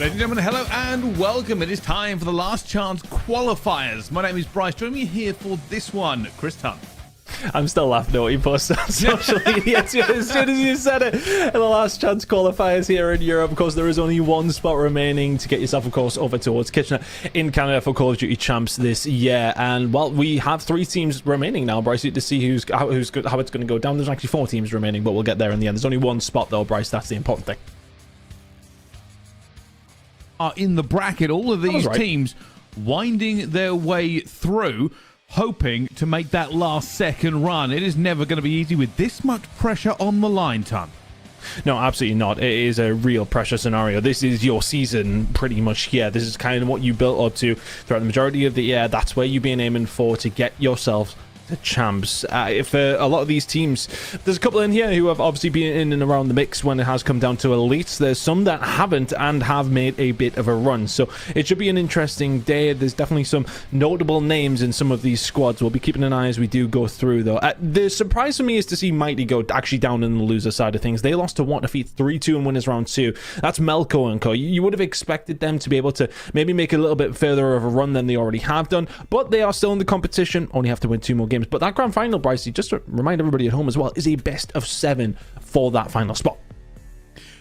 Ladies and gentlemen, hello and welcome. It is time for the last chance qualifiers. My name is Bryce. Join me here for this one, Chris Tunt. I'm still laughing at what you posted on social media as soon as you said it. And the last chance qualifiers here in Europe. Of course, there is only one spot remaining to get yourself, of course, over towards Kitchener in Canada for Call of Duty Champs this year. And, well, we have 3 teams remaining now, Bryce, to see how it's going to go down. There's actually 4 teams remaining, but we'll get there in the end. There's only one spot, though, Bryce. That's the important thing. Are in the bracket, all of these teams winding their way through, hoping to make that last second run. It is never going to be easy with this much pressure on the line, Ton. No, absolutely not. It is a real pressure scenario. This is your season pretty much here. This is kind of what you built up to throughout the majority of the year. That's where you've been aiming for to get yourself the champs. If a lot of these teams, there's a couple in here who have obviously been in and around the mix when it has come down to elites. There's some that haven't and have made a bit of a run, so it should be an interesting day. There's definitely some notable names in some of these squads. We'll be keeping an eye as we do go through, though. The surprise for me is to see Mighty go actually down in the loser side of things. They lost to what, defeat 3-2 in winners round 2. That's Melco and co. You would have expected them to be able to maybe make a little bit further of a run than they already have done, but they are still in the competition. Only have to win 2 more games. But that grand final, Brycey, just to remind everybody at home as well, is a best of 7 for that final spot.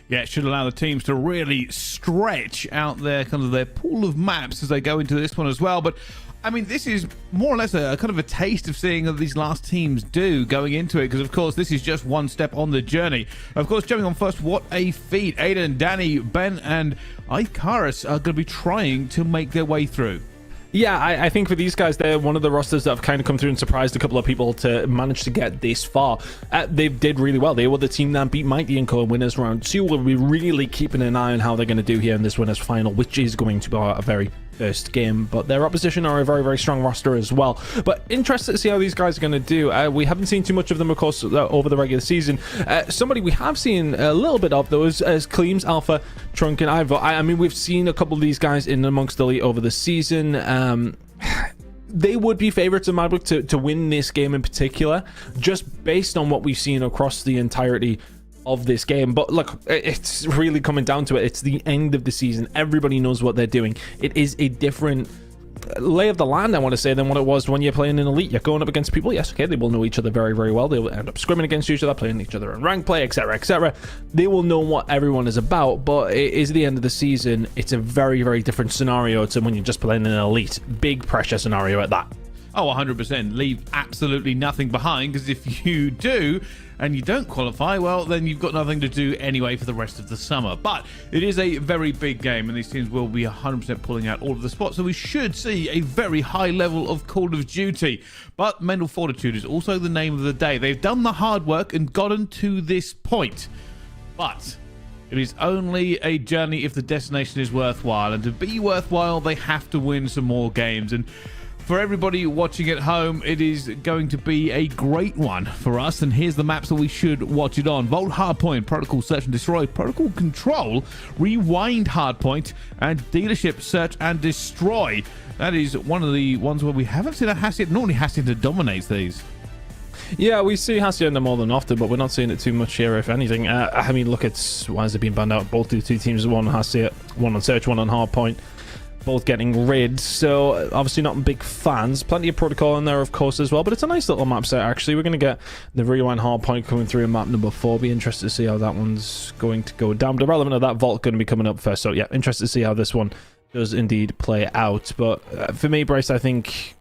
Yeah, it should allow the teams to really stretch out their pool of maps as they go into this one as well. But I mean, this is more or less a kind of a taste of seeing what these last teams do going into it, because of course this is just one step on the journey. Of course, jumping on first, what a feat. Aiden, Danny, Ben and Icarus are going to be trying to make their way through. Yeah, I think for these guys, they're one of the rosters that have kind of come through and surprised a couple of people to manage to get this far. They did really well. They were the team that beat Mighty and Co. in winners round 2. We'll be really keeping an eye on how they're going to do here in this winners final, which is going to be a very first game, but their opposition are a very strong roster as well. But interested to see how these guys are going to do. We haven't seen too much of them, of course, over the regular season. Somebody we have seen a little bit of, though, is Cleems, Alpha, Trunk, and Ivo. I mean, we've seen a couple of these guys in amongst the elite over the season. They would be favorites in my book to win this game in particular, just based on what we've seen across the entirety of this game. But look, it's really coming down to it. It's the end of the season. Everybody knows what they're doing. It is a different lay of the land, I want to say, than what it was when you're playing in elite. You're going up against people, yes, okay, they will know each other very well. They will end up scrimming against each other, playing each other in rank play, etc. They will know what everyone is about, but it is the end of the season. It's a very different scenario to when you're just playing in an elite. Big pressure scenario at that. Oh, 100%. Leave absolutely nothing behind, because if you do and you don't qualify, well, then you've got nothing to do anyway for the rest of the summer. But it is a very big game, and these teams will be 100% pulling out all of the spots, so we should see a very high level of Call of Duty. But mental fortitude is also the name of the day. They've done the hard work and gotten to this point. But it is only a journey if the destination is worthwhile, and to be worthwhile, they have to win some more games. And for everybody watching at home, it is going to be a great one for us. And here's the maps that we should watch it on. Vault Hardpoint, Protocol Search and Destroy, Protocol Control, Rewind Hardpoint, and Dealership Search and Destroy. That is one of the ones where we haven't seen a Hacienda. Normally Hacienda dominates these. Yeah, we see Hacienda more than often, but we're not seeing it too much here, if anything. I mean, look, why has it been banned out? Both the 2 teams, one on Hacienda, one on Search, one on Hardpoint. Both getting rid, so obviously not big fans. Plenty of protocol in there, of course, as well, but it's a nice little map set, actually. We're going to get the Rewind Hardpoint coming through in map number 4. Be interested to see how that one's going to go down. But the relevant of that vault going to be coming up first, so yeah, interested to see how this one does indeed play out. But for me, Bryce, I think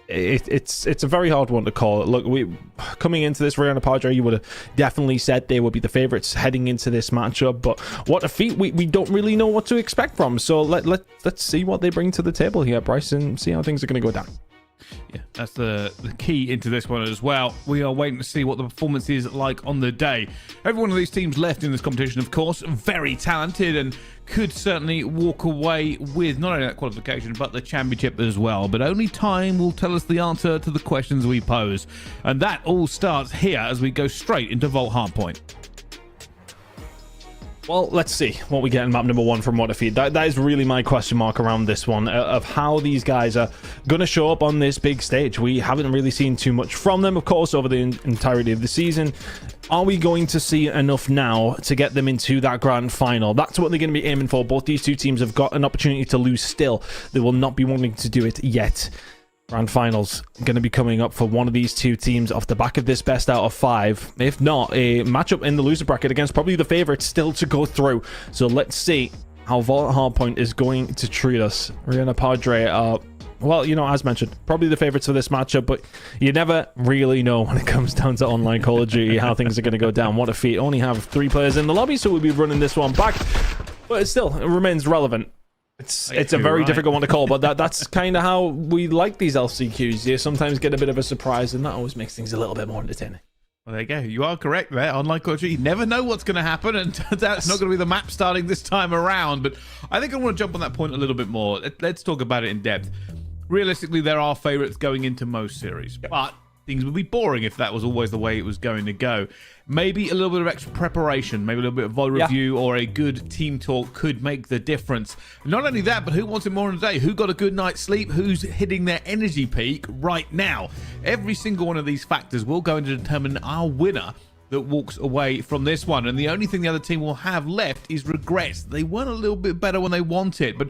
it's a very hard one to call. Look, coming into this, Rihanna Padre, you would have definitely said they would be the favorites heading into this matchup, but what a feat. We don't really know what to expect from, so let's see what they bring to the table here, Bryce, and see how things are going to go down. Yeah, that's the key into this one as well. We are waiting to see what the performance is like on the day. Every one of these teams left in this competition, of course, very talented and could certainly walk away with not only that qualification but the championship as well. But only time will tell us the answer to the questions we pose. And that all starts here as we go straight into Vault Hardpoint. Well, let's see what we get in map number 1 from What a Feed. That is really my question mark around this one, of how these guys are going to show up on this big stage. We haven't really seen too much from them, of course, over the entirety of the season. Are we going to see enough now to get them into that grand final? That's what they're going to be aiming for. Both these two teams have got an opportunity to lose still. They will not be wanting to do it yet. Grand finals going to be coming up for one of these two teams off the back of this best out of 5. If not, a matchup in the loser bracket against probably the favorites still to go through. So let's see how Vault Hardpoint is going to treat us. Rihanna Padre are, well, you know, as mentioned, probably the favorites for this matchup, but you never really know when it comes down to online Call of Duty how things are going to go down. What a feat. Only have 3 players in the lobby, so we'll be running this one back. But it still remains relevant. It's a very difficult one to call, but that's kind of how we like these LCQs. You sometimes get a bit of a surprise, and that always makes things a little bit more entertaining. Well, there you go. You are correct there. Online Call of Duty, you never know what's going to happen, and turns out it's not going to be the map starting this time around. But I think I want to jump on that point a little bit more. Let's talk about it in depth. Realistically, there are favorites going into most series, but things would be boring if that was always the way it was going to go. Maybe a little bit of extra preparation, maybe a little bit of VOD review or a good team talk could make the difference. Not only that, but who wants it more in a day? Who got a good night's sleep? Who's hitting their energy peak right now? Every single one of these factors will go to determine our winner that walks away from this one, and the only thing the other team will have left is regrets. They weren't a little bit better when they want it, but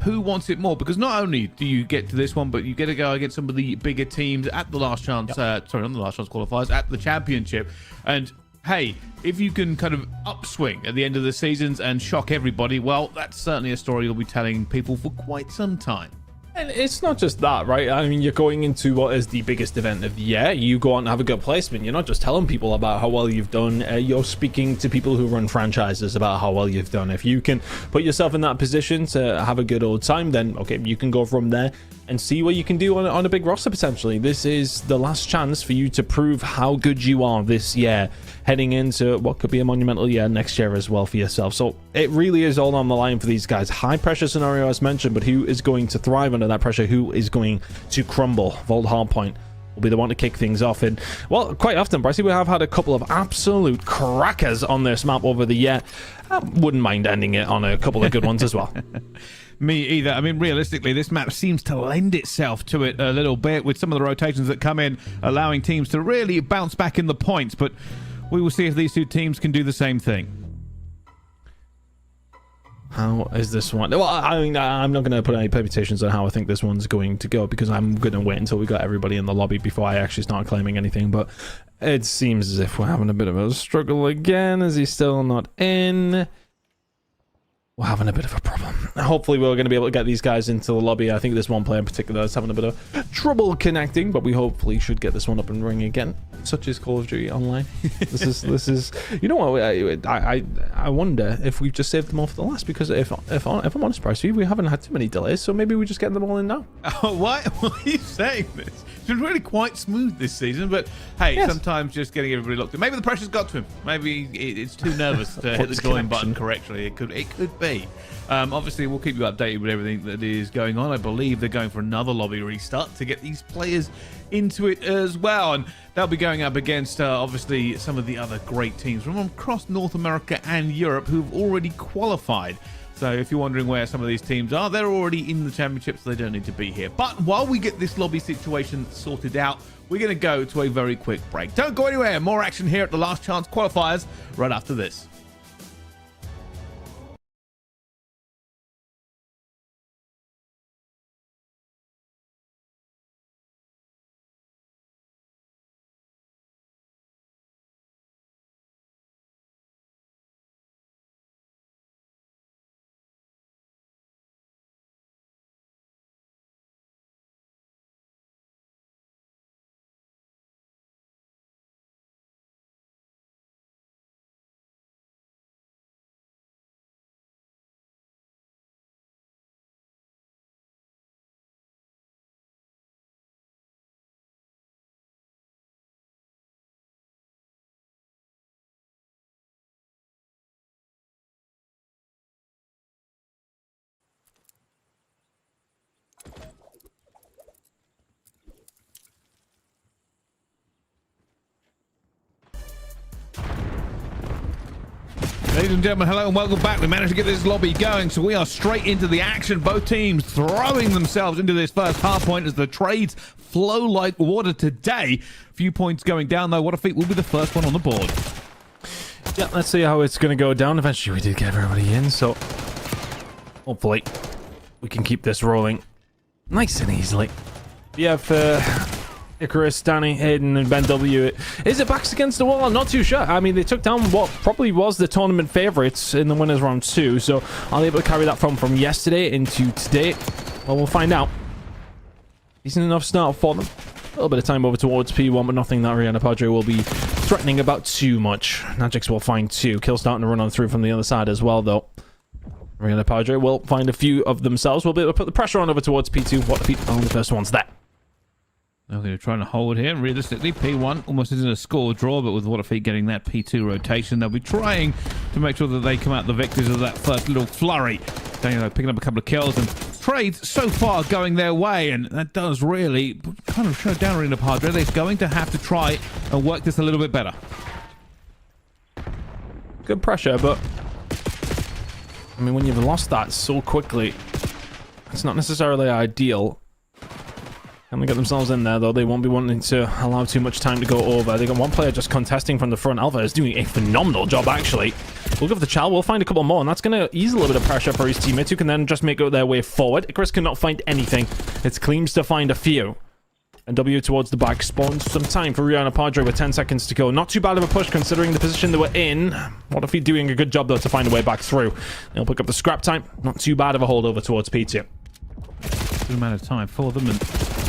who wants it more? Because not only do you get to this one, but you get to go against some of the bigger teams at the last chance, sorry, not the last chance qualifiers, at the championship. And hey, if you can kind of upswing at the end of the seasons and shock everybody, well, that's certainly a story you'll be telling people for quite some time. And it's not just that, right? I mean, you're going into what is the biggest event of the year. You go out and have a good placement. You're not just telling people about how well you've done. You're speaking to people who run franchises about how well you've done. If you can put yourself in that position to have a good old time, then, okay, you can go from there and see what you can do on a big roster potentially. This is the last chance for you to prove how good you are this year, heading into what could be a monumental year next year as well for yourself. So it really is all on the line for these guys. High pressure scenario as mentioned, but who is going to thrive under that pressure? Who is going to crumble? Vault Hardpoint will be the one to kick things off. And well, quite often, Brycey, we have had a couple of absolute crackers on this map over the year. I wouldn't mind ending it on a couple of good ones as well. Me either. I mean, realistically, this map seems to lend itself to it a little bit with some of the rotations that come in, allowing teams to really bounce back in the points. But we will see if these two teams can do the same thing. How is this one? Well, I mean, I'm not going to put any permutations on how I think this one's going to go, because I'm going to wait until we got everybody in the lobby before I actually start claiming anything. But it seems as if we're having a bit of a struggle again. Is he still not in? We're having a bit of a problem. Hopefully we're going to be able to get these guys into the lobby. I think there's one player in particular that's having a bit of trouble connecting, but we hopefully should get this one up and running again. Such is Call of Duty Online. This is you know what, I wonder if we've just saved them all for the last, because if I'm honest, Bryce, we haven't had too many delays, so maybe we just get them all in now. Oh, why are you saying this? It's been really quite smooth this season, but hey, yes, sometimes just getting everybody locked in. Maybe the pressure's got to him. Maybe it's too nervous to hit the join button correctly. It could be. Obviously, we'll keep you updated with everything that is going on. I believe they're going for another lobby restart to get these players into it as well, and they'll be going up against obviously some of the other great teams from across North America and Europe who've already qualified. So if you're wondering where some of these teams are, they're already in the championship, so they don't need to be here. But while we get this lobby situation sorted out, we're going to go to a very quick break. Don't go anywhere. More action here at the Last Chance Qualifiers right after this. Ladies and gentlemen, hello and welcome back. We managed to get this lobby going, so we are straight into the action. Both teams throwing themselves into this first half point as the trades flow like water today. Few points going down, though. What a feat will be the first one on the board. Yeah, let's see how it's going to go down. Eventually, we did get everybody in, so hopefully we can keep this rolling nice and easily. Yeah, for Icarus, Danny, Hayden, and Ben W. Is it backs against the wall? I'm not too sure. I mean, they took down what probably was the tournament favorites in the winners round 2, so are they able to carry that from yesterday into today? Well, we'll find out. Decent enough start for them. A little bit of time over towards P1, but nothing that Rihanna Padre will be threatening about too much. Najix will find 2. Kill starting to run on through from the other side as well, though. Rihanna Padre will find a few of themselves. We'll be able to put the pressure on over towards P2. What feet on the first one's there. Okay, they're trying to hold here. Realistically, P1 almost isn't a score draw, but with What a Feat getting that P2 rotation, they'll be trying to make sure that they come out the victors of that first little flurry. Daniel picking up a couple of kills, and trades so far going their way, and that does really kind of show down Arena Padre. They're going to have to try and work this a little bit better. Good pressure, but I mean, when you've lost that so quickly, it's not necessarily ideal. Can they get themselves in there, though? They won't be wanting to allow too much time to go over. They got one player just contesting from the front. Alpha is doing a phenomenal job, actually. We'll give the child. We'll find a couple more, and that's going to ease a little bit of pressure for his teammates, who can then just make their way forward. Icarus cannot find anything. It's Cleams to find a few. And W towards the back spawns some time for Rihanna Padre with 10 seconds to go. Not too bad of a push considering the position they were in. What if he's doing a good job, though, to find a way back through? They'll pick up the scrap time. Not too bad of a holdover towards P2. Good amount of time for them, and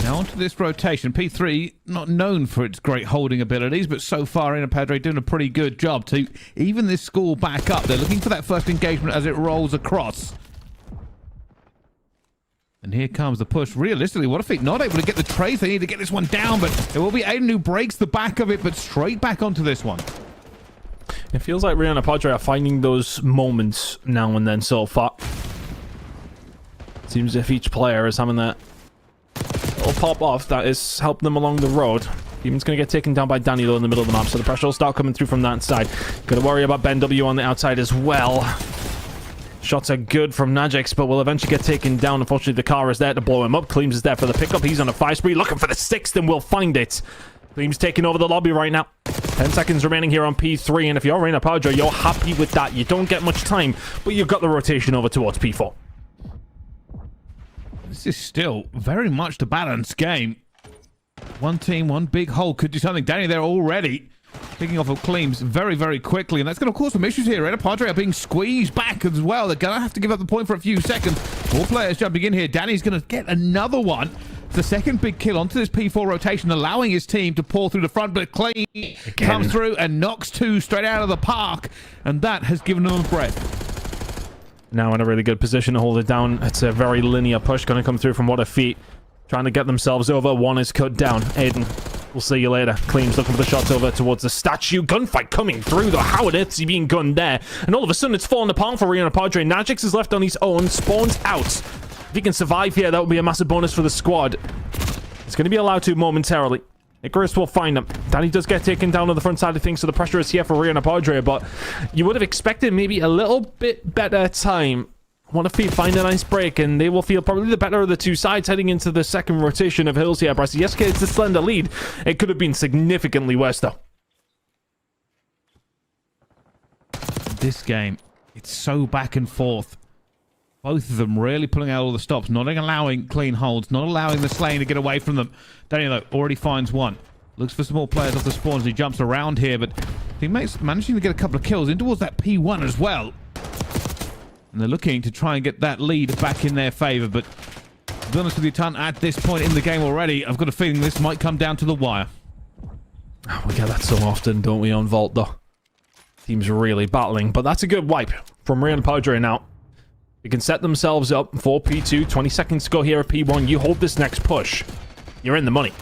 now onto this rotation. P3 not known for its great holding abilities, but so far Arena Padre doing a pretty good job to even this score back up. They're looking for that first engagement as it rolls across. And here comes the push. Realistically, What a Feat not able to get the trace. They need to get this one down, but it will be Aiden who breaks the back of it, but straight back onto this one. It feels like Rihanna Padre are finding those moments now and then so far. Seems as if each player is having that little pop off that is helping them along the road. Demon's going to get taken down by Danny, though, in the middle of the map, so the pressure will start coming through from that side. Got to worry about Ben W on the outside as well. Shots are good from Najix, but will eventually get taken down. Unfortunately, the car is there to blow him up. Cleams is there for the pickup. He's on a 5 spree, looking for the 6th, and will find it. Cleams taking over the lobby right now. 10 seconds remaining here on P3, and if you're Arena Padre, you're happy with that. You don't get much time, but you've got the rotation over towards P4. This is still very much the balanced game. One team, one big hole could do something. Danny there already picking off of Cleams very, very quickly. And that's going to cause some issues here. Arena Padre are being squeezed back as well. They're going to have to give up the point for a few seconds. More players jumping in here. Danny's going to get another one. The second big kill onto this P4 rotation, allowing his team to pour through the front. But Clean comes through and knocks 2 straight out of the park. And that has given them a breath. Now in a really good position to hold it down. It's a very linear push going to come through from What a Feat. Trying to get themselves over. One is cut down. Aiden, we'll see you later. Cleams looking for the shots over towards the statue. Gunfight coming through, though. How on earth is he being gunned there? And all of a sudden it's falling apart for Rihanna Padre. Najix is left on his own. Spawns out. If he can survive here, that would be a massive bonus for the squad. It's going to be allowed to momentarily. Icarus will find him. Danny does get taken down on the front side of things, so the pressure is here for Rihanna Padre, but you would have expected maybe a little bit better time. What a Feat find a nice break, and they will feel probably the better of the two sides heading into the second rotation of Hills here. Bryce, yes, it's a slender lead. It could have been significantly worse, though. This game, it's so back and forth. Both of them really pulling out all the stops, not allowing clean holds, not allowing the Slain to get away from them. Daniel, though, already finds one. Looks for some more players off the spawns. He jumps around here, but teammates managing to get a couple of kills in towards that P1 as well. And they're looking to try and get that lead back in their favor, but to be honest with you, Ton, at this point in the game already, I've got a feeling this might come down to the wire. Oh, we get that so often, don't we, on Vault, though? Team's really battling, but that's a good wipe from Rihanna Padre now. They can set themselves up for P2. 20 seconds to go here at P1. You hold this next push, you're in the money.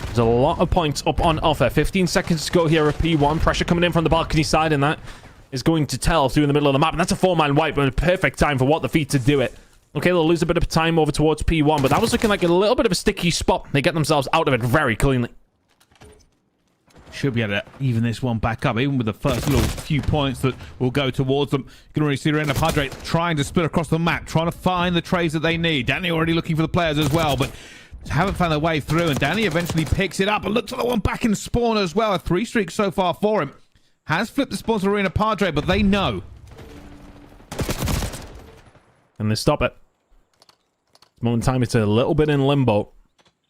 There's a lot of points up on offer. 15 seconds to go here at P1. Pressure coming in from the balcony side, and that is going to tell through in the middle of the map. And that's a 4-man wipe, but a perfect time for What the Feat to do it. Okay, they'll lose a bit of time over towards P1, but that was looking like a little bit of a sticky spot. They get themselves out of it very cleanly. should be able to even this one back up, even with the first little few points that will go towards them. You can already see Arena Padre trying to split across the map, trying to find the trades that they need. Danny already looking for the players as well, but haven't found their way through, and Danny eventually picks it up and looks for the one back in spawn as well. A 3 streak so far for him. Has flipped the spawn to Arena Padre, but they know. And they stop it. Moment in time, it's a little bit in limbo.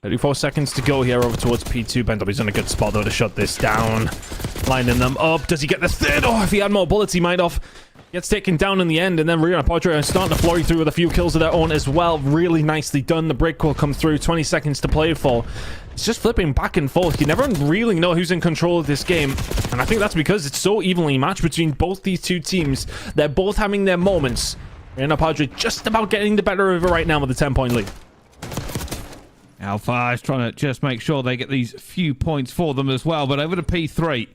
34 seconds to go here over towards P2. BenW's in a good spot, though, to shut this down. Lining them up. Does he get the third? Oh, if he had more bullets, he might have. Gets taken down in the end, and then Arena Padre are starting to flurry through with a few kills of their own as well. Really nicely done. The break will come through. 20 seconds to play for. It's just flipping back and forth. You never really know who's in control of this game, and I think that's because it's so evenly matched between both these two teams. They're both having their moments. Arena Padre just about getting the better of it right now with a 10-point lead. Alpha is trying to just make sure they get these few points for them as well, but over to P3.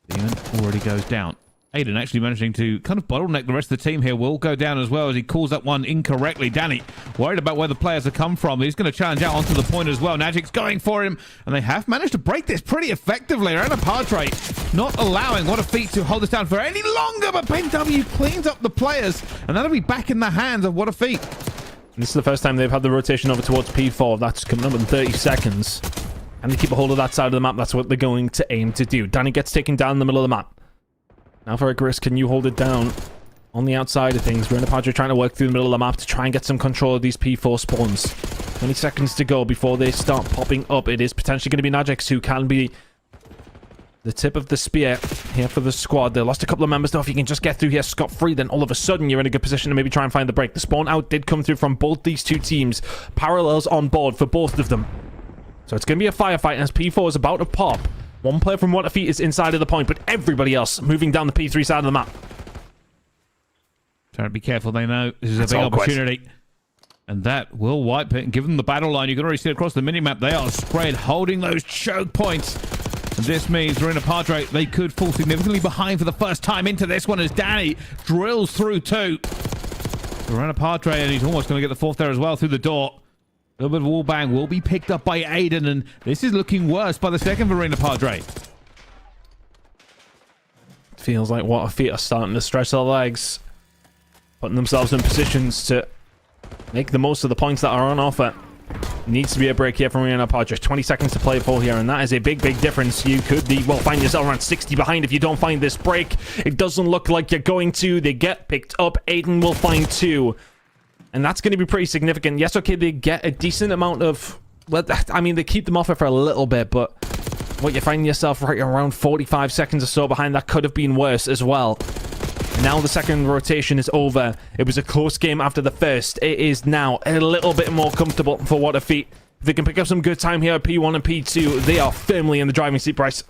Demon already goes down. Aiden actually managing to kind of bottleneck the rest of the team here. Will go down as well as he calls that one incorrectly. Danny worried about where the players have come from. He's going to challenge out onto the point as well. Magic's going for him, and they have managed to break this pretty effectively. Arena Padre not allowing What a Feat to hold this down for any longer, but BenW cleans up the players, and that'll be back in the hands of What a Feat. This is the first time they've had the rotation over towards P4. That's coming up in 30 seconds. And they keep a hold of that side of the map. That's what they're going to aim to do. Danny gets taken down in the middle of the map. Now for Icarus, can you hold it down on the outside of things? Arena Padre trying to work through the middle of the map to try and get some control of these P4 spawns. 20 seconds to go before they start popping up. It is potentially going to be Najix who can be the tip of the spear here for the squad. They lost a couple of members, though. If you can just get through here scot-free, then all of a sudden you're in a good position to maybe try and find the break. The spawn out did come through from both these two teams. Parallels on board for both of them. So it's going to be a firefight as P4 is about to pop. One player from What a Feat is inside of the point, but everybody else moving down the P3 side of the map. Trying to be careful. They know this is a big opportunity. And that will wipe it and give them the battle line. You can already see across the minimap. They are spread, holding those choke points. And this means Arena Padre, they could fall significantly behind for the first time into this one as Danny drills through two. Arena Padre, and he's almost going to get the fourth there as well through the door. A little bit of wall bang will be picked up by Aiden, and this is looking worse by the second for Arena Padre. Feels like What a Feat are starting to stretch their legs, putting themselves in positions to make the most of the points that are on offer. Needs to be a break here from Arena Padre. 20 seconds to play for here, and that is a big, big difference. You could be, well, find yourself around 60 behind if you don't find this break. It doesn't look like you're going to. They get picked up. Aiden will find two. And that's going to be pretty significant. Yes, okay, they get a decent amount of... Well, I mean, they keep them off it for a little bit, but... What, you find yourself right around 45 seconds or so behind. That could have been worse as well. Now the second rotation is over. It was a close game after the first. It is now a little bit more comfortable for What a Feat. If they can pick up some good time here at P1 and P2, they are firmly in the driving seat, Bryce.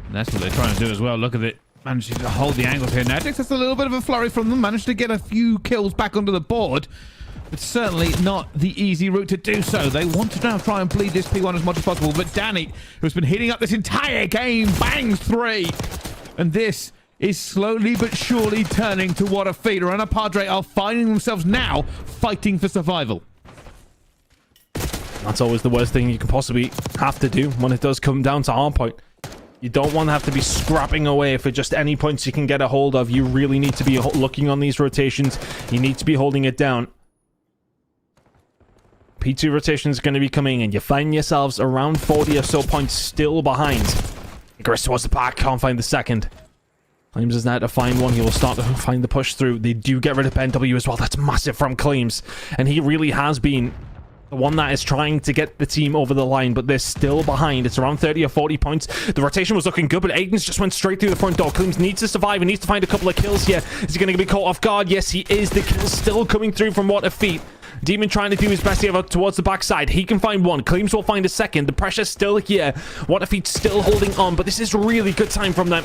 And that's what they're trying to do as well. Look at it. Managing to hold the angles here. Najix, that's a little bit of a flurry from them. Managed to get a few kills back onto the board. It's certainly not the easy route to do so. They want to now try and bleed this P1 as much as possible. But Danny, who's been hitting up this entire game, bangs three. And this is slowly but surely turning to What a Feat. Arena Padre are finding themselves now fighting for survival. That's always the worst thing you can possibly have to do when it does come down to hard point. You don't want to have to be scrapping away for just any points you can get a hold of. You really need to be looking on these rotations. You need to be holding it down. P2 rotation is going to be coming in. You find yourselves around 40 or so points still behind. Icarus towards the back. Can't find the second. Claims is there to find one. He will start to find the push through. They do get rid of BenW as well. That's massive from Claims. And he really has been the one that is trying to get the team over the line, but they're still behind. It's around 30 or 40 points. The rotation was looking good, but Aiden's just went straight through the front door. Claims needs to survive and needs to find a couple of kills here. Is he going to be caught off guard? Yes, he is. The kill's still coming through from What a Feat. Demon trying to do his best here towards the backside. He can find one. Claims will find a second. The pressure's still here. What a Feat still holding on, but this is really good time from them.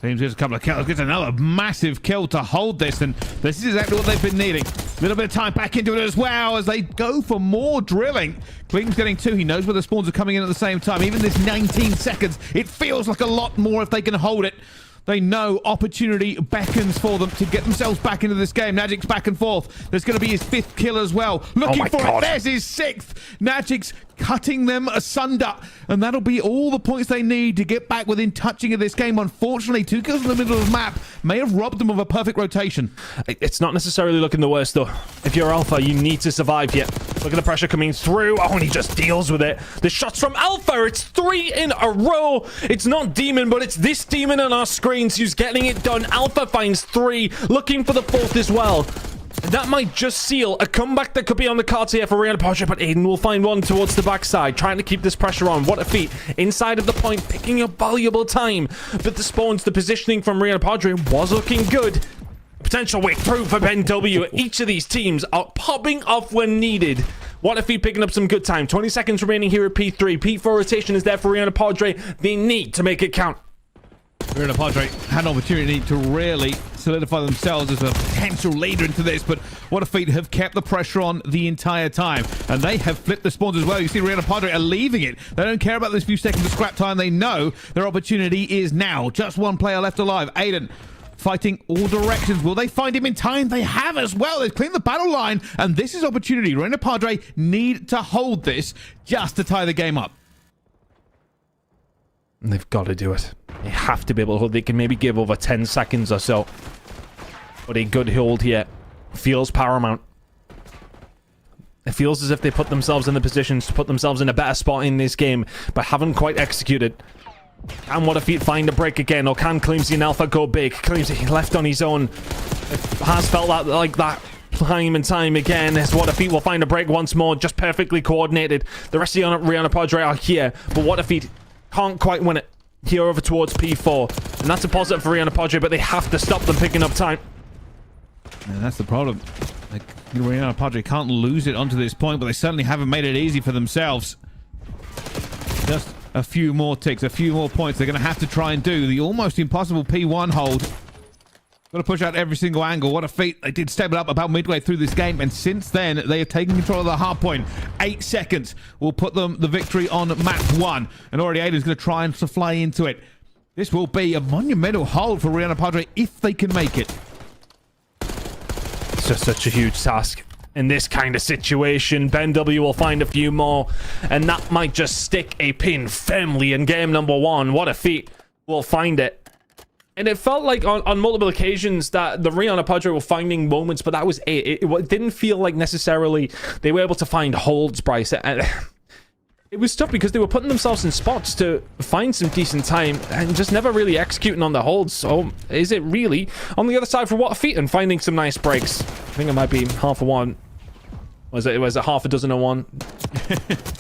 Teams gets a couple of kills, gets another massive kill to hold this, and this is exactly what they've been needing. A little bit of time back into it as well as they go for more drilling. Clean's getting two. He knows where the spawns are coming in at the same time. Even this 19 seconds, it feels like a lot more if they can hold it. They know opportunity beckons for them to get themselves back into this game. Najik's back and forth. There's going to be his 5th kill as well. Looking for it. There's his 6th. Najik's cutting them asunder, and that'll be all the points they need to get back within touching of this game. Unfortunately, 2 kills in the middle of the map may have robbed them of a perfect rotation. It's not necessarily looking the worst, though. If you're Alpha, you need to survive here. Look at the pressure coming through. Oh, and he just deals with it. The shots from Alpha, it's 3 in a row. It's not Demon, but it's this Demon on our screens who's getting it done. Alpha finds 3, looking for the 4th as well. That might just seal a comeback that could be on the cards here for Rihanna Padre, but Aiden will find one towards the backside, trying to keep this pressure on. What a feat. Inside of the point, picking up valuable time. But the spawns, the positioning from Rihanna Padre was looking good. Potential way through for Ben W. Each of these teams are popping off when needed. What a feat, picking up some good time. 20 seconds remaining here at P3. P4 rotation is there for Rihanna Padre. They need to make it count. Rihanna Padre had an opportunity to really solidify themselves as a potential leader into this, but What a feat have kept the pressure on the entire time, and they have flipped the spawns as well. You see Rihanna Padre are leaving it. They don't care about this few seconds of scrap time. They know their opportunity is now. Just one player left alive. Aiden fighting all directions. Will they find him in time? They have as well. They've cleaned the battle line, and this is opportunity. Rihanna Padre need to hold this just to tie the game up. And they've got to do it. They have to be able to hold. They can maybe give over 10 seconds or so. But a good hold here feels paramount. It feels as if they put themselves in the positions to put themselves in a better spot in this game, but haven't quite executed. And What a Feat find a break again, or can Clemsy and Alpha go big? Clemsy left on his own. It has felt like that time and time again, as What a Feat will find a break once more, just perfectly coordinated. The rest of the Rihanna Padre are here, but What a Feat can't quite win it. Here over towards P4, and that's a positive for Rihanna Padre, but they have to stop them picking up time. And that's the problem. Like, Rihanna Padre can't lose it onto this point, but they certainly haven't made it easy for themselves. Just a few more ticks, a few more points they're going to have to try and do. The almost impossible P1 hold. Got to push out every single angle. What a feat. They did step it up about midway through this game, and since then, they have taken control of the hard point. 8 seconds will put them the victory on map 1. And already Aiden's going to try and fly into it. This will be a monumental hold for Rihanna Padre if they can make it. It's just such a huge task. In this kind of situation, Ben W will find a few more, and that might just stick a pin firmly in game number 1. What a Feat will find it. And it felt like on multiple occasions that the Rihanna Padre were finding moments, but that was it. It didn't feel like necessarily they were able to find holds, Bryce. And it was tough because they were putting themselves in spots to find some decent time and just never really executing on the holds. So is it really on the other side for What a Feat and finding some nice breaks? I think it might be half of one. Was it half a dozen of one?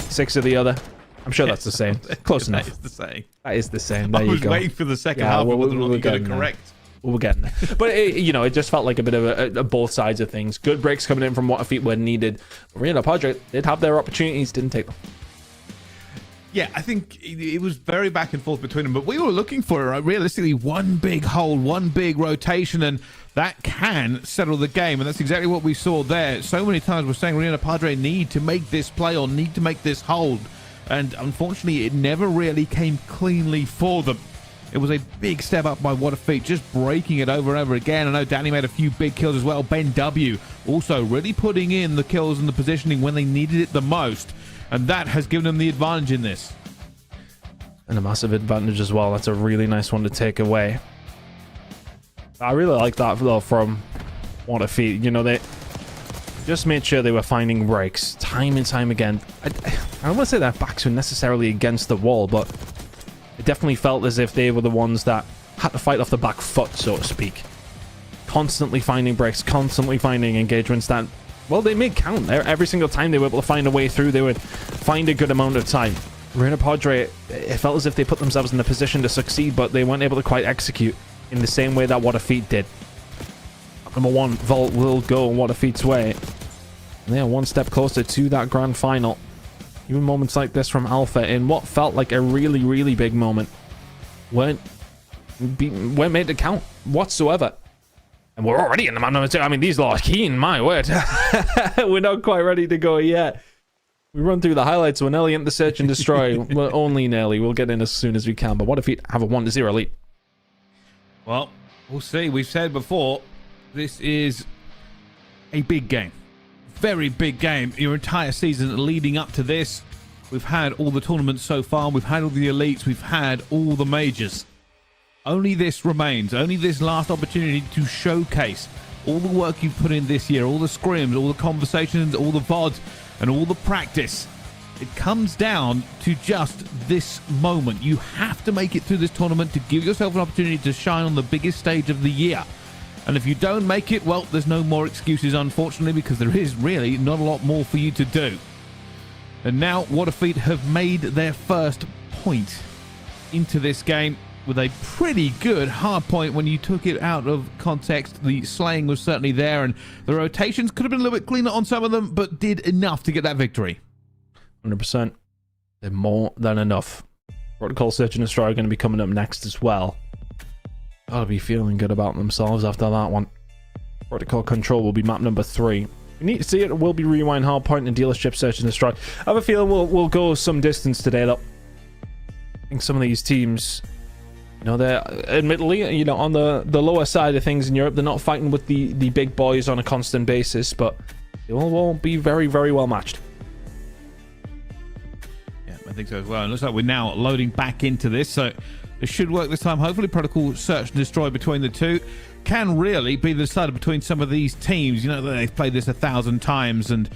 6 of the other? I'm sure that's the same. Close enough. That is the same. That is the same. There I you was go. waiting for the second half. We're getting correct. We're getting there. But it just felt like a bit of a both sides of things. Good breaks coming in from What a Feat when needed. Rihanna Padre did have their opportunities, didn't take them. Yeah, I think it was very back and forth between them, but we were looking for realistically one big hole, one big rotation, and that can settle the game, and that's exactly what we saw there. So many times we're saying Rihanna Padre need to make this play or need to make this hold, and unfortunately it never really came cleanly for them. It was a big step up by What a Feat, just breaking it over and over again. I know Danny made a few big kills as well. Ben W also really putting in the kills and the positioning when they needed it the most. And that has given them the advantage in this. And a massive advantage as well. That's a really nice one to take away. I really like that though from What a Feat. You know, they just made sure they were finding breaks time and time again. I don't want to say their backs were necessarily against the wall, but it definitely felt as if they were the ones that had to fight off the back foot, so to speak. Constantly finding breaks, constantly finding engagements that, well, they made count. Every single time they were able to find a way through, they would find a good amount of time. Rihanna Padre, it felt as if they put themselves in a position to succeed, but they weren't able to quite execute in the same way that What a Feat did. Number 1, Vault will go What a Feat's way. And they are one step closer to that grand final. Even moments like this from Alpha in what felt like a really, really big moment weren't made to count whatsoever. And we're already in the map number 2. I mean, these lot are keen, my word. We're not quite ready to go yet. We run through the highlights. We're nearly in the search and destroy. We're only nearly. We'll get in as soon as we can. But What a Feat have a 1-0 lead. Well, we'll see. We've said before, this is a big game. Very big game. Your entire season leading up to this, we've had all the tournaments so far. We've had all the elites. We've had all the majors. Only this remains. Only this last opportunity to showcase all the work you've put in this year, all the scrims, all the conversations, all the VODs, and all the practice. It comes down to just this moment. You have to make it through this tournament to give yourself an opportunity to shine on the biggest stage of the year. And if you don't make it, well, there's no more excuses, unfortunately, because there is really not a lot more for you to do. And now, Waterfeet have made their first point into this game with a pretty good hard point. When you took it out of context, the slaying was certainly there, and the rotations could have been a little bit cleaner on some of them, but did enough to get that victory. 100%. They're more than enough. Protocol Search and Destroy are going to be coming up next as well. Gotta be feeling good about themselves after that one. Protocol Control will be map number 3. We need to see it. It will be Rewind, Hardpoint, and Dealership Search and Destroy. I have a feeling we'll go some distance today, though. I think some of these teams, you know, they're admittedly, you know, on the lower side of things in Europe. They're not fighting with the big boys on a constant basis, but they will be very, very well matched. I think so as well. It looks like we're now loading back into this, so it should work this time. Hopefully Protocol Search and Destroy between the two can really be the decider between some of these teams. You know, they've played this 1,000 times, and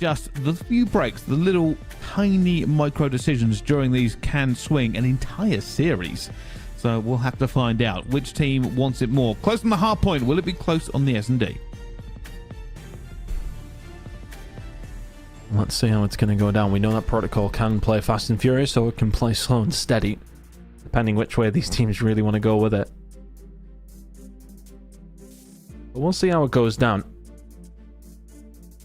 just the few breaks, the little tiny micro decisions during these can swing an entire series. So we'll have to find out which team wants it more. Close on the hard point. Will it be close on the S&D? Let's see how it's going to go down. We know that Protocol can play fast and furious, so it can play slow and steady, depending which way these teams really want to go with it. But we'll see how it goes down.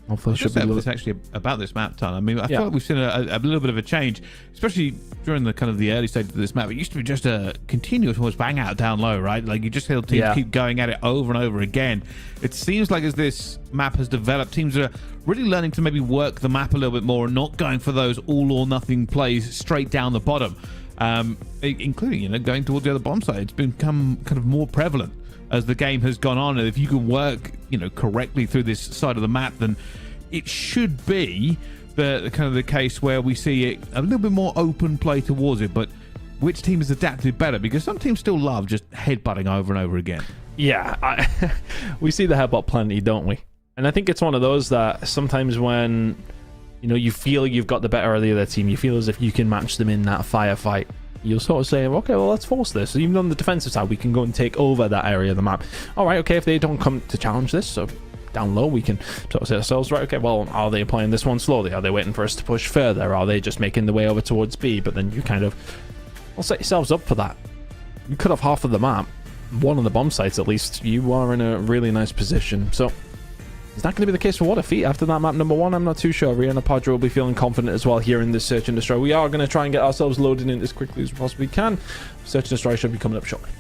Hopefully, it should be it's actually about this map, Ton. I mean, I feel like we've seen a little bit of a change, especially during the kind of the early stages of this map. It used to be just a continuous almost bang out down low, right? Like you just heard teams keep going at it over and over again. It seems like as this map has developed, teams are really learning to maybe work the map a little bit more and not going for those all or nothing plays straight down the bottom, including, you know, going towards the other bomb site. It's become kind of more prevalent as the game has gone on, and if you can work, you know, correctly through this side of the map, then it should be the kind of the case where we see it a little bit more open play towards it. But which team has adapted better? Because some teams still love just headbutting over and over again. Yeah, we see the headbutt plenty, don't we? And I think it's one of those that sometimes when, you know, you feel you've got the better of the other team, you feel as if you can match them in that firefight, you'll sort of say, okay, well, let's force this. So even on the defensive side, we can go and take over that area of the map. All right, okay, if they don't come to challenge this, so down low, we can sort of say ourselves, right, okay, well, are they playing this one slowly? Are they waiting for us to push further? Are they just making the way over towards B? But then you kind of, well, set yourselves up for that. You cut off half of the map, one of the bomb sites at least, you are in a really nice position. So is that going to be the case for Waterfeet after that map number 1? I'm not too sure. Rihanna Padre will be feeling confident as well here in this Search and Destroy. We are going to try and get ourselves loaded in as quickly as we possibly can. Search and Destroy should be coming up shortly.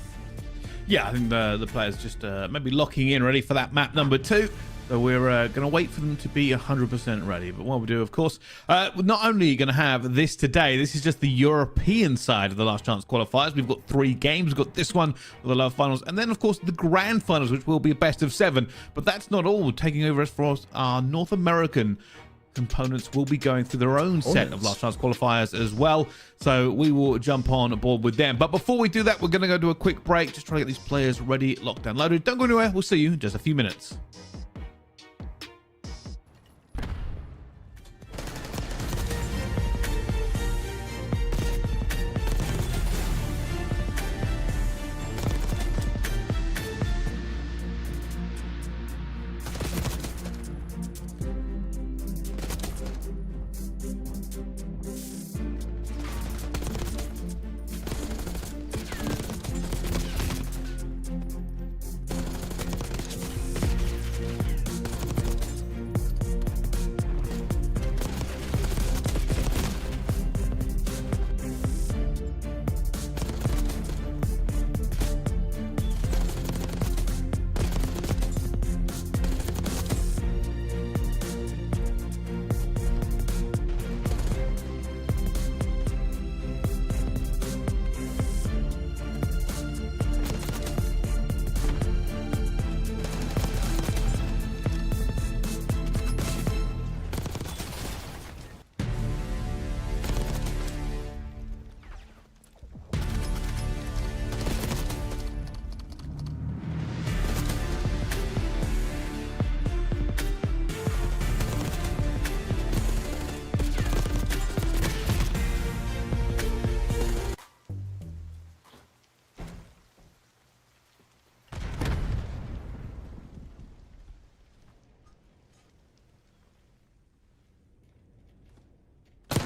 Yeah, I think the players just maybe locking in ready for that map number 2. So we're going to wait for them to be 100% ready. But what we do, of course, we're not only going to have this today, this is just the European side of the Last Chance qualifiers. We've got 3 games. We've got this one for the Love Finals, and then, of course, the Grand Finals, which will be a best of 7. But that's not all. Taking over as for us, our North American components will be going through their own set of Last Chance qualifiers as well. So we will jump on board with them. But before we do that, we're going to go do a quick break, just try to get these players ready, locked and loaded. Don't go anywhere. We'll see you in just a few minutes.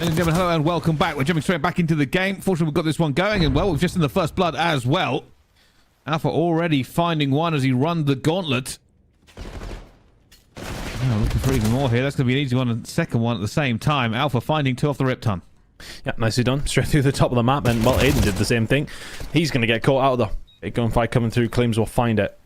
Ladies and gentlemen, hello and welcome back. We're jumping straight back into the game. Fortunately, we've got this one going, and well, we've just in the first blood as well. Alpha already finding one as he runs the gauntlet. Oh, looking for even more here. That's going to be an easy one and second one at the same time. Alpha finding two off the rip ton. Yeah, nicely done. Straight through the top of the map, and well, Aiden did the same thing. He's going to get caught out though. Big gunfight coming through. Claims will find it.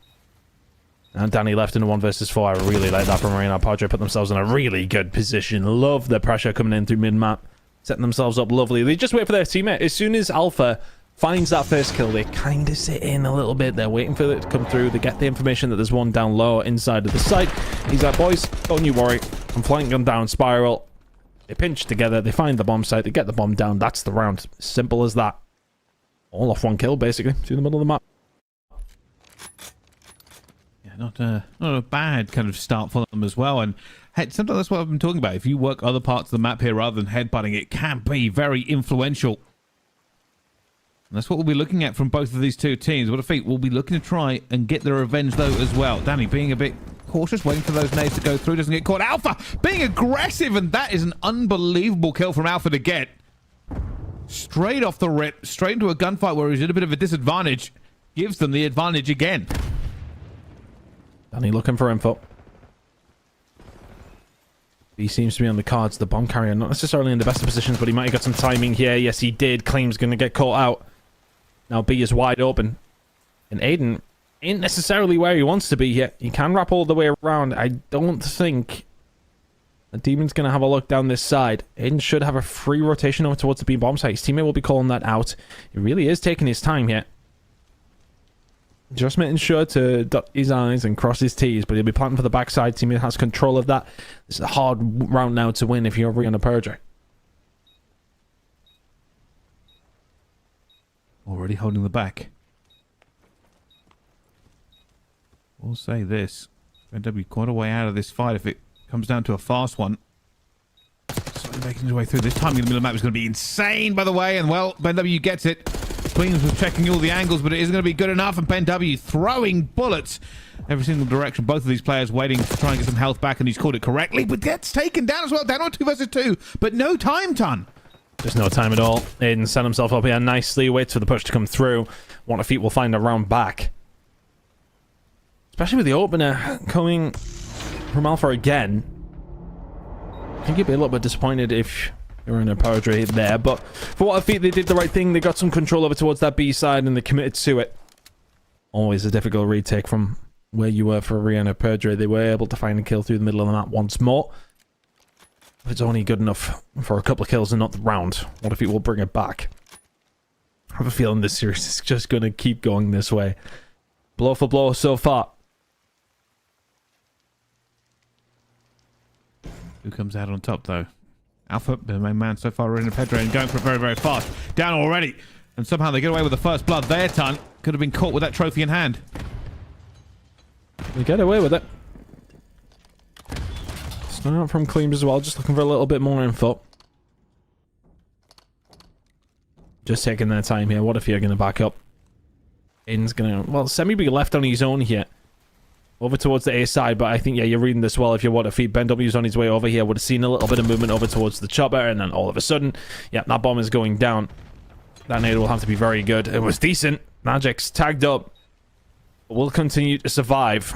And Danny left in a 1 versus 4. I really like that from Marina. Padre put themselves in a really good position. Love the pressure coming in through mid-map. Setting themselves up lovely. They just wait for their teammate. As soon as Alpha finds that first kill, they kind of sit in a little bit. They're waiting for it to come through. They get the information that there's one down low inside of the site. He's like, boys, don't you worry. I'm flanking them down spiral. They pinch together. They find the bomb site. They get the bomb down. That's the round. Simple as that. All off one kill, basically, through the middle of the map. Not a bad kind of start for them as well. And hey, sometimes that's what I've been talking about. If you work other parts of the map here rather than headbutting, it can be very influential. And that's what we'll be looking at from both of these two teams. What a feat. We'll be looking to try and get their revenge though as well. Danny being a bit cautious, waiting for those nades to go through, doesn't get caught. Alpha being aggressive, and that is an unbelievable kill from Alpha to get. Straight off the rip, straight into a gunfight where he's at a bit of a disadvantage. Gives them the advantage again. Danny looking for info. He seems to be on the cards. The bomb carrier, not necessarily in the best of positions, but he might have got some timing here. Yes, he did. Claim's going to get caught out. Now B is wide open. And Aiden ain't necessarily where he wants to be yet. He can wrap all the way around. I don't think the Demon's going to have a look down this side. Aiden should have a free rotation over towards the B bomb site. His teammate will be calling that out. He really is taking his time here. Just making sure to dot his I's and cross his T's, but he'll be planting for the backside. Teammate has control of that. This is a hard round now to win if you're on a purger. Already holding the back. We'll say this. NW quite a way out of this fight if it comes down to a fast one. Slowly making his way through. This timing in the middle of the map is going to be insane, by the way, and well, BenW gets it. Queens was checking all the angles, but it isn't going to be good enough, and BenW throwing bullets every single direction. Both of these players waiting to try and get some health back, and he's called it correctly, but gets taken down as well. Down on 2 versus 2, but no time ton. There's no time at all. Aiden set himself up here nicely, waits for the push to come through. What a feat will find a round back. Especially with the opener coming from Alpha again. I think you'd be a little bit disappointed if you're in a power trade there, but for what a feat, they did the right thing. They got some control over towards that B side and they committed to it. Always a difficult retake from where you were for Rihanna Perdre. They were able to find a kill through the middle of the map once more. If it's only good enough for a couple of kills and not the round, what if it will bring it back? I have a feeling this series is just going to keep going this way. Blow for blow so far. Who comes out on top though? Alpha, the main man so far, in Pedro, and going for it very, very fast. Down already. And somehow they get away with the first blood. Their ton could have been caught with that trophy in hand. They get away with it. Start from Cleams as well, just looking for a little bit more info. Just taking their time here. What if you're going to back up? Aiden's going to, well, Semi be left on his own here. Over towards the A side, but I think, yeah, you're reading this well if you want to feed. BenW's on his way over here. Would have seen a little bit of movement over towards the chopper, and then all of a sudden, yeah, that bomb is going down. That nade will have to be very good. It was decent. Magic's tagged up. Will continue to survive.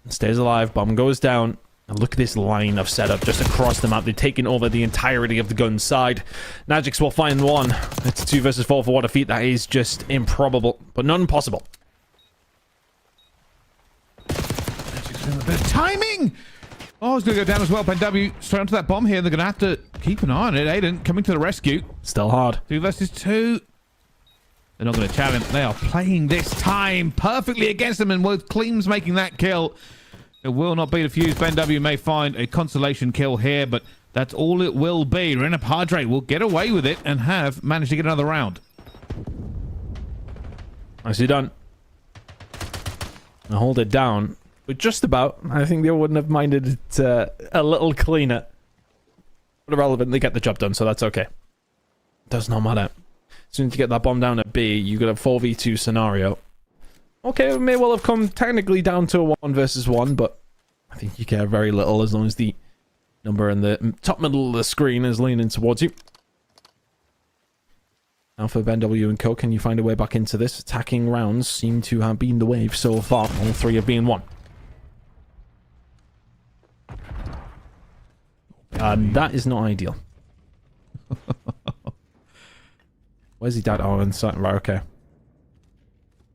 Stays alive. Bomb goes down. And look at this line of setup just across the map. They've taken over the entirety of the gun side. Magic's will find one. It's 2 versus 4 for what a feat. That is just improbable, but not impossible. A bit of timing! Oh, it's going to go down as well. BenW straight onto that bomb here. They're going to have to keep an eye on it. Aiden coming to the rescue. Still hard. 2 versus 2. They're not going to challenge. They are playing this time perfectly against them, and with Cleams making that kill, it will not be the fuse. BenW may find a consolation kill here, but that's all it will be. Rena Padre will get away with it and have managed to get another round. Nicely done. Now hold it down. But just about. I think they wouldn't have minded it a little cleaner. But irrelevant, they get the job done, so that's okay. Does not matter. As soon as you get that bomb down at B, you got a 4v2 scenario. Okay, it may well have come technically down to a 1 versus 1, but I think you care very little as long as the number in the top middle of the screen is leaning towards you. Now for Ben W and Co, can you find a way back into this? Attacking rounds seem to have been the wave so far. All three have been won. That is not ideal. Where's he dad? Oh, inside. Right, okay.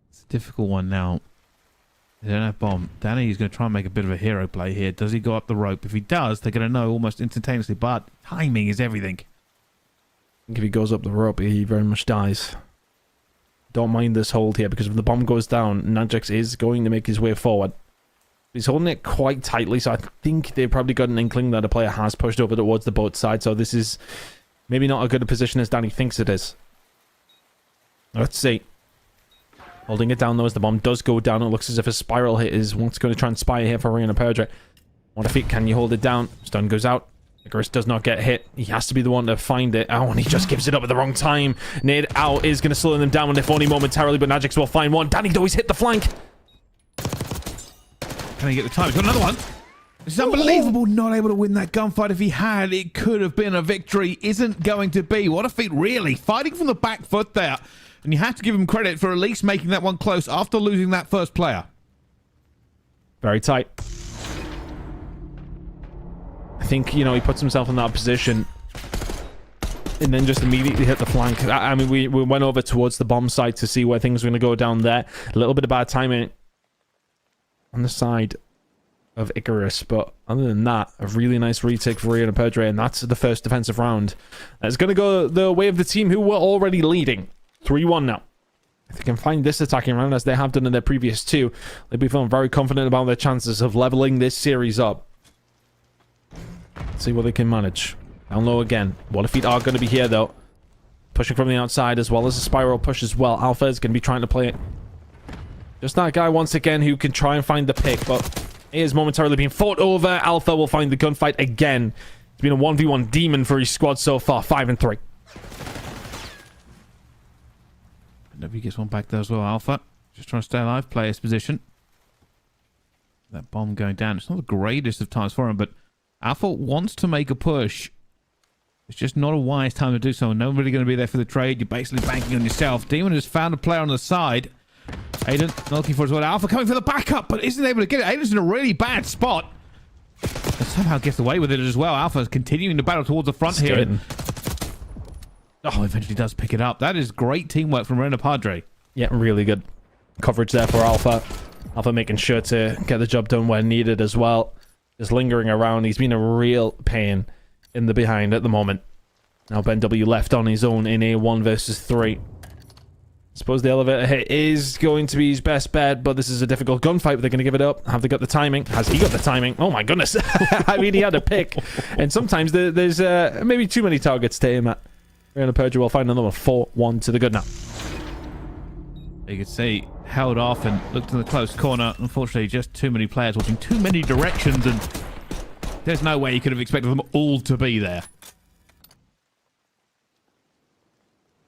It's a difficult one now. They don't have bomb. Danny's going to try and make a bit of a hero play here. Does he go up the rope? If he does, they're going to know almost instantaneously. But timing is everything. I think if he goes up the rope, he very much dies. Don't mind this hold here, because if the bomb goes down, Najix is going to make his way forward. He's holding it quite tightly, so I think they've probably got an inkling that a player has pushed over towards the boat side, so this is maybe not as good a position as Danny thinks it is. Let's see. Holding it down, though, as the bomb does go down. It looks as if a spiral hit is what's going to transpire here for Rhino Perdre. What if can you hold it down? Stun goes out. Icarus does not get hit. He has to be the one to find it. Oh, and he just gives it up at the wrong time. Nade out is going to slow them down, if only momentarily, but Najix will find one. Danny, though, he's hit the flank. Can he get the time? He's got another one. This is unbelievable. Not able to win that gunfight. If he had, it could have been a victory. Isn't going to be. What a feat, really. Fighting from the back foot there. And you have to give him credit for at least making that one close after losing that first player. Very tight. I think, you know, he puts himself in that position and then just immediately hit the flank. I mean, we went over towards the bomb site to see where things were going to go down there. A little bit of bad timing on the side of Icarus, but other than that, a really nice retake for Rhino Perdre, and that's the first defensive round. It's going to go the way of the team who were already leading. 3-1 now. If they can find this attacking round, as they have done in their previous two, they'll be feeling very confident about their chances of leveling this series up. Let's see what they can manage. Down low again. What if are going to be here, though? Pushing from the outside, as well as a spiral push as well. Alpha is going to be trying to play it. Just that guy once again who can try and find the pick, but he is momentarily being fought over. Alpha will find the gunfight again. It's been a 1v1 demon for his squad so far. 5-3. Nobody gets one back there as well. Alpha just trying to stay alive, play his position. That bomb going down. It's not the greatest of times for him, but Alpha wants to make a push. It's just not a wise time to do so. Nobody going to be there for the trade. You're basically banking on yourself. Demon has found a player on the side. Aiden not looking for as well. Alpha coming for the backup, but isn't able to get it. Aiden's in a really bad spot. And somehow gets away with it as well. Alpha is continuing to battle towards the front here. Oh, eventually does pick it up. That is great teamwork from Rhino Perdre. Yeah, really good coverage there for Alpha. Alpha making sure to get the job done where needed as well. Just lingering around. He's been a real pain in the behind at the moment. Now Ben W left on his own in a 1 versus 3. Suppose the elevator hit is going to be his best bet, but this is a difficult gunfight. But they're going to give it up. Have they got the timing? Has he got the timing? Oh my goodness. I mean, he had a pick. And sometimes there's maybe too many targets to aim at. Rhino Perdre will find another 4-1 to the good now. You can see, held off and looked in the close corner. Unfortunately, just too many players watching too many directions, and there's no way you could have expected them all to be there.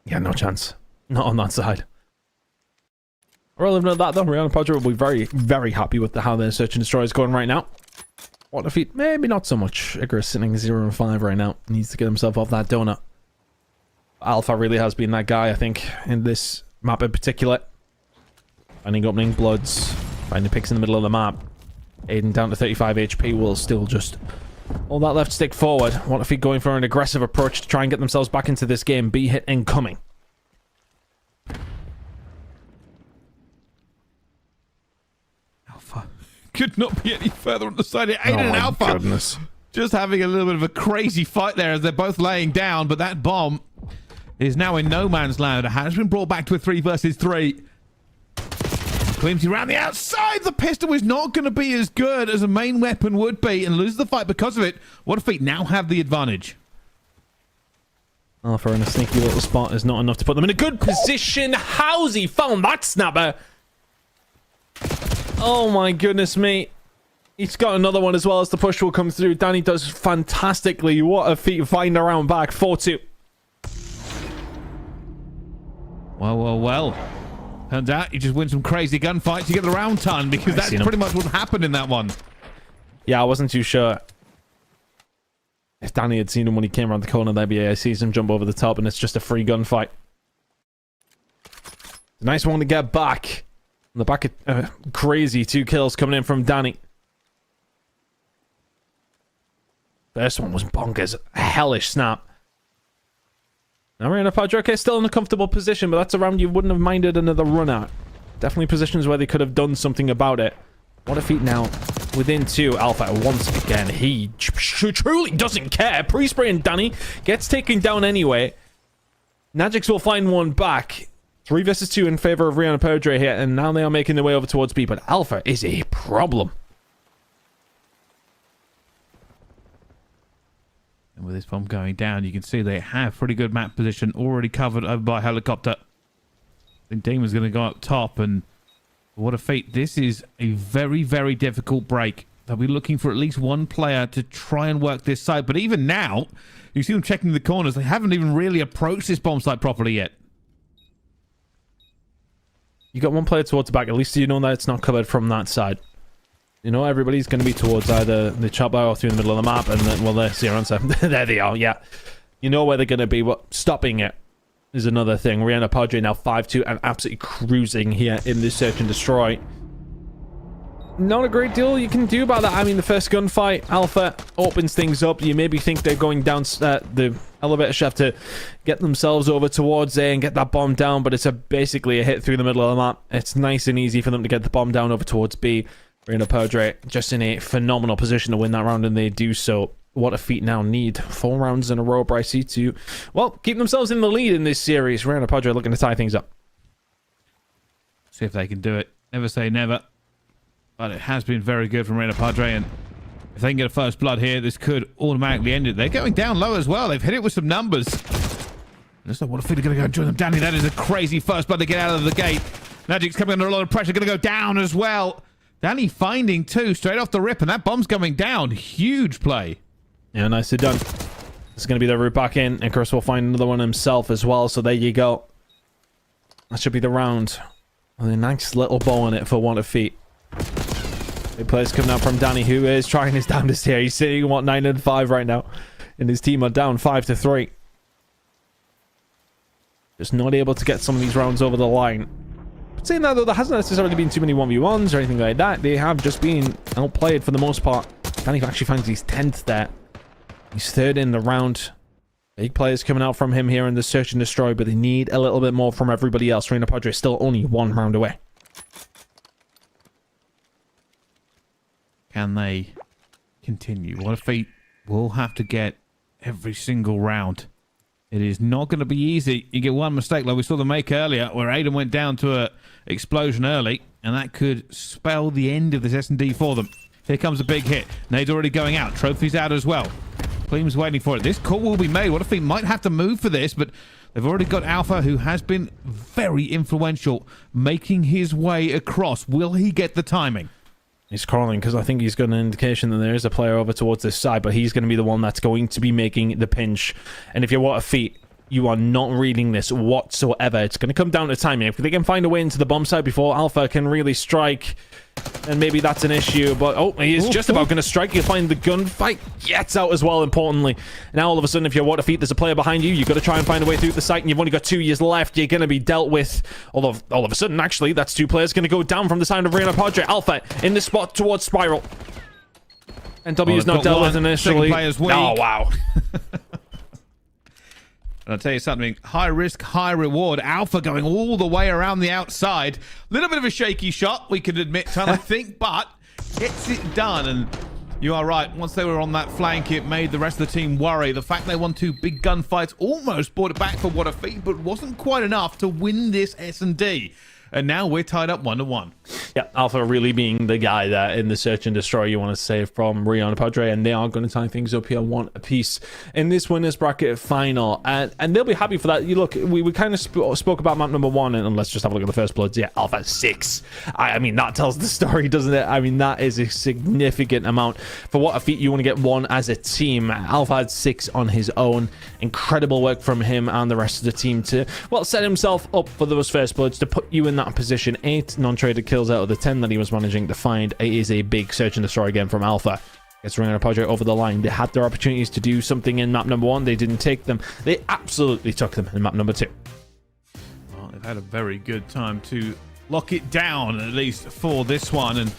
Yeah, no chance. Not on that side. Relevant to that, though, Rhino Perdre will be very, very happy with how their search and destroy is going right now. What if he... Maybe not so much. Icarus sitting 0-5 right now. Needs to get himself off that donut. Alpha really has been that guy, I think, in this map in particular. Finding opening bloods. Finding picks in the middle of the map. Aiden down to 35 HP will still just hold that left stick forward. What if he going for an aggressive approach to try and get themselves back into this game? B hit incoming. Alpha could not be any further on the side here. Aiden and Alpha goodness. Just having a little bit of a crazy fight there as they're both laying down, but that bomb is now in no man's land. It has been brought back to a 3 versus 3. Clemsy around the outside. The pistol is not going to be as good as a main weapon would be, and loses the fight because of it. What if we now have the advantage? Alpha in a sneaky little spot is not enough to put them in a good position. How's he found that snapper? Oh my goodness me. He's got another one as well as the push will come through. Danny does fantastically. What a feat. Find around back. 4-2. Well. Turns out you just win some crazy gunfights. You get the round ton, because that's pretty much what happened in that one. Yeah, I wasn't too sure if Danny had seen him when he came around the corner there. But yeah, he sees him jump over the top, and it's just a free gunfight. Nice one to get back. On the back of crazy 2 kills coming in from Danny. First one was bonkers. A hellish snap. Now Rihanna Padre still in a comfortable position, but that's a round you wouldn't have minded another run at. Definitely positions where they could have done something about it. What a feat now. Within 2, Alpha once again. He truly doesn't care. Pre-spray and Danny gets taken down anyway. Najix will find one back. 3 versus 2 in favor of Rihanna Padre here, and now they are making their way over towards B, but Alpha is a problem. And with this bomb going down, you can see they have pretty good map position already covered over by helicopter. I think Demon's going to go up top, and what a feat. This is a very, very difficult break. They'll be looking for at least one player to try and work this side, but even now, you see them checking the corners. They haven't even really approached this bomb site properly yet. You got one player towards the back. At least you know that it's not covered from that side. You know everybody's going to be towards either the chopper or through the middle of the map. And then, well, there's your answer. There they are, yeah. You know where they're going to be, but stopping it is another thing. Rihanna Padre now 5-2 and absolutely cruising here in this search and destroy. Not a great deal you can do about that. I mean, the first gunfight, Alpha opens things up. You maybe think they're going down the elevator shaft to get themselves over towards A and get that bomb down, but it's basically a hit through the middle of the map. It's nice and easy for them to get the bomb down over towards B. Rihanna Padre just in a phenomenal position to win that round, and they do so. What a feat now. Need 4 rounds in a row, Brycey, to, well, keep themselves in the lead in this series. Rihanna Padre looking to tie things up. See if they can do it. Never say never. But it has been very good from Rihanna Padre, and if they can get a first blood here, this could automatically end it. They're going down low as well. They've hit it with some numbers. Looks like what a feat are going to go and join them. Danny, that is a crazy first blood to get out of the gate. Magic's coming under a lot of pressure, going to go down as well. Danny finding 2 straight off the rip, and that bomb's coming down. Huge play. Yeah, nicely done. This is going to be the route back in, and Chris will find another one himself as well, so there you go. That should be the round. With a nice little bow on it for what a feat. Big plays coming out from Danny, who is trying his damnedest here. He's sitting, what, 9-5 right now. And his team are down 5-3. Just not able to get some of these rounds over the line. But saying that, though, there hasn't necessarily been too many 1v1s or anything like that. They have just been outplayed for the most part. Danny actually finds his 10th there. He's 3rd in the round. Big players coming out from him here in the search and destroy, but they need a little bit more from everybody else. Rihanna Padre still only 1 round away. Can they continue? What a feat. We'll have to get every single round. It is not going to be easy. You get one mistake like we saw them make earlier, where Aiden went down to a explosion early, and that could spell the end of this S&D for them. Here comes a big hit. Nade's already going out. Trophy's out as well. Clean's waiting for it. This call will be made. What a feat. Might have to move for this, but they've already got Alpha, who has been very influential, making his way across. Will he get the timing? He's crawling because I think he's got an indication that there is a player over towards this side, but he's going to be the one that's going to be making the pinch. And if you're what a feat, you are not reading this whatsoever. It's going to come down to timing. If they can find a way into the bomb site before Alpha can really strike, then maybe that's an issue. But, oh, he is just about going to strike. You'll find the gunfight gets out as well, importantly. Now, all of a sudden, if you're what a feat, there's a player behind you. You've got to try and find a way through the site, and you've only got 2 years left. You're going to be dealt with. Although, all of a sudden, actually, that's 2 players going to go down from the side of Rihanna Padre. Alpha in the spot towards Spiral. NW is not dealt with initially. Oh, wow. And I'll tell you something, high risk, high reward. Alpha going all the way around the outside. Little bit of a shaky shot, we could admit, Ton, I think, but gets it done. And you are right, once they were on that flank, it made the rest of the team worry. The fact they won 2 big gunfights almost brought it back for what a feat, but wasn't quite enough to win this S&D. And now we're tied up 1-1. Yeah, Alpha really being the guy that in the search and destroy you want to say from Rihanna Padre, and they are going to tie things up here 1 apiece in this winners bracket final, and they'll be happy for that. You look, we kind of spoke about map number 1, and let's just have a look at the first bloods. Yeah, Alpha 6. I mean, that tells the story, doesn't it? I mean, that is a significant amount for what a feat you want to get 1 as a team. Alpha had 6 on his own. Incredible work from him and the rest of the team to, well, set himself up for those first bloods to put you in that position. 8 non-traded kills out of the 10 that he was managing to find. It is a big search and destroy again from Alpha. Gets Rihanna Padre over the line. They had their opportunities to do something in map number 1. They didn't take them. They absolutely took them in map number 2. Well, They've had a very good time to lock it down, at least for this one. And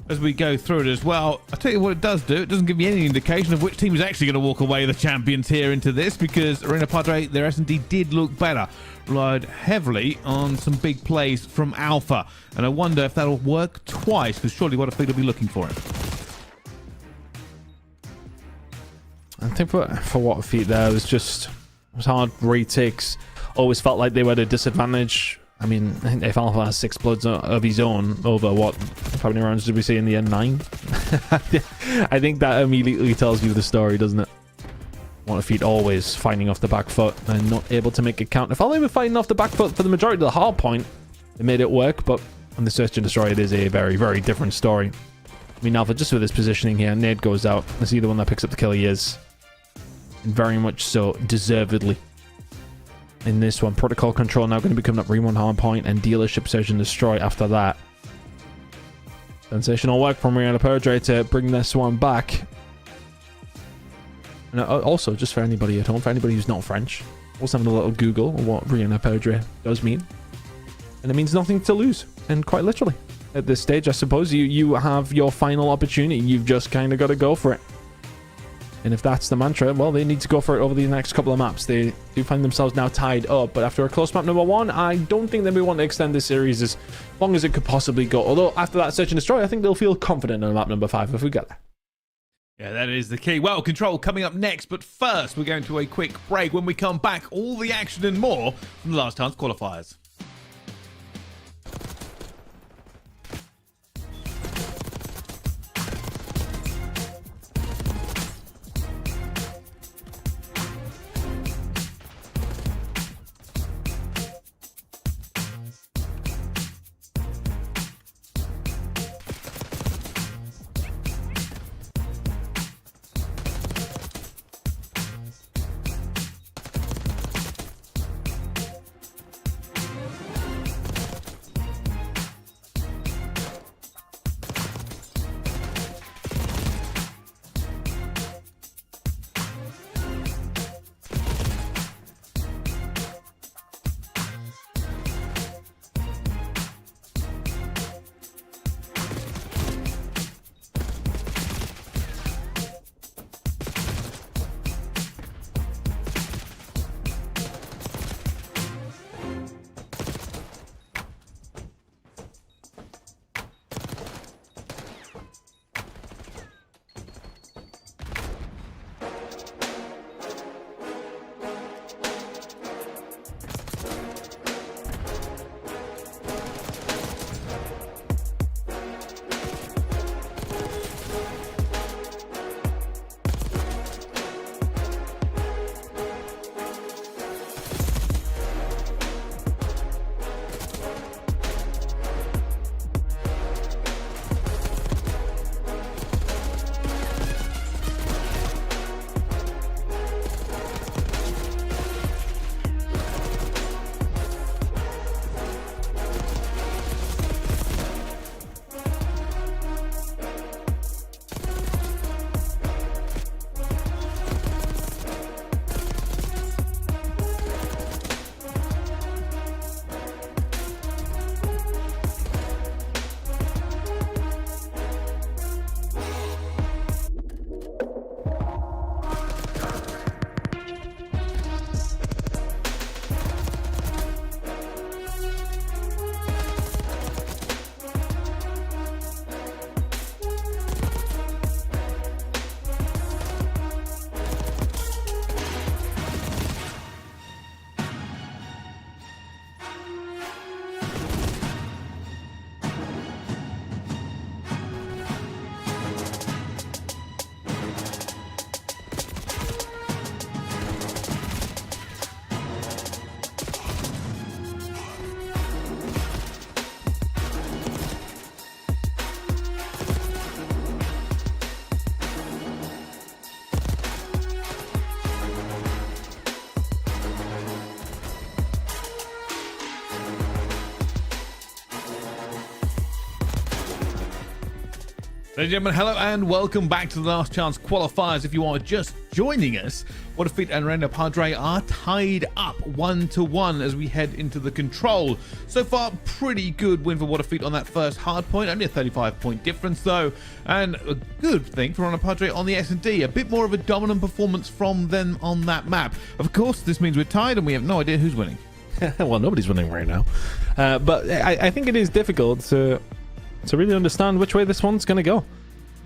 as we go through it as well, I'll tell you what it does do. It doesn't give me any indication of which team is actually going to walk away the champions here into this, because Arena Padre, their S&D did look better. Relied heavily on some big plays from Alpha. And I wonder if that'll work twice, because surely what a feed will be looking for it. I think for what feat there was hard. Retakes always felt like they were at a disadvantage. I mean, I think if Alpha has 6 bloods of his own over how many rounds did we see in the end? 9? I think that immediately tells you the story, doesn't it? What a feat always fighting off the back foot and not able to make it count. If only they were fighting off the back foot for the majority of the hard point, it made it work, but on the Search and Destroy, it is a very, very different story. I mean, Alpha, just with his positioning here, Nade goes out. Let's see the one that picks up the kill. He is. And very much so, deservedly. In this one, Protocol Control now going to be coming up Re1 hardpoint and Dealership Search and Destroy after that. Sensational work from Rihanna Perdre to bring this one back. And also, just for anybody at home, for anybody who's not French, also having a little Google of what Rihanna Perdre does mean. And it means nothing to lose, and quite literally. At this stage, I suppose you have your final opportunity. You've just kind of got to go for it. And if that's the mantra, well, they need to go for it over the next couple of maps. They do find themselves now tied up, but after a close map number 1, I don't think that we want to extend this series as long as it could possibly go. Although, after that Search and Destroy, I think they'll feel confident on map number 5 if we get there. Yeah, that is the key. Well, Control coming up next, but first, we're going to a quick break. When we come back, all the action and more from the Last Chance Qualifiers. Ladies and gentlemen, hello and welcome back to the Last Chance Qualifiers. If you are just joining us. What a Feat and Renda Padre are tied up 1-1 as we head into the control. So far, pretty good win for What a Feat on that first hard point. Only a 35-point difference though, and a good thing for Renda Padre on the S&D. A bit more of a dominant performance from them on that map. Of course, this means we're tied and we have no idea who's winning. Well, nobody's winning right now, but I think it is difficult to really understand which way this one's going to go.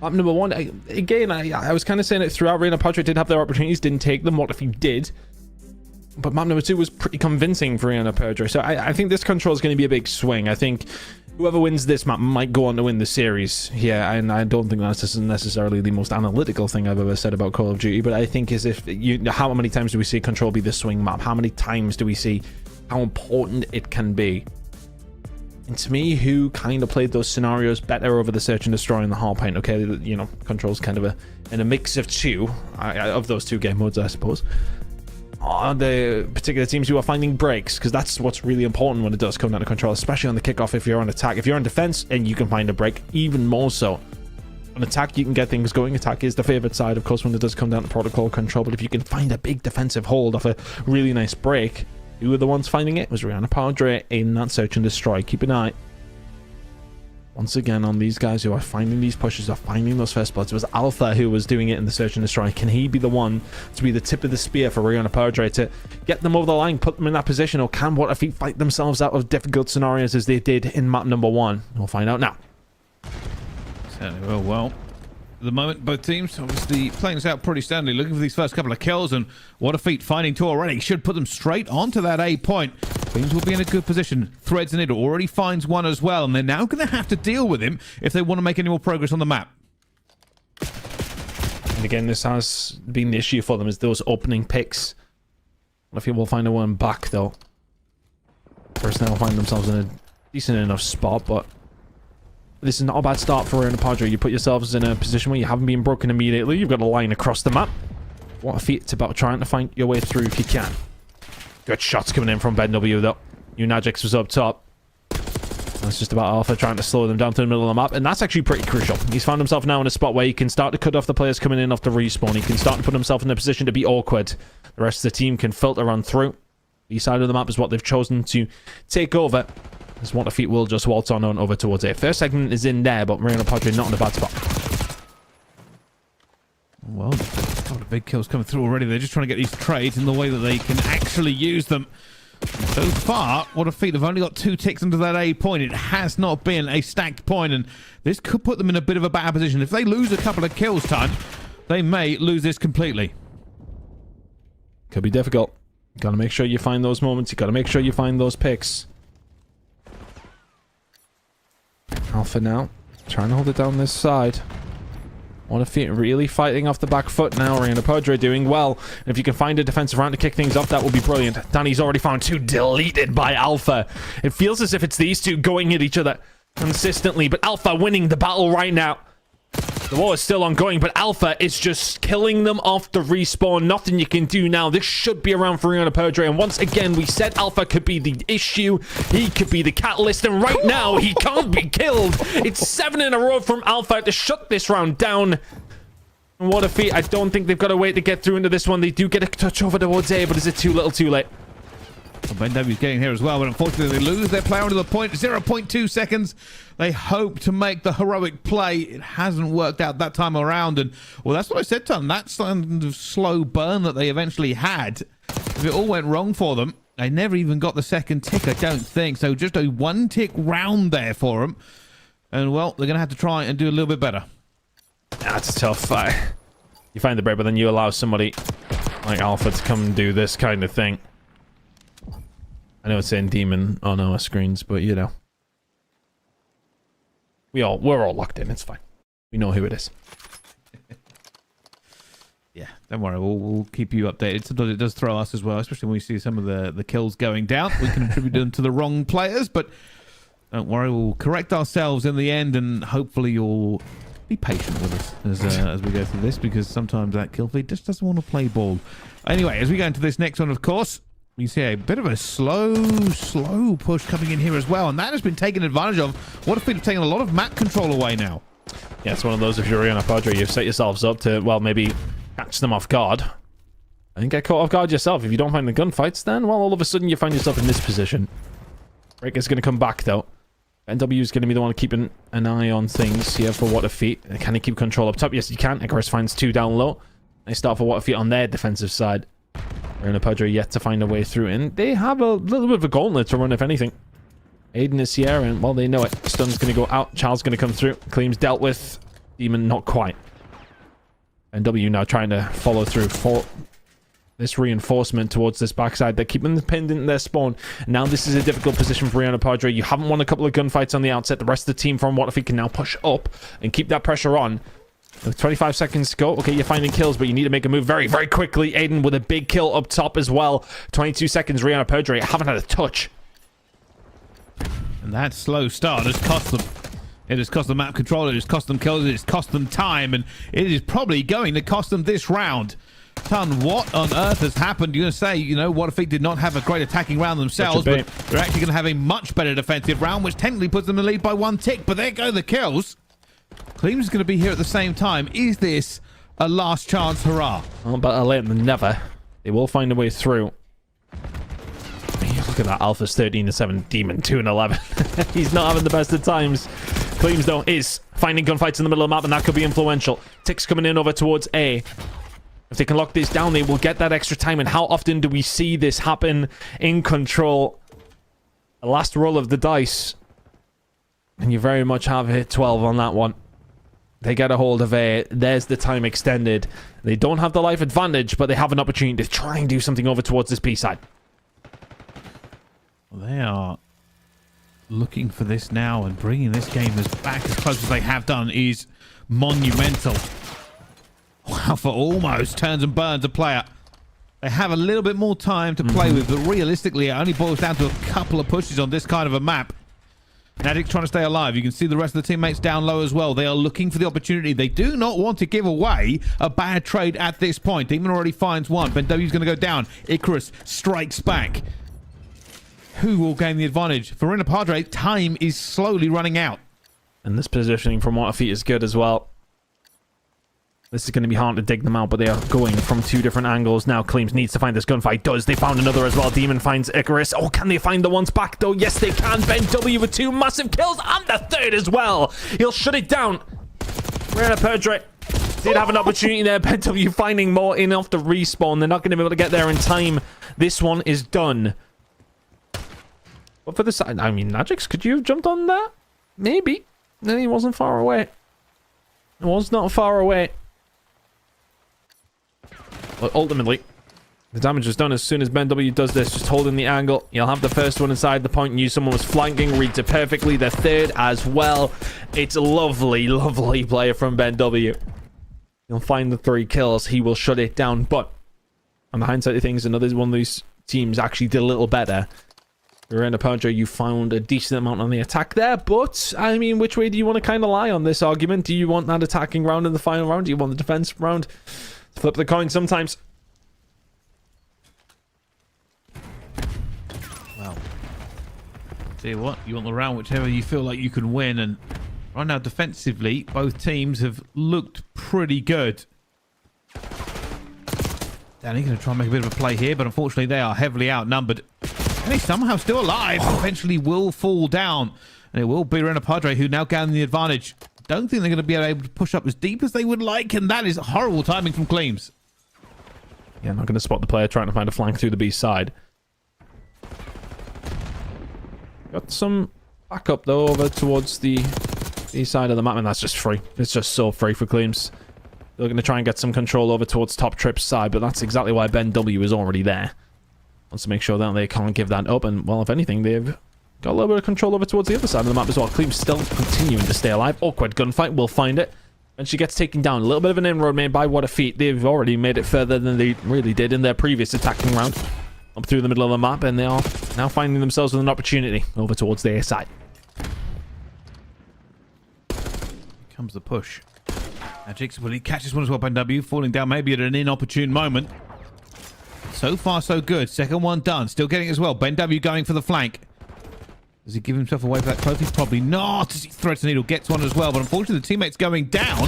Map number one, I was kind of saying it throughout. Renda Padre did have their opportunities, didn't take them. What if he did? But map number two was pretty convincing for Renda Padre. So I think this control is going to be a big swing. I think whoever wins this map might go on to win the series. Yeah, and I don't think that's necessarily the most analytical thing I've ever said about Call of Duty, but I think as if how many times do we see control be the swing map? How many times do we see how important it can be? And to me, who kind of played those scenarios better over the search and destroy and the hard point? Okay, you know, control's kind of in a mix of of those two game modes, I suppose. Are the particular teams who are finding breaks, because that's what's really important when it does come down to control, especially on the kickoff. If you're on attack, if you're on defense and you can find a break, even more so. On attack, you can get things going. Attack is the favorite side, of course, when it does come down to protocol control. But if you can find a big defensive hold off a really nice break, who were the ones finding it? It was Renda Padre in that search and destroy. Keep an eye once again on these guys who are finding these pushes, are finding those first bloods. It was Alpha who was doing it in the search and destroy. Can he be the one to be the tip of the spear for Renda Padre to get them over the line, put them in that position, or can What a Feat fight themselves out of difficult scenarios as they did in map number one? We'll find out now. Certainly will. Well, at the moment, both teams obviously playing this out pretty standardly, looking for these first couple of kills, and What a Feat finding two already should put them straight onto that A point. Teams will be in a good position. Threads in it already finds one as well, and they're now going to have to deal with him if they want to make any more progress on the map. And again, this has been the issue for them, is those opening picks. What if he will find a one back though? Personnel find themselves in a decent enough spot, but this is not a bad start for Renda Padre. You put yourselves in a position where you haven't been broken immediately. You've got a line across the map. What a Feat, it's about trying to find your way through if you can. Good shots coming in from Ben W though. Unagix was up top. It's just about Alpha trying to slow them down to the middle of the map, and that's actually pretty crucial. He's found himself now in a spot where he can start to cut off the players coming in off the respawn. He can start to put himself in a position to be awkward. The rest of the team can filter on through. The side of the map is what they've chosen to take over. As What a Feat will just waltz on over towards it. First segment is in there, but Renda Padre not in a bad spot. Well, a lot of big kills coming through already. They're just trying to get these trades in the way that they can actually use them. So far, What a Feat have only got 2 ticks into that A point. It has not been a stacked point, and this could put them in a bit of a bad position. If they lose a couple of kills time, they may lose this completely. Could be difficult. You gotta make sure you find those moments. You gotta make sure you find those picks. Alpha now, trying to hold it down this side. What a Feat really fighting off the back foot now. Renda Padre doing well. And if you can find a defensive round to kick things off, that will be brilliant. Danny's already found 2 deleted by Alpha. It feels as if it's these two going at each other consistently, but Alpha winning the battle right now. The war is still ongoing, but Alpha is just killing them off the respawn. Nothing you can do now. This should be around for Renda Padre. And once again, we said Alpha could be the issue. He could be the catalyst. And right now, he can't be killed. It's 7 in a row from Alpha to shut this round down. And What a Feat. I don't think they've got a way to get through into this one. They do get a touch over towards A, but is it too little too late? Well, Ben W's getting here as well, but unfortunately they lose their player onto the point. 0.2 seconds. They hope to make the heroic play. It hasn't worked out that time around, and well, that's what I said to them. That kind of slow burn that they eventually had, if it all went wrong for them, they never even got the second tick, I don't think. So just a 1-tick round there for them, and well, they're going to have to try and do a little bit better. That's tough. You find the break, but then you allow somebody like Alpha to come and do this kind of thing. I know it's saying demon on our screens, but you know. We're all locked in, it's fine. We know who it is. Yeah, don't worry, we'll keep you updated. Sometimes it does throw us as well, especially when we see some of the kills going down. We can attribute them to the wrong players, but don't worry, we'll correct ourselves in the end, and hopefully you'll be patient with us as we go through this, because sometimes that kill feed just doesn't want to play ball. Anyway, as we go into this next one, of course, you see a bit of a slow push coming in here as well, and that has been taken advantage of. What if we've taken a lot of map control away now? Yeah, it's one of those, if you're Renda Padre, you've set yourselves up to, well, maybe catch them off guard. And get caught off guard yourself. If you don't find the gunfights, then, well, all of a sudden you find yourself in this position. Breaker's going to come back, though. NW is going to be the one keeping an eye on things here for Water Feet. Can he keep control up top? Yes, he can. Icarus finds 2 down low. They start for Water Feet on their defensive side. Reina Padre yet to find a way through, and they have a little bit of a gauntlet to run, if anything. Aiden is here, and, well, they know it. Stun's going to go out. Child's going to come through. Claims dealt with. Demon, not quite. NW now trying to follow through for this reinforcement towards this backside. They're keeping the pinned in their spawn. Now this is a difficult position for Rihanna Padre. You haven't won a couple of gunfights on the outset. The rest of the team from Waterfeet can now push up and keep that pressure on. With 25 seconds to go. Okay, you're finding kills, but you need to make a move very, very quickly. Aiden with a big kill up top as well. 22 seconds, Rihanna Padre haven't had a touch. And that slow start has cost them. It has cost them map control, it has cost them kills, it has cost them time, and it is probably going to cost them this round. Ton, what on earth has happened? You're going to say, you know, Waterfeet did not have a great attacking round themselves, but they're actually going to have a much better defensive round, which technically puts them in the lead by 1 tick, but there go the kills. Cleveland's going to be here at the same time. Is this a last chance hurrah? Oh, better late than never. They will find a way through. Look at that. Alpha's 13-7, Demon 2-11. He's not having the best of times. Cleams, though, is finding gunfights in the middle of the map, and that could be influential. Ticks coming in over towards A. If they can lock this down, they will get that extra time. And how often do we see this happen in Control? The last roll of the dice. And you very much have hit 12 on that one. They get a hold of A. There's the time extended. They don't have the life advantage, but they have an opportunity to try and do something over towards this B side. Well, they are looking for this now, and bringing this game back as close as they have done is monumental. Alpha almost turns and burns a player. They have a little bit more time to play with, but realistically, it only boils down to a couple of pushes on this kind of a map. Nadic's trying to stay alive. You can see the rest of the teammates down low as well. They are looking for the opportunity. They do not want to give away a bad trade at this point. Demon already finds one. BenW's going to go down. Icarus strikes back. Who will gain the advantage? For Rihanna Padre, time is slowly running out. And this positioning from Waterfeet is good as well. This is going to be hard to dig them out, but they are going from 2 different angles. Now Cleams needs to find this gunfight. Does. They found another as well. Demon finds Icarus. Oh, can they find the ones back, though? Yes, they can. BenW with 2 massive kills and the 3rd as well. He'll shut it down. Rihanna Padre did have an opportunity there. BenW finding more in off the respawn. They're not going to be able to get there in time. This one is done. But for the side, I mean, Magix, could you have jumped on that? Maybe. No, he wasn't far away. It was not far away. But ultimately, the damage was done as soon as BenW does this. Just holding the angle. You'll have the first one inside the point. Knew someone was flanking. Reads it perfectly. The 3rd as well. It's a lovely, lovely player from BenW. He'll find the 3 kills. He will shut it down. But on the hindsight of things, another one of these teams actually did a little better. Rihanna Padre, you found a decent amount on the attack there, but, I mean, which way do you want to kind of lie on this argument? Do you want that attacking round in the final round? Do you want the defense round? Flip the coin sometimes. Well, tell you what, you want the round whichever you feel like you can win, and right now defensively, both teams have looked pretty good. Danny going to try and make a bit of a play here, but unfortunately they are heavily outnumbered. And he's somehow still alive. Eventually will fall down. And it will be Rihanna Padre who now gain the advantage. Don't think they're going to be able to push up as deep as they would like. And that is horrible timing from Cleams. Yeah, not going to spot the player trying to find a flank through the B side. Got some backup, though, over towards the B side of the map. And that's just free. It's just so free for Cleams. They're going to try and get some control over towards Top Trip's side. But that's exactly why BenW is already there. Wants to make sure that they can't give that up, and, well, if anything, they've got a little bit of control over towards the other side of the map as well. Cleve's still continuing to stay alive. Awkward gunfight, we'll find it. And she gets taken down. A little bit of an inroad made by Waterfeet. They've already made it further than they really did in their previous attacking round. Up through the middle of the map, and they are now finding themselves with an opportunity over towards the A side. Here comes the push. Now Jigsaw, well, he catches one as well by W, falling down maybe at an inopportune moment. So far, so good. Second one done. Still getting it as well. BenW going for the flank. Does he give himself away for that trophy? Probably not. As he threads the needle, gets one as well. But unfortunately, the teammate's going down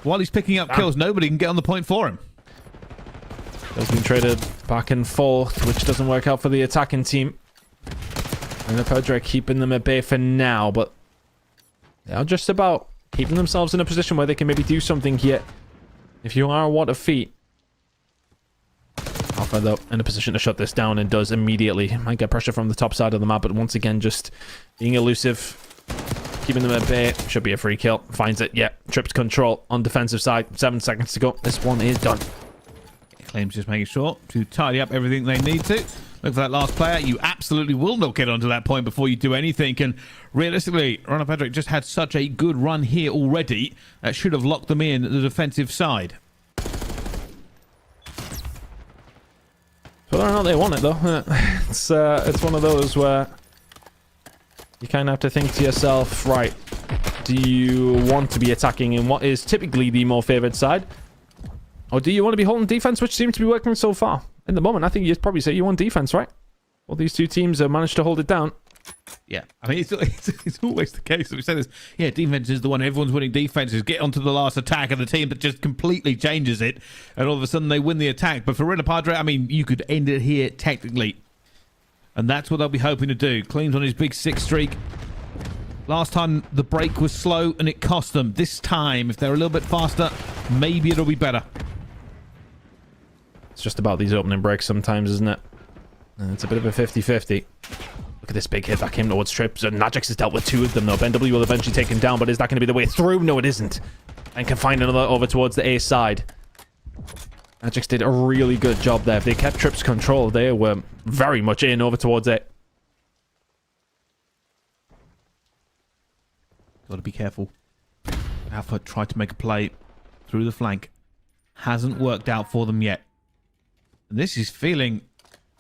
while he's picking up kills. Nobody can get on the point for him. Has been traded back and forth, which doesn't work out for the attacking team. And the Padre keeping them at bay for now, but they are just about keeping themselves in a position where they can maybe do something here. If you are what a feat. Alpha, though, in a position to shut this down and does immediately. Might get pressure from the top side of the map, but once again, just being elusive, keeping them at bay. Should be a free kill. Finds it. Yeah, trips control on defensive side. 7 seconds to go. This one is done. Claims just making sure to tidy up everything they need to. Look for that last player. You absolutely will not get onto that point before you do anything. And realistically, Ronald Patrick just had such a good run here already. That should have locked them in the defensive side. Whether or not they want it, though, it's one of those where you kind of have to think to yourself, right, do you want to be attacking in what is typically the more favored side? Or do you want to be holding defense, which seems to be working so far? In the moment, I think you'd probably say you want defense, right? Well, these two teams have managed to hold it down. Yeah, I mean, it's always the case. We say this. Yeah, defense is the one. Everyone's winning defenses. Get onto the last attack of the team that just completely changes it. And all of a sudden, they win the attack. But for Rena Padre, I mean, you could end it here technically. And that's what they'll be hoping to do. Cleans on his big 6 streak. Last time, the break was slow and it cost them. This time, if they're a little bit faster, maybe it'll be better. It's just about these opening breaks sometimes, isn't it? And it's a bit of a 50-50. Look at this big hit that came towards Trips. And Najix has dealt with 2 of them, though. Ben W will eventually take him down, but is that going to be the way through? No, it isn't. And can find another over towards the A side. Najix did a really good job there. If they kept Trips control, they were very much in over towards it. Got to be careful. Alpha tried to make a play through the flank. Hasn't worked out for them yet. And this is feeling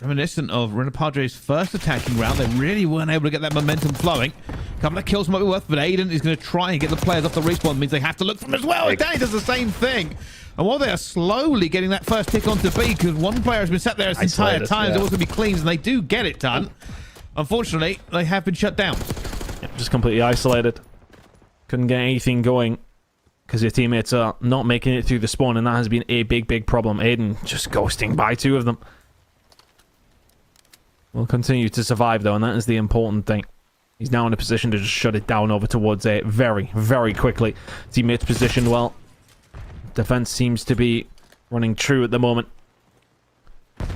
reminiscent of Rena Padre's first attacking round. They really weren't able to get that momentum flowing. A couple of kills might be worth, but Aiden is going to try and get the players off the respawn. It means they have to look for him as well. And Danny does the same thing. And while they are slowly getting that first tick onto B, because one player has been sat there this entire time, there was going to be cleans, and they do get it done. Unfortunately, they have been shut down. Yep, just completely isolated. Couldn't get anything going because your teammates are not making it through the spawn, and that has been a big problem. Aiden just ghosting by 2 of them. Will continue to survive, though, and that is the important thing. He's now in a position to just shut it down over towards A very quickly. Teammates positioned well. Defense seems to be running true at the moment.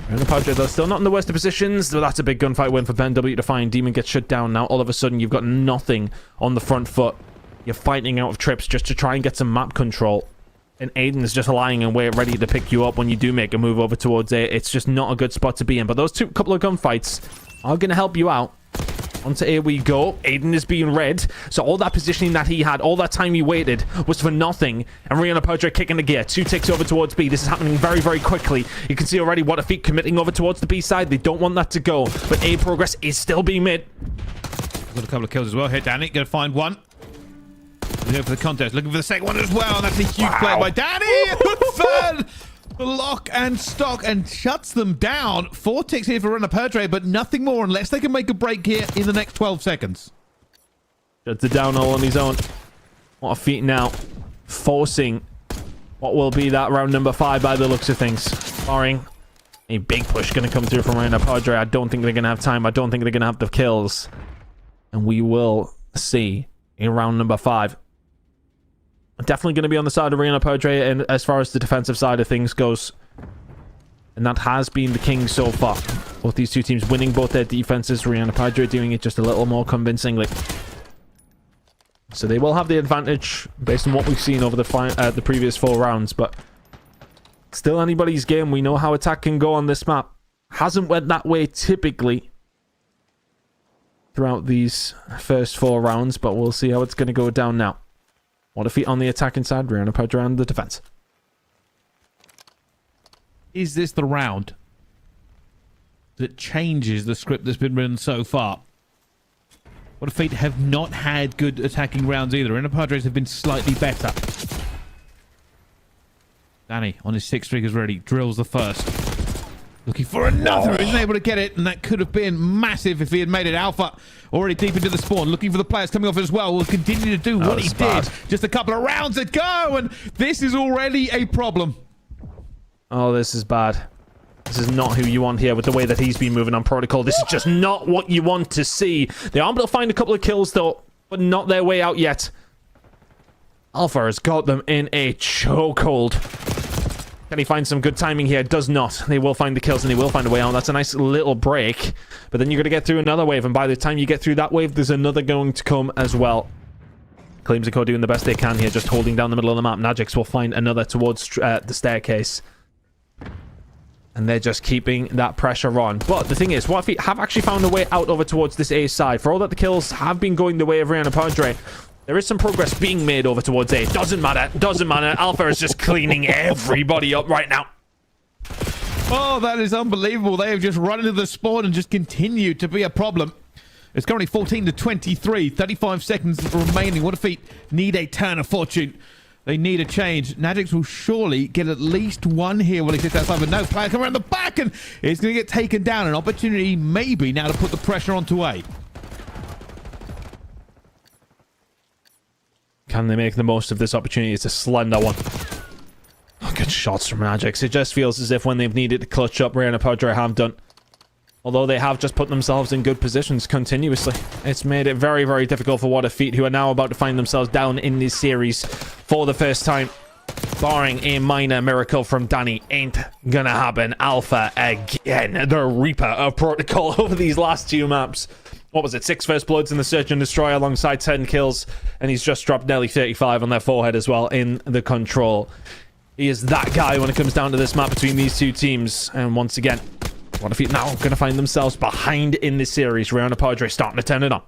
And Padre, though, still not in the worst of positions. So that's a big gunfight win for Ben W to find. Demon gets shut down now. All of a sudden, you've got nothing on the front foot. You're fighting out of trips just to try and get some map control. And Aiden is just lying in wait, ready to pick you up when you do make a move over towards A. It's just not a good spot to be in. But those couple of gunfights are going to help you out. Onto A we go. Aiden is being red. So all that positioning that he had, all that time he waited, was for nothing. And Rihanna Padre kicking the gear. 2 ticks over towards B. This is happening very quickly. You can see already what a feat committing over towards the B side. They don't want that to go. But A progress is still being made. Got a couple of kills as well here, Danny. Gonna find one. Looking for the contest. Looking for the second one as well. And that's a huge play by Danny. Third. Lock and stock and shuts them down. 4 ticks here for Rena Padre, but nothing more unless they can make a break here in the next 12 seconds. Shuts it down all on his own. What a feat now. Forcing what will be that round number 5 by the looks of things. Barring a big push going to come through from Rena Padre. I don't think they're going to have time. I don't think they're going to have the kills. And we will see in round number 5. Definitely going to be on the side of Rena Padre and as far as the defensive side of things goes. And that has been the king so far. Both these two teams winning both their defenses. Rena Padre doing it just a little more convincingly. So they will have the advantage based on what we've seen over the previous 4 rounds. But still anybody's game. We know how attack can go on this map. Hasn't went that way typically throughout these first 4 rounds. But we'll see how it's going to go down now. What a feat on the attacking side. Rihanna Padre on the defense. Is this the round that changes the script that's been written so far? What a Fate have not had good attacking rounds either. Rihanna Padres have been slightly better. Danny on his 6 streak is ready. Drills the first. Looking for another. Isn't able to get it, and that could have been massive if he had made it. Alpha already deep into the spawn. Looking for the players coming off as well. Will continue to do what he did. Just a couple of rounds to go, and this is already a problem. Oh, this is bad. This is not who you want here with the way that he's been moving on Protocol. This is just not what you want to see. They are able to find a couple of kills, though, but not their way out yet. Alpha has got them in a chokehold. Can he find some good timing here? Does not. They will find the kills and they will find a way out. That's a nice little break. But then you're going to get through another wave. And by the time you get through that wave, there's another going to come as well. Claimsico doing the best they can here, just holding down the middle of the map. Najix will find another towards the staircase. And they're just keeping that pressure on. But the thing is, what if we have actually found a way out over towards this A side? For all that the kills have been going the way of Rihanna Padre, there is some progress being made over towards A. Doesn't matter. Doesn't matter. Alpha is just cleaning everybody up right now. Oh, that is unbelievable. They have just run into the spawn and just continued to be a problem. It's currently 14 to 23. 35 seconds remaining. What if they need a turn of fortune? They need a change. Najix will surely get at least one here while he sits outside, but no, player come around the back and it's going to get taken down. An opportunity maybe now to put the pressure onto A. Can they make the most of this opportunity? It's a slender one. Oh, good shots from Najix. It just feels as if when they've needed to clutch up, Rihanna Padre have done. Although they have just put themselves in good positions continuously. It's made it very, very difficult for What a Feat, who are now about to find themselves down in this series for the first time. Barring a minor miracle from Danny, ain't gonna happen. Alpha again. The Reaper of Protocol over these last two maps. What was it? 6 first bloods in the Search and Destroy alongside 10 kills. And he's just dropped nearly 35 on their forehead as well in the control. He is that guy when it comes down to this map between these two teams. And once again, What a Feat now going to find themselves behind in this series. Rihanna Padre starting to turn it on.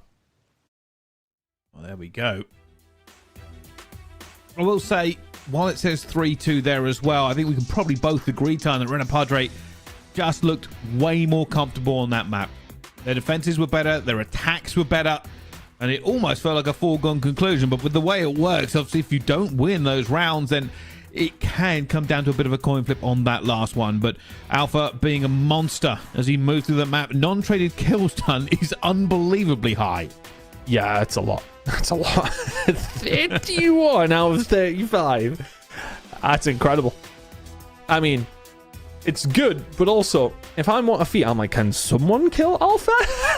Well, there we go. I will say, while it says 3-2 there as well, I think we can probably both agree, Tyne, that Rihanna Padre just looked way more comfortable on that map. Their defenses were better, their attacks were better, and it almost felt like a foregone conclusion. But with the way it works, obviously, if you don't win those rounds, then it can come down to a bit of a coin flip on that last one. But Alpha being a monster as he moved through the map. Non-traded kills done is unbelievably high. Yeah, it's a lot. That's a lot. 31 out of 35. That's incredible. I mean, it's good, but also, if I'm What a Feat, I'm like, can someone kill Alpha?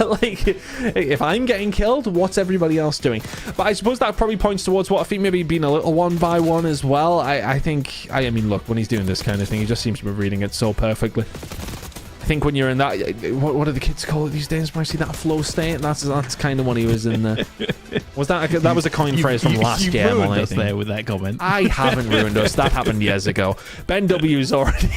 Like, if I'm getting killed, what's everybody else doing? But I suppose that probably points towards What a Feat maybe being a little 1-by-1 as well. I mean, look, when he's doing this kind of thing, he just seems to be reading it so perfectly. I think when you're in that, what do the kids call it these days? When I see that flow state, that's kind of what he was in there. Was that was a coin phrase from last year? You ruined us there with that comment. I haven't ruined us. That happened years ago. Ben W's already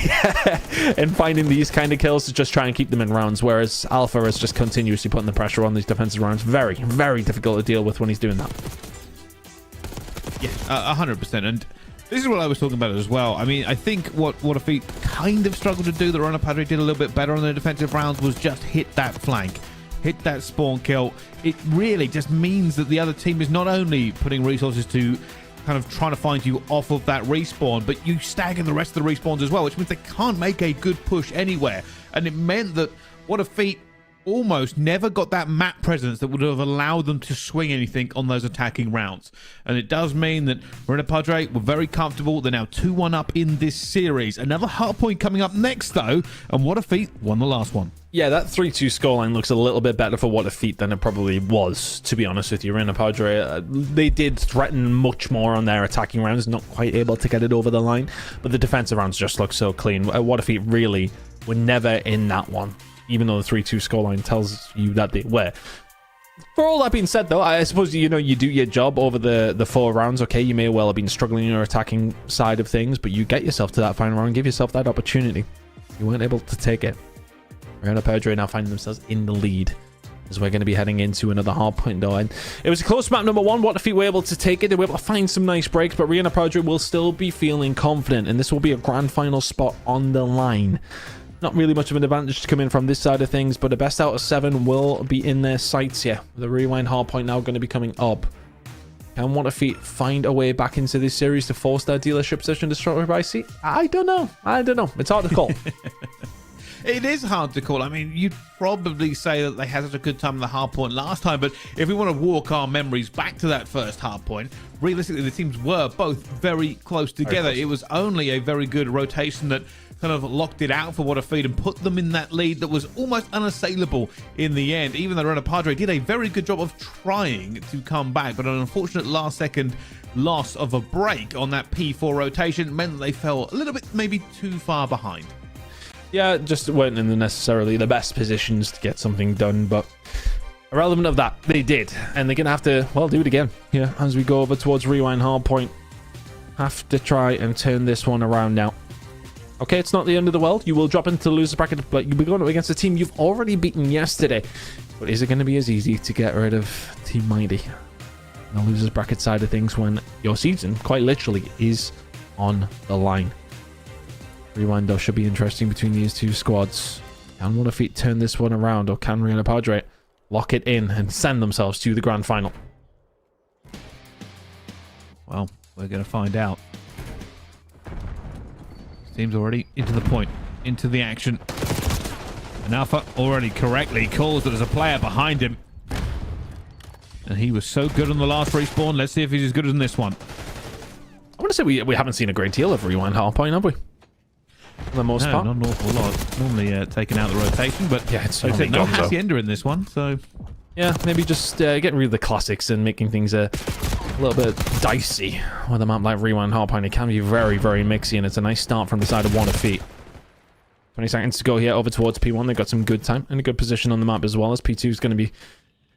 and finding these kind of kills to just try and keep them in rounds, whereas Alpha is just continuously putting the pressure on these defensive rounds. Very, very difficult to deal with when he's doing that. Yeah, 100%. And this is what I was talking about as well. I mean, I think what a Feat kind of struggled to do that Rihanna Padre did a little bit better on the defensive rounds was just hit that flank, hit that spawn kill. It really just means that the other team is not only putting resources to kind of trying to find you off of that respawn, but you stagger the rest of the respawns as well, which means they can't make a good push anywhere. And it meant that What a Feat almost never got that map presence that would have allowed them to swing anything on those attacking rounds. And it does mean that Rihanna Padre were very comfortable. They're now 2-1 up in this series. Another hard point coming up next, though, and What a Feat won the last one. Yeah, that 3-2 scoreline looks a little bit better for What a Feat than it probably was, to be honest with you. Rihanna Padre, they did threaten much more on their attacking rounds, not quite able to get it over the line, but the defensive rounds just look so clean. What a Feat really were never in that one, even though the 3-2 scoreline tells you that they were. For all that being said, though, I suppose, you do your job over the 4 rounds. Okay, you may well have been struggling in your attacking side of things, but you get yourself to that final round, give yourself that opportunity. You weren't able to take it. Rihanna Padre now finding themselves in the lead as we're going to be heading into another hard point, though. And it was a close map number 1. What if we were able to take it? They were able to find some nice breaks, but Rihanna Padre will still be feeling confident, and this will be a grand final spot on the line. Not really much of an advantage to come in from this side of things, but a best out of 7 will be in their sights here. The rewind hard point now going to be coming up. Can What a Feat find a way back into this series to force their dealership session destroyer by sea? I don't know. It's hard to call. It is hard to call. I mean, you'd probably say that they had such a good time in the hard point last time, but if we want to walk our memories back to that first hard point, realistically, the teams were both very close together. It was only a very good rotation that kind of locked it out for What a Feed and put them in that lead that was almost unassailable in the end, even though Reina Padre did a very good job of trying to come back, but an unfortunate last-second loss of a break on that P4 rotation meant that they fell a little bit maybe too far behind. Yeah, just weren't in necessarily the best positions to get something done, but irrelevant of that, they did, and they're gonna have to, well, do it again here as we go over towards Rewind Hardpoint. Have to try and turn this one around now. Okay, it's not the end of the world. You will drop into the loser bracket, but you'll be going up against a team you've already beaten yesterday. But is it going to be as easy to get rid of Team Mighty on the losers bracket side of things when your season, quite literally, is on the line? Rewind, though, should be interesting between these two squads. Can What a Feat turn this one around, or can Reina Padre lock it in and send themselves to the grand final? Well, we're going to find out. Team's already into the point, into the action. And Alpha already correctly calls that there's a player behind him. And he was so good on the last respawn. Let's see if he's as good as in this one. I want to say we haven't seen a great deal of Rewind Hardpoint, have we? For the most part. Not an awful lot. Normally taking out the rotation, but yeah, it's like I said, no Hacienda in this one, so... Yeah, maybe just getting rid of the classics and making things a little bit dicey with a map like Rewind Hardpoint. It can be very, very mixy, and it's a nice start from the side of What a Feat. 20 seconds to go here over towards P1. They've got some good time and a good position on the map as well, as P2 is going to be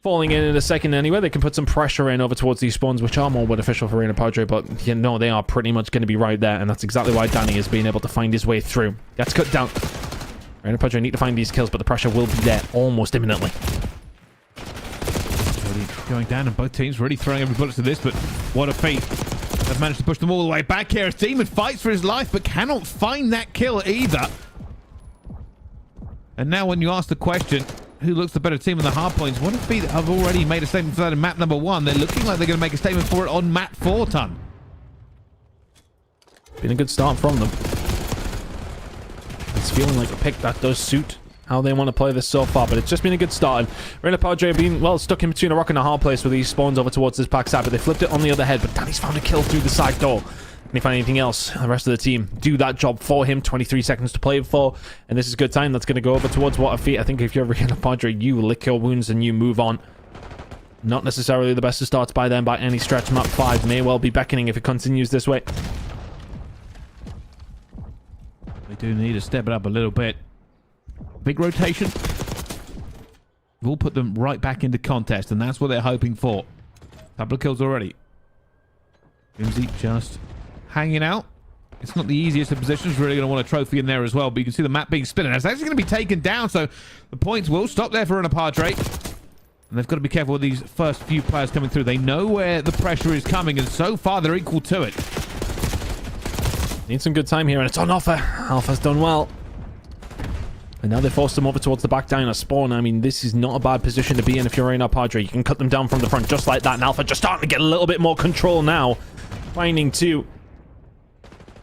falling in a second anyway. They can put some pressure in over towards these spawns, which are more beneficial for Reina Padre, but you know, they are pretty much going to be right there, and that's exactly why Danny has been able to find his way through. Gets cut down. Reina Padre need to find these kills, but the pressure will be there almost imminently. Going down, and both teams really throwing every bullet to this, but What a Feat have managed to push them all the way back here as Demon fights for his life, but cannot find that kill either. And now when you ask the question, who looks the better team in the hard points, What a Feat have already made a statement for that in map number 1. They're looking like they're going to make a statement for it on map 4, Ton. Been a good start from them. It's feeling like a pick that does suit how they want to play this so far, but it's just been a good start. And Reina Padre have been, well, stuck in between a rock and a hard place with these spawns over towards this back side, but they flipped it on the other head. But Danny's found a kill through the side door. Can he find anything else? The rest of the team do that job for him. 23 seconds to play it for, and this is a good time. That's going to go over towards What a Feat. I think if you're Reina Padre, you lick your wounds and you move on. Not necessarily the best of starts by them by any stretch. Map 5 may well be beckoning if it continues this way. We do need to step it up a little bit. Big rotation. We'll put them right back into contest, and that's what they're hoping for. Couple of kills already. Grimsy just hanging out. It's not the easiest of positions. Really going to want a trophy in there as well, but you can see the map being split, and it's actually going to be taken down, so the points will stop there for Reina Padre. And they've got to be careful with these first few players coming through. They know where the pressure is coming, and so far they're equal to it. Need some good time here, and it's on Alpha. Alpha's done well. And now they forced them over towards the back diner spawn. I mean, this is not a bad position to be in if you're Reina Padre. You can cut them down from the front just like that. And Alpha just starting to get a little bit more control now. Finding 2.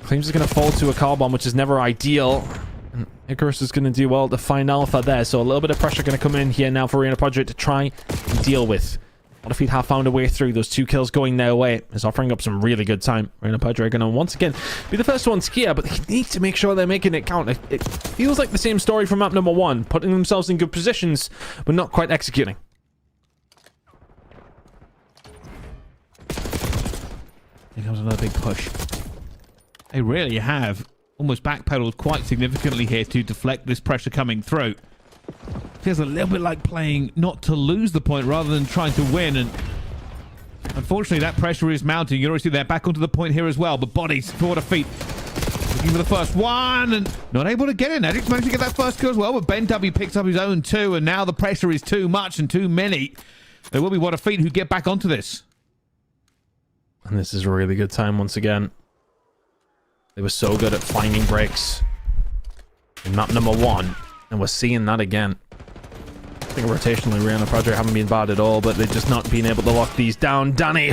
Claims is going to fall to a car bomb, which is never ideal. And Icarus is going to do well to find Alpha there. So a little bit of pressure going to come in here now for Reina Padre to try and deal with. What if he'd have found a way through? Those 2 kills going their way is offering up some really good time. Reina Padre are going to once again be the first ones here, but they need to make sure they're making it count. It feels like the same story from map number 1, putting themselves in good positions, but not quite executing. Here comes another big push. They really have almost backpedaled quite significantly here to deflect this pressure coming through. Feels a little bit like playing not to lose the point rather than trying to win, and unfortunately that pressure is mounting. You can already see they're back onto the point here as well, but bodies for What a Feat. Looking for the first one and not able to get in. Adix managed to get that first kill as well, but Ben W picks up his own 2, and now the pressure is too much and too many. There will be What a Feat who get back onto this. And this is a really good time once again. They were so good at finding breaks in map number 1, and we're seeing that again. I think rotationally, Reina Padre haven't been bad at all, but they're just not being able to lock these down. Danny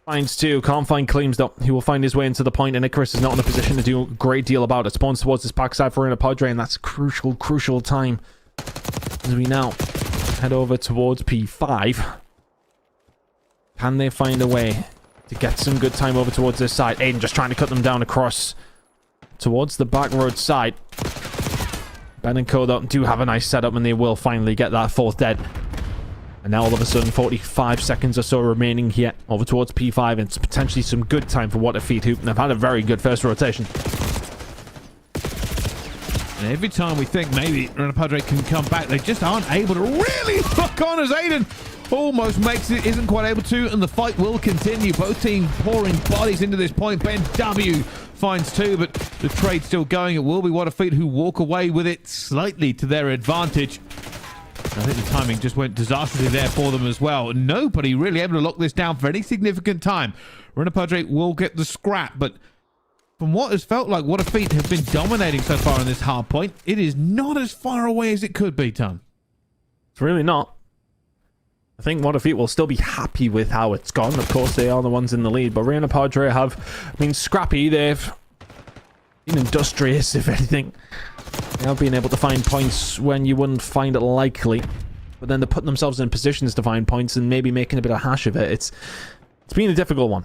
finds 2, can't find Claims though. He will find his way into the point, and Icarus is not in a position to do a great deal about it. Spawns towards this backside for Reina Padre, and that's crucial time as we now head over towards P5. Can they find a way to get some good time over towards this side? Aiden just trying to cut them down across towards the back road side. Ben and Co though do have a nice setup, and they will finally get that fourth dead. And now all of a sudden, 45 seconds or so remaining here over towards P5, and it's potentially some good time for What a Feat, who have had a very good first rotation. And every time we think maybe Rena Padre can come back, they just aren't able to really hook on, as Aiden almost makes it, isn't quite able to, and the fight will continue. Both teams pouring bodies into this point. Ben W finds two, but the trade's still going. It will be What a Feat who walk away with it slightly to their advantage. I think the timing just went disastrously there for them as well. Nobody really able to lock this down for any significant time. Rena Padre will get the scrap, but from what has felt like What a Feat have been dominating so far in this hard point, it is not as far away as it could be, Tom. It's really not. I think What a Feat will still be happy with how it's gone. Of course, they are the ones in the lead, but Rena Padre have been scrappy. They've been industrious, if anything. They have been able to find points when you wouldn't find it likely, but then they're putting themselves in positions to find points and maybe making a bit of hash of it. It's been a difficult one.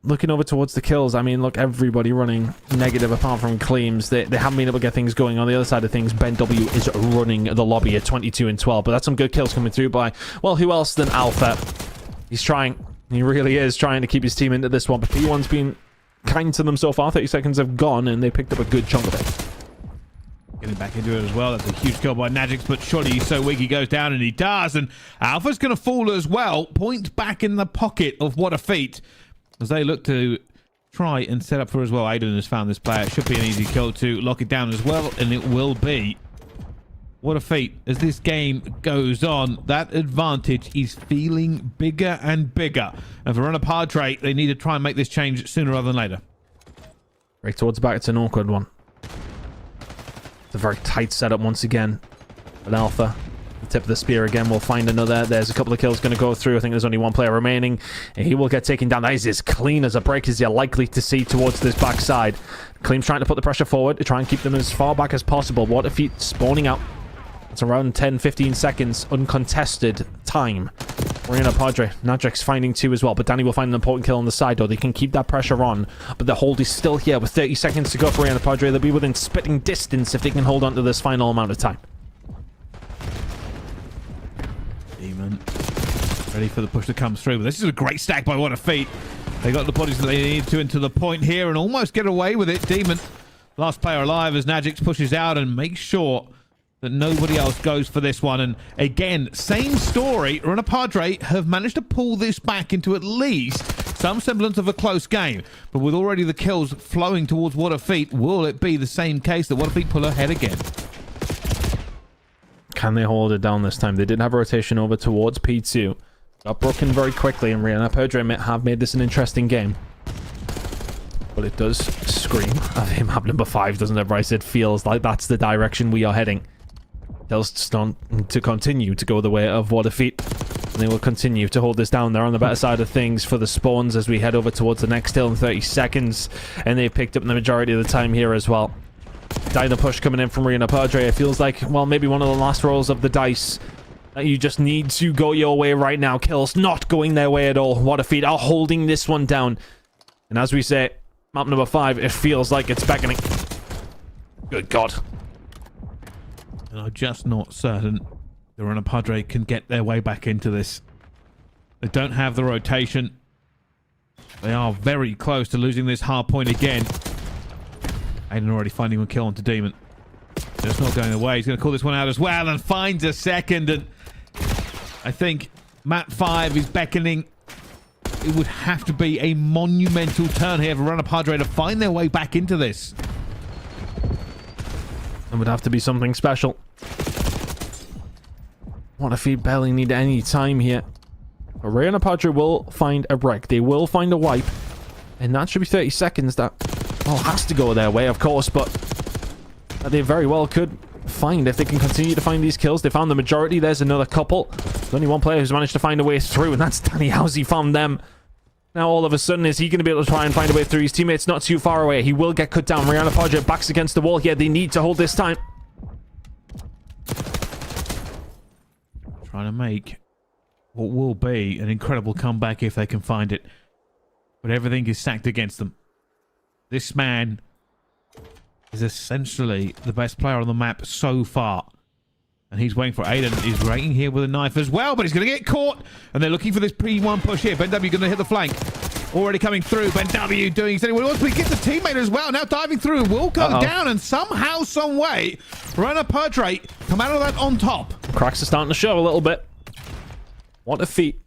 Looking over towards the kills, I mean, look, everybody running negative apart from Claims. They haven't been able to get things going. On the other side of things, Ben W is running the lobby at 22 and 12, but that's some good kills coming through by, well, who else than Alpha? He's trying. He really is trying to keep his team into this one, but P1's been kind to them so far. 30 seconds have gone, and they picked up a good chunk of it. Getting back into it as well. That's a huge kill by Najix, but surely he's so weak he goes down, and he does. And Alpha's going to fall as well. Point back in the pocket of What a Feat as they look to try and set up for as well. Aiden has found this player. It should be an easy kill to lock it down as well, and it will be. What a Feat. As this game goes on, that advantage is feeling bigger and bigger. And for Rena Padre, they need to try and make this change sooner rather than later. Right towards the back, it's an awkward one. It's a very tight setup once again. But Alpha, the tip of the spear again, will find another. There's a couple of kills going to go through. I think there's only one player remaining. And he will get taken down. That is as clean as a break as you're likely to see towards this backside. Clean's trying to put the pressure forward to try and keep them as far back as possible. What a Feat spawning out. It's around 10-15 seconds uncontested time. Rena Padre, Nadrix finding two as well, but Danny will find an important kill on the side, though. They can keep that pressure on, but the hold is still here with 30 seconds to go for Rena Padre. They'll be within spitting distance if they can hold on to this final amount of time. Demon ready for the push to come through, but this is a great stack by What a Feat. They got the bodies that they need to into the point here and almost get away with it. Demon, last player alive as Najix pushes out and makes sure that nobody else goes for this one. And again, same story. Rena Padre have managed to pull this back into at least some semblance of a close game. But with already the kills flowing towards What a Feat, will it be the same case that What a Feat pull ahead again? Can they hold it down this time? They did have a rotation over towards P2. Got broken very quickly, and Rena Padre have made this an interesting game. But it does scream of him map number 5, doesn't it, Bryce? It feels like that's the direction we are heading. They'll start to continue to go the way of What a Feat. And they will continue to hold this down. They're on the better side of things for the spawns as we head over towards the next hill in 30 seconds. And they've picked up the majority of the time here as well. Dino push coming in from Rena Padre. It feels like, well, maybe one of the last rolls of the dice that you just need to go your way right now. Kills not going their way at all. What a Feat are holding this one down. And as we say, map number 5, it feels like it's beckoning. Good God. And I'm just not certain that Rena Padre can get their way back into this. They don't have the rotation. They are very close to losing this hard point again. Aiden already finding one kill onto Demon. Just not going away. He's going to call this one out as well and finds a second. And I think map 5 is beckoning. It would have to be a monumental turn here for Rena Padre to find their way back into this. It would have to be something special. What a Feat barely need any time here. But Rena Padre will find a wreck. They will find a wipe. And that should be 30 seconds. That, well, has to go their way, of course, but they very well could find if they can continue to find these kills. They found the majority. There's another couple. There's only one player who's managed to find a way through, and that's Danny. How's he found them? Now, all of a sudden, is he going to be able to try and find a way through? His teammate's not too far away. He will get cut down. Rena Padre backs against the wall here. They need to hold this time. Trying to make what will be an incredible comeback if they can find it. But everything is stacked against them. This man is essentially the best player on the map so far. And he's waiting for Aiden. He's waiting here with a knife as well, but he's going to get caught. And they're looking for this P1 push here. Ben W going to hit the flank. Already coming through. Ben W doing exactly what he wants, but he gets a teammate as well. Now diving through. Will go down, and somehow, some way, Rana Perdre come out of that on top. Cracks are starting to show a little bit. What a feat.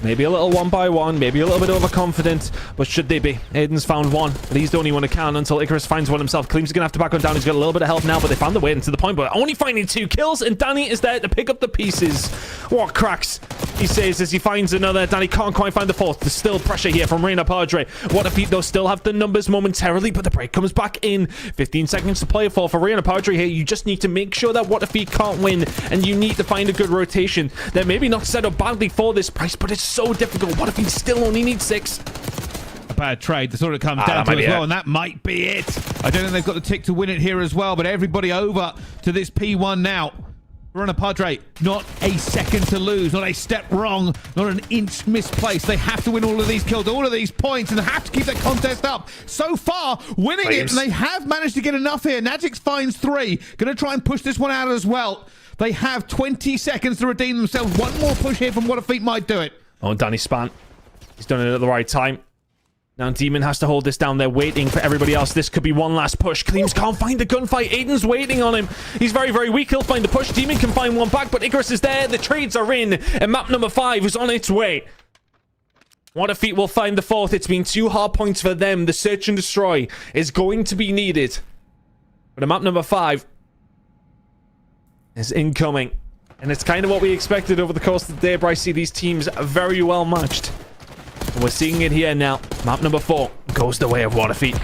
Maybe a little one by one, maybe a little bit overconfident, but should they be? Aiden's found one, but he's the only one who can until Icarus finds one himself. Kleem's gonna have to back on down. He's got a little bit of help now, but they found the way into the point, but only finding 2 kills, and Danny is there to pick up the pieces. What cracks, he says as he finds another. Danny can't quite find the 4th. There's still pressure here from Rana Perdre. What a feat, though, still have the numbers momentarily, but the break comes back in. 15 seconds to play for Rana Perdre here. You just need to make sure that What a Feat can't win, and you need to find a good rotation. They're maybe not set up badly for this price, but it's so difficult. What if he still only needs 6? A bad trade. That's what it comes down to as well, and that might be it. I don't think they've got the tick to win it here as well, but everybody over to this P1 now. Rana Perdre, not a second to lose, not a step wrong, not an inch misplaced. They have to win all of these kills, all of these points, and they have to keep that contest up. So far, winning it, and they have managed to get enough here. Najix finds 3. Going to try and push this one out as well. They have 20 seconds to redeem themselves. One more push here from What a Feat might do it. Oh, Danny Span. He's done it at the right time. Now Demon has to hold this down. They're waiting for everybody else. This could be one last push. Kleems can't find the gunfight. Aiden's waiting on him. He's very, very weak. He'll find the push. Demon can find one back, but Icarus is there. The trades are in, and map number 5 is on its way. What a Feat will find the 4th. It's been 2 hard points for them. The search and destroy is going to be needed. But map number 5 is incoming. And it's kind of what we expected over the course of the day, Bryce. See, these teams are very well matched. And we're seeing it here now. Map number 4 goes the way of What a Feat.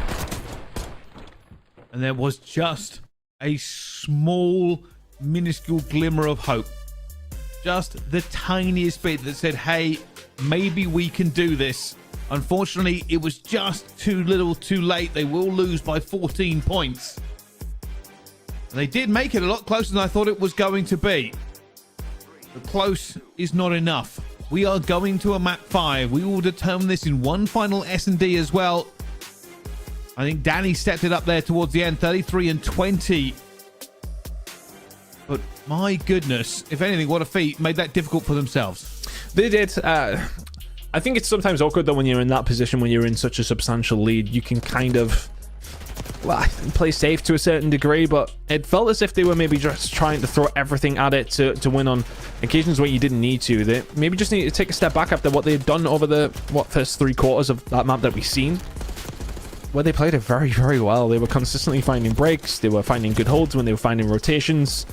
And there was just a small, minuscule glimmer of hope. Just the tiniest bit that said, hey, maybe we can do this. Unfortunately, it was just too little too late. They will lose by 14 points. And they did make it a lot closer than I thought it was going to be. But close is not enough. We are going to a map 5. We will determine this in one final S&D as well. I think Danny stepped it up there towards the end, 33 and 20. But my goodness, if anything, What a Feat made that difficult for themselves. They did. I think it's sometimes awkward though when you're in that position, when you're in such a substantial lead. You can kind of play safe to a certain degree, but it felt as if they were maybe just trying to throw everything at it to win on occasions where you didn't need to. They maybe just need to take a step back after what they've done over the first 3 quarters of that map that we've seen, where they played it very, very well. They were consistently finding breaks, they were finding good holds when they were finding rotations.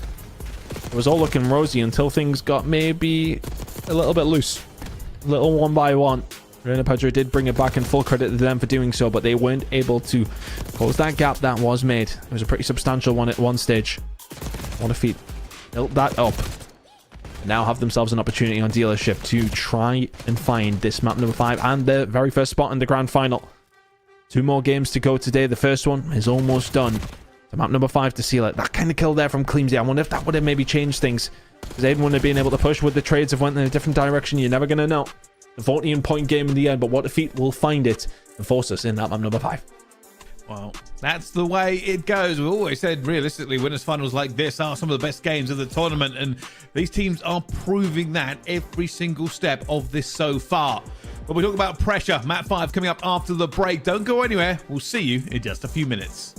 It was all looking rosy until things got maybe a little bit loose, a little one by one. Rana Perdre did bring it back, and full credit to them for doing so, but they weren't able to close that gap that was made. It was a pretty substantial one at one stage. What a Feat built that up. Now have themselves an opportunity on dealership to try and find this map number 5 and their very first spot in the grand final. 2 more games to go today. The first one is almost done. The map number 5 to seal it. That kind of kill there from Kleemsy. I wonder if that would have maybe changed things, because Aiden wouldn't have been able to push. With the trades have went in a different direction. You're never going to know. The 14-point game in the end, but What a Feat will find it and force us in that map number 5. Well, that's the way it goes. We've always said, realistically, winners finals like this are some of the best games of the tournament, and these teams are proving that every single step of this so far. But we talk about pressure. Map 5 coming up after the break. Don't go anywhere. We'll see you in just a few minutes.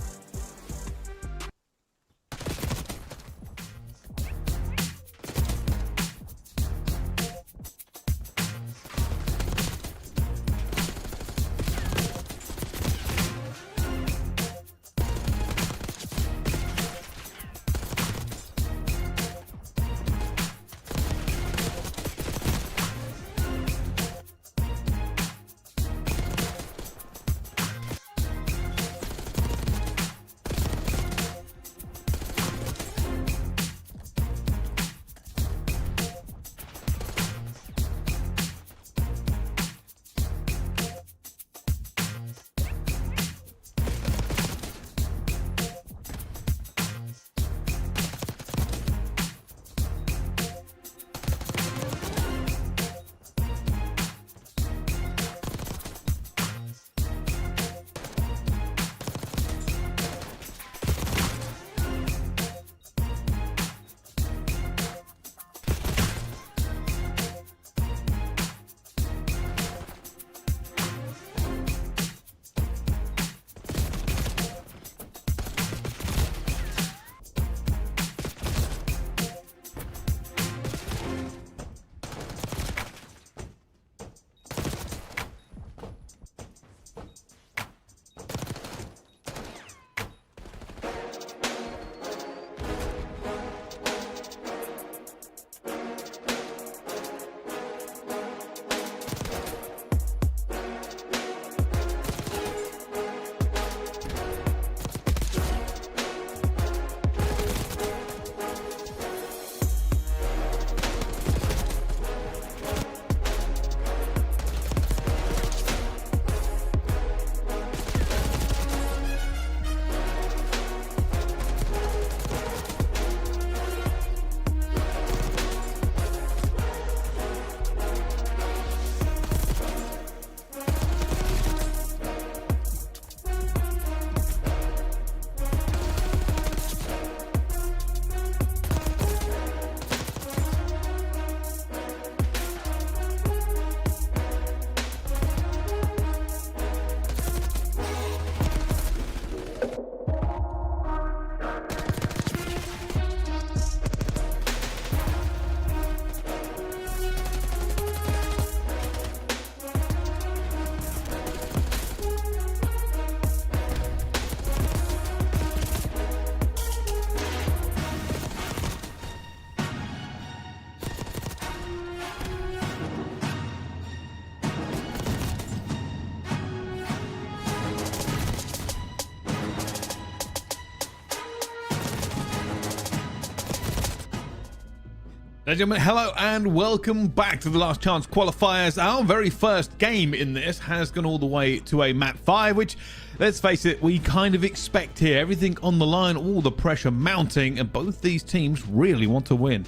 Ladies and gentlemen, hello and welcome back to the Last Chance Qualifiers. Our very first game in this has gone all the way to a map 5, which, let's face it, we kind of expect here. Everything on the line, all the pressure mounting, and both these teams really want to win.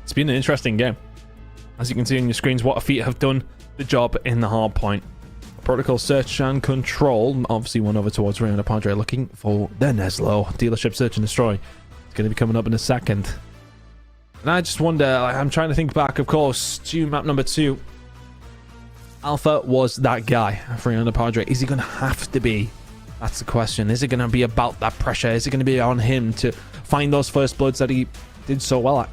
It's been an interesting game. As you can see on your screens, What a Feat have done the job in the hard point. Protocol search and control obviously went over towards Ray and Padre looking for their Neslo. Dealership search and destroy. It's going to be coming up in a second. And I just wonder, I'm trying to think back, of course, to map number 2. Alpha was that guy, Fernando Padre. Is he going to have to be? That's the question. Is it going to be about that pressure? Is it going to be on him to find those first bloods that he did so well at?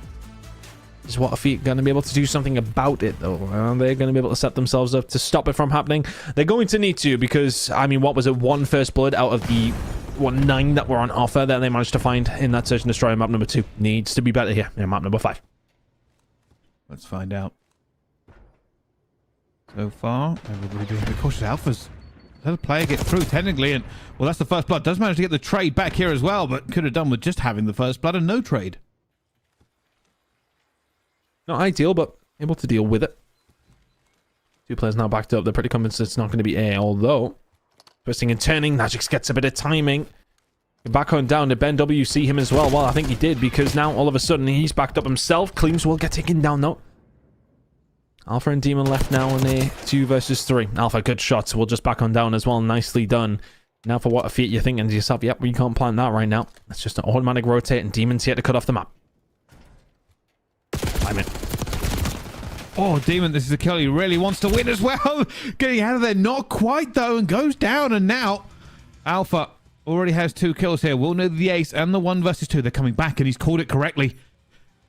Is What a Feat going to be able to do something about it, though? Are they going to be able to set themselves up to stop it from happening? They're going to need to, because, I mean, what was it? 1 first blood out of the 9 that were on offer that they managed to find in that search and destroy map number 2. Needs to be better here in map number 5. Let's find out. So far, everybody being a bit cautious. Alphas. Let a player get through technically, and well, that's the first blood. Does manage to get the trade back here as well, but could have done with just having the first blood and no trade. Not ideal, but able to deal with it. 2 players now backed up. They're pretty convinced it's not going to be A, although twisting and turning, Najix gets a bit of timing. Back on down to Ben W. See him as well. Well, I think he did, because now all of a sudden he's backed up himself. Cleams will get taken down though. Alpha and Demon left now on a 2 versus 3. Alpha, good shots. We'll just back on down as well. Nicely done. Now for What a Feat, you're thinking to yourself, yep, we can't plant that right now. It's just an automatic rotate, and Demon's here to cut off the map. I'm in. Oh, Demon, this is a kill he really wants to win as well. Getting out of there, not quite though, and goes down. And now Alpha already has 2 kills here. We'll know the ace and the 1 versus 2. They're coming back, and he's called it correctly.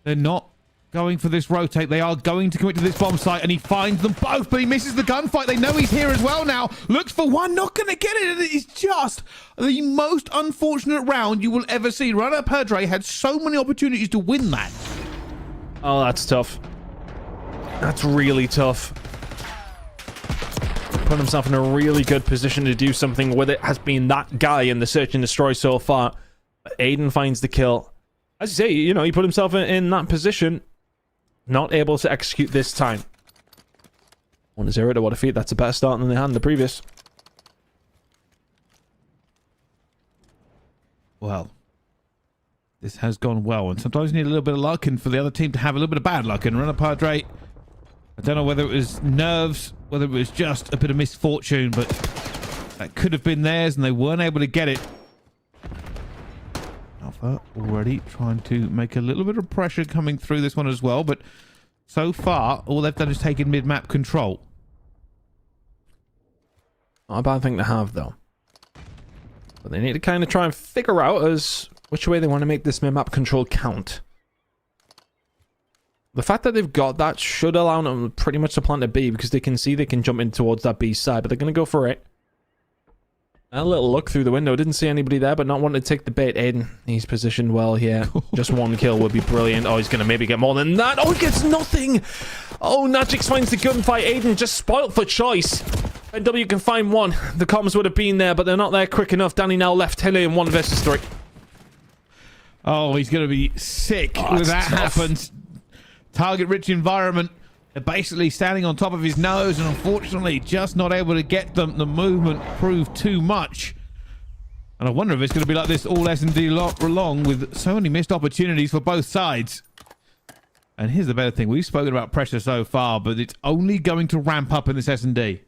They're not going for this rotate. They are going to commit to this bomb site, and he finds them both, but he misses the gunfight. They know he's here as well now. Looks for 1, not going to get it. And it is just the most unfortunate round you will ever see. Runner Padre had so many opportunities to win that. Oh, that's tough. That's really tough. Put himself in a really good position to do something with it. Has been that guy in the search and destroy so far. But Aiden finds the kill. As you say, you know, he put himself in that position. Not able to execute this time. 1-0 to What a Feat. That's a better start than they had in the previous. Well, this has gone well, and sometimes you need a little bit of luck, and for the other team to have a little bit of bad luck. And Runner Padre, I don't know whether it was nerves, whether it was just a bit of misfortune, but that could have been theirs, and they weren't able to get it. Alpha already trying to make a little bit of pressure coming through this one as well, but so far, all they've done is taken mid-map control. Not a bad thing to have, though. But they need to kind of try and figure out which way they want to make this mid-map control count. The fact that they've got that should allow them pretty much to plant a B, because they can see they can jump in towards that B side, but they're going to go for it. A little look through the window. Didn't see anybody there, but not wanting to take the bait. Aiden, he's positioned well here. Just 1 kill would be brilliant. Oh, he's going to maybe get more than that. Oh, he gets nothing. Oh, Najix finds the gunfight. Aiden just spoilt for choice. NW can find 1. The comms would have been there, but they're not there quick enough. Danny now left Hilly in 1 versus 3. Oh, he's going to be sick when that happens. Target-rich environment. They're basically standing on top of his nose, and unfortunately just not able to get them. The movement proved too much. And I wonder if it's going to be like this all S&D long, with so many missed opportunities for both sides. And here's the better thing. We've spoken about pressure so far, but it's only going to ramp up in this S&D.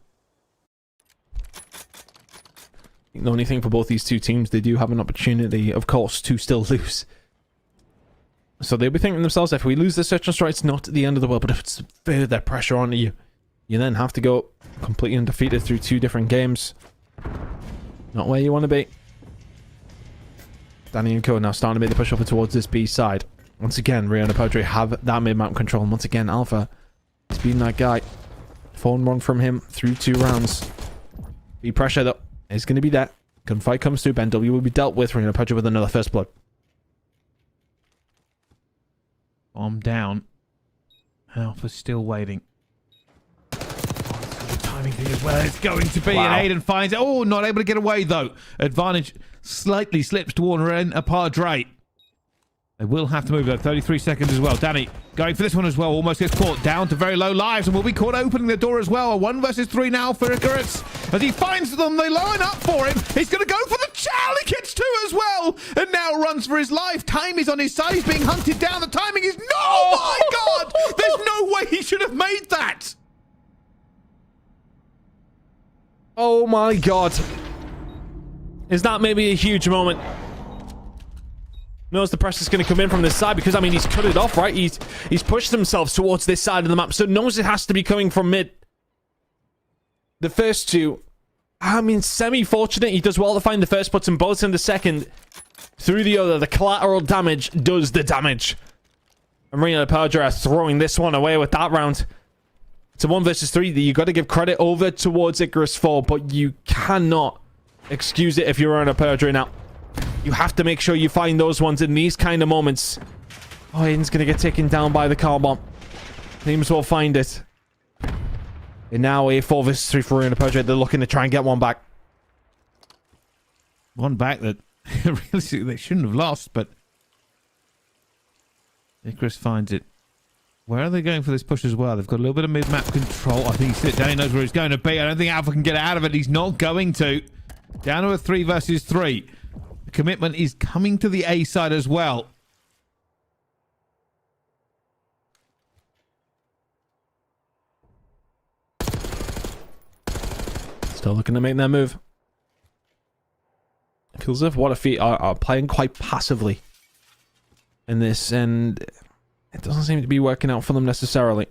The only thing for both these 2 teams, they do have an opportunity, of course, to still lose. So they'll be thinking to themselves, if we lose this search and destroy, it's not the end of the world. But if it's further pressure onto you, you then have to go completely undefeated through 2 different games. Not where you want to be. Danny and Co now starting to make the push over towards this B side. Once again, Rio and Padre have that mid-map control. And once again, Alpha has been that guy. 4-1 from him through 2 rounds. B pressure, though, is going to be there. Gunfight comes through. Ben W will be dealt with. Rio and Padre with another first blood. Bomb down. Alpha's still waiting. Oh, the timing thing as well. It's going to be. Wow. And Aiden finds it. Oh, not able to get away, though. Advantage slightly slips toward Ren Padre. They will have to move though. 33 seconds as well. Danny going for this one as well. Almost gets caught down to very low lives and will be caught opening the door as well. A 1 versus 3 now for Icarus. As he finds them, they line up for him. He's going to go for the chow. He gets 2 as well. And now runs for his life. Time is on his side. He's being hunted down. The timing is... No! Oh my God! There's no way he should have made that. Oh my God. Is that maybe a huge moment? Knows the pressure's going to come in from this side because, I mean, he's cut it off, right? He's pushed himself towards this side of the map, so knows it has to be coming from mid. The first 2, I mean, semi-fortunate. He does well to find the first, puts them both in the second. Through the other, the collateral damage does the damage. And Rio Padre throwing this one away with that round. It's a 1 versus 3 that you got to give credit over towards Icarus for, but you cannot excuse it if you're on a Padre now. You have to make sure you find those ones in these kind of moments. Oh, Aiden's going to get taken down by the car bomb. Teams will find it. And now a 4 versus 3 for Arena Padre. They're looking to try and get one back. One back that realistically they shouldn't have lost, but Icarus finds it. Where are they going for this push as well? They've got a little bit of mid-map control. I think Danny knows where he's going to be. I don't think Alpha can get out of it. He's not going to. Down to a 3 versus 3. Commitment is coming to the A side as well. Still looking to make their move. It feels as if What a Feat are playing quite passively in this, and it doesn't seem to be working out for them necessarily.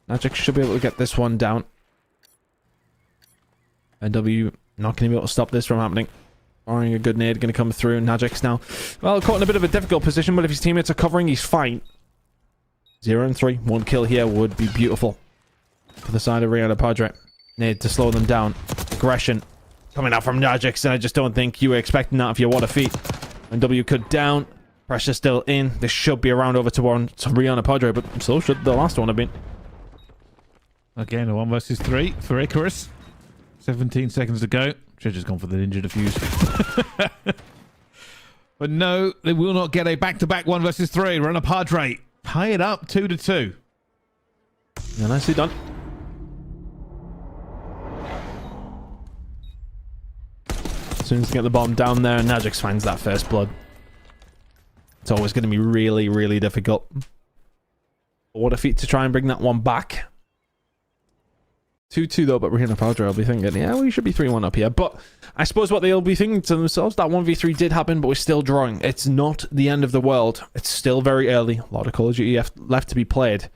Magic should be able to get this one down. NW not going to be able to stop this from happening. Firing a good nade, going to come through. Najik's now, well, caught in a bit of a difficult position, but if his teammates are covering, he's fine. 0 and 3. 1 kill here would be beautiful for the side of Rihanna Padre. Nade to slow them down. Aggression coming out from Najik's, and I just don't think you were expecting that if you What a Feat. And W cut down. Pressure still in. This should be a round over to Rihanna Padre, but so should the last one have been. Again, a 1 versus 3 for Icarus. 17 seconds to go. Should have just gone for the ninja defuse. But no, they will not get a back-to-back 1 versus 3. Run a Padre. Tie it up 2-2. Yeah, nicely done. As soon as they get the bomb down there, Najix finds that first blood. It's always going to be really, really difficult. What a feat to try and bring that one back. 2-2 though, but Rihanna Padre will be thinking, yeah, we should be 3-1 up here. But I suppose what they'll be thinking to themselves, that 1v3 did happen, but we're still drawing. It's not the end of the world. It's still very early. A lot of Call of Duty left to be played.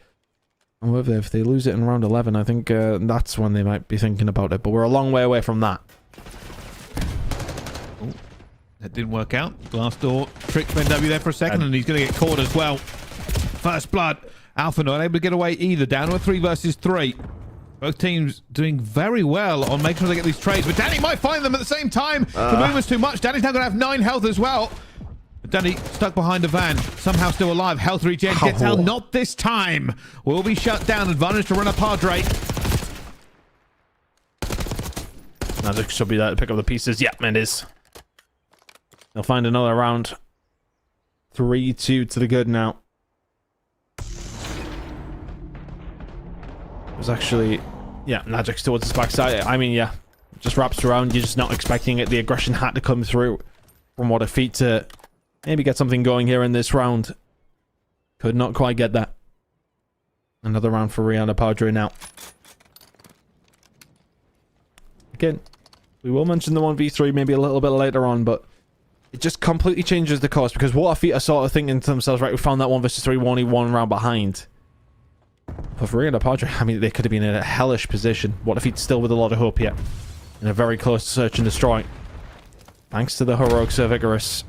And if they lose it in round 11, I think that's when they might be thinking about it. But we're a long way away from that. Oh, that didn't work out. Glass door tricked BenW there for a second, and he's going to get caught as well. First blood. Alpha not able to get away either. Down to a 3 versus 3. Both teams doing very well on making sure they get these trades, but Danny might find them at the same time. The movement's too much. Danny's now going to have 9 health as well. But Danny stuck behind a van, somehow still alive. Health regen gets out, not this time. Will be shut down. Advantage to run a Padre. Magic should be there to pick up the pieces. Yep, it is. They'll find another round. 3-2 to the good now. It was actually... Yeah, Magic's towards his backside. I mean, yeah. Just wraps around. You're just not expecting it. The aggression had to come through from What a Feat to maybe get something going here in this round. Could not quite get that. Another round for Rihanna Padre now. Again, we will mention the 1v3 maybe a little bit later on, but it just completely changes the course because What a Feat are sort of thinking to themselves, right, we found that 1 versus 3, we're only 1 round behind. But for Rihanna Padre, I mean, they could have been in a hellish position. What if he's still with a lot of hope yet? In a very close to search and destroy. Thanks to the heroics of Icarus.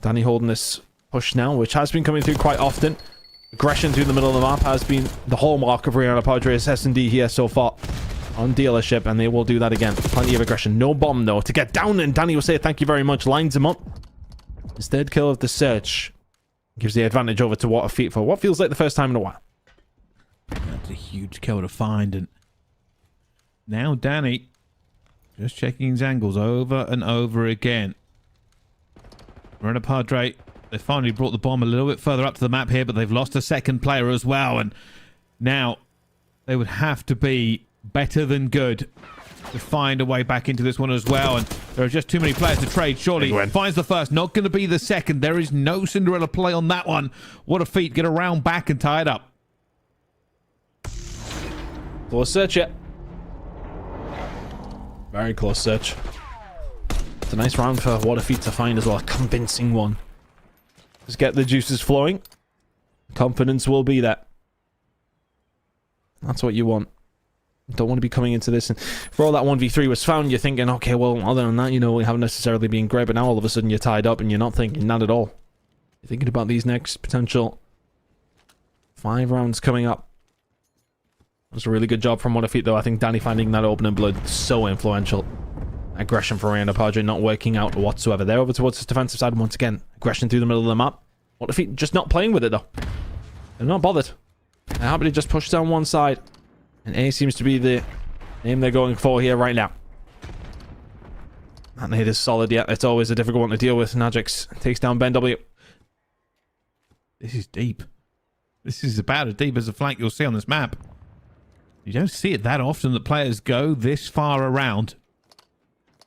Danny holding this push now, which has been coming through quite often. Aggression through the middle of the map has been the hallmark of Rihanna Padre's S&D here so far. On dealership, and they will do that again. Plenty of aggression. No bomb, though, to get down, and Danny will say thank you very much. Lines him up. His third kill of the search gives the advantage over to What a Feat for what feels like the first time in a while. That's a huge kill to find, and now Danny just checking his angles over and over again. Rihanna Padre They finally brought the bomb a little bit further up to the map here, but they've lost a second player as well. And now they would have to be better than good to find a way back into this one as well. And there are just too many players to trade. Surely finds the first, not going to be the second. There is no Cinderella play on that one. What a feat. Get around back and tie it up. Close search it. Very close search. It's a nice round for What a Feat to find as well. A convincing one. Just get the juices flowing. Confidence will be there. That's what you want. Don't want to be coming into this and for all that 1v3 was found, you're thinking, okay, well, other than that, you know, we haven't necessarily been great, but now all of a sudden you're tied up and you're not thinking, not at all. You're thinking about these next potential 5 rounds coming up. It was a really good job from What a Feat, though. I think Danny finding that opening blood so influential. Aggression for Rihanna Padre not working out whatsoever. They're over towards his defensive side once again. Aggression through the middle of the map. What a Feat just not playing with it, though. They're not bothered. They're happy to just push down one side. And A seems to be the name they're going for here right now. That nade is solid, yeah. It's always a difficult one to deal with. Najix takes down Ben W. This is deep. This is about as deep as a flank you'll see on this map. You don't see it that often that players go this far around.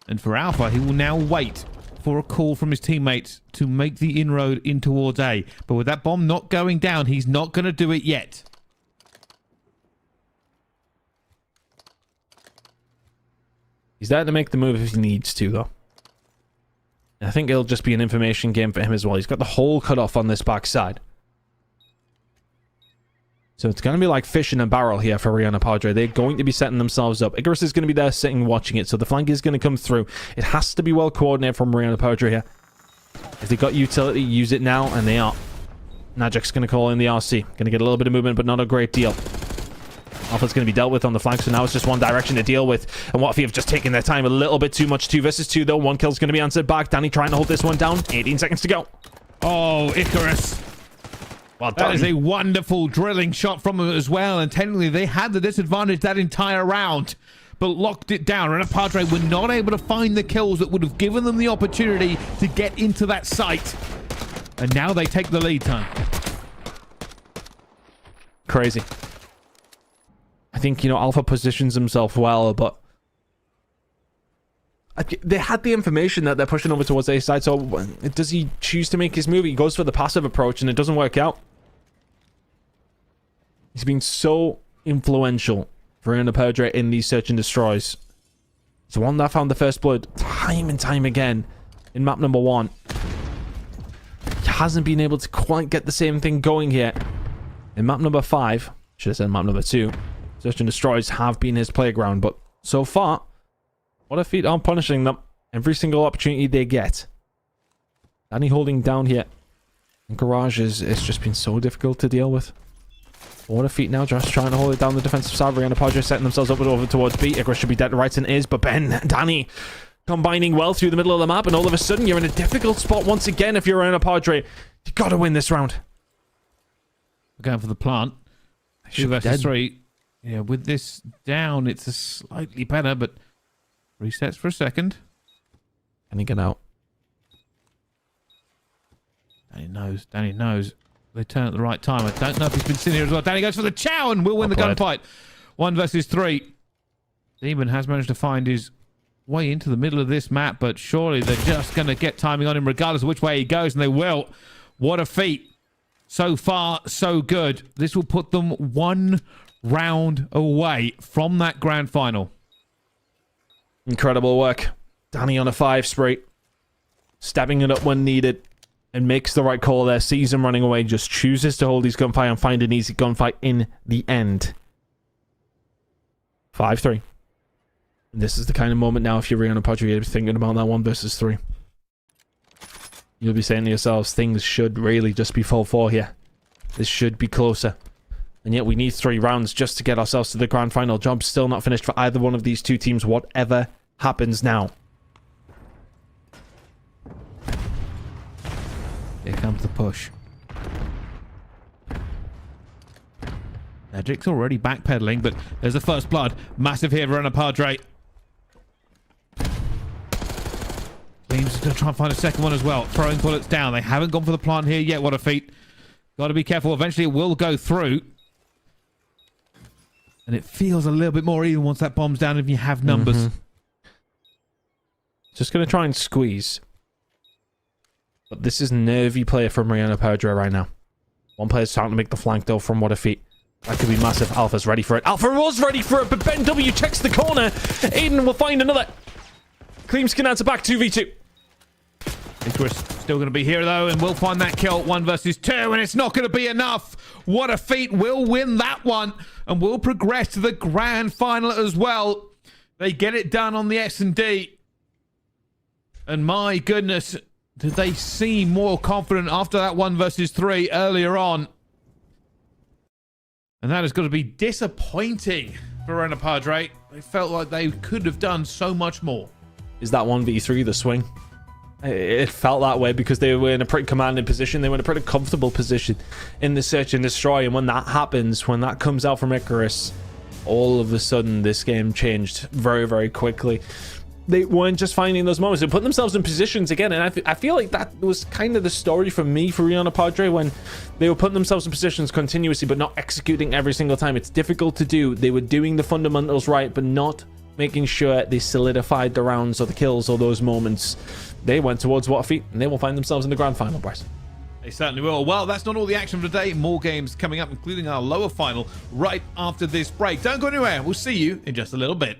And for Alpha, he will now wait for a call from his teammates to make the inroad in towards A. But with that bomb not going down, he's not going to do it yet. He's there to make the move if he needs to, though. And I think it'll just be an information game for him as well. He's got the hole cut off on this backside. So it's going to be like fish in a barrel here for Rihanna Padre. They're going to be setting themselves up. Icarus is going to be there sitting watching it. So the flank is going to come through. It has to be well coordinated from Rihanna Padre here. If they got utility, use it now. And they are. Najik's going to call in the RC. Going to get a little bit of movement, but not a great deal. Alpha's going to be dealt with on the flank, so now it's just one direction to deal with. And What a Feat have just taken their time a little bit too much. 2 versus 2, though. 1 kill's going to be answered back. Danny trying to hold this one down. 18 seconds to go. Oh, Icarus. Well done. That is a wonderful drilling shot from him as well. And technically, they had the disadvantage that entire round, but locked it down. And Padre were not able to find the kills that would have given them the opportunity to get into that site. And now they take the lead time. Crazy. I think, you know, Alpha positions himself well, but they had the information that they're pushing over towards A side, so does he choose to make his move? He goes for the passive approach, and it doesn't work out. He's been so influential for Rihanna Padre in these search and destroys. It's the one that found the first blood time and time again in map number 1. He hasn't been able to quite get the same thing going here. In map number 5, should have said map number 2, search and destroys have been his playground, but so far, What a Feat are punishing them every single opportunity they get. Danny holding down here. And Garage it's just been so difficult to deal with. What a Feat now just trying to hold it down the defensive side. Rihanna Padre setting themselves up over towards B. Icarus should be dead to rights and is, but Ben, Danny combining well through the middle of the map, and all of a sudden you're in a difficult spot once again if you're Rihanna Padre. You gotta win this round. We're going for the plant. 2 versus 3. Yeah, with this down, it's a slightly better, but resets for a second. Can he get out? Danny knows. Danny knows. They turn at the right time. I don't know if he's been sitting here as well. Danny goes for the chow and will win the gunfight. 1 versus 3. Demon has managed to find his way into the middle of this map, but surely they're just going to get timing on him regardless of which way he goes, and they will. What a feat. So far, so good. This will put them 1 round away from that grand final. Incredible work. Danny on a 5 spree. Stabbing it up when needed. And makes the right call there. Sees him running away. Just chooses to hold his gunfight and find an easy gunfight in the end. 5-3. And this is the kind of moment now, if you're Rihanna Padre, you'll be thinking about that 1 versus 3. You'll be saying to yourselves, things should really just be full 4 here. This should be closer. And yet we need 3 rounds just to get ourselves to the grand final. Job's still not finished for either one of these 2 teams, whatever happens now. Here comes the push. Magic's already backpedaling, but there's the first blood. Massive here, Rihanna Padre. Seems just going to try and find a second one as well. Throwing bullets down. They haven't gone for the plant here yet. What a feat. Got to be careful. Eventually it will go through. And it feels a little bit more even once that bomb's down if you have numbers. Just going to try and squeeze. But this is nervy play from Rihanna Padre right now. One player's starting to make the flank though from what a feat. That could be massive. Alpha's ready for it. Alpha was ready for it, but Ben W checks the corner. Aiden will find another. Cleams can answer back 2v2. Icarus still going to be here though, and we'll find that kill 1 versus 2, and it's not going to be enough. What a feat. We'll win that one, and we'll progress to the grand final as well. They get it done on the S&D. And my goodness, did they seem more confident after that 1 versus 3 earlier on. And that has got to be disappointing for Rihanna Padre. They felt like they could have done so much more. Is that 1v3 the swing? It felt that way because they were in a pretty commanding position. They were in a pretty comfortable position in the search and destroy. And when that happens, when that comes out from Icarus, all of a sudden this game changed very, very quickly. They weren't just finding those moments. They put themselves in positions again. And I feel like that was kind of the story for me for Rihanna Padre, when they were putting themselves in positions continuously, but not executing every single time. It's difficult to do. They were doing the fundamentals right, but not making sure they solidified the rounds or the kills or those moments. They went towards what a feat, and they will find themselves in the grand final, Bryce. They certainly will. Well, that's not all the action for today. More games coming up, including our lower final, right after this break. Don't go anywhere. We'll see you in just a little bit.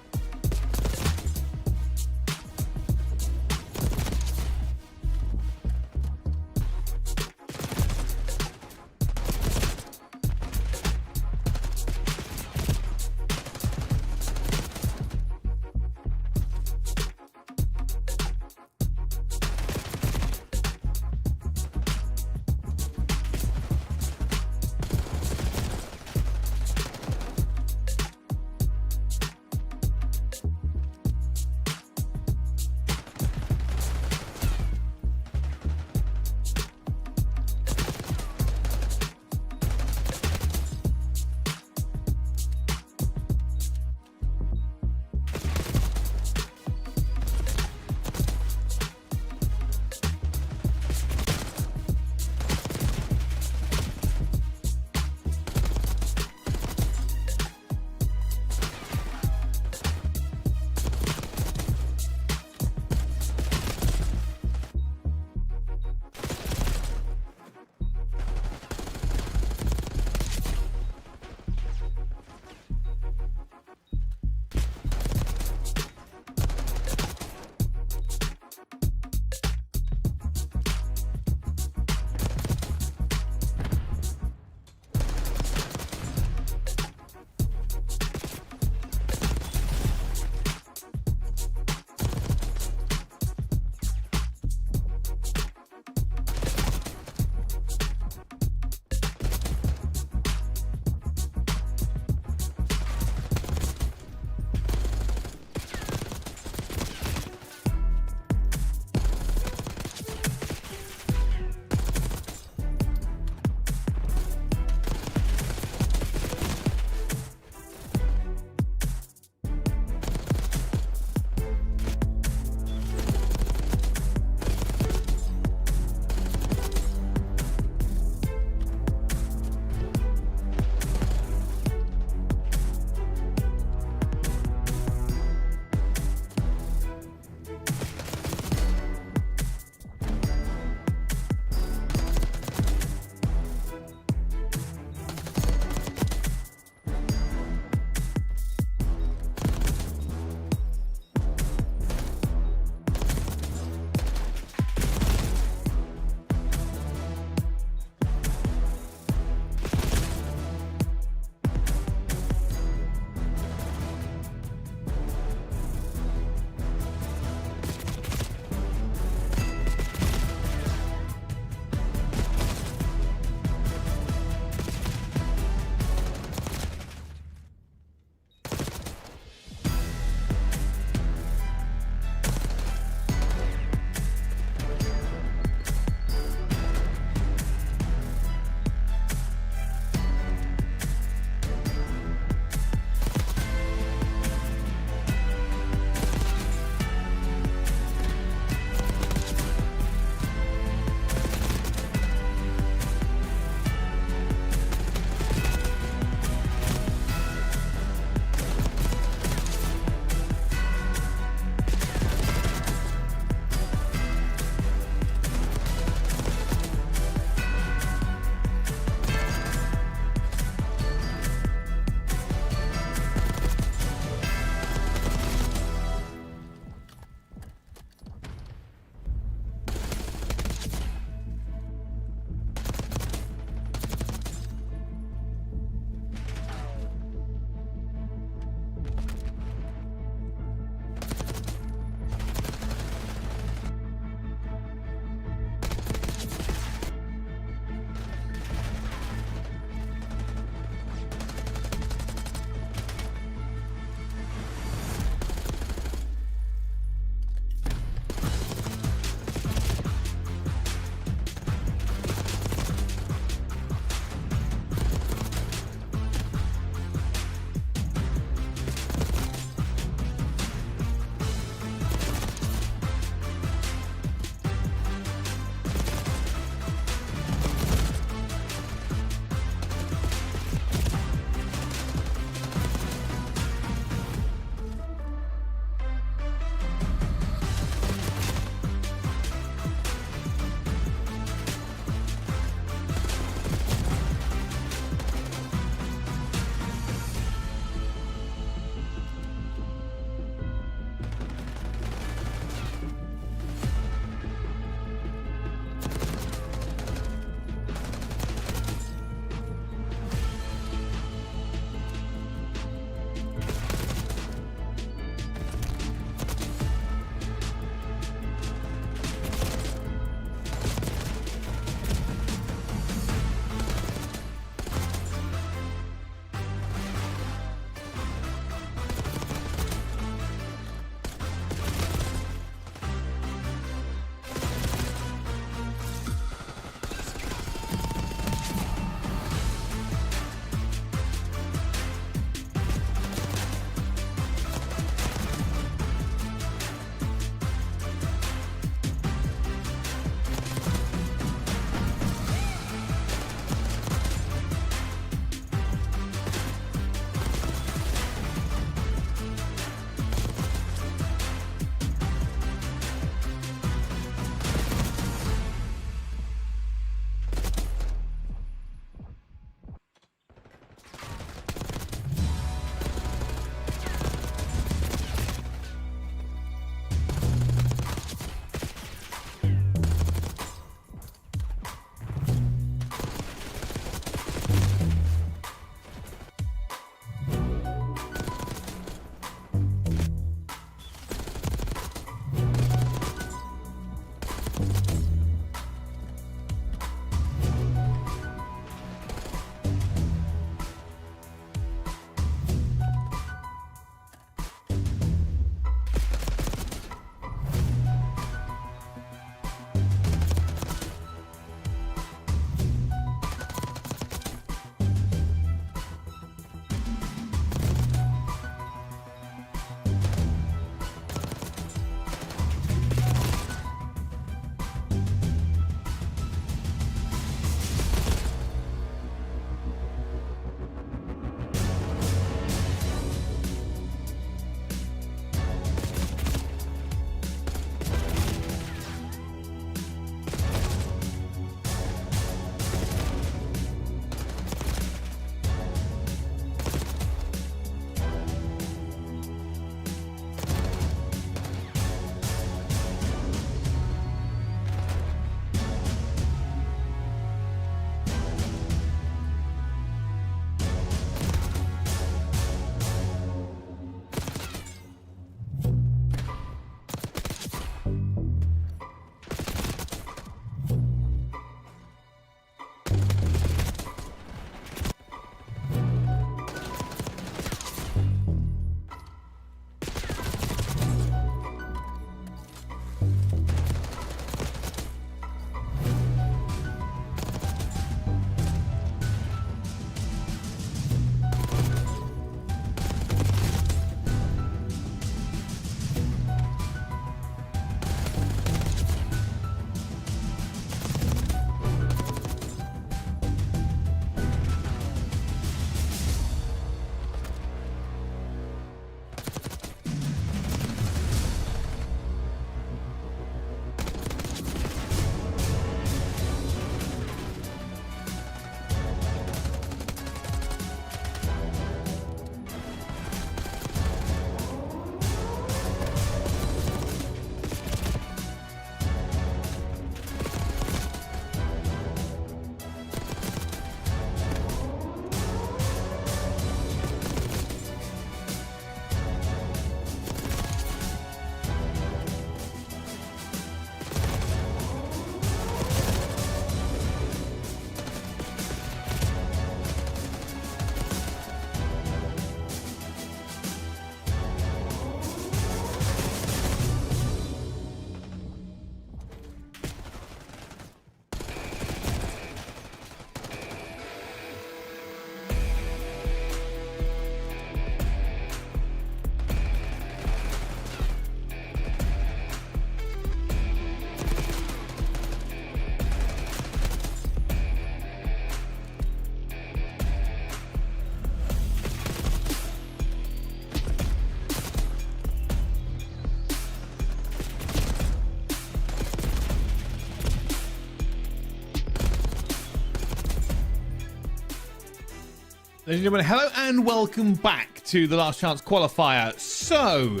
Ladies and gentlemen, hello and welcome back to the Last Chance Qualifier. So,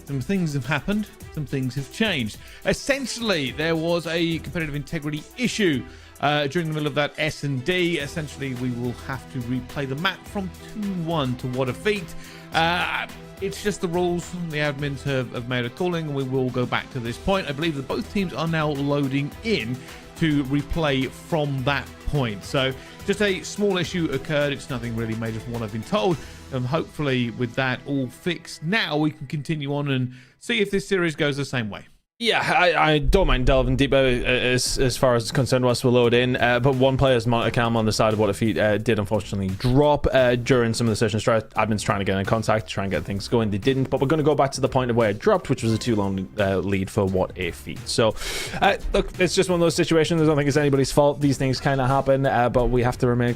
some things have happened, some things have changed. Essentially, there was a competitive integrity issue during the middle of that S&D. Essentially, we will have to replay the map from 2-1 to What a Feat. It's just the rules. The admins have made a calling, and we will go back to this point. I believe that both teams are now loading in to replay from that point. So just a small issue occurred. It's nothing really major from what I've been told. Hopefully with that all fixed now, we can continue on and see if this series goes the same way. Yeah, I don't mind delving deeper as far as it's concerned whilst we load in, but one player's monitor cam on the side of What a Feat did unfortunately drop during some of the sessions. Admin's trying to get in contact, try and get things going. They didn't, but we're going to go back to the point of where it dropped, which was a 2-long lead for What a Feat. So, look, it's just one of those situations. I don't think it's anybody's fault. These things kind of happen, but we have to remain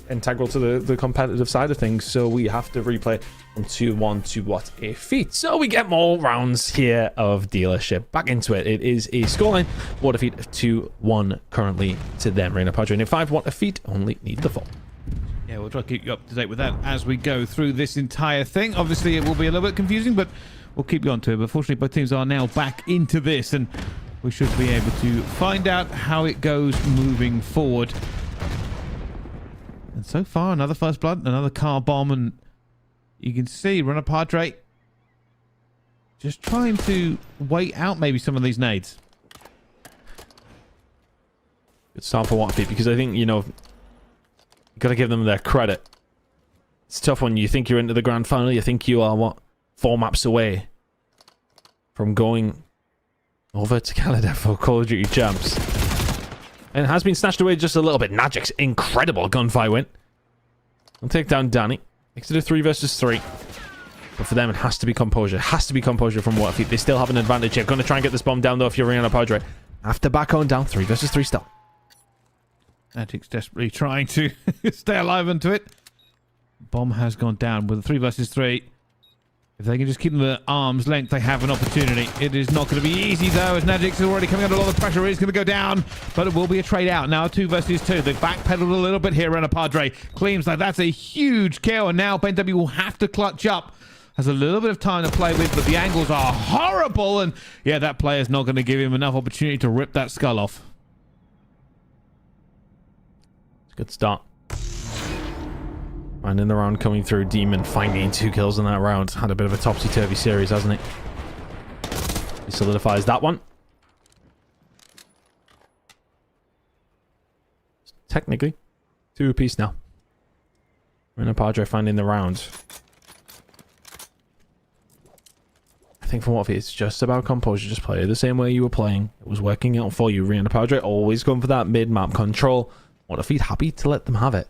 integral to the competitive side of things, so we have to replay from 2-1 to What a Feat. So we get more rounds here of dealership. Back into it. It is a scoreline. What a Feat of 2-1 currently to them. Reina Padre in 5. What a Feat only need the 4. Yeah, we'll try to keep you up to date with that as we go through this entire thing. Obviously, it will be a little bit confusing, but we'll keep you on to it. But fortunately, both teams are now back into this, and we should be able to find out how it goes moving forward. And so far, another first blood, another car bomb, and you can see Reina Padre just trying to wait out maybe some of these nades. It's time for What a Feat, because I think, you know, you got to give them their credit. It's tough when you think you're into the grand final. You think you are, what, 4 maps away from going over to Canada for Call of Duty Champs. And it has been snatched away just a little bit. Najik's incredible gunfight win. We'll take down Danny. Makes it a 3 versus 3. But for them, it has to be composure. It has to be composure from What a Feat. They still have an advantage here. Going to try and get this bomb down, though, if you're Reina Padre. Have to back on down. 3 versus 3 still. Najik's desperately trying to stay alive into it. Bomb has gone down with a 3 versus 3. If they can just keep them at arm's length, they have an opportunity. It is not going to be easy, though, as Najik's already coming under a lot of pressure. It is going to go down, but it will be a trade out. Now 2 versus 2. They've backpedaled a little bit here. Reina Padre claims that that's a huge kill, and now Ben W will have to clutch up. Has a little bit of time to play with, but the angles are horrible, and yeah, that player's not going to give him enough opportunity to rip that skull off. It's a good start. And in the round coming through, Demon finding 2 kills in that round. Had a bit of a topsy-turvy series, hasn't it? He solidifies that one. Technically, 2 apiece now. Reina Padre finding the round. I think from What a Feat, it's just about composure. Just play it the same way you were playing. It was working out for you. Reina Padre always going for that mid-map control. What a Feat happy to let them have it.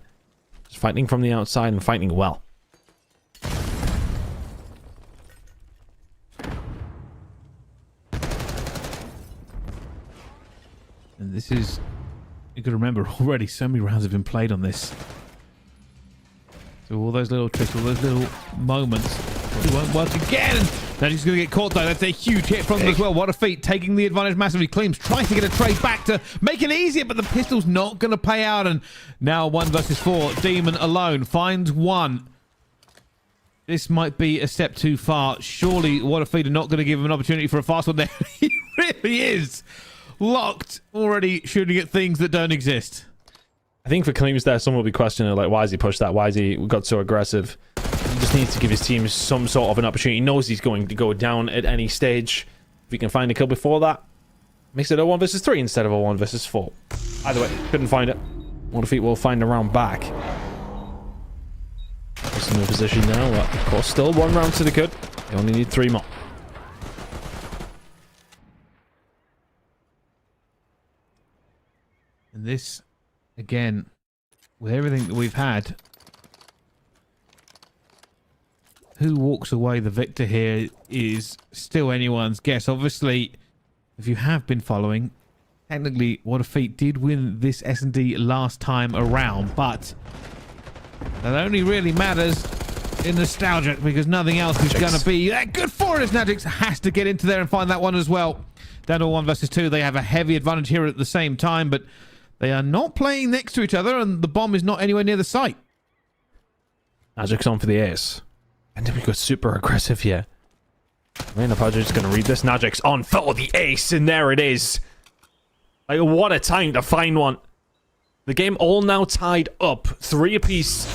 Just fighting from the outside and fighting well. And this is... You can remember already so many rounds have been played on this. So all those little tricks, all those little moments, it won't work again. Now he's going to get caught though. That's a huge hit from them as well. What a Feat, taking the advantage massively. Cleams trying to get a trade back to make it easier, but the pistol's not going to pay out. And now 1 versus 4. Demon alone finds 1. This might be a step too far. Surely What a Feat are not going to give him an opportunity for a fast one there. He really is locked, already shooting at things that don't exist. I think for Cleams there, someone will be questioning, like, why has he pushed that? Why has he got so aggressive? He just needs to give his team some sort of an opportunity. He knows he's going to go down at any stage. If he can find a kill before that, makes it a 1 versus 3 instead of a 1 versus 4. Either way, couldn't find it. What a Feat will find a round back. Just in a position now. But of course, still 1 round to the good. They only need 3 more. And this, again, with everything that we've had, who walks away the victor here is still anyone's guess. Obviously, if you have been following, technically What a Feat did win this S&D last time around, but that only really matters in nostalgia because nothing else is going to be that good for it, as Najix has to get into there and find that one as well. Down to 1 versus 2. They have a heavy advantage here at the same time, but they are not playing next to each other, and the bomb is not anywhere near the site. Magic's on for the ace. And then we go super aggressive here. Reyna Padre's going to read this. Magic's on for the ace, and there it is. Like, what a time to find one. The game all now tied up. 3 apiece.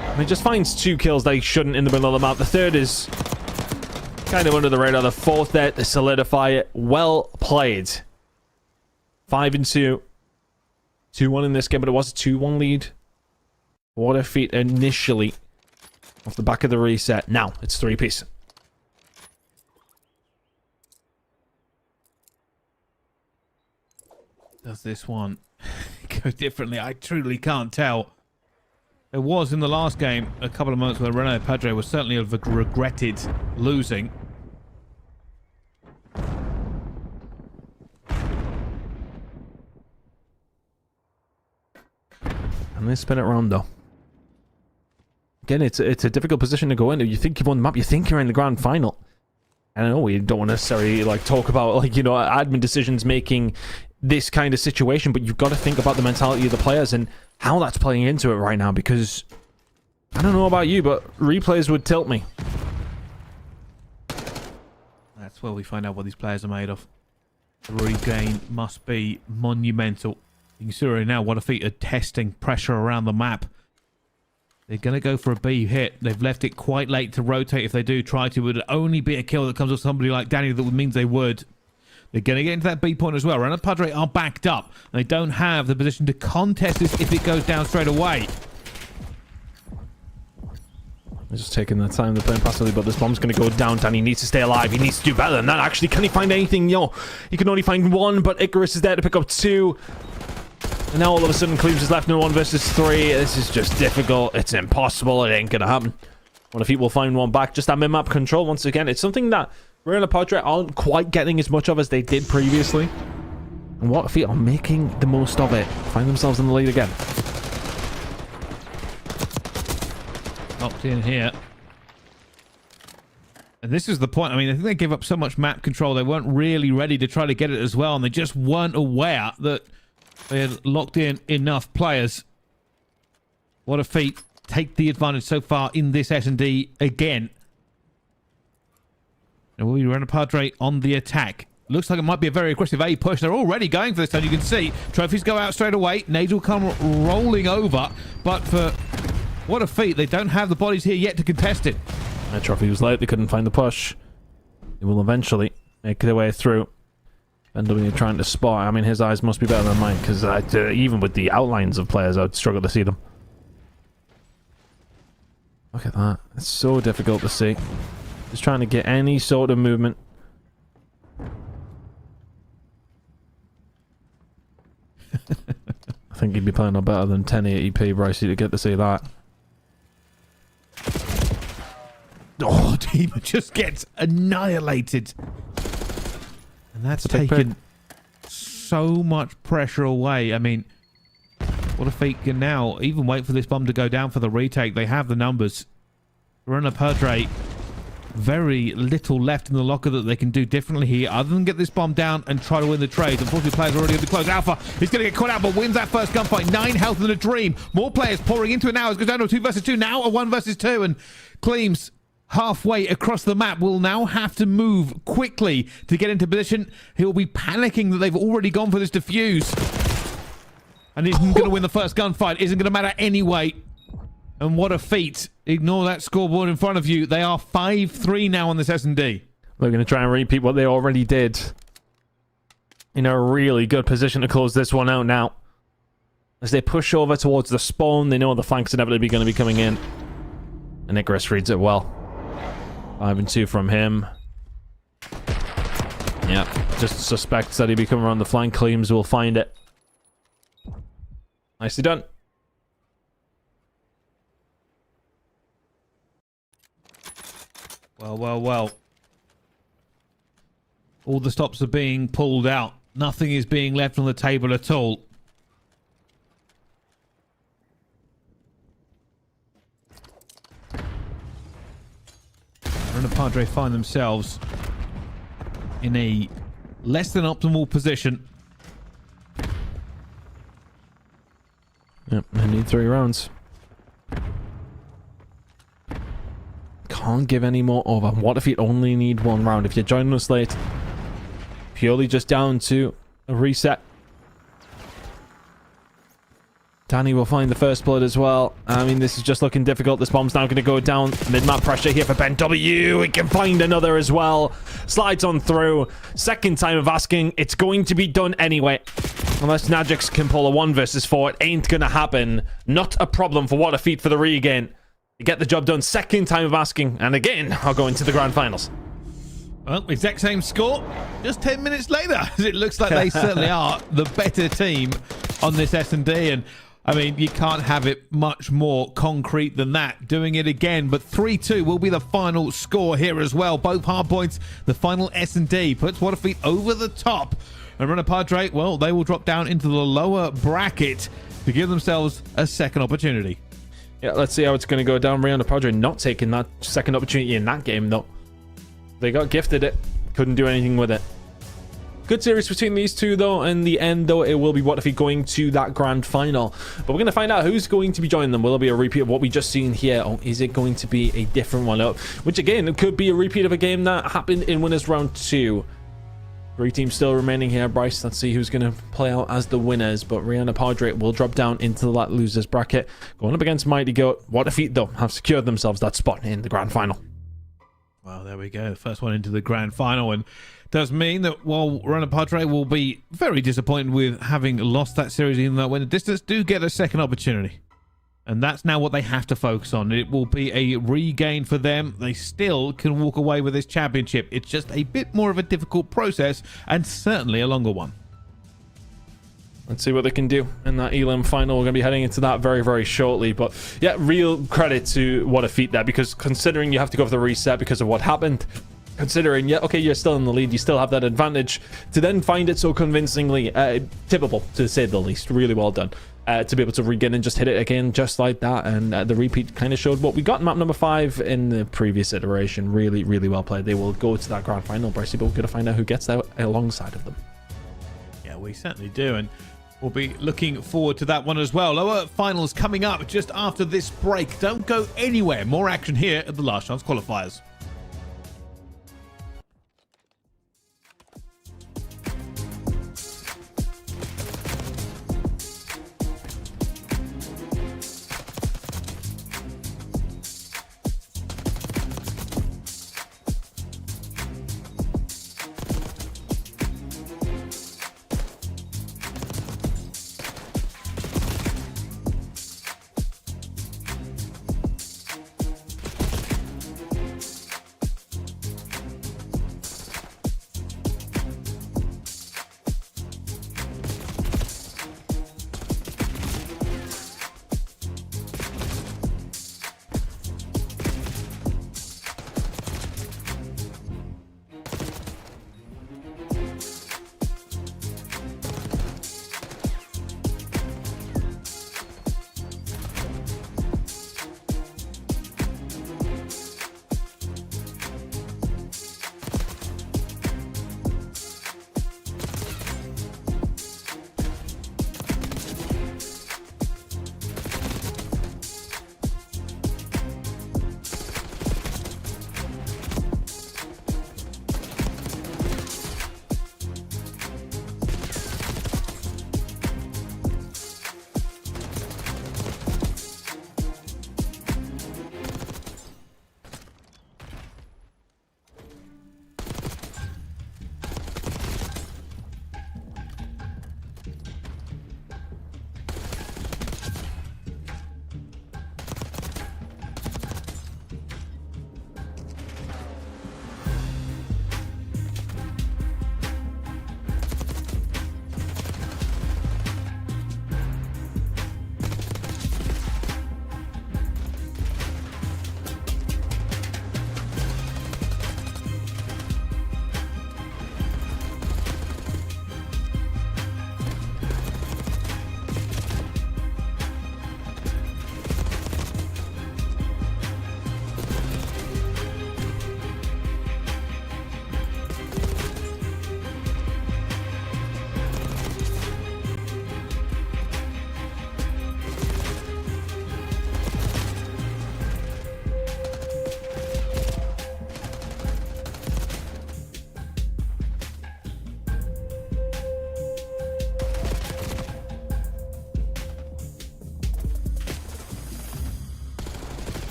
And he just finds 2 kills that he shouldn't in the middle of the map. The third is kind of under the radar. The fourth there to solidify it. Well played. 5 and 2. 2-1 in this game, but it was a 2-1 lead. What a feat initially. Off the back of the reset. Now, it's 3-piece. Does this one go differently? I truly can't tell. There was in the last game a couple of moments where Reyna Padre was certainly regretted losing. And they spin it around though. Again, it's a difficult position to go into. You think you've won the map, you think you're in the grand final. And I know we don't want to necessarily like talk about like, you know, admin decisions making this kind of situation, but you've got to think about the mentality of the players and how that's playing into it right now, because I don't know about you, but replays would tilt me. That's where we find out what these players are made of. The regain must be monumental. You can see right now what a feat of testing pressure around the map. They're going to go for a B hit. They've left it quite late to rotate. If they do try to, it would only be a kill that comes with somebody like Danny that means they would. They're going to get into that B point as well. Reyna Padre are backed up. They don't have the position to contest this if it goes down straight away. They're just taking their time. They're playing passively, but this bomb's going to go down. Danny needs to stay alive. He needs to do better than that. Actually, can he find anything? Yo, he can only find 1, but Icarus is there to pick up 2. And now all of a sudden Cleaves is left in 1 versus 3. This is just difficult. It's impossible. It ain't going to happen. What if he will find 1 back? Just that mid-map control once again. It's something that Reyna Padre aren't quite getting as much of as they did previously. And what if they are making the most of it? Find themselves in the lead again. Locked in here. And this is the point. I mean, I think they gave up so much map control. They weren't really ready to try to get it as well. And they just weren't aware that they had locked in enough players. What a feat. Take the advantage so far in this S&D again. And will be Reyna Padre on the attack. Looks like it might be a very aggressive A push. They're already going for this turn. You can see trophies go out straight away. Nades will come rolling over. But for what a feat. They don't have the bodies here yet to contest it. That trophy was late. They couldn't find the push. They will eventually make their way through. NW trying to spot. I mean, his eyes must be better than mine, because even with the outlines of players, I'd struggle to see them. Look at that. It's so difficult to see. Just trying to get any sort of movement. I think he'd be playing on better than 1080p, Brycey, to get to see that. Oh, Demon just gets annihilated. And that's taken so much pressure away. I mean, what if they can now even wait for this bomb to go down for the retake? They have the numbers. Reyna Padre, very little left in the locker that they can do differently here other than get this bomb down and try to win the trade. Unfortunately, players are already on the close. Alpha, he's going to get caught out, but wins that first gunfight. 9 health in a dream. More players pouring into it now. It goes down to a 2 versus 2. Now a 1 versus 2. And Cleams, halfway across the map, will now have to move quickly to get into position. He'll be panicking that they've already gone for this defuse. And isn't going to win the first gunfight. Isn't going to matter anyway. And what a feat. Ignore that scoreboard in front of you. They are 5-3 now on this S&D. They're going to try and repeat what they already did. In a really good position to close this one out now. As they push over towards the spawn, they know the flank's inevitably going to be coming in. And Icarus reads it well. 5 and 2 from him. Yeah, just suspects that he'll be coming around the flank. Cleams will find it. Nicely done. Well. All the stops are being pulled out. Nothing is being left on the table at all. Reyna Padre find themselves in a less than optimal position. Yep, they need 3 rounds. can't give any more over. What if you only need one round? If you're joining us late, purely just down to a reset. Danny will find the first blood as well. I mean, this is just looking difficult. This bomb's now going to go down. Mid-map pressure here for Ben W. He can find another as well. Slides on through. Second time of asking. It's going to be done anyway. Unless Najix can pull a 1 versus 4, it ain't going to happen. Not a problem for What a Feat for the regain. You get the job done. Second time of asking. And again, I'll go into the grand finals. Well, exact same score, just 10 minutes later. It looks like they certainly are the better team on this S&D. And I mean, you can't have it much more concrete than that. Doing it again, but 3-2 will be the final score here as well. Both hard points. The final S&D puts What a Feat over the top. And Runner Padre, well, they will drop down into the lower bracket to give themselves a second opportunity. Yeah, let's see how it's going to go down. Runner Padre not taking that second opportunity in that game, though. They got gifted it. Couldn't do anything with it. Good series between these two, though. In the end, though, it will be What if he going to that grand final. But we're going to find out who's going to be joining them. Will it be a repeat of what we just seen here? Or is it going to be a different one up? Which, again, it could be a repeat of a game that happened in Winners Round 2. 3 teams still remaining here, Bryce. Let's see who's going to play out as the winners. But Rihanna Padre will drop down into the losers bracket. Going up against Mighty Goat. What if he, though, have secured themselves that spot in the grand final. Well, there we go. The first one into the grand final, and does mean that while Runner Padre will be very disappointed with having lost that series, even though when the distance do get a second opportunity. And that's now what they have to focus on. It will be a regain for them. They still can walk away with this championship. It's just a bit more of a difficult process and certainly a longer one. Let's see what they can do in that Elim final. We're going to be heading into that very, very shortly. But yeah, real credit to What a Feat there, because considering you have to go for the reset because of what happened, considering, yeah, okay, you're still in the lead, you still have that advantage, to then find it so convincingly, typical, to say the least. Really well done. To be able to regain and just hit it again just like that. And the repeat kind of showed what we got in map number 5 in the previous iteration. Really, really well played. They will go to that grand final, Brycey, but we're going to find out who gets there alongside of them. Yeah, we certainly do. And we'll be looking forward to that one as well. Lower finals coming up just after this break. Don't go anywhere. More action here at the Last Chance Qualifiers.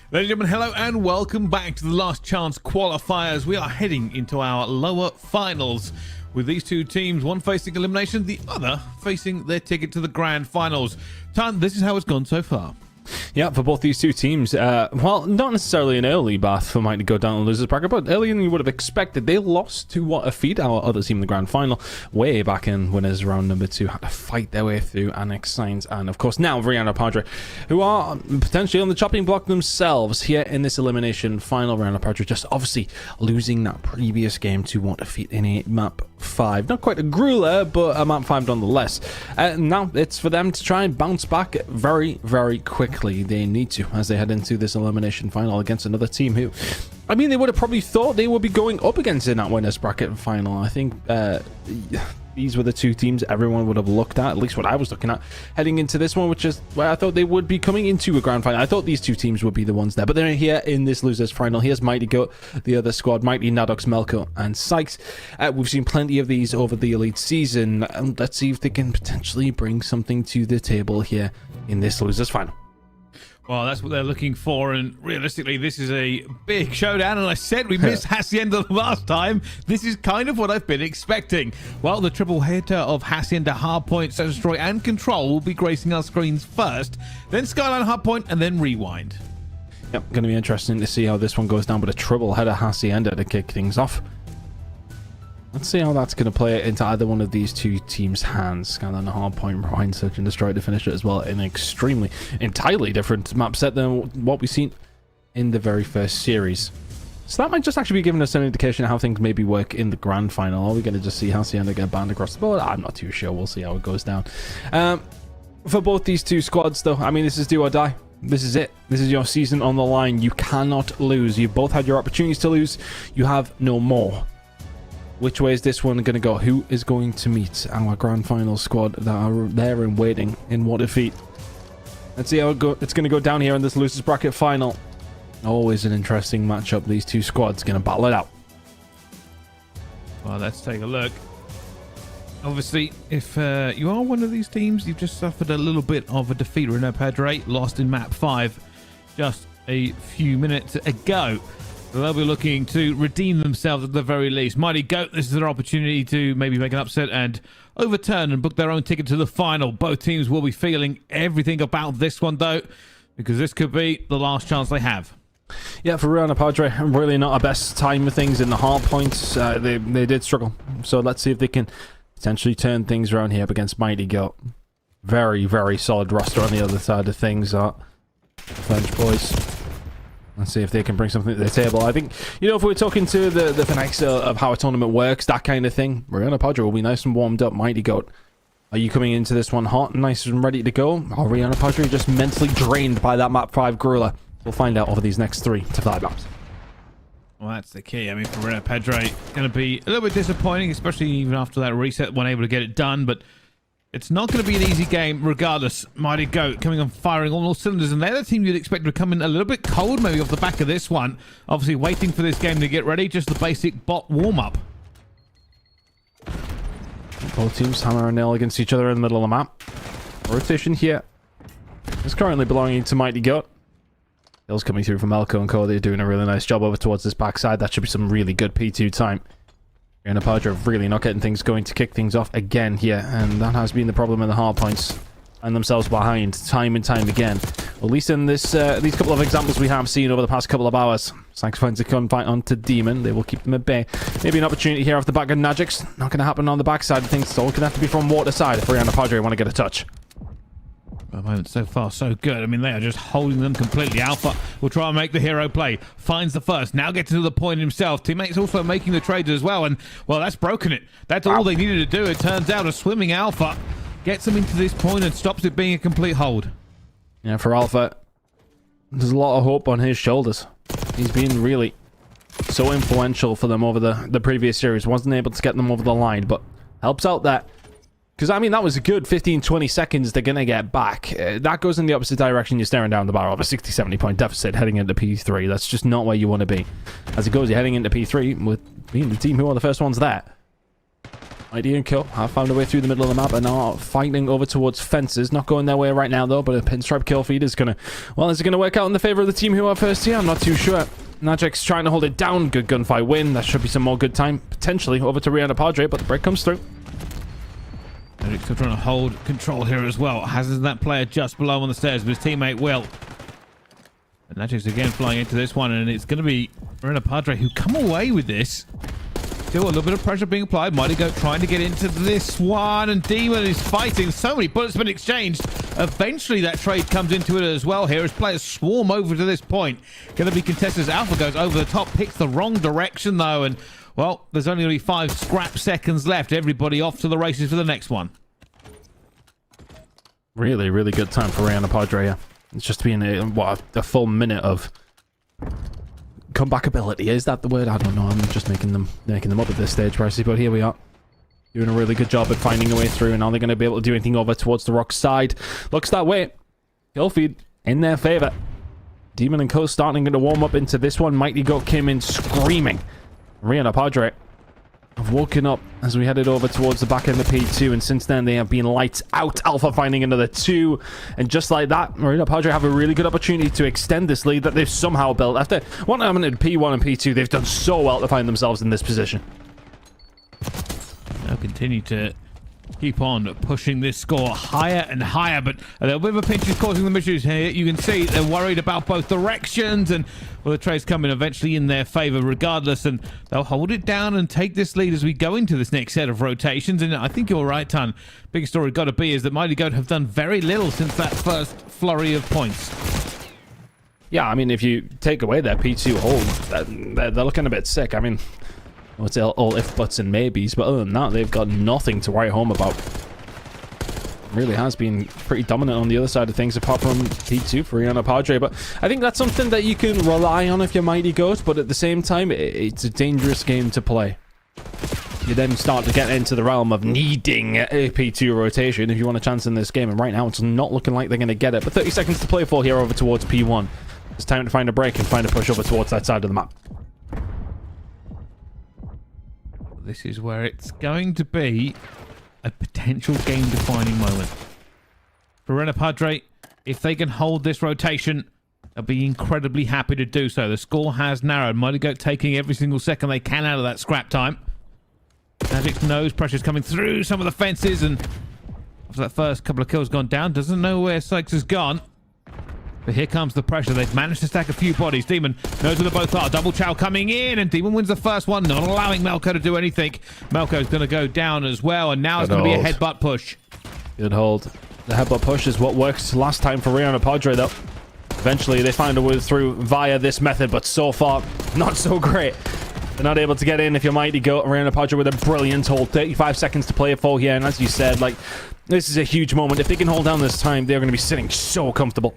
Ladies and gentlemen, hello and welcome back to the Last Chance Qualifiers. We are heading into our lower finals with these two teams, one facing elimination, the other facing their ticket to the grand finals. Tan, this is how it's gone so far. Yeah, for both these two teams, well, not necessarily an early bath for Mike to go down the losers bracket, but earlier than you would have expected. They lost to what a feed our other team in the grand final way back in winners round number 2, had to fight their way through Annex Signs and of course now Rihanna Padre, who are potentially on the chopping block themselves here in this elimination final. Rihanna Padre just obviously losing that previous game to what a feat in a map 5, not quite a grueler, but a map 5 nonetheless. Now it's for them to try and bounce back very, very quickly. They need to, as they head into this elimination final against another team who, I mean, they would have probably thought they would be going up against in that winners bracket final. I think these were the two teams everyone would have looked at least what I was looking at heading into this one, which is where I thought they would be coming into a grand final. I thought these two teams would be the ones there, but they're here in this losers final. Here's Mighty Goat, the other squad, Mighty, Naddox, Melko, and Sykes. We've seen plenty of these over the elite season, and let's see if they can potentially bring something to the table here in this losers final. Well, that's what they're looking for, and realistically, this is a big showdown, and I said we missed Hacienda last time. This is kind of what I've been expecting. Well, the triple hitter of Hacienda, Hardpoint, Search, Destroy, and Control will be gracing our screens first, then Skyline, Hardpoint, and then Rewind. Yep, going to be interesting to see how this one goes down with a triple header Hacienda to kick things off. Let's see how that's going to play into either one of these two teams' hands. Skyline, Hardpoint, Rewind, Search and Destroy to finish it as well in an entirely different map set than what we've seen in the very first series. So that might just actually be giving us an indication of how things maybe work in the grand final. Are we going to just see Hacienda get banned across the board? I'm not too sure. We'll see how it goes down. For both these two squads, though, I mean, this is do or die. This is it. This is your season on the line. You cannot lose. You've both had your opportunities to lose. You have no more. Which way is this one going to go? Who is going to meet our grand final squad that are there and waiting in what a feat? Let's see how it's going to go down here in this losers bracket final. Always an interesting matchup. These two squads going to battle it out. Well, let's take a look. Obviously, if you are one of these teams, you've just suffered a little bit of a defeat. Rihanna Padre lost in map 5 just a few minutes ago. So they'll be looking to redeem themselves at the very least. Mighty Goat, this is their opportunity to maybe make an upset and overturn and book their own ticket to the final. Both teams will be feeling everything about this one, though, because this could be the last chance they have. Yeah, for Rihanna Padre, really not our best time of things in the hard points. They did struggle. So let's see if they can potentially turn things around here up against Mighty Goat. Very, very solid roster on the other side of things. French boys. Let's see if they can bring something to the table. I think, you know, if we're talking to the finesse of how a tournament works, that kind of thing, Rihanna Padre will be nice and warmed up. Mighty Goat, are you coming into this one hot, nice and ready to go? Or Rihanna Padre just mentally drained by that map 5 gorilla? We'll find out over these next 3 to 5 maps. Well, that's the key. I mean, for Rihanna Padre, going to be a little bit disappointing, especially even after that reset, when able to get it done, but it's not going to be an easy game regardless. Mighty Goat coming on firing on all cylinders, and they're the team you'd expect to come in a little bit cold maybe off the back of this one. Obviously waiting for this game to get ready, just the basic bot warm-up. Both teams hammer and nail against each other in the middle of the map. Rotation here is currently belonging to Mighty Goat. Hills coming through from Melko and Co. They're doing a really nice job over towards this backside. That should be some really good P2 time. And Padre really not getting things going to kick things off again here, and that has been the problem in the hard points, and themselves behind time and time again. At least in this these couple of examples we have seen over the past couple of hours. Sykes finds a gunfight onto Demon. They will keep them at bay. Maybe an opportunity here off the back of Najix. Not going to happen on the backside of things. It's all going to have to be from water side if Rihanna Padre want to get a touch. At the moment, so far, so good. I mean, they are just holding them completely. Alpha will try and make the hero play. Finds the first. Now gets to the point himself. Teammates also making the trades as well. And, well, that's broken it. That's all they needed to do. It turns out a swimming Alpha gets them into this point and stops it being a complete hold. Yeah, for Alpha, there's a lot of hope on his shoulders. He's been really so influential for them over the previous series. Wasn't able to get them over the line, but helps out that. Because, I mean, that was a good 15-20 seconds they're going to get back. That goes in the opposite direction. You're staring down the barrel of a 60-70 point deficit heading into P3. That's just not where you want to be. As it goes, you're heading into P3 with being the team who are the first ones there. Mighty and Co. have found a way through the middle of the map and are fighting over towards fences. Not going their way right now, though, but a pinstripe kill feed is going to... Well, is it going to work out in the favor of the team who are first here? I'm not too sure. Magic's trying to hold it down. Good gunfight win. That should be some more good time, potentially, over to Rihanna Padre, but the break comes through. Magic's still trying to hold control here as well. Has that player just below on the stairs, but his teammate will. And Magic's again flying into this one, and it's going to be Rihanna Padre who come away with this. Still a little bit of pressure being applied. Mighty Goat trying to get into this one, and Demon is fighting. So many bullets have been exchanged. Eventually that trade comes into it as well here as players swarm over to this point. Going to be contested as Alpha goes over the top, picks the wrong direction though, and well, there's only going to be 5 scrap seconds left. Everybody off to the races for the next one. Really, really good time for Rihanna Padre here. It's just been a full minute of comeback ability. Is that the word? I don't know. I'm just making them up at this stage, Pricey, but here we are. Doing a really good job at finding a way through, and are they going to be able to do anything over towards the rock side? Looks that way. Kill feed in their favor. Demon and Co starting to warm up into this one. Mighty Goat came in screaming. Rihanna Padre have woken up as we headed over towards the back end of P2, and since then they have been lights out. Alpha finding another 2, and just like that, Rihanna Padre have a really good opportunity to extend this lead that they've somehow built. After one eliminated P1 and P2, they've done so well to find themselves in this position. They'll continue to keep on pushing this score higher and higher, but a little bit of a pinch is causing them issues here. You can see they're worried about both directions, and well, the trades coming eventually in their favor regardless, and they'll hold it down and take this lead as we go into this next set of rotations. And I think you're right, Ton. Big story got to be is that Mighty Goat have done very little since that first flurry of points. Yeah, I mean, if you take away their P2 hold, they're looking a bit sick. I mean, it's all if, buts, and maybes, but other than that, they've got nothing to write home about. Really has been pretty dominant on the other side of things, apart from P2 for Rihanna Padre. But I think that's something that you can rely on if you're Mighty Goat, but at the same time, it's a dangerous game to play. You then start to get into the realm of needing a P2 rotation if you want a chance in this game, and right now it's not looking like they're going to get it. But 30 seconds to play for here over towards P1. It's time to find a break and find a push over towards that side of the map. This is where it's going to be a potential game-defining moment. For Rihanna Padre, if they can hold this rotation, they'll be incredibly happy to do so. The score has narrowed. Mighty Goat taking every single second they can out of that scrap time. Magic knows pressure's coming through some of the fences, and after that first couple of kills gone down, doesn't know where Sykes has gone. But here comes the pressure. They've managed to stack a few bodies. Demon knows where they both are. Double chow coming in, and Demon wins the first one, not allowing Melko to do anything. Melko's going to go down as well, and now it's going to be a headbutt push. Good hold. The headbutt push is what worked last time for Rihanna Padre, though. Eventually, they find a way through via this method, but so far, not so great. They're not able to get in if you're Mighty Goat. Rihanna Padre with a brilliant hold. 35 seconds to play for here, and as you said, like, this is a huge moment. If they can hold down this time, they're going to be sitting so comfortable.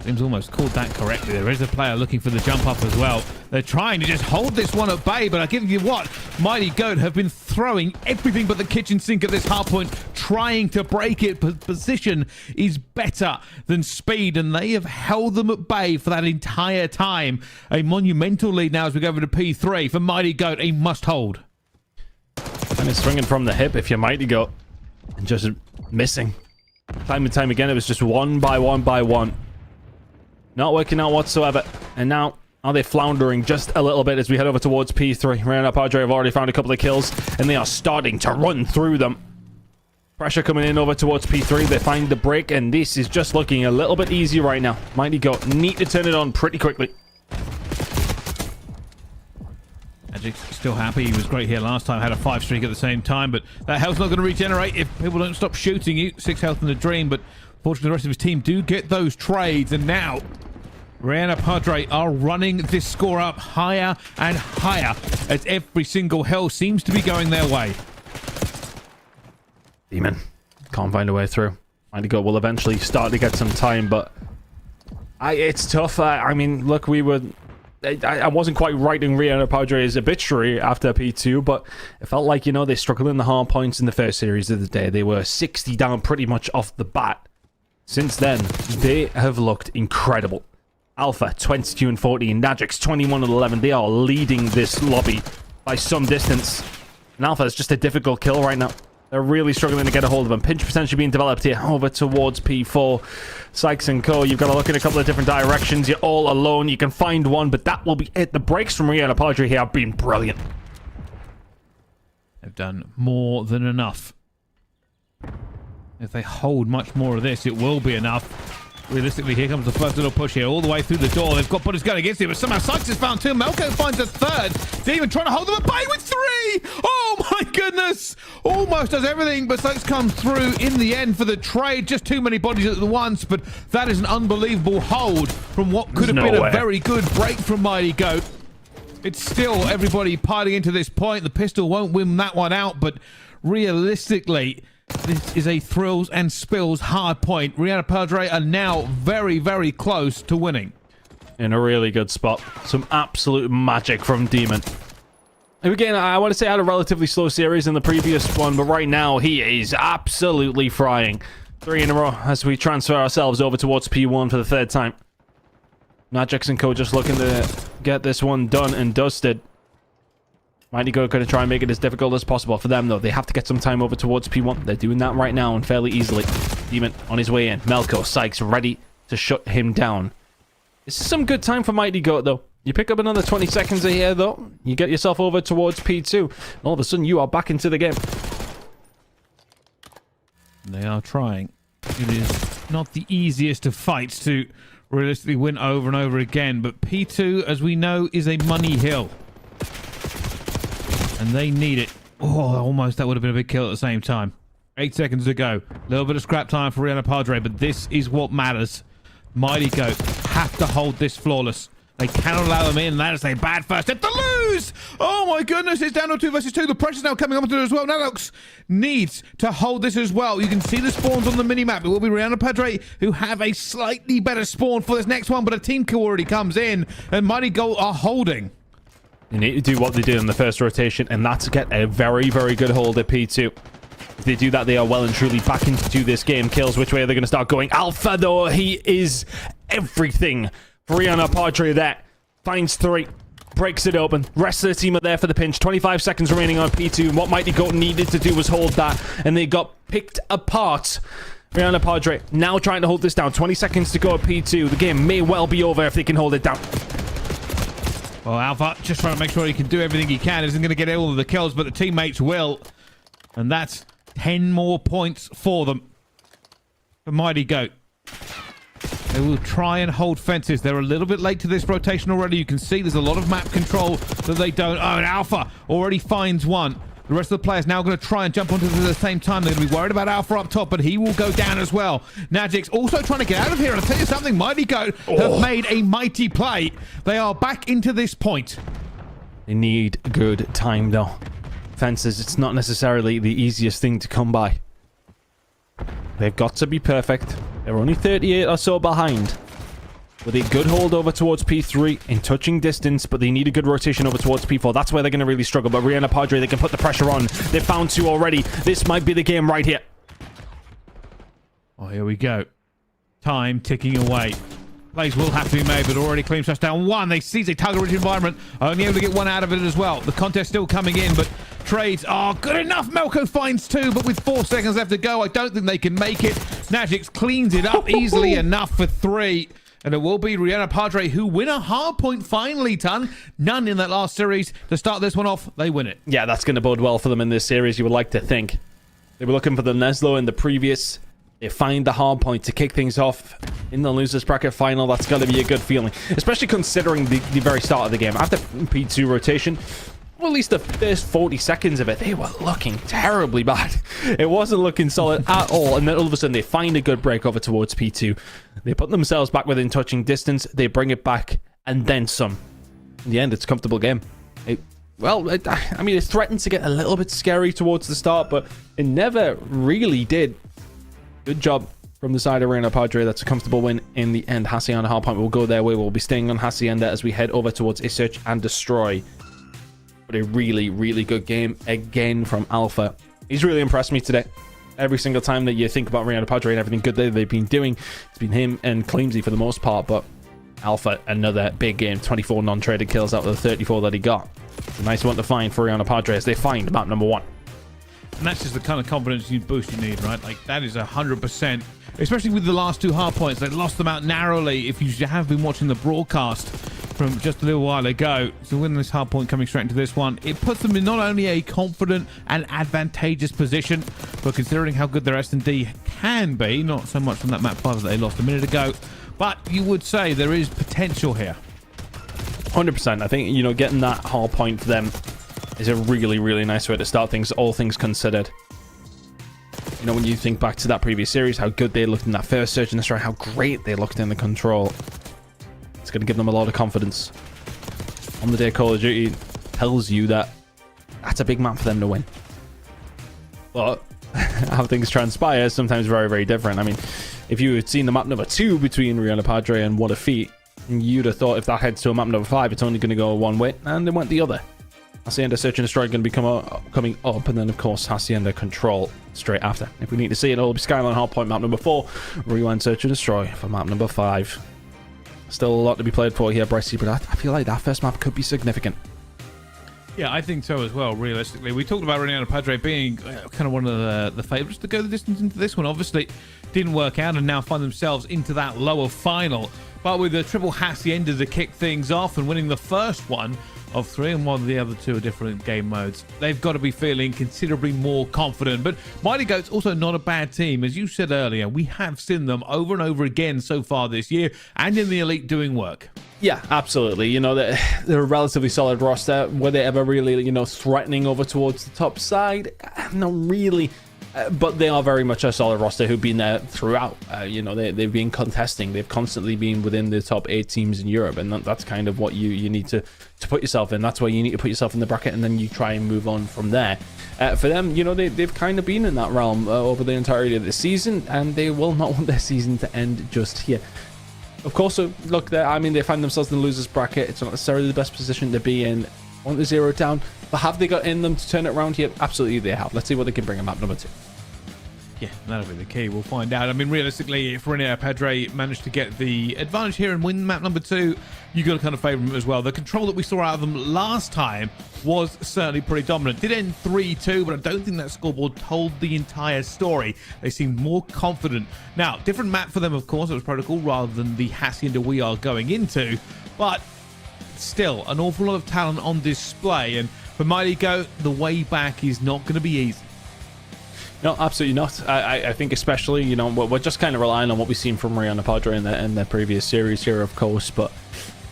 Seems almost called that correctly. There is a player looking for the jump up as well. They're trying to just hold this one at bay, but I give you what, Mighty Goat have been throwing everything but the kitchen sink at this hard point, trying to break it, but position is better than speed, and they have held them at bay for that entire time. A monumental lead now as we go over to P3 for Mighty Goat, a must hold. And it's swinging from the hip if you're Mighty Goat, and just missing. Time and time again, it was just one by one by one. Not working out whatsoever. And now, are they floundering just a little bit as we head over towards P3? Rihanna Padre have already found a couple of kills, and they are starting to run through them. Pressure coming in over towards P3. They find the break, and this is just looking a little bit easy right now. Mighty Goat need to turn it on pretty quickly. Magic's still happy. He was great here last time. Had a 5 streak at the same time, but that health's not going to regenerate if people don't stop shooting you. 6 health in the dream, but fortunately the rest of his team do get those trades, and now Rihanna Padre are running this score up higher and higher as every single hill seems to be going their way. Demon can't find a way through. Mighty Goat will eventually start to get some time, but it's tough. I mean, look, I wasn't quite writing Rihanna Padre's obituary after P2, but it felt like, you know, they struggled in the hard points in the first series of the day. They were 60 down pretty much off the bat. Since then, they have looked incredible. Alpha 22 and 14, Najix 21 and 11. They are leading this lobby by some distance. And Alpha is just a difficult kill right now. They're really struggling to get a hold of him. Pinch potentially being developed here over towards P4. Sykes and Co. You've got to look in a couple of different directions. You're all alone. You can find one, but that will be it. The breaks from Rihanna Padre here have been brilliant. They've done more than enough. If they hold much more of this, it will be enough. Realistically, here comes the first little push here, all the way through the door. They've got bodies going against him, but somehow Sykes has found two. Melko finds a third. Demon trying to hold them at bay with three. Oh my goodness! Almost does everything, but Sykes comes through in the end for the trade. Just too many bodies at once, but that is an unbelievable hold from what could have been a very good break from Mighty Goat. It's still everybody piling into this point. The pistol won't win that one out, but realistically, this is a thrills and spills hard point. Rihanna Padre are now very, very close to winning. In a really good spot. Some absolute magic from Demon. And again, I want to say I had a relatively slow series in the previous one, but right now he is absolutely frying. 3 in a row as we transfer ourselves over towards P1 for the 3rd time. Magix and Co just looking to get this one done and dusted. Mighty Goat going to try and make it as difficult as possible for them, though. They have to get some time over towards P1. They're doing that right now and fairly easily. Demon on his way in. Melko, Sykes ready to shut him down. This is some good time for Mighty Goat, though. You pick up another 20 seconds here, though. You get yourself over towards P2. And all of a sudden, you are back into the game. They are trying. It is not the easiest of fights to realistically win over and over again, but P2, as we know, is a money hill. And they need it. Oh, almost that would have been a big kill at the same time. 8 seconds to go. A little bit of scrap time for Rihanna Padre, but this is what matters. Mighty Goat have to hold this flawless. They cannot allow them in. That is a bad first step to lose. Oh my goodness, it's down to 2 versus 2. The pressure's now coming onto it as well. Nanox needs to hold this as well. You can see the spawns on the minimap. It will be Rihanna Padre who have a slightly better spawn for this next one, but a team kill already comes in, and Mighty Goat are holding. You need to do what they did in the first rotation, and that's get a very, very good hold at P2. If they do that, they are well and truly back into this game. Kills, which way are they going to start going? Alpha, though, he is everything for Rihanna Padre there. Finds 3, breaks it open. Rest of the team are there for the pinch. 25 seconds remaining on P2, and what Mighty Goat needed to do was hold that, and they got picked apart. Rihanna Padre now trying to hold this down. 20 seconds to go at P2. The game may well be over if they can hold it down. Well, Alpha just trying to make sure he can do everything he can. Isn't going to get all of the kills, but the teammates will. And that's 10 more points for them. For Mighty Goat. They will try and hold fences. They're a little bit late to this rotation already. You can see there's a lot of map control that they don't own. Alpha already finds one. The rest of the players now going to try and jump onto it at the same time. They're going to be worried about Alpha up top, but he will go down as well. Najix also trying to get out of here. And I'll tell you something, Mighty Goat have made a mighty play. They are back into this point. They need good time, though. Fences, it's not necessarily the easiest thing to come by. They've got to be perfect. They're only 38 or so behind. With a good hold over towards P3 in touching distance, but they need a good rotation over towards P4. That's where they're going to really struggle. But Rihanna Padre, they can put the pressure on. They've found 2 already. This might be the game right here. Oh, here we go. Time ticking away. Plays will have to be made, but already claims touchdown 1. They seize a target-rich environment. Only able to get 1 out of it as well. The contest still coming in, but trades are good enough. Melko finds 2, but with 4 seconds left to go, I don't think they can make it. Najix cleans it up easily enough for 3. And it will be Rihanna Padre who win a hard point finally, Ton. None in that last series. To start this one off, they win it. Yeah, that's going to bode well for them in this series, you would like to think. They were looking for the Neslo in the previous. They find the hard point to kick things off in the losers bracket final. That's got to be a good feeling, especially considering the very start of the game. After P2 rotation, well, at least the first 40 seconds of it, they were looking terribly bad. It wasn't looking solid at all. And then all of a sudden, they find a good break over towards P2. They put themselves back within touching distance. They bring it back and then some. In the end, it's a comfortable game. I mean, it threatened to get a little bit scary towards the start, but it never really did. Good job from the side of Rihanna Padre. That's a comfortable win in the end. Hacienda hardpoint will go their way. We'll be staying on Hacienda as we head over towards a search and destroy. But a really, really good game again from Alpha. He's really impressed me today. Every single time that you think about Rihanna Padre and everything good that they've been doing, it's been him and Cleamsy for the most part. But Alpha, another big game. 24 non-traded kills out of the 34 that he got. It's a nice one to find for Rihanna Padre as they find map number 1. And that's just the kind of confidence boost you need, right? Like, that is 100%. Especially with the last 2 hard points. They lost them out narrowly. If you have been watching the broadcast from just a little while ago, to win this hard point coming straight into this one, it puts them in not only a confident and advantageous position, but considering how good their S&D can be, not so much from that map 5 that they lost a minute ago, but you would say there is potential here. 100%. I think, you know, getting that hard point for them is a really, really nice way to start things, all things considered. You know, when you think back to that previous series, how good they looked in that first Search and Destroy, how great they looked in the Control. It's going to give them a lot of confidence. On the day Call of Duty tells you that that's a big map for them to win. But how things transpire is sometimes very, very different. I mean, if you had seen the map number 2 between Rihanna Padre and What a Feat, you'd have thought if that heads to a map number 5, it's only going to go one way, and it went the other. Hacienda Search and Destroy going to be coming up, and then of course Hacienda Control straight after. If we need to see it, it'll be Skyline Hardpoint map number 4, Rewind Search and Destroy for map number 5. Still a lot to be played for here, Brycey, but I feel like that first map could be significant. Yeah, I think so as well, realistically. We talked about Rihanna Padre being kind of one of the favourites to go the distance into this one. Obviously, didn't work out and now find themselves into that lower final. But with the triple Hacienda to kick things off and winning the first one of 3, and one of the other 2 are different game modes, they've got to be feeling considerably more confident. But Mighty Goat's also not a bad team. As you said earlier, we have seen them over and over again so far this year and in the Elite doing work. Yeah, absolutely. You know, they're a relatively solid roster. Were they ever really, you know, threatening over towards the top side? Not really. But they are very much a solid roster who've been there throughout. You know, they've been contesting. They've constantly been within the top 8 teams in Europe, and that's kind of what you need to put yourself in. That's why you need to put yourself in the bracket, and then you try and move on from there. For them, you know, they've kind of been in that realm over the entirety of the season, and they will not want their season to end just here. Of course, look, I mean, they find themselves in the losers bracket. It's not necessarily the best position to be in. Want the 0 down, but have they got in them to turn it around here? Absolutely, they have. Let's see what they can bring in map number 2. Yeah, that'll be the key. We'll find out. I mean, realistically, if Rihanna Padre managed to get the advantage here and win map number 2, you got to kind of favour them as well. The control that we saw out of them last time was certainly pretty dominant. Did end 3-2, but I don't think that scoreboard told the entire story. They seemed more confident. Now, different map for them, of course. It was Protocol rather than the Hacienda we are going into, but still an awful lot of talent on display. And for Mighty Goat, the way back is not going to be easy. No, absolutely not. I think especially, you know, we're just kind of relying on what we've seen from Rihanna Padre in their previous series here, of course. But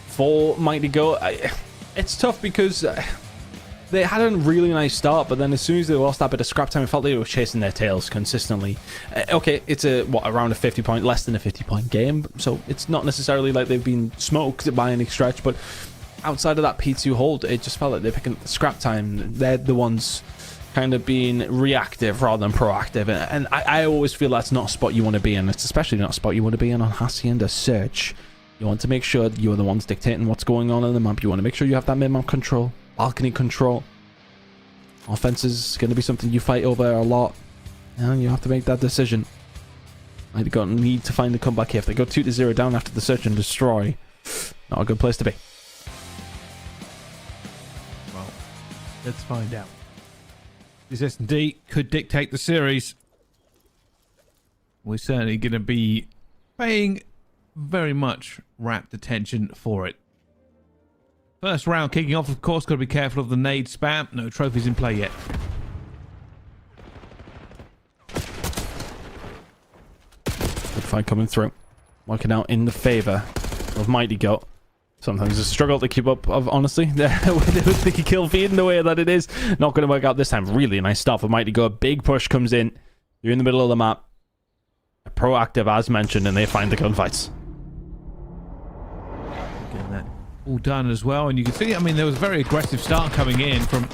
for Mighty Goat, it's tough because they had a really nice start, but then as soon as they lost that bit of scrap time, I felt they were chasing their tails consistently. Okay, it's around a 50 point, less than a 50 point game, so it's not necessarily like they've been smoked by any stretch, but outside of that P2 hold, it just felt like they're picking up the scrap time. They're the ones kind of being reactive rather than proactive, and I always feel that's not a spot you want to be in. It's especially not a spot you want to be in on Hacienda Search. You want to make sure you're the ones dictating what's going on the map. You want to make sure you have that mid-map control, balcony control. Offense is going to be something you fight over a lot, and you have to make that decision. Might have got need to find a comeback here. If they go 2-0 down after the Search and Destroy, not a good place to be. Well, let's find out. This S&D could dictate the series. We're certainly going to be paying very much rapt attention for it. First round kicking off, of course. Got to be careful of the nade spam. No trophies in play yet. Good fight coming through. Working out in the favour of Mighty Goat. Sometimes a struggle to keep up, honestly, with the kill feed in the way that it is. Not going to work out this time. Really nice stuff for Mighty Goat. Big push comes in. You're in the middle of the map. Proactive, as mentioned, and they find the gunfights. Getting that all done as well. And you can see, I mean, there was a very aggressive start coming in from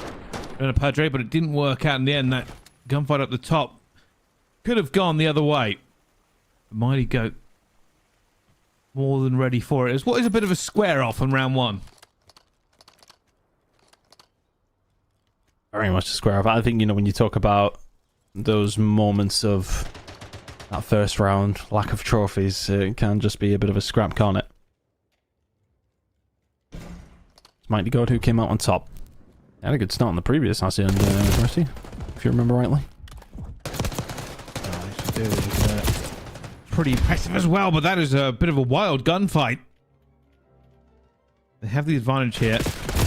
Padre, but it didn't work out in the end. That gunfight up the top could have gone the other way. Mighty Goat more than ready for it. As what is a bit of a square off on round 1. Very much a square off. I think, you know, when you talk about those moments of that first round, lack of trophies, it can just be a bit of a scrap, can't it? It's Mighty Goat who came out on top. Had a good start on the previous Aussie and Mercy, if you remember rightly. Pretty impressive as well, but that is a bit of a wild gunfight. They have the advantage here.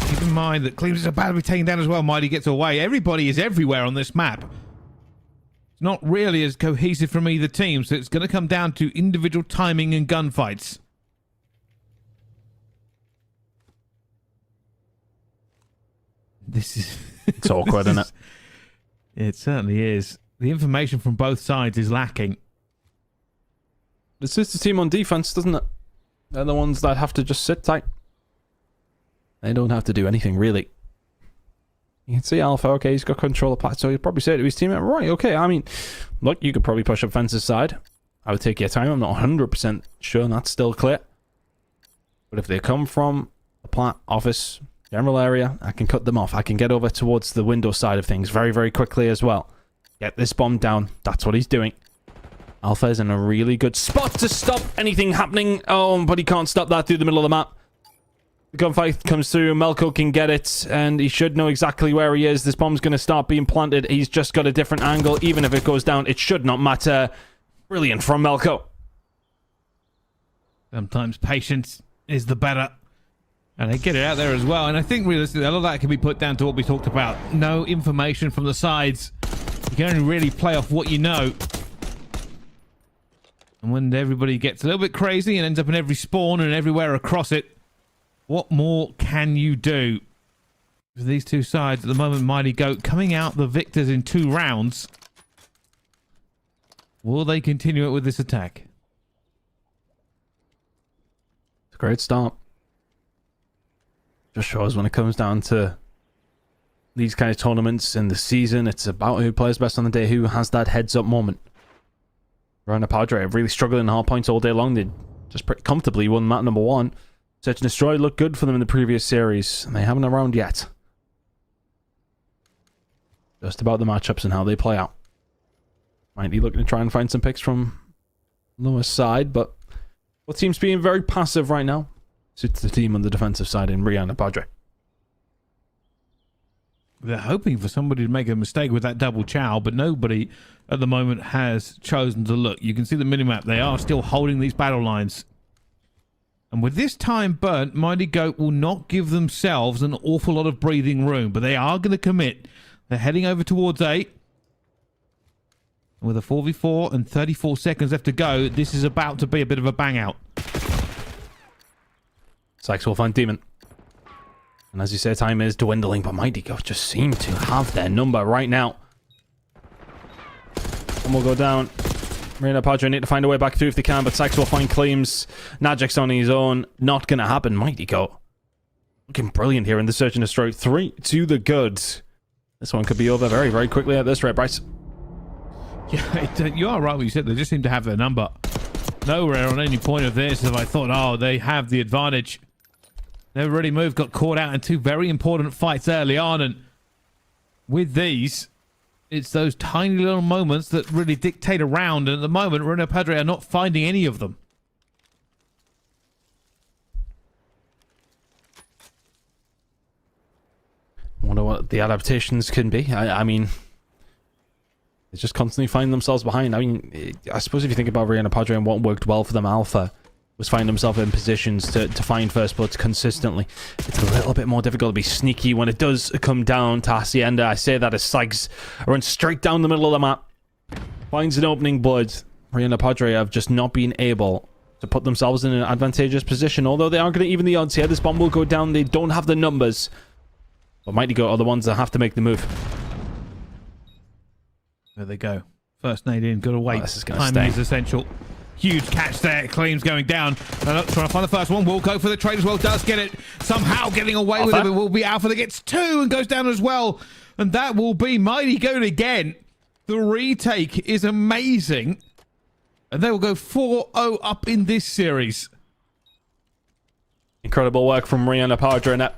Keep in mind that Cleveland's about to be taken down as well. Mighty gets away. Everybody is everywhere on this map. It's not really as cohesive from either team, so it's going to come down to individual timing and gunfights. This is... It's awkward, isn't it? It certainly is. The information from both sides is lacking. This is the team on defense, doesn't it? They're the ones that have to just sit tight. They don't have to do anything, really. You can see Alpha, okay, he's got control of plat, so he'll probably say to his teammate, right, okay, I mean, look, you could probably push up fence's side. I would take your time, I'm not 100% sure that's still clear. But if they come from the plat, office, general area, I can cut them off. I can get over towards the window side of things very, very quickly as well. Get this bomb down. That's what he's doing. Alpha is in a really good spot to stop anything happening. Oh, but he can't stop that through the middle of the map. The gunfight comes through. Melko can get it, and he should know exactly where he is. This bomb's going to start being planted. He's just got a different angle. Even if it goes down, it should not matter. Brilliant from Melko. Sometimes patience is the better. And they get it out there as well. And I think realistically, a lot of that can be put down to what we talked about. No information from the sides. You can only really play off what you know. And when everybody gets a little bit crazy and ends up in every spawn and everywhere across it, what more can you do? For these two sides at the moment, Mighty Goat coming out the victors in 2 rounds. Will they continue it with this attack? It's a great start. Just shows when it comes down to these kind of tournaments in the season, it's about who plays best on the day, who has that heads-up moment. Rana Padre really struggling in hard points all day long. They just pretty comfortably won map number 1. Search and Destroy looked good for them in the previous series, and they haven't around yet. Just about the matchups and how they play out. Might be looking to try and find some picks from lower side, but what seems to be very passive right now suits the team on the defensive side in Rihanna Padre. They're hoping for somebody to make a mistake with that double chow, but nobody at the moment has chosen to look. You can see the minimap. They are still holding these battle lines. And with this time burnt, Mighty Goat will not give themselves an awful lot of breathing room, but they are going to commit. They're heading over towards 8. And with a 4v4 and 34 seconds left to go, this is about to be a bit of a bang out. Sykes will find Demon. And as you say, time is dwindling, but Mighty Goat just seem to have their number right now. One will go down. Marina Padre need to find a way back through if they can, but Sykes will find claims. Najik's on his own. Not going to happen. Mighty Goat looking brilliant here in the Search and Destroy. 3 to the good. This one could be over very, very quickly at this rate, Bryce. Yeah, you are right what you said. They just seem to have their number. Nowhere on any point of this have I thought, oh, they have the advantage. Never really moved, got caught out in 2 very important fights early on, and with these, it's those tiny little moments that really dictate a round, and at the moment, Reno Padre are not finding any of them. I wonder what the adaptations can be. I mean, they just constantly find themselves behind. I mean, I suppose if you think about Rihanna Padre and what worked well for them, Alpha was finding themselves in positions to find first bloods consistently. It's a little bit more difficult to be sneaky when it does come down to Hacienda. I say that as Sykes runs straight down the middle of the map, finds an opening blood. Rihanna Padre have just not been able to put themselves in an advantageous position, although they are going to even the odds here. This bomb will go down. They don't have the numbers, but Mighty Goat are the ones that have to make the move. There they go. First nade in, gotta wait. Oh, this is gonna Timing stay. is essential. Huge catch there. Claims going down. Trying to find the first one. Will go for the trade as well. Does get it. Somehow getting away with it. It will be Alpha that gets 2 and goes down as well. And that will be Mighty Goat again. The retake is amazing. And they will go 4-0 up in this series. Incredible work from Rihanna Padre net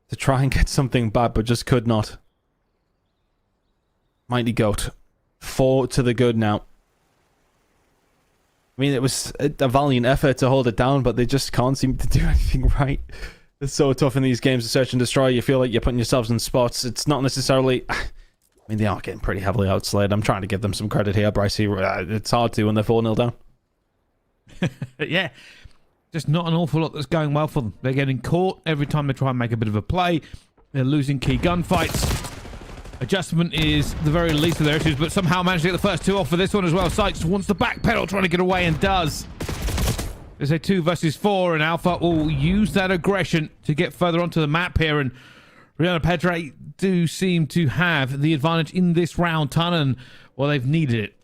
to try and get something bad, but just could not. Mighty Goat 4 to the good now. I mean, it was a valiant effort to hold it down, but they just can't seem to do anything right. It's so tough in these games to search and destroy. You feel like you're putting yourselves in spots. It's not necessarily... I mean, they are getting pretty heavily outslayed. I'm trying to give them some credit here, Brycey. It's hard to when they're 4-0 down. Yeah. Just not an awful lot that's going well for them. They're getting caught every time they try and make a bit of a play. They're losing key gunfights. Adjustment is the very least of their issues, but somehow managed to get the first 2 off for this one as well. Sykes wants the backpedal, trying to get away, and does. There's a 2 versus 4, and Alpha will use that aggression to get further onto the map here, and Rihanna Pedre do seem to have the advantage in this round ton, and well, they've needed it.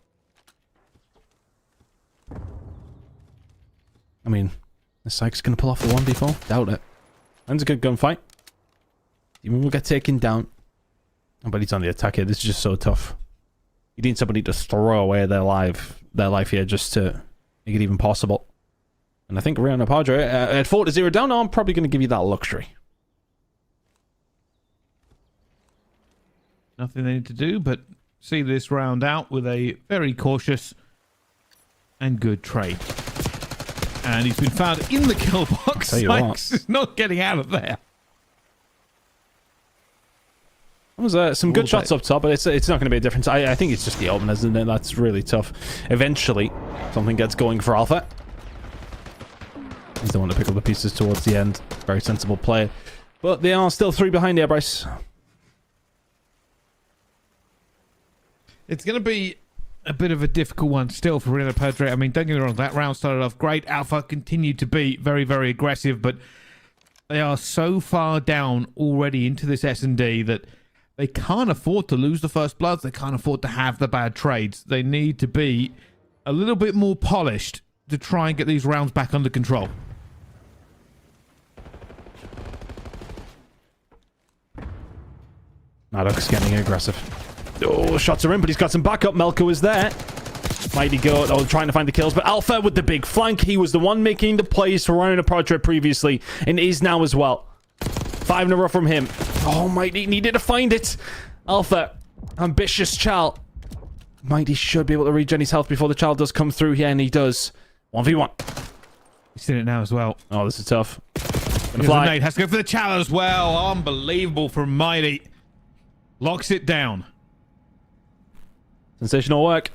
I mean, is Sykes going to pull off the 1v4? Doubt it. That's a good gunfight. Demon will get taken down. Oh, but he's on the attack here. This is just so tough. You need somebody to throw away their life here just to make it even possible. And I think Rihanna Padre at 4-0 down, I'm probably going to give you that luxury. Nothing they need to do but see this round out with a very cautious and good trade. And he's been found in the kill box. Sykes is not getting out of there. There was some good shots up top, but it's not going to be a difference. I think it's just the openers, isn't it? That's really tough. Eventually, something gets going for Alpha. He's the one to pick up the pieces towards the end. Very sensible play. But they are still 3 behind here, Bryce. It's going to be a bit of a difficult one still for Rihanna Pedre. I mean, don't get me wrong, that round started off great. Alpha continued to be very, very aggressive, but they are so far down already into this S&D that they can't afford to lose the first bloods. They can't afford to have the bad trades. They need to be a little bit more polished to try and get these rounds back under control. Maddox getting aggressive. Oh, shots are in, but he's got some backup. Melko is there. Mighty Goat, trying to find the kills, but Alpha with the big flank. He was the one making the plays for running a portrait previously, and is now as well. 5 in a row from him. Oh, Mighty needed to find it. Alpha, ambitious Chal. Mighty should be able to regen his health before the Chal does come through here, and he does. 1v1. He's seen it now as well. Oh, this is tough. Nate has to go for the Chal as well. Unbelievable from Mighty. Locks it down. Sensational work.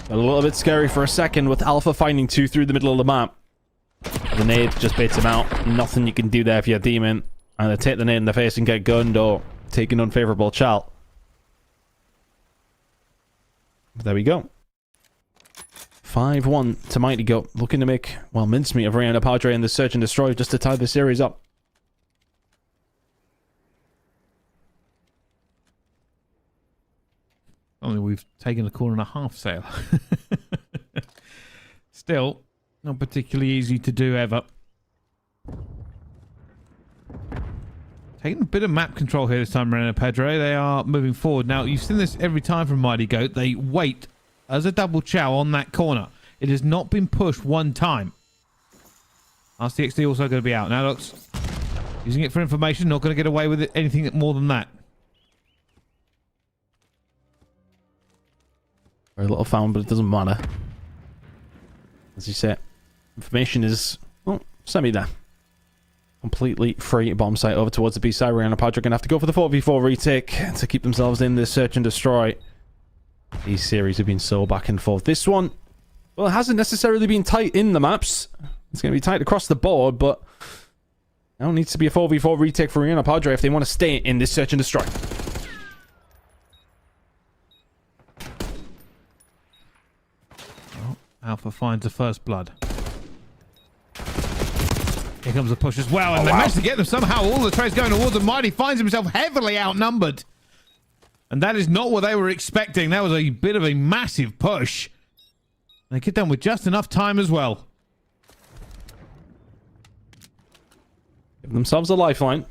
A little bit scary for a second with Alpha finding 2 through the middle of the map. The nade just baits him out. Nothing you can do there if you're a demon. Either take the nade in the face and get gunned, or take an unfavorable Chal. But there we go. 5-1 to Mighty Goat. Looking to make, well, mincemeat of Rihanna Padre in the Search and Destroy just to tie the series up. Only we've taken a 1.5 sale. Still, not particularly easy to do ever. Taking a bit of map control here this time, Rihanna Pedre. They are moving forward. Now, you've seen this every time from Mighty Goat. They wait as a double chow on that corner. It has not been pushed one time. RCXD also going to be out. Now, looks using it for information. Not going to get away with it, anything more than that. Very little found, but it doesn't matter. As you say, information is, well, semi there. Completely free bomb site over towards the B side. Rihanna Padre going to have to go for the 4v4 retake to keep themselves in this Search and Destroy. These series have been so back and forth. This one, well, it hasn't necessarily been tight in the maps. It's going to be tight across the board, but now it needs to be a 4v4 retake for Rihanna Padre if they want to stay in this Search and Destroy. Alpha finds the first blood. Here comes the push as well, and they managed to get them somehow. All the trades going towards the Mighty. Finds himself heavily outnumbered. And that is not what they were expecting. That was a bit of a massive push. They get done with just enough time as well. Give themselves a lifeline.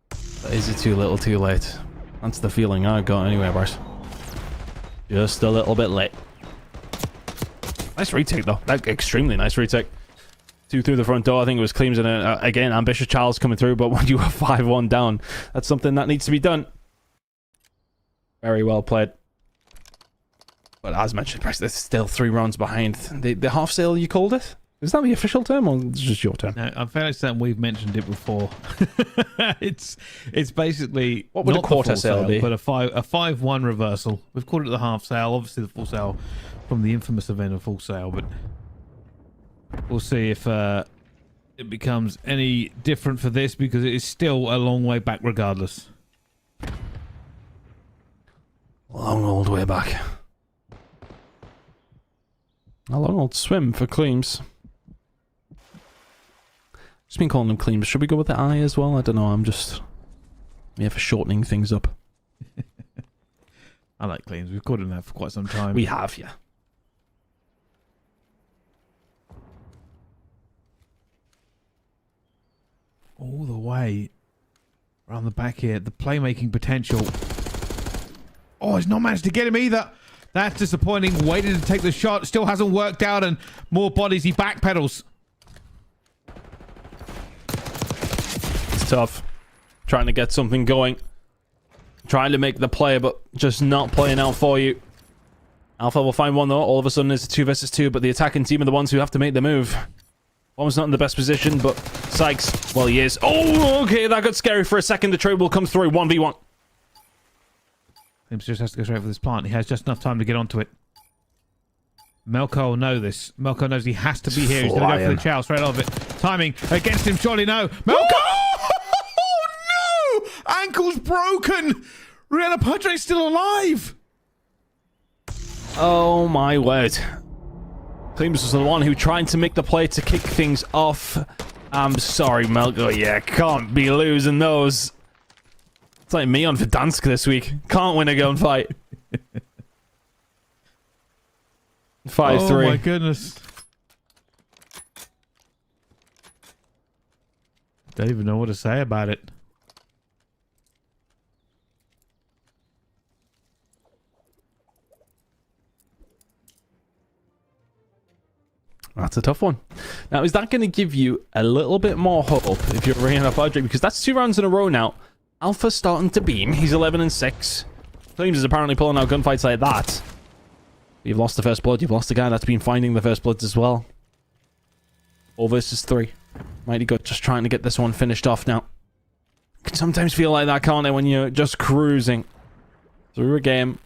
But is it too little too late? That's the feeling I got anyway, Bryce. Just a little bit late. Nice retake, though. That extremely nice retake. 2 through the front door. I think it was Cleams and again, ambitious Charles coming through. But when you are 5-1 down, that's something that needs to be done. Very well played. But as mentioned, Bryce, they're still 3 rounds behind. The half sale, you called it? Is that the official term, or is it just your term? No, I'm fairly certain we've mentioned it before. it's basically what would not a quarter the full sale be? But a 5-1 reversal. We've called it the half sale. Obviously, the full sale from the infamous event of full sale, but we'll see if it becomes any different for this, because it is still a long way back regardless. Long old way back. A long old swim for Cleams. Just been calling them Cleams. Should we go with the I as well? I don't know. I'm just for shortening things up. I like Cleans. We've called him that for quite some time. We have, yeah. All the way around the back here. The playmaking potential. Oh, he's not managed to get him either. That's disappointing. Waited to take the shot. Still hasn't worked out, and more bodies. He backpedals. It's tough. Trying to get something going. Trying to make the play, but just not playing out for you. Alpha will find one, though. All of a sudden, it's a 2 versus 2, but the attacking team are the ones who have to make the move. Bomb's not in the best position, but Sykes, well, he is. Oh, okay, that got scary for a second. The trade will come through. 1v1. He just has to go straight for this plant. He has just enough time to get onto it. Melko will know this. Melko knows he has to be here. He's going to go for the chow straight off it. Timing against him, surely no. Melko! Oh, no! Ankle's broken! Rihanna Padre's still alive! Oh, my word. Cleams was the one who tried to make the play to kick things off. I'm sorry, Melko. Yeah, can't be losing those. It's like me on Verdansk this week. Can't win a gunfight. 5-3. Oh my goodness. Don't even know what to say about it. That's a tough one. Now, is that going to give you a little bit more hope if you're ringing up Audrey? Because that's 2 rounds in a row now. Alpha's starting to beam. He's 11-6. Flames is apparently pulling out gunfights like that. You've lost the first blood. You've lost the guy that's been finding the first bloods as well. 4 versus 3. Mighty good. Just trying to get this one finished off now. Can sometimes feel like that, can't it, when you're just cruising through a game.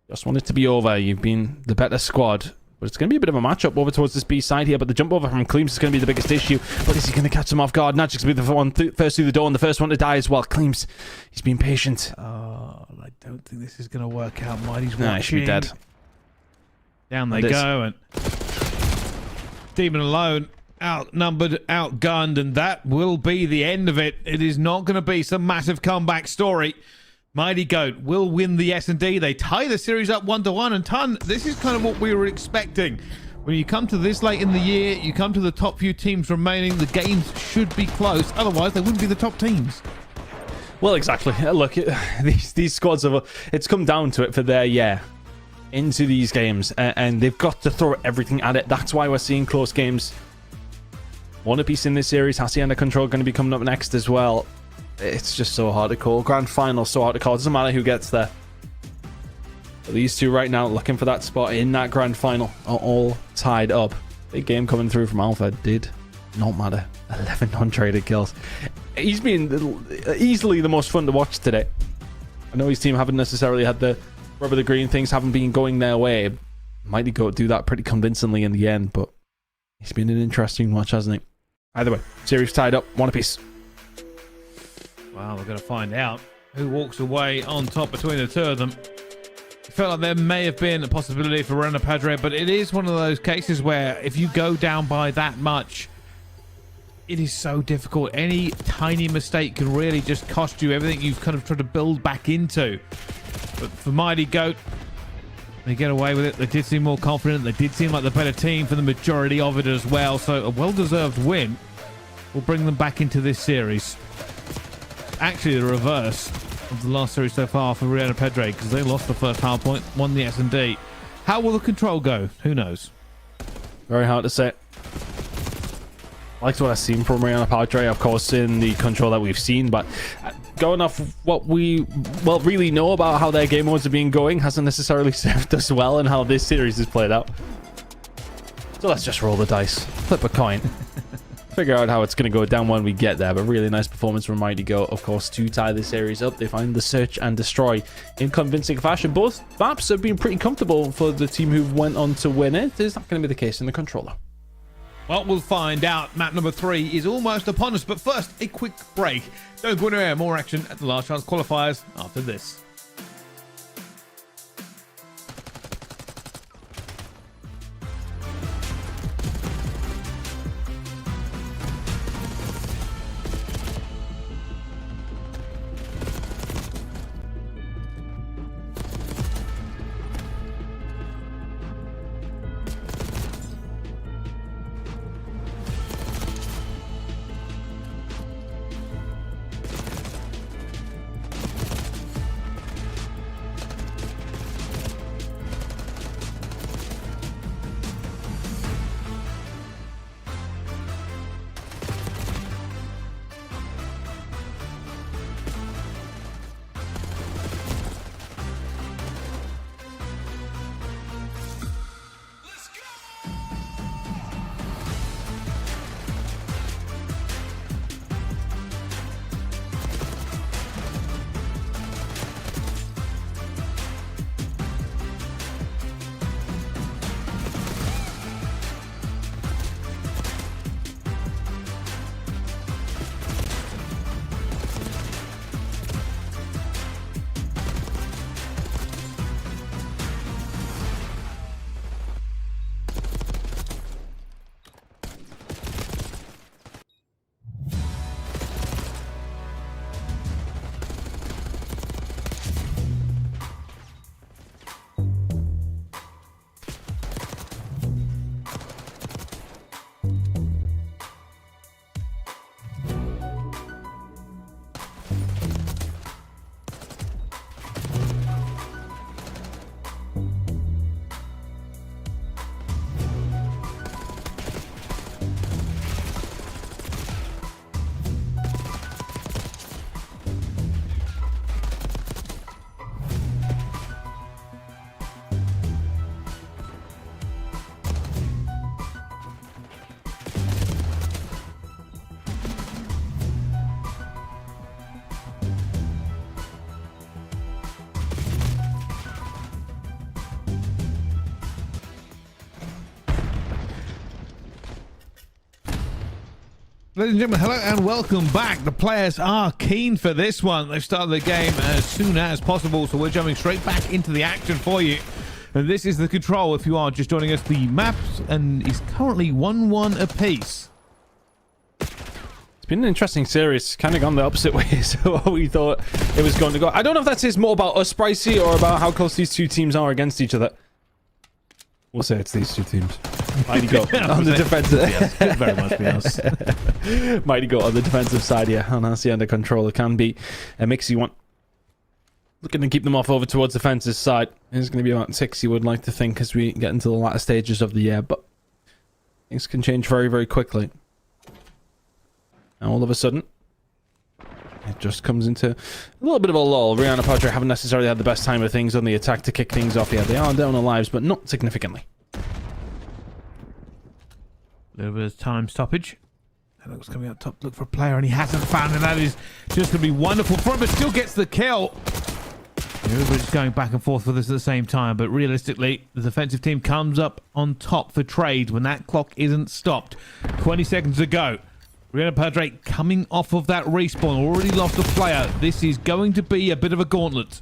Just want it to be over. You've been the better squad. But it's going to be a bit of a matchup over towards this B side here. But the jump over from Cleams is going to be the biggest issue. But is he going to catch him off guard? Magic's going to be the one first through the door and the first one to die as well. Cleams, he's been patient. Oh, I don't think this is going to work out. Mighty's watching. Nah, he should be dead. Down they go. And Demon alone, outnumbered, outgunned. And that will be the end of it. It is not going to be some massive comeback story. Mighty Goat will win the S&D. They tie the series up 1-1, and Ton, this is kind of what we were expecting. When you come to this late in the year, you come to the top few teams remaining, the games should be close. Otherwise, they wouldn't be the top teams. Well, exactly. Look, these squads have... It's come down to it for their into these games, and they've got to throw everything at it. That's why we're seeing close games. One apiece in this series. Hacienda Control going to be coming up next as well. It's just so hard to call. Grand final, so hard to call. It doesn't matter who gets there. But these two right now, looking for that spot in that grand final, are all tied up. Big game coming through from Alpha. Did not matter. 11 non-traded kills. He's been easily the most fun to watch today. I know his team haven't necessarily had the rubber the green, things haven't been going their way. Mighty go do that pretty convincingly in the end, but he's been an interesting watch, hasn't he? Either way, series tied up, 1 apiece. Well, we're going to find out who walks away on top between the two of them. It felt like there may have been a possibility for Rihanna Padre, but it is one of those cases where if you go down by that much, it is so difficult. Any tiny mistake can really just cost you everything you've kind of tried to build back into. But for Mighty Goat, they get away with it. They did seem more confident. They did seem like the better team for the majority of it as well. So a well-deserved win will bring them back into this series. Actually, the reverse of the last series so far for Rihanna Padre, because they lost the first hard point, won the S&D. How will the control go? Who knows? Very hard to say. Liked what I've seen from Rihanna Padre, of course, in the control that we've seen, but going off what we, well, really know about how their game modes have been going hasn't necessarily served us well and how this series has played out. So let's just roll the dice. Flip a coin. Figure out how it's going to go down when we get there. But really nice performance from Mighty Go, of course, to tie the series up. They find the search and destroy in convincing fashion. Both maps have been pretty comfortable for the team who went on to win it. It's not going to be the case in the controller. Well, we'll find out. Map number 3 is almost upon us, but first, a quick break. Don't go anywhere. More action at the Last Chance qualifiers after this. Ladies and gentlemen, hello and welcome back. The players are keen for this one. They've started the game as soon as possible, so we're jumping straight back into the action for you. And this is the control, if you are just joining us. The maps and is currently 1-1 apiece. It's been an interesting series, kind of gone the opposite way to what we thought it was going to go. I don't know if that says more about us, Pricey, or about how close these two teams are against each other. We'll say it's these two teams. Mighty Go on the defensive. Yes, could very much be us. Mighty Go on the defensive side, yeah. On Hacienda control, it can be a mixy one. Looking to keep them off over towards the fences side. It's going to be about 6, you would like to think, as we get into the latter stages of the year, but things can change very, very quickly. And all of a sudden, it just comes into a little bit of a lull. Rihanna Padre haven't necessarily had the best time of things on the attack to kick things off here. They are down on lives, but not significantly. A little bit of time stoppage. And looks coming up top, look for a player, and he hasn't found it. That is just going to be wonderful for him, but still gets the kill. Everybody's going back and forth with us at the same time, but realistically, the defensive team comes up on top for trade when that clock isn't stopped. 20 seconds to go. Rihanna Padre coming off of that respawn, already lost a player. This is going to be a bit of a gauntlet.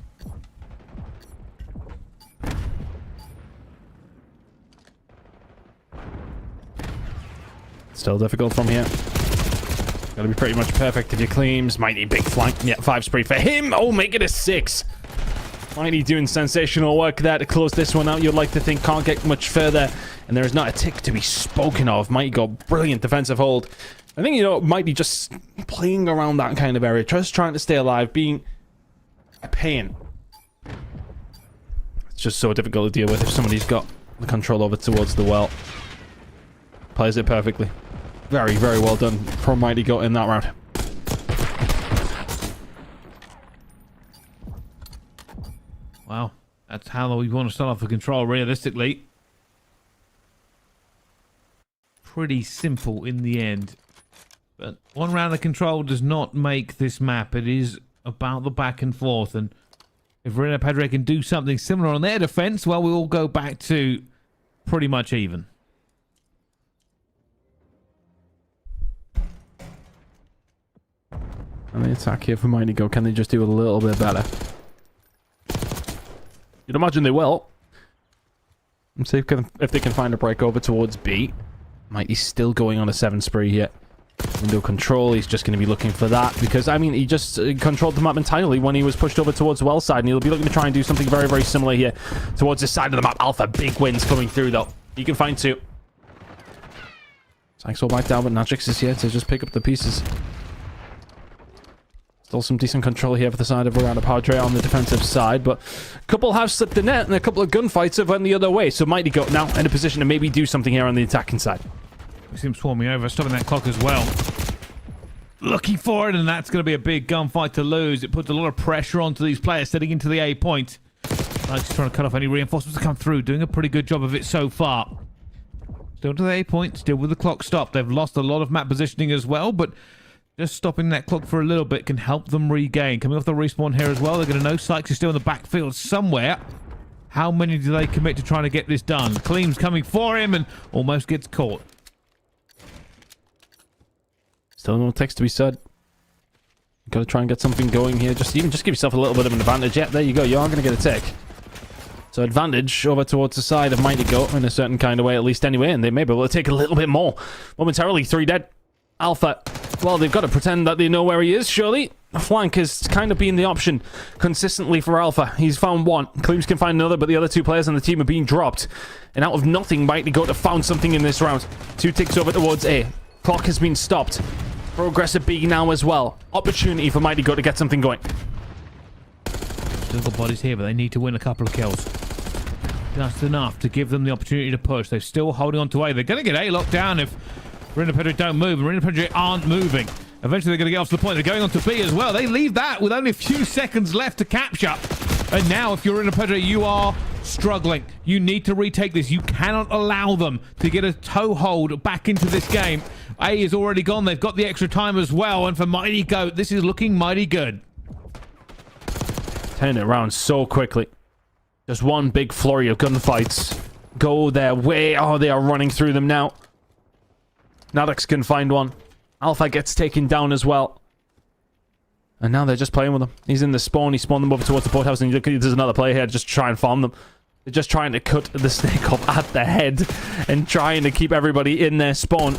Still difficult from here. Gotta be pretty much perfect if you claims. Mighty big flank. Yeah, 5 spray for him. Oh, make it a 6. Mighty doing sensational work there to close this one out. You'd like to think can't get much further. And there is not a tick to be spoken of. Mighty got brilliant defensive hold. I think, you know, Mighty just playing around that kind of area. Just trying to stay alive. Being a pain. It's just so difficult to deal with if somebody's got the control over towards the well. Plays it perfectly. Very, very well done from Mighty Go in that round. Well, that's how we want to start off the control, realistically. Pretty simple in the end. But one round of control does not make this map. It is about the back and forth. And if Reina Padre can do something similar on their defense, well, we'll go back to pretty much even. And the attack here for Mighty Go, can they just do a little bit better? You'd imagine they will. And see if they can find a break over towards B. Mighty's still going on a 7 spree here. Window control, he's just going to be looking for that. Because, I mean, he just controlled the map entirely when he was pushed over towards the well side. And he'll be looking to try and do something very, very similar here towards this side of the map. Alpha, big wins coming through, though. You can find 2. Sykes will back down, but Najix is here to just pick up the pieces. Still some decent control here for the side of Reina Padre on the defensive side, but a couple have slipped the net and a couple of gunfights have went the other way. So Mighty Goat now in a position to maybe do something here on the attacking side. We see him swarming over, stopping that clock as well. Looking for it, and that's going to be a big gunfight to lose. It puts a lot of pressure onto these players setting into the A point. Like trying to cut off any reinforcements to come through, doing a pretty good job of it so far. Still to the A point, still with the clock stopped. They've lost a lot of map positioning as well, but just stopping that clock for a little bit can help them regain. Coming off the respawn here as well, they're going to know Sykes is still in the backfield somewhere. How many do they commit to trying to get this done? Cleem's coming for him and almost gets caught. Still no text to be said. Got to try and get something going here. Just give yourself a little bit of an advantage. Yeah, there you go. You are going to get a tick. So advantage over towards the side of Mighty Goat in a certain kind of way, at least anyway, and they may be able to take a little bit more. Momentarily, 3 dead. Alpha, well, they've got to pretend that they know where he is, surely. Flank has kind of been the option consistently for Alpha. He's found 1. Cleems can find another, but the other 2 players on the team are being dropped. And out of nothing, Mighty Goat have found something in this round. 2 ticks over towards A. Clock has been stopped. Progress at B now as well. Opportunity for Mighty Goat to get something going. Still got bodies here, but they need to win a couple of kills. Just enough to give them the opportunity to push. They're still holding on to A. They're going to get A locked down if Reina Padre don't move, and Reina Padre aren't moving. Eventually, they're going to get off to the point. They're going on to B as well. They leave that with only a few seconds left to capture. And now, if you're Reina Padre, you are struggling. You need to retake this. You cannot allow them to get a toehold back into this game. A is already gone. They've got the extra time as well. And for Mighty Goat, this is looking mighty good. Turn it around so quickly. Just one big flurry of gunfights. Go their way. Oh, they are running through them now. Nadix can find one. Alpha gets taken down as well. And now they're just playing with him. He's in the spawn. He spawned them over towards the boathouse. And there's another player here just to try and farm them. They're just trying to cut the snake off at the head. And trying to keep everybody in their spawn.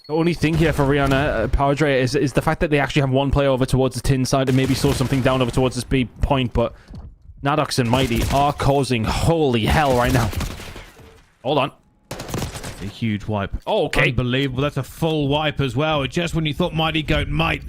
The only thing here for Reina Padre is the fact that they actually have 1 player over towards the tin side. And maybe saw something down over towards this B point. But Nadux and Mighty are causing holy hell right now. Hold on. A huge wipe. Oh, okay. Unbelievable. That's a full wipe as well. Just when you thought Mighty Goat might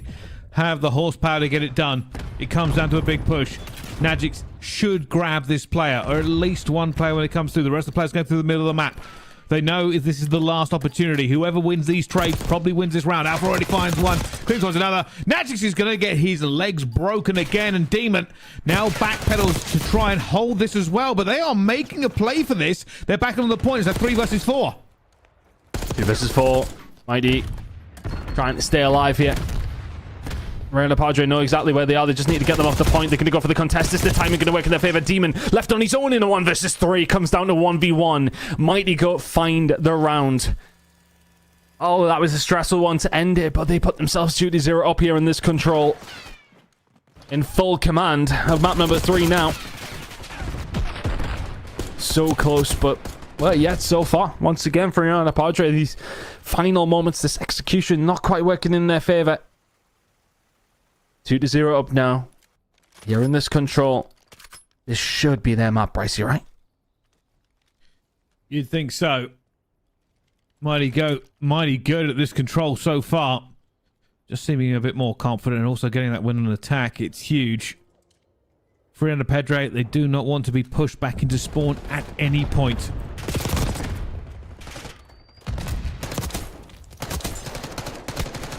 have the horsepower to get it done, it comes down to a big push. Najix should grab this player, or at least 1 player when it comes through. The rest of the players go through the middle of the map. They know if this is the last opportunity. Whoever wins these trades probably wins this round. Alpha already finds 1. Cleans finds another. Najix is going to get his legs broken again. And Demon now backpedals to try and hold this as well. But they are making a play for this. They're back on the point. It's a 3 versus 4. 2 versus 4. Mighty trying to stay alive here. Reina Padre know exactly where they are. They just need to get them off the point. They're going to go for the contest. This the timing going to work in their favor. Demon left on his own in a 1 versus 3. Comes down to 1v1. Mighty Goat find the round. Oh, that was a stressful one to end it, but they put themselves 2-0 up here in this control. In full command of map number 3 now. So close, but well, yet so far. Once again, for Reina Padre, these final moments, this execution not quite working in their favor. 2-0 up now. Here in this control. This should be their map, Bryce, you right? You'd think so. Mighty good at this control so far. Just seeming a bit more confident and also getting that win on attack. It's huge. For Reina Padre, they do not want to be pushed back into spawn at any point.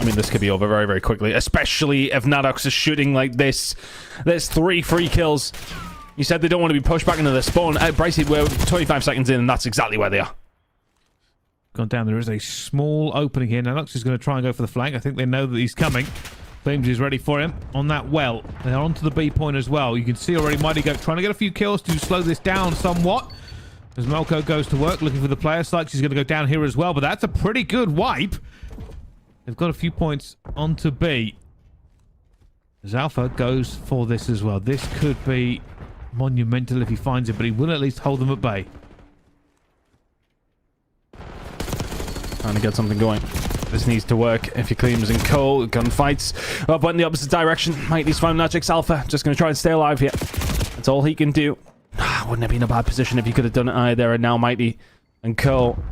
I mean, this could be over very, very quickly, especially if Nadux is shooting like this. There's 3 free kills. You said they don't want to be pushed back into the spawn. Brycey, we're 25 seconds in, and that's exactly where they are. Gone down. There is a small opening here. Nanox is going to try and go for the flank. I think they know that he's coming. Beams is ready for him on that well. They're onto the B point as well. You can see already Mighty Goat trying to get a few kills to slow this down somewhat. As Melko goes to work looking for the player. Sykes is going to go down here as well, but that's a pretty good wipe. They've got a few points onto B. As Alpha goes for this as well. This could be monumental if he finds it, but he will at least hold them at bay. Trying to get something going. This needs to work. If you Cleams and Co. Gunfights up in the opposite direction. Mighty's found Magic's Alpha. Just going to try and stay alive here. That's all he can do. Wouldn't have been a bad position if he could have done it either. And now Mighty and Co.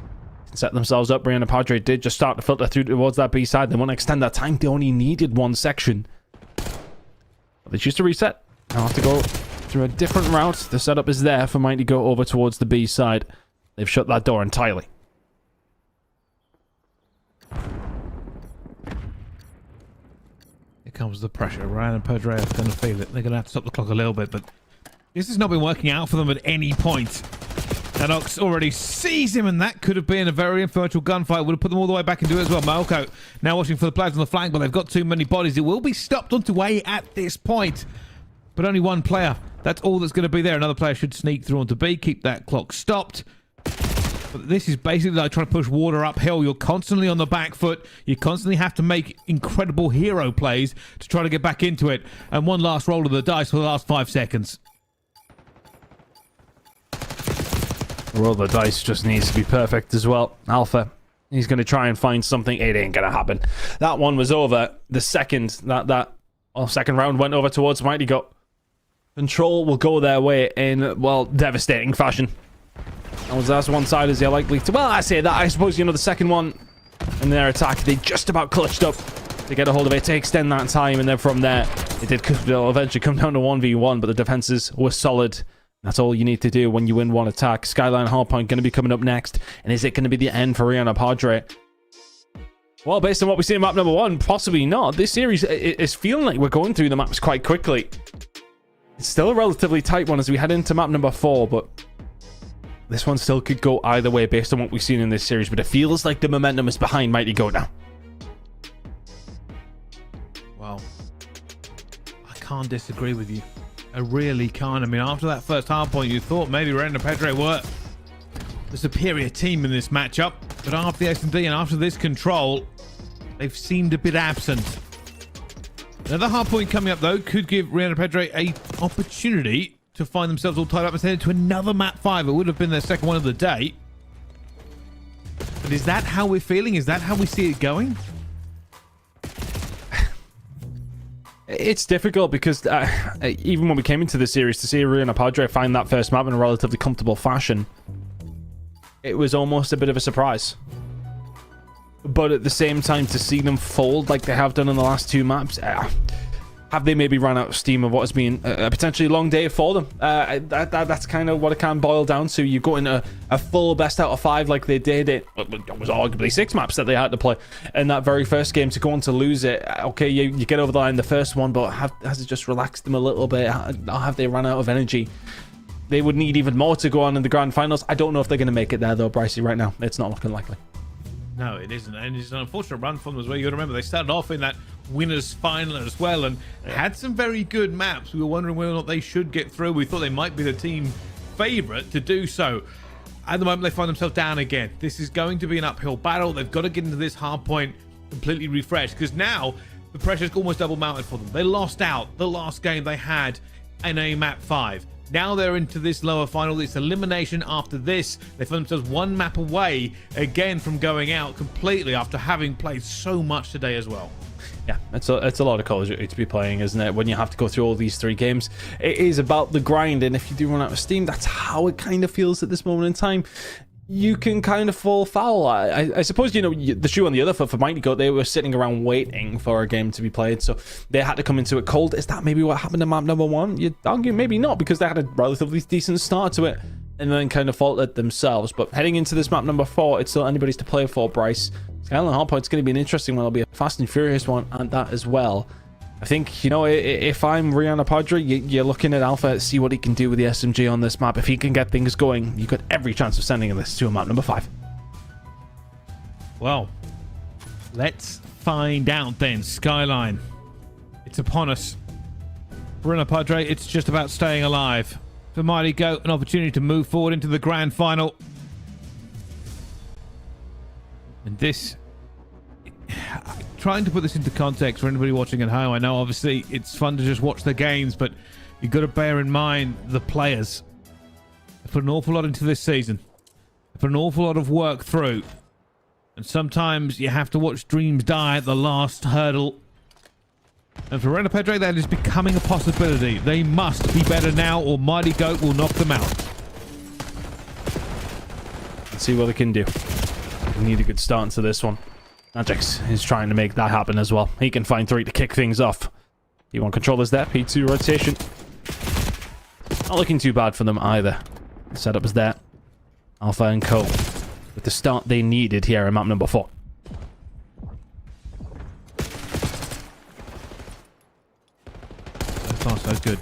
set themselves up. Brianna Padre did just start to filter through towards that B side. They want to extend that time. They only needed one section. But they choose to reset. Now have to go through a different route. The setup is there for Mighty to go over towards the B side. They've shut that door entirely. Here comes the pressure. Ryan and Pedro are going to feel it. They're going to have to stop the clock a little bit, but this has not been working out for them at any point. Nanox already sees him, and that could have been a very influential gunfight. Would have put them all the way back into it as well. Malco now watching for the players on the flank, but they've got too many bodies. It will be stopped onto A at this point, but only one player. That's all that's going to be there. Another player should sneak through onto B, keep that clock stopped. But this is basically like trying to push water uphill. You're constantly on the back foot. You constantly have to make incredible hero plays to try to get back into it. And one last roll of the dice for the last 5 seconds. Roll the dice just needs to be perfect as well. Alpha, he's going to try and find something. It ain't going to happen. That one was over. The second second round went over towards Mighty Goat. Control will go their way in, well, devastating fashion. That's one side as they're likely to... Well, I say that. I suppose, you know, the second one in their attack, they just about clutched up to get a hold of it, to extend that time, and then from there, it did eventually come down to 1v1, but the defenses were solid. That's all you need to do when you win one attack. Skyline Hardpoint going to be coming up next, and is it going to be the end for Rihanna Padre? Well, based on what we see in map number 1, possibly not. This series is feeling like we're going through the maps quite quickly. It's still a relatively tight one as we head into map number 4, but this one still could go either way based on what we've seen in this series, but it feels like the momentum is behind Mighty Goat now. Well, I can't disagree with you. I really can't. I mean, after that first hard point, you thought maybe Ren and Pedro were the superior team in this matchup, but after the S&D and after this control, they've seemed a bit absent. Another hard point coming up, though, could give Rihanna Pedro a opportunity to find themselves all tied up and send it to another map 5. It would have been their second one of the day. But is that how we're feeling? Is that how we see it going? It's difficult because even when we came into the series, to see Rihanna Padre find that first map in a relatively comfortable fashion, it was almost a bit of a surprise. But at the same time, to see them fold like they have done in the last 2 maps, have they maybe run out of steam of what has been a potentially long day for them? That's kind of what it can boil down to. You go in a full best out of 5 like they did. It was arguably 6 maps that they had to play in that very first game, to go on to lose it. Okay, you get over the line the first one, but has it just relaxed them a little bit? Have they run out of energy? They would need even more to go on in the grand finals. I don't know if they're going to make it there, though, Brycey. Right now, it's not looking likely. No, it isn't, and it's an unfortunate run from them as well. You got to remember, they started off in that winners final as well, and had some very good maps. We were wondering whether or not they should get through. We thought they might be the team favorite to do so. At the moment, they find themselves down again. This is going to be an uphill battle. They've got to get into this hard point completely refreshed, because now the pressure's almost double mounted for them. They lost out the last game they had in a map 5. Now they're into this lower final. It's elimination after this. They find themselves 1 map away again from going out completely after having played so much today as well. Yeah, it's a lot of Call of Duty to be playing, isn't it? When you have to go through all these 3 games, it is about the grind, and if you do run out of steam, that's how it kind of feels at this moment in time. You can kind of fall foul. I suppose, you know, the shoe on the other foot for Mighty Goat, they were sitting around waiting for a game to be played, so they had to come into it cold. Is that maybe what happened in map number 1? You'd argue maybe not, because they had a relatively decent start to it and then kind of faltered themselves. But heading into this map number 4, it's still anybody's to play for, Bryce. Skyline Hardpoint's going to be an interesting one. It'll be a fast and furious one, and that as well. I think, you know, if I'm Rihanna Padre, you're looking at Alpha, see what he can do with the SMG on this map. If he can get things going, you've got every chance of sending this to a map number 5. Well, let's find out then. Skyline. It's upon us. Rihanna Padre, it's just about staying alive. For Mighty Goat, an opportunity to move forward into the grand final. And this... Trying to put this into context for anybody watching at home, I know obviously it's fun to just watch the games, but you've got to bear in mind the players. They put an awful lot into this season. They put an awful lot of work through. And sometimes you have to watch dreams die at the last hurdle. And for Rihanna Padre, that is becoming a possibility. They must be better now or Mighty Goat will knock them out. Let's see what they can do. We need a good start into this one. Magix is trying to make that happen as well. He can find 3 to kick things off. P1 controllers there. P2 rotation. Not looking too bad for them either. The setup is there. Alpha and Co. with the start they needed here in map number 4. So far, so good.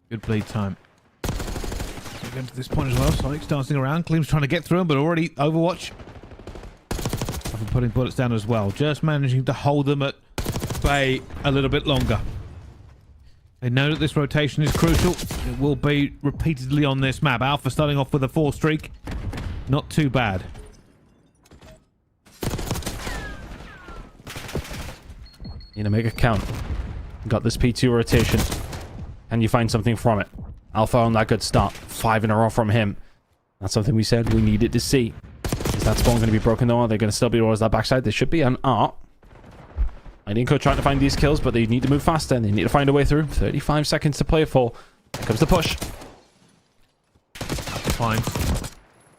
Good bleed time. We're getting to this point as well. Sonic's dancing around. Klim's trying to get through him, but already Overwatch. Putting bullets down as well. Just managing to hold them at bay a little bit longer. They know that this rotation is crucial. It will be repeatedly on this map. Alpha starting off with a 4 streak. Not too bad. Need to make a count. Got this P2 rotation. Can you find something from it? Alpha on that good start. 5 in a row from him. That's something we said we needed to see. Is that spawn going to be broken though? Are they going to still be towards that backside? They should be an art. Idinko trying to find these kills, but they need to move faster and they need to find a way through. 35 seconds to play for. Here comes the push. Fine.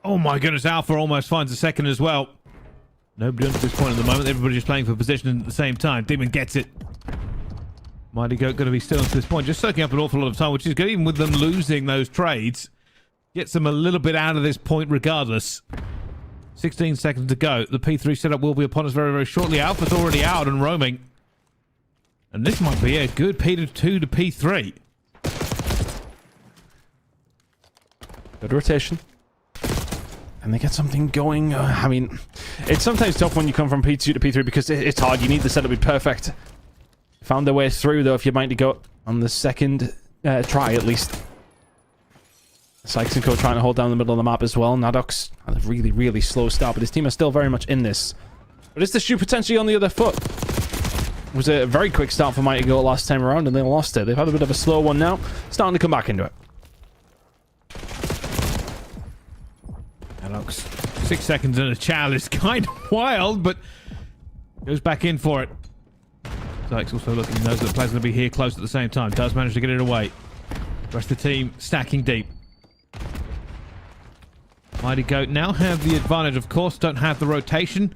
Oh my goodness, Alpha almost finds a second as well. Nobody on this point at the moment. Everybody's just playing for position at the same time. Demon gets it. Mighty Goat going to be still at this point, just soaking up an awful lot of time, which is good. Even with them losing those trades, gets them a little bit out of this point regardless. 16 seconds to go. The P3 setup will be upon us very, very shortly. Alpha's already out and roaming. And this might be a good P2 to P3. Good rotation. And they get something going. I mean, it's sometimes tough when you come from P2 to P3 because it's hard. You need the setup to be perfect. Found their way through, though, if you're mind to go on the second try, at least. Sykes and Co trying to hold down the middle of the map as well. Nadox had a really, really slow start, but his team is still very much in this. But is the shoe potentially on the other foot? It was a very quick start for Mighty Goat last time around, and they lost it. They've had a bit of a slow one now. Starting to come back into it. Nadox, 6 seconds and a chow is kind of wild, but goes back in for it. Sykes also looking, knows that the player's going to be here close at the same time. Does manage to get it away. The rest of the team stacking deep. Mighty Goat now have the advantage, of course, don't have the rotation.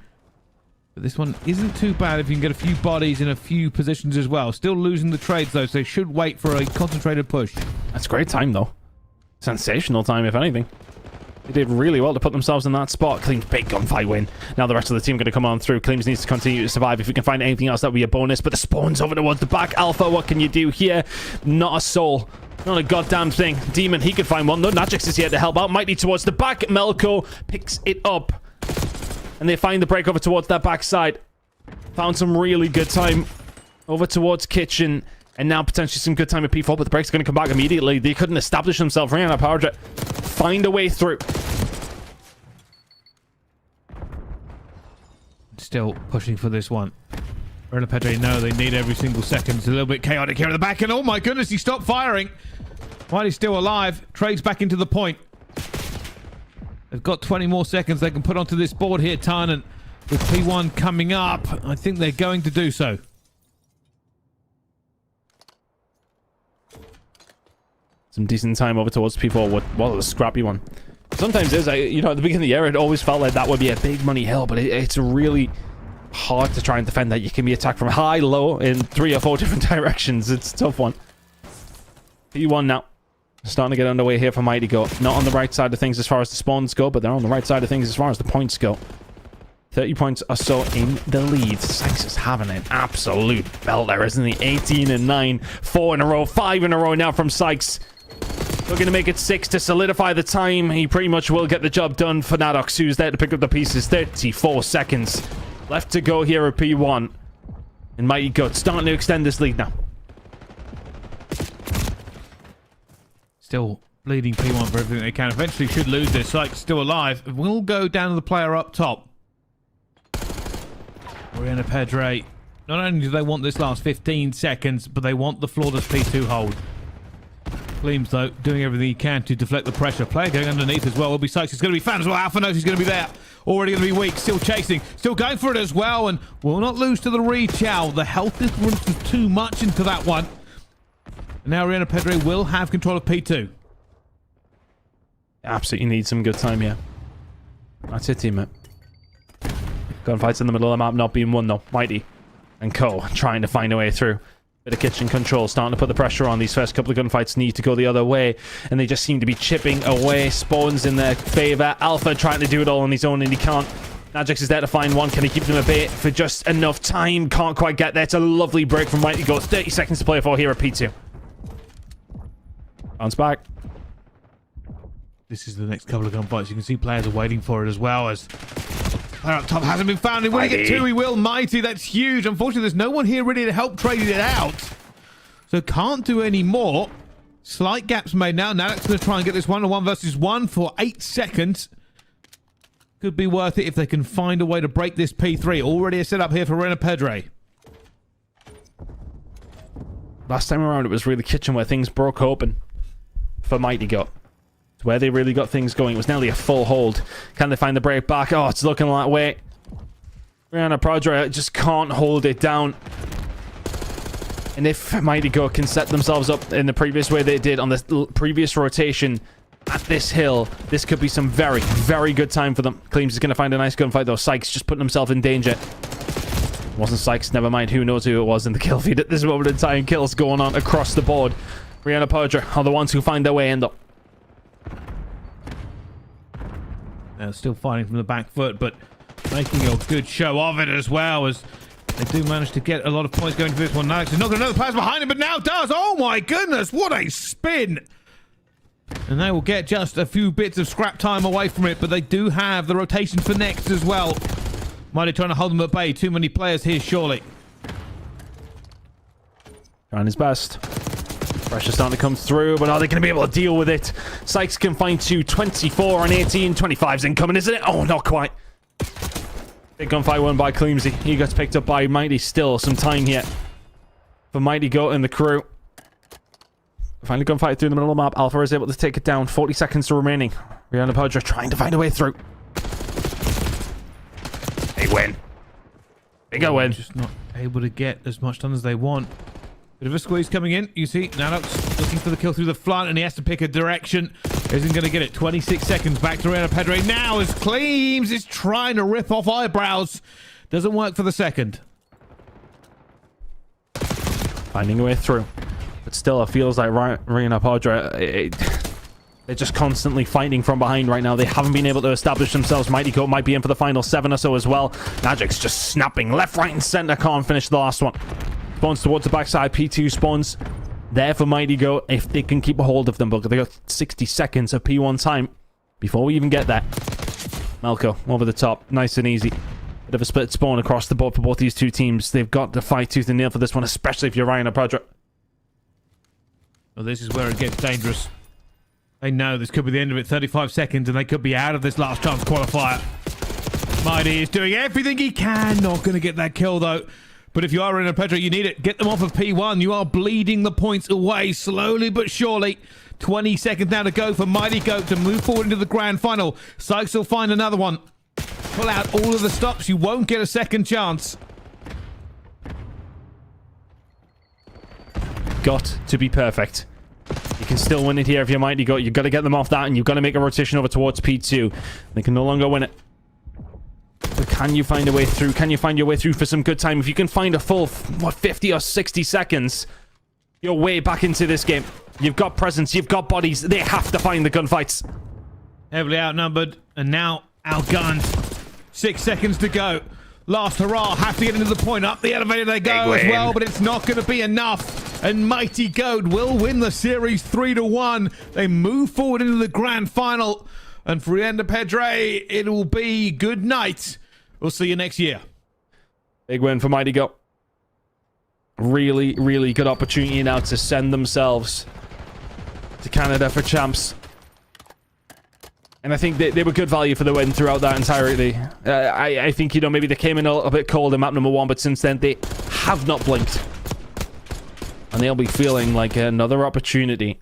But this one isn't too bad if you can get a few bodies in a few positions as well. Still losing the trades, though, so they should wait for a concentrated push. That's great time, though. Sensational time, if anything. They did really well to put themselves in that spot. Clean's big gunfight win. Now the rest of the team going to come on through. Cleans needs to continue to survive. If we can find anything else, that would be a bonus. But the spawn's over towards the back. Alpha, what can you do here? Not a soul. Not a goddamn thing. Demon, he could find one. No, Najix is here to help out. Mighty towards the back. Melko picks it up. And they find the break over towards that backside. Found some really good time over towards Kitchen. And now potentially some good time at P4, but the break's going to come back immediately. They couldn't establish themselves. Rihanna Power Jet find a way through. Still pushing for this one. Rihanna Pedre, no, they need every single second. It's a little bit chaotic here at the back, and oh my goodness, he stopped firing. While he's still alive, trades back into the point. They've got 20 more seconds they can put onto this board here, Tarnan. With P1 coming up, I think they're going to do so. Some decent time over towards P4. What a scrappy one. Sometimes at the beginning of the year, it always felt like that would be a big money hill, but it's really hard to try and defend that. You can be attacked from high, low, in 3 or 4 different directions. It's a tough one. P1 now. Starting to get underway here for Mighty Goat. Not on the right side of things as far as the spawns go, but they're on the right side of things as far as the points go. 30 points or so in the lead. Sykes is having an absolute belter, isn't he? 18 and 9, 4 in a row, 5 in a row now from Sykes. Looking to make it 6 to solidify the time. He pretty much will get the job done for Nadox, who's there to pick up the pieces. 34 seconds left to go here at P1. And Mighty Gut starting to extend this lead now. Still bleeding P1 for everything they can. Eventually should lose this. Sykes still alive. Will go down to the player up top. Oriana Pedre. Not only do they want this last 15 seconds, but they want the flawless P2 hold. Gleams, though, doing everything he can to deflect the pressure. Player going underneath as well. Will be Sykes. It's going to be found as well. Alpha knows he's going to be there. Already going to be weak. Still chasing. Still going for it as well. And will not lose to the reach-out. The health difference was too much into that one. And now Oriana Pedre will have control of P2. Absolutely need some good time here. That's it, teammate. Gunfights in the middle of the map not being won, though. Mighty and Co. trying to find a way through. Bit of kitchen control, starting to put the pressure on. These first couple of gunfights need to go the other way, and they just seem to be chipping away. Spawns in their favor. Alpha trying to do it all on his own, and he can't. Najix is there to find one. Can he keep them at bay for just enough time? Can't quite get there. It's a lovely break from Mighty Go. 30 seconds to play for here at P2. Bounce back. This is the next couple of gunfights. You can see players are waiting for it as well as... Player up top hasn't been found. He will get two. He will. Mighty. That's huge. Unfortunately, there's no one here ready to help trade it out. So can't do any more. Slight gaps made now. Nadek's going to try and get this 1-on-1 versus 1 for 8 seconds. Could be worth it if they can find a way to break this P3. Already a setup here for Rena Pedre. Last time around, it was really kitchen where things broke open for Mighty Go. Where they really got things going. It was nearly a full hold. Can they find the break back? Oh, it's looking that way. Rihanna Prodra just can't hold it down. And if Mighty Go can set themselves up in the previous way they did on the previous rotation at this hill, this could be some very, very good time for them. Claims is going to find a nice gunfight though. Sykes just putting himself in danger. Wasn't Sykes, never mind. Who knows who it was in the kill feed at this moment in time. Kills going on across the board. Rihanna Prodra are the ones who find their way in though. Still fighting from the back foot, but making a good show of it as well, as they do manage to get a lot of points going for this one. Alex is not going to know the players behind him, but now does. Oh my goodness, what a spin! And they will get just a few bits of scrap time away from it, but they do have the rotation for next as well. Mighty trying to hold them at bay. Too many players here, surely. Trying his best. Pressure starting to come through, but are they going to be able to deal with it? Sykes can find 2. 24 and 18. 25's incoming, isn't it? Oh, not quite. Big gunfight won by Cleamsy. He gets picked up by Mighty. Still some time here for Mighty Go and the crew. Finally gunfight through the middle of the map. Alpha is able to take it down. 40 seconds remaining. Rihanna Podra trying to find a way through. They win. Bigger win. Just not able to get as much done as they want. Bit of a squeeze coming in. You see, Nadox looking for the kill through the front, and he has to pick a direction. Isn't going to get it. 26 seconds back to Rena Pedre now as Cleams is trying to rip off eyebrows. Doesn't work for the second. Finding a way through. But still, it feels like Rena Pedre... They're just constantly fighting from behind right now. They haven't been able to establish themselves. Mighty Goat might be in for the final 7 or so as well. Magic's just snapping left, right, and center. Can't finish the last one. Spawns towards the backside. P2 spawns there for Mighty Go if they can keep a hold of them. But they got 60 seconds of P1 time before we even get there. Malco over the top. Nice and easy. Bit of a split spawn across the board for both these two teams. They've got to fight tooth and nail for this one, especially if you're Ryan or Padra. Well, this is where it gets dangerous. They know this could be the end of it. 35 seconds and they could be out of this last chance qualifier. Mighty is doing everything he can. Not going to get that kill though. But if you are in a Pedro, you need it. Get them off of P1. You are bleeding the points away slowly but surely. 20 seconds now to go for Mighty Goat to move forward into the grand final. Sykes will find another one. Pull out all of the stops. You won't get a second chance. Got to be perfect. You can still win it here if you're Mighty Goat. You've got to get them off that, and you've got to make a rotation over towards P2. They can no longer win it. But can you find a way through? Can you find your way through for some good time? If you can find a full, 50 or 60 seconds, you're way back into this game. You've got presence. You've got bodies. They have to find the gunfights. Heavily outnumbered and now outgunned. 6 seconds to go. Last hurrah, have to get into the point. Up the elevator they go as well, but it's not going to be enough. And Mighty Goat will win the series 3-1. They move forward into the grand final. And for Rihanna Pedre, it will be good night. We'll see you next year. Big win for Mighty Goat. Really, really good opportunity now to send themselves to Canada for champs. And I think they were good value for the win throughout that entirety. I think, you know, maybe they came in a little bit cold in map number 1, but since then they have not blinked. And they'll be feeling like another opportunity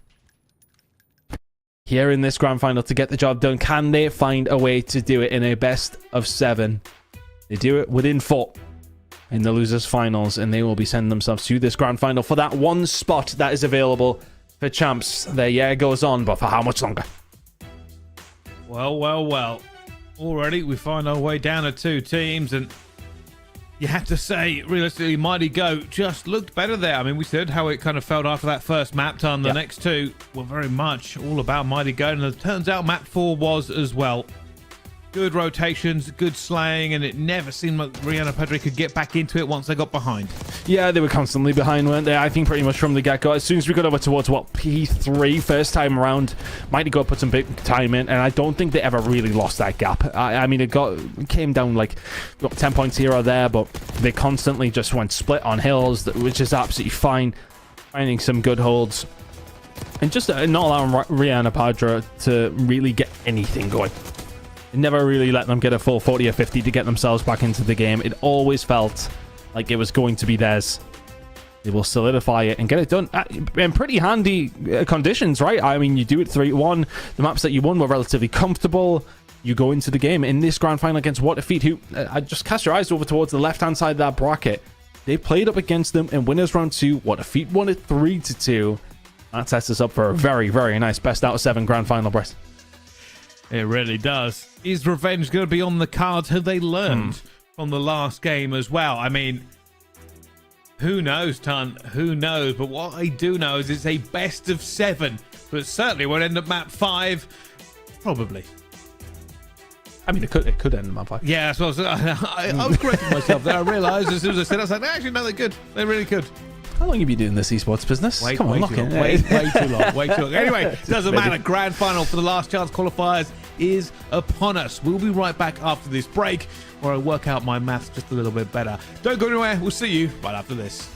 here in this grand final to get the job done. Can they find a way to do it in a best of 7? They do it within 4 in the losers finals, and they will be sending themselves to this grand final for that one spot that is available for champs. Their year goes on, but for how much longer? Well, well, well. Already we find our way down to 2 teams, and you have to say, realistically, Mighty Goat just looked better there. I mean, we said how it kind of felt after that first map ton. The next 2 were very much all about Mighty Goat, and it turns out map 4 was as well. Good rotations, good slaying, and it never seemed like Rihanna Pedre could get back into it once they got behind. Yeah, they were constantly behind, weren't they? I think pretty much from the get-go. As soon as we got over towards, P3 first time around, Mighty Goat put some big time in, and I don't think they ever really lost that gap. I mean, it came down like 10 points here or there, but they constantly just went split on hills, which is absolutely fine. Finding some good holds. And just not allowing Rihanna Pedre to really get anything going. It never really let them get a full 40 or 50 to get themselves back into the game. It always felt like it was going to be theirs. They will solidify it and get it done in pretty handy conditions, right? I mean, you do it 3-1. The maps that you won were relatively comfortable. You go into the game in this grand final against What Defeat, who just cast your eyes over towards the left-hand side of that bracket. They played up against them in winners round 2. What Defeat won it 3-2. That sets us up for a very, very nice best out of 7 grand final, Brett. It really does. Is revenge going to be on the cards? Have they learned from the last game as well? I mean, who knows, Ton? Who knows? But what I do know is it's a best of 7. But certainly won't end up map 5. Probably. I mean, it could end in map 5. Yeah, that's what I was correcting myself there. I realised as soon as I said it, I was like, actually, no, they're good. They really could. How long have you been doing this esports business? Way too long. Way too long. Anyway, doesn't matter. Grand final for the last chance qualifiers is upon us. We'll be right back after this break, where I work out my maths just a little bit better. Don't go anywhere. We'll see you right after this.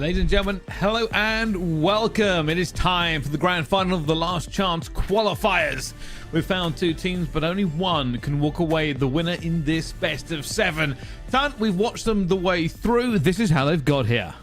Ladies and gentlemen, hello and welcome. It is time for the grand final of the Last Chance qualifiers. We've found two teams, but only one can walk away the winner in this best of 7. Tan, we've watched them the way through. This is how they've got here.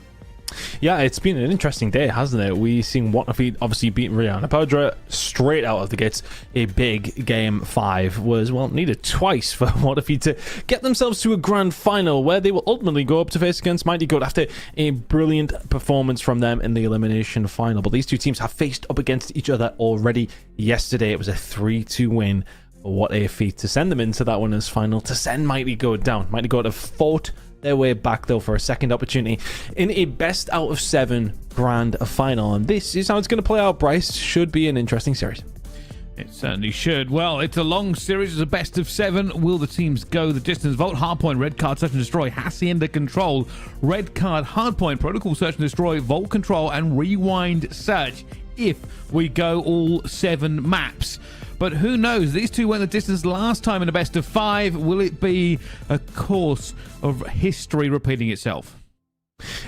Yeah, it's been an interesting day, hasn't it? We've seen Waterfeet obviously beat Rihanna Padra straight out of the gates. A big game 5 was, well, needed twice for Waterfeet to get themselves to a grand final where they will ultimately go up to face against Mighty Goat after a brilliant performance from them in the elimination final. But these two teams have faced up against each other already yesterday. It was a 3-2 win for Waterfeet to send them into that winners final, to send Mighty Goat down. Mighty Goat have fought their way back though for a second opportunity in a best out of 7 grand final, and this is how it's going to play out. Bryce, should be an interesting series. It certainly should. Well, it's a long series. It's a best of 7. Will the teams go the distance? Vault, hardpoint, red card, search and destroy, Hacienda control, red card, hardpoint, protocol, search and destroy, vault control, and rewind search if we go all 7 maps. But who knows? These two went the distance last time in a best of 5. Will it be a course of history repeating itself?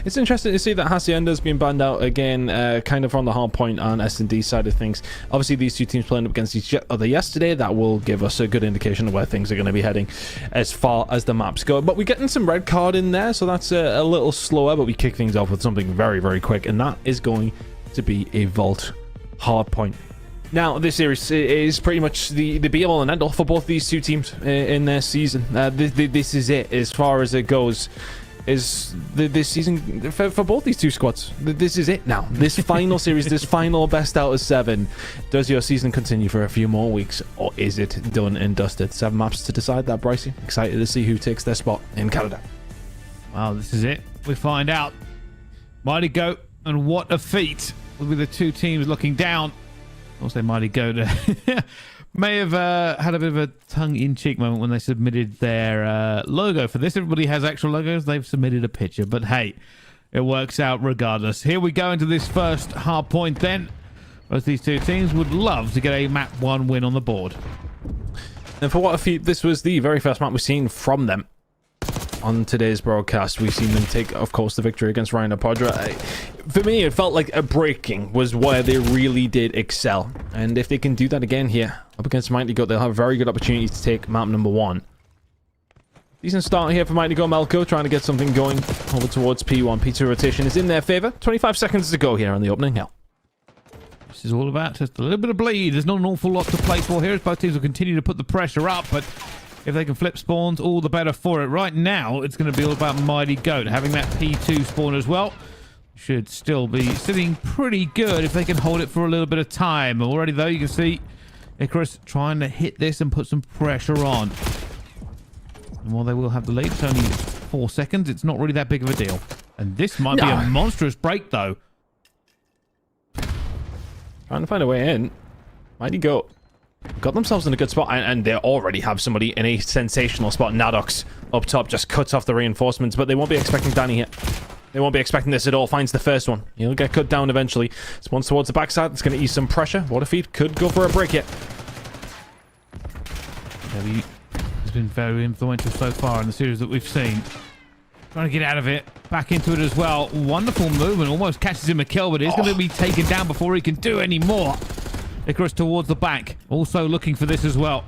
It's interesting to see that Hacienda's been banned out again, kind of on the hard point on S&D side of things. Obviously, these two teams playing up against each other yesterday. That will give us a good indication of where things are going to be heading as far as the maps go. But we're getting some red card in there, so that's a little slower. But we kick things off with something very, very quick, and that is going to be a vault hard point. Now, this series is pretty much the be-all and end-all for both these two teams in their season. This is it as far as it goes. Is this season for both these two squads? This is it now. This final series, this final best out of 7. Does your season continue for a few more weeks, or is it done and dusted? 7 maps to decide that, Brycey. Excited to see who takes their spot in Canada. Well, this is it. We find out. Mighty Goat and What a Feat will be the two teams looking down. Also, Mighty Goat may have had a bit of a tongue-in-cheek moment when they submitted their logo for this. Everybody has actual logos. They've submitted a picture, but hey, it works out regardless. Here we go into this first hard point then. Both these two teams would love to get a map 1 win on the board. And for What a Feat, this was the very first map we've seen from them on today's broadcast. We've seen them take, of course, the victory against Ryan Apodra. For me, it felt like a breaking was where they really did excel. And if they can do that again here, up against Mighty Goat, they'll have a very good opportunity to take map number 1. Decent start here for Mighty Goat. Melko trying to get something going over towards P1. P2 rotation is in their favor. 25 seconds to go here on the opening hill. This is all about just a little bit of bleed. There's not an awful lot to play for here, as both teams will continue to put the pressure up, but if they can flip spawns, all the better for it. Right now, it's going to be all about Mighty Goat. Having that P2 spawn as well should still be sitting pretty good if they can hold it for a little bit of time. Already, though, you can see Icarus trying to hit this and put some pressure on. And while they will have the lead, it's only 4 seconds. It's not really that big of a deal. And this might be a monstrous break, though. Trying to find a way in. Mighty Goat got themselves in a good spot, and they already have somebody in a sensational spot. Nadox up top just cuts off the reinforcements, but they won't be expecting Danny here. They won't be expecting this at all. Finds the first one. He'll get cut down eventually. Spawns towards the backside. It's going to ease some pressure. Waterfeet could go for a break here. He has been very influential so far in the series that we've seen. Trying to get out of it. Back into it as well. Wonderful movement. Almost catches him a kill, but he's going to be taken down before he can do any more. Icarus towards the back. Also looking for this as well.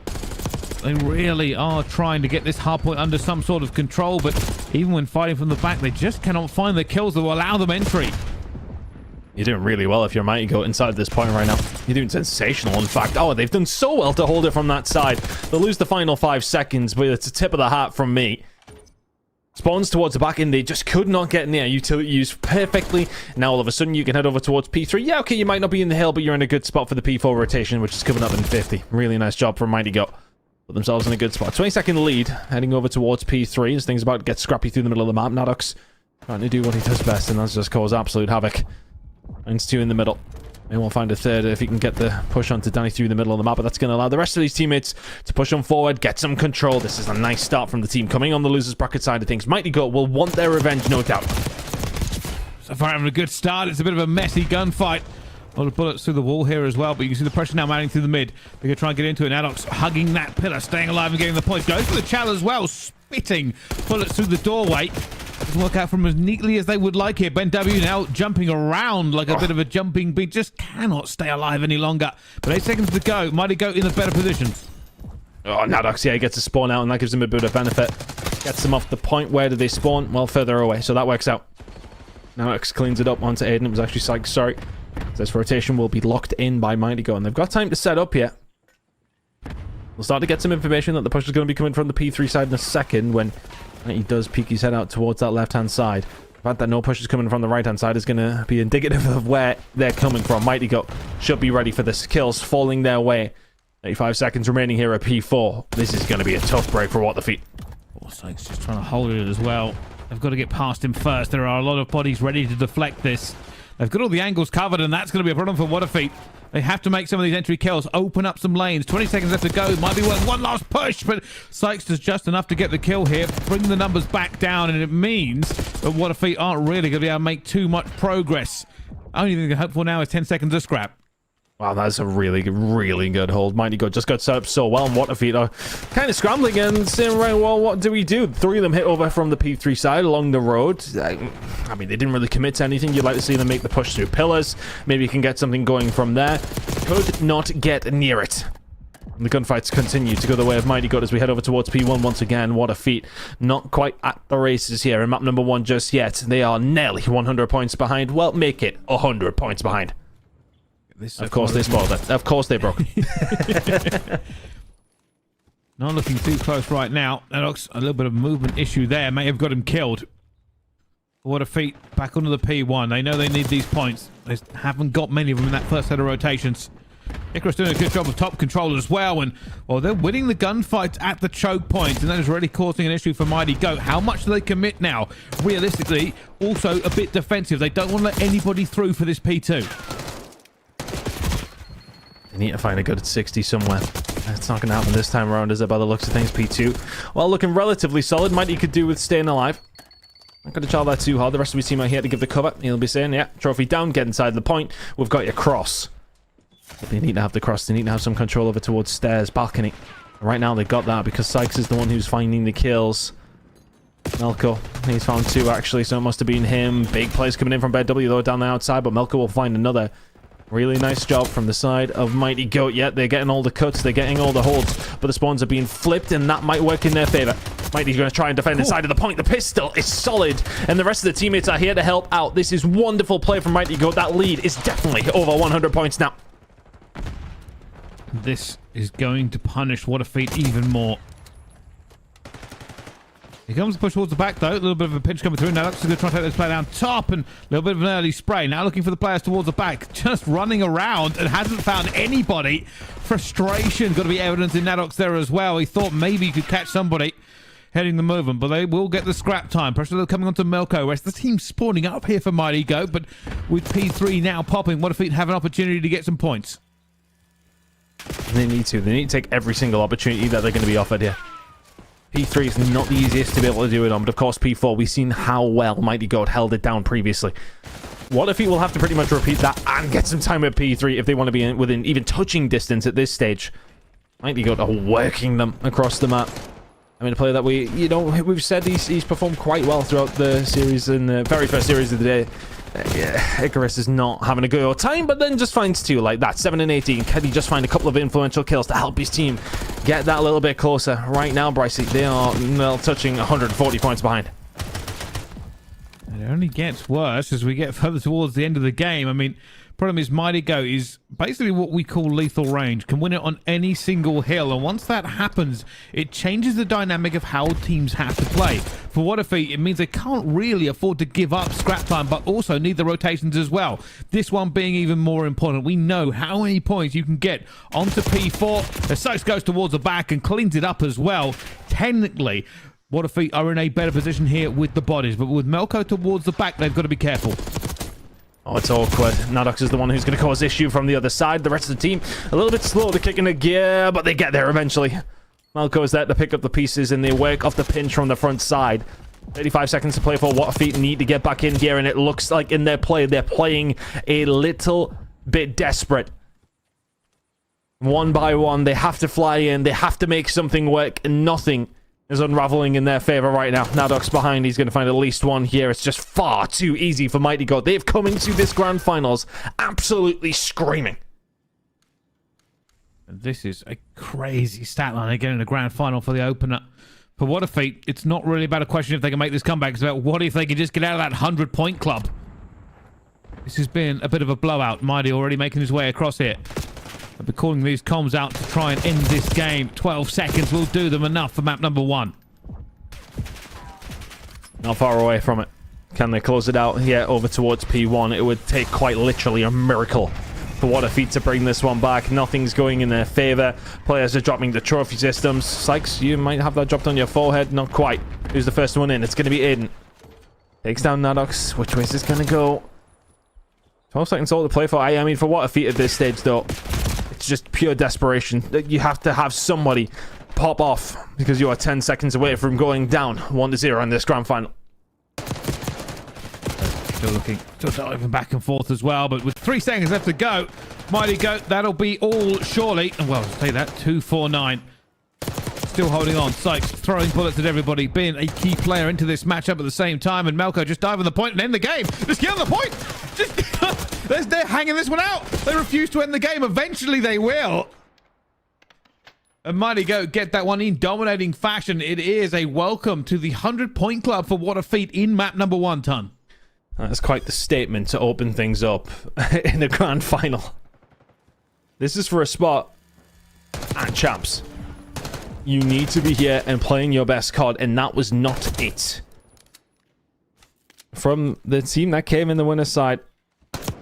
They really are trying to get this hardpoint under some sort of control, but even when fighting from the back, they just cannot find the kills that will allow them entry. You're doing really well if you're Mighty Goat inside this point right now. You're doing sensational, in fact. Oh, they've done so well to hold it from that side. They'll lose the final 5 seconds, but it's a tip of the hat from me. Spawns towards the back, and they just could not get in there. Utility used perfectly. Now all of a sudden you can head over towards P3. Yeah, okay, you might not be in the hill, but you're in a good spot for the P4 rotation, which is coming up in 50. Really nice job from Mighty Goat. Put themselves in a good spot. 20-second lead, heading over towards P3 as things about to get scrappy through the middle of the map. Nadox trying to do what he does best, and that's just cause absolute havoc. Finds 2 in the middle. Maybe we'll find a third if he can get the push onto Danny through the middle of the map, but that's going to allow the rest of these teammates to push on forward, get some control. This is a nice start from the team coming on the losers bracket side of things. Mighty Goat will want their revenge, no doubt. So far having a good start. It's a bit of a messy gunfight. A lot of bullets through the wall here as well, but you can see the pressure now mounting through the mid. They're going to try and get into it. Nadox hugging that pillar, staying alive and getting the points. Goes for the chal as well, spitting bullets through the doorway. Doesn't work out from as neatly as they would like here. Ben W now jumping around like a bit of a jumping beat. Just cannot stay alive any longer. But 8 seconds to go. Mighty Goat in the better position. Oh, Nadox, yeah, he gets to spawn out, and that gives him a bit of benefit. Gets them off the point. Where do they spawn? Well, further away, so that works out. Nadox cleans it up onto Aiden. It was actually Sykes, sorry. This rotation will be locked in by Mighty Goat, and they've got time to set up here. We'll start to get some information that the push is going to be coming from the P3 side in a second when he does peek his head out towards that left-hand side. The fact that no push is coming from the right-hand side is going to be indicative of where they're coming from. Mighty Goat should be ready for this. Kills falling their way. 85 seconds remaining here at P4. This is going to be a tough break for What the Feet. Sykes just trying to hold it as well. They've got to get past him first. There are a lot of bodies ready to deflect this. They've got all the angles covered, and that's going to be a problem for What a Feet. They have to make some of these entry kills, open up some lanes. 20 seconds left to go. Might be worth one last push, but Sykes does just enough to get the kill here, bring the numbers back down, and it means that What a Feet aren't really going to be able to make too much progress. Only thing they can hope for now is 10 seconds of scrap. Wow, that's a really good hold. Mighty Goat just got set up so well, and What a Feet are kind of scrambling and saying, right, well, what do we do? 3 of them hit over from the P3 side along the road. I mean, they didn't really commit to anything. You'd like to see them make the push through pillars. Maybe you can get something going from there. Could not get near it. And the gunfights continue to go the way of Mighty Goat as we head over towards P1 once again. What a Feet. Not quite at the races here in map number 1 just yet. They are nearly 100 points behind. Well, make it 100 points behind. Of course they spoiled it. Of course they broke. Not looking too close right now. That looks a little bit of movement issue there. May have got him killed. What a Feet back onto the P1. They know they need these points. They haven't got many of them in that first set of rotations. Icarus doing a good job of top control as well. And, well, they're winning the gunfights at the choke point. And that is really causing an issue for Mighty Goat. How much do they commit now? Realistically, also a bit defensive. They don't want to let anybody through for this P2. They need to find a good 60 somewhere. It's not going to happen this time around, is it, by the looks of things? P2, well, looking relatively solid. Mighty could do with staying alive. Not going to charge that too hard. The rest of his team are here to give the cover. He'll be saying, yeah, trophy down, get inside the point. We've got your cross. But they need to have the cross. They need to have some control over towards stairs, balcony. Right now they got that because Sykes is the one who's finding the kills. Melko, he's found 2 actually, so it must have been him. Big plays coming in from Bed W though down the outside, but Melko will find another. Really nice job from the side of Mighty Goat. Yeah, they're getting all the cuts, they're getting all the holds, but the spawns are being flipped, and that might work in their favor. Mighty's going to try and defend inside of the point. The pistol is solid, and the rest of the teammates are here to help out. This is wonderful play from Mighty Goat. That lead is definitely over 100 points now. This is going to punish What a Feet even more. He comes to push towards the back, though. A little bit of a pinch coming through. Now looks going to try to take this play down top, and a little bit of an early spray. Now looking for the players towards the back. Just running around and hasn't found anybody. Frustration. Got to be evidence in Nadox there as well. He thought maybe he could catch somebody heading the movement, but they will get the scrap time. Pressure coming onto Melko. Rest of the team spawning up here for Mighty Goat, but with P3 now popping, What a Feet have an opportunity to get some points. They need to. They need to take every single opportunity that they're going to be offered here. P3 is not the easiest to be able to do it on, but of course P4, we've seen how well Mighty Goat held it down previously. What if he will have to pretty much repeat that and get some time at P3 if they want to be within even touching distance at this stage? Mighty Goat are working them across the map. I mean, a player that we've said he's performed quite well throughout the series, in the very first series of the day. Yeah, Icarus is not having a good time, but then just finds 2 like that. 7 and 18. Can he just find a couple of influential kills to help his team get that a little bit closer? Right now, Brycey, they are well touching 140 points behind. It only gets worse as we get further towards the end of the game. I mean, problem is Mighty Goat is basically what we call lethal range. Can win it on any single hill, and once that happens, it changes the dynamic of how teams have to play. For What a Feet, it means they can't really afford to give up scrap time, but also need the rotations as well. This one being even more important. We know how many points you can get onto P4. The Sykes goes towards the back and cleans it up as well. Technically, What a Feet are in a better position here with the bodies, but with Melko towards the back, they've got to be careful. Oh, it's awkward. Nadox is the one who's going to cause issue from the other side. The rest of the team, a little bit slow to kick in the gear, but they get there eventually. Melko is there to pick up the pieces, and they work off the pinch from the front side. 35 seconds to play for What a Feet need to get back in here, and it looks like in their play, they're playing a little bit desperate. One by one, they have to fly in, they have to make something work, and nothing is unraveling in their favor right now. Nadok's behind. He's going to find at least one here. It's just far too easy for Mighty God. They've come into this grand finals absolutely screaming. And this is a crazy stat line again in the grand final for the opener. For What a Feat, it's not really about a question if they can make this comeback. It's about what if they can just get out of that 100-point club. This has been a bit of a blowout. Mighty already making his way across here. I'll be calling these comms out to try and end this game. 12 seconds will do them enough for map number 1. Not far away from it. Can they close it out? Yeah, over towards P1. It would take quite literally a miracle for What a Feat to bring this one back. Nothing's going in their favor. Players are dropping the trophy systems. Sykes, you might have that dropped on your forehead. Not quite. Who's the first one in? It's going to be Aiden. Takes down Nadox. Which way is this going to go? 12 seconds all to play for. I mean, for What a Feat at this stage, though, it's just pure desperation. You have to have somebody pop off because you are 10 seconds away from going down 1-0 in this grand final. Still diving back and forth as well, but with 3 seconds left to go, Mighty Goat, that'll be all surely. And well, take that, 2-4-9. Still holding on. Sykes throwing bullets at everybody, being a key player into this matchup at the same time, and Melko just dive on the point and end the game. Just get on the point. They're hanging this one out. They refuse to end the game. Eventually they will. And Mighty Goat get that one in dominating fashion. It is a welcome to the 100-point club for What a Feat in map number 1, Ton. That's quite the statement to open things up in the grand final. This is for a spot. And champs, you need to be here and playing your best card, and that was not it. From the team that came in the winner's side,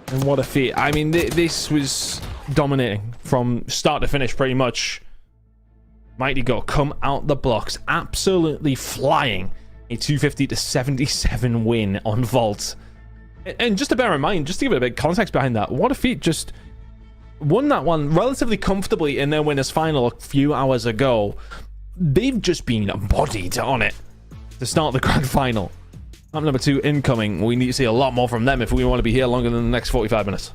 and What a Feat. I mean, this was dominating from start to finish, pretty much. Mighty Go come out the blocks, absolutely flying. A 250-77 win on Vault. And just to bear in mind, just to give it a bit of context behind that, What a Feat just won that one relatively comfortably in their winners final a few hours ago. They've just been bodied on it to start the grand final. Map number 2 incoming. We need to see a lot more from them if we want to be here longer than the next 45 minutes.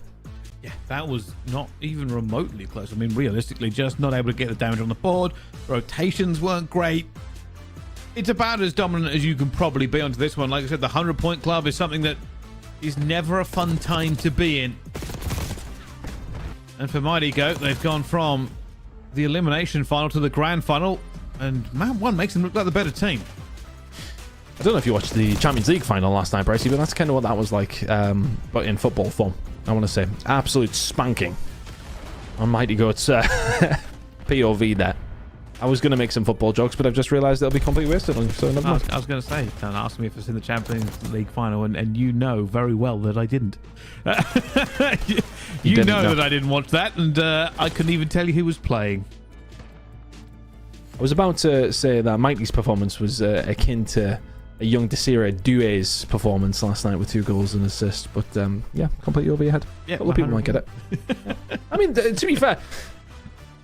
Yeah, that was not even remotely close. I mean, realistically, just not able to get the damage on the board. Rotations weren't great. It's about as dominant as you can probably be onto this one. Like I said, the 100-point club is something that is never a fun time to be in. And for Mighty Goat, they've gone from the elimination final to the grand final, and map 1 makes them look like the better team. I don't know if you watched the Champions League final last night, Bracey, but that's kind of what that was like, but in football form, I want to say. Absolute spanking on Mighty Goat's POV there. I was going to make some football jokes, but I've just realised they'll be completely wasted on you, so never mind. I was going to say, don't ask me if it's in the Champions League final, and you know very well that I didn't. you know that I didn't watch that, and I couldn't even tell you who was playing. I was about to say that Mighty's performance was akin to a young Desiree Doué's performance last night with 2 goals and an assist, but yeah, completely over your head. Yeah, a lot of people might get it. Yeah. I mean, to be fair,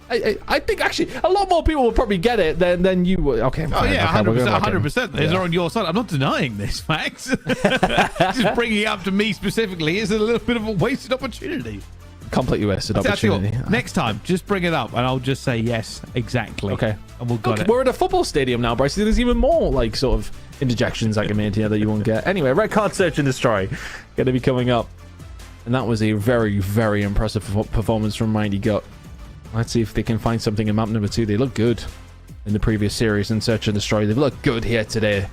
I think actually a lot more people will probably get it than you would. Okay. Oh yeah, 100%. These Yeah. are on your side. I'm not denying this fact. Just bringing it up to me specifically is a little bit of a wasted opportunity. Completely wasted opportunity. Next time, just bring it up and I'll just say yes, exactly. Okay. And we'll got it. We're at a football stadium now, Bryce. There's even more like sort of interjections I can make here that you won't get. Anyway, red card search and destroy going to be coming up, and that was a very, very impressive performance from Mighty Gut. Let's see if they can find something in map number 2. They look good in the previous series in Search and Destroy. They've looked good here today.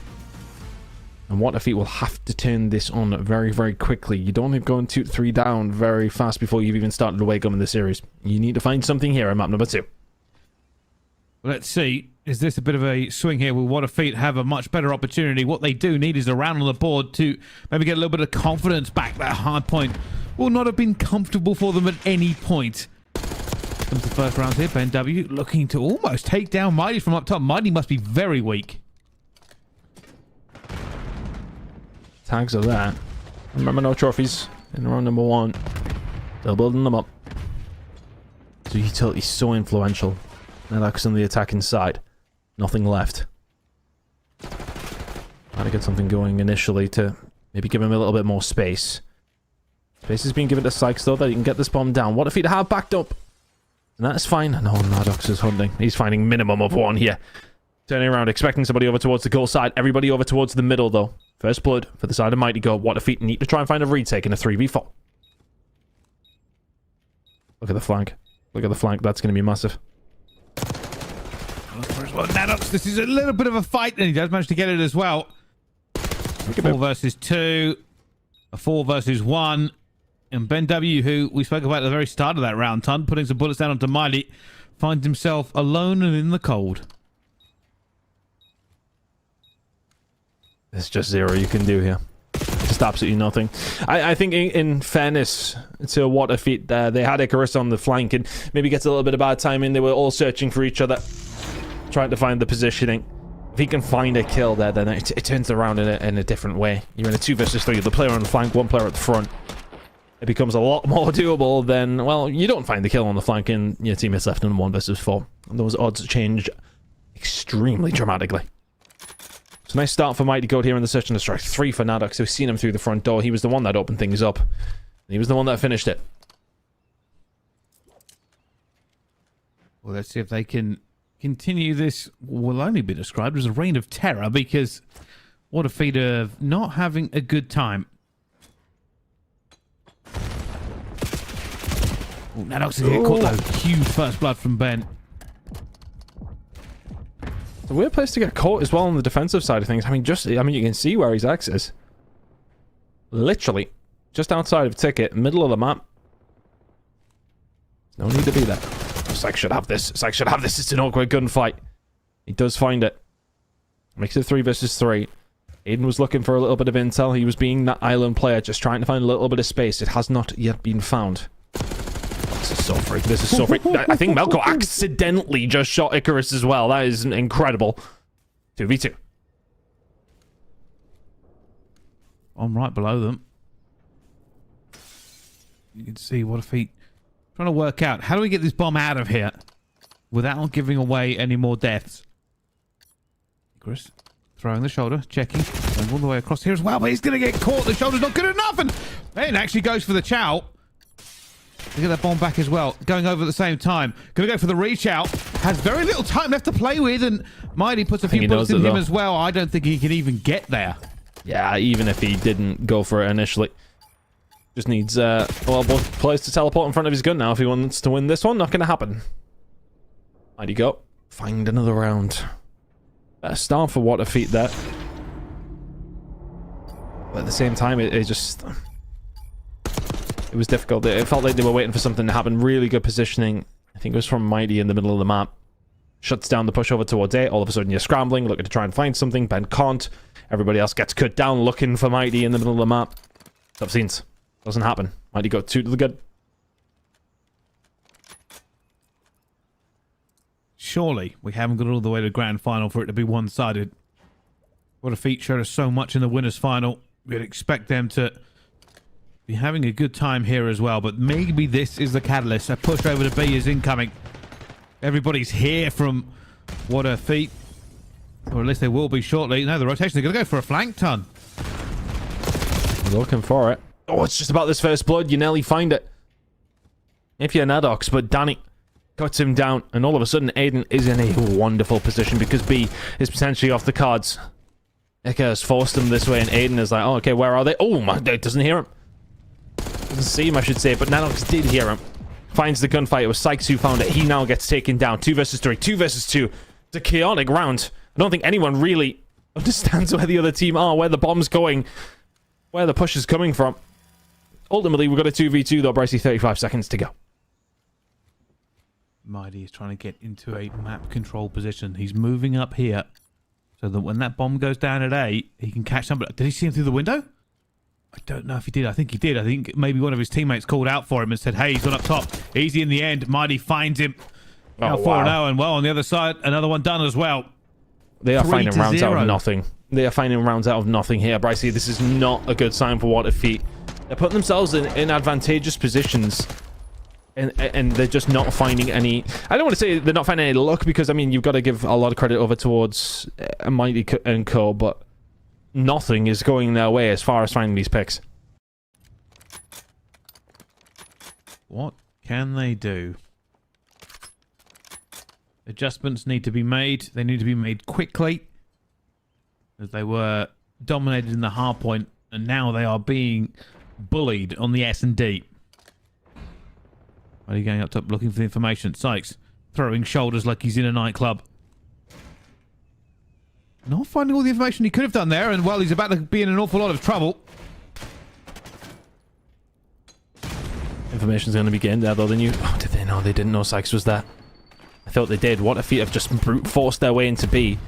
And What a Feat will have to turn this on very, very quickly. You don't go 2-3 down very fast before you've even started to wake up in the series. You need to find something here in map number 2. Let's see. Is this a bit of a swing here? Will What a Feat have a much better opportunity? What they do need is a round on the board to maybe get a little bit of confidence back. That hard point will not have been comfortable for them at any point. Comes the first round here. Ben W looking to almost take down Mighty from up top. Mighty must be very weak. Tags are there. Remember, no trophies in round number 1. Still building them up. So utility is so influential. Nedax on the attacking side. Nothing left. Trying to get something going initially to maybe give him a little bit more space. Space is being given to Sykes though, that he can get this bomb down. What if he'd have backed up? And that's fine. No, Maddox is hunting. He's finding minimum of 1 here. Turning around, expecting somebody over towards the goal side. Everybody over towards the middle, though. First blood for the side of Mighty Go. What a feat. Need to try and find a retake in a 3v4. Look at the flank. Look at the flank. That's going to be massive. Nanox, this is a little bit of a fight, and he does manage to get it as well. 4 versus 2. A 4 versus 1. And Ben W, who we spoke about at the very start of that round, Ton, putting some bullets down onto Mighty, finds himself alone and in the cold. There's just zero you can do here. Just absolutely nothing. I think in fairness to What a Feat, they had Icarus on the flank and maybe gets a little bit of bad timing. They were all searching for each other, trying to find the positioning. If he can find a kill there, then it turns around in a different way. You're in a 2 versus 3. The player on the flank, one player at the front. It becomes a lot more doable than, well, you don't find the kill on the flank and your team is left in 1 versus 4. And those odds change extremely dramatically. It's a nice start for Mighty Goat here in the search and destroy. 3 for Nadox. We've seen him through the front door. He was the one that opened things up. And he was the one that finished it. Well, let's see if they can continue this. Will only be described as a reign of terror, because What a Feat of not having a good time. Oh, Nadox is get caught though. Huge first blood from Ben. It's a weird place to get caught as well on the defensive side of things. I mean, you can see where his X is. Literally, just outside of Ticket, middle of the map. No need to be there. Psych should have this. Psych should have this. It's an awkward gunfight. He does find it. Makes it 3 versus 3. Aiden was looking for a little bit of intel. He was being that island player, just trying to find a little bit of space. It has not yet been found. This is so freak. This is so freak. I think Melko accidentally just shot Icarus as well. That is incredible. 2v2. I'm right below them. You can see What a Feat. Trying to work out, how do we get this bomb out of here without giving away any more deaths? Icarus throwing the shoulder, checking, going all the way across here as well, but he's going to get caught. The shoulder's not good enough, and Aiden actually goes for the chow. Look at that bomb back as well, going over at the same time. Going to go for the reach out. Has very little time left to play with, and Mighty puts a few bullets in him as well. I don't think he can even get there. Yeah, even if he didn't go for it initially. Just needs, well, both players to teleport in front of his gun now if he wants to win this one. Not going to happen. Mighty Go. Find another round. Better start for What a Feat there. But at the same time, it was difficult. It felt like they were waiting for something to happen. Really good positioning. I think it was from Mighty in the middle of the map. Shuts down the push over towards A. All of a sudden you're scrambling, looking to try and find something. Ben can't. Everybody else gets cut down, looking for Mighty in the middle of the map. Tough scenes. Doesn't happen. Mighty got 2 to the good. Surely we haven't got all the way to the grand final for it to be one-sided. What a Feat showed us so much in the winners' final. We'd expect them to be having a good time here as well, but maybe this is the catalyst. A push over to B is incoming. Everybody's here from What a Feat, or at least they will be shortly. No, the rotation, they're going to go for a flank ton. Looking for it. Oh, it's just about this first blood. You nearly find it. If you're Nadox, but Danny cuts him down, and all of a sudden Aiden is in a wonderful position because B is potentially off the cards. Ika has forced him this way, and Aiden is like, oh, okay, where are they? Oh, my, it doesn't hear him. Doesn't see him, I should say, but Nadox did hear him. Finds the gunfight. It was Sykes who found it. He now gets taken down. 2 versus 3. 2 versus 2. It's a chaotic round. I don't think anyone really understands where the other team are, where the bomb's going, where the push is coming from. Ultimately, we've got a 2v2, though, Bricey. 35 seconds to go. Mighty is trying to get into a map control position. He's moving up here so that when that bomb goes down at A, he can catch somebody. Did he see him through the window? I don't know if he did. I think he did. I think maybe one of his teammates called out for him and said, hey, he's gone up top. Easy in the end. Mighty finds him. Now 4-0, and well, on the other side, another one done as well. They are finding rounds out of nothing. They are finding rounds out of nothing here, Bricey. This is not a good sign for What a Feat. They're putting themselves in advantageous positions, and they're just not finding any... I don't want to say they're not finding any luck, because, I mean, you've got to give a lot of credit over towards Mighty and Co., but nothing is going their way as far as finding these picks. What can they do? Adjustments need to be made. They need to be made quickly, as they were dominated in the hard point, and now they are being bullied on the S&D. Are you going up top looking for the information? Sykes throwing shoulders like he's in a nightclub. Not finding all the information he could have done there, and well, he's about to be in an awful lot of trouble. Information's going to be gained there, though. They knew. Oh, did they know? They didn't know Sykes was there. I thought they did. What a feat of just brute forced their way into B.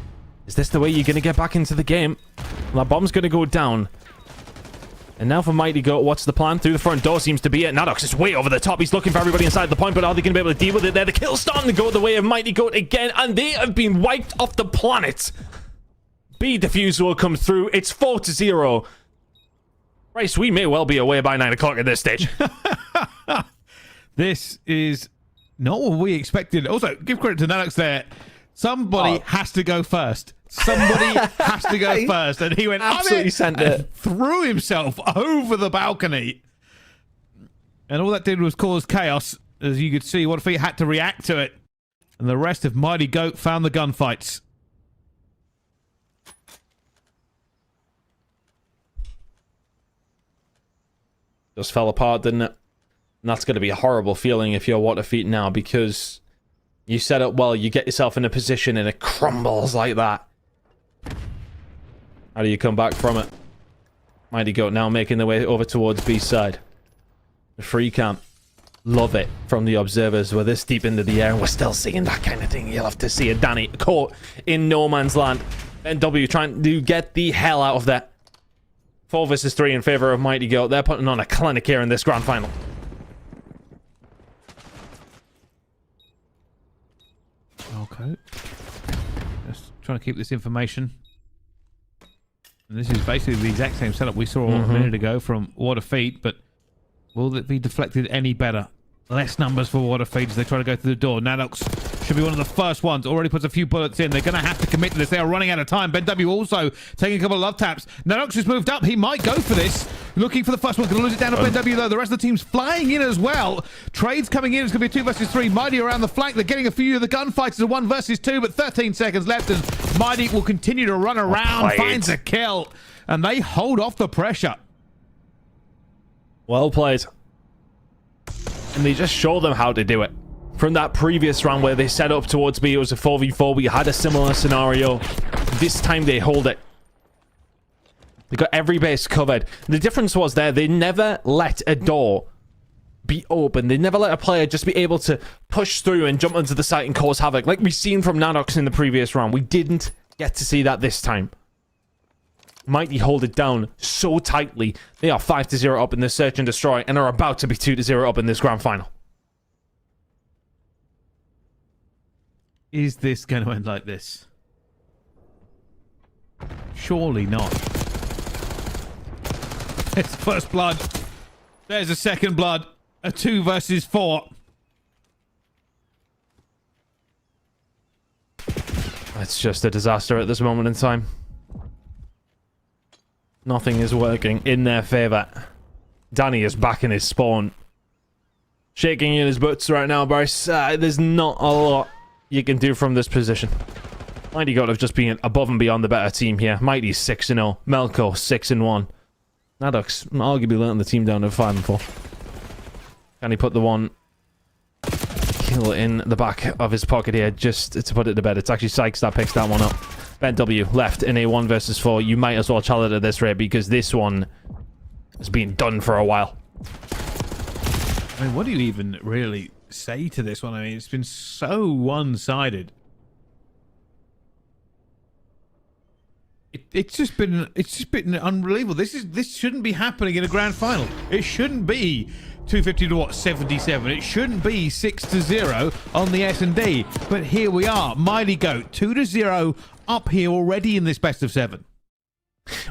Is this the way you're going to get back into the game? Well, that bomb's going to go down. And now for Mighty Goat, what's the plan? Through the front door seems to be it. Nadox is way over the top. He's looking for everybody inside the point, but are they going to be able to deal with it there? The kill's starting to go the way of Mighty Goat again, and they have been wiped off the planet. B defuse will come through. It's 4-0. Bryce, we may well be away by 9 o'clock at this stage. This is not what we expected. Also, give credit to Nadox there. Somebody has to go first. Somebody has to go first. And he went absolutely sent it. Threw himself over the balcony. And all that did was cause chaos. As you could see, What if he had to react to it. And the rest of Mighty Goat found the gunfights. Just fell apart, didn't it? And that's going to be a horrible feeling if you're What a Feat now, because you set up well, you get yourself in a position and it crumbles like that. How do you come back from it? Mighty Goat now making their way over towards B side. The free camp. Love it from the observers. We're this deep into the air and we're still seeing that kind of thing. You'll have to see it. Danny caught in no man's land. NW trying to get the hell out of there. 4 versus 3 in favor of Mighty Goat. They're putting on a clinic here in this grand final. Okay. Just trying to keep this information. And this is basically the exact same setup we saw a minute ago from What a Feat, but will it be deflected any better? Less numbers for What a Feat as they try to go through the door. Nadox should be one of the first ones. Already puts a few bullets in. They're going to have to commit to this. They are running out of time. Ben W also taking a couple of love taps. Nadox has moved up. He might go for this. Looking for the first one. Going to lose it down to Ben W though. The rest of the team's flying in as well. Trades coming in. It's going to be a 2 versus 3. Mighty around the flank. They're getting a few of the gunfights. It's a 1 versus 2, but 13 seconds left and Mighty will continue to run around. Finds a kill. And they hold off the pressure. Well played. And they just show them how to do it. From that previous round where they set up towards B, it was a 4v4. We had a similar scenario. This time they hold it. They got every base covered. The difference was there, they never let a door be open. They never let a player just be able to push through and jump onto the site and cause havoc. Like we've seen from Nadox in the previous round. We didn't get to see that this time. Mighty hold it down so tightly. They are 5-0 up in this search and destroy and are about to be 2-0 up in this grand final. Is this going to end like this? Surely not. It's first blood. There's a second blood. A 2 versus 4. It's just a disaster at this moment in time. Nothing is working in their favor. Danny is back in his spawn. Shaking in his boots right now, Bryce. There's not a lot you can do from this position. Mighty Goat have just been above and beyond the better team here. Mighty's 6-0. Melko 6-1. Nadox arguably letting the team down to 5-4. Can he put the one kill in the back of his pocket here just to put it to bed? It's actually Sykes that picks that one up. Ben W left in a 1 versus 4. You might as well chall it at this rate because this one has been done for a while. I mean, what do you even really say to this one? I mean, it's been so one-sided. It's just been unbelievable. This shouldn't be happening in a grand final. It shouldn't be 250 to what, 77. It shouldn't be 6-0 on the S&D. But here we are. Mighty Goat 2-0 up here already in this best of 7.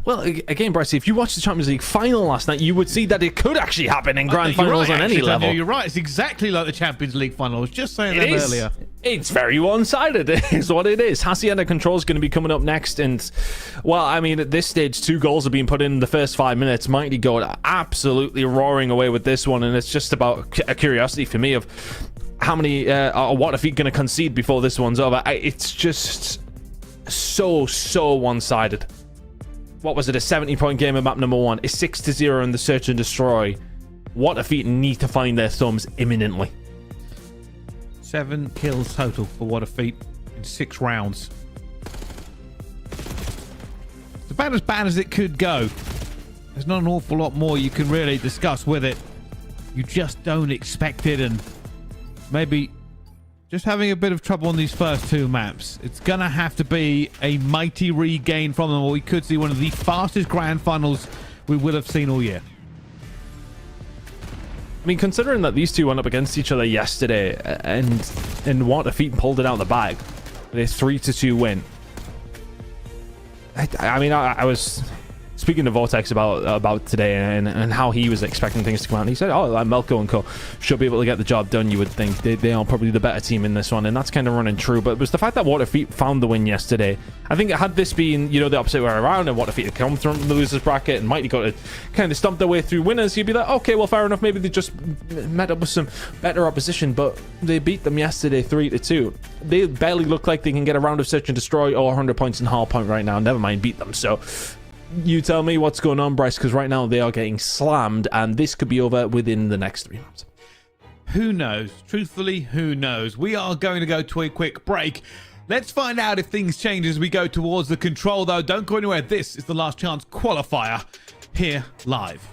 Well, again, Bryce, if you watched the Champions League final last night, you would see that it could actually happen in grand finals on any level. You're right. It's exactly like the Champions League final. I was just saying that earlier. It's very one-sided. It is what it is. Hacienda Control is going to be coming up next. And, well, I mean, at this stage, 2 goals have been put in the first 5 minutes. Mighty Goat absolutely roaring away with this one. And it's just about a curiosity for me of how many are What Defeat going to concede before this one's over? It's just so one-sided. What was it, a 70-point game in map number 1, a 6-0 in the Search and Destroy. What Defeat need to find their thumbs imminently. 7 kills total for What Defeat in 6 rounds. It's about as bad as it could go. There's not an awful lot more you can really discuss with it. You just don't expect it, and maybe just having a bit of trouble on these first 2 maps. It's gonna have to be a mighty regain from them, or we could see one of the fastest grand finals we will have seen all year. I mean, considering that these two went up against each other yesterday, and What Defeat pulled it out of the bag with a 3-2 win. I mean, I was speaking to Vortex about today and how he was expecting things to come out. And he said, like Melko and Co should be able to get the job done. You would think they are probably the better team in this one, and that's kind of running true. But it was the fact that What Defeat found the win yesterday. I think had this been, the opposite way around, and What Defeat had come from the losers bracket and Mighty got to kind of stomp their way through winners, you'd be like, okay, well, fair enough. Maybe they just met up with some better opposition, but they beat them yesterday 3-2. They barely look like they can get a round of Search and Destroy or 100 points in Hardpoint right now. Never mind beat them. So you tell me what's going on, Bryce, because right now they are getting slammed, and this could be over within the next 3 months. Who knows? Truthfully, who knows? We are going to go to a quick break. Let's find out if things change as we go towards the control, though. Don't go anywhere. This is the Last Chance Qualifier here live.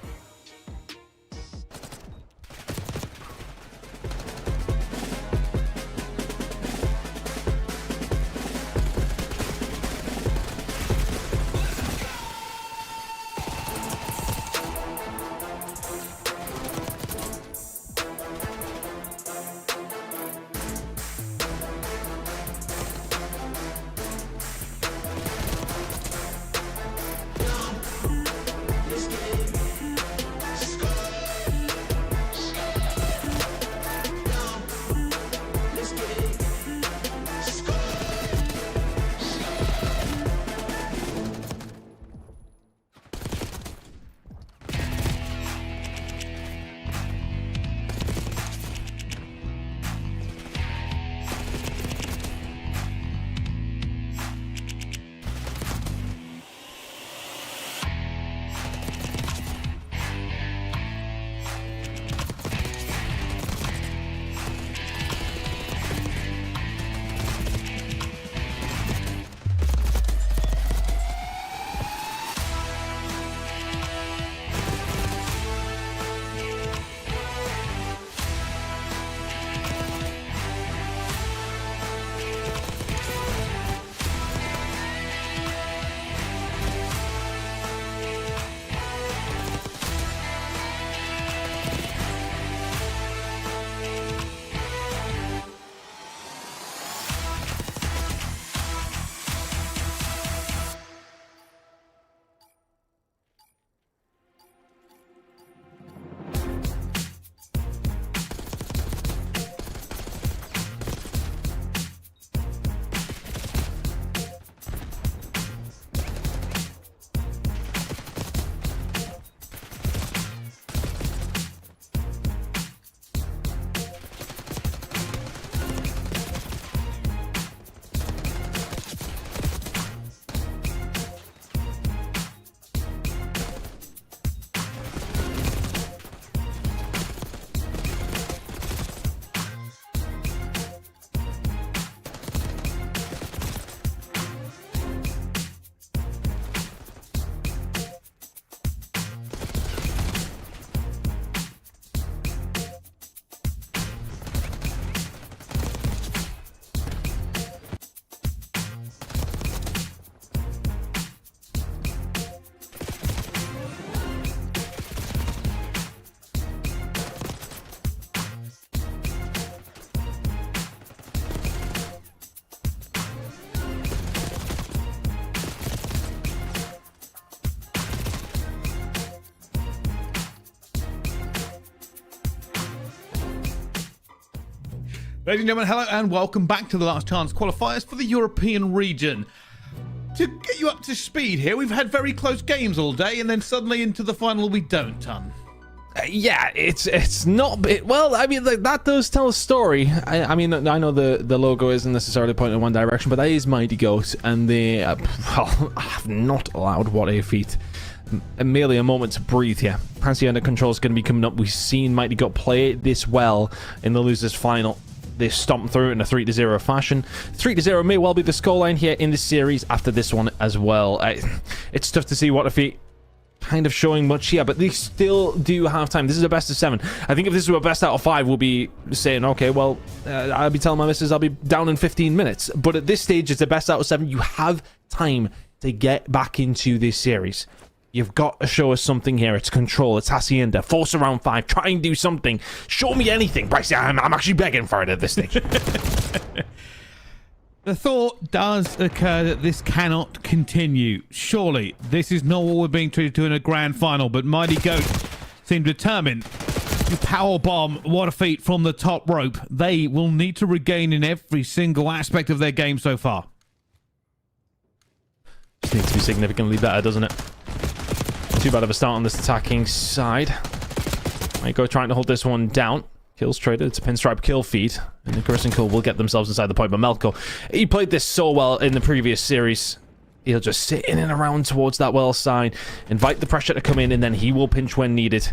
Ladies and gentlemen, hello and welcome back to the Last Chance Qualifiers for the European region. To get you up to speed here, we've had very close games all day, and then suddenly into the final we don't, Ton. Yeah, it's not. Well, I mean, that does tell a story. I mean, I know the logo isn't necessarily pointing in one direction, but that is Mighty Goat, and they well, have not allowed What A Feat merely a moment to breathe here. Hacienda Control is going to be coming up. We've seen Mighty Goat play it this well in the losers final. They stomped through it in a 3-0 fashion. 3-0 may well be the scoreline here in this series after this one as well. It's tough to see What A Feat kind of showing much here, but they still do have time. This is a best of 7. I think if this were a best out of 5, we'll be saying, okay, well, I'll be telling my missus I'll be down in 15 minutes. But at this stage, it's a best out of 7. You have time to get back into this series. You've got to show us something here. It's Control. It's Hacienda. Force around 5. Try and do something. Show me anything. Bryce, I'm actually begging for it at this stage. The thought does occur that this cannot continue. Surely, this is not what we're being treated to in a grand final, but Mighty Goat seem determined to powerbomb What A Feat from the top rope. They will need to regain in every single aspect of their game so far. Just needs to be significantly better, doesn't it? Too bad of a start on this attacking side. Might Go trying to hold this one down. Kills traded. It's a pinstripe kill feed. And the Icarus and Cole will get themselves inside the point. But Melko, he played this so well in the previous series. He'll just sit in and around towards that well side. Invite the pressure to come in. And then he will pinch when needed.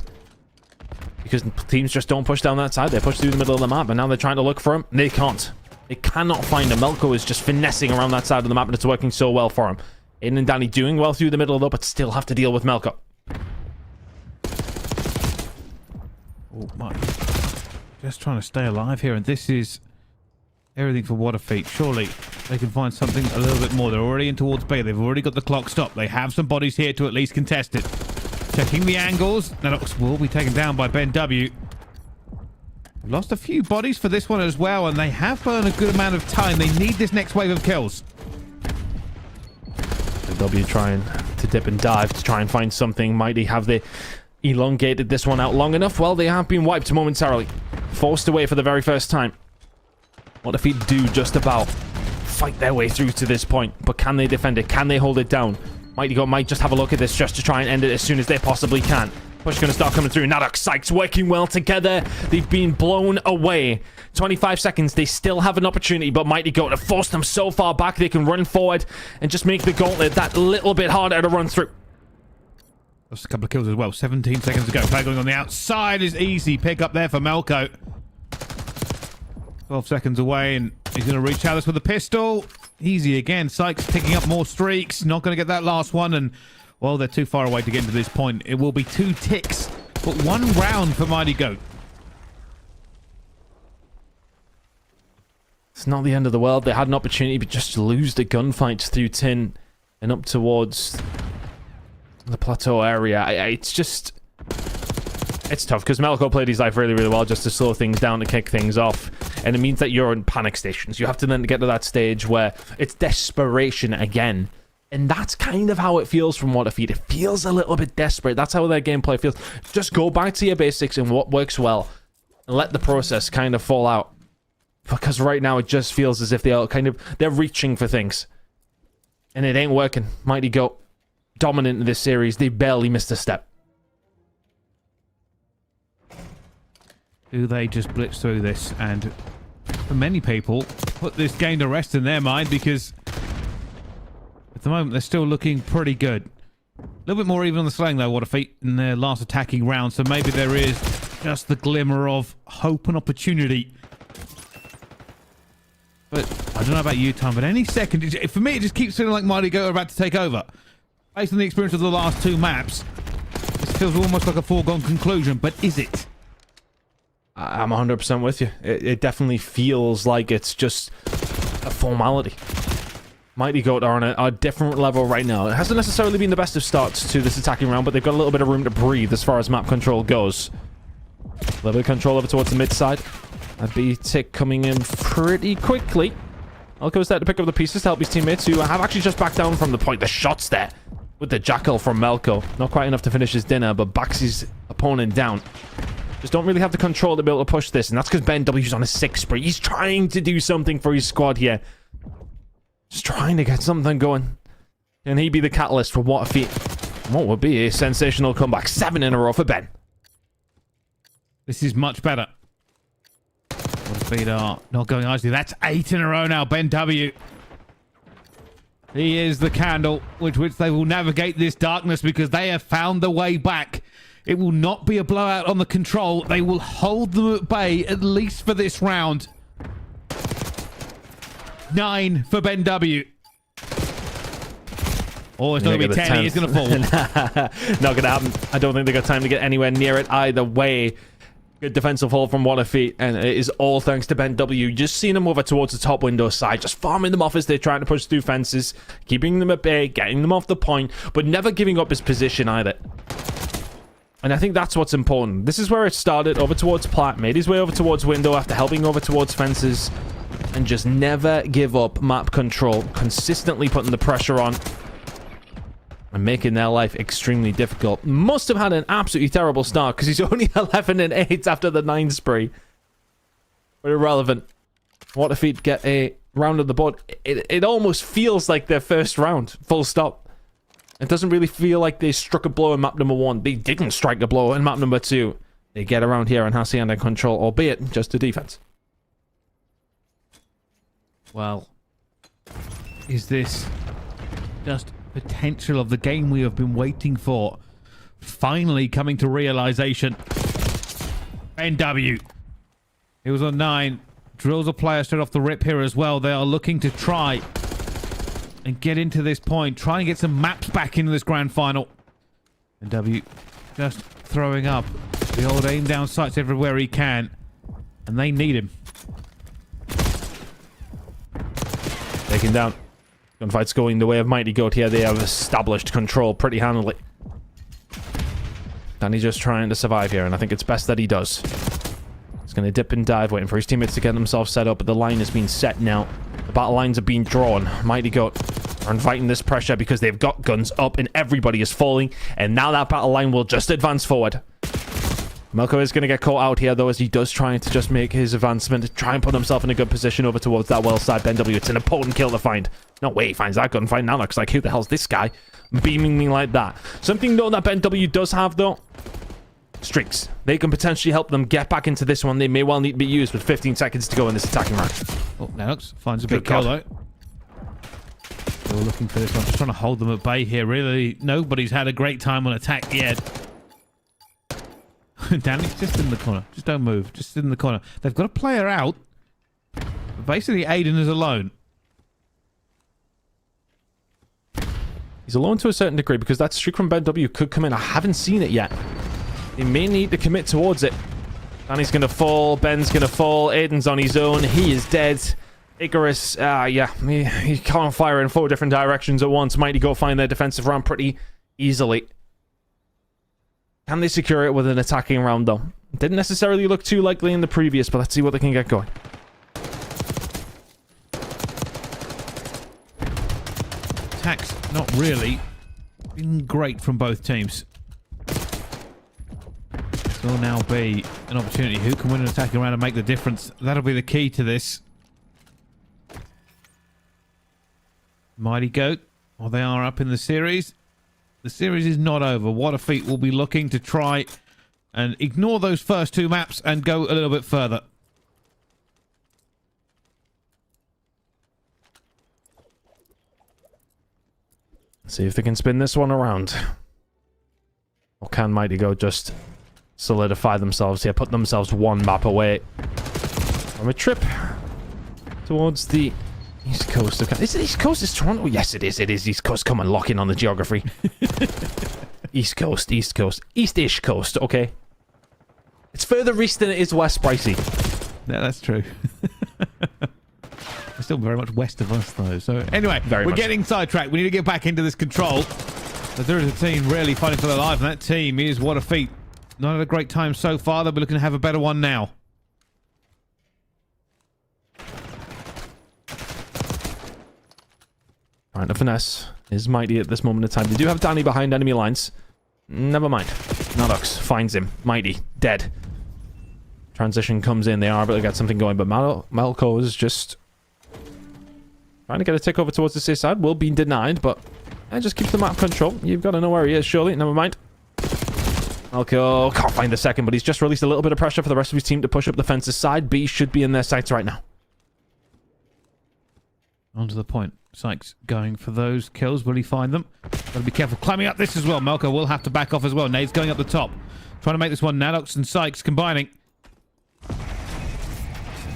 Because teams just don't push down that side. They push through the middle of the map. And now they're trying to look for him. They can't. They cannot find him. Melko is just finessing around that side of the map. And it's working so well for him. Aiden and Danny doing well through the middle though. But still have to deal with Melko. Oh my. Just trying to stay alive here, and this is everything for What A Feat. Surely they can find something a little bit more. They're already in towards B. They've already got the clock stopped. They have some bodies here to at least contest it. Checking the angles. Nanox will be taken down by Ben W. Lost a few bodies for this one as well, and they have burned a good amount of time. They need this next wave of kills. Ben W trying to dip and dive to try and find something. Mighty have they elongated this one out long enough? Well, they have been wiped momentarily. Forced away for the very first time. What if he do just about fight their way through to this point? But can they defend it? Can they hold it down? Mighty Goat might just have a look at this just to try and end it as soon as they possibly can. Push going to start coming through. Nadok, Sykes working well together. They've been blown away. 25 seconds. They still have an opportunity, but Mighty Goat have forced them so far back they can run forward and just make the gauntlet that little bit harder to run through. Just a couple of kills as well. 17 seconds to go. Play going on the outside is easy. Pick up there for Melko. 12 seconds away, and he's going to reach Alice with a pistol. Easy again. Sykes picking up more streaks. Not going to get that last one, and, well, they're too far away to get into this point. It will be 2 ticks, but 1 round for Mighty Goat. It's not the end of the world. They had an opportunity, but just to lose the gunfights through tin and up towards the plateau area. It's just... It's tough, because Melko played his life really, really well just to slow things down, to kick things off. And it means that you're in panic stations. You have to then get to that stage where it's desperation again. And that's kind of how it feels from What A Feat. It feels a little bit desperate. That's how their gameplay feels. Just go back to your basics and what works well. And let the process kind of fall out. Because right now it just feels as if they're reaching for things. And it ain't working. Mighty Goat dominant in this series. They barely missed a step. Do they just blitz through this and, for many people, put this game to rest in their mind? Because at the moment they're still looking pretty good. A little bit more even on the slaying though, What A Feat, in their last attacking round. So maybe there is just the glimmer of hope and opportunity. But I don't know about you, Tom, but any second, for me, it just keeps feeling like Mighty Goat are about to take over. Based on the experience of the last 2 maps, this feels almost like a foregone conclusion, but is it? I'm 100% with you. It definitely feels like it's just a formality. Mighty Goat are on a different level right now. It hasn't necessarily been the best of starts to this attacking round, but they've got a little bit of room to breathe as far as map control goes. A little bit of control over towards the mid side. A B-tick coming in pretty quickly. Elko's there to pick up the pieces to help his teammates, who have actually just backed down from the point. The shots there with the Jackal from Melko. Not quite enough to finish his dinner, but backs his opponent down. Just don't really have the control to be able to push this, and that's because Ben W's on a 6 spree. He's trying to do something for his squad here. Just trying to get something going. Can he be the catalyst for What A Feat? What would be a sensational comeback? 7 in a row for Ben. This is much better. What feet are not going nicely. That's 8 in a row now, Ben W. He is the candle with which they will navigate this darkness because they have found the way back. It will not be a blowout on the control. They will hold them at bay, at least for this round. 9 for Ben W. Oh, it's not going to be 10. He's going to fall. Not going to happen. I don't think they got time to get anywhere near it either way. Good defensive hold from What a Feat, and it is all thanks to Ben W. Just seeing him over towards the top window side, just farming them off as they're trying to push through fences, keeping them at bay, getting them off the point, but never giving up his position either. And I think that's what's important. This is where it started, over towards plat, made his way over towards window after helping over towards fences, and just never give up map control, consistently putting the pressure on and making their life extremely difficult. Must have had an absolutely terrible start because he's only 11 and 8 after the 9 spree. But irrelevant. What a Feat get a round of the board. It almost feels like their first round, full stop. It doesn't really feel like they struck a blow in map number 1. They didn't strike a blow in map number 2. They get around here and Hacienda control, albeit just a defense. Well, is this just potential of the game we have been waiting for finally coming to realization? Ben W. He was on 9. Drills a player straight off the rip here as well. They are looking to try and get into this point. Try and get some maps back into this grand final. Ben W just throwing up the old aim down sights everywhere he can. And they need him. Taken down. Gunfight's going the way of Mighty Goat here. They have established control pretty handily. Danny's just trying to survive here, and I think it's best that he does. He's going to dip and dive, waiting for his teammates to get themselves set up, but the line has been set now. The battle lines are being drawn. Mighty Goat are inviting this pressure because they've got guns up and everybody is falling, and now that battle line will just advance forward. Melko is going to get caught out here, though, as he does try to just make his advancement, try and put himself in a good position over towards that well side. Ben W, it's an important kill to find. No way he finds that gunfight now. Looks like, who the hell's this guy beaming me like that? Something, though, that Ben W does have, though, streaks. They can potentially help them get back into this one. They may well need to be used with 15 seconds to go in this attacking round. Oh, Nanox finds a big kill, though. Still looking for this one. Just trying to hold them at bay here. Really, nobody's had a great time on attack yet. Danny's just in the corner. Just don't move. Just in the corner. They've got a player out. But basically, Aiden is alone. He's alone to a certain degree because that streak from Ben W could come in. I haven't seen it yet. They may need to commit towards it. Danny's going to fall. Ben's going to fall. Aiden's on his own. He is dead. Icarus, yeah. He can't fire in 4 different directions at once. Mighty go find their defensive round pretty easily. Can they secure it with an attacking round, though? Didn't necessarily look too likely in the previous, but let's see what they can get going. Attack's not really been great from both teams. This will now be an opportunity. Who can win an attacking round and make the difference? That'll be the key to this. Mighty Goat, well, they are up in the series. The series is not over. What a Feat will be looking to try and ignore those first 2 maps and go a little bit further. See if they can spin this one around. Or can Mighty Go just solidify themselves here, put themselves 1 map away from a trip towards the East Coast. Is it East Coast? Is Toronto? Yes, it is. It is East Coast. Come on, lock in on the geography. East Coast, East Coast, East-ish coast, okay. It's further east than it is west, Pricey. Yeah, that's true. We're still very much west of us, though. So, anyway, we're getting sidetracked. We need to get back into this control. But there is a team really fighting for their life, and that team is What a Feat. Not had a great time so far. They'll be looking to have a better one now. Trying to finesse is Mighty at this moment in time. They do have Danny behind enemy lines. Never mind. Nanox finds him. Mighty, dead. Transition comes in. They are able to get something going, but Melko is just trying to get a tick over towards the safe side. Will be denied, but just keep the map control. You've got to know where he is, surely. Never mind. Malco can't find the second, but he's just released a little bit of pressure for the rest of his team to push up the fence's side. B should be in their sights right now. Onto the point. Sykes going for those kills. Will he find them? Gotta be careful climbing up this as well. Malco will have to back off as well. Nade's going up the top. Trying to make this one. Maddox and Sykes combining.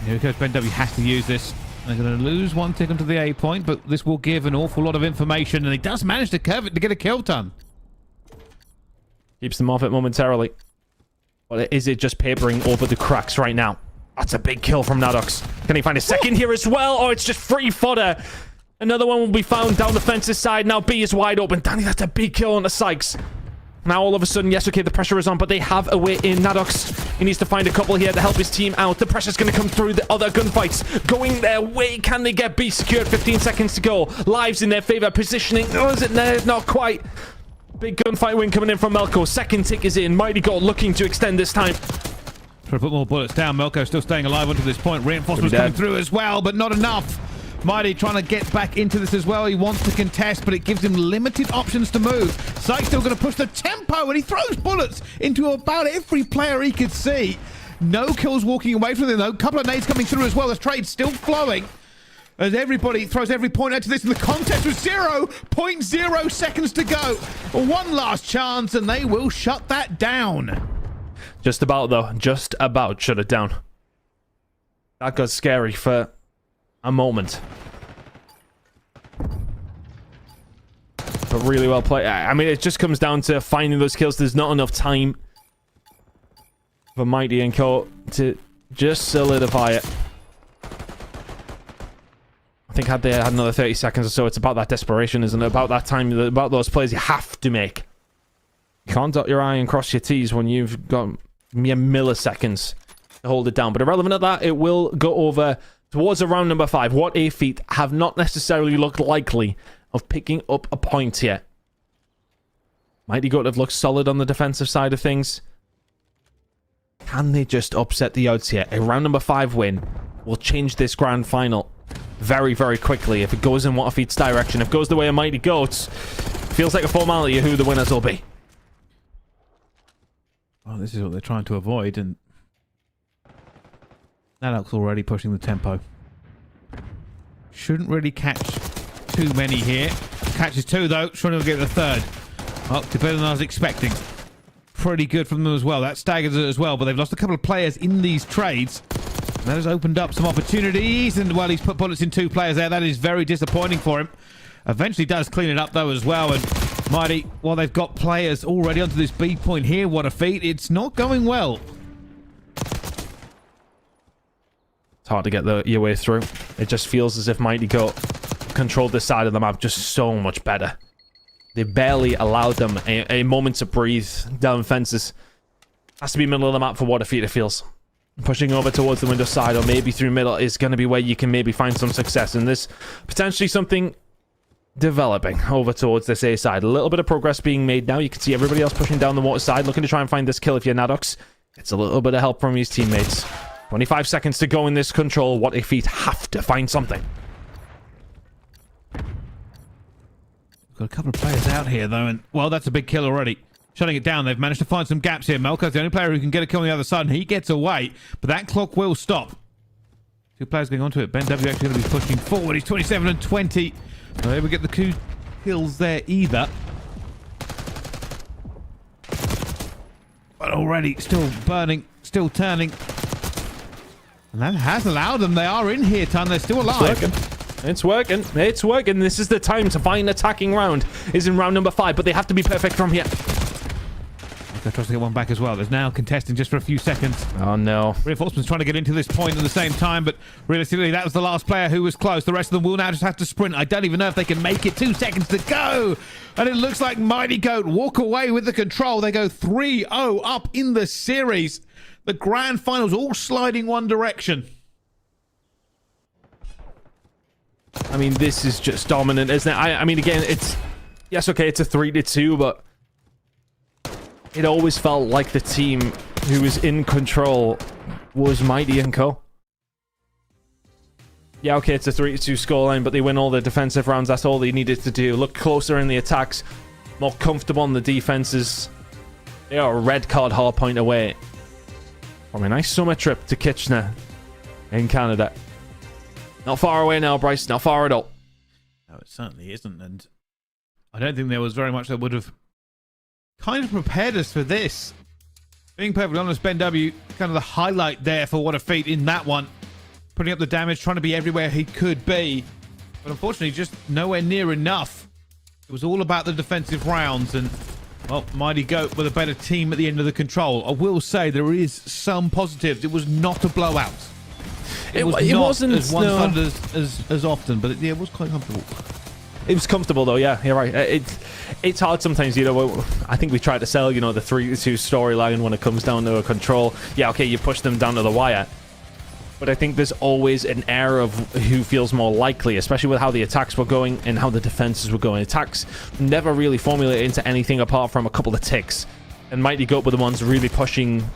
Here goes Ben W. Has to use this. They're going to lose one tick onto the A point, but this will give an awful lot of information, and he does manage to curve it to get a kill done. Keeps them off it momentarily. But is it just papering over the cracks right now? That's a big kill from Maddox. Can he find a second here as well? Oh, it's just free fodder. Another one will be found down the fence's side. Now B is wide open. Danny, that's a big kill on the Sykes. Now all of a sudden, yes, okay, the pressure is on, but they have a way in. Maddox, he needs to find a couple here to help his team out. The pressure's going to come through. The other gunfights going their way. Can they get B secured? 15 seconds to go. Lives in their favor. Positioning. Oh, is it there? Not quite. Big gunfight win coming in from Malco. Second tick is in. Mighty Goat looking to extend this time. Trying to put more bullets down. Melko still staying alive until this point. Reinforcements coming through as well, but not enough. Mighty trying to get back into this as well. He wants to contest, but it gives him limited options to move. Sykes still going to push the tempo, and he throws bullets into about every player he could see. No kills walking away from him, though. A couple of nades coming through as well. The trade's still flowing. As everybody throws every point out to this, and the contest with 0.0 seconds to go. One last chance, and they will shut that down. Just about, though. Just about shut it down. That got scary for a moment. But really well played. I mean, it just comes down to finding those kills. There's not enough time for Mighty and Co. to just solidify it. I think had they had another 30 seconds or so, it's about that desperation, isn't it? About that time, about those plays you have to make. You can't dot your I and cross your T's when you've got mere milliseconds to hold it down. But irrelevant of that, it will go over towards round number 5. What A feat have not necessarily looked likely of picking up a point here. Mighty Goat have looked solid on the defensive side of things. Can they just upset the odds here? A round number 5 win will change this grand final very, very quickly if it goes in What A Feat's direction. If it goes the way of Mighty Goats, feels like a formality of who the winners will be. Well, this is what they're trying to avoid, and Nadok's already pushing the tempo. Shouldn't really catch too many here. Catches 2, though. Trying to get the 3rd. Well, better than I was expecting. Pretty good from them as well. That staggers it as well, but they've lost a couple of players in these trades. That has opened up some opportunities, and, well, he's put bullets in 2 players there. That is very disappointing for him. Eventually does clean it up, though, as well, and Mighty, while they've got players already onto this B point here, What A Feat, it's not going well. It's hard to get your way through. It just feels as if Mighty Goat controlled this side of the map just so much better. They barely allowed them a moment to breathe down fences. Has to be middle of the map for What A Feat, it feels. Pushing over towards the window side or maybe through middle is going to be where you can maybe find some success. And this potentially something developing over towards this A side. A little bit of progress being made now. You can see everybody else pushing down the water side, looking to try and find this kill if you're Naddox. It's a little bit of help from his teammates. 25 seconds to go in this control. What A Feat have to find something. Got a couple of players out here, though, and, well, that's a big kill already. Shutting it down, they've managed to find some gaps here. Melko's the only player who can get a kill on the other side, and he gets away, but that clock will stop. 2 players going onto it. Ben W actually going to be pushing forward. He's 27 and 20. Not able to get the 2 kills there either. But already still burning, still turning. And that has allowed them. They are in here, Ton. They're still alive. It's working. It's working. This is the time to find attacking round. Is in round number 5, but they have to be perfect from here. They're trying to get one back as well. There's now contesting just for a few seconds. Oh, no. Reinforcements trying to get into this point at the same time, but realistically, that was the last player who was close. The rest of them will now just have to sprint. I don't even know if they can make it. 2 seconds to go. And it looks like Mighty Goat walk away with the control. They go 3-0 up in the series. The grand finals all sliding one direction. I mean, this is just dominant, isn't it? I mean, again, it's... Yes, okay, it's a 3-2, but... It always felt like the team who was in control was Mighty and Co. Yeah, okay, it's a 3-2 scoreline, but they win all the defensive rounds. That's all they needed to do. Look closer in the attacks, more comfortable on the defenses. They are a red card hard point away from a nice summer trip to Kitchener in Canada. Not far away now, Bryce. Not far at all. No, it certainly isn't. And I don't think there was very much that would have kind of prepared us for this. Being perfectly honest, Ben W, kind of the highlight there for What a Feat in that one. Putting up the damage, trying to be everywhere he could be. But unfortunately, just nowhere near enough. It was all about the defensive rounds. And, well, Mighty Goat with a better team at the end of the control. I will say there is some positives. It was not a blowout. It wasn't as one-sided as often, but it was quite comfortable. It was comfortable, though. Yeah, you're right. It's hard sometimes, you know. I think we try to sell, you know, the 3-2 storyline when it comes down to a control. Yeah, okay, you push them down to the wire. But I think there's always an air of who feels more likely, especially with how the attacks were going and how the defenses were going. Attacks never really formulated into anything apart from a couple of ticks. And Mighty Goat were the ones really pushing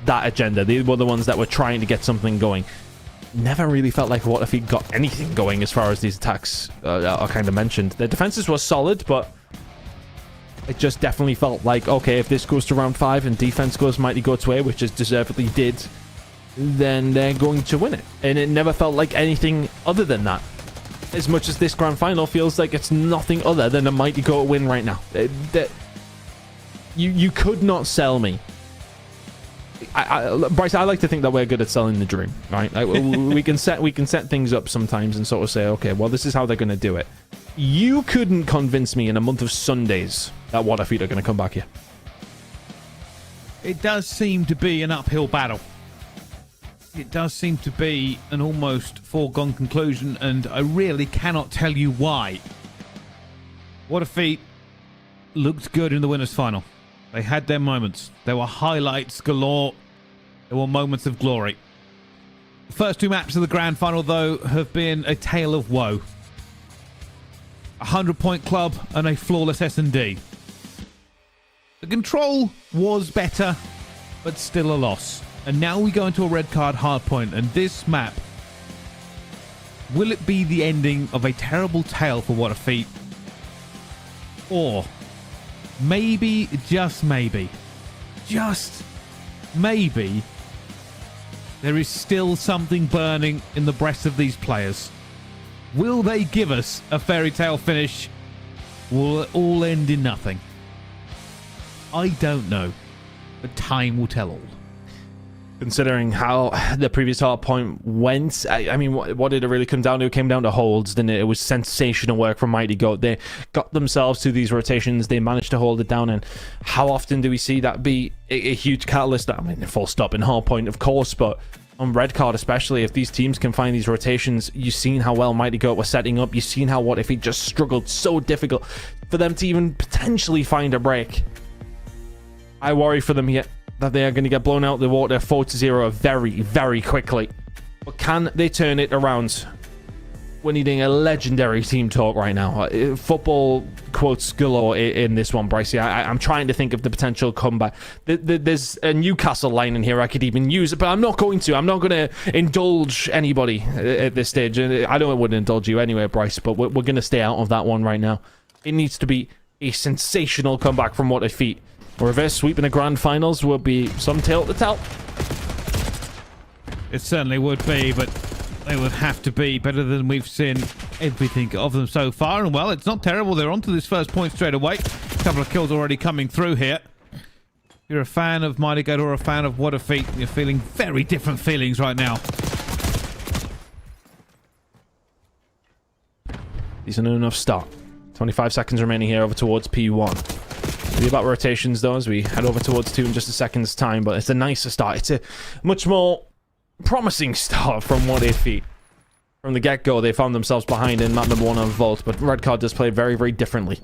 that agenda. They were the ones that were trying to get something going. Never really felt like What a Feat got anything going as far as these attacks are kind of mentioned. Their defenses were solid, but it just definitely felt like, okay, if this goes to round 5 and defense goes Mighty Goat's way, which it deservedly did, then they're going to win it. And it never felt like anything other than that. As much as this grand final feels like it's nothing other than a Mighty Goat win right now. You could not sell me. Bryce, I like to think that we're good at selling the dream, right? Like, we can set things up sometimes and sort of say, okay, well, this is how they're going to do it. You couldn't convince me in a month of Sundays that What a Feat are going to come back here. It does seem to be an uphill battle. It does seem to be an almost foregone conclusion, and I really cannot tell you why. What a Feat looked good in the winners' final. They had their moments. There were highlights galore. There were moments of glory. The first 2 maps of the grand final, though, have been a tale of woe. A 100-point club and a flawless S&D. The control was better, but still a loss. And now we go into a red card hardpoint, and this map, will it be the ending of a terrible tale for What a Feat? Or maybe, just maybe, there is still something burning in the breasts of these players. Will they give us a fairy tale finish? Will it all end in nothing? I don't know, but time will tell all. Considering how the previous hard point went, I mean, what did it really come down to? It came down to holds. Then it was sensational work from Mighty Goat. They got themselves to these rotations. They managed to hold it down. And how often do we see that be a huge catalyst? I mean, full stop in hard point, of course, but on red card especially, if these teams can find these rotations, you've seen how well Mighty Goat was setting up. You've seen how What a Feat just struggled so difficult for them to even potentially find a break. I worry for them here that they are going to get blown out the water 4-0 very, very quickly. But can they turn it around? We're needing a legendary team talk right now. Football quotes galore in this one, Brycey. I'm trying to think of the potential comeback. There's a Newcastle line in here I could even use, but I'm not going to. I'm not going to indulge anybody at this stage. And I know I wouldn't indulge you anyway, Bryce, but we're going to stay out of that one right now. It needs to be a sensational comeback from What a Feat. A reverse sweep in the grand finals will be some tale to tell. It certainly would be, but they would have to be better than we've seen everything of them so far. And, well, it's not terrible. They're onto this first point straight away. A couple of kills already coming through here. If you're a fan of Mighty Goat or a fan of What a Feat, you're feeling very different feelings right now. Decent enough start. 25 seconds remaining here over towards P1. Be about rotations though as we head over towards 2 in just a second's time, but it's a nicer start. It's a much more promising start from What a Feat. From the get-go, they found themselves behind in map number 1 on Vault, but red card does play very, very differently.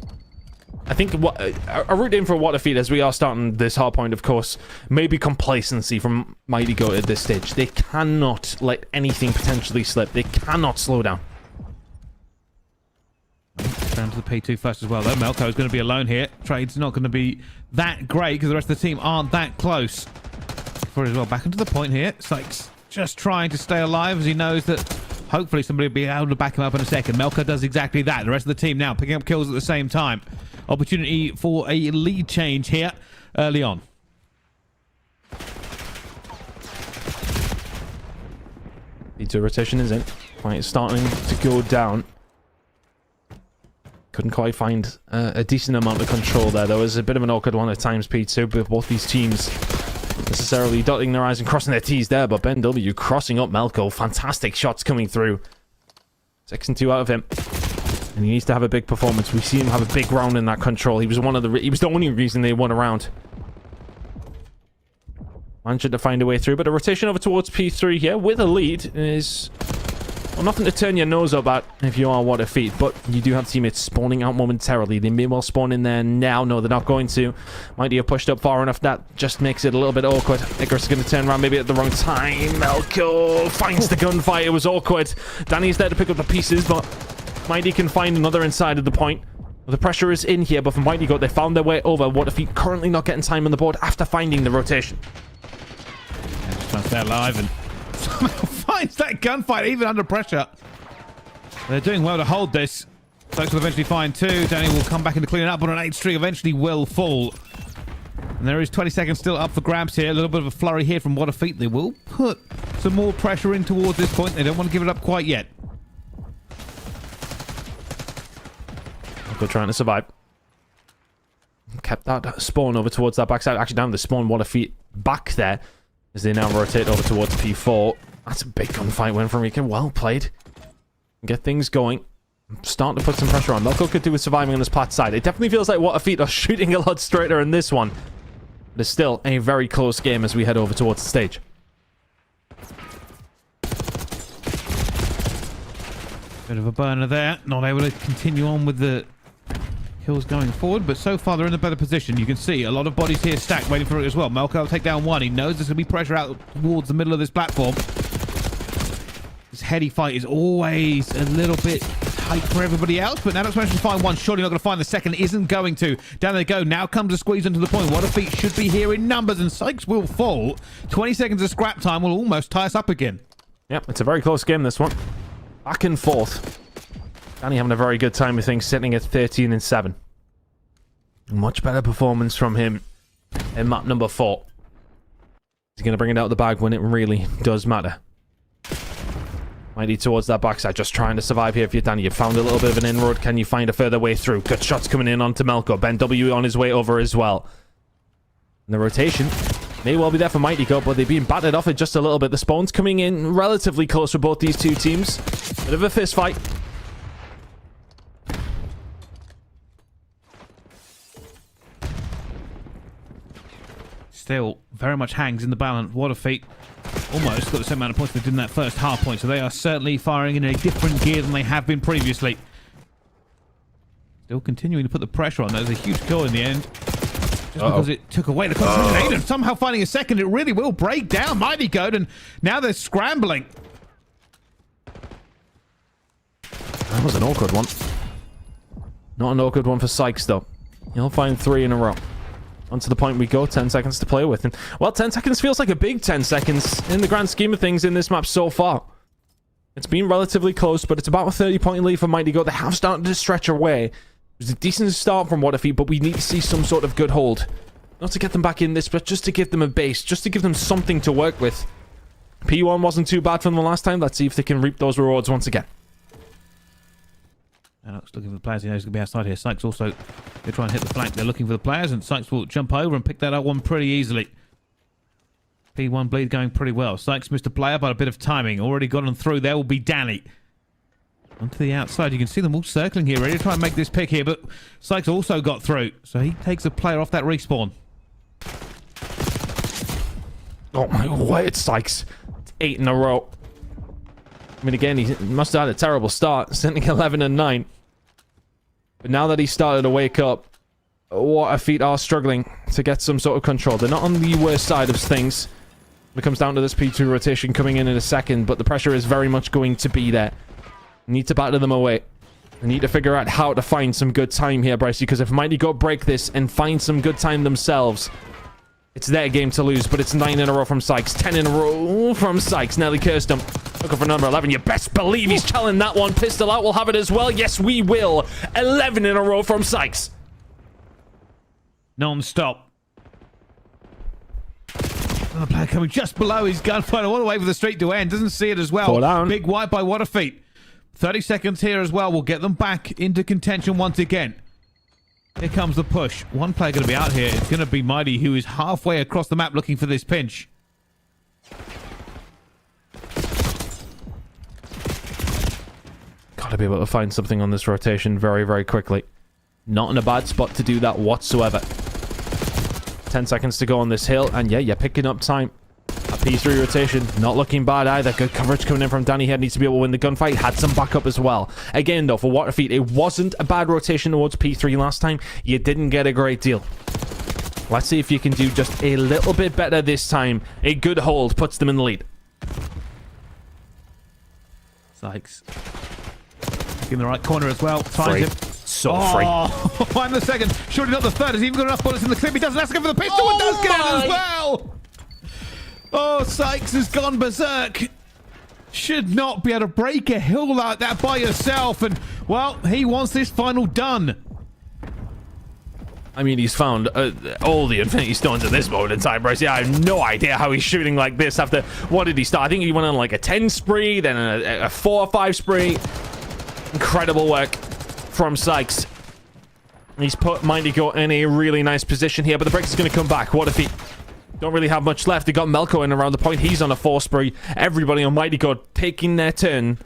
I think a route in for What a Feat as we are starting this hard point, of course, maybe complacency from Mighty Goat at this stage. They cannot let anything potentially slip. They cannot slow down. Down to the P2 first as well, though. Melko is going to be alone here. Trade's not going to be that great because the rest of the team aren't that close. For as well, back into the point here. Sykes just trying to stay alive as he knows that hopefully somebody will be able to back him up in a second. Melko does exactly that. The rest of the team now picking up kills at the same time. Opportunity for a lead change here early on. P2 rotation is in. Right, it's starting to go down. Couldn't quite find a decent amount of control there. There was a bit of an awkward one at times, P2, with both these teams necessarily dotting their I's and crossing their T's there, but Ben W crossing up Melko. Fantastic shots coming through. 6 and 2 out of him. And he needs to have a big performance. We see him have a big round in that control. He was the only reason they won a round. Managed to find a way through, but a rotation over towards P3 here with a lead is... well, nothing to turn your nose up at if you are What a Feat, but you do have teammates spawning out momentarily. They may well spawn in there now. No, they're not going to. Mighty have pushed up far enough. That just makes it a little bit awkward. Icarus is going to turn around maybe at the wrong time. Melko finds the gunfight. It was awkward. Danny's there to pick up the pieces, but Mighty can find another inside of the point. The pressure is in here, but from Mighty Goat, they found their way over. What a Feat currently not getting time on the board after finding the rotation. Just trying to stay alive and finds that gunfight even under pressure. They're doing well to hold this. Folks will eventually find 2. Danny will come back into cleaning up, but an 8 streak eventually will fall. And there is 20 seconds still up for grabs here. A little bit of a flurry here from What a Feat. They will put some more pressure in towards this point. They don't want to give it up quite yet. They're trying to survive. Kept that spawn over towards that backside. Actually, down the spawn, What a Feat back there as they now rotate over towards P4. That's a big gunfight win from Rican. Well played. Get things going. Starting to put some pressure on. Melko could do with surviving on this plat side. It definitely feels like What a Feat are shooting a lot straighter in this one. But it's still a very close game as we head over towards the stage. Bit of a burner there. Not able to continue on with the kills going forward, but so far they're in a better position. You can see a lot of bodies here stacked waiting for it as well. Melko will take down one. He knows there's going to be pressure out towards the middle of this platform. This heady fight is always a little bit tight for everybody else, but now that's managed to find one. Surely not going to find the second. Isn't going to. Down they go. Now comes a squeeze into the point. What a Feat should be here in numbers, and Sykes will fall. 20 seconds of scrap time will almost tie us up again. Yep, it's a very close game, this one. Back and forth. Danny having a very good time with things, sitting at 13 and 7. Much better performance from him in map number 4. He's going to bring it out of the bag when it really does matter. Mighty towards that backside, just trying to survive here for you, Danny. You found a little bit of an inroad. Can you find a further way through? Good shots coming in onto Melko. Ben W on his way over as well. And the rotation may well be there for Mighty Goat, but they're being battered off it just a little bit. The spawns coming in relatively close for both these two teams. Bit of a fist fight. Still very much hangs in the balance. What a Feat. Almost got the same amount of points they did in that first half point, so they are certainly firing in a different gear than they have been previously. Still continuing to put the pressure on. That was a huge kill in the end. Just because it took away the concentration. And somehow finding a second, it really will break down Mighty Goat, and now they're scrambling. That was an awkward one. Not an awkward one for Sykes, though. He'll find 3 in a row. Onto the point we go. 10 seconds to play with. And, well, 10 seconds feels like a big 10 seconds in the grand scheme of things in this map so far. It's been relatively close, but it's about a 30-point lead for Mighty Goat. They have started to stretch away. It was a decent start from What a Feat, but we need to see some sort of good hold. Not to get them back in this, but just to give them a base. Just to give them something to work with. P1 wasn't too bad from the last time. Let's see if they can reap those rewards once again. Alex looking for the players. He knows he's going to be outside here. Sykes also, they try and hit the flank. They're looking for the players, and Sykes will jump over and pick that up one pretty easily. P1 bleed going pretty well. Sykes missed a player, but a bit of timing. Already got on through. There will be Danny. Onto the outside. You can see them all circling here, ready to try and make this pick here, but Sykes also got through. So he takes a player off that respawn. Oh my word, Sykes. It's 8 in a row. I mean, again, he must have had a terrible start, sitting 11 and 9. But now that he's started to wake up, What a Feat are struggling to get some sort of control. They're not on the worst side of things. It comes down to this P2 rotation coming in a second, but the pressure is very much going to be there. Need to batter them away. They need to figure out how to find some good time here, Bryce, because if Mighty Goat break this and find some good time themselves, it's their game to lose, but it's 9 in a row from Sykes. 10 in a row from Sykes. Nearly cursed him. Looking for number 11. You best believe he's challenging that one. Pistol out. We'll have it as well. Yes, we will. 11 in a row from Sykes. Non-stop. Another player coming just below his gunfighter, all the way for the street to end. Doesn't see it as well. Fall down. Big wipe by Waterfeet. 30 seconds here as well. We'll get them back into contention once again. Here comes the push. One player going to be out here. It's going to be Mighty, who is halfway across the map looking for this pinch. Got to be able to find something on this rotation very, very quickly. Not in a bad spot to do that whatsoever. 10 seconds to go on this hill, and yeah, you're picking up time. A P3 rotation, not looking bad either. Good coverage coming in from Danny here. Needs to be able to win the gunfight. Had some backup as well. Again, though, for Waterfeet, it wasn't a bad rotation towards P3 last time. You didn't get a great deal. Let's see if you can do just a little bit better this time. A good hold puts them in the lead. Sykes. In the right corner as well. Free. So free. And the second. Surely not the third. Has he even got enough bullets in the clip? He doesn't. Has to go for the pistol. And does get it as well. Oh, Sykes has gone berserk. Should not be able to break a hill like that by yourself. And, well, he wants this final done. I mean, he's found all the Infinity Stones at this moment in time, Bryce. Yeah, I have no idea how he's shooting like this after... What did he start? I think he went on like a 10 spree, then a 4 or 5 spree. Incredible work from Sykes. He's put Mighty Goat in a really nice position here, but the break is going to come back. What if he... Don't really have much left. They got Melko in around the point. He's on a 4 spree. Everybody on Mighty Goat taking their turn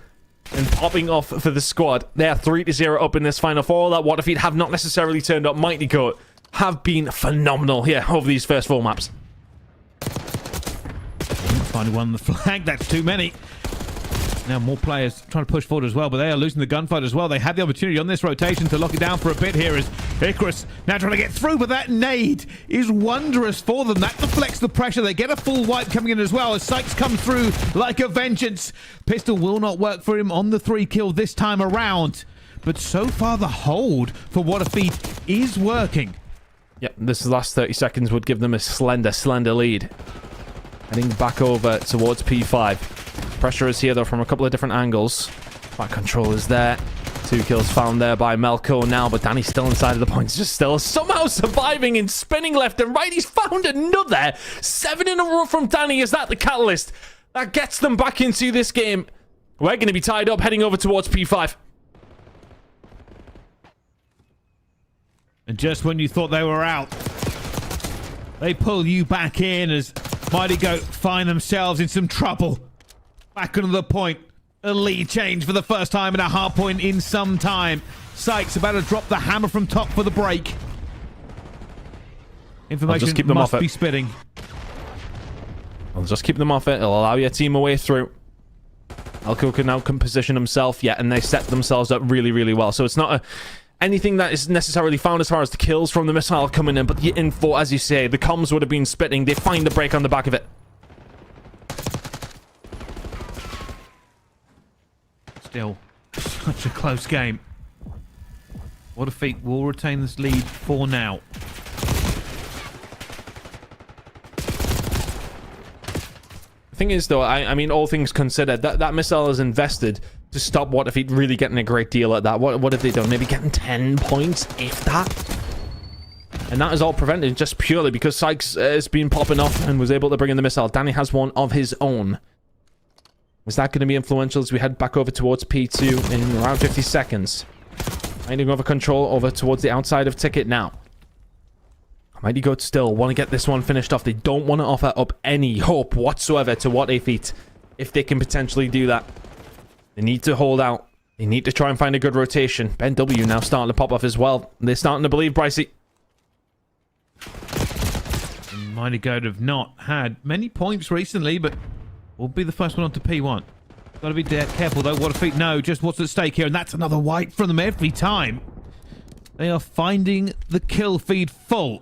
and popping off for the squad. They're 3-0 up in this final 4. That Waterfeet have not necessarily turned up. Mighty Goat have been phenomenal here over these first 4 maps. Finally won the flag. That's too many. Now more players trying to push forward as well, but they are losing the gunfight as well. They had the opportunity on this rotation to lock it down for a bit here as Icarus now trying to get through, but that nade is wondrous for them. That deflects the pressure. They get a full wipe coming in as well as Sykes comes through like a vengeance. Pistol will not work for him on the 3 kill this time around, but so far the hold for Waterfeet is working. Yep, this last 30 seconds would give them a slender lead. Heading back over towards P5. Pressure is here, though, from a couple of different angles. Back control is there. 2 kills found there by Melko now, but Danny's still inside of the points. Just still somehow surviving and spinning left and right. He's found another 7 in a row from Danny. Is that the catalyst that gets them back into this game? We're going to be tied up heading over towards P5. And just when you thought they were out, they pull you back in as Mighty Goat find themselves in some trouble. Back onto the point. A lead change for the first time in a hard point in some time. Sykes about to drop the hammer from top for the break. Information just keep them must off be it. spitting. I'll just keep them off it. It'll allow your team a way through. Elko can now position himself, and they set themselves up really, really well. So it's not anything that is necessarily found as far as the kills from the missile coming in, but the info, as you say, the comms would have been spitting. They find the break on the back of it. Still such a close game. Waterfeet will retain this lead for now. The thing is, though, I mean, all things considered, that missile is invested to stop Waterfeet really getting a great deal at that. What have they done? Maybe getting 10 points, if that? And that is all prevented just purely because Sykes has been popping off and was able to bring in the missile. Danny has one of his own. Is that going to be influential as we head back over towards P2 in around 50 seconds? Handing over control over towards the outside of Ticket now. Mighty Goat still want to get this one finished off. They don't want to offer up any hope whatsoever to Waterfeet if they can potentially do that. They need to hold out. They need to try and find a good rotation. Ben W now starting to pop off as well. They're starting to believe, Brycey. Mighty Goat have not had many points recently, but will be the first one onto P1. Got to be careful, though. Waterfeet know just what's at stake here, and that's another wipe from them every time. They are finding the kill feed full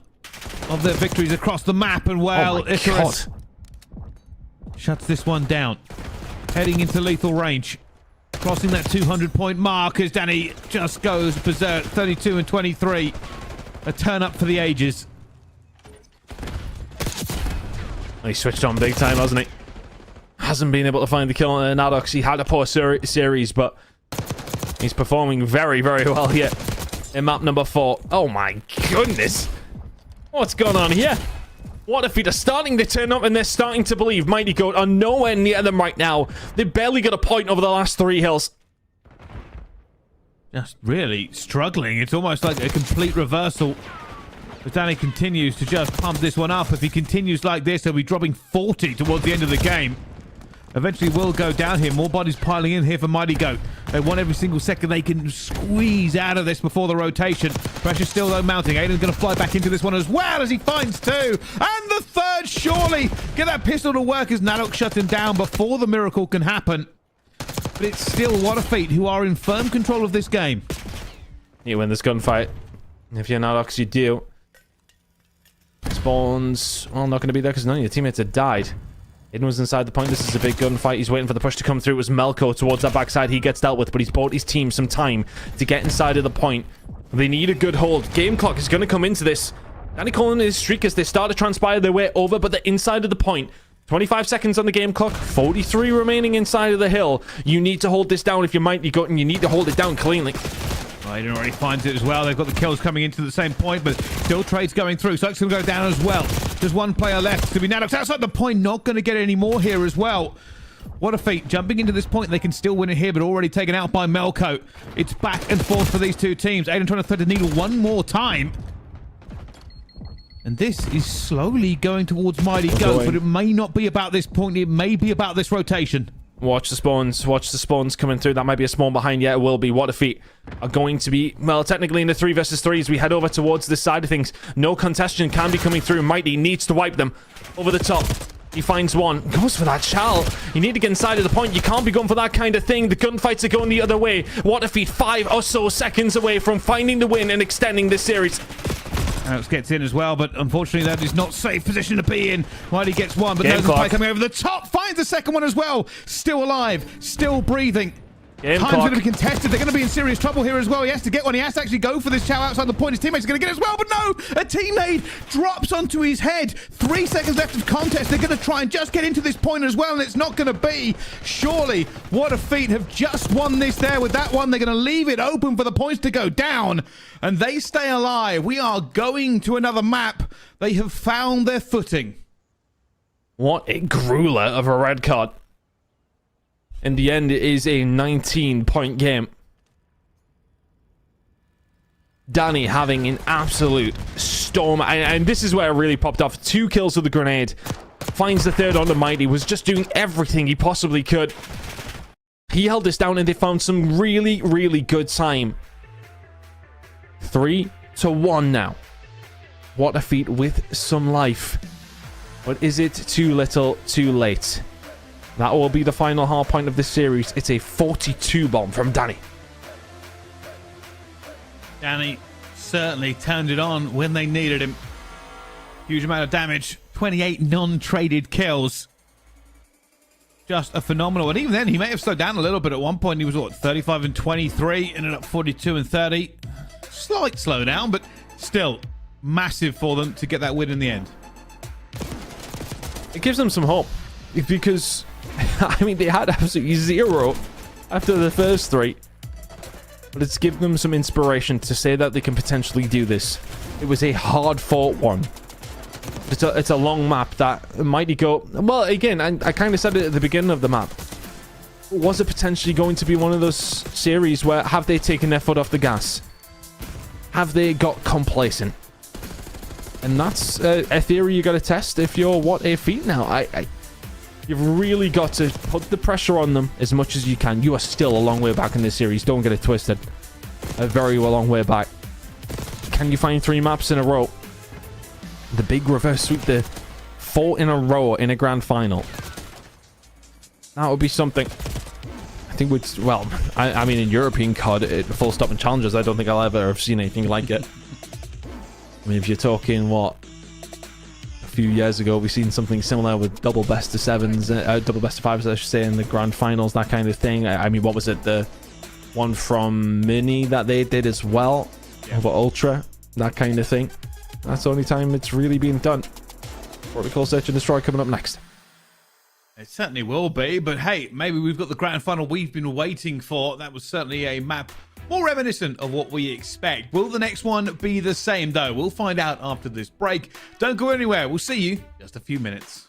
of their victories across the map, and well, Icarus shuts this one down. Heading into lethal range. Crossing that 200-point mark as Danny just goes berserk. 32 and 23. A turn up for the ages. He switched on big time, hasn't he? Hasn't been able to find the kill on Nadox. He had a poor series, but he's performing very, very well here in map number 4. Oh my goodness. What's going on here? What if they're starting to turn up and they're starting to believe Mighty Goat are nowhere near them right now. They barely got a point over the last 3 hills. Just really struggling. It's almost like a complete reversal. But Danny continues to just pump this one up. If he continues like this, he'll be dropping 40 towards the end of the game. Eventually will go down here. More bodies piling in here for Mighty Goat. They want every single second they can squeeze out of this before the rotation. Pressure still though mounting. Aiden's going to fly back into this one as well as he finds 2. And the third, surely. Get that pistol to work as Nanook shuts him down before the miracle can happen. But it's still What a Feat who are in firm control of this game. You win this gunfight. If you're Nanook, you do. Spawns, well, not going to be there because none of your teammates had died. Aiden was inside the point. This is a big gunfight. He's waiting for the push to come through. It was Melko towards that backside. He gets dealt with, but he's bought his team some time to get inside of the point. They need a good hold. Game clock is going to come into this. Danny calling his streak as they start to transpire their way over, but they're inside of the point. 25 seconds on the game clock. 43 remaining inside of the hill. You need to hold this down if you're Mighty Goat, and you need to hold it down cleanly. Aiden already finds it as well. They've got the kills coming into the same point, but still trades going through. So it's going to go down as well. Just one player left to be Nanox outside the point. Not going to get any more here as well. What a Feat. Jumping into this point, they can still win it here, but already taken out by Melko. It's back and forth for these two teams. Aiden trying to thread the needle one more time. And this is slowly going towards Mighty Goat, but it may not be about this point. It may be about this rotation. Watch the spawns. Watch the spawns coming through. That might be a spawn behind. Yeah, it will be. What a Feat are going to be, well, technically in the 3 versus 3 as we head over towards this side of things. No contestation can be coming through. Mighty needs to wipe them over the top. He finds one. Goes for that shell. You need to get inside of the point. You can't be going for that kind of thing. The gunfights are going the other way. What a Feat 5 or so seconds away from finding the win and extending this series. Alex gets in as well, but unfortunately that is not safe position to be in. Mighty gets one, but Game there's a play coming over the top. Finds the second one as well. Still alive. Still breathing. Time's going to be contested. They're going to be in serious trouble here as well. He has to get one. He has to actually go for this chow outside the point. His teammates are going to get it as well, but no! A teammate drops onto his head. 3 seconds left of contest. They're going to try and just get into this point as well, and it's not going to be. Surely, What a Feat have just won this there with that one. They're going to leave it open for the points to go down, and they stay alive. We are going to another map. They have found their footing. What a grueler of a red card. In the end, it is a 19-point game. Danny having an absolute storm. And this is where it really popped off. 2 kills with the grenade. Finds the third on the Mighty. Was just doing everything he possibly could. He held this down and they found some really, really good time. 3-1 now. What a Feat with some life. But is it too little, too late? That will be the final hard point of this series. It's a 42 bomb from Danny. Danny certainly turned it on when they needed him. Huge amount of damage. 28 non-traded kills. Just a phenomenal. And even then, he may have slowed down a little bit at one point. He was, what, 35 and 23. Ended up 42 and 30. Slight slowdown, but still massive for them to get that win in the end. It gives them some hope. Because, I mean, they had absolutely 0 after the first 3. But it's given them some inspiration to say that they can potentially do this. It was a hard-fought one. It's a long map that Mighty Goat... Well, again, I kind of said it at the beginning of the map. Was it potentially going to be one of those series where have they taken their foot off the gas? Have they got complacent? And that's a theory you got to test if you're What a Feat now. You've really got to put the pressure on them as much as you can. You are still a long way back in this series. Don't get it twisted. A very long way back. Can you find 3 maps in a row? The big reverse sweep, the 4 in a row in a grand final. That would be something. I think would, well, I mean, in European COD, full stop and challenges, I don't think I'll ever have seen anything like it. I mean, if you're talking, what, a few years ago, we've seen something similar with double best of 7s, double best of 5s, I should say, in the grand finals, that kind of thing. I mean, what was it? The one from Mini that they did as well, over Ultra, that kind of thing. That's the only time it's really been done. Protocol Search and Destroy coming up next. It certainly will be, but hey, maybe we've got the grand final we've been waiting for. That was certainly a map more reminiscent of what we expect. Will the next one be the same, though? We'll find out after this break. Don't go anywhere. We'll see you in just a few minutes.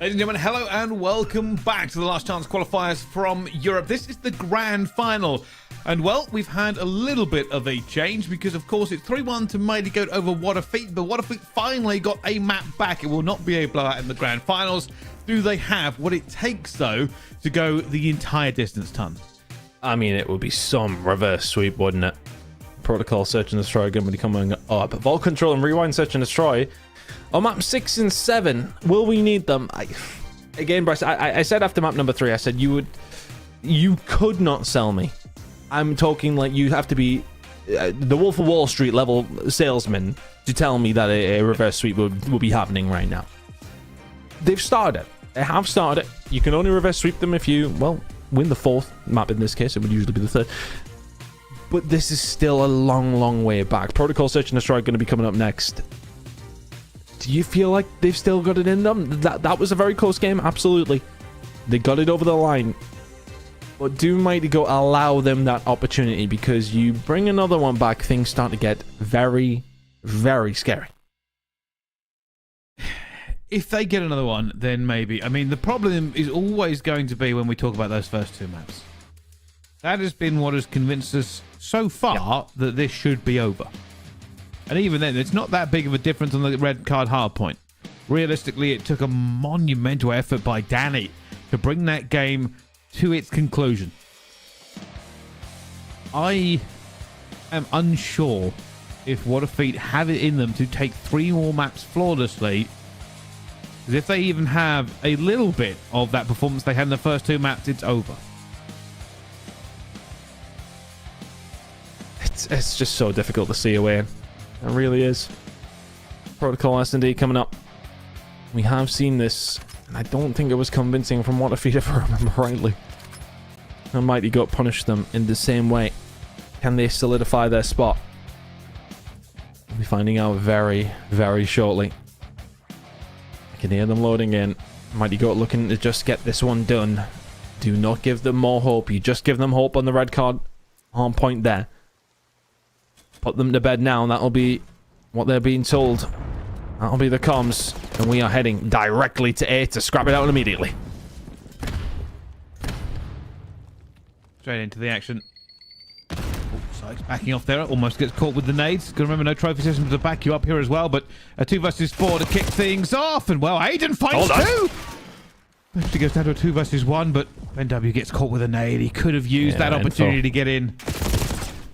Ladies and gentlemen, hello and welcome back to the Last Chance Qualifiers from Europe. This is the grand final. And, well, we've had a little bit of a change because, of course, it's 3-1 to Mighty Goat over Waterfeet. But Waterfeet finally got a map back. It will not be a blowout in the grand finals. Do they have what it takes, though, to go the entire distance, Ton? I mean, it would be some reverse sweep, wouldn't it? Protocol Search and Destroy going to be coming up. Vault Control and Rewind Search and Destroy on map 6 and 7. Will we need them? Again, Bryce, I said after map number 3, I said you could not sell me. I'm talking like you have to be the Wolf of Wall Street level salesman to tell me that a reverse sweep will be happening right now. They've started it. They have started it. You can only reverse sweep them if you, well, win the 4th map. In this case, it would usually be the 3rd. But this is still a long way back. Protocol Search and Destroy going to be coming up next. Do you feel like they've still got it in them? That was a very close game, absolutely. They got it over the line. But do Mighty Goat allow them that opportunity? Because you bring another one back, things start to get very, very scary. If they get another one, then maybe. I mean, the problem is always going to be when we talk about those first 2 maps. That has been what has convinced us so far that this should be over. And even then, it's not that big of a difference on the red card hardpoint. Realistically, it took a monumental effort by Danny to bring that game to its conclusion. I am unsure if What a Feet have it in them to take 3 more maps flawlessly. Because if they even have a little bit of that performance they had in the first 2 maps, it's over. It's just so difficult to see a win. It really is. Protocol S&D coming up. We have seen this, and I don't think it was convincing from What a Feet, if I remember rightly. And Mighty Goat punished them in the same way. Can they solidify their spot? We'll be finding out very, very shortly. I can hear them loading in. Mighty Goat looking to just get this one done. Do not give them more hope. You just give them hope on the red card. On point there. Put them to bed now, and that'll be what they're being told. That'll be the comms. And we are heading directly to A to scrap it out immediately. Straight into the action. Oh, Sykes backing off there. Almost gets caught with the nades. Got to remember, no trophy systems to back you up here as well. But a 2 versus 4 to kick things off. And, well, Aiden fights too. Actually goes down to a 2 versus 1. But Ben W gets caught with a nade. He could have used that opportunity to get in.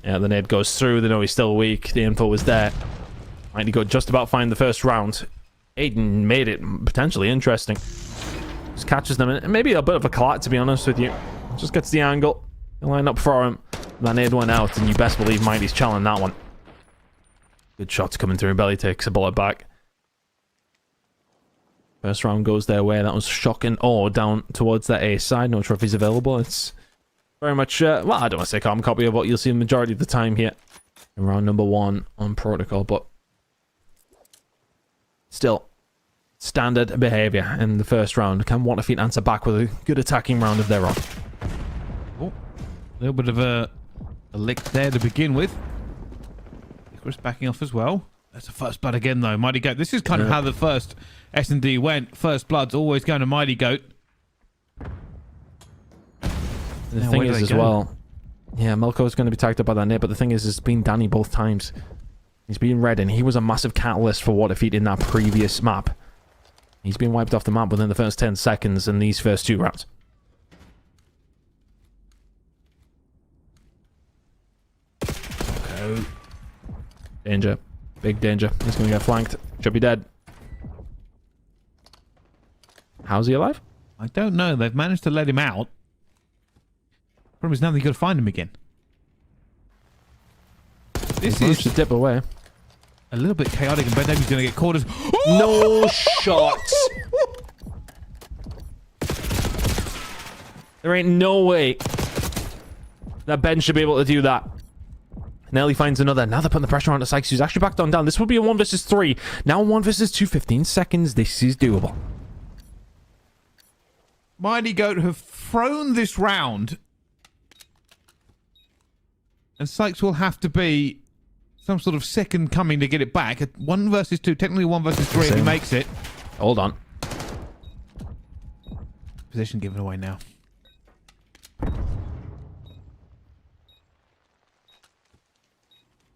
Yeah, the nade goes through. They know he's still weak. The info was there. Mighty Goat just about find the first round. Aiden made it potentially interesting. Just catches them. And maybe a bit of a collide, to be honest with you. Just gets the angle. They line up for him. That nade went out, and you best believe Mighty's challenging that one. Good shots coming through. Belly takes a bullet back. First round goes their way. That was shocking. Oh, down towards that A side. No trophies available. It's very much, well, I don't want to say carbon copy of what you'll see the majority of the time here in round number 1 on Protocol, but still, standard behavior in the first round. Can What a Feet answer back with a good attacking round of their own? Oh, a little bit of a lick there to begin with. Chris backing off as well. That's a first blood again, though. Mighty Goat. This is kind of how the first S&D went. First blood's always going to Mighty Goat. The thing is, as well, yeah, Melko's going to be tagged up by that nade, but the thing is, it's been Danny both times. He's been red, and he was a massive catalyst for What a Feet in that previous map. He's been wiped off the map within the first 10 seconds in these first 2 rounds. Okay. Danger. Big danger. He's going to get flanked. Should be dead. How's he alive? I don't know. They've managed to let him out. Problem is now they've got to find him again. This is to dip away. A little bit chaotic, and Ben Davies going to get caught as... No shots! There ain't no way that Ben should be able to do that. Nelly finds another. Now they're putting the pressure on the Sykes, who's actually backed on down. This will be a 1 versus 3. Now 1 versus 2, 15 seconds. This is doable. Mighty Goat have thrown this round. And Sykes will have to be some sort of second coming to get it back. 1 versus 2, technically 1 versus 3 if he makes it. Hold on. Position given away now.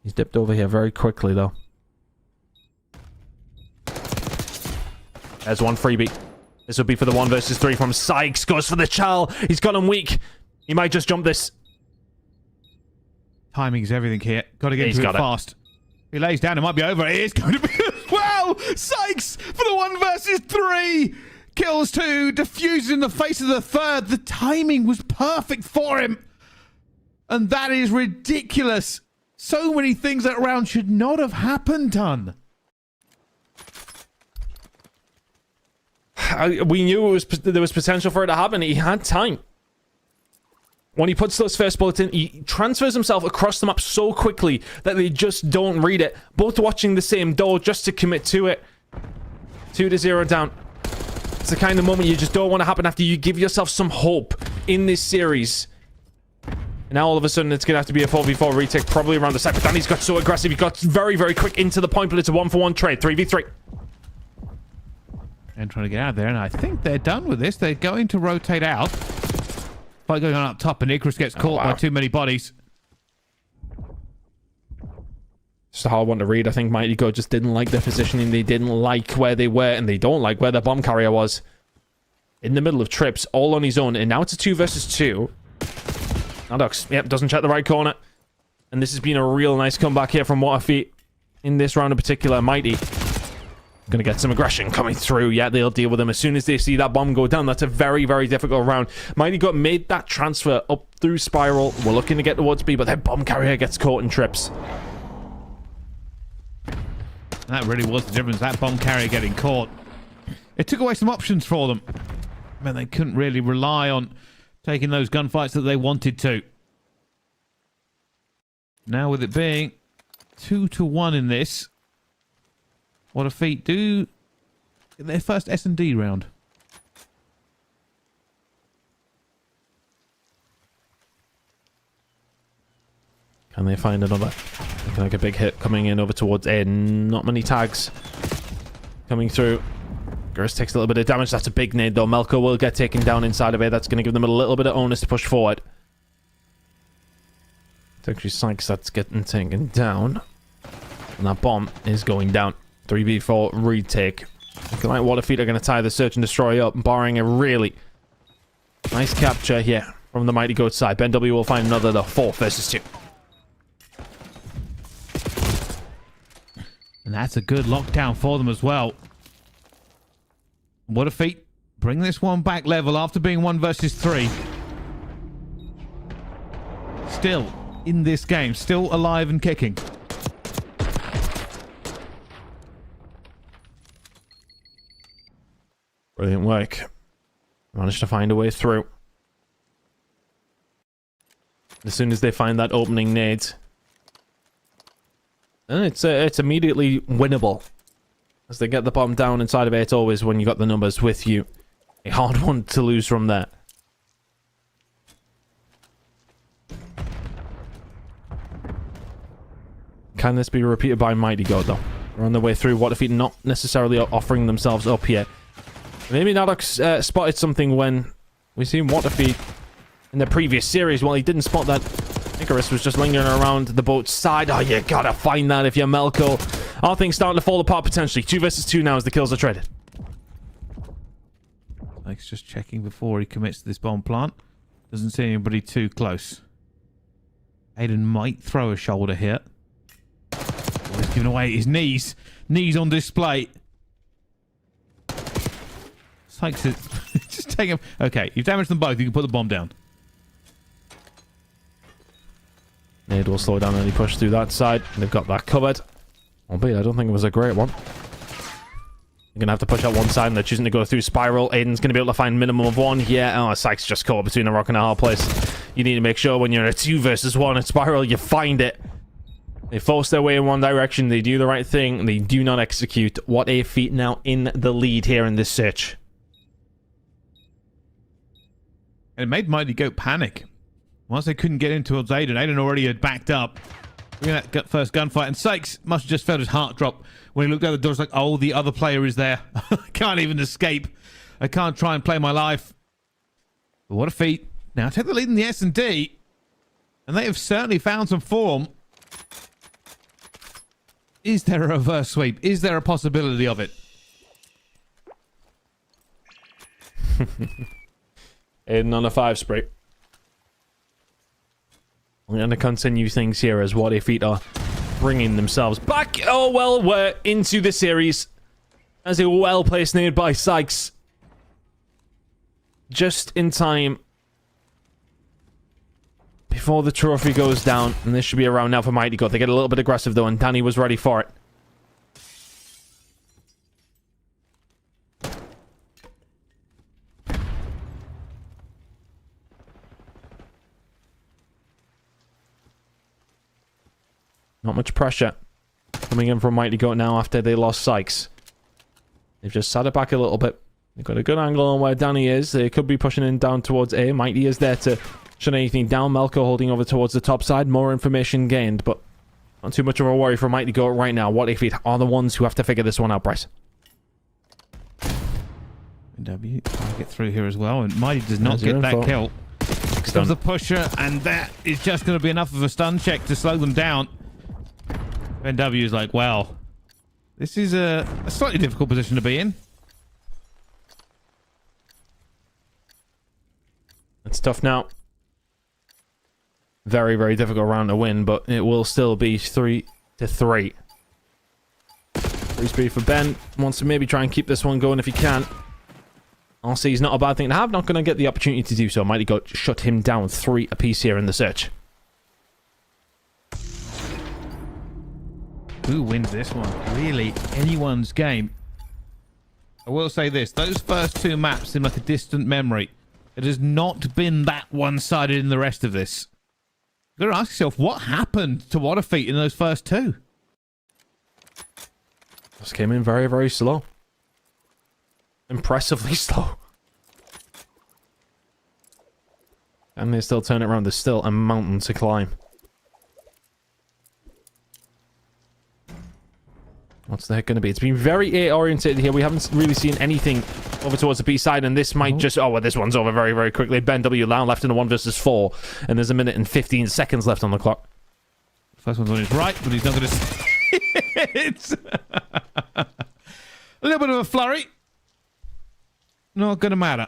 He's dipped over here very quickly, though. There's one freebie. This will be for the 1 versus 3 from Sykes. Goes for the Chal. He's got him weak. He might just jump this. Timing is everything here. Got to get to it fast. If he lays down, it might be over. It is going to be as well. Sykes for the 1 versus 3. Kills 2. Diffuses in the face of the 3rd. The timing was perfect for him. And that is ridiculous. So many things that round should not have happened, Ton. We knew there was potential for it to happen. He had time. When he puts those first bullets in, he transfers himself across the map so quickly that they just don't read it. Both watching the same door just to commit to it. 2-0 down. It's the kind of moment you just don't want to happen after you give yourself some hope in this series. And now all of a sudden it's going to have to be a 4v4 retake, probably around the side. But Danny's got so aggressive. He got very, very quick into the point, but it's a 1-for-1 trade. 3v3. And trying to get out of there, and I think they're done with this. They're going to rotate out. Fight going on up top, and Icarus gets caught by too many bodies. It's a hard one to read. I think Mighty Goat just didn't like their positioning. They didn't like where they were, and they don't like where their bomb carrier was. In the middle of trips, all on his own, and now it's a 2 versus 2. Nadux, yep, doesn't check the right corner. And this has been a real nice comeback here from What a Feet. in this round in particular. Mighty gonna get some aggression coming through. Yeah, they'll deal with him as soon as they see that bomb go down. That's a very, very difficult round. Mighty got made that transfer up through Spiral. We're looking to get towards B, but their bomb carrier gets caught in trips. That really was the difference, that bomb carrier getting caught. It took away some options for them. Man, they couldn't really rely on taking those gunfights that they wanted to. Now with it being 2-1 in this, what a feat do in their first S&D round. Can they find another? Looking like a big hit coming in over towards A. Not many tags coming through. Gurus takes a little bit of damage. That's a big nade though. Melko will get taken down inside of A. That's going to give them a little bit of onus to push forward. It's actually Sykes that's getting taken down. And that bomb is going down. 3v4 retake. Looking like Waterfeet are going to tie the search and destroy up, barring a really nice capture here from the Mighty Goat side. Ben W will find another though. 4 versus 2. And that's a good lockdown for them as well. What a feat. Bring this one back level after being 1 versus 3. Still in this game. Still alive and kicking. Brilliant work. Managed to find a way through. As soon as they find that opening nade. And it's immediately winnable. As they get the bomb down inside of it, always when you got the numbers with you. A hard one to lose from there. Can this be repeated by Mighty Goat though? They're on their way through. What if he's not necessarily offering themselves up here? Maybe Nadok spotted something when we seen Waterfeet in the previous series. Well, he didn't spot that. Icarus was just lingering around the boat's side. Oh, you gotta find that if you're Melko. All things starting to fall apart potentially. 2 versus 2 now as the kills are traded. Mike's just checking before he commits to this bomb plant. Doesn't see anybody too close. Aiden might throw a shoulder here. Oh, he's giving away his knees. Knees on display. Sykes is just take him. Okay, you've damaged them both. You can put the bomb down. Nade will slow down any push through that side. They've got that covered. Albeit, I don't think it was a great one. You're going to have to push out one side, and they're choosing to go through Spiral. Aiden's going to be able to find minimum of 1. Yeah, oh, Sykes just caught between a rock and a hard place. You need to make sure when you're in a 2 versus 1 at Spiral, you find it. They force their way in one direction. They do the right thing. They do not execute. What a feat now in the lead here in this search. And it made Mighty Goat panic. Once they couldn't get into Aiden, Aiden already had backed up. Look at that first gunfight, and Sykes must have just felt his heart drop when he looked out the door. It's like, oh, the other player is there. I can't even escape. I can't try and play my life. But what a feat. Now take the lead in the S&D, and they have certainly found some form. Is there a reverse sweep? Is there a possibility of it? Aiden on a 5 spray. We're going to continue things here as What If Feet are bringing themselves back. Oh, well, we're into the series. As a well-placed nade by Sykes. Just in time before the trophy goes down. And this should be around now for Mighty Goat. They get a little bit aggressive, though, and Danny was ready for it. Not much pressure coming in from Mighty Goat now after they lost Sykes. They've just sat it back a little bit. They've got a good angle on where Danny is. They could be pushing in down towards A. Mighty is there to shut anything down. Melko holding over towards the top side. More information gained, but not too much of a worry for Mighty Goat right now. What if it are the ones who have to figure this one out, Bryce? W trying to get through here as well, and Mighty does not get that kill. Comes the pusher, and that is just going to be enough of a stun check to slow them down. Ben W is like, well, this is a slightly difficult position to be in. It's tough now. Very, very difficult round to win, but it will still be 3-3. Free speed for Ben. Wants to maybe try and keep this one going if he can. RC is not a bad thing to have. Not going to get the opportunity to do so. Mighty Goat shut him down 3 apiece here in the search. Who wins this one? Really, anyone's game. I will say this. Those first 2 maps seem like a distant memory. It has not been that one-sided in the rest of this. You've got to ask yourself, what happened to Waterfeet in those first 2? Just came in very, very slow. Impressively slow. And they still turn it around. There's still a mountain to climb. What's the heck going to be? It's been very A-oriented here. We haven't really seen anything over towards the B side, and this might just... Oh, well, this one's over very, very quickly. Ben W. Lown left in a 1 versus 4, and there's 1 minute and 15 seconds left on the clock. First one's on his right, but he's not going to... It's a little bit of a flurry. Not going to matter.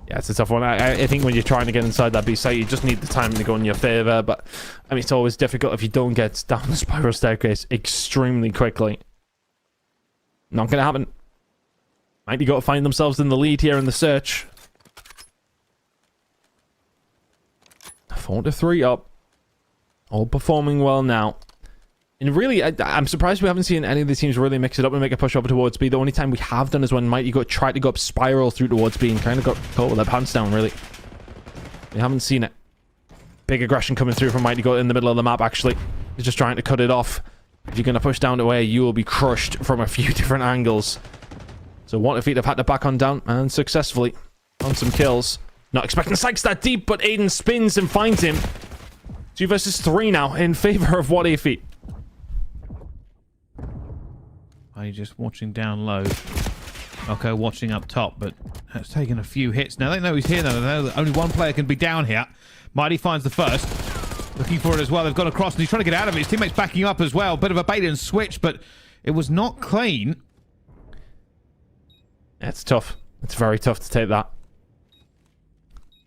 Yeah, it's a tough one. I think when you're trying to get inside that B site, you just need the timing to go in your favor. But I mean, it's always difficult if you don't get down the spiral staircase extremely quickly. Not going to happen. Might got to find themselves in the lead here in the search. 4-3 up. All performing well now. And really, I'm surprised we haven't seen any of the teams really mix it up and make a push over towards B. The only time we have done is when Mighty Goat tried to go up spiral through towards B and kind of got caught with their pants down, really. We haven't seen it. Big aggression coming through from Mighty Goat in the middle of the map, actually. He's just trying to cut it off. If you're going to push down to A, you will be crushed from a few different angles. So Waterfeet have had to back on down, and successfully on some kills. Not expecting Sykes that deep, but Aiden spins and finds him. 2 versus 3 now in favor of Waterfeet. Are you just watching down low? Okay, watching up top, but it's taken a few hits. Now they know he's here, though. They know that only one player can be down here. Mighty finds the first. Looking for it as well. They've got across, and he's trying to get out of it. His teammates backing up as well. Bit of a bait and switch, but it was not clean. It's tough. It's very tough to take that.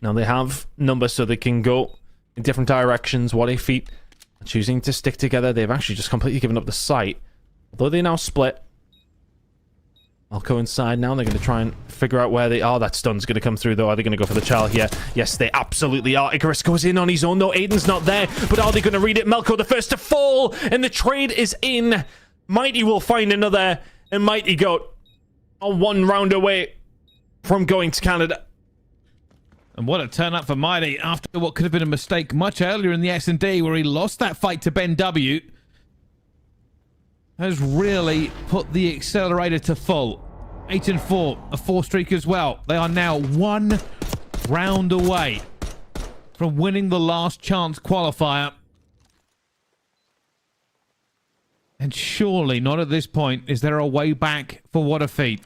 Now they have numbers so they can go in different directions. Waterfeet are choosing to stick together. They've actually just completely given up the site. Although they now split. I'll go inside now. They're going to try and figure out where they are. That stun's going to come through, though. Are they going to go for the child here? Yes, they absolutely are. Icarus goes in on his own, though. Aiden's not there. But are they going to read it? Melko, the first to fall. And the trade is in. Mighty will find another. And Mighty Goat are 1 round away from going to Canada. And what a turn up for Mighty after what could have been a mistake much earlier in the S&D, where he lost that fight to Ben W. Has really put the accelerator to full. 8-4, a 4 streak as well. They are now 1 round away from winning the last chance qualifier. And surely not at this point is there a way back for Waterfeet.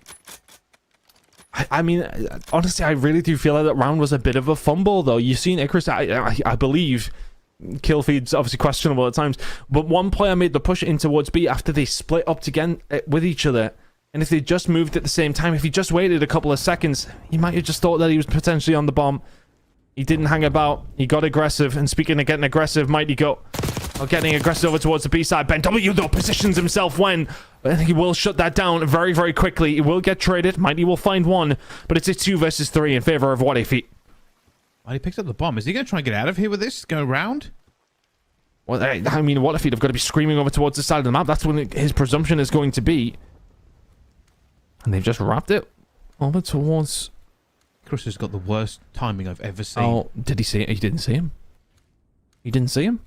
I mean, honestly, I really do feel like that round was a bit of a fumble, though. You've seen Icarus, I believe... Kill feed's obviously questionable at times, but one player made the push in towards B after they split up again with each other. And if they just moved at the same time, if he just waited a couple of seconds, he might have just thought that he was potentially on the bomb. He didn't hang about. He got aggressive. And speaking of getting aggressive, Mighty Goat are getting aggressive over towards the B side. Ben W, though, positions himself when he will shut that down very, very quickly. He will get traded. Mighty will find 1, but it's a 2 versus 3 in favor of Waterfeet. Well, he picks up the bomb. Is he going to try and get out of here with this? Go around? Well, I mean, Waterfeet have got to be screaming over towards the side of the map. That's when his presumption is going to be. And they've just wrapped it over towards... Chris has got the worst timing I've ever seen. Oh, did he see it? He didn't see him. He didn't see him?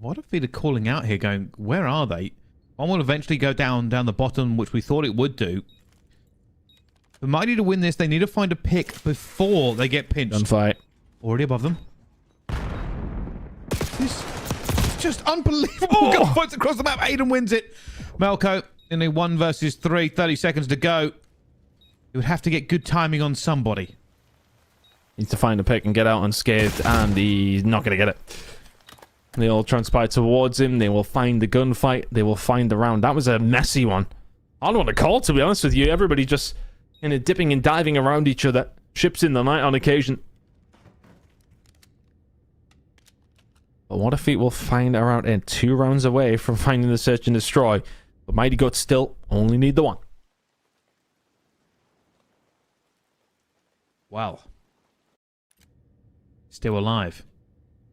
Waterfeet are calling out here going, where are they? One will eventually go down the bottom, which we thought it would do. For Mighty to win this, they need to find a pick before they get pinched. Gunfight. Already above them. This is just unbelievable. Gunfights across the map. Aiden wins it. Melko in a 1 versus 3. 30 seconds to go. He would have to get good timing on somebody. Needs to find a pick and get out unscathed, and he's not going to get it. They all transpire towards him. They will find the gunfight. They will find the round. That was a messy one. I don't want to call, to be honest with you. Everybody just... dipping and diving around each other. Ships in the night on occasion. But what if it will find her out in 2 rounds away from finding the search and destroy? But Mighty Goat still only need the 1. Well, still alive.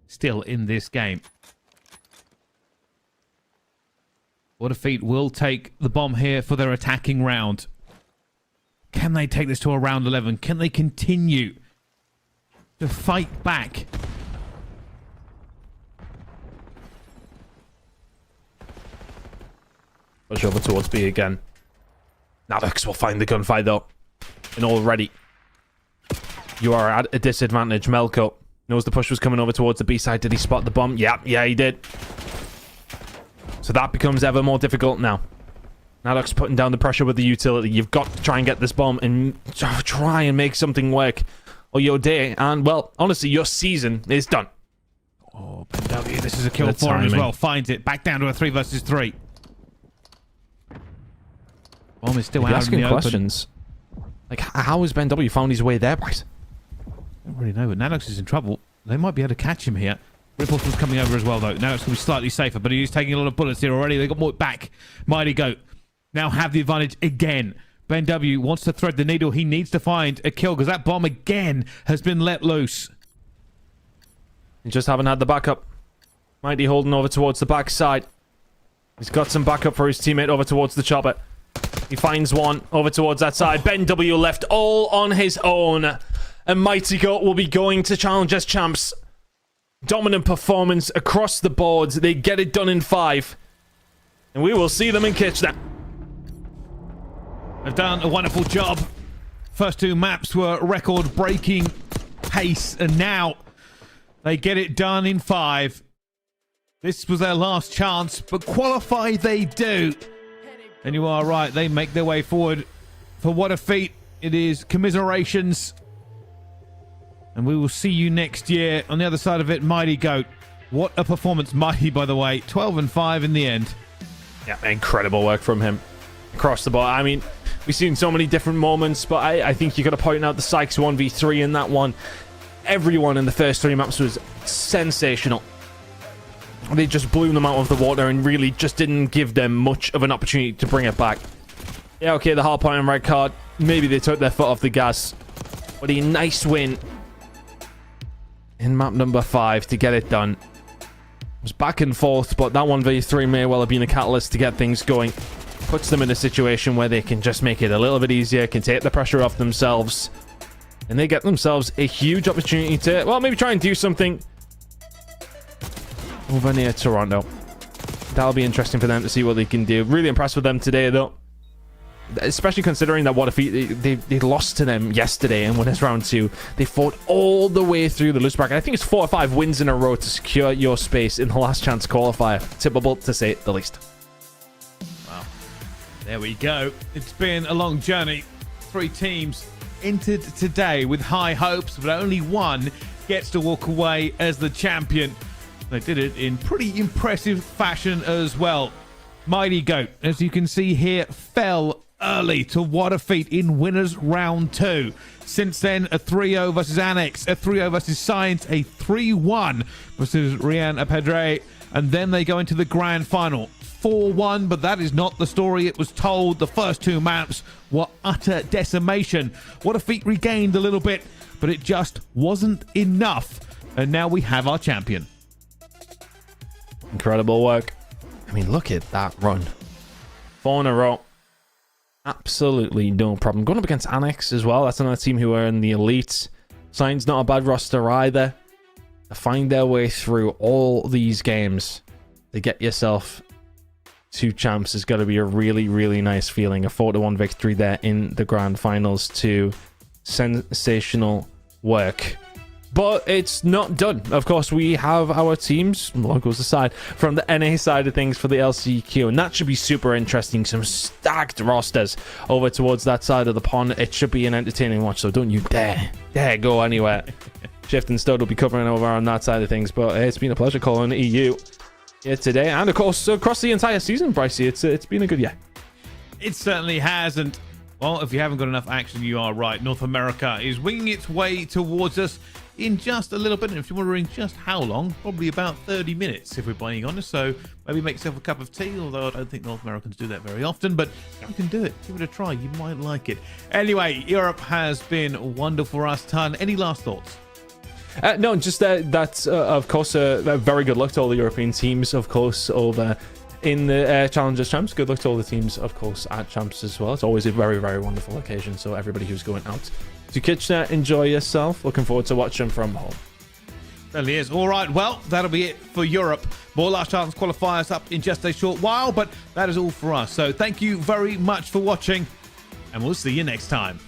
Still in this game. What a Feat will take the bomb here for their attacking round. Can they take this to a round 11? Can they continue to fight back? Push over towards B again. Navix will find the gunfight though. And already, you are at a disadvantage. Melko knows the push was coming over towards the B side. Did he spot the bomb? Yeah, he did. So that becomes ever more difficult now. Nadok's putting down the pressure with the utility. You've got to try and get this bomb and try and make something work. Or your day, and well, honestly, your season is done. Oh, BenW, this is a kill for him as well. Finds it. Back down to a 3 versus 3. Bomb is still out in the questions. Like, how has BenW found his way there, boys? I don't really know, but Nanox is in trouble. They might be able to catch him here. Ripples was coming over as well, though. Now it's going to be slightly safer, but he's taking a lot of bullets here already. They got more back. Mighty Goat now have the advantage again. BenW wants to thread the needle. He needs to find a kill because that bomb again has been let loose. You just haven't had the backup. Mighty holding over towards the backside. He's got some backup for his teammate over towards the chopper. He finds one over towards that side. BenW left all on his own. And Mighty Goat will be going to challenge as champs. Dominant performance across the board. They get it done in 5. And we will see them in Kitchener. They've done a wonderful job. First 2 maps were record-breaking pace, and now they get it done in 5. This was their last chance, but qualify they do. And you are right, they make their way forward. For what a feat. It is commiserations. And we will see you next year. On the other side of it, Mighty Goat. What a performance. Mighty, by the way, 12 and 5 in the end. Yeah, incredible work from him. Across the board. I mean, we've seen so many different moments, but I think you got to point out the Sykes 1v3 in that one. Everyone in the first 3 maps was sensational. They just blew them out of the water and really just didn't give them much of an opportunity to bring it back. Yeah, okay, the hard point and red card. Maybe they took their foot off the gas. But a nice win in map number 5 to get it done. It was back and forth, but that 1v3 may well have been a catalyst to get things going. Puts them in a situation where they can just make it a little bit easier, can take the pressure off themselves. And they get themselves a huge opportunity to, well, maybe try and do something over near Toronto. That'll be interesting for them to see what they can do. Really impressed with them today, though. Especially considering that what if they lost to them yesterday in winners round 2. They fought all the way through the loose bracket. I think it's 4 or 5 wins in a row to secure your space in the last chance qualifier. Tippable, to say the least. Wow. There we go. It's been a long journey. 3 teams entered today with high hopes, but only one gets to walk away as the champion. They did it in pretty impressive fashion as well. Mighty Goat, as you can see here, fell early to what a feat in winners round 2. Since then, a 3-0 versus Annex, a 3-0 versus Science, a 3-1 versus Rian Apedre, and then they go into the grand final. 4-1, but that is not the story it was told. The first 2 maps were utter decimation. What a feat regained a little bit, but it just wasn't enough. And now we have our champion. Incredible work. I mean, look at that run. 4 in a row. Absolutely no problem. Going up against Annex as well. That's another team who are in the elites. Sign's not a bad roster either. To find their way through all these games to get yourself 2 champs has got to be a really, really nice feeling. A 4-1 victory there in the grand finals too. Sensational work. But it's not done. Of course, we have our teams, logos aside, from the NA side of things for the LCQ. And that should be super interesting. Some stacked rosters over towards that side of the pond. It should be an entertaining watch, so don't you dare go anywhere. Shift and Stud will be covering over on that side of things. But it's been a pleasure calling EU here today. And, of course, across the entire season, Brycey, it's been a good year. It certainly has. And, well, if you haven't got enough action, you are right. North America is winging its way towards us. in just a little bit. And if you're wondering just how long, probably about 30 minutes if we're being honest. So maybe make yourself a cup of tea, although I don't think North Americans do that very often, but you can do it. Give it a try. You might like it. Anyway, Europe has been wonderful for us, Ton. Any last thoughts? No, just that's, of course, very good luck to all the European teams, of course, over in the Challengers Champs. Good luck to all the teams, of course, at Champs as well. It's always a very, very wonderful occasion. So everybody who's going out to Kitchener, enjoy yourself. Looking forward to watching from home. Certainly is. All right, well, that'll be it for Europe. More Last Chance qualifiers up in just a short while, but that is all for us. So thank you very much for watching, and we'll see you next time.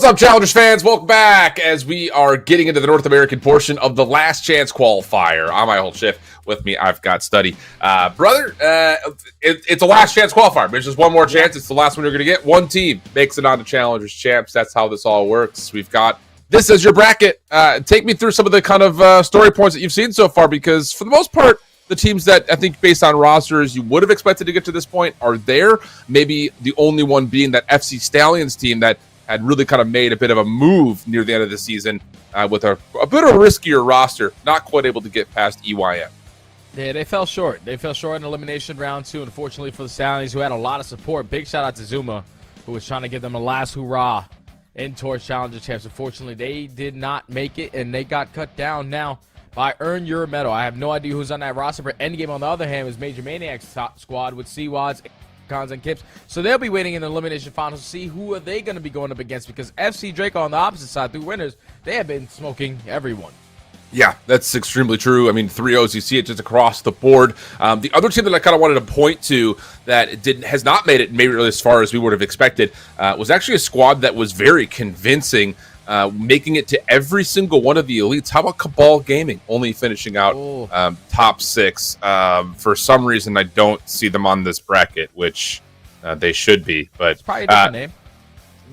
What's up, Challengers fans? Welcome back as we are getting into the North American portion of the Last Chance Qualifier. I'm my whole shift. With me, I've got Study. Brother, it's a Last Chance Qualifier. There's just one more chance. It's the last one you're going to get. One team makes it on to Challengers Champs. That's how this all works. We've got this as your bracket. Take me through some of the kind of story points that you've seen so far, because for the most part, the teams that I think based on rosters you would have expected to get to this point are there. Maybe the only one being that FC Stallions team that had really kind of made a bit of a move near the end of the season with a bit of a riskier roster, not quite able to get past EYM. Yeah, they fell short. They fell short in elimination round 2, unfortunately for the Stallions, who had a lot of support. Big shout out to Zuma, who was trying to give them a last hurrah in towards Challenger Champs. Unfortunately, they did not make it, and they got cut down now by Earn Your Medal. I have no idea who's on that roster, but Endgame, on the other hand, was Major Maniac's top squad with C-Wads, Cons, and Kips. So they'll be waiting in the elimination finals to see who are they going to be going up against, because FC Draco on the opposite side, through winners, they have been smoking everyone. Yeah, that's extremely true. I mean, 3-0s, you see it just across the board. The other team that I kind of wanted to point to that has not made it maybe really as far as we would have expected was actually a squad that was very convincing, making it to every single one of the elites. How about Cabal Gaming only finishing out top 6? For some reason, I don't see them on this bracket, which they should be. But It's probably a different name.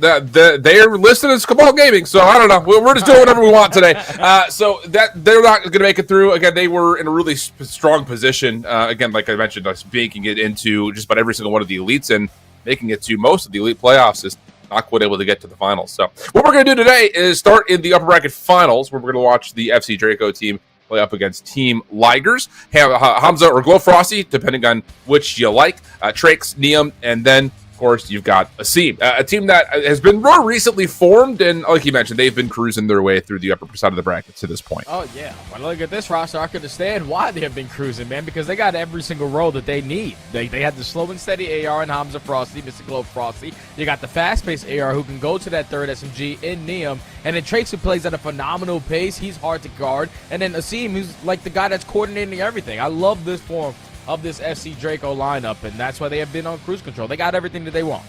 They are listed as Cabal Gaming, so I don't know. We're just doing whatever we want today. So that they're not going to make it through. Again, they were in a really strong position. Again, like I mentioned, making it into just about every single one of the elites and making it to most of the elite playoffs is not quite able to get to the finals. So what we're going to do today is start in the upper bracket finals, where we're going to watch the FC Draco team play up against Team Ligers. Hamza or Glow Frosty, depending on which you like. Trax, Neum, and then of course, you've got a team that has been more recently formed, and like you mentioned, they've been cruising their way through the upper side of the bracket to this point. Oh, yeah. When I look at this roster, I can understand why they have been cruising, man, because they got every single role that they need. They had the slow and steady AR in Hamza Frosty, Mr. Glow Frosty. You got the fast-paced AR who can go to that third SMG in Neum, and then Trace, who plays at a phenomenal pace. He's hard to guard. And then Asim, who's like the guy that's coordinating everything. I love this form of this FC Draco lineup, and that's why they have been on cruise control. They got everything that they want.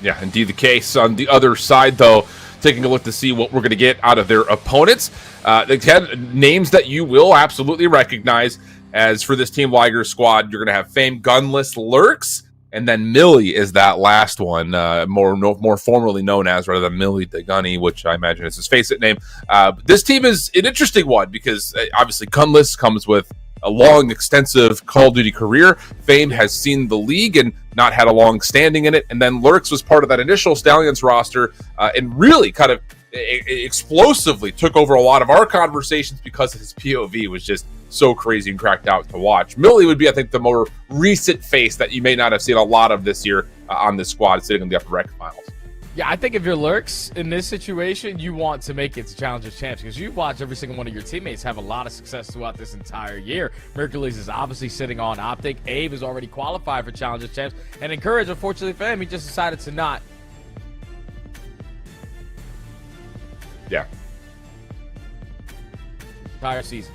Yeah, indeed the case. On the other side, though, taking a look to see what we're going to get out of their opponents. They had names that you will absolutely recognize. As for this Team Liger squad, you're going to have famed Gunless Lurks, and then Millie is that last one, more formally known as, rather than Millie the Gunny, which I imagine is his face-it name. This team is an interesting one because obviously Gunless comes with a long, extensive Call of Duty career. Fame has seen the league and not had a long standing in it. And then Lurks was part of that initial Stallions roster and really kind of explosively took over a lot of our conversations because his POV was just so crazy and cracked out to watch. Millie would be, I think, the more recent face that you may not have seen a lot of this year on this squad sitting in the upper bracket finals. Yeah, I think if you're Lurks in this situation, you want to make it to Challengers Champs, because you've watched every single one of your teammates have a lot of success throughout this entire year. Mercules is obviously sitting on Optic. Abe is already qualified for Challengers Champs. And Encourage, unfortunately for him, he just decided to not. Yeah. Entire season.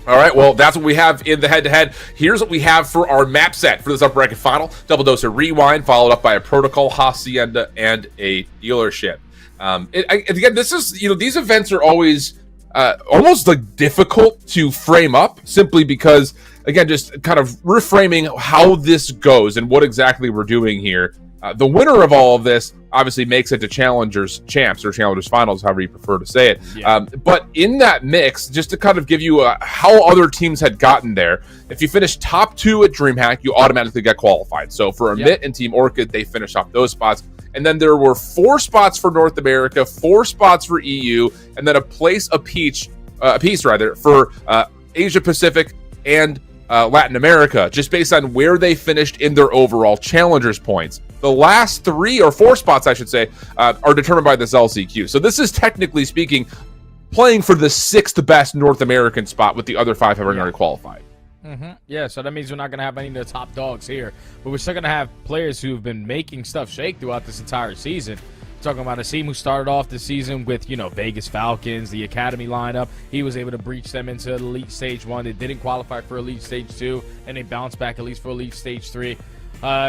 All right, well, that's what we have in the head-to-head. Here's what we have for our map set for this upper bracket final. Double dose of Rewind, followed up by a Protocol, Hacienda, and a Dealership. Again, this is, these events are always almost like difficult to frame up, simply because, again, just kind of reframing how this goes and what exactly we're doing here. The winner of all of this obviously makes it to Challengers Champs or Challengers Finals, however you prefer to say it. Yeah. But in that mix, just to kind of give you how other teams had gotten there, if you finish top 2 at DreamHack, you automatically get qualified. So for Amit and Team Orchid, they finished off those spots. And then there were 4 spots for North America, 4 spots for EU, and then a piece for Asia Pacific and Latin America, just based on where they finished in their overall Challengers points. The last 3 or 4 spots, I should say, are determined by this LCQ. So this is, technically speaking, playing for the 6th best North American spot, with the other 5 having already qualified. Yeah, so that means we're not going to have any of the top dogs here, but we're still going to have players who've been making stuff shake throughout this entire season. Talking about Asim, who started off the season with, Vegas Falcons, the Academy lineup. He was able to breach them into Elite Stage 1. They didn't qualify for Elite Stage 2, and they bounced back at least for Elite Stage 3.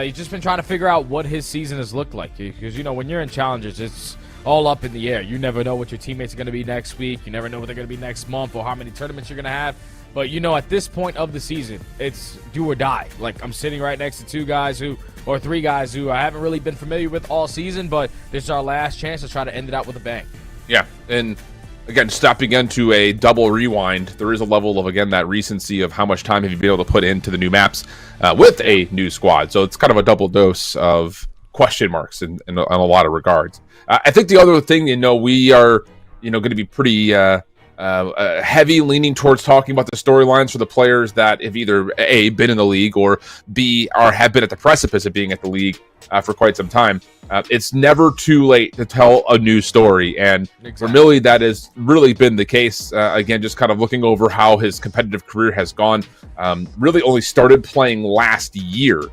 He's just been trying to figure out what his season has looked like, because, when you're in Challengers, it's all up in the air. You never know what your teammates are going to be next week. You never know what they're going to be next month or how many tournaments you're going to have. But, you know, at this point of the season, it's do or die. Like, I'm sitting right next to three guys who I haven't really been familiar with all season, but this is our last chance to try to end it out with a bang. Yeah, and again, stepping into a double rewind, there is a level of, again, that recency of how much time have you been able to put into the new maps with a new squad. So it's kind of a double dose of question marks in a lot of regards. I think the other thing, we are, going to be pretty heavy leaning towards talking about the storylines for the players that have either A, been in the league, or B, have been at the precipice of being at the league for quite some time. It's never too late to tell a new story, and for Millie, that has really been the case. Again, just kind of looking over how his competitive career has gone. Really only started playing last year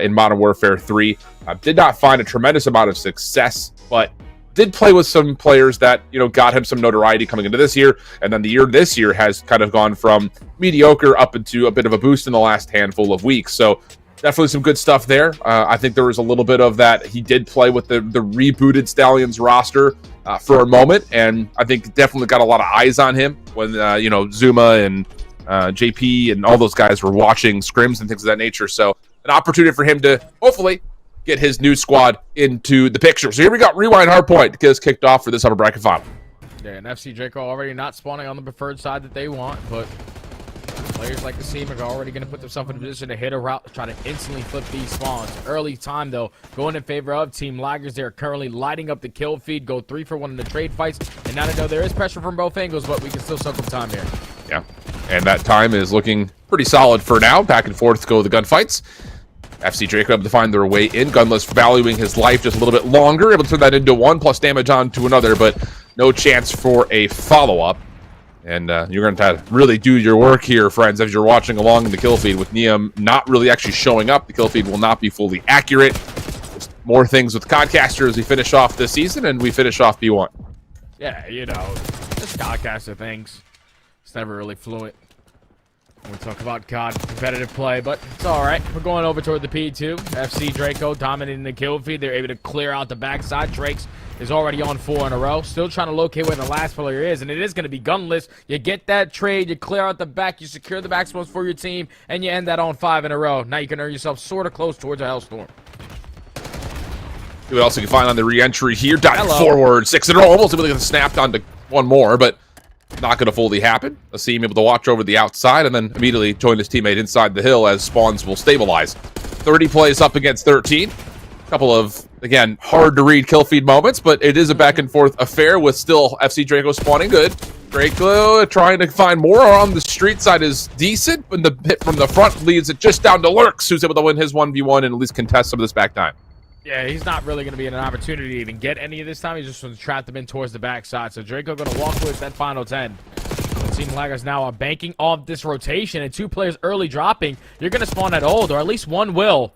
in Modern Warfare 3. Did not find a tremendous amount of success, but did play with some players that, got him some notoriety coming into this year. And then this year has kind of gone from mediocre up into a bit of a boost in the last handful of weeks. So definitely some good stuff there. I think there was a little bit of that. He did play with the rebooted Stallions roster for a moment. And I think definitely got a lot of eyes on him when, Zuma and JP and all those guys were watching scrims and things of that nature. So an opportunity for him to hopefully get his new squad into the picture. So here we got Rewind Hardpoint to get us kicked off for this upper bracket final. Yeah, and FC Draco already not spawning on the preferred side that they want, but players like the Seam are already going to put themselves in a position to hit a route to try to instantly flip these spawns. Early time, though, going in favor of Team Laggers. They're currently lighting up the kill feed, go 3 for 1 in the trade fights. And now they know there is pressure from both angles, but we can still suck up time here. Yeah, and that time is looking pretty solid for now. Back and forth go the gunfights. FC Draco able to find their way in. Gunless valuing his life just a little bit longer. Able to turn that into 1 plus damage on to another, but no chance for a follow-up. And you're going to have to really do your work here, friends, as you're watching along in the kill feed with Neum not really actually showing up. The kill feed will not be fully accurate. Just more things with Codcaster as we finish off this season, and we finish off B1. Yeah, just Codcaster things. It's never really fluent. We talk about COD competitive play, but it's all right. We're going over toward the P2. FC Draco dominating the kill feed. They're able to clear out the backside. Drake's is already on 4 in a row. Still trying to locate where the last player is, and it is going to be gunless. You get that trade, you clear out the back, you secure the back spots for your team, and you end that on 5 in a row. Now you can earn yourself sort of close towards a Hellstorm. See what else you can find on the re-entry here. Diving forward, 6 in a row. Almost able to get snapped onto 1 more, but not going to fully happen. Asim able to watch over the outside and then immediately join his teammate inside the hill as spawns will stabilize. 30 plays up against 13. A couple of, again, hard to read kill feed moments, but it is a back and forth affair with still FC Draco spawning good. Draco trying to find more on the street side is decent, but the hit from the front leads it just down to Lurks, who's able to win his 1v1 and at least contest some of this back time. Yeah, he's not really going to be in an opportunity to even get any of this time. He's just going to trap them in towards the backside. So Draco going to walk with that final 10. The Team Laggers now are banking off this rotation, and 2 players early dropping. You're going to spawn at old, or at least 1 will.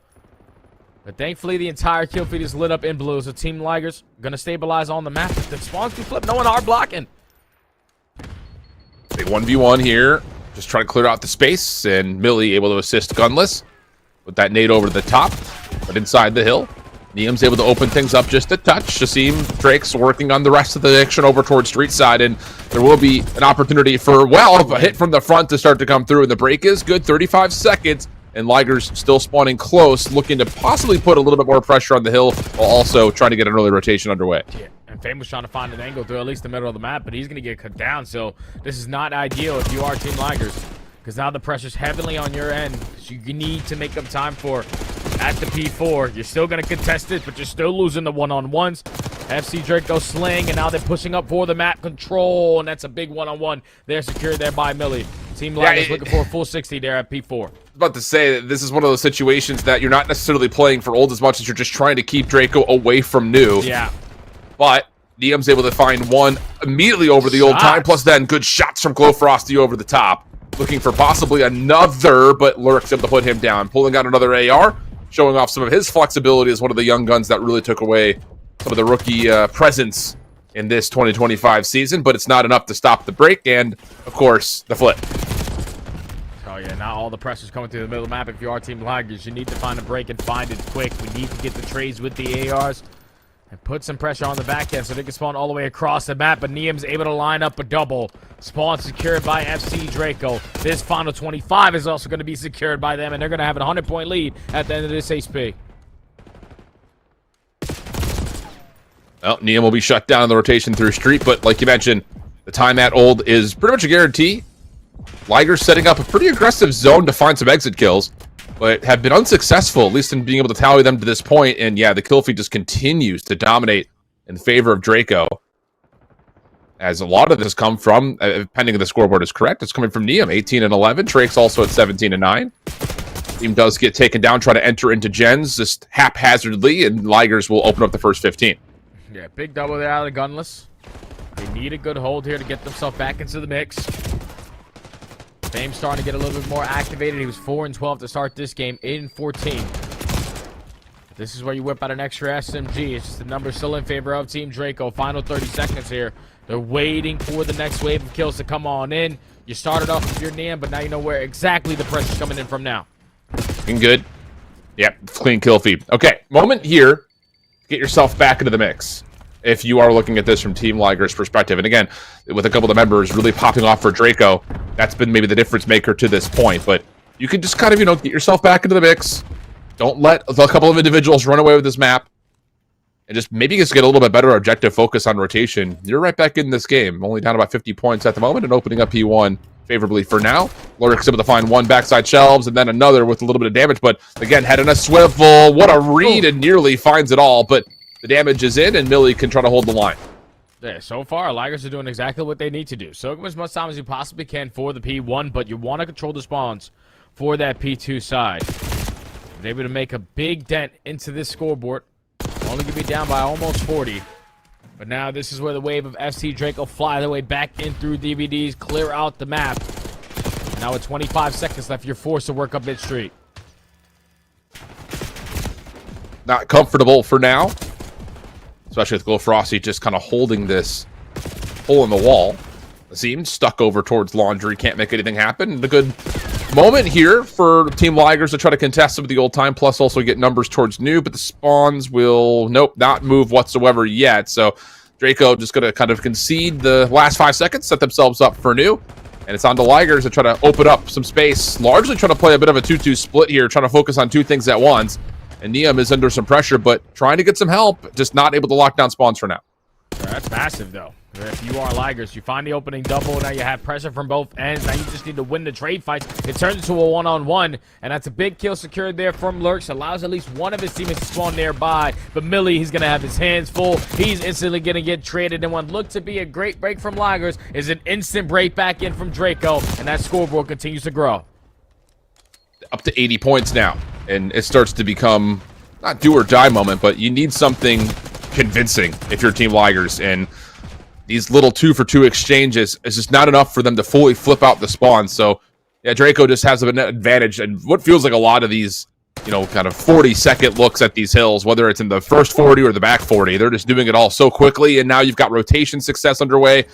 But thankfully, the entire kill feed is lit up in blue. So Team Laggers going to stabilize on the map. The spawns do flip. No one hard blocking. Big 1v1 here. Just trying to clear out the space, and Millie able to assist Gunless with that nade over to the top, but inside the hill. Neum's able to open things up just a touch. Shasim Drake's working on the rest of the action over towards street side, and there will be an opportunity for, a hit from the front to start to come through, and the break is good, 35 seconds, and Liger's still spawning close, looking to possibly put a little bit more pressure on the hill, while also trying to get an early rotation underway. Yeah, and Fame was trying to find an angle through at least the middle of the map, but he's going to get cut down, so this is not ideal if you are Team Ligers, because now the pressure's heavily on your end, so you need to make up time for at the P4. You're still going to contest it, but you're still losing the one-on-ones. FC Draco sling, and now they're pushing up for the map control, and that's a big one-on-one. They're secured there by Millie. Team Lions looking for a full 60 there at P4. I was about to say that this is one of those situations that you're not necessarily playing for old as much as you're just trying to keep Draco away from new. Yeah. But Neum's able to find 1 immediately over the old time, plus then good shots from Glowfrosty over the top. Looking for possibly another, but Lurk's able to put him down. Pulling out another AR, showing off some of his flexibility as one of the young guns that really took away some of the rookie presence in this 2025 season, but it's not enough to stop the break and, of course, the flip. Oh, yeah, now all the pressure's coming through the middle of the map. If you are Team Laggers, you need to find a break and find it quick. We need to get the trades with the ARs. and put some pressure on the back end so they can spawn all the way across the map. But Neum's able to line up a double. Spawn secured by FC Draco. This final 25 is also going to be secured by them, and they're going to have a 100-point lead at the end of this HP. Well, Neum will be shut down in the rotation through Street, but like you mentioned, the time at Old is pretty much a guarantee. Liger's setting up a pretty aggressive zone to find some exit kills, but have been unsuccessful, at least in being able to tally them to this point. And yeah, the kill feed just continues to dominate in favor of Draco. As a lot of this come from, pending the scoreboard is correct, it's coming from Neum, 18 and 11. Trake's also at 17 and 9. Team does get taken down, try to enter into gens just haphazardly, and Ligers will open up the first 15. Yeah, big double there out of the gunless. They need a good hold here to get themselves back into the mix. Fame's starting to get a little bit more activated. He was 4 and 12 to start this game, 8 and 14. This is where you whip out an extra SMG. It's just the number still in favor of Team Draco. Final 30 seconds here. They're waiting for the next wave of kills to come on in. You started off with your Neum, but now you know where exactly the pressure's coming in from now. Looking good. Yep, clean kill feed. Okay, moment here. Get yourself back into the mix if you are looking at this from Team Liger's perspective. And again, with a couple of the members really popping off for Draco, that's been maybe the difference maker to this point. But you can just kind of, get yourself back into the mix. Don't let a couple of individuals run away with this map. And just maybe just get a little bit better objective focus on rotation. You're right back in this game. Only down about 50 points at the moment and opening up P1 favorably for now. Lurk's able to find one backside shelves and then another with a little bit of damage. But again, head in a swivel. What a read, and nearly finds it all. But the damage is in, and Millie can try to hold the line. Yeah, so far, Ligers are doing exactly what they need to do. Soak them as much time as you possibly can for the P1, but you want to control the spawns for that P2 side. They're able to make a big dent into this scoreboard. Only going to be down by almost 40. But now this is where the wave of FC Draco fly their way back in through DVDs, clear out the map. Now with 25 seconds left, you're forced to work up mid-street. Not comfortable for now. Especially with Glow Frosty just kind of holding this hole in the wall. Azim stuck over towards Laundry, can't make anything happen. And a good moment here for Team Ligers to try to contest some of the old time, plus also get numbers towards new, but the spawns will, not move whatsoever yet. So Draco just going to kind of concede the last 5 seconds, set themselves up for new. And it's on to Ligers to try to open up some space, largely trying to play a bit of a 2-2 split here, trying to focus on two things at once. And Neum is under some pressure, but trying to get some help, just not able to lock down spawns for now. That's massive, though. If you are Ligers, you find the opening double. Now you have pressure from both ends. Now you just need to win the trade fights. It turns into a one-on-one, and that's a big kill secured there from Lurks. Allows at least one of his teammates to spawn nearby. But Millie, he's going to have his hands full. He's instantly going to get traded. And what looked to be a great break from Ligers is an instant break back in from Draco, and that scoreboard continues to grow. Up to 80 points now, and it starts to become not do or die moment, but you need something convincing if you're Team Ligers, and these little 2-for-2 exchanges is just not enough for them to fully flip out the spawn. So yeah, Draco just has an advantage, and what feels like a lot of these, kind of 40-second looks at these hills, whether it's in the first 40 or the back 40, they're just doing it all so quickly, and now you've got rotation success underway.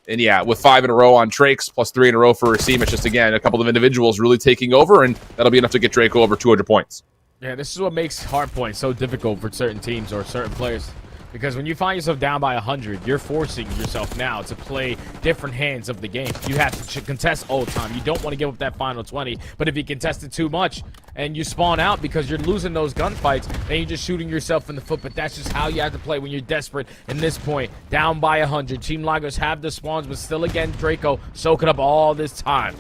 And yeah, with 5 in a row on Trakes, plus 3 in a row for Racine, it's just, again, a couple of individuals really taking over, and that'll be enough to get Draco over 200 points. Yeah, this is what makes hardpoint so difficult for certain teams or certain players. Because when you find yourself down by 100, you're forcing yourself now to play different hands of the game. You have to contest all the time. You don't want to give up that final 20. But if you contest it too much and you spawn out because you're losing those gunfights, then you're just shooting yourself in the foot. But that's just how you have to play when you're desperate. In this point, down by 100. Team Ligers have the spawns, but still again, Draco soaking up all this time.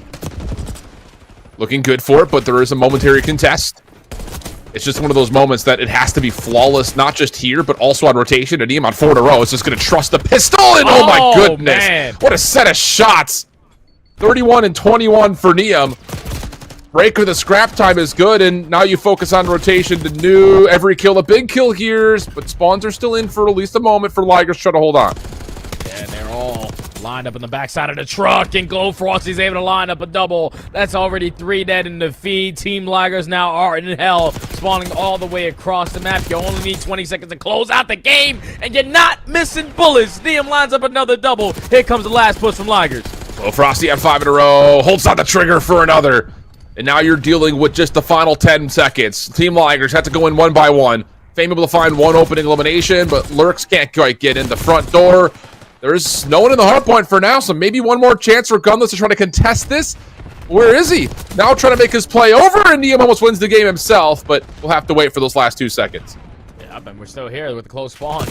Looking good for it, but there is a momentary contest. It's just one of those moments that it has to be flawless, not just here, but also on rotation. And Neum on 4 in a row is just going to trust the pistol. And oh my goodness, man. What a set of shots. 31 and 21 for Neum. Breaker, the scrap time is good, and now you focus on rotation. The new every kill, a big kill here, but spawns are still in for at least a moment for Ligers trying to hold on. Yeah, and they're all lined up on the backside of the truck, and Glow Frosty's able to line up a double. That's already 3 dead in the feed. Team Ligers now are in hell, spawning all the way across the map. You only need 20 seconds to close out the game, and you're not missing bullets. Neum lines up another double. Here comes the last push from Ligers. Well, Frosty at 5 in a row, holds on the trigger for another. And now you're dealing with just the final 10 seconds. Team Ligers have to go in one by one. Fame able to find one opening elimination, but Lurks can't quite get in the front door. There's no one in the hard point for now, so maybe one more chance for Gunless to try to contest this. Where is he? Now trying to make his play over, and Neum almost wins the game himself, but we'll have to wait for those last 2 seconds. Yeah, but we're still here with the close spawns.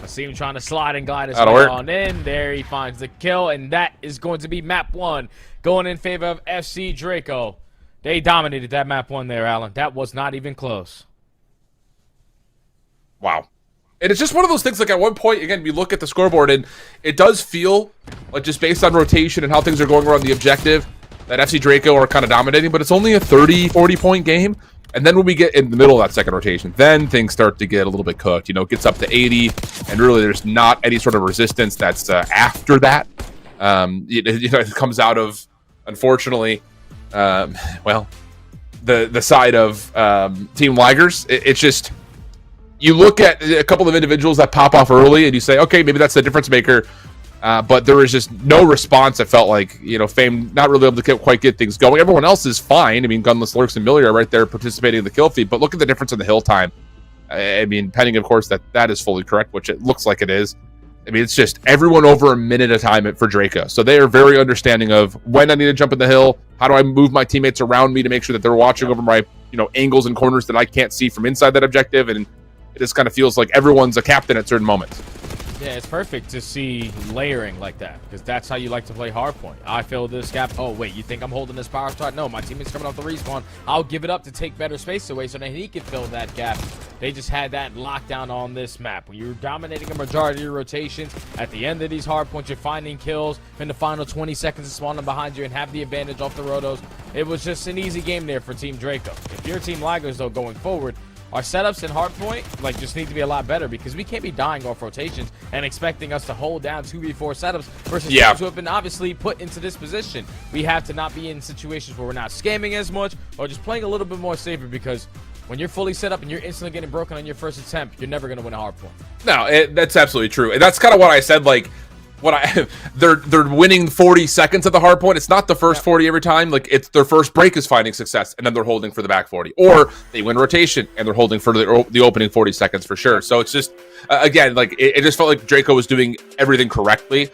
I see him trying to slide and glide his That'll way work. on in. There he finds the kill, and that is going to be map 1 going in favor of FC Draco. They dominated that map 1 there, Alan. That was not even close. Wow. And it's just one of those things, like at one point, again, we look at the scoreboard, and it does feel like just based on rotation and how things are going around the objective, that FC Draco are kind of dominating, but it's only a 30, 40-point game. And then when we get in the middle of that second rotation, then things start to get a little bit cooked. You know, it gets up to 80, and really there's not any sort of resistance that's after that. It comes out of, unfortunately, well, the side of Team Ligers. It's just, you look at a couple of individuals that pop off early, and you say, okay, maybe that's the difference maker. But there was just no response. It felt like, Fame not really able to quite get things going. Everyone else is fine. I mean, Gunless, Lurks, and Millie are right there participating in the kill feed. But look at the difference in the hill time. I mean, pending, of course, that is fully correct, which it looks like it is. I mean, it's just everyone over a minute at a time for Draco. So they are very understanding of when I need to jump in the hill. How do I move my teammates around me to make sure that they're watching over my, angles and corners that I can't see from inside that objective. And it just kind of feels like everyone's a captain at certain moments. Yeah, it's perfect to see layering like that, because that's how you like to play hardpoint. I fill this gap. Oh, wait, you think I'm holding this power shot? No, my teammate's coming off the respawn. I'll give it up to take better space away so that he can fill that gap. They just had that lockdown on this map. When you're dominating a majority of your rotations, at the end of these hardpoints, you're finding kills in the final 20 seconds of spawning behind you and have the advantage off the rotos. It was just an easy game there for Team Draco. If you're Team Ligers, though, going forward, our setups in hardpoint just need to be a lot better, because we can't be dying off rotations and expecting us to hold down 2v4 setups versus teams who have been obviously put into this position. We have to not be in situations where we're not scamming as much or just playing a little bit more safer, because when you're fully set up and you're instantly getting broken on your first attempt, you're never going to win a hardpoint. No, that's absolutely true. And that's kind of what I said, they're winning 40 seconds at the hard point. It's not the first 40 every time. Like, it's their first break is finding success, and then they're holding for the back 40. Or they win rotation, and they're holding for the opening 40 seconds for sure. So it's just, again, it just felt like Draco was doing everything correctly,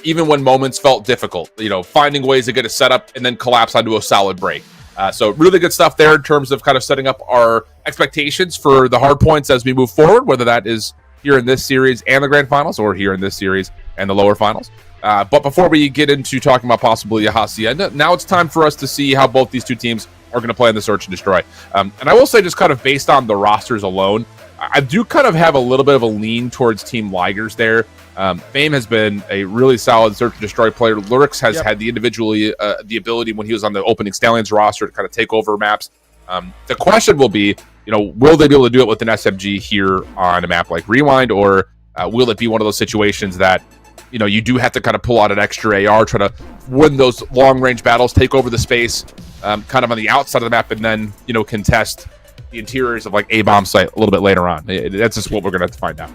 even when moments felt difficult. Finding ways to get a setup and then collapse onto a solid break. So really good stuff there in terms of kind of setting up our expectations for the hard points as we move forward, whether that is here in this series and the grand finals, or here in this series and the lower finals. But before we get into talking about possibly a Hacienda, now it's time for us to see how both these two teams are going to play in the Search and Destroy. And I will say, just kind of based on the rosters alone, I do kind of have a little bit of a lean towards Team Ligers there. Fame has been a really solid Search and Destroy player. Lurks has had the the ability when he was on the opening Stallions roster to kind of take over maps. The question will be, will they be able to do it with an SMG here on a map like Rewind, or will it be one of those situations that, you do have to kind of pull out an extra AR, try to win those long-range battles, take over the space, kind of on the outside of the map, and then, contest the interiors of a bomb site a little bit later on. That's just what we're going to have to find out.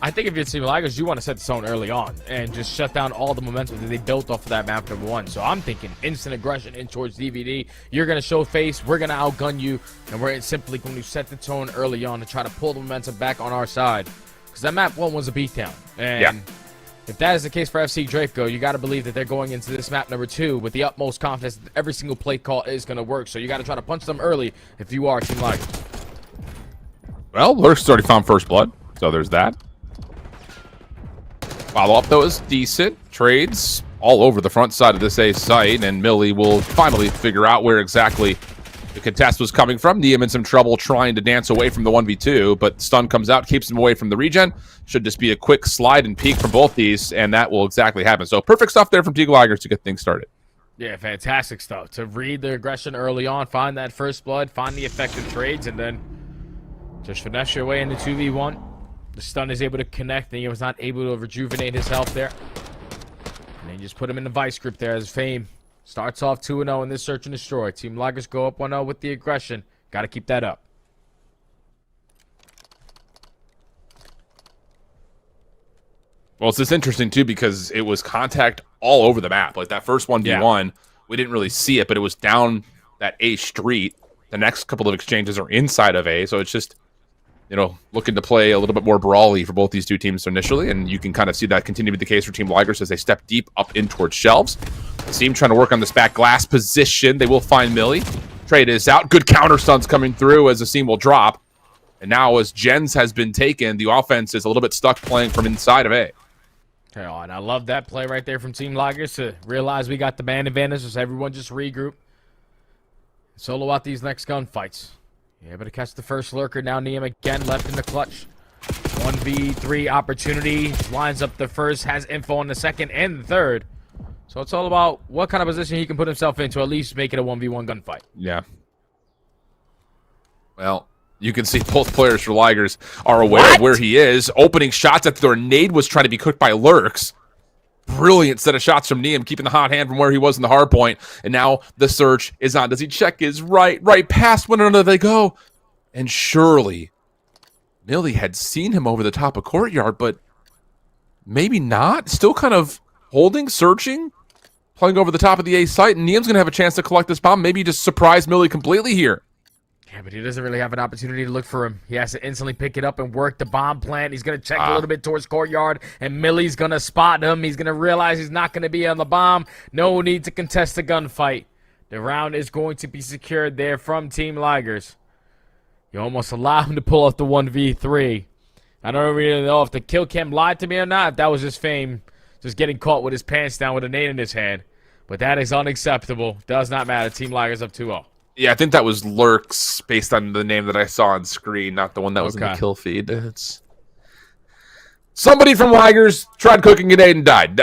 I think if you're Team Ligers, you want to set the tone early on and just shut down all the momentum that they built off of that map number 1. So I'm thinking instant aggression in towards DVD. You're going to show face. We're going to outgun you. And we're simply going to set the tone early on to try to pull the momentum back on our side. Because that map 1 was a beatdown. And if that is the case for FC Draco, you got to believe that they're going into this map number 2 with the utmost confidence that every single play call is going to work. So you got to try to punch them early if you are Team Ligers. Well, Lurks has already found first blood. So there's that. Follow-up, though, is decent. Trades all over the front side of this A site, and Millie will finally figure out where exactly the contest was coming from. Neum in some trouble trying to dance away from the 1v2, but stun comes out, keeps him away from the regen. Should just be a quick slide and peek from both these, and that will exactly happen. So perfect stuff there from Team Ligers to get things started. Yeah, fantastic stuff. To read the aggression early on, find that first blood, find the effective trades, and then just finesse your way into 2v1. The stun is able to connect, and he was not able to rejuvenate his health there. And then just put him in the vice grip there as Fame starts off 2-0 in this Search and Destroy. Team Ligers go up 1-0 with the aggression. Got to keep that up. Well, it's just interesting, too, because it was contact all over the map. Like, that first 1v1, we didn't really see it, but it was down that A street. The next couple of exchanges are inside of A, so it's just... looking to play a little bit more brawly for both these two teams initially, and you can kind of see that continue to be the case for Team Ligers as they step deep up in towards shelves. Seem trying to work on this back glass position. They will find Millie. Trade is out. Good counter stuns coming through as the seam will drop. And now as Jens has been taken, the offense is a little bit stuck playing from inside of A. Okay, and I love that play right there from Team Ligers to realize we got the man advantage as everyone just regroup. Solo out these next gunfights. Yeah, able to catch the first lurker. Now Niam again left in the clutch. 1v3 opportunity. Lines up the first, has info on the second and the third. So it's all about what kind of position he can put himself in to at least make it a 1v1 gunfight. Yeah. Well, you can see both players for Ligers are aware of where he is. Opening shots at their nade was trying to be cooked by Lurks. Brilliant set of shots from Niam, keeping the hot hand from where he was in the hard point. And now the search is on. Does he check his right past one another they go? And surely, Millie had seen him over the top of courtyard, but maybe not. Still kind of holding, searching, playing over the top of the A site. And Niam's going to have a chance to collect this bomb. Maybe just surprise Millie completely here. Yeah, but he doesn't really have an opportunity to look for him. He has to instantly pick it up and work the bomb plant. He's going to check a little bit towards courtyard, and Millie's going to spot him. He's going to realize he's not going to be on the bomb. No need to contest the gunfight. The round is going to be secured there from Team Ligers. You almost allow him to pull off the 1v3. I don't really know if the kill cam lied to me or not, if that was just fame, just getting caught with his pants down with a nade in his hand. But that is unacceptable. Does not matter. Team Ligers up 2-0. Yeah, I think that was Lurks based on the name that I saw on screen, not the one that was in the kill feed. It's somebody from Ligers tried cooking a nade and died.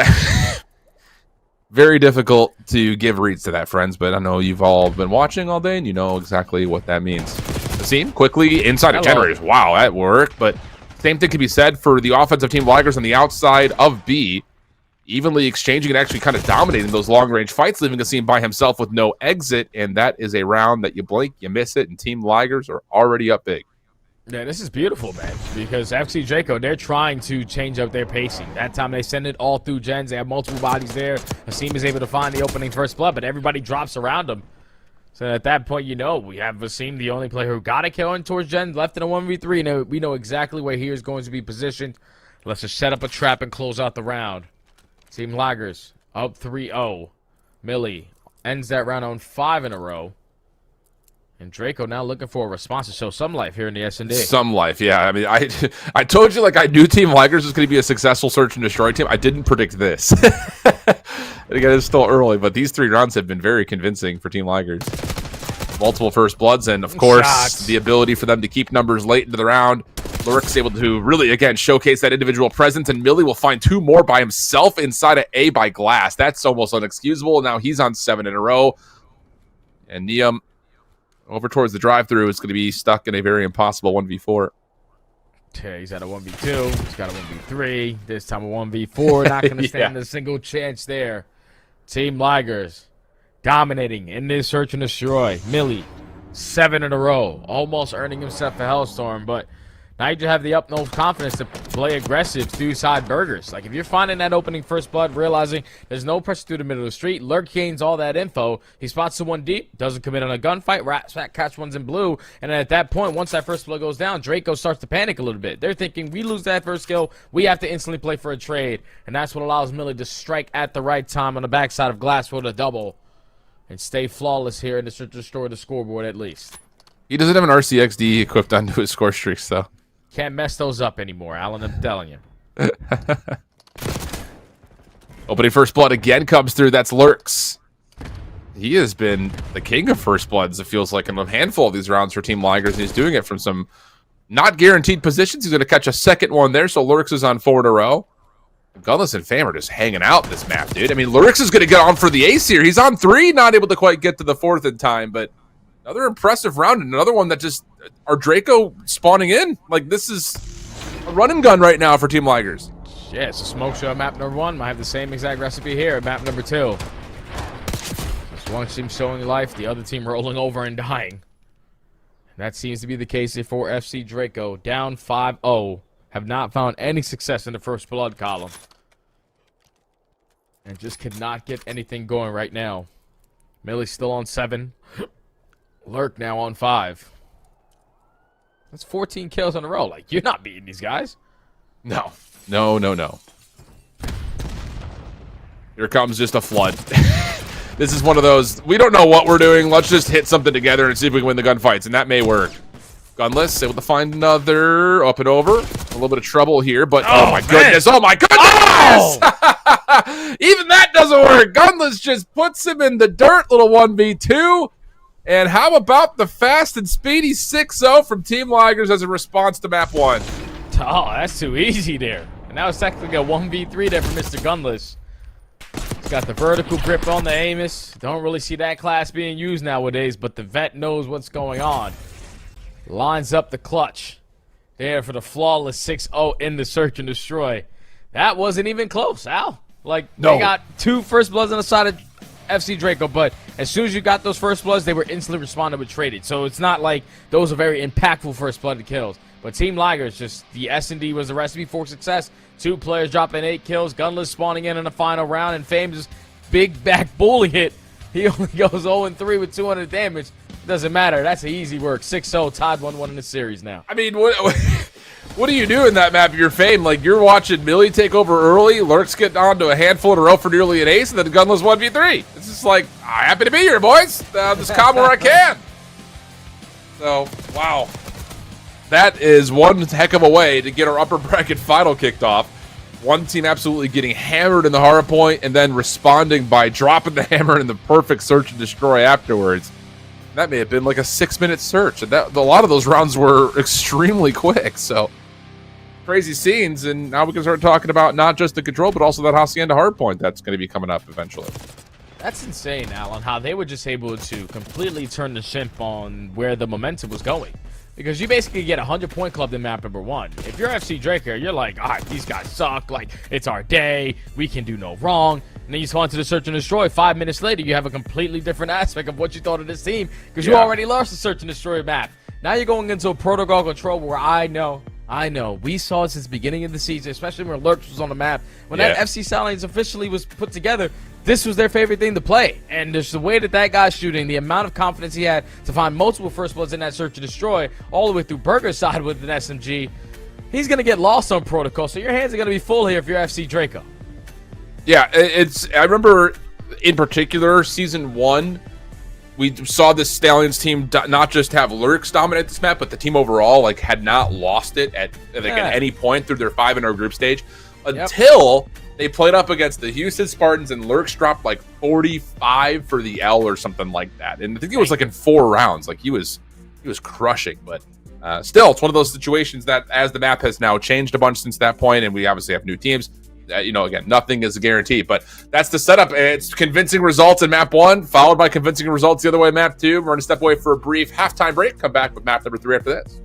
Very difficult to give reads to that, friends, but I know you've all been watching all day and you know exactly what that means. The seam quickly inside of generators. Wow, that worked, but same thing can be said for the offensive team Ligers on the outside of B. Evenly exchanging and actually kind of dominating those long-range fights, leaving Asim by himself with no exit, and that is a round that you blink, you miss it, and Team Ligers are already up big. Yeah, this is beautiful, man, because FC Draco, they're trying to change up their pacing. That time they send it all through gens. They have multiple bodies there. Asim is able to find the opening first blood, but everybody drops around him. So at that point, we have Asim, the only player who got a kill in towards gens, left in a 1v3, and we know exactly where he is going to be positioned. Let's just set up a trap and close out the round. Team Ligers up 3-0. Millie ends that round on 5 in a row. And Draco now looking for a response to show some life here in the S&D. Some life, yeah. I mean, I told you, I knew Team Ligers was going to be a successful search and destroy team. I didn't predict this. And again, it's still early, but these 3 rounds have been very convincing for Team Ligers. Multiple first bloods, and of course, the ability for them to keep numbers late into the round. Lurk's able to really, again, showcase that individual presence, and Millie will find 2 more by himself inside of A by glass. That's almost unexcusable. Now he's on 7 in a row. And Niam, over towards the drive-thru, is going to be stuck in a very impossible 1v4. Okay, he's at a 1v2. He's got a 1v3. This time a 1v4. Not going to stand a single chance there. Team Ligers dominating in this search and destroy. Millie, 7 in a row. Almost earning himself a Hellstorm, but now you just have the utmost confidence to play aggressive through side burgers. If you're finding that opening first blood, realizing there's no pressure through the middle of the street, Lurk gains all that info. He spots someone deep, doesn't commit on a gunfight, catch ones in blue, and then at that point, once that first blood goes down, Draco starts to panic a little bit. They're thinking, we lose that first kill, we have to instantly play for a trade, and that's what allows Millie to strike at the right time on the backside of glass for the double and stay flawless here and to destroy the scoreboard at least. He doesn't have an RCXD equipped onto his score streaks, though. Can't mess those up anymore, Alan, I'm telling you. Opening first blood again comes through. That's Lurks. He has been the king of first bloods, it feels like, in a handful of these rounds for Team Ligers, and he's doing it from some not guaranteed positions. He's going to catch a second one there, so Lurks is on 4 in a row. Gunless and Fam are just hanging out this map, dude. I mean, Lurks is going to get on for the ace here. He's on 3, not able to quite get to the 4th in time, but another impressive round, and another one that just our Draco spawning in. This is a run and gun right now for Team Ligers. Yeah, it's a smoke show at map number 1. I have the same exact recipe here at map number 2. Just one team showing life, the other team rolling over and dying. And that seems to be the case for FC Draco. Down 5-0. Have not found any success in the first blood column. And just cannot get anything going right now. Millie's still on 7. Lurk now on 5. That's 14 kills in a row. Like, you're not beating these guys. No. Here comes just a flood. This is one of those, we don't know what we're doing. Let's just hit something together and see if we can win the gunfights, and that may work. Gunless, able to find another. Up and over. A little bit of trouble here, but oh my goodness. Oh my goodness! Oh! Even that doesn't work. Gunless just puts him in the dirt, little 1v2. And how about the fast and speedy 6-0 from Team Ligers as a response to map 1? Oh, that's too easy there. And that was technically a 1v3 there for Mr. Gunless. He's got the vertical grip on the Amos. Don't really see that class being used nowadays, but the vet knows what's going on. Lines up the clutch. There for the flawless 6-0 in the search and destroy. That wasn't even close, Al. Like, they got 2 first bloods on the side of FC Draco, but as soon as you got those first bloods, they were instantly responded with traded. So it's not like those are very impactful first blooded kills. But Team Ligers, just the S&D was the recipe for success. 2 players dropping 8 kills, Gunless spawning in the final round, and Fame's big back bully hit. He only goes 0-3 with 200 damage. Doesn't matter. That's an easy work. 6-0, tied 1-1 in the series now. I mean, what do you do in that map if you're Fame? Like, you're watching Millie take over early, Lurks get on to a handful in a row for nearly an ace, and then Gunless 1v3. It's just like, I'm happy to be here, boys. Just come where I can. So, wow. That is one heck of a way to get our upper bracket final kicked off. One team absolutely getting hammered in the hard point and then responding by dropping the hammer in the perfect search and destroy afterwards. That may have been like a 6-minute search, and a lot of those rounds were extremely quick. So crazy scenes, and now we can start talking about not just the control, but also that Hacienda hardpoint that's going to be coming up eventually. That's insane, Alan, how they were just able to completely turn the ship on where the momentum was going. Because you basically get a 100-point club in map number 1. If you're FC Draco, you're like, all right, these guys suck. Like, it's our day. We can do no wrong. And then you spawn to the search and destroy. 5 minutes later, you have a completely different aspect of what you thought of this team. Because you already lost the search and destroy map. Now you're going into a protocol control where I know. We saw it since the beginning of the season, especially when Lurks was on the map. When that FC Stallions officially was put together, this was their favorite thing to play. And just the way that guy's shooting, the amount of confidence he had to find multiple first bloods in that search and destroy, all the way through Burger's side with an SMG, he's going to get lost on protocol. So your hands are going to be full here if you're FC Draco. Yeah, I remember in particular, Season 1, we saw this Stallions team not just have Lurks dominate this map, but the team overall like had not lost it at any point through their 5-0 group stage until they played up against the Houston Spartans and Lurks dropped like 45 for the L or something like that. And I think it was like in 4 rounds. Like he was crushing, but still, it's one of those situations that as the map has now changed a bunch since that point, and we obviously have new teams. Again, nothing is a guarantee, but that's the setup. It's convincing results in map 1, followed by convincing results the other way in map 2. We're going to step away for a brief halftime break. Come back with map number 3 after this.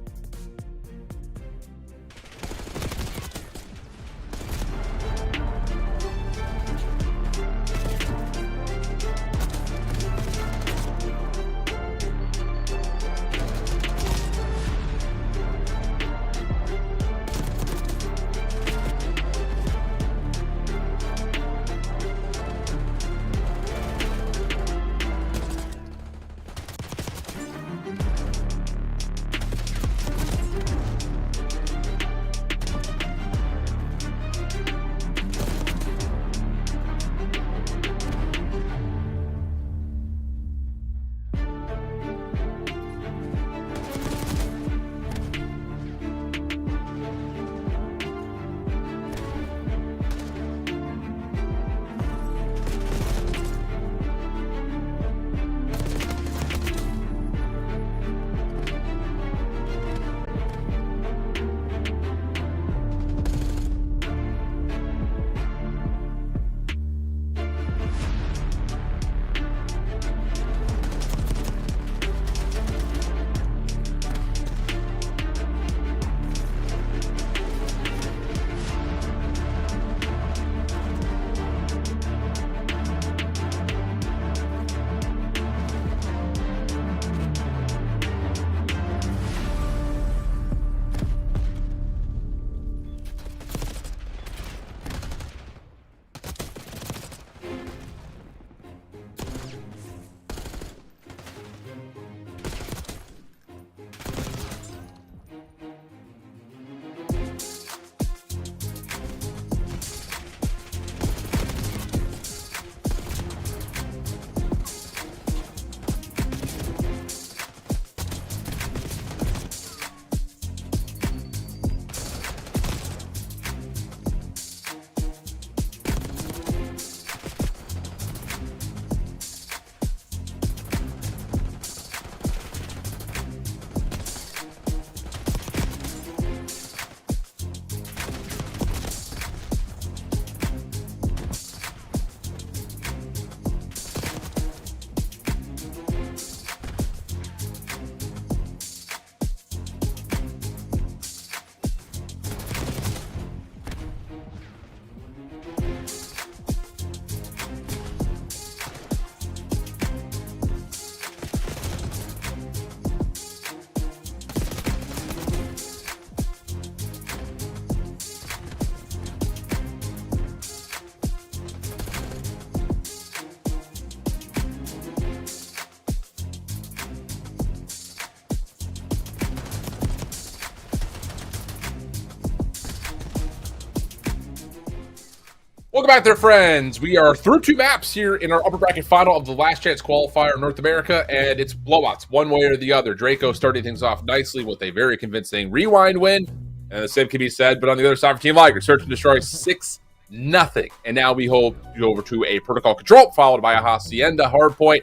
Welcome back there, friends. We are through 2 maps here in our upper bracket final of the last chance qualifier in North America, and it's blowouts one way or the other. Draco starting things off nicely with a very convincing rewind win, and the same can be said, but on the other side for Team Liger, search and destroy 6-0. And now we hope to go over to a protocol control, followed by a Hacienda hardpoint.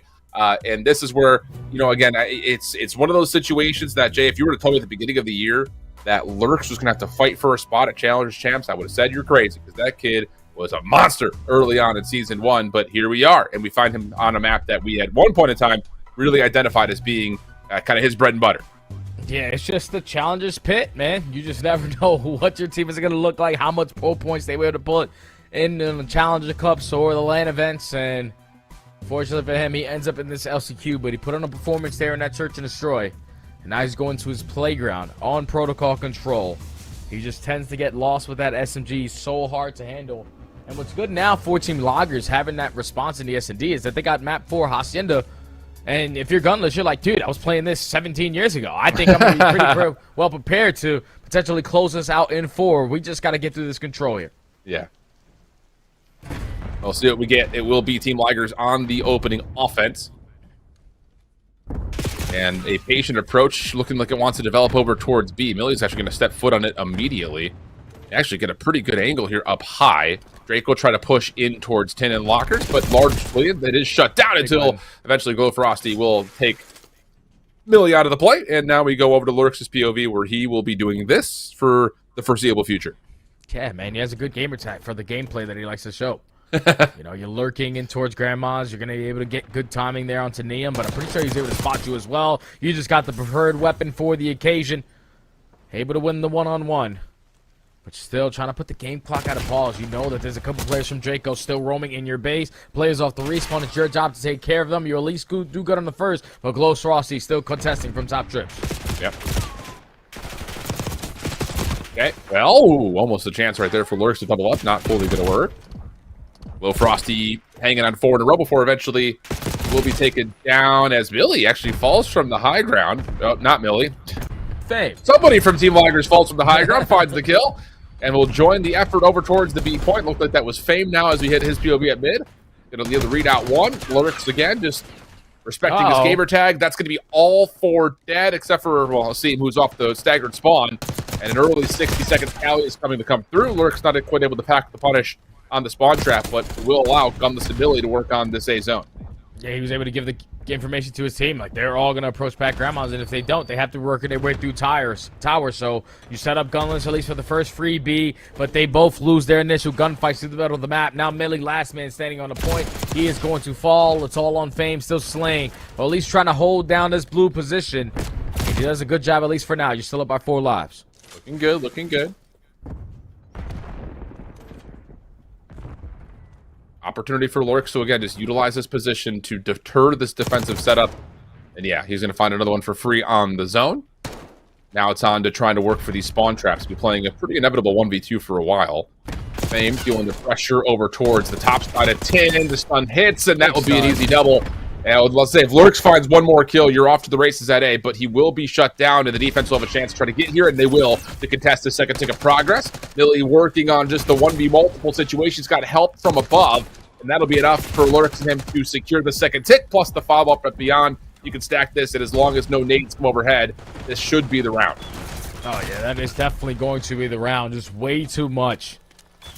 And this is where, again, it's one of those situations that, Jay, if you were to tell me at the beginning of the year that Lurks was going to have to fight for a spot at Challengers Champs, I would have said you're crazy, because that kid was a monster early on in Season 1, but here we are, and we find him on a map that we at one point in time really identified as being kind of his bread and butter. Yeah, it's just the Challengers pit, man. You just never know what your team is going to look like, how much pro points they were able to put in the Challenger Cups or the LAN events, and fortunately for him, he ends up in this LCQ, but he put on a performance there in that Search and Destroy, and now he's going to his playground on protocol control. He just tends to get lost with that SMG, so hard to handle. And what's good now for Team Loggers having that response in the S&D is that they got map 4 Hacienda. And if you're gunless, you're like, dude, I was playing this 17 years ago. I think I'm going to be pretty well prepared to potentially close us out in 4. We just got to get through this control here. Yeah. We'll see what we get. It will be Team Ligers on the opening offense. And a patient approach looking like it wants to develop over towards B. Millie's actually going to step foot on it immediately. Actually get a pretty good angle here up high. Draco try to push in towards Tin and Lockers, but largely that is shut down until eventually Glowfrosty will take Millie out of the play. And now we go over to Lurks' POV, where he will be doing this for the foreseeable future. Yeah, man, he has a good gamer tag for the gameplay that he likes to show. You're lurking in towards Grandma's. You're going to be able to get good timing there onto Neum, but I'm pretty sure he's able to spot you as well. You just got the preferred weapon for the occasion. Able to win the one-on-one. But still trying to put the game clock out of pause. You know that there's a couple players from Draco still roaming in your base. Players off the respawn. It's your job to take care of them. You at least do good on the first. But Glowfrosty still contesting from top trips. Yep. Okay. Well, almost a chance right there for Lurks to double up. Not fully going to work. Glowfrosty hanging on 4 in a row before eventually will be taken down as Millie actually falls from the high ground. Oh, not Millie. Fame. Somebody from Team Ligers falls from the high ground, finds the kill, and will join the effort over towards the B point. Looked like that was Fame now as we hit his POV at mid. Gonna leave the readout 1. Lurks again, just respecting his gamer tag. That's gonna be all 4 dead, except for, well, Asim, who's off the staggered spawn. And an early 60-second tally is coming to come through. Lurks not quite able to pack the punish on the spawn trap, but will allow Gunless ability to work on this A zone. Yeah, he was able to give the information to his team. Like, they're all going to approach back Grandma's, and if they don't, they have to work their way through towers. So you set up Gunless at least for the first free B, but they both lose their initial gunfights through the middle of the map. Now Millie, last man standing on the point. He is going to fall. It's all on Fame, still slaying, but at least trying to hold down this blue position. And he does a good job, at least for now. You're still up by 4 lives. Looking good, looking good. Opportunity for Lurks to, again, just utilize this position to deter this defensive setup. And yeah, he's going to find another one for free on the zone. Now it's on to trying to work for these spawn traps. Be playing a pretty inevitable 1v2 for a while. Fame feeling the pressure over towards the top side of 10. The stun hits, and that will be an easy double. And let's say if Lurks finds one more kill, you're off to the races at A, but he will be shut down, and the defense will have a chance to try to get here, and they will, to contest the second tick of progress. Millie working on just the 1v multiple situation. He's got help from above, and that'll be enough for Lurks and him to secure the second tick, plus the follow-up at beyond. You can stack this, and as long as no nades come overhead, this should be the round. Oh, yeah, that is definitely going to be the round. Just way too much.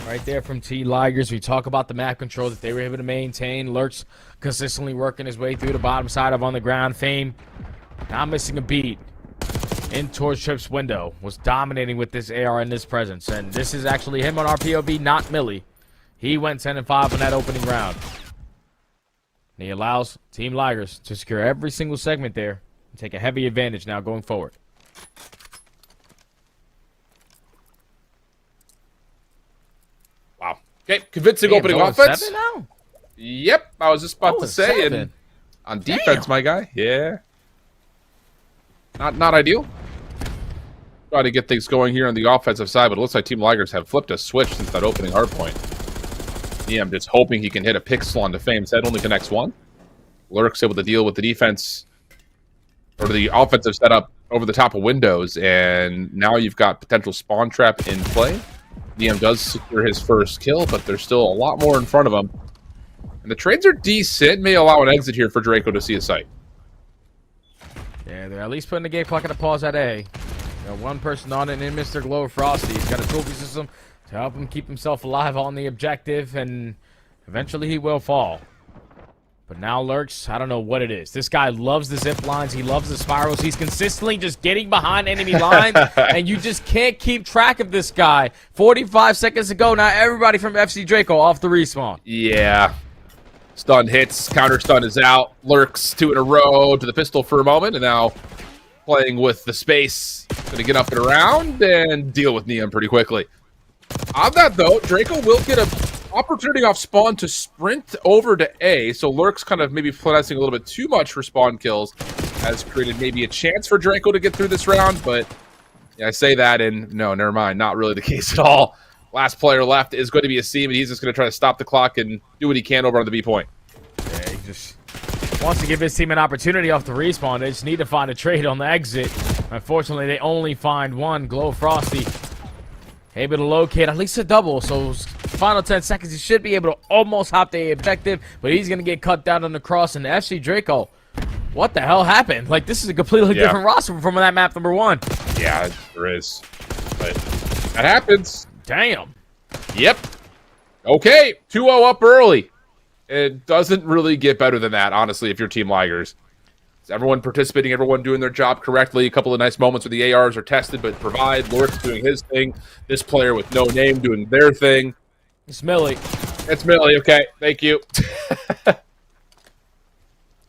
Right there from T Ligers. We talk about the map control that they were able to maintain. Lurks consistently working his way through the bottom side of on the ground. Fame not missing a beat in towards Trip's window. Was dominating with this AR in this presence. And this is actually him on our POV, not Millie. He went 10-5 in that opening round. And he allows Team Ligers to secure every single segment there and take a heavy advantage now going forward. Wow. Okay, convincing opening offense. 7 now? Yep, I was just about to say. 7. And on defense, my guy. Yeah. Not ideal. Try to get things going here on the offensive side, but it looks like Team Ligers have flipped a switch since that opening hardpoint. Yeah, I'm just hoping he can hit a pixel on the Fame's head. Only connects one. Lurks able to deal with the defense or the offensive setup over the top of windows, and now you've got potential spawn trap in play. Liam does secure his first kill, but there's still a lot more in front of him. And the trades are decent. May allow an exit here for Draco to see a sight. Yeah, they're at least putting the game clock at a pause at A. Got one person on it in Mr. Glow Frosty. He's got a trophy system to help him keep himself alive on the objective, and eventually he will fall. But now Lurks, I don't know what it is. This guy loves the zip lines. He loves the spirals. He's consistently just getting behind enemy lines, and you just can't keep track of this guy. 45 seconds ago, now everybody from FC Draco off the respawn. Yeah. Stun hits. Counter stun is out. Lurks 2 in a row to the pistol for a moment, and now playing with the space. Going to get up and around and deal with Neum pretty quickly. On that, though, Draco will get an opportunity off spawn to sprint over to A, so Lurks kind of maybe finessing a little bit too much for spawn kills has created maybe a chance for Draco to get through this round, but yeah, I say that and no, never mind, not really the case at all. Last player left is going to be a Seam, and he's just going to try to stop the clock and do what he can over on the B point. Yeah, he just wants to give his team an opportunity off the respawn. They just need to find a trade on the exit. Unfortunately, they only find one. Glow Frosty able to locate at least a double, so final 10 seconds, he should be able to almost hop the objective, but he's going to get cut down on the cross. And FC Draco, what the hell happened? Like, this is a completely different roster from that map number 1. Yeah, there is. But that happens. Damn. Yep. Okay, 2-0 up early. It doesn't really get better than that, honestly, if you're Team Ligers. Is everyone participating, everyone doing their job correctly? A couple of nice moments where the ARs are tested, but provide. Lurks doing his thing. This player with no name doing their thing. It's Millie. It's Millie, okay. Thank you.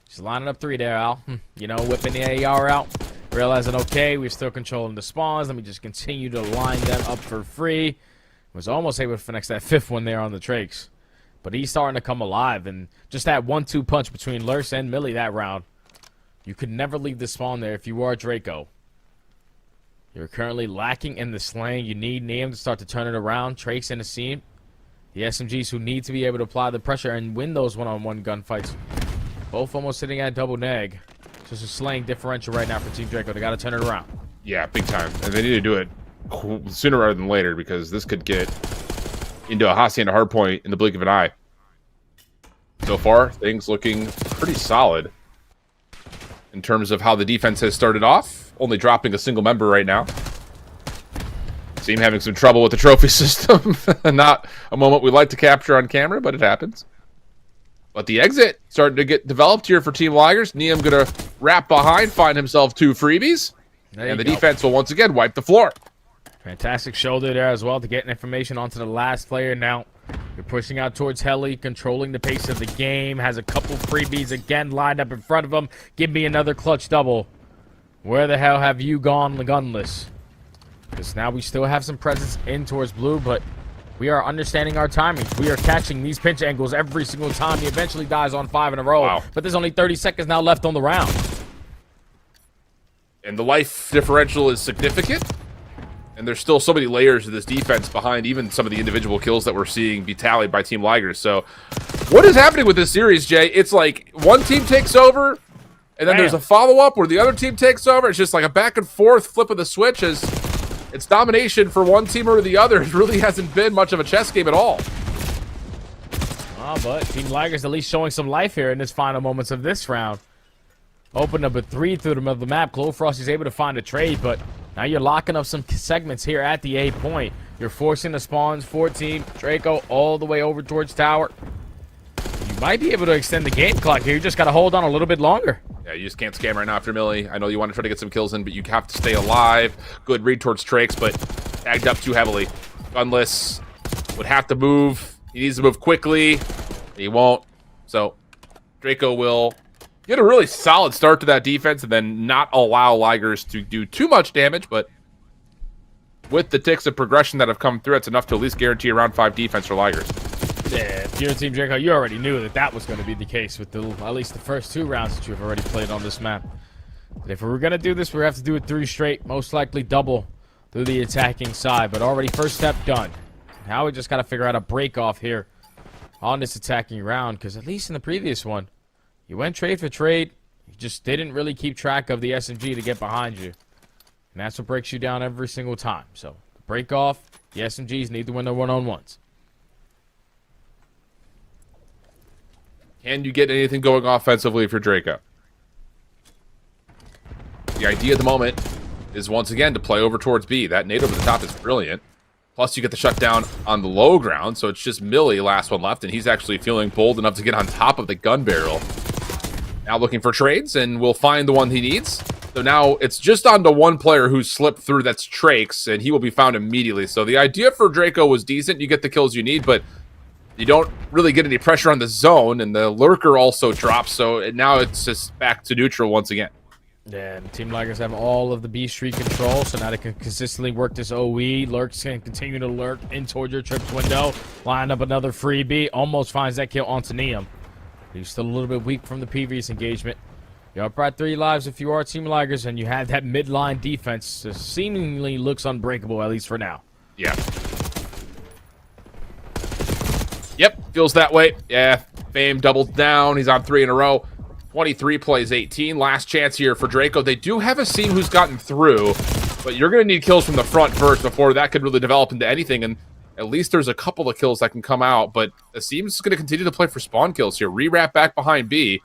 Just lining up 3 there, Al. You know, whipping the AR out. Realizing, okay, we're still controlling the spawns. Let me just continue to line them up for free. Was almost able to finish that 5th one there on the Trakes. But he's starting to come alive. And just that 1-2 punch between Lurks and Millie that round. You could never leave the spawn there if you are Draco. You're currently lacking in the slaying. You need Neum to start to turn it around. Trakes in the Seam. The SMGs who need to be able to apply the pressure and win those one-on-one gunfights. Both almost sitting at double neg. Just a slaying differential right now for Team Draco. They got to turn it around. Yeah, big time. And they need to do it sooner rather than later, because this could get into a Hacienda hardpoint in the blink of an eye. So far, things looking pretty solid in terms of how the defense has started off. Only dropping a single member right now. Seem having some trouble with the trophy system. Not a moment we like to capture on camera, but it happens. But the exit starting to get developed here for Team Ligers. Neum going to wrap behind, find himself 2 freebies. And the defense will once again wipe the floor. Fantastic shoulder there as well to get information onto the last player. Now, you're pushing out towards Heli, controlling the pace of the game. Has a couple freebies again lined up in front of him. Give me another clutch double. Where the hell have you gone gunless? Because now we still have some presence in towards blue, but we are understanding our timing. We are catching these pinch angles every single time. He eventually dies on 5 in a row. Wow. But there's only 30 seconds now left on the round. And the life differential is significant. And there's still so many layers of this defense behind even some of the individual kills that we're seeing be tallied by Team Ligers. So what is happening with this series, Jay? It's like one team takes over, and then there's a follow-up where the other team takes over. It's just like a back and forth flip of the switch as it's domination for one team or the other. It really hasn't been much of a chess game at all. But Team Ligers at least showing some life here in this final moments of this round. Open number 3 through the middle of the map. Glow Frosty's able to find a trade, but now you're locking up some segments here at the A point. You're forcing the spawns for Team Draco all the way over towards tower. You might be able to extend the game clock here. You just got to hold on a little bit longer. Yeah, you just can't scam right now after Millie. I know you want to try to get some kills in, but you have to stay alive. Good read towards Trakes, but tagged up too heavily. Gunless would have to move. He needs to move quickly. He won't. So Draco will get a really solid start to that defense and then not allow Ligers to do too much damage, but with the ticks of progression that have come through, it's enough to at least guarantee a round 5 defense for Ligers. Yeah, if you're Team Draco, you already knew that that was going to be the case with at least the first 2 rounds that you've already played on this map. But if we were going to do this, we have to do it 3 straight, most likely double through the attacking side. But already first step done. Now we just got to figure out a break off here on this attacking round, because at least in the previous one, you went trade for trade. You just didn't really keep track of the SMG to get behind you. And that's what breaks you down every single time. So, the break off, The SMGs need to win their one-on-ones. Can you get anything going offensively for Draco? The idea at the moment is once again to play over towards B. That nade over the top is brilliant. Plus, you get the shutdown on the low ground, so it's just Millie, last one left, and he's actually feeling bold enough to get on top of the gun barrel. Now looking for trades, and will find the one he needs. So now it's just on to one player who's slipped through, that's Trakes, and he will be found immediately. So the idea for Draco was decent. You get the kills you need, but you don't really get any pressure on the zone, and the lurker also drops, so now it's just back to neutral once again. Yeah, and Team Lagers have all of the B Street control, so now they can consistently work this OE. Lurks can continue to lurk in toward your trips window. Line up another freebie. Almost finds that kill onto Neum. He's still a little bit weak from the previous engagement. You're up by 3 lives if you are Team Lagers, and you have that midline defense that seemingly looks unbreakable, at least for now. Yeah. Yep, feels that way. Yeah, Fame doubles down. He's on 3 in a row. 23 plays 18. Last chance here for Draco. They do have a Seam who's gotten through, but you're going to need kills from the front first before that could really develop into anything, and at least there's a couple of kills that can come out, but the Seam's going to continue to play for spawn kills here. Re-wrap back behind B.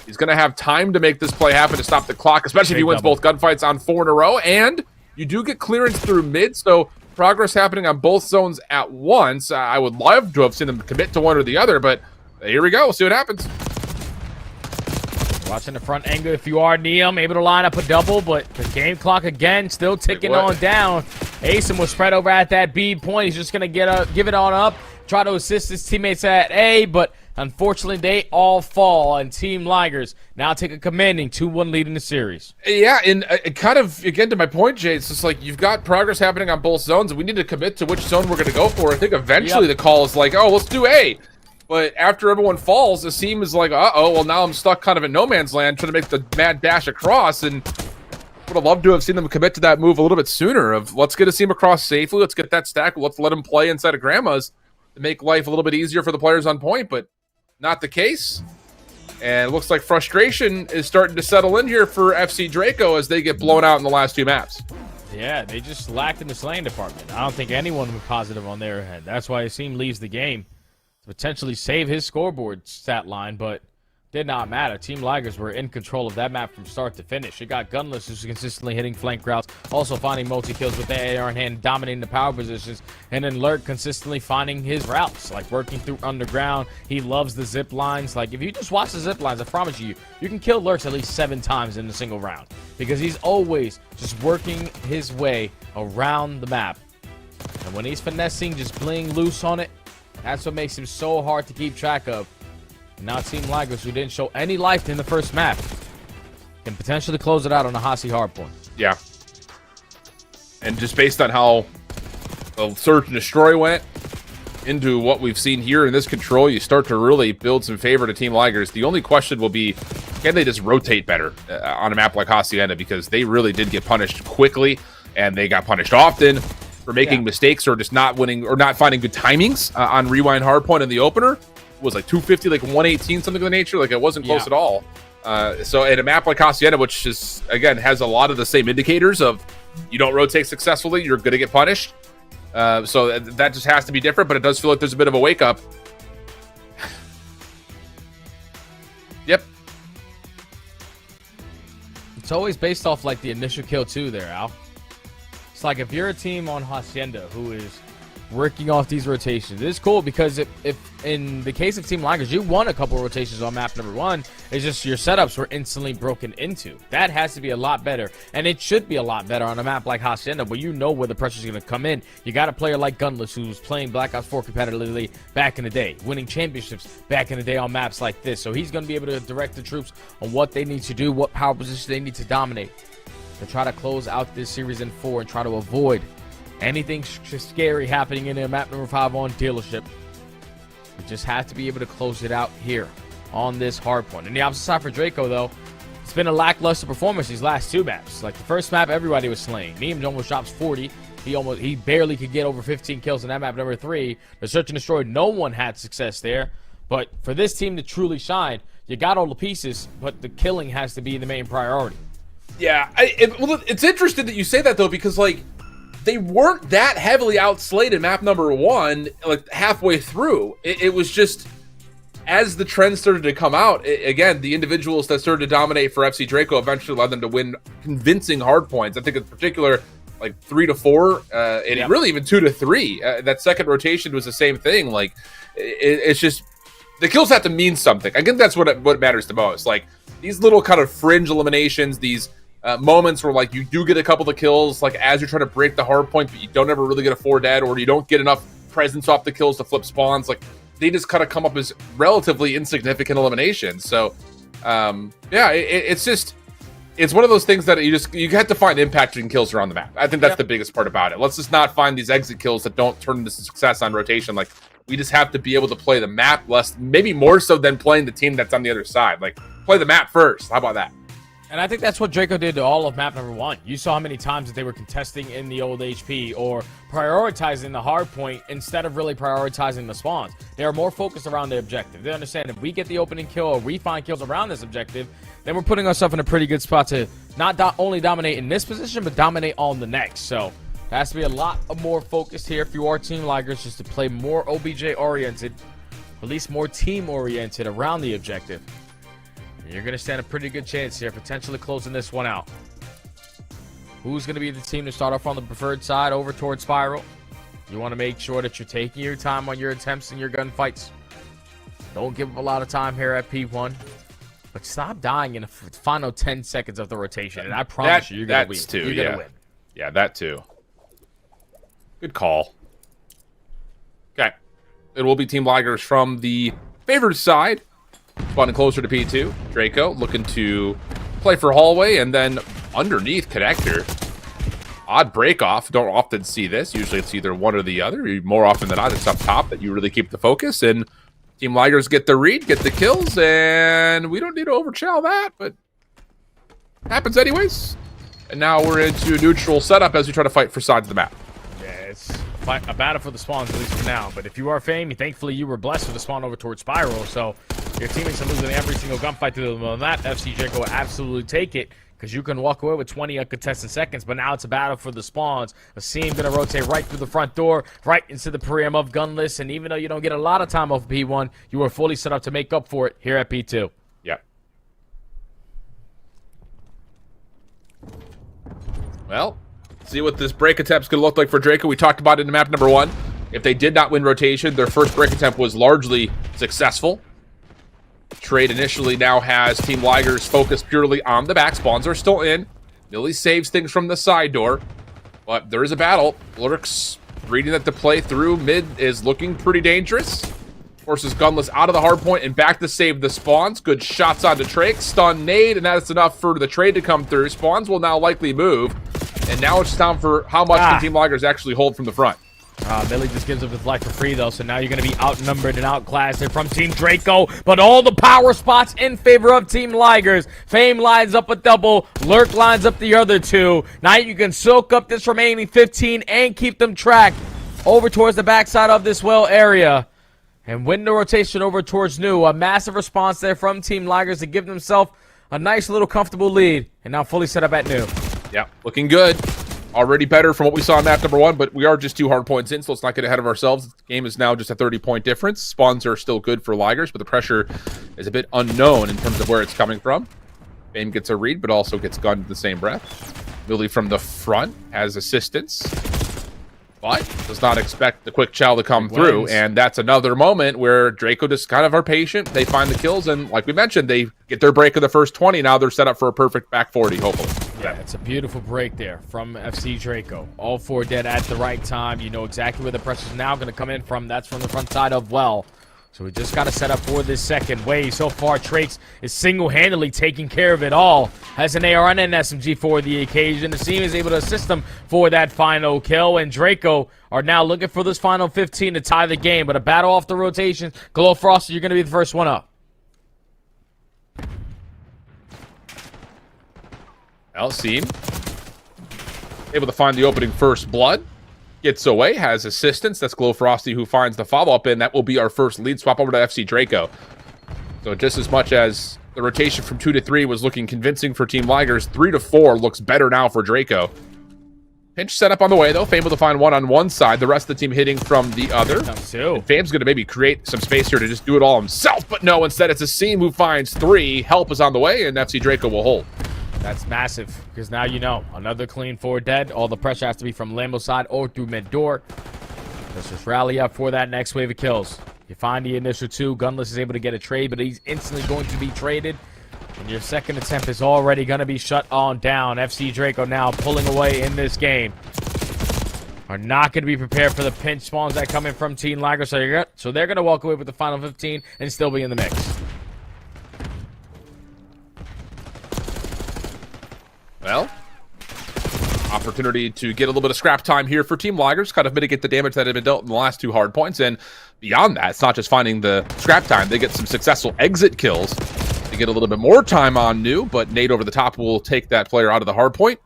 He's going to have time to make this play happen to stop the clock, especially if he wins both gunfights on 4 in a row, and you do get clearance through mid, so progress happening on both zones at once. I would love to have seen them commit to one or the other, but here we go. We'll see what happens. Watching the front angle if you are Neum, able to line up a double, but the game clock again still ticking on down. Asim was spread over at that B point. He's just going to give it on up, try to assist his teammates at A, but unfortunately they all fall, and Team Lagers now take a commanding 2-1 lead in the series. Yeah, and kind of, again, to my point, Jay, it's just like you've got progress happening on both zones, and we need to commit to which zone we're going to go for. I think eventually the call is like, oh, let's do A. But after everyone falls, the Seam is like, uh-oh, well, now I'm stuck kind of in no man's land trying to make the mad dash across, and would have loved to have seen them commit to that move a little bit sooner of let's get a Seam across safely, let's get that stack, let's let him play inside of Grandma's to make life a little bit easier for the players on point, but not the case. And it looks like frustration is starting to settle in here for FC Draco as they get blown out in the last 2 maps. Yeah, they just lacked in the slaying department. I don't think anyone was positive on their end. That's why Seam leaves the game to potentially save his scoreboard stat line, but did not matter. Team Lagers were in control of that map from start to finish. It got Gunless, who's consistently hitting flank routes, also finding multi-kills with the AR in hand, dominating the power positions, and then Lurk consistently finding his routes, like working through underground. He loves the zip lines. Like, if you just watch the zip lines, I promise you, you can kill Lurks at least 7 times in a single round, because he's always just working his way around the map. And when he's finessing, just playing loose on it, that's what makes him so hard to keep track of. And now Team Lagers, who didn't show any life in the first map, can potentially close it out on a Hasi hardpoint. Yeah. And just based on how the search and destroy went into what we've seen here in this control, you start to really build some favor to Team Lagers. The only question will be, can they just rotate better on a map like Hacienda? Because they really did get punished quickly, and they got punished often for making mistakes or just not winning or not finding good timings on Rewind Hardpoint in the opener. It was like 250, like 118, something of the nature. Like, it wasn't close at all. So in a map like Hacienda, which is, again, has a lot of the same indicators of you don't rotate successfully, you're going to get punished. So that just has to be different, but it does feel like there's a bit of a wake-up. Yep. It's always based off, like, the initial kill, too, there, Al. It's like if you're a team on Hacienda who is working off these rotations, it's cool because if in the case of Team Lagers, you won a couple of rotations on map number 1, it's just your setups were instantly broken into. That has to be a lot better, and it should be a lot better on a map like Hacienda, where you know where the pressure's going to come in. You got a player like Gunless, who's playing Black Ops 4 competitively back in the day, winning championships back in the day on maps like this, so he's going to be able to direct the troops on what they need to do, what power position they need to dominate, to try to close out this series in 4 and try to avoid anything scary happening in a map number 5 on Dealership. We just have to be able to close it out here on this hard point. And the opposite side for Draco, though, it's been a lackluster performance these last 2 maps. Like, the first map, everybody was slaying. Neem almost drops 40. He barely could get over 15 kills in that map number 3. The search and destroy, no one had success there. But for this team to truly shine, you got all the pieces, but the killing has to be the main priority. Yeah, well, it's interesting that you say that, though, because, like, they weren't that heavily outslated in map number 1, like halfway through. It was just, as the trend started to come out, again, the individuals that started to dominate for FC Draco eventually led them to win convincing hard points. I think in particular, like 3 to 4, and really even 2 to 3. That second rotation was the same thing. Like, it's just, the kills have to mean something. I think that's what matters the most. Like, these little kind of fringe eliminations, these moments where like you do get a couple of kills, like as you're trying to break the hard point, but you don't ever really get a 4 dead, or you don't get enough presence off the kills to flip spawns. Like, they just kind of come up as relatively insignificant eliminations. So, yeah, it's just, it's one of those things that you have to find impacting kills around the map. I think that's the biggest part about it. Let's just not find these exit kills that don't turn into success on rotation. Like, we just have to be able to play the map less, maybe more so than playing the team that's on the other side. Like, play the map first. How about that? And I think that's what Draco did to all of map number 1. You saw how many times that they were contesting in the old HP or prioritizing the hard point instead of really prioritizing the spawns. They are more focused around the objective. They understand if we get the opening kill or we find kills around this objective, then we're putting ourselves in a pretty good spot to not only dominate in this position, but dominate on the next. So it has to be a lot more focused here if you are Team Ligers, just to play more OBJ-oriented, at least more team-oriented around the objective. You're going to stand a pretty good chance here, potentially closing this one out. Who's going to be the team to start off on the preferred side over towards Spiral? You want to make sure that you're taking your time on your attempts and your gunfights. Don't give up a lot of time here at P1. But stop dying in the final 10 seconds of the rotation, and I promise you're going to win. You're going to win. Yeah, that too. Good call. Okay. It will be Team Ligers from the favored side. Spawning closer to P2. Draco looking to play for hallway, and then underneath connector. Odd break off. Don't often see this. Usually it's either one or the other. More often than not, it's up top that you really keep the focus. And Team Ligers get the read, get the kills, and we don't need to overshell that, but happens anyways. And now we're into neutral setup as we try to fight for sides of the map. Yeah, it's a battle for the spawns, at least for now. But if you are Fame, thankfully you were blessed with the spawn over towards Spiral, so your teammates are losing every single gunfight to them on that. FC Draco will absolutely take it, because you can walk away with 20 uncontested seconds, but now it's a battle for the spawns. A seam going to rotate right through the front door, right into the preem of Gunless, and even though you don't get a lot of time off P1, you are fully set up to make up for it here at P2. Yeah. Well, see what this break attempt's going to look like for Draco. We talked about it in map number 1. If they did not win rotation, their first break attempt was largely successful. Trade initially now has Team Ligers focused purely on the back. Spawns are still in. Nilly saves things from the side door. But there is a battle. Lurks reading that the play through mid is looking pretty dangerous. Forces Gunless out of the hard point and back to save the spawns. Good shots onto Drake. Stun nade, and that's enough for the trade to come through. Spawns will now likely move. And now it's time for how much can Team Ligers actually hold from the front. Millie just gives up his life for free, though, so now you're going to be outnumbered and outclassed here from Team Draco, but all the power spots in favor of Team Ligers. Fame lines up a double, Lurk lines up the other 2. Now you can soak up this remaining 15 and keep them tracked over towards the backside of this well area. And win the rotation over towards New. A massive response there from Team Ligers to give themselves a nice little comfortable lead, and now fully set up at New. Yeah, looking good. Already better from what we saw in map number 1, but we are just 2 hard points in, so let's not get ahead of ourselves. The game is now just a 30-point difference. Spawns are still good for Ligers, but the pressure is a bit unknown in terms of where it's coming from. Fame gets a read, but also gets gunned in the same breath. Millie from the front has assistance, but does not expect the quick chow to come through, and that's another moment where Draco just kind of are patient. They find the kills, and like we mentioned, they get their break of the first 20. Now they're set up for a perfect back 40, hopefully. Yeah, it's a beautiful break there from FC Draco. All 4 dead at the right time. You know exactly where the pressure's now going to come in from. That's from the front side of well. So we just got to set up for this second wave. So far, Traix is single-handedly taking care of it all. Has an AR and an SMG for the occasion. The team is able to assist them for that final kill. And Draco are now looking for this final 15 to tie the game. But a battle off the rotation. Glow Frost, you're going to be the first one up. Seam able to find the opening first blood. Gets away, has assistance. That's Glow Frosty who finds the follow-up, and that will be our first lead swap over to FC Draco. So just as much as the rotation from 2 to 3 was looking convincing for Team Ligers, 3 to 4 looks better now for Draco. Pinch setup on the way, though. Fame able to find one on one side. The rest of the team hitting from the other. Two. Fame's going to maybe create some space here to just do it all himself. But no, instead it's Asim who finds 3. Help is on the way, and FC Draco will hold. That's massive, because now you know. Another clean 4 dead. All the pressure has to be from Lambo side or through mid door. Let's just rally up for that next wave of kills. You find the initial 2. Gunless is able to get a trade, but he's instantly going to be traded. And your second attempt is already going to be shut on down. FC Draco now pulling away in this game. Are not going to be prepared for the pinch spawns that come in from Team Lager. So they're going to walk away with the final 15 and still be in the mix. Well, opportunity to get a little bit of scrap time here for Team Ligers, kind of mitigate the damage that had been dealt in the last 2 hard points. And beyond that, it's not just finding the scrap time. They get some successful exit kills. They get a little bit more time on New, but Nate over the top will take that player out of the hard point.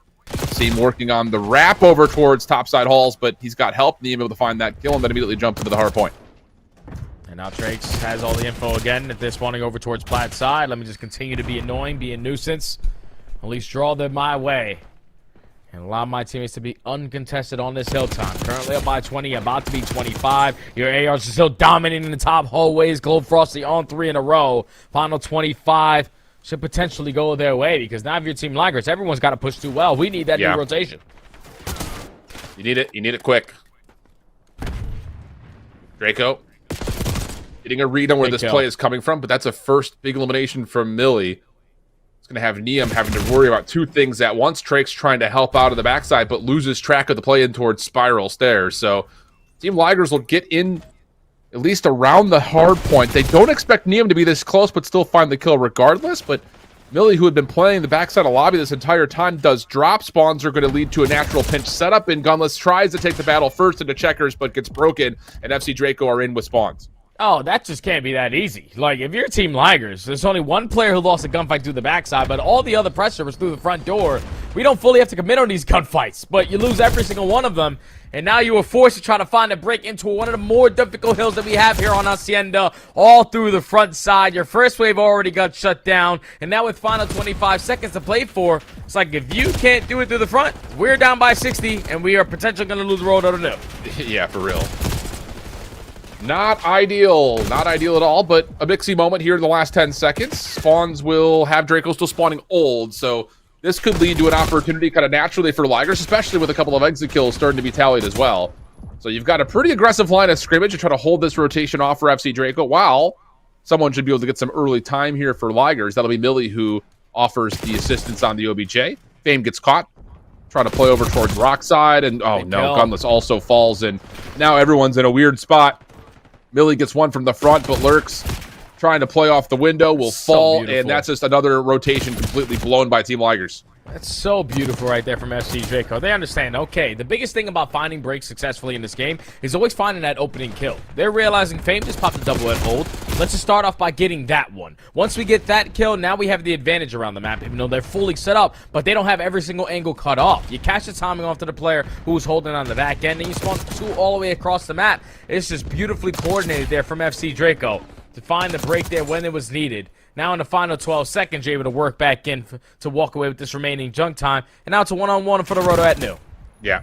See him working on the wrap over towards topside halls, but he's got help. And he's able to find that kill and then immediately jump into the hard point. And now Trakes has all the info again. If they're spawning over towards Plaid side, let me just continue to be annoying, be a nuisance. At least draw them my way. And allow my teammates to be uncontested on this hill time. Currently up by 20, about to be 25. Your ARs are still dominating the top hallways. Gold Frosty on 3 in a row. Final 25 should potentially go their way, because now if your team Lagers, everyone's got to push too well. We need that new rotation. You need it. You need it quick. Draco getting a read on where this play is coming from, but that's a first big elimination from Millie. It's going to have Neum having to worry about 2 things at once. Trake's trying to help out of the backside, but loses track of the play in towards Spiral Stairs. So Team Ligers will get in at least around the hard point. They don't expect Neum to be this close, but still find the kill regardless. But Millie, who had been playing the backside of lobby this entire time, does drop. Spawns are going to lead to a natural pinch setup, and Gunless tries to take the battle first into checkers, but gets broken, and FC Draco are in with spawns. Oh, that just can't be that easy. Like, if you're Team Ligers, there's only one player who lost a gunfight through the backside, but all the other pressure was through the front door. We don't fully have to commit on these gunfights, but you lose every single one of them, and now you were forced to try to find a break into one of the more difficult hills that we have here on Hacienda, all through the front side. Your first wave already got shut down, and now with final 25 seconds to play for, it's like if you can't do it through the front, we're down by 60, and we are potentially going to lose the road out of new. Yeah, for real. Not ideal. Not ideal at all, but a mixy moment here in the last 10 seconds. Spawns will have Draco still spawning old, so this could lead to an opportunity kind of naturally for Ligers, especially with a couple of exit kills starting to be tallied as well. So you've got a pretty aggressive line of scrimmage to try to hold this rotation off for FC Draco, while someone should be able to get some early time here for Ligers. That'll be Millie, who offers the assistance on the OBJ. Fame gets caught, trying to play over towards Rockside, and oh no, Gunless also falls, and now everyone's in a weird spot. Millie gets one from the front, but Lurks trying to play off the window will fall, and that's just another rotation completely blown by Team Ligers. That's so beautiful right there from FC Draco. They understand, okay, the biggest thing about finding breaks successfully in this game is always finding that opening kill. They're realizing Fame just popped a double head hold. Let's just start off by getting that one. Once we get that kill, now we have the advantage around the map, even though they're fully set up, but they don't have every single angle cut off. You catch the timing off to the player who's holding on the back end, and you spawn 2 all the way across the map. It's just beautifully coordinated there from FC Draco to find the break there when it was needed. Now in the final 12 seconds, you're able to work back in to walk away with this remaining junk time. And now it's a one-on-one for the Roto at new. Yeah.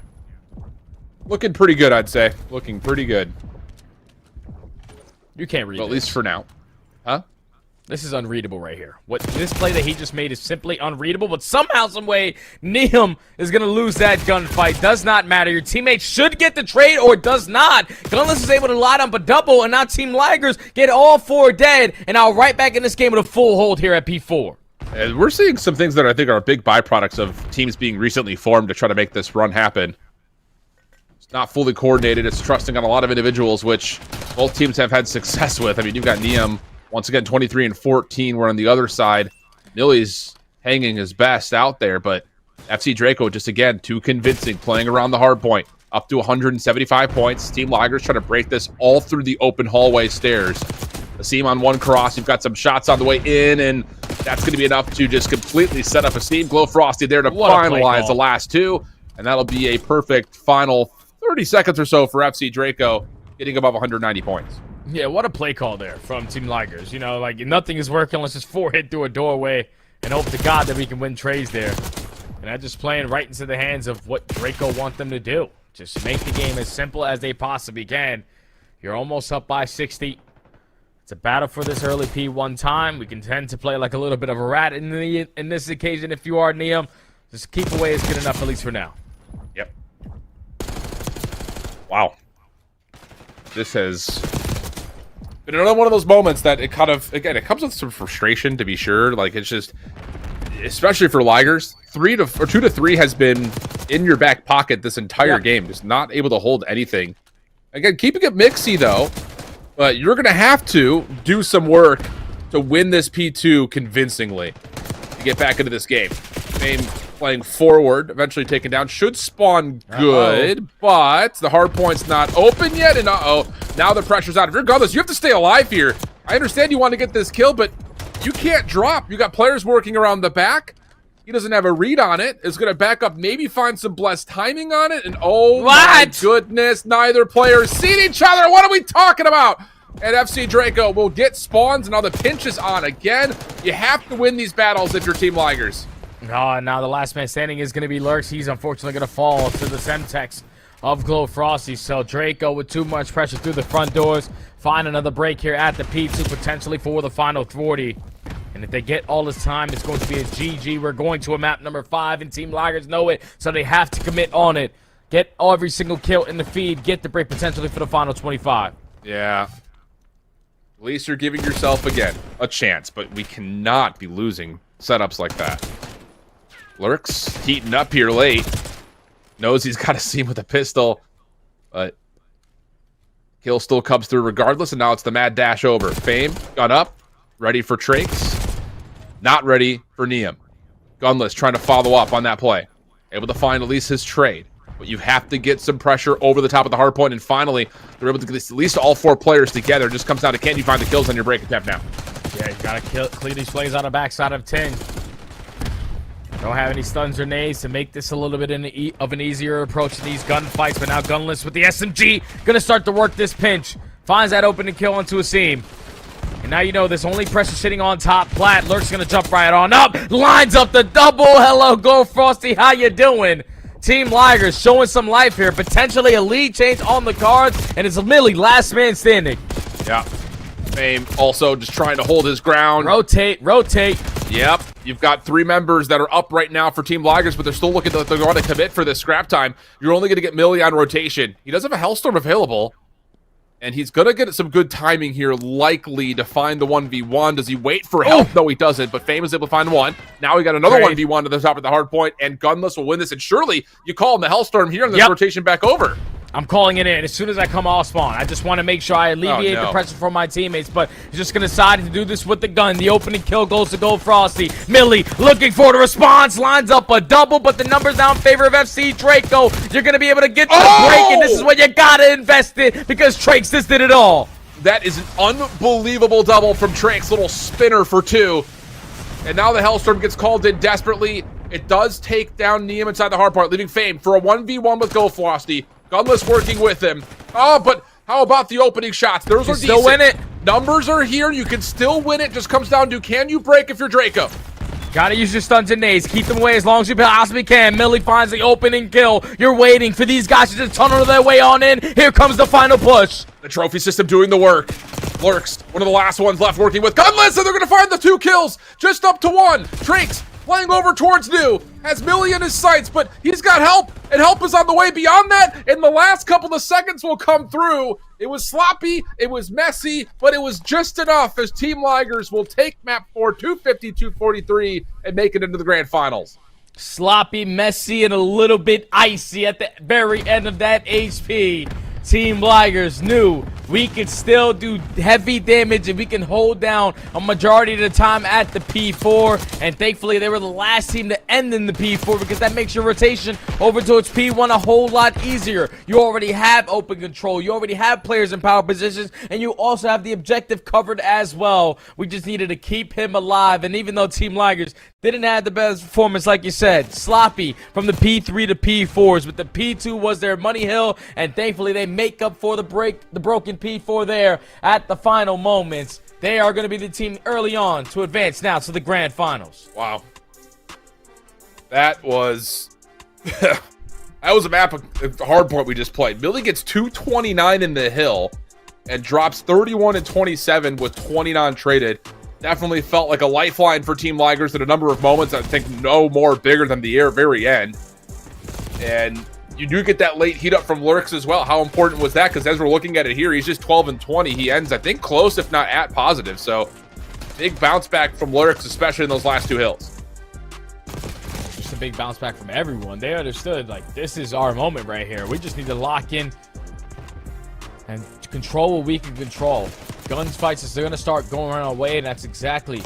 Looking pretty good, I'd say. Looking pretty good. You can't read Well, at least for now. Huh? This is unreadable right here. This play that he just made is simply unreadable, but somehow, some way, Neum is going to lose that gunfight. Does not matter. Your teammate should get the trade or does not. Gunless is able to lie down but double, and now Team Ligers get all 4 dead, and now right back in this game with a full hold here at P4. And we're seeing some things that I think are big byproducts of teams being recently formed to try to make this run happen. It's not fully coordinated. It's trusting on a lot of individuals, which both teams have had success with. I mean, you've got Neum, once again, 23 and 14. We're on the other side. Millie's hanging his best out there, but FC Draco just, again, too convincing, playing around the hard point. Up to 175 points. Team Ligers trying to break this all through the open hallway stairs. Asim on one cross. You've got some shots on the way in, and that's going to be enough to just completely set up Asim. Glow Frosty there to finalize the last 2, and that'll be a perfect final 30 seconds or so for FC Draco, getting above 190 points. Yeah, what a play call there from Team Ligers. You know, like, nothing is working unless it's 4 hit through a doorway and hope to God that we can win trades there. And that's just playing right into the hands of what Draco want them to do. Just make the game as simple as they possibly can. You're almost up by 60. It's a battle for this early P1 time. We can tend to play like a little bit of a rat in this occasion if you are Neum. Just keep away is good enough, at least for now. Yep. Wow. This has been another one of those moments that it kind of, again, it comes with some frustration, to be sure. Like, it's just, especially for Ligers, 2 to 3 has been in your back pocket this entire game, just not able to hold anything. Again, keeping it mixy though, but you're gonna have to do some work to win this P2 convincingly to get back into this game. Fame playing forward, eventually taken down, should spawn good, but the hard point's not open yet, and now the pressure's out. If you're Gunless, you have to stay alive here. I understand you want to get this kill, but you can't drop. You got players working around the back. He doesn't have a read on it. Is going to back up, maybe find some blessed timing on it. And oh my goodness, neither player seen each other. What are we talking about? And FC Draco will get spawns, and now the pinch is on again. You have to win these battles if you're Team Ligers. Oh, now the last man standing is going to be Lurks. He's unfortunately going to fall to the Semtex of Glow Frosty. So Draco with too much pressure through the front doors. Find another break here at the P2 potentially for the final 40. And if they get all this time, it's going to be a GG. We're going to a map number 5, and Team Ligers know it, so they have to commit on it. Get every single kill in the feed. Get the break potentially for the final 25. Yeah. At least you're giving yourself, again, a chance, but we cannot be losing setups like that. Lurks heating up here late. Knows he's got a seam with a pistol, but kill still comes through regardless, and now it's the mad dash over. Fame, gun up, ready for Trakes. Not ready for Neum. Gunless trying to follow up on that play. Able to find at least his trade. But you have to get some pressure over the top of the hard point, and finally, they're able to get at least all 4 players together. It just comes down to, can you find the kills on your break attempt now? Yeah, you got to clear these plays on the backside of 10. Don't have any stuns or nades to make this a little bit of an easier approach to these gunfights, but now Gunless with the SMG, gonna start to work this pinch. Finds that opening kill onto a seam. And now you know there's only pressure sitting on top. Plat, Lurk's gonna jump right on up. Lines up the double. Hello, Go Frosty, how you doing? Team Ligers showing some life here. Potentially a lead change on the cards, and it's Millie, last man standing. Yeah. Fame also just trying to hold his ground. Rotate. Yep. You've got 3 members that are up right now for Team Ligers, but they're still looking to, they're going to commit for this scrap time. You're only going to get Millie on rotation. He does have a Hellstorm available, and he's going to get some good timing here, likely to find the 1v1. Does he wait for help? No, he doesn't, but Fame is able to find one. Now we got another 1v1 to the top of the hard point, and Gunless will win this, and surely you call him the Hellstorm here, and this rotation back over. I'm calling it in as soon as I come off spawn. I just want to make sure I alleviate the pressure from my teammates, but he's just going to decide to do this with the gun. The opening kill goes to Gold Frosty. Millie looking for the response, lines up a double, but the numbers now in favor of FC Draco. You're going to be able to get the break, and this is what you got to invest in, because Trakes just did it all. That is an unbelievable double from Trakes, little spinner for 2. And now the Hellstorm gets called in desperately. It does take down Neum inside the hard part, leaving Fame for a 1v1 with Gold Frosty. Gunless working with him. Oh, but how about the opening shots? Those are decent. Still win it. Numbers are here. You can still win it. Just comes down to, can you break if you're Draco? Gotta use your stuns and nades. Keep them away as long as you possibly can. Millie finds the opening kill. You're waiting for these guys to just tunnel their way on in. Here comes the final push. The trophy system doing the work. Lurks, one of the last ones left working with Gunless, and they're going to find the 2 kills. Just up to 1. Trakes playing over towards New. Has Millie in his sights, but he's got help, and help is on the way beyond that, and the last couple of seconds will come through. It was sloppy, it was messy, but it was just enough as Team Ligers will take map 4, 250-243, and make it into the grand finals. Sloppy, messy, and a little bit icy at the very end of that HP. Team Ligers knew we could still do heavy damage and we can hold down a majority of the time at the P4, and thankfully they were the last team to end in the P4, because that makes your rotation over towards P1 a whole lot easier. You already have open control, you already have players in power positions, and you also have the objective covered as well. We just needed to keep him alive, and even though Team Ligers didn't have the best performance, like you said, sloppy from the P3 to P4s, but the P2 was their money hill, and thankfully they make up for the broken P4 there at the final moments. They are going to be the team early on to advance now to the grand finals. Wow. That was that was a map of the hard point we just played. Millie gets 229 in the hill and drops 31 and 27 with 20 non-traded. Definitely felt like a lifeline for Team Ligers at a number of moments. I think no more bigger than the very end. And you do get that late heat up from Lurks as well. How important was that? Because as we're looking at it here, he's just 12 and 20. He ends, I think, close, if not at positive. So big bounce back from Lurks, especially in those last two hills. Just a big bounce back from everyone. They understood, like, this is our moment right here. We just need to lock in and control what we can control. Guns fights is going to start going our way, and that's exactly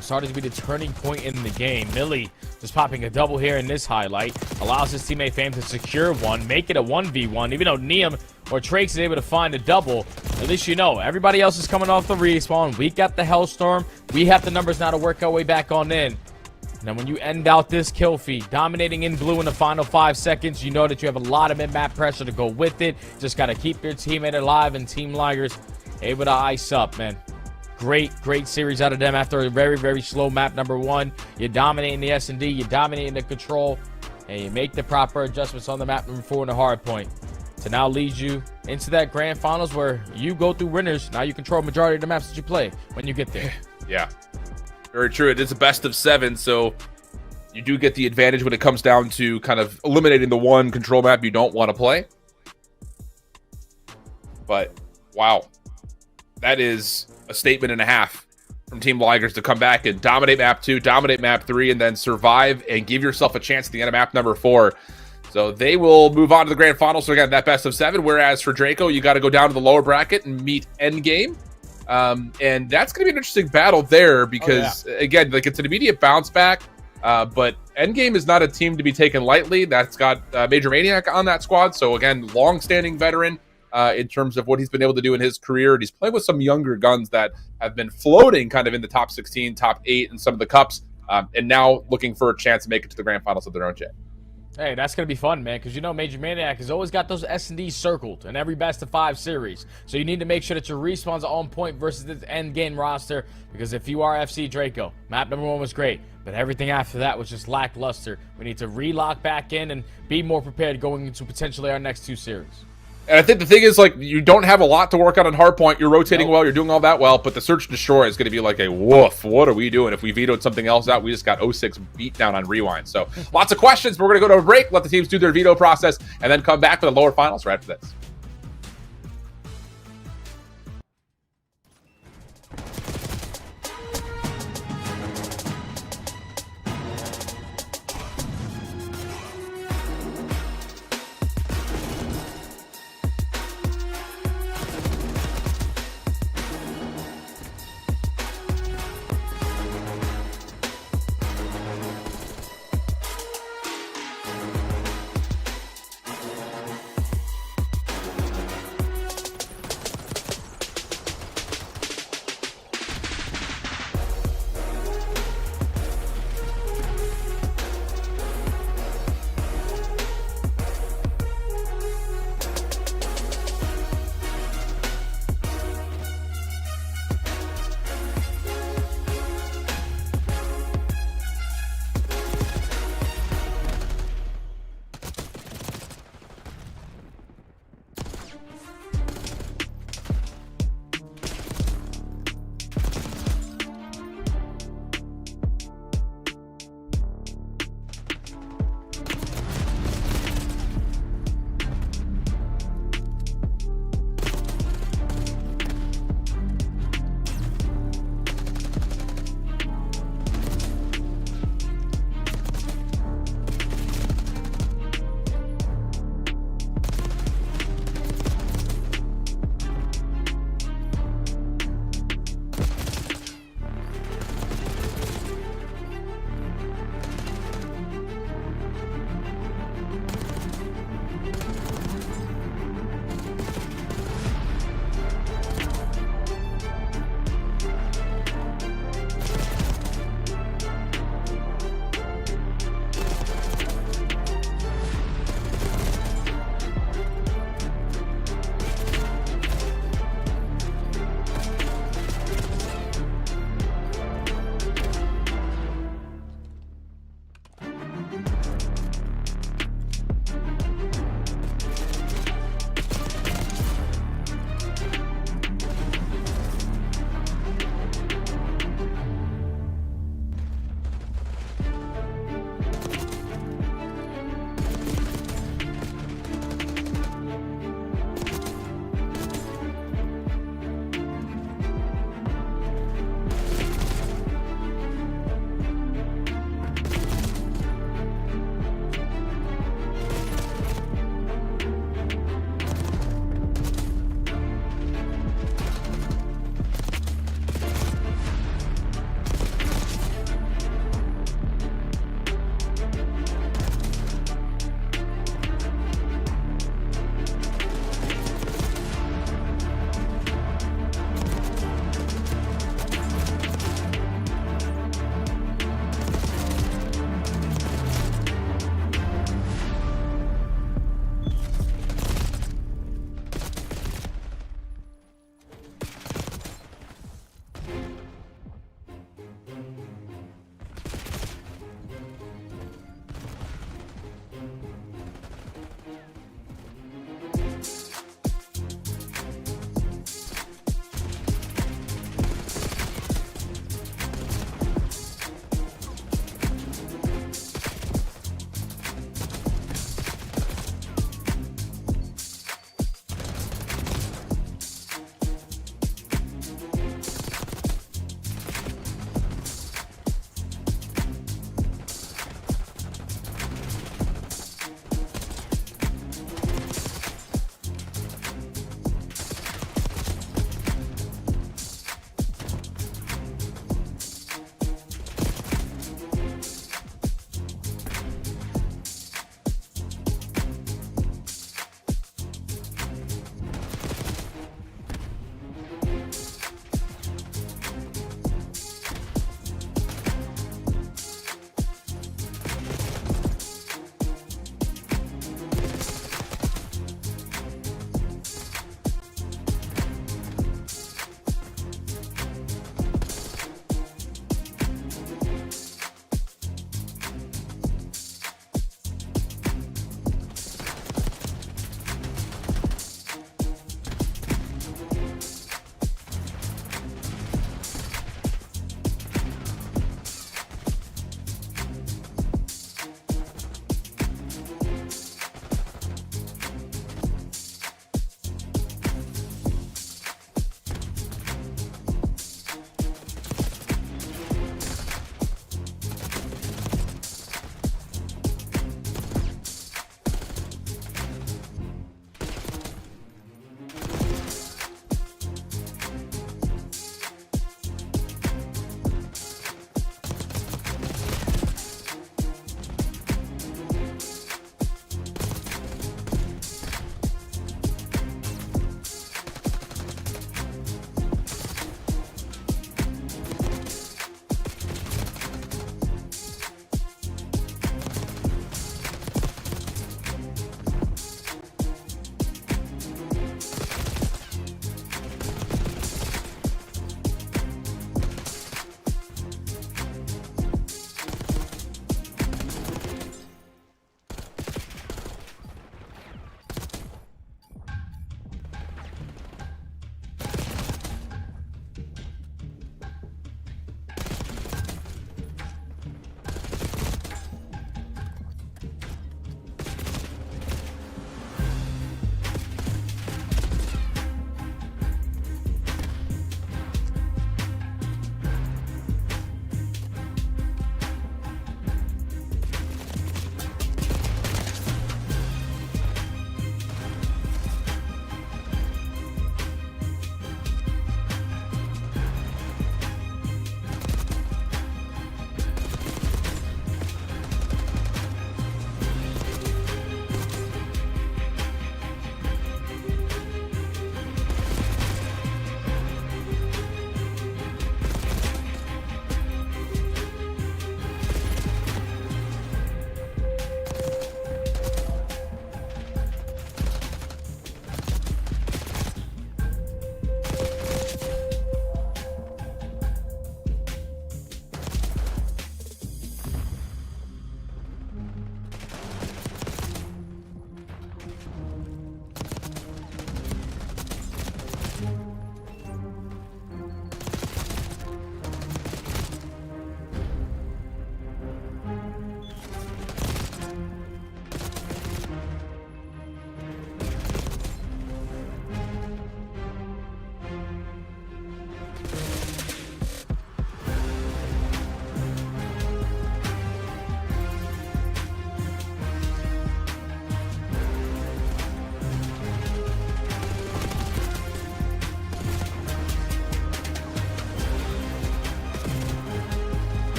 started to be the turning point in the game. Millie just popping a double here in this highlight allows his teammate Fame to secure one, make it a 1v1. Even though Neum or Trakes is able to find a double, at least you know everybody else is coming off the respawn. We got the Hellstorm. We have the numbers now to work our way back on in. Now, when you end out this kill feed, dominating in blue in the final 5 seconds, you know that you have a lot of mid-map pressure to go with it. Just got to keep your teammate alive, and Team Ligers able to ice up, man. Great series out of them after a very, very slow map number 1. You're dominating the S&D, you're dominating the control, and you make the proper adjustments on the map number 4 in the hard point to now lead you into that grand finals where you go through winners. Now you control majority of the maps that you play when you get there. Yeah. Very true. It is a best of 7, so you do get the advantage when it comes down to kind of eliminating the one control map you don't want to play. But, wow. That is a statement and a half from Team Ligers to come back and dominate map 2, dominate map 3, and then survive and give yourself a chance at the end of map number 4. So they will move on to the grand final. So again, that best of 7, whereas for Draco, you got to go down to the lower bracket and meet Endgame. And that's going to be an interesting battle there because, again, like it's an immediate bounce back. But Endgame is not a team to be taken lightly. That's got Major Maniac on that squad. So, again, long-standing veteran in terms of what he's been able to do in his career. And he's playing with some younger guns that have been floating kind of in the top 16, top 8 in some of the cups. And now looking for a chance to make it to the grand finals of their own shit. Hey, that's going to be fun, man, because you know Major Maniac has always got those S&Ds circled in every best of 5 series. So you need to make sure that your respawns are on point versus this end game roster, because if you are FC Draco, map number 1 was great, but everything after that was just lackluster. We need to relock back in and be more prepared going into potentially our next 2 series. And I think the thing is, like, you don't have a lot to work on hardpoint. You're rotating well. You're doing all that well. But the Search and Destroy is going to be like a woof. What are we doing? If we vetoed something else out, we just got 06 beat down on Rewind. So lots of questions. But we're going to go to a break, let the teams do their veto process, and then come back for the lower finals right after this.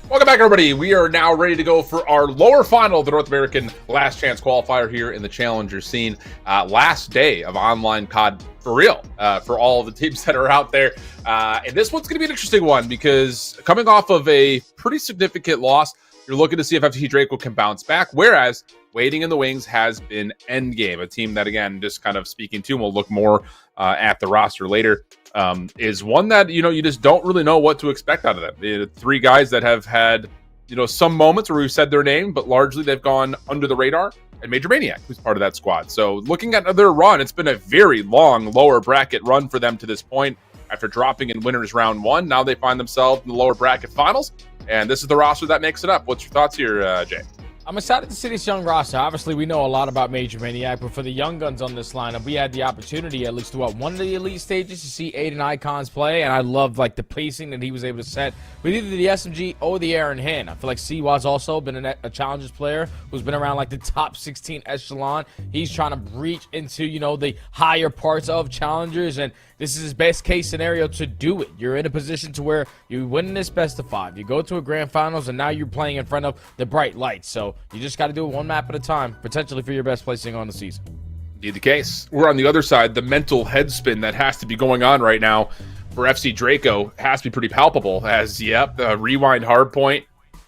Welcome back, everybody. We are now ready to go for our lower final of the North American Last Chance Qualifier here in the Challenger scene. Last day of online COD for real for all of the teams that are out there. And this one's going to be an interesting one because coming off of a pretty significant loss, you're looking to see if FC Draco can bounce back, whereas waiting in the wings has been Endgame, a team that, again, just kind of speaking to, and we'll look more at the roster later, is one that, you just don't really know what to expect out of them. The three guys that have had, some moments where we've said their name, but largely they've gone under the radar, and Major Maniac, who's part of that squad. So looking at their run, it's been a very long lower bracket run for them to this point. After dropping in winners round 1, now they find themselves in the lower bracket finals, and this is the roster that makes it up. What's your thoughts here, Jay? I'm excited to see this young roster. Obviously, we know a lot about Major Maniac, but for the young guns on this lineup, we had the opportunity, at least throughout one of the elite stages, to see Aiden Icons play, and I loved the pacing that he was able to set with either the SMG or the Aaron Hand. I feel like Siwa's also been a Challengers player who's been around the top 16 echelon. He's trying to breach into, the higher parts of Challengers, and this is his best case scenario to do it. You're in a position to where you win this best of 5. You go to a grand finals, and now you're playing in front of the bright lights. So you just got to do it one map at a time, potentially for your best placing on the season. Indeed the case. We're on the other side. The mental headspin that has to be going on right now for FC Draco has to be pretty palpable, as, the rewind hardpoint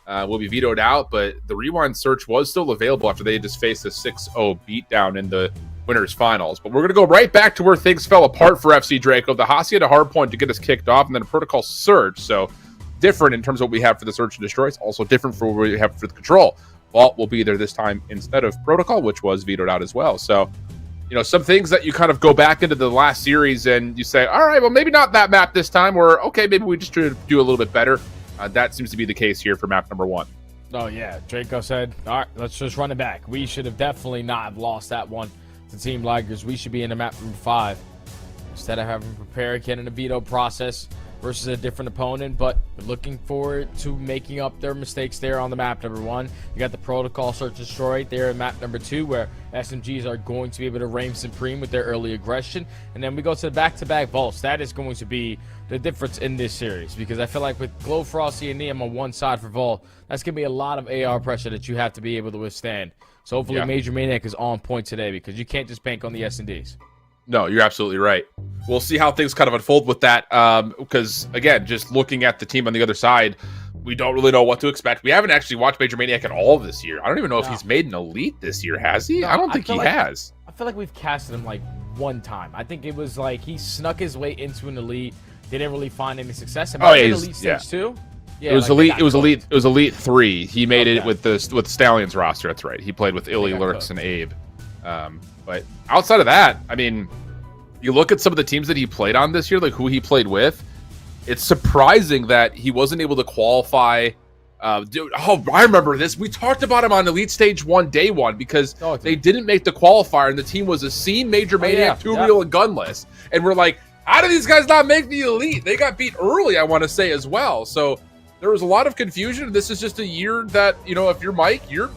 will be vetoed out, but the rewind search was still available after they just faced a 6-0 beatdown in the winners finals. But we're going to go right back to where things fell apart for FC Draco. The Hasi had a hard point to get us kicked off, and then a protocol surge. So different in terms of what we have for the search and destroy. It's also different for what we have for the control. Vault will be there this time instead of protocol, which was vetoed out as well. So, some things that you kind of go back into the last series and you say, all right, well, maybe not that map this time, or okay, maybe we just try to do a little bit better. That seems to be the case here for map number 1. Oh, yeah. Draco said, all right, let's just run it back. We should have definitely not have lost that one to Team Ligers. We should be in the map number 5 instead of having to prepare again in a veto process versus a different opponent, but looking forward to making up their mistakes there on the map number 1. You got the protocol search destroy there in map number 2, where SMGs are going to be able to reign supreme with their early aggression. And then we go to the back-to-back vaults. That is going to be the difference in this series, because I feel like with Glow, Frosty, and Neum on one side for vault, that's going to be a lot of AR pressure that you have to be able to withstand. So hopefully Major Maniac is on point today, because you can't just bank on the S&Ds. No, you're absolutely right. We'll see how things kind of unfold with that, because, again, just looking at the team on the other side, we don't really know what to expect. We haven't actually watched Major Maniac at all this year. I don't even know if he's made an elite this year, has he? No, I don't think he has. I feel like we've casted him one time. I think it was he snuck his way into an elite, didn't really find any success. And elite stage 2? Yeah, it was elite. It was elite. It was elite 3. He made it with the Stallions roster. That's right. He played with Illy, Lurks, and Abe. But outside of that, I mean, you look at some of the teams that he played on this year, who he played with. It's surprising that he wasn't able to qualify. I remember this. We talked about him on Elite Stage 1, Day 1, because they didn't make the qualifier, and the team was a C, Major Maniac, 2-reel, and Gunless. And we're like, how did these guys not make the Elite? They got beat early, I want to say, as well. So there was a lot of confusion. This is just a year that, if you're Mike, you're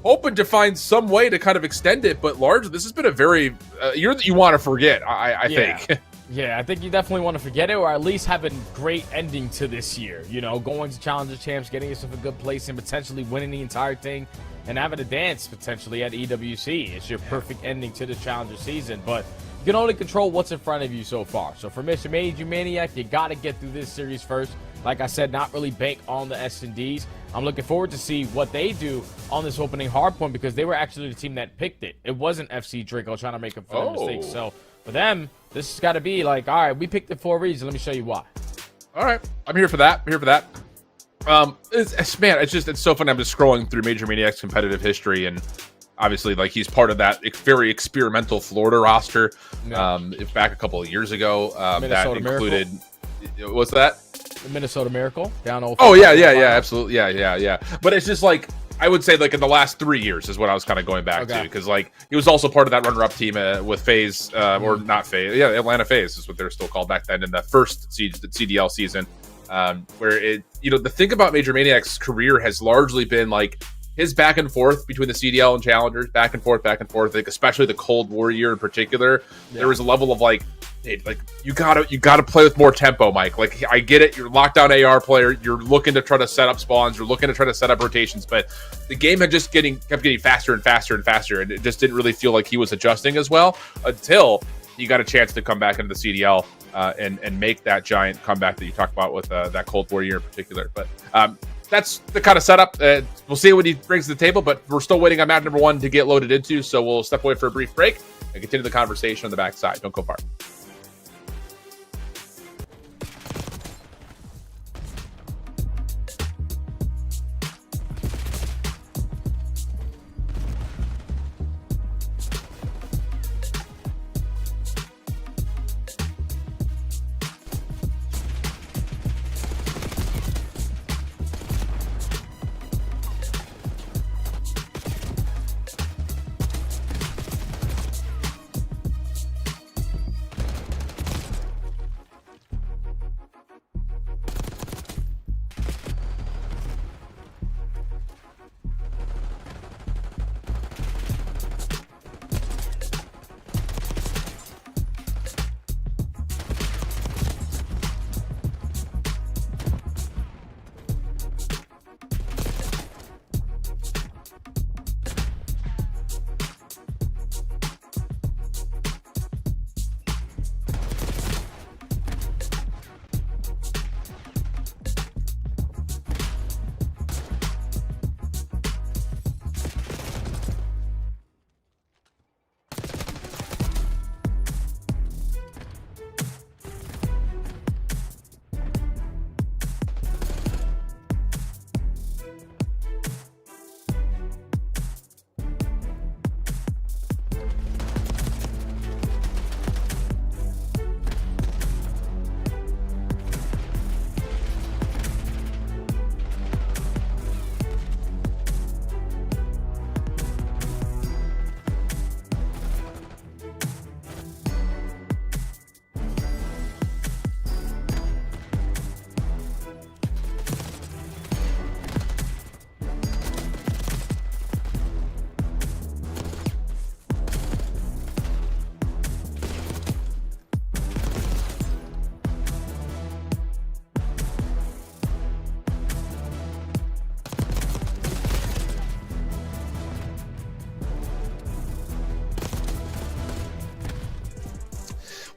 hoping to find some way to kind of extend it, but largely this has been a very year that you want to forget, I think. Yeah, I think you definitely want to forget it, or at least have a great ending to this year. Going to Challenger Champs, getting yourself a good place, and potentially winning the entire thing, and having a dance potentially at EWC. It's your perfect ending to the Challenger season, but you can only control what's in front of you so far. So for Mr. Major Maniac, you got to get through this series first. Like I said, not really bank on the S&Ds. I'm looking forward to see what they do on this opening hardpoint, because they were actually the team that picked it. It wasn't FC Draco trying to make a further mistake. So for them, this has got to be all right, we picked it for a reason. Let me show you why. All right. I'm here for that. It's so fun. I'm just scrolling through Major Maniac's competitive history, and obviously, he's part of that very experimental Florida roster. Back a couple of years ago, that included. Miracle. What's that? The Minnesota Miracle down. Absolutely, yeah. But it's just I would say in the last 3 years is what I was kind of going back to, because he was also part of that runner-up team with FaZe, or not FaZe, Atlanta FaZe is what they're still called back then in the first CDL season, where the thing about Major Maniac's career has largely been his back and forth between the CDL and Challengers, back and forth. I think especially the Cold War year in particular, there was a level of Like you gotta play with more tempo, Mike. Like I get it, you're a lockdown AR player, you're looking to try to set up spawns, you're looking to try to set up rotations, but the game had just kept getting faster and faster and faster, and it just didn't really feel like he was adjusting as well until he got a chance to come back into the CDL and make that giant comeback that you talked about with that Cold War year in particular. But that's the kind of setup. We'll see what he brings to the table, but we're still waiting on map number 1 to get loaded into, so we'll step away for a brief break and continue the conversation on the backside. Don't go far.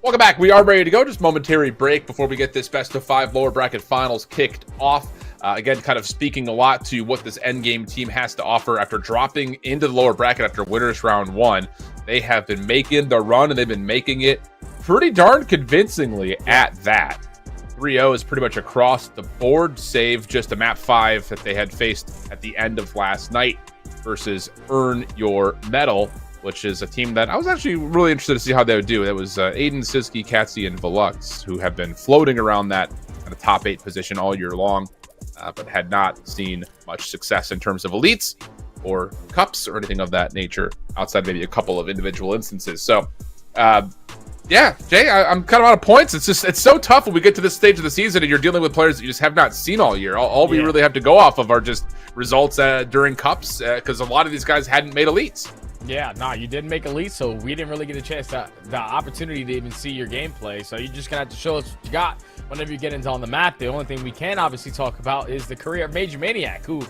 Welcome back. We are ready to go. Just momentary break before we get this best of 5 lower bracket finals kicked off. Again, kind of speaking a lot to what this endgame team has to offer after dropping into the lower bracket after winners round 1. They have been making the run, and they've been making it pretty darn convincingly at that. 3-0 is pretty much across the board, save just a map 5 that they had faced at the end of last night versus Earn Your Medal, which is a team that I was actually really interested to see how they would do. It was Aiden, Siski, Katsi, and Velux, who have been floating around that kind of top 8 position all year long, but had not seen much success in terms of elites or cups or anything of that nature, outside maybe a couple of individual instances. So, yeah, Jay, I'm kind of out of points. It's so tough when we get to this stage of the season and you're dealing with players that you just have not seen all year. All we really have to go off of are just results during cups, because a lot of these guys hadn't made elites. Yeah, nah, you didn't make elite, so we didn't really get a chance the opportunity to even see your gameplay. So you're just gonna have to show us what you got whenever you get into on the map. The only thing we can obviously talk about is the career of Major Maniac, who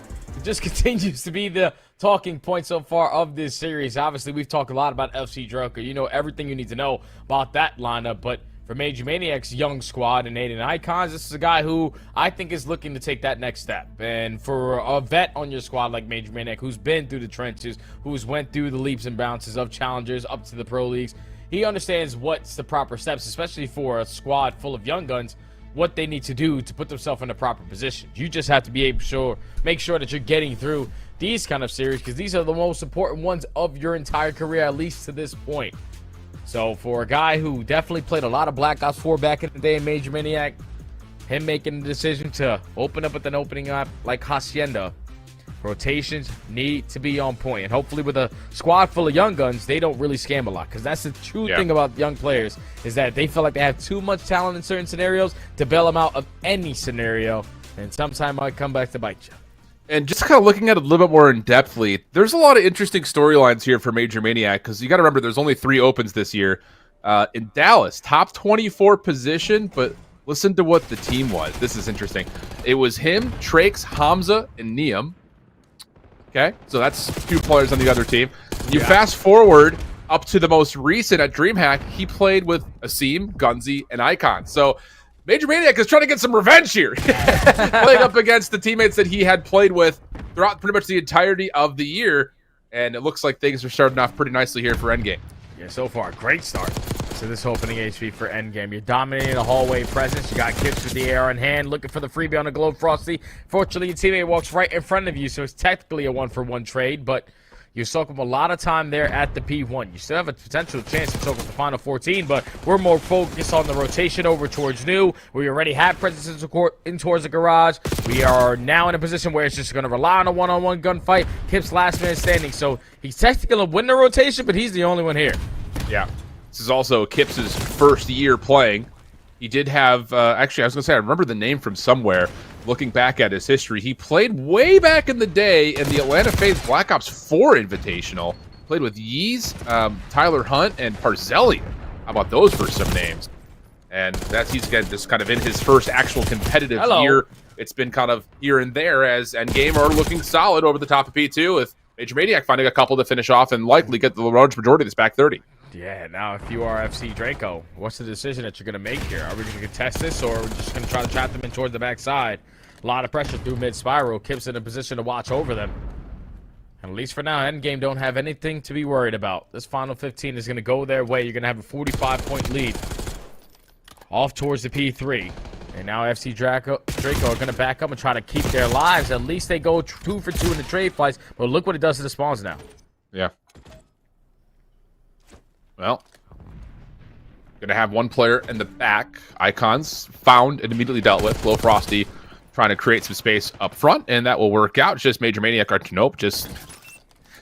just continues to be the talking point so far of this series. Obviously, we've talked a lot about FC Drucker. You know everything you need to know about that lineup, but for Major Maniac's young squad and Aiden Icons, this is a guy who I think is looking to take that next step. And for a vet on your squad like Major Maniac, who's been through the trenches, who's went through the leaps and bounces of challengers up to the pro leagues, he understands what's the proper steps, especially for a squad full of young guns, what they need to do to put themselves in the proper position. You just have to be able to make sure that you're getting through these kind of series, because these are the most important ones of your entire career, at least to this point. So for a guy who definitely played a lot of Black Ops 4 back in the day in Major Maniac, him making the decision to open up with an opening up like Hacienda, rotations need to be on point. And hopefully with a squad full of young guns, they don't really scam a lot. Because that's the true thing about young players, is that they feel like they have too much talent in certain scenarios to bail them out of any scenario. And sometime might come back to bite you. And just kind of looking at it a little bit more in-depthly, there's a lot of interesting storylines here for Major Maniac, because you got to remember there's only 3 opens this year. in Dallas. Top 24 position, but listen to what the team was. This is interesting. It was him, Trakes, Hamza, and Neum. Okay, so that's 2 players on the other team. You fast forward up to the most recent at DreamHack, he played with Asim, Gunzi, and Icon. So Major Maniac is trying to get some revenge here. Playing up against the teammates that he had played with throughout pretty much the entirety of the year. And it looks like things are starting off pretty nicely here for Endgame. Yeah, so far, great start to this opening HP for Endgame. You're dominating the hallway presence. You got Kips with the AR in hand, looking for the freebie on the Globe Frosty. Fortunately, your teammate walks right in front of you, so it's technically a 1-for-1 trade, but you soak up a lot of time there at the P1. You still have a potential chance to soak up the final 14, but we're more focused on the rotation over towards New. We already have presence in towards the garage. We are now in a position where it's just going to rely on a one-on-one gunfight. Kip's last man standing, so he's technically going to win the rotation, but he's the only one here. Yeah. This is also Kips' first year playing. He did have, actually, I was going to say, I remember the name from somewhere. Looking back at his history, he played way back in the day in the Atlanta FaZe Black Ops 4 Invitational. Played with Yeez, Tyler Hunt, and Parzelli. How about those for some names? And he's again just kind of in his first actual competitive year. It's been kind of here and there as Endgame are looking solid over the top of P2 with Major Maniac finding a couple to finish off and likely get the large majority of this back 30. Yeah, now if you are FC Draco, what's the decision that you're going to make here? Are we going to contest this, or are we just going to try to trap them in towards the backside? A lot of pressure through mid-spiral. Kip's in a position to watch over them. And at least for now, Endgame don't have anything to be worried about. This final 15 is going to go their way. You're going to have a 45-point lead off towards the P3. And now FC Draco are going to back up and try to keep their lives. At least they go 2 for 2 in the trade fights. But look what it does to the spawns now. Yeah. Well, going to have one player in the back. Icons found and immediately dealt with. Low Frosty trying to create some space up front, and that will work out. It's just Major Maniac or nope. Just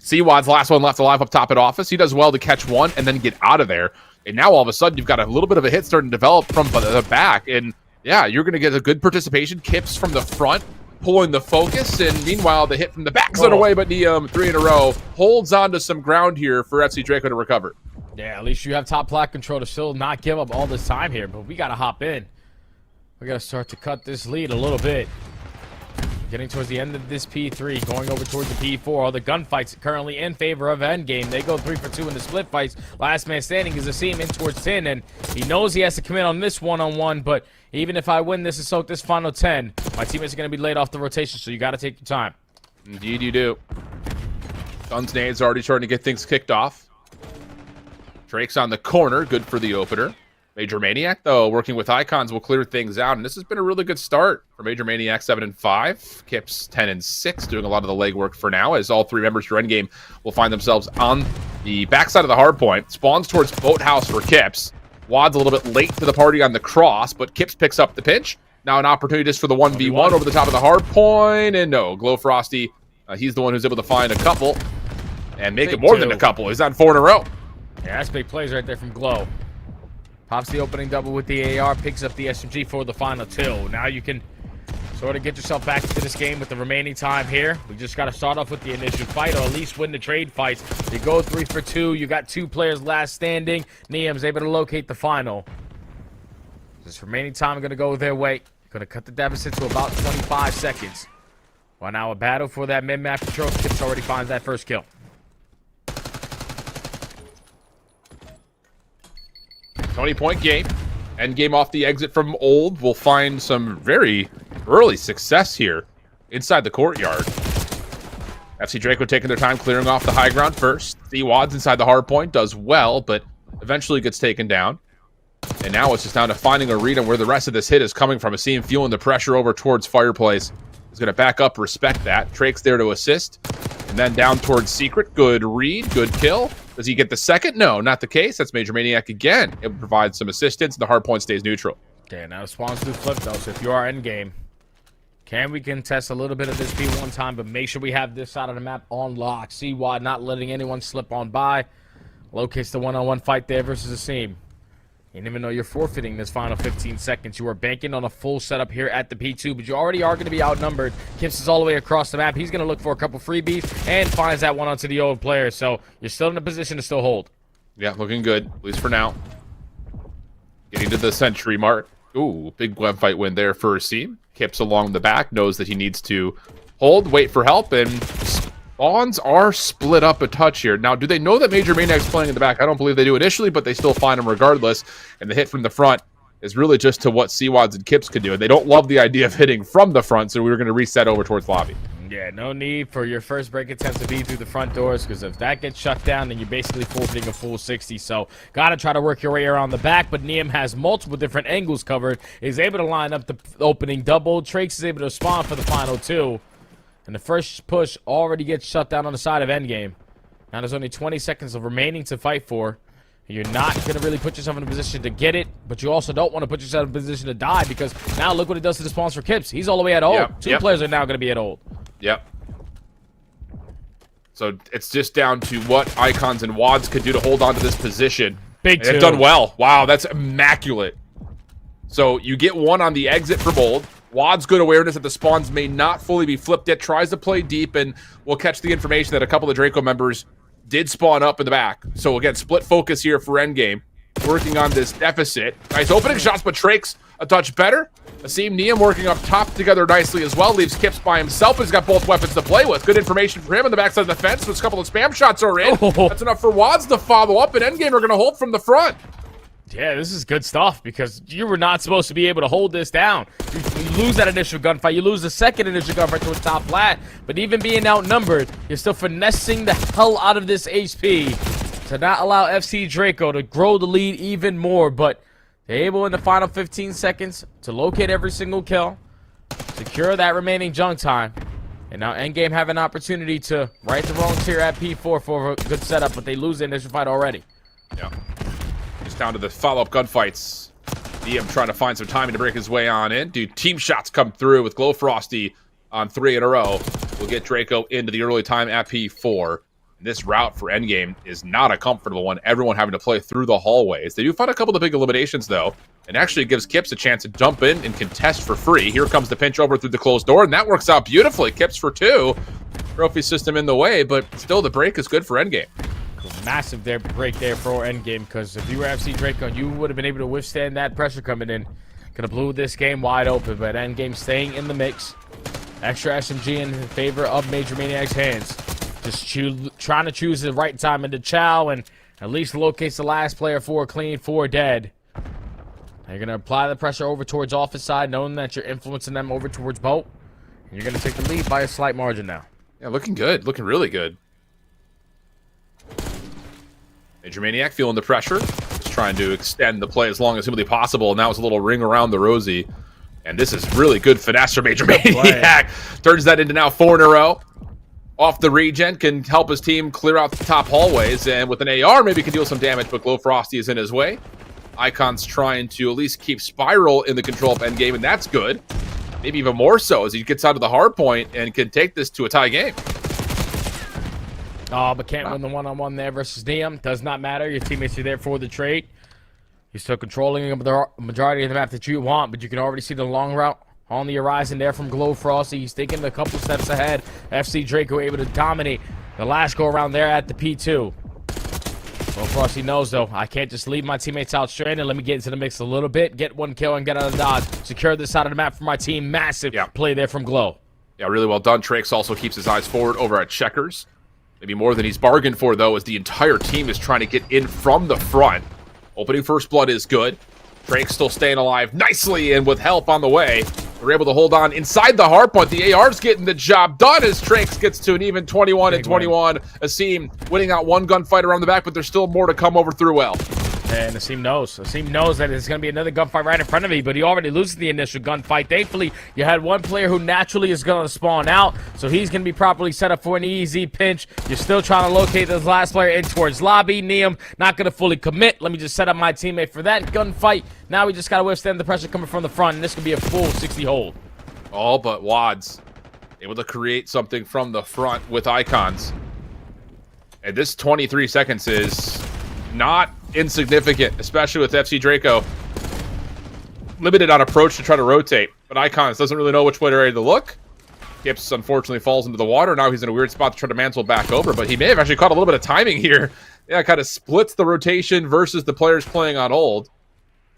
C-Wad's last one left alive up top at office. He does well to catch one and then get out of there. And now all of a sudden you've got a little bit of a hit starting to develop from the back. And yeah, you're going to get a good participation. Kips from the front, pulling the focus. And meanwhile, the hit from the back's on away, but Neum, 3 in a row, holds on to some ground here for FC Draco to recover. Yeah, at least you have top plat control to still not give up all this time here. But we got to hop in. We got to start to cut this lead a little bit. Getting towards the end of this P3, going over towards the P4. All the gunfights currently in favor of Endgame. They go 3 for 2 in the split fights. Last man standing is Asim in towards 10, and he knows he has to commit on this one-on-one, but even if I win this and soak this final 10, my teammates are going to be laid off the rotation, so you got to take your time. Indeed you do. Guns Nade's already starting to get things kicked off. Drake's on the corner, good for the opener. Major Maniac, though, working with Icons will clear things out, and this has been a really good start for Major Maniac, 7-5. Kips 10-6, doing a lot of the legwork for now, as all 3 members for Endgame will find themselves on the backside of the hard point. Spawns towards Boathouse for Kips. Wad's a little bit late to the party on the cross, but Kips picks up the pinch. Now an opportunity just for the 1v1 over the top of the hard point, and no, Glow Frosty, he's the one who's able to find a couple, and make it more than a couple. He's on 4 in a row. Yeah, that's big plays right there from Glow. Pops the opening double with the AR, picks up the SMG for the final 2. Now you can sort of get yourself back into this game with the remaining time here. We just got to start off with the initial fight, or at least win the trade fights. You go 3 for 2. You got 2 players last standing. Neum's able to locate the final. This remaining time going to go their way. Going to cut the deficit to about 25 seconds. Well, now a battle for that mid-map control. Kips already finds that first kill. 20-point game. Endgame off the exit from Old will find some very early success here inside the courtyard. FC Draco taking their time clearing off the high ground first. C-Wads inside the hard point does well, but eventually gets taken down. And now it's just down to finding a read on where the rest of this hit is coming from. Asim fueling the pressure over towards Fireplace. He's going to back up, respect that. Trake's there to assist. And then down towards Secret. Good read, good kill. Does he get the second? No, not the case. That's Major Maniac again. It provides some assistance, and the hard point stays neutral. Okay, now the spawns do flip, though, so if you are endgame, can we contest a little bit of this P1 time, but make sure we have this side of the map on lock. C-Wad not letting anyone slip on by. Locates the one-on-one fight there versus Asim. And even though you're forfeiting this final 15 seconds, you are banking on a full setup here at the P2, but you already are going to be outnumbered. Kips is all the way across the map. He's going to look for a couple freebies and finds that one onto the old player, so you're still in a position to still hold. Yeah, looking good, at least for now. Getting to the century mark. Ooh, big gunfight win there for Asim. Kips along the back, knows that he needs to hold, wait for help, and spawns are split up a touch here. Now, do they know that Major Maniac's playing in the back? I don't believe they do initially, but they still find him regardless. And the hit from the front is really just to what Seawads and Kips could do. And they don't love the idea of hitting from the front, so we were going to reset over towards lobby. Yeah, no need for your first break attempt to be through the front doors, because if that gets shut down, then you're basically forfeiting a full 60. So, gotta try to work your way around the back, but Neum has multiple different angles covered, is able to line up the opening double. Trakes is able to spawn for the final two, and the first push already gets shut down on the side of Endgame. Now there's only 20 seconds of remaining to fight for. You're not going to really put yourself in a position to get it, but you also don't want to put yourself in a position to die, because now look what it does to the spawns for Kips. He's all the way at hold. Two players are now going to be at hold. Yep. So it's just down to what Icons and Wads could do to hold on to this position. Big two. They've done well. Wow, that's immaculate. So you get one on the exit for Bold. Wads good awareness that the spawns may not fully be flipped yet. Tries to play deep, and will catch the information that a couple of Draco members did spawn up in the back. So again, split focus here for Endgame. Working on this deficit. Nice opening shots, but Trakes a touch better. Asim, Neum working up top together nicely as well. Leaves Kips by himself. He's got both weapons to play with. Good information for him on the backside of the fence. With a couple of spam shots are in. That's enough for Wads to follow up, and Endgame are going to hold from the front. Yeah, this is good stuff, because you were not supposed to be able to hold this down. You lose that initial gunfight. You lose the second initial gunfight towards top flat. But even being outnumbered, you're still finessing the hell out of this HP to not allow FC Draco to grow the lead even more. But they're able in the final 15 seconds to locate every single kill, secure that remaining junk time. And now Endgame have an opportunity to right the wrongs here at P4 for a good setup, but they lose the initial fight already. Yeah. Just down to the follow-up gunfights. Neum trying to find some timing to break his way on in. Dude, team shots come through with Glow Frosty on 3 in a row. We'll get Draco into the early time at P4. This route for Endgame is not a comfortable one. Everyone having to play through the hallways. They do find a couple of big eliminations, though, and actually gives Kips a chance to jump in and contest for free. Here comes the pinch over through the closed door, and that works out beautifully. Kips for 2. Trophy system in the way, but still the break is good for Endgame. Massive break there for Endgame, because if you were FC Draco, you would have been able to withstand that pressure coming in. Could have blew this game wide open, but Endgame staying in the mix. Extra SMG in favor of Major Maniac's hands. Just trying to choose the right time into Chow, and at least locates the last player. 4 clean, 4 dead. Now you're going to apply the pressure over towards office side, knowing that you're influencing them over towards boat. And you're going to take the lead by a slight margin now. Yeah, looking good. Looking really good. Major Maniac feeling the pressure. Just trying to extend the play as long as humanly possible. Now it's a little ring around the rosy. And this is really good finesse for Major Maniac. Turns that into now 4 in a row. Off the regen, can help his team clear out the top hallways. And with an AR, maybe can deal some damage, but Glow Frosty is in his way. Icon's trying to at least keep Spiral in the control of Endgame, and that's good. Maybe even more so as he gets out of the hard point and can take this to a tie game. Oh, but can't win the one-on-one there versus Neum. Does not matter. Your teammates are there for the trade. You're still controlling the majority of the map that you want, but you can already see the long route on the horizon there from Glow Frosty. He's taking a couple steps ahead. FC Draco able to dominate the last go-around there at the P2. Glow Frosty knows, though, I can't just leave my teammates out stranded. Let me get into the mix a little bit, get 1 kill, and get out of dodge. Secure this side of the map for my team. Massive play there from Glow. Yeah, really well done. Trakes also keeps his eyes forward over at Checkers. Maybe more than he's bargained for, though, as the entire team is trying to get in from the front. Opening first blood is good. Trakes still staying alive nicely, and with help on the way, they're able to hold on inside the hard point. The AR's getting the job done as Trakes gets to an even 21 and 21. Asim winning out 1 gunfight around the back, but there's still more to come over through L. And Asim knows. Asim knows that there's going to be another gunfight right in front of me, but he already loses the initial gunfight. Thankfully, you had 1 player who naturally is going to spawn out, so he's going to be properly set up for an easy pinch. You're still trying to locate this last player in towards lobby. Neum not going to fully commit. Let me just set up my teammate for that gunfight. Now we just got to withstand the pressure coming from the front, and this could be a full 60 hold. All but Wads able to create something from the front with Icons. And this 23 seconds is not insignificant, especially with FC Draco limited on approach to try to rotate, but Icons doesn't really know which way to look. Kips unfortunately falls into the water. Now he's in a weird spot to try to mantle back over, but he may have actually caught a little bit of timing here. Yeah, kind of splits the rotation versus the players playing on hold.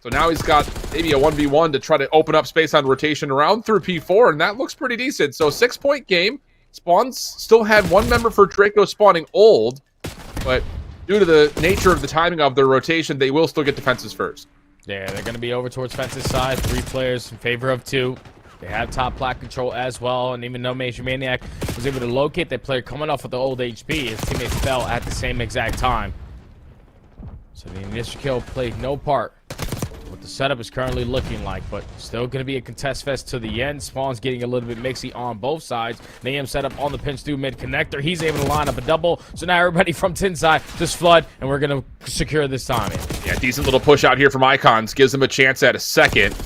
So now he's got maybe a 1v1 to try to open up space on rotation around through P4, and that looks pretty decent. So 6-point game. Spawns still had one member for Draco spawning old, but due to the nature of the timing of their rotation, they will still get defenses first. Yeah, they're going to be over towards fences side. 3 players in favor of 2. They have top plat control as well, and even though Major Maniac was able to locate that player coming off with the old HP, his teammates fell at the same exact time. So the initial kill played no part what the setup is currently looking like, but still going to be a contest fest to the end. Spawn's getting a little bit mixy on both sides. Nayem set up on the pinch through mid connector. He's able to line up a double, so now everybody from tin side just flood, and we're going to secure this timing. Yeah, decent little push out here from Icons. Gives them a chance at a second,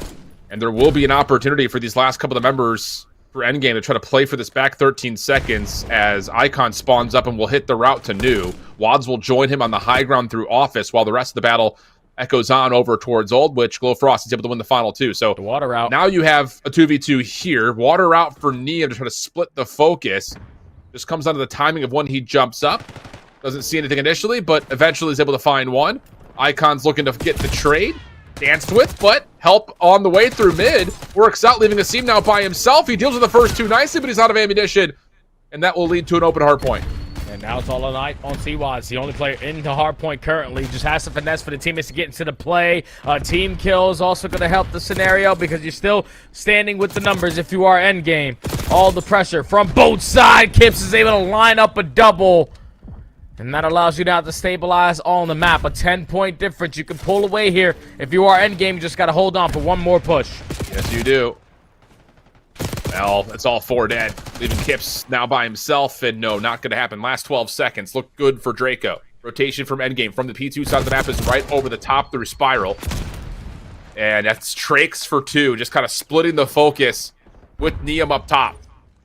and there will be an opportunity for these last couple of members for endgame to try to play for this back 13 seconds as Icon spawns up and will hit the route to New. Wads will join him on the high ground through Office while the rest of the battle echoes on over towards Old, which Glow Frost is able to win the final 2. So The water out. now you have a 2v2 here. Water out for Neem to try to split the focus. Just comes down to the timing of when he jumps up. Doesn't see anything initially, but eventually is able to find one. Icon's looking to get the trade. Danced with, but help on the way through mid. Works out, leaving Asim now by himself. He deals with the first 2 nicely, but he's out of ammunition. And that will lead to an open hard point. And now it's all night on T-Wads, the only player in the hard point currently. Just has to finesse for the teammates to get into the play. Team kills also going to help the scenario because you're still standing with the numbers if you are endgame. All the pressure from both sides. Kips is able to line up a double. And that allows you now to stabilize on the map. A 10-point difference. You can pull away here. If you are endgame, you just got to hold on for one more push. Yes, you do. Well, it's all 4 dead. Leaving Kips now by himself, and no, not going to happen. Last 12 seconds. Look good for Draco. Rotation from endgame. From the P2 side of the map is right over the top through Spiral. And that's Trakes for 2. Just kind of splitting the focus with Neem up top.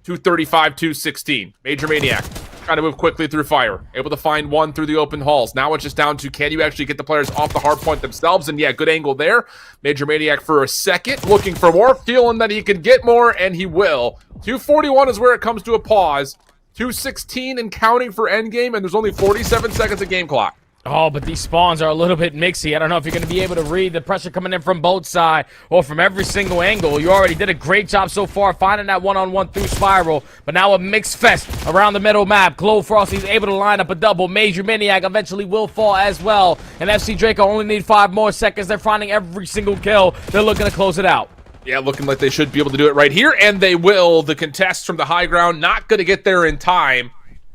235, 216. Major Maniac. Trying to move quickly through fire. Able to find one through the open halls. Now it's just down to, can you actually get the players off the hard point themselves? And yeah, good angle there. Major Maniac for a second. Looking for more. Feeling that he can get more, and he will. 241 is where it comes to a pause. 216 and counting for endgame, and there's only 47 seconds of game clock. Oh, but these spawns are a little bit mixy. I don't know if you're going to be able to read the pressure coming in from both sides or from every single angle. You already did a great job so far finding that one-on-one through Spiral. But now a mixed fest around the middle map. Glow Frosty's able to line up a double. Major Maniac eventually will fall as well. And FC Draco only need 5 more seconds. They're finding every single kill. They're looking to close it out. Yeah, looking like they should be able to do it right here, and they will. The contest from the high ground not going to get there in time.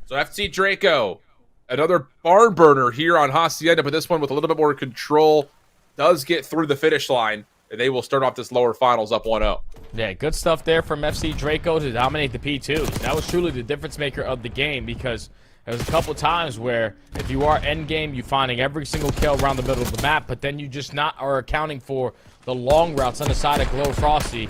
So FC Draco, another barn burner here on Hacienda, but this one with a little bit more control, does get through the finish line, and they will start off this lower finals up 1-0. Yeah, good stuff there from FC Draco to dominate the P2. That was truly the difference maker of the game because there was a couple times where if you are endgame, you're finding every single kill around the middle of the map, but then you just not are accounting for the long routes on the side of Glow Frosty.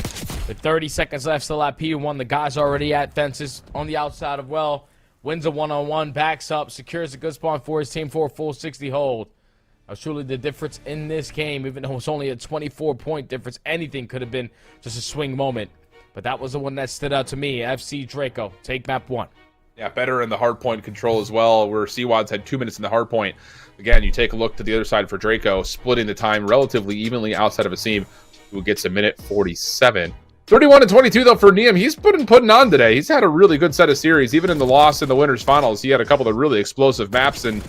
With 30 seconds left still at P1, the guy's already at fences on the outside of well. Wins a one-on-one, backs up, secures a good spawn for his team for a full 60 hold. That was truly the difference in this game, even though it's only a 24-point difference. Anything could have been just a swing moment. But that was the one that stood out to me. FC Draco, take map 1. Yeah, better in the hard point control as well, where Seawads had 2 minutes in the hard point. Again, you take a look to the other side for Draco, splitting the time relatively evenly outside of Asim, who gets a minute 47. 31 and 22 though for Neem. He's putting on today. He's had a really good set of series. Even in the loss in the winners finals, he had a couple of really explosive maps and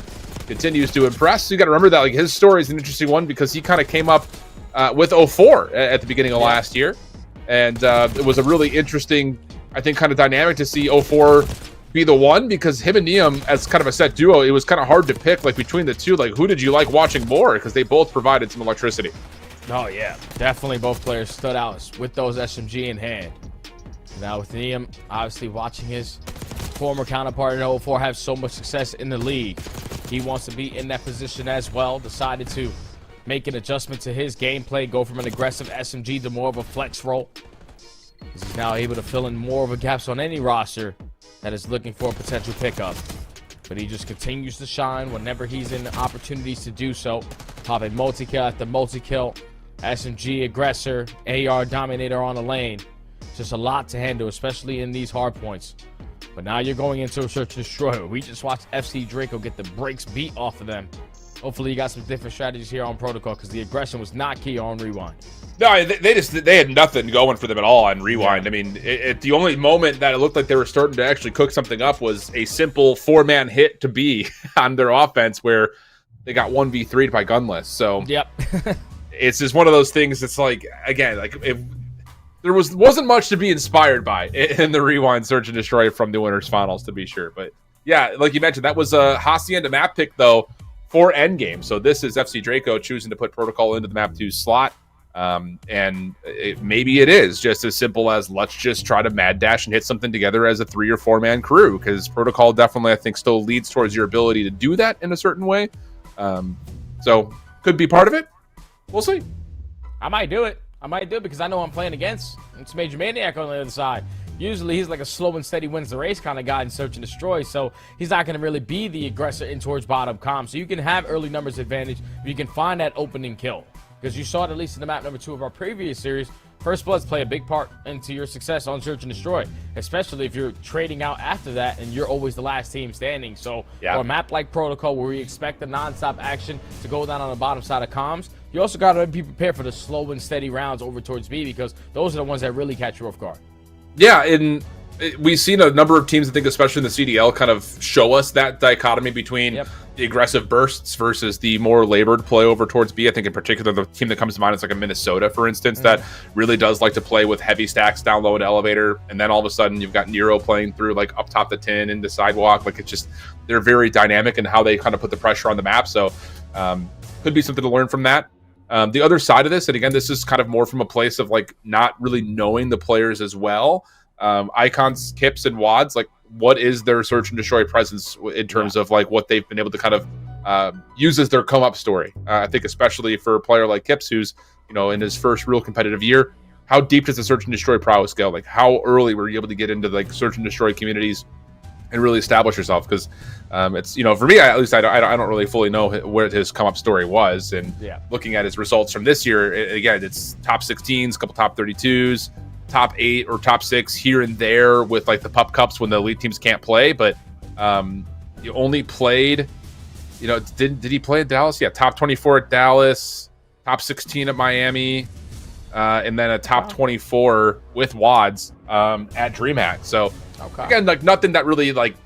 continues to impress. So you got to remember that like his story is an interesting one because he kind of came up with 04 at the beginning of last year, and it was a really interesting, I think, kind of dynamic to see 04 be the one because him and Neem as kind of a set duo, it was kind of hard to pick like between the two. Like who did you like watching more because they both provided some electricity. Oh, yeah. Definitely both players stood out with those SMG in hand. Now with Neem, obviously watching his former counterpart in 04 have so much success in the league. He wants to be in that position as well. Decided to make an adjustment to his gameplay, go from an aggressive SMG to more of a flex role. He's now able to fill in more of a gaps on any roster that is looking for a potential pickup. But he just continues to shine whenever he's in opportunities to do so. Popping multi-kill after multi-kill. SMG, aggressor, AR dominator on the lane. Just a lot to handle, especially in these hard points. But now you're going into a search and destroy. We just watched FC Draco get the brakes beat off of them. hopefully you got some different strategies here on Protocol, because the aggression was not key on Rewind. No, they had nothing going for them at all on Rewind. I mean, the only moment that it looked like they were starting to actually cook something up was a simple 4-man hit to B on their offense where they got 1v3'd by Gunless. So yep. It's just one of those things. It's like, again, like if there wasn't much to be inspired by in the Rewind Search and Destroy from the winners finals, to be sure. But yeah, like you mentioned, that was a Hacienda map pick though for Endgame. So this is FC Draco choosing to put Protocol into the map 2 slot. Maybe it is just as simple as let's just try to mad dash and hit something together as a 3 or 4-man crew, because Protocol definitely, I think, still leads towards your ability to do that in a certain way. So could be part of it. We'll see. I might do it because I know I'm playing against. It's Major Maniac on the other side. Usually he's like a slow and steady wins the race kind of guy in Search and Destroy, so he's not going to really be the aggressor in towards bottom comm. So you can have early numbers advantage if you can find that opening kill. Because you saw it at least in the map number 2 of our previous series, First Bloods play a big part into your success on Search and Destroy, especially if you're trading out after that and you're always the last team standing. So for a map like Protocol, where we expect the non-stop action to go down on the bottom side of comms, you also got to be prepared for the slow and steady rounds over towards B, because those are the ones that really catch you off guard. Yeah, and we've seen a number of teams, I think, especially in the CDL, kind of show us that dichotomy between the aggressive bursts versus the more labored play over towards B. I think in particular, the team that comes to mind is like a Minnesota, for instance, that really does like to play with heavy stacks down low in elevator. And then all of a sudden you've got Nero playing through like up top the tin into sidewalk. Like it's just, they're very dynamic in how they kind of put the pressure on the map. So could be something to learn from that. The other side of this, and again, this is kind of more from a place of like not really knowing the players as well. Icons, Kips, and Wads, like what is their Search and Destroy presence in terms of like what they've been able to kind of use as their come up story? I think especially for a player like Kips, who's, you know, in his first real competitive year, how deep does the Search and Destroy prowess go? Like how early were you able to get into like Search and Destroy communities and really establish yourself? Because it's, you know, for me, at least I don't really fully know where his come up story was. And looking at his results from this year, again, it's top 16s, couple top 32s, top 8 or top 6 here and there with like the pup cups when the elite teams can't play. But you only played, you know, did he play at Dallas? Yeah, top 24 at Dallas, top 16 at Miami, and then a top 24 with Wads at DreamHack. So again, like nothing that really like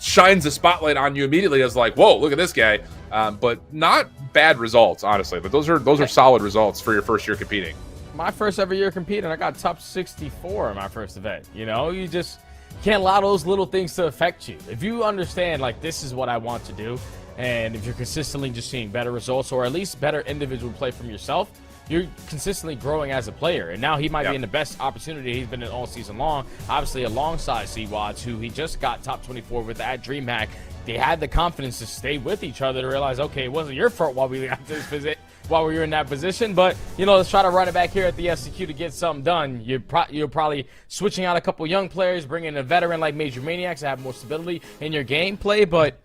shines a spotlight on you immediately as like, whoa, look at this guy. But not bad results, honestly. But those are solid results for your first year competing. My first ever year competing, I got top 64 in my first event. You know, you just can't allow those little things to affect you. If you understand, like, this is what I want to do, and if you're consistently just seeing better results or at least better individual play from yourself, you're consistently growing as a player. And now he might be in the best opportunity he's been in all season long, obviously alongside C-Wads, who he just got top 24 with at DreamHack. They had the confidence to stay with each other to realize, okay, it wasn't your fault while we got this visit. While we were in that position, but you know, let's try to run it back here at the SCQ to get something done. You're probably switching out a couple young players, bringing a veteran like Major Maniacs to have more stability in your gameplay, but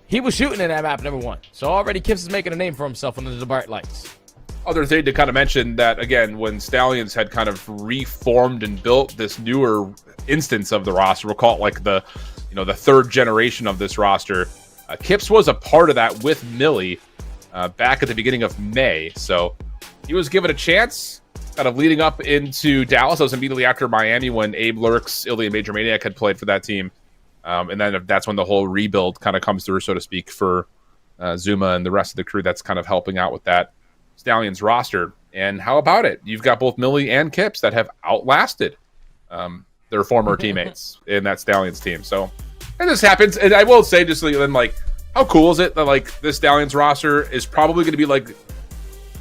he was shooting in that map number 1. So already Kips is making a name for himself under the bright lights. Other thing to kind of mention that, again, when Stallions had kind of reformed and built this newer instance of the roster, we'll call it like the, you know, the third generation of this roster, Kips was a part of that with Millie back at the beginning of May. So he was given a chance kind of leading up into Dallas. That was immediately after Miami when Abe Lurks, Illy, and Major Maniac had played for that team. And then that's when the whole rebuild kind of comes through, so to speak, for Zuma and the rest of the crew that's kind of helping out with that Stallions roster. And how about it? You've got both Millie and Kips that have outlasted their former teammates in that Stallions team. So, and this happens. And I will say, just like, how cool is it that like the Stallions roster is probably going to be like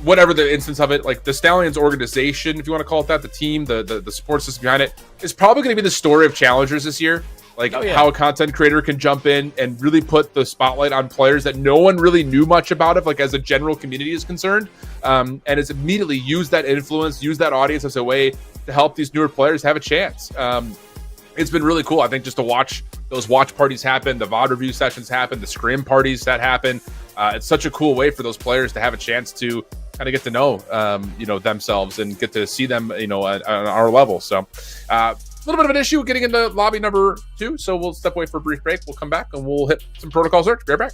whatever the instance of it, like the Stallions organization, if you want to call it that, the team, the support system behind it, is probably going to be the story of challengers this year. Like how a content creator can jump in and really put the spotlight on players that no one really knew much about, like as a general community is concerned, and it's immediately use that influence, use that audience as a way to help these newer players have a chance. It's been really cool, I think, just to watch those watch parties happen, the VOD review sessions happen, the scrim parties that happen. It's such a cool way for those players to have a chance to kind of get to know, themselves and get to see them, on our level. So a little bit of an issue getting into lobby number 2. So we'll step away for a brief break. We'll come back and we'll hit some protocol search. Be right back.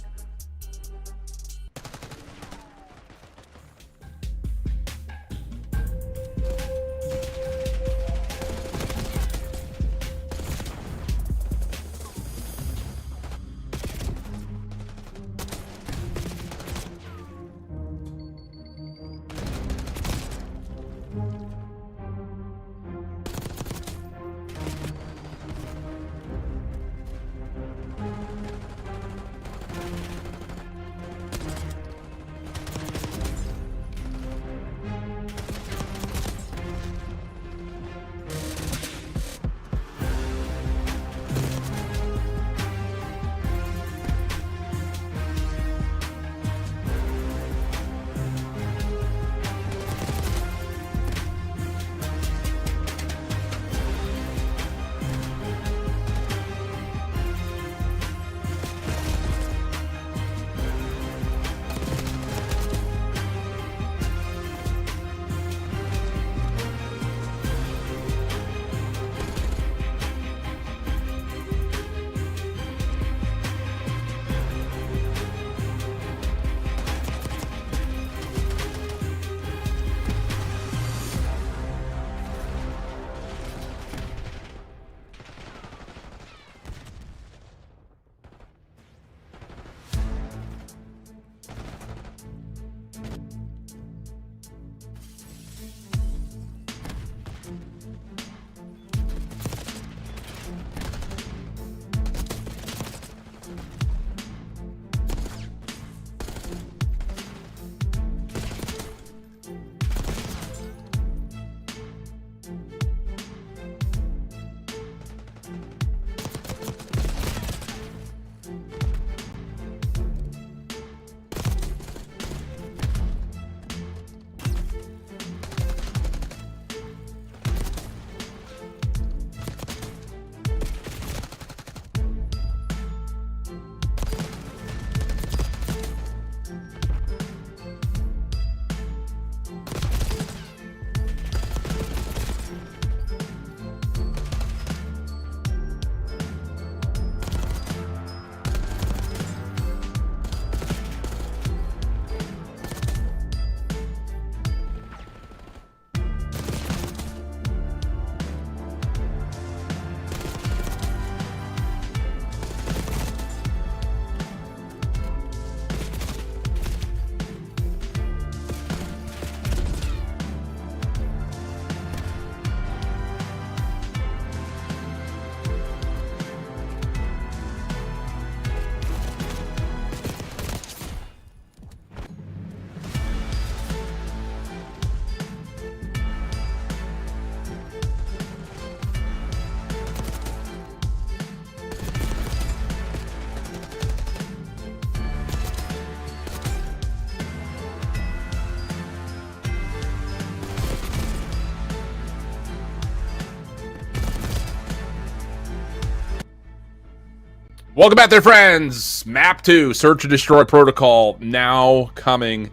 Welcome back there, friends. Map 2, Search and Destroy Protocol, now coming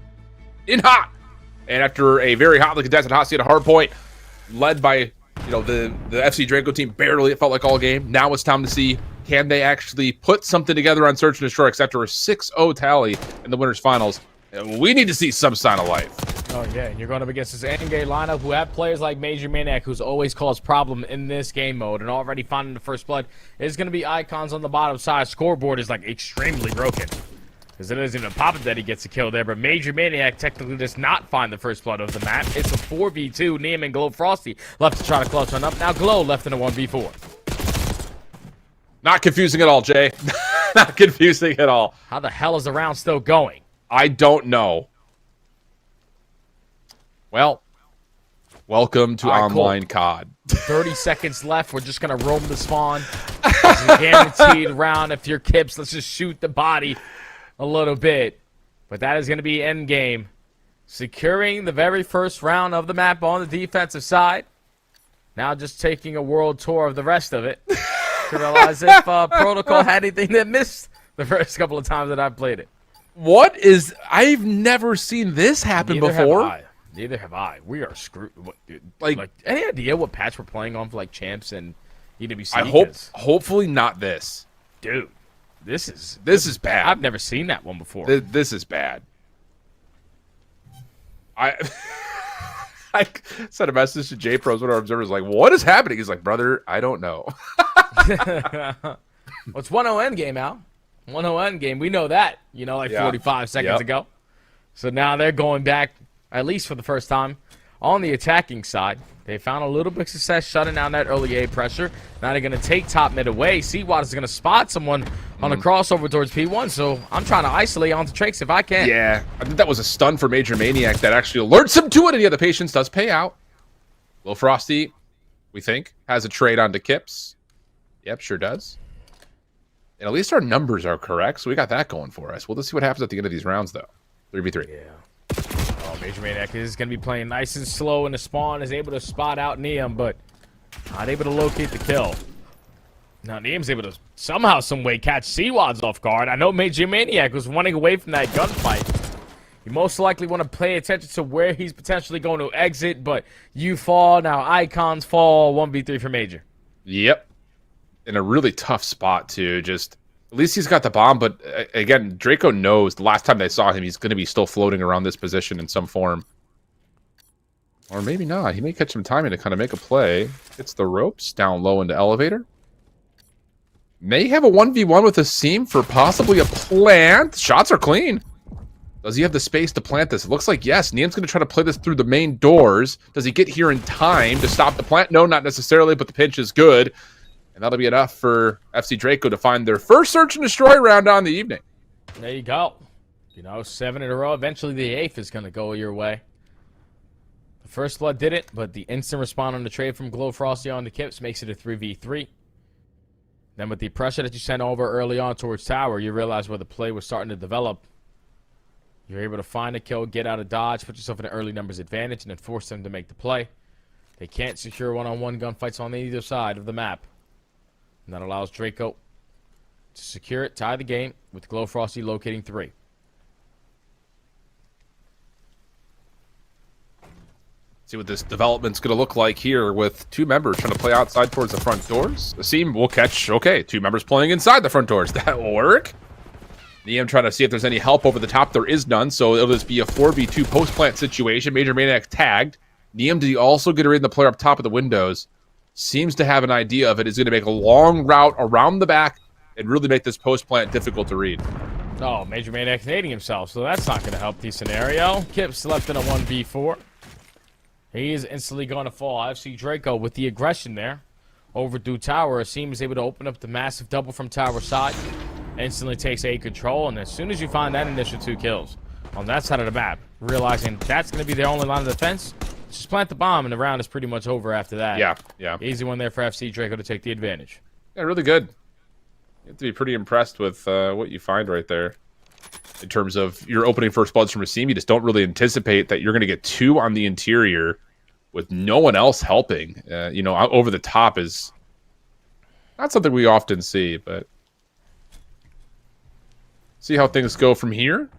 in hot. And after a very hotly contested hot seat at Hardpoint, led by the FC Draco team, barely, it felt like all game. Now it's time to see, can they actually put something together on Search and Destroy, except for a 6-0 tally in the winners finals. We need to see some sign of life. Oh, yeah, and you're going up against this endgame lineup who have players like Major Maniac, who's always caused problem in this game mode, and already finding the first blood. It's going to be icons on the bottom side. Scoreboard is, like, extremely broken, because it isn't even popping that he gets a kill there, but Major Maniac technically does not find the first blood of the map. It's a 4v2. Neem and Glow Frosty left to try to clutch one up. Now Glow left in a 1v4. Not confusing at all, Jay. Not confusing at all. How the hell is the round still going? I don't know. Well, welcome to online COD. 30 seconds left. We're just going to roam the spawn. It's a guaranteed round. If you're Kips, let's just shoot the body a little bit. But that is going to be end game. Securing the very first round of the map on the defensive side. Now just taking a world tour of the rest of it. To realize if Protocol had anything that missed the first couple of times that I've played it. What is... I've never seen this happen before. Neither have I. We are screwed. Like, any idea what patch we're playing on for like champs and EWC? I hopefully not this. Dude, this is bad. I've never seen that one before. This is bad. I sent a message to J Pros, one of our observers, like, what is happening? He's like, brother, I don't know. Well, it's 1-0 end game, Al. 1-0 end game. We know that, 45 seconds ago. So now they're going back, at least for the first time. on the attacking side. They found a little bit of success shutting down that early A pressure. Now they're going to take top mid away. Seawater is going to spot someone on a crossover towards P1, so I'm trying to isolate onto Trakes if I can. Yeah, I think that was a stun for Major Maniac that actually alerts him to it, and yeah, the patience does pay out. Lil Frosty, we think, has a trade onto Kips. Yep, sure does. And at least our numbers are correct, so we got that going for us. Well, let's see what happens at the end of these rounds, though. 3v3. Yeah. Oh, Major Maniac is going to be playing nice and slow in the spawn, is able to spot out Neum, but not able to locate the kill. Now, Neum's able to somehow, some way catch Seawads off guard. I know Major Maniac was running away from that gunfight. You most likely want to pay attention to where he's potentially going to exit, but you fall. Now, Icons fall. 1v3 for Major. Yep. In a really tough spot, too. Just, at least he's got the bomb, but again, Draco knows the last time they saw him, he's going to be still floating around this position in some form. Or maybe not. He may catch some timing to kind of make a play. Hits the ropes, down low into elevator. May have a 1v1 with a seam for possibly a plant. Shots are clean. Does he have the space to plant this? It looks like yes. Neum's going to try to play this through the main doors. Does he get here in time to stop the plant? No, not necessarily, but the pinch is good. And that'll be enough for FC Draco to find their first search and destroy round on the evening. There you go. You know, 7 in a row. Eventually the 8th is going to go your way. The first blood did it, but the instant respawn on the trade from Glow Frosty on the Kips makes it a 3v3. Then with the pressure that you sent over early on towards tower, you realize where the play was starting to develop. You're able to find a kill, get out of dodge, put yourself in an early numbers advantage, and then force them to make the play. They can't secure one-on-one gunfights on either side of the map. And that allows Draco to secure it, tie the game, with Glow Frosty locating 3. See what this development's going to look like here with 2 members trying to play outside towards the front doors. The seam will catch, okay, 2 members playing inside the front doors. That will work. Neum trying to see if there's any help over the top. There is none, so it'll just be a 4v2 post-plant situation. Major Maniac tagged. Neum, did he also get a read in the player up top of the windows? Seems to have an idea of it. Is going to make a long route around the back and really make this post-plant difficult to read. Oh, Major Maniac nading himself, so that's not going to help the scenario. Kips left in a 1v4. He is instantly going to fall. FC Draco with the aggression there. Overdue tower. Asim is able to open up the massive double from tower side. Instantly takes A control, and as soon as you find that initial 2 kills on that side of the map, realizing that's going to be their only line of defense, just plant the bomb, and the round is pretty much over after that. Yeah. Easy one there for FC Draco to take the advantage. Yeah, really good. You have to be pretty impressed with what you find right there. In terms of your opening first bloods from Asim, you just don't really anticipate that you're going to get 2 on the interior with no one else helping. You know, over the top is not something we often see, but see how things go from here.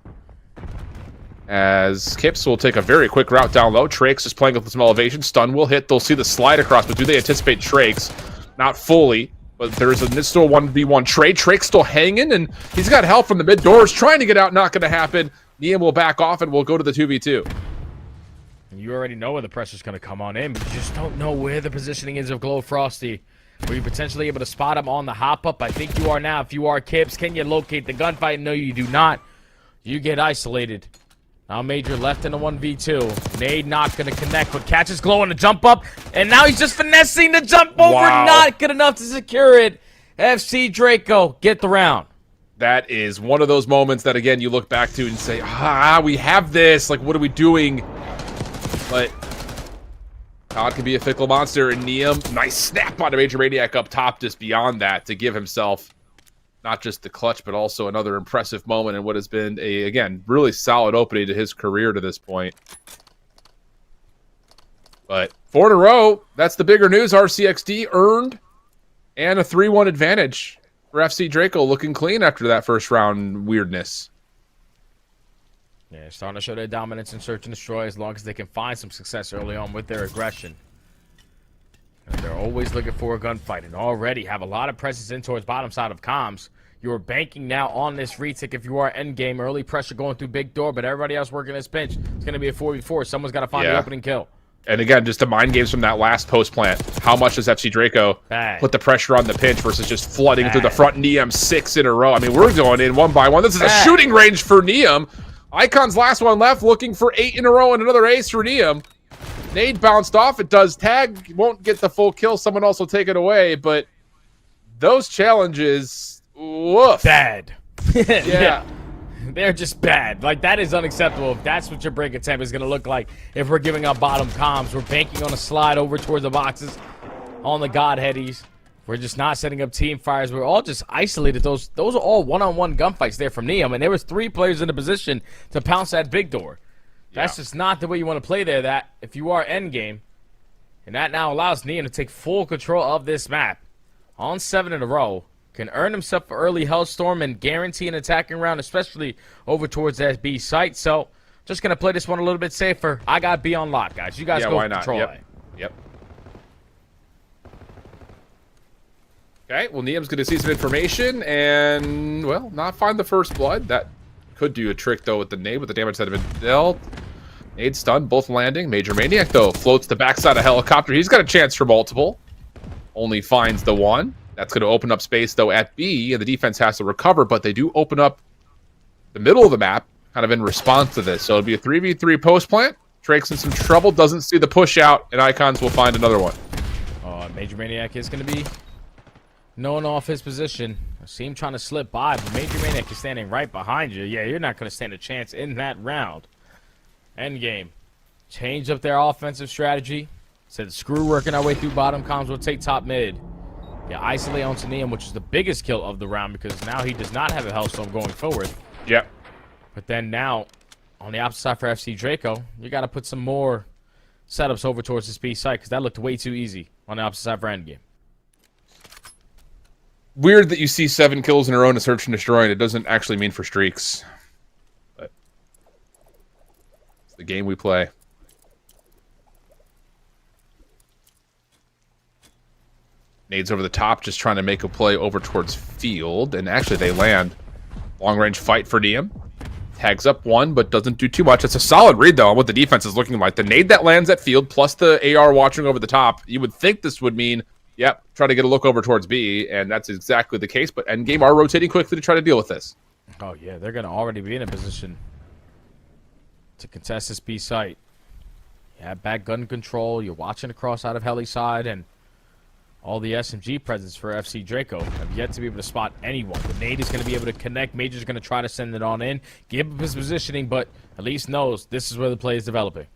As Kips will take a very quick route down low. Trakes is playing with some elevation. Stun will hit. They'll see the slide across, but do they anticipate Trakes? Not fully. But there is a still 1v1 trade. Trake's still hanging, and he's got help from the mid doors. Trying to get out, not going to happen. Neum will back off, and we'll go to the 2v2. You already know where the pressure's going to come on in, but you just don't know where the positioning is of Glow Frosty. Were you potentially able to spot him on the hop-up? I think you are now. If you are Kips, can you locate the gunfight? No, you do not. You get isolated. Now Major left in a 1v2. Nade not going to connect, but catches Glow on the jump up. And now he's just finessing the jump over. Wow. Not good enough to secure it. FC Draco, get the round. That is one of those moments that, again, you look back to and say, we have this. Like, what are we doing? But Todd can be a fickle monster. And Neum, nice snap on a Major Maniac up top just beyond that to give himself not just the clutch, but also another impressive moment in what has been a, again, really solid opening to his career to this point. But 4 in a row, that's the bigger news. RCXD earned and a 3-1 advantage for FC Draco, looking clean after that first round weirdness. Yeah, starting to show their dominance in search and destroy as long as they can find some success early on with their aggression. And they're always looking for a gunfight and already have a lot of presence in towards bottom side of comms. You're banking now on this retake if you are endgame. Early pressure going through big door, but everybody else working this pinch. It's going to be a 4v4. Someone's got to find the opening kill. And again, just the mind games from that last post plant. How much does FC Draco put the pressure on the pinch versus just flooding through the front? Neum 6 in a row. I mean, we're going in 1 by 1. This is a shooting range for Neum. Icon's last one left, looking for 8 in a row and another ace for Neum. Nade bounced off. It does tag. Won't get the full kill. Someone else will take it away. But those challenges, woof. Bad. Yeah. They're just bad. Like, that is unacceptable. If that's what your break attempt is going to look like, if we're giving up bottom comms, we're banking on a slide over towards the boxes on the Godheadies. We're just not setting up team fires. We're all just isolated. Those are all one-on-one gunfights there from Neum, and there was 3 players in a position to pounce that big door. That's just not the way you want to play there. That if you are endgame, and that now allows Neum to take full control of this map on 7 in a row, can earn himself an early Hellstorm and guarantee an attacking round, especially over towards that B site. So, just going to play this one a little bit safer. I got B on lock, guys. You guys go why not? control Yep. A. Yep. Okay, well, Neum's going to see some information and, well, not find the first blood. That could do a trick, though, with the nade, with the damage that had been dealt. Nade stunned, both landing. Major Maniac, though, floats the backside of helicopter. He's got a chance for multiple. Only finds the one. That's going to open up space, though, at B, and the defense has to recover, but they do open up the middle of the map, kind of in response to this. So it'll be a 3v3 post plant. Drake's in some trouble, doesn't see the push out, and Icons will find another one. Major Maniac is going to be known off his position. I see him trying to slip by, but Major Maniac is standing right behind you. Yeah, you're not going to stand a chance in that round. Endgame. Change up their offensive strategy. Said, screw working our way through bottom comms. We'll take top mid. Yeah, isolate onto Neum, which is the biggest kill of the round because now he does not have a Hellstorm going forward. Yep. But then now, on the opposite side for FC Draco, you got to put some more setups over towards this B site because that looked way too easy on the opposite side for Endgame. Weird that you see 7 kills in a row in a search and destroy, and it doesn't actually mean for streaks. But it's the game we play. Nades over the top, just trying to make a play over towards field, and actually they land. Long-range fight for Neum. Tags up one, but doesn't do too much. It's a solid read, though, on what the defense is looking like. The nade that lands at field, plus the AR watching over the top, you would think this would mean, yep, try to get a look over towards B, and that's exactly the case, but Endgame are rotating quickly to try to deal with this. Oh, yeah, they're going to already be in a position to contest this B site. You have back gun control, you're watching across out of heli side, and all the SMG presence for FC Draco have yet to be able to spot anyone. The nade is going to be able to connect. Major's going to try to send it on in, give him his positioning, but at least knows this is where the play is developing.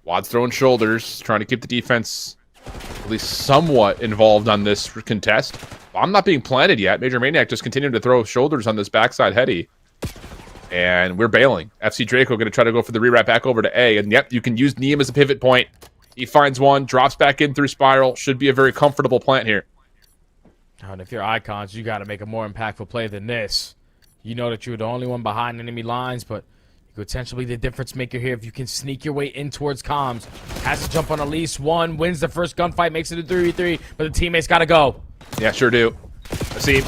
Wad's throwing shoulders, trying to keep the defense at least somewhat involved on this contest. Bomb not being planted yet. Major Maniac just continuing to throw shoulders on this backside heady. And we're bailing. FC Draco going to try to go for the rewrap back over to A. And yep, you can use Neum as a pivot point. He finds one, drops back in through Spiral. Should be a very comfortable plant here. And if you're Icons, you got to make a more impactful play than this. You know that you're the only one behind enemy lines, but you could potentially be the difference maker here if you can sneak your way in towards comms. Has to jump on at least one, wins the first gunfight, makes it a 3v3, but the teammates got to go. Yeah, sure do. I see.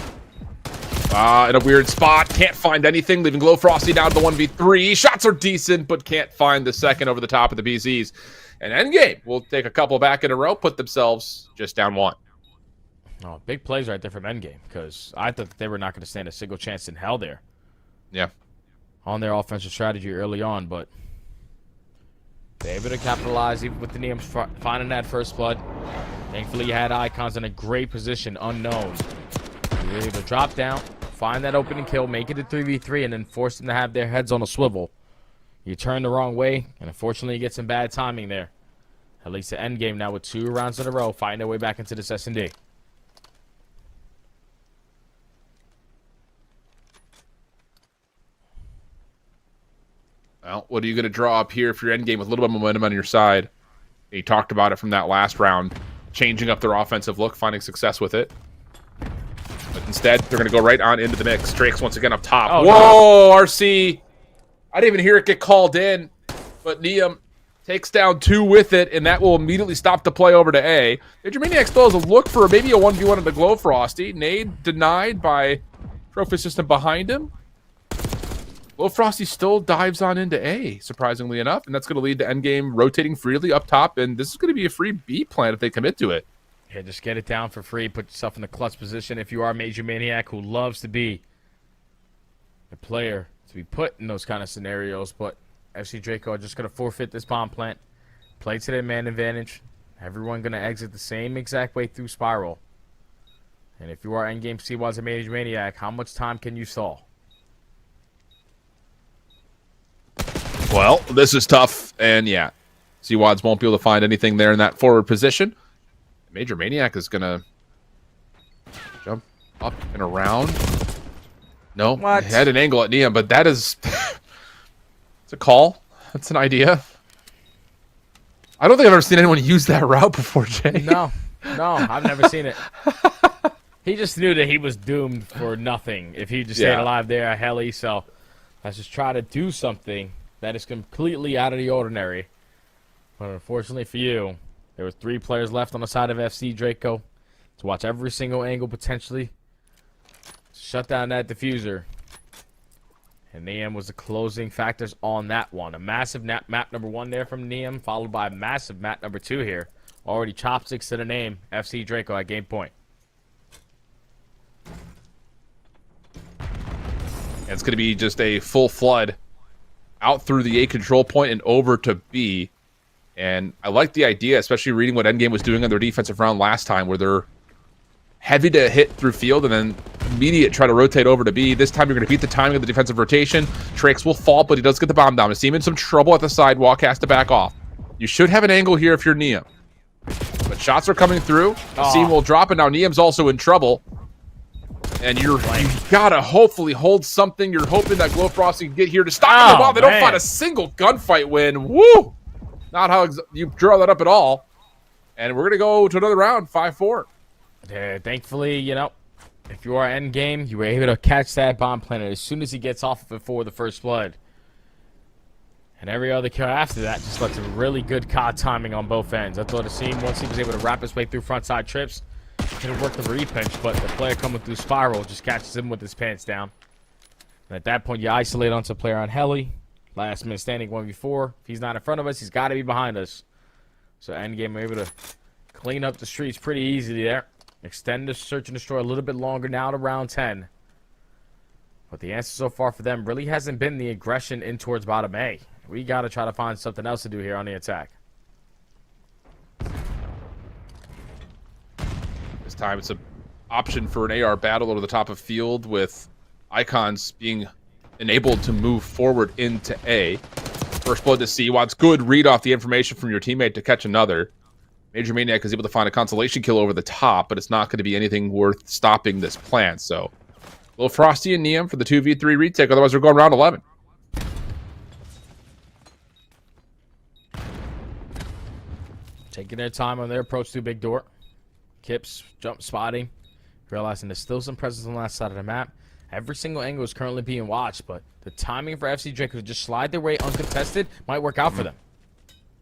In a weird spot. Can't find anything. Leaving Glow Frosty down to the 1v3. Shots are decent, but can't find the second over the top of the BZs. And Endgame will take a couple back in a row, put themselves just down one. Oh, big plays right there from Endgame, because I thought they were not going to stand a single chance in hell there. Yeah. On their offensive strategy early on, but they're able to capitalize even with the Neums finding that first blood. Thankfully, you had Icons in a great position, unknown. You were able to drop down, find that opening kill, make it a 3v3, and then force them to have their heads on a swivel. You turn the wrong way, and unfortunately you get some bad timing there. At least the Endgame now with 2 rounds in a row, fighting their way back into this S&D. Well, what are you going to draw up here if you're Endgame with a little bit of momentum on your side? You talked about it from that last round. Changing up their offensive look, finding success with it. But instead, they're going to go right on into the mix. Drake's once again up top. Oh, whoa, no. RC. I didn't even hear it get called in. But Neum takes down 2 with it, and that will immediately stop the play over to A. Major Maniac still has a look for maybe a 1v1 in the Glow Frosty. Nade denied by Trophy System behind him. Glow Frosty still dives on into A, surprisingly enough, and that's going to lead to Endgame rotating freely up top, and this is going to be a free B plan if they commit to it. Yeah, just get it down for free. Put yourself in the clutch position if you are Major Maniac, who loves to be a player to be put in those kind of scenarios, but FC Draco are just going to forfeit this bomb plant, play to their man advantage. Everyone going to exit the same exact way through Spiral. And if you are endgame C1's a Major Maniac, how much time can you stall? Well, this is tough, and yeah, C-Wads won't be able to find anything there in that forward position. Major Maniac is going to jump up and around. No, What? he had an angle at Niam, but that is... it's a call. That's an idea. I don't think I've ever seen anyone use that route before, Jay. No, I've never seen it. He just knew that he was doomed for nothing if he just stayed alive there at Heli, so let's just try to do something that is completely out of the ordinary. But unfortunately for you, there were 3 players left on the side of FC Draco to watch every single angle potentially. Shut down that diffuser. And Niam was the closing factors on that one. A massive map number 1 there from Niam, followed by a massive map number 2 here. Already chopsticks to the name, FC Draco at game point. And it's going to be just a full flood out through the A control point and over to B. And I like the idea, especially reading what Endgame was doing on their defensive round last time, where they're heavy to hit through field and then immediate try to rotate over to B. This time you're going to beat the timing of the defensive rotation. Trax will fall, but he does get the bomb down. He's in some trouble at the sidewalk, has to back off. You should have an angle here if you're Niam. But shots are coming through. Seam will drop, and now Niam's also in trouble. And you've got to hopefully hold something. You're hoping that Glowfrost can get here to stop them. Wow, they don't find a single gunfight win. Woo! Not how you draw that up at all. And we're going to go to another round, 5-4. Thankfully, you know, if you are endgame, you were able to catch that bomb planet as soon as he gets off of it for the first blood. And every other kill after that just led to really good COD timing on both ends. I thought the scene, once he was able to wrap his way through frontside trips, could have worked the re-pinch, but the player coming through Spiral just catches him with his pants down. And at that point, you isolate onto a player on Heli. Last minute standing 1v4. If he's not in front of us, he's got to be behind us. So endgame are able to clean up the streets pretty easily there. Extend the search and destroy a little bit longer now to round 10. But the answer so far for them really hasn't been the aggression in towards bottom A. We got to try to find something else to do here on the attack. This time it's an option for an AR battle over the top of field with icons being enabled to move forward into A. First blood to C. Wants good read off the information from your teammate to catch another. Major Maniac is able to find a consolation kill over the top, but it's not going to be anything worth stopping this plan. So, a little Frosty and Niam for the 2v3 retake. Otherwise, we're going round 11. Taking their time on their approach to big door. Kips, jump spotting. Realizing there's still some presence on that side of the map. Every single angle is currently being watched, but the timing for FC Draco to just slide their way uncontested might work out for them.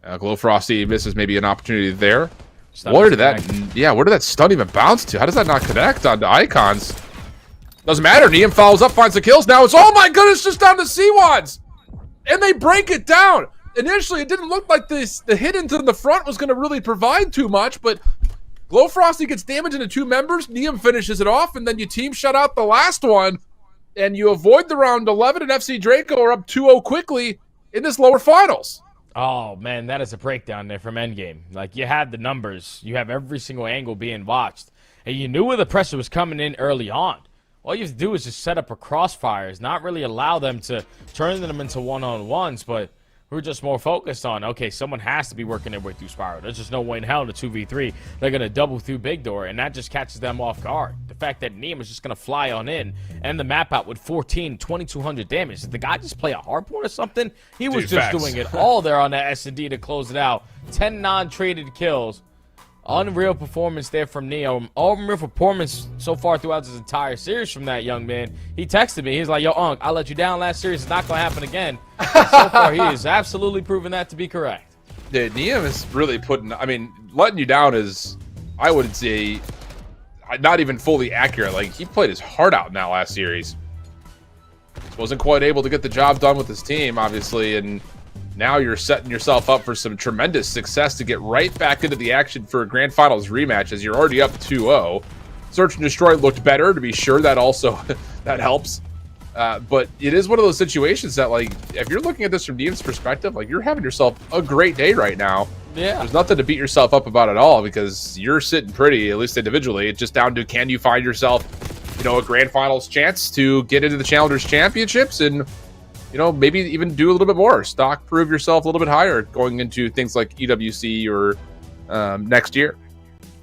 Glowfrosty misses maybe an opportunity there. Where did that stun even bounce to? How does that not connect onto icons? Doesn't matter. Niam follows up, finds the kills. Now it's, oh my goodness, just down to C-Wads. And they break it down. Initially, it didn't look like the hit into the front was going to really provide too much, but Glowfrosty gets damage into 2 members. Niam finishes it off, and then you team shut out the last one, and you avoid the round 11, and FC Draco are up 2-0 quickly in this lower finals. Oh, man, that is a breakdown there from Endgame. Like, you had the numbers. You have every single angle being watched. And you knew where the pressure was coming in early on. All you have to do is just set up a crossfires, not really allow them to turn them into one-on-ones, but we're just more focused on, okay, someone has to be working their way through Spiral. There's just no way in hell in a 2v3 they're going to double through Big Door, and that just catches them off guard. The fact that Niam is just going to fly on in and the map out with 2,200 damage. Did the guy just play a hardpoint or something? He was just doing it all there on that S&D to close it out. 10 non-traded kills. Unreal performance there from Neo. Unreal performance so far throughout this entire series from that young man. He texted me. He's like, yo, Unc, I let you down last series. It's not going to happen again. So far, he has absolutely proven that to be correct. Yeah, Niam is really letting you down is, I would say, not even fully accurate. Like, he played his heart out in that last series. Wasn't quite able to get the job done with his team, obviously, and now you're setting yourself up for some tremendous success to get right back into the action for a Grand Finals rematch as you're already up 2-0. Search and Destroy looked better, to be sure. That also that helps. But it is one of those situations that, like, if you're looking at this from Dean's perspective, like, you're having yourself a great day right now. Yeah. There's nothing to beat yourself up about at all, because you're sitting pretty, at least individually. It's just down to, can you find yourself, you know, a grand finals chance to get into the Challengers Championships and, you know, maybe even do a little bit more. Stock prove yourself a little bit higher going into things like EWC or next year.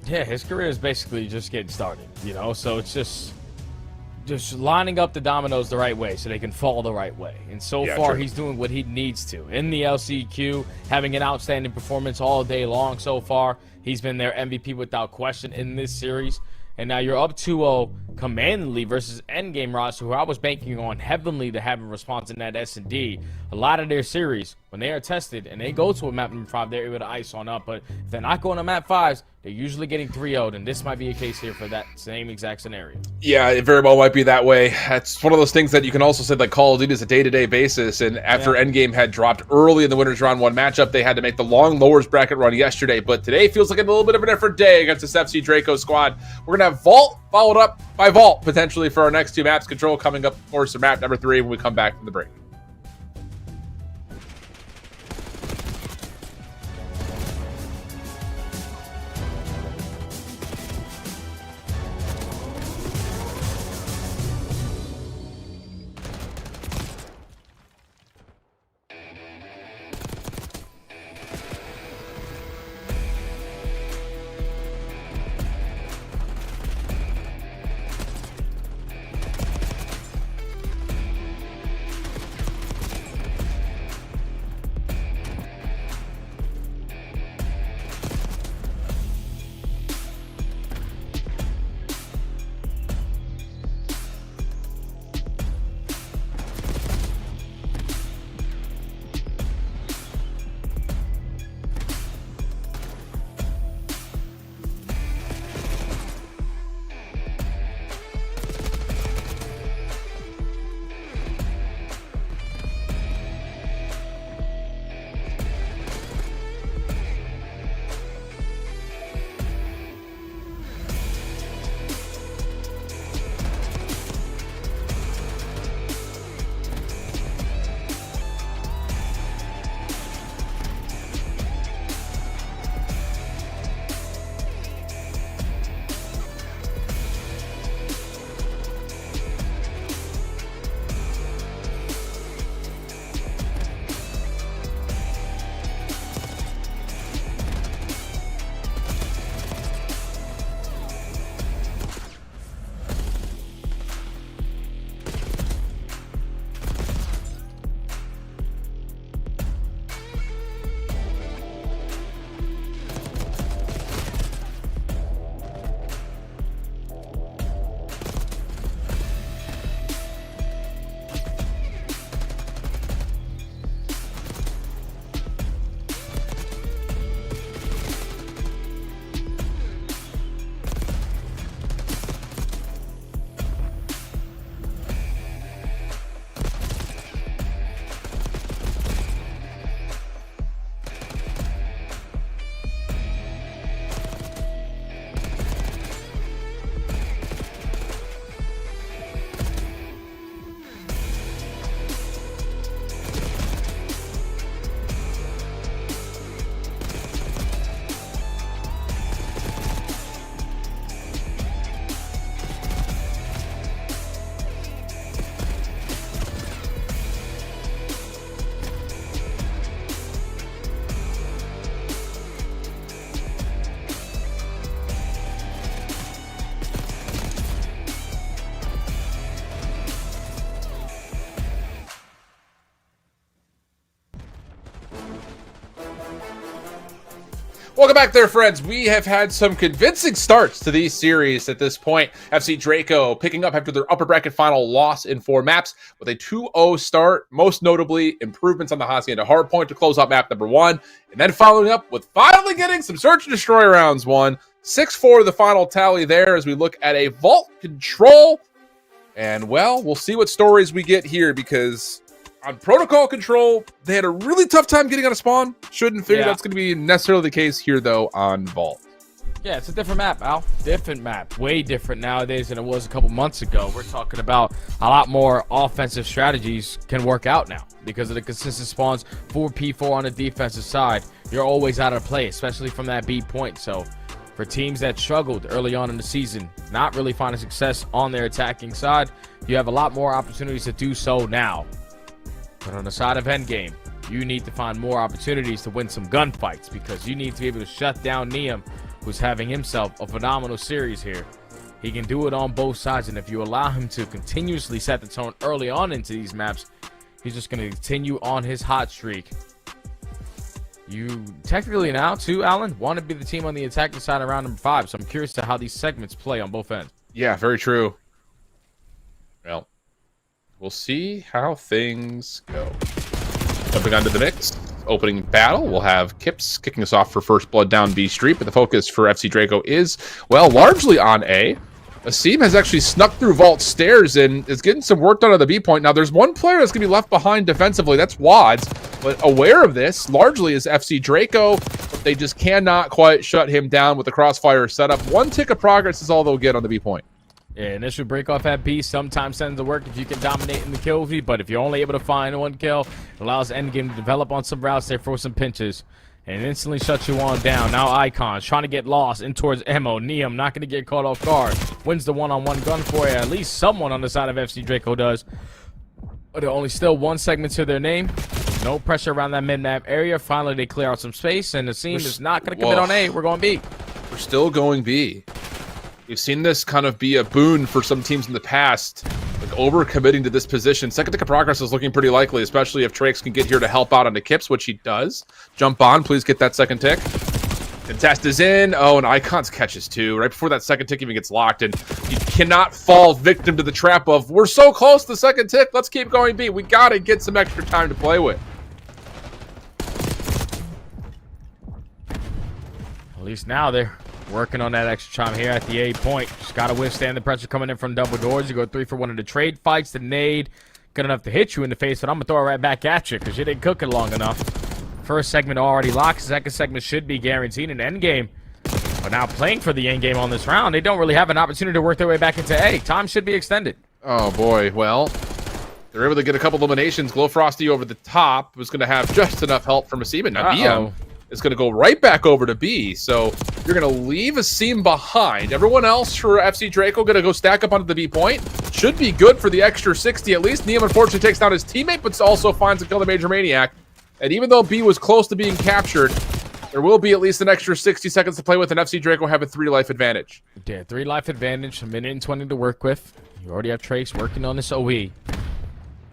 Yeah, his career is basically just getting started, you know, so it's just lining up the dominoes the right way so they can fall the right way. And so far, true. he's doing what he needs to. In the LCQ, having an outstanding performance all day long so far. He's been their MVP without question in this series. And now you're up 2-0 commandingly versus Endgame roster, who I was banking on heavily to have a response in that S&D. A lot of their series, when they are tested and they go to a map number 5, they're able to ice on up. But if they're not going to map 5s, they're usually getting 3-0'd, and this might be a case here for that same exact scenario. Yeah, it very well might be that way. It's one of those things that you can also say that Call of Duty is a day-to-day basis, and after Endgame had dropped early in the Winners Round 1 matchup, they had to make the long lowers bracket run yesterday, but today feels like a little bit of a different day against this FC Draco squad. We're going to have Vault followed up by Vault, potentially, for our next 2 maps. Control coming up, of course, for map number 3 when we come back from the break. Welcome back there, friends. We have had some convincing starts to these series at this point. FC Draco picking up after their upper bracket final loss in 4 maps with a 2-0 start, most notably improvements on the Hacienda Hardpoint to close out map number 1, and then following up with finally getting some Search and Destroy rounds 1. 6-4 the final tally there as we look at a Vault Control. And, well, we'll see what stories we get here, because on Protocol Control, they had a really tough time getting on a spawn. Shouldn't figure that's going to be necessarily the case here, though, on Vault. Yeah, it's a different map, Al. Different map. Way different nowadays than it was a couple months ago. We're talking about a lot more offensive strategies can work out now because of the consistent spawns. 4P4 on the defensive side. You're always out of play, especially from that B point. So for teams that struggled early on in the season, not really finding success on their attacking side, you have a lot more opportunities to do so now. But on the side of Endgame, you need to find more opportunities to win some gunfights because you need to be able to shut down Neum, who's having himself a phenomenal series here. He can do it on both sides, and if you allow him to continuously set the tone early on into these maps, he's just going to continue on his hot streak. You technically now, too, Alan, want to be the team on the attacking side in round number 5, so I'm curious to how these segments play on both ends. Yeah, very true. Well, we'll see how things go. Jumping onto the mix. Opening battle, we'll have Kips kicking us off for first blood down B Street, but the focus for FC Draco is, well, largely on A. Asim has actually snuck through Vault stairs and is getting some work done on the B point. Now, there's one player that's going to be left behind defensively. That's Wads, but aware of this, largely is FC Draco, but they just cannot quite shut him down with the crossfire setup. 1 tick of progress is all they'll get on the B point. Yeah, initial break off at B sometimes tends to work if you can dominate in the kill feed, but if you're only able to find 1 kill, it allows Endgame to develop on some routes there for some pinches and instantly shuts you on down. Now Icons trying to get lost in towards Emo. Neum not going to get caught off guard. Wins the one-on-one gun for you. At least someone on the side of FC Draco does. But there only still 1 segment to their name. No pressure around that mid-map area. Finally, they clear out some space, and the team is not going to commit on A. We're going B. We're still going B. We've seen this kind of be a boon for some teams in the past, like over-committing to this position. Second tick of progress is looking pretty likely, especially if Trax can get here to help out on the Kips, which he does. Jump on, please get that second tick. Contest is in. Oh, and Icons catches too, right before that second tick even gets locked, and you cannot fall victim to the trap of, we're so close to the second tick, let's keep going B. We gotta get some extra time to play with. At least now they're working on that extra time here at the A point. Just got to withstand the pressure coming in from double doors. You go 3 for 1 in the trade fights. The nade, good enough to hit you in the face, but I'm going to throw it right back at you because you didn't cook it long enough. First segment already locked. Second segment should be guaranteed in endgame. But now playing for the endgame on this round, they don't really have an opportunity to work their way back into A. Time should be extended. Oh, boy. Well, they're able to get a couple eliminations. Glow Frosty over the top was going to have just enough help from Asim. Now, BM is going to go right back over to B. So you're going to leave Asim behind. Everyone else for FC Draco going to go stack up onto the B point. Should be good for the extra 60 at least. Neum unfortunately takes down his teammate, but also finds and kill the Major Maniac. And even though B was close to being captured, there will be at least an extra 60 seconds to play with, and FC Draco have a 3-life advantage. Yeah, 3 life advantage, a minute and 20 to work with. You already have Trace working on this OE.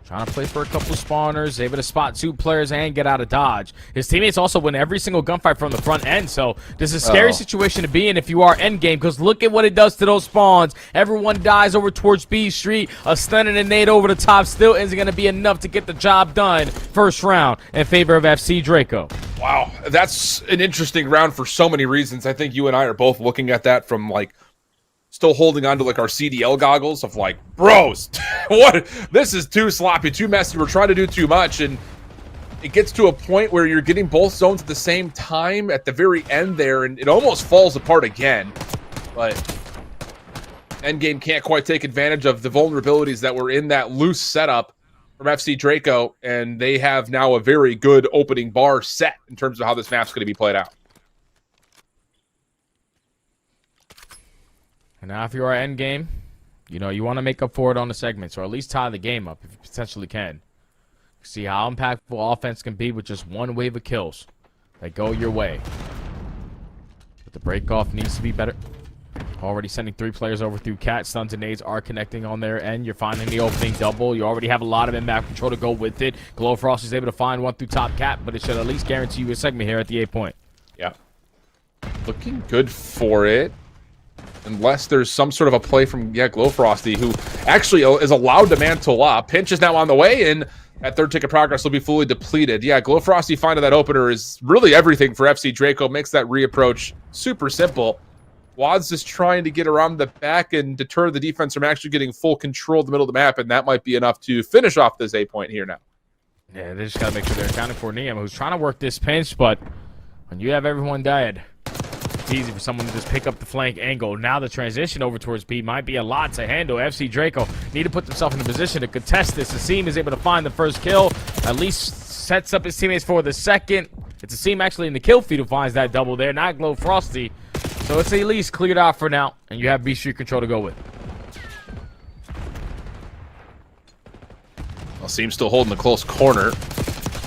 Trying to play for a couple of spawners, able to spot 2 players and get out of dodge. His teammates also win every single gunfight from the front end, so this is a scary situation to be in if you are endgame, because look at what it does to those spawns. Everyone dies over towards B Street. A stun and a nade over the top still isn't going to be enough to get the job done first round in favor of FC Draco. Wow, that's an interesting round for so many reasons. I think you and I are both looking at that from, like, still holding on to, like, our CDL goggles of, like, bros, what? This is too sloppy, too messy. We're trying to do too much, and it gets to a point where you're getting both zones at the same time at the very end there, and it almost falls apart again. But Endgame can't quite take advantage of the vulnerabilities that were in that loose setup from FC Draco, and they have now a very good opening bar set in terms of how this map's going to be played out. And now if you are endgame, you know, you want to make up for it on the segments, or at least tie the game up if you potentially can. See how impactful offense can be with just 1 wave of kills that go your way. But the break-off needs to be better. Already sending 3 players over through Cat. Stuns and nades are connecting on their end. You're finding the opening double. You already have a lot of in-map control to go with it. Glowfrost is able to find 1 through top Cat, but it should at least guarantee you a segment here at the A point. Yeah. Looking good for it. Unless there's some sort of a play from, Glowfrosty, who actually is allowed to mantle up. Pinch is now on the way, and that 3rd tick of progress will be fully depleted. Yeah, Glowfrosty finding that opener is really everything for FC Draco. Makes that reapproach super simple. Wads is trying to get around the back and deter the defense from actually getting full control of the middle of the map, and that might be enough to finish off this A point here now. Yeah, they just got to make sure they're accounting for Neum, who's trying to work this pinch, but when you have everyone dead, it's easy for someone to just pick up the flank angle. Now the transition over towards B might be a lot to handle. FC Draco need to put themselves in a position to contest this. Asim is able to find the first kill, at least sets up his teammates for the second. It's Asim actually in the kill feed who finds that double there, not Glow Frosty. So it's at least cleared out for now, and you have B Street control to go with. Well, Seam's still holding the close corner.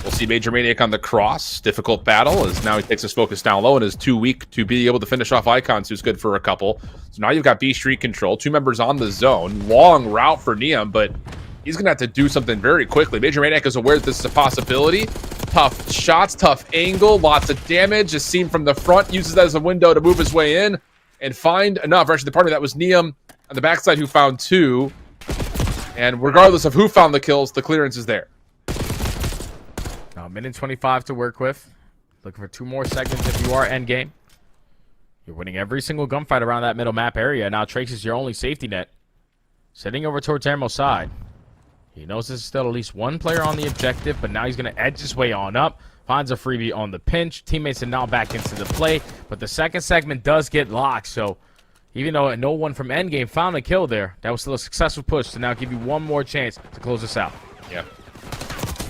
We'll see Major Maniac on the cross. Difficult battle as now he takes his focus down low and is too weak to be able to finish off Icons, who's good for a couple. So now you've got B Street control. 2 members on the zone. Long route for Neum, but he's going to have to do something very quickly. Major Maniac is aware that this is a possibility. Tough shots, tough angle, lots of damage. A Seam from the front uses that as a window to move his way in and find enough. Actually, the partner that was Neum on the backside who found 2. And regardless of who found the kills, the clearance is there. Now, 1:25 to work with. Looking for 2 more segments if you are endgame. You're winning every single gunfight around that middle map area. Now, Trace is your only safety net. Sitting over towards Ammo's side. He knows there's still at least 1 player on the objective, but now he's going to edge his way on up. Finds a freebie on the pinch. Teammates are now back into the play, but the second segment does get locked, so even though no one from endgame found a kill there, that was still a successful push to now give you 1 more chance to close this out. Yeah.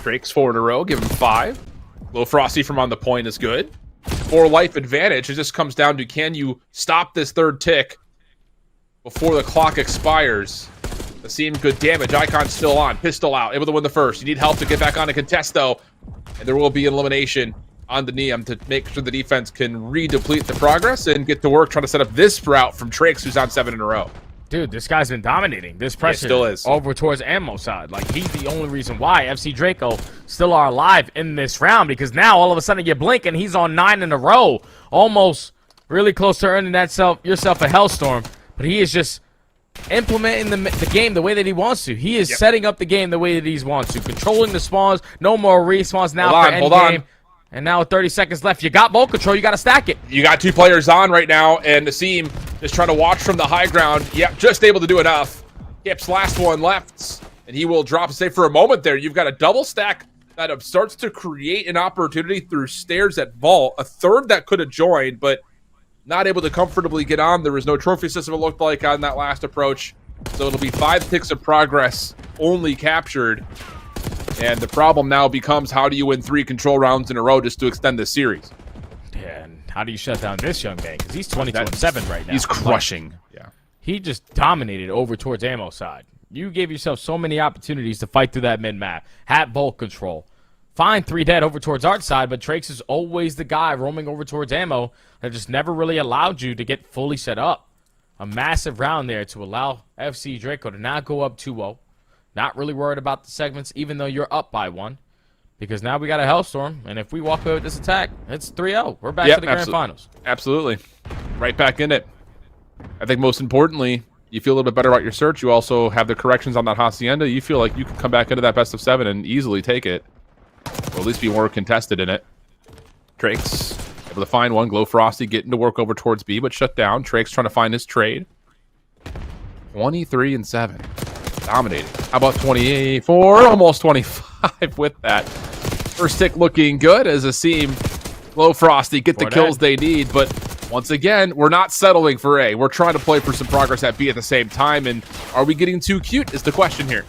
Drake's 4 in a row, give him 5. Low Frosty from on the point is good. 4 life advantage. It just comes down to, can you stop this 3rd tick before the clock expires? The Seam, good damage. Icon still on. Pistol out. Able to win the first. You need help to get back on a contest, though. And there will be an elimination on the Neum to make sure the defense can re-deplete the progress and get to work trying to set up this route from Trakes, who's on 7 in a row. Dude, this guy's been dominating this pressure still is. over towards Ammo side. Like, he's the only reason why FC Draco still are alive in this round, because now all of a sudden you blink and he's on 9 in a row. Almost really close to earning yourself a Hellstorm. But he is just implementing the game the way that he wants to. He is setting up the game the way that he wants to. Controlling the spawns. No more respawns now for endgame. And now with 30 seconds left, you got ball control. You got to stack it. You got 2 players on right now, and Asim is trying to watch from the high ground. Yep, just able to do enough. Kip's last one left, and he will drop a save for a moment there. You've got a double stack that starts to create an opportunity through stairs at Vault. A 3rd that could have joined, but not able to comfortably get on. There was no trophy system, it looked like, on that last approach. So it'll be 5 ticks of progress only captured. And the problem now becomes, how do you win 3 control rounds in a row just to extend this series? Yeah, and how do you shut down this young man? Because he's 22-7 right now. He's crushing. Yeah. He just dominated over towards Ammo side. You gave yourself so many opportunities to fight through that mid-map. Had bulk control. Find 3 dead over towards Art side, but Trakes is always the guy roaming over towards Ammo that just never really allowed you to get fully set up. A massive round there to allow FC Draco to not go up 2-0. Not really worried about the segments, even though you're up by 1. Because now we got a Hellstorm, and if we walk away with this attack, it's 3-0. We're back to the Grand Finals. Absolutely. Right back in it. I think most importantly, you feel a little bit better about your search. You also have the corrections on that Hacienda. You feel like you can come back into that best of 7 and easily take it. Or at least be more contested in it. Trakes able to find 1. Glow Frosty getting to work over towards B, but shut down. Trakes trying to find his trade. 23-7. Dominating. How about 24? Almost 25 with that. First tick looking good as Asim, Glow Frosty get the kills they need, but once again, we're not settling for A. We're trying to play for some progress at B at the same time, and are we getting too cute is the question here.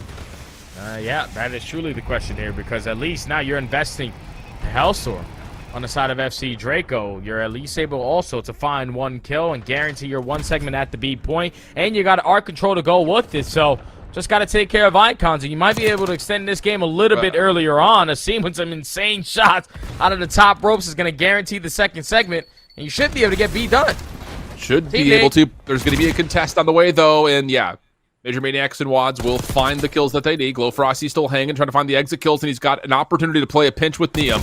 Yeah, that is truly the question here, because at least now you're investing the Hellstorm on the side of FC Draco. You're at least able also to find 1 kill and guarantee your 1 segment at the B point, and you got Art control to go with it, so just got to take care of Icons, and you might be able to extend this game a little bit earlier on. Asim with some insane shots out of the top ropes is going to guarantee the 2nd segment, and you should be able to get B done. Should be able to. There's going to be a contest on the way, though, and yeah, Major Maniacs and Wads will find the kills that they need. Glow Frosty still hanging, trying to find the exit kills, and he's got an opportunity to play a pinch with Neum.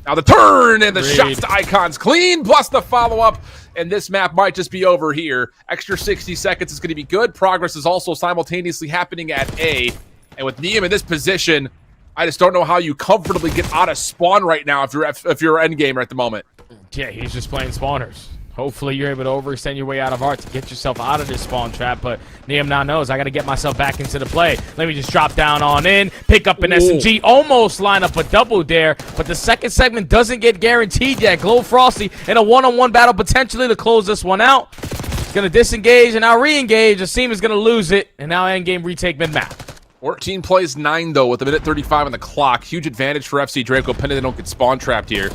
Now the turn and the shots to Icons clean, plus the follow-up, and this map might just be over here. Extra 60 seconds is going to be good. Progress is also simultaneously happening at A, and with Neum in this position, I just don't know how you comfortably get out of spawn right now if you're endgamer at the moment. Yeah, he's just playing spawners. Hopefully you're able to overextend your way out of art to get yourself out of this spawn trap, but Neum now knows I got to get myself back into the play. Let me just drop down on in, pick up an SMG, almost line up a double dare, but the second segment doesn't get guaranteed yet. Glow Frosty in a one-on-one battle potentially to close this one out. He's going to disengage and now re-engage. Asim is going to lose it, and now endgame retake mid-map. 14 plays 9, though, with a minute 35 on the clock. Huge advantage for FC Draco, pending they don't get spawn trapped here.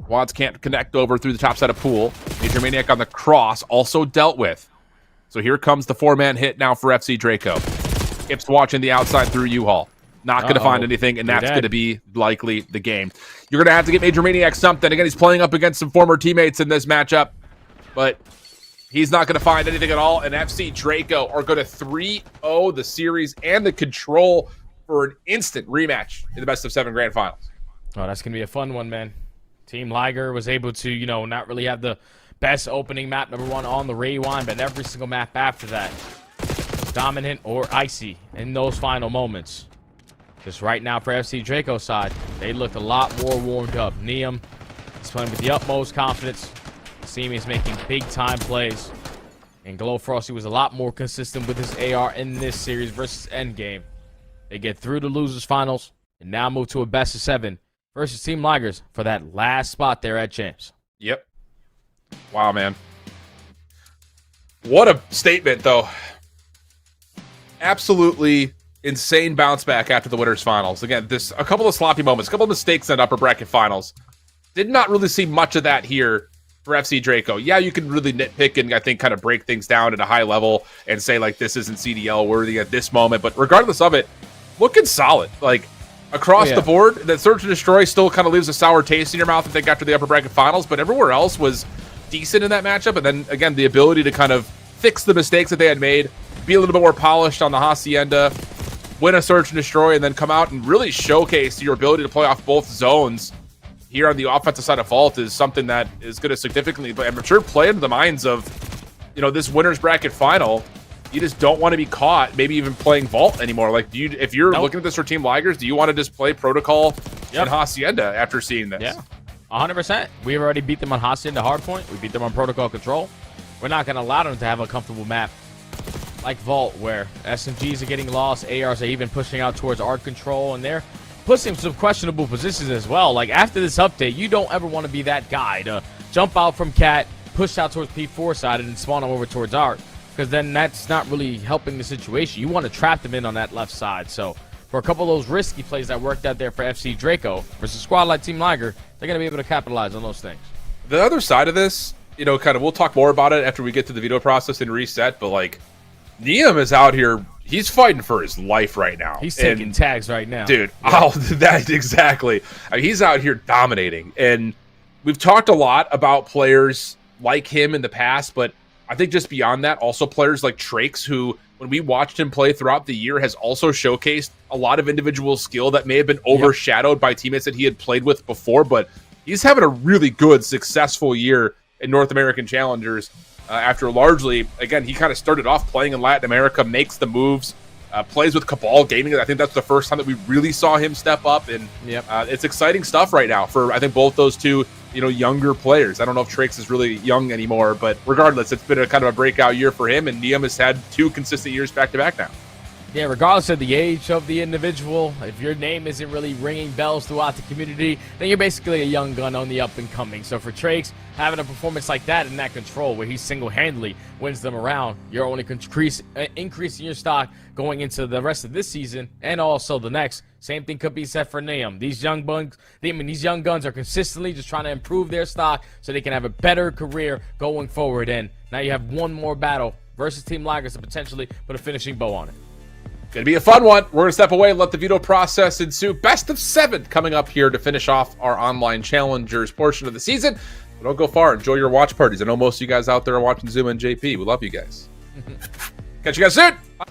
Wads can't connect over through the top side of pool. Major Maniac on the cross, also dealt with. So here comes the 4-man hit now for FC Draco. Ips watching the outside through U-Haul. Not going to find anything, and that's going to be likely the game. You're going to have to get Major Maniac something. Again, he's playing up against some former teammates in this matchup, but he's not going to find anything at all, and FC Draco are going to 3-0 the series and the control for an instant rematch in the best-of-7 grand finals. Oh, that's going to be a fun one, man. Team Liger was able to, you know, not really have the best opening map, number 1 on the Rewind, but every single map after that, dominant or icy in those final moments. Just right now for FC Draco's side, they looked a lot more warmed up. Neum is playing with the utmost confidence. Simi is making big-time plays. And Glow Frosty was a lot more consistent with his AR in this series versus Endgame. They get through the losers finals and now move to a best-of-7 versus Team Ligers for that last spot there at Champs. Yep. Wow, man. What a statement, though. Absolutely insane bounce back after the winners finals. Again, a couple of sloppy moments, a couple of mistakes in upper bracket finals. Did not really see much of that here for FC Draco. Yeah, you can really nitpick and I think kind of break things down at a high level and say like this isn't CDL worthy at this moment, but regardless of it, looking solid. Like across the board, that Search and Destroy still kind of leaves a sour taste in your mouth, I think, after the upper bracket finals, but everywhere else was decent in that matchup. And then again, the ability to kind of fix the mistakes that they had made, be a little bit more polished on the Hacienda, win a Search and Destroy, and then come out and really showcase your ability to play off both zones here on the offensive side of Vault is something that is going to significantly, but I'm sure, play into the minds of, you know, this winners bracket final. You just don't want to be caught maybe even playing Vault anymore. Like, do you, if you're looking at this for Team Ligers, do you want to just play Protocol and Hacienda after seeing this? Yeah, 100%. We've already beat them on Hacienda Hardpoint. We beat them on Protocol Control. We're not going to allow them to have a comfortable map like Vault, where SMGs are getting lost, ARs are even pushing out towards Art Control, and they're pushing some questionable positions as well. Like, after this update, you don't ever want to be that guy to jump out from Cat, push out towards P4 side, and then spawn them over towards Art, because then that's not really helping the situation. You want to trap them in on that left side. So for a couple of those risky plays that worked out there for FC Draco versus squad like Team Liger, they're going to be able to capitalize on those things. The other side of this, you know, kind of, we'll talk more about it after we get to the veto process and reset, but like, Neum is out here. He's fighting for his life right now. He's taking tags right now. Dude, that exactly. I mean, he's out here dominating. And we've talked a lot about players like him in the past, but I think just beyond that, also players like Trakes, who, when we watched him play throughout the year, has also showcased a lot of individual skill that may have been overshadowed by teammates that he had played with before, but he's having a really good, successful year in North American Challengers. After largely, again, he kind of started off playing in Latin America, makes the moves, plays with Cabal Gaming. I think that's the first time that we really saw him step up, and it's exciting stuff right now for, I think, both those two, you know, younger players. I don't know if Trakes is really young anymore, but regardless, it's been a kind of a breakout year for him, and Neum has had 2 consistent years back-to-back now. Yeah, regardless of the age of the individual, if your name isn't really ringing bells throughout the community, then you're basically a young gun on the up and coming. So for Trakes, having a performance like that in that control where he single-handedly wins them around, you're only increasing your stock going into the rest of this season and also the next. Same thing could be said for Neum. These young guns are consistently just trying to improve their stock so they can have a better career going forward. And now you have one more battle versus Team Ligers to potentially put a finishing bow on it. Gonna be a fun one. We're gonna step away and let the veto process ensue. Best of 7 coming up here to finish off our online challengers portion of the season. But don't go far. Enjoy your watch parties. I know most of you guys out there are watching Zoom and JP. We love you guys. Catch you guys soon. Bye.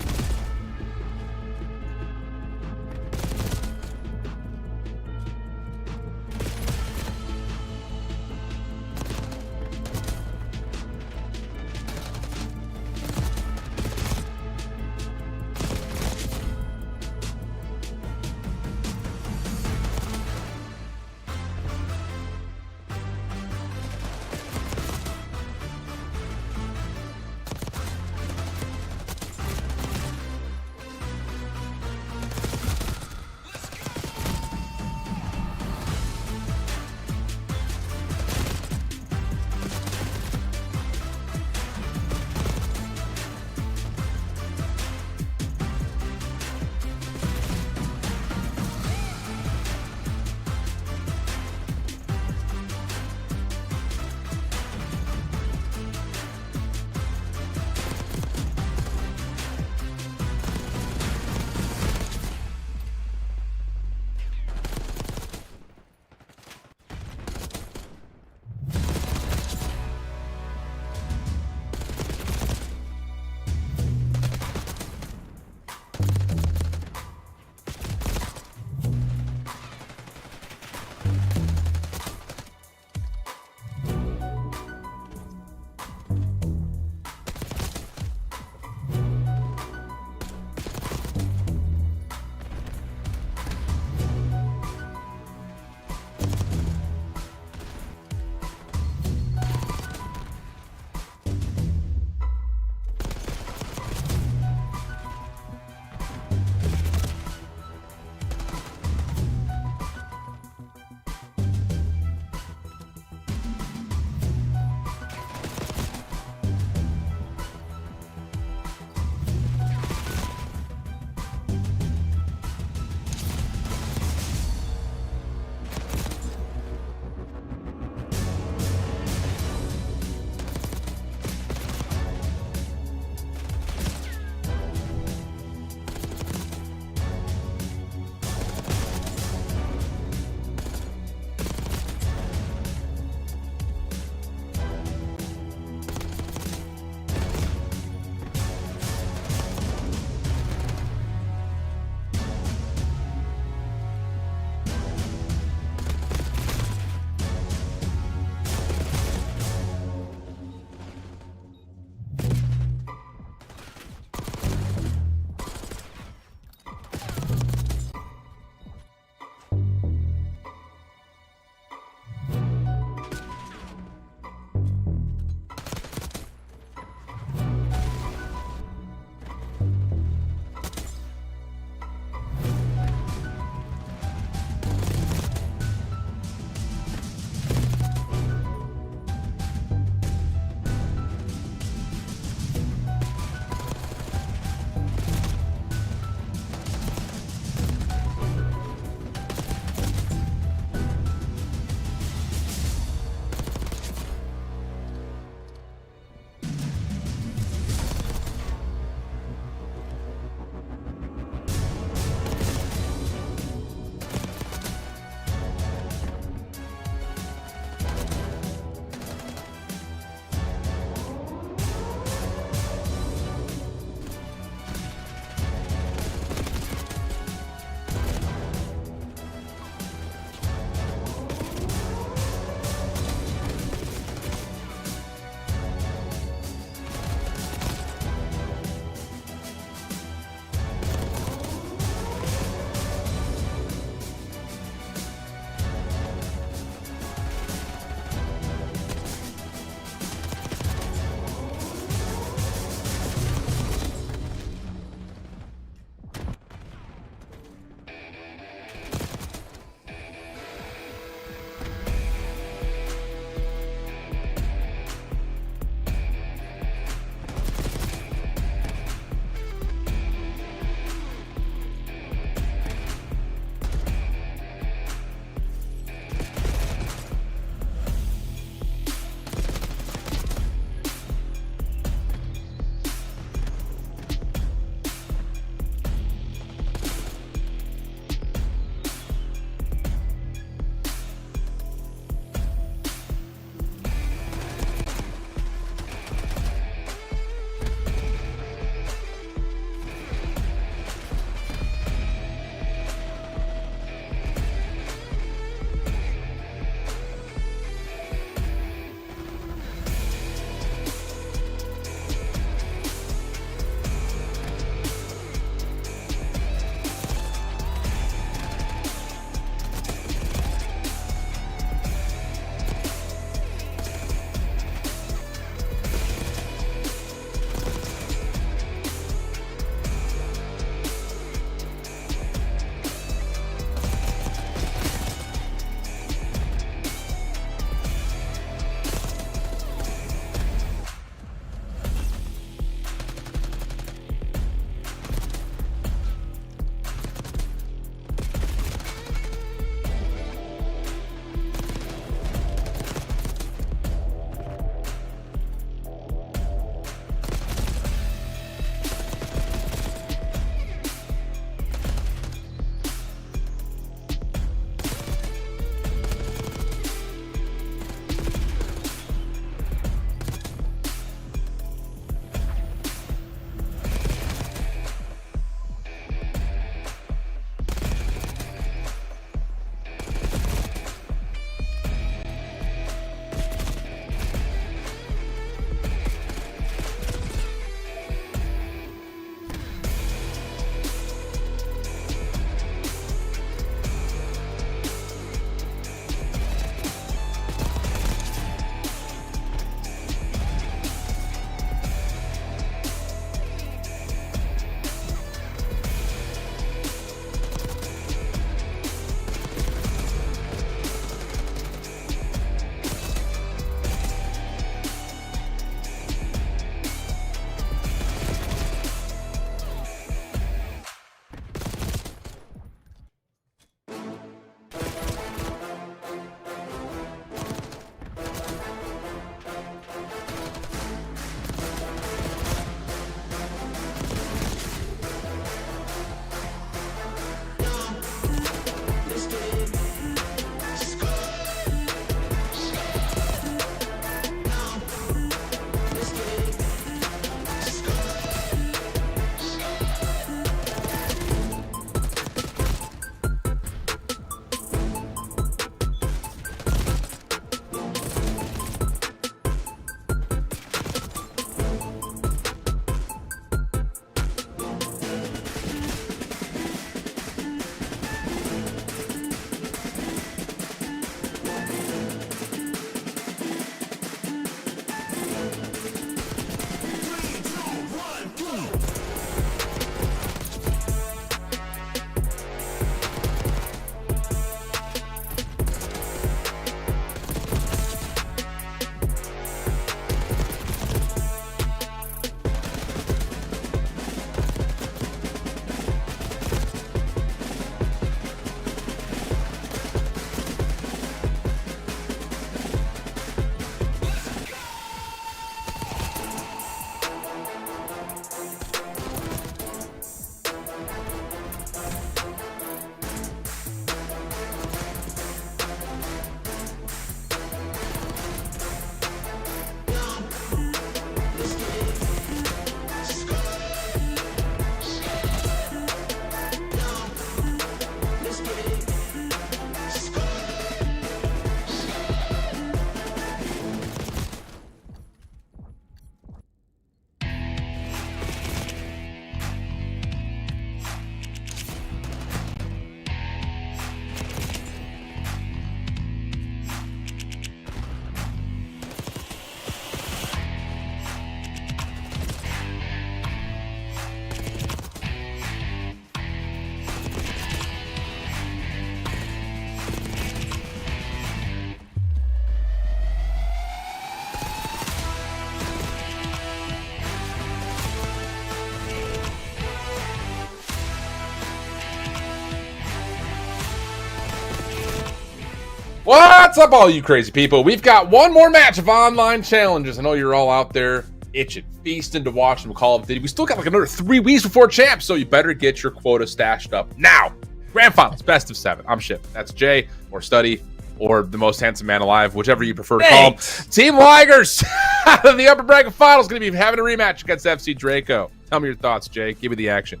What's up, all you crazy people? We've got one more match of online challenges. I know you're all out there itching, feasting to watch them Call of Duty. We still got like another 3 weeks before champs, so you better get your quota stashed up now. Grand finals, best of 7. I'm Ship. That's Jay or Study or the most handsome man alive, whichever you prefer to call him. Team Ligers out of the upper bracket finals going to be having a rematch against FC Draco. Tell me your thoughts, Jay. Give me the action.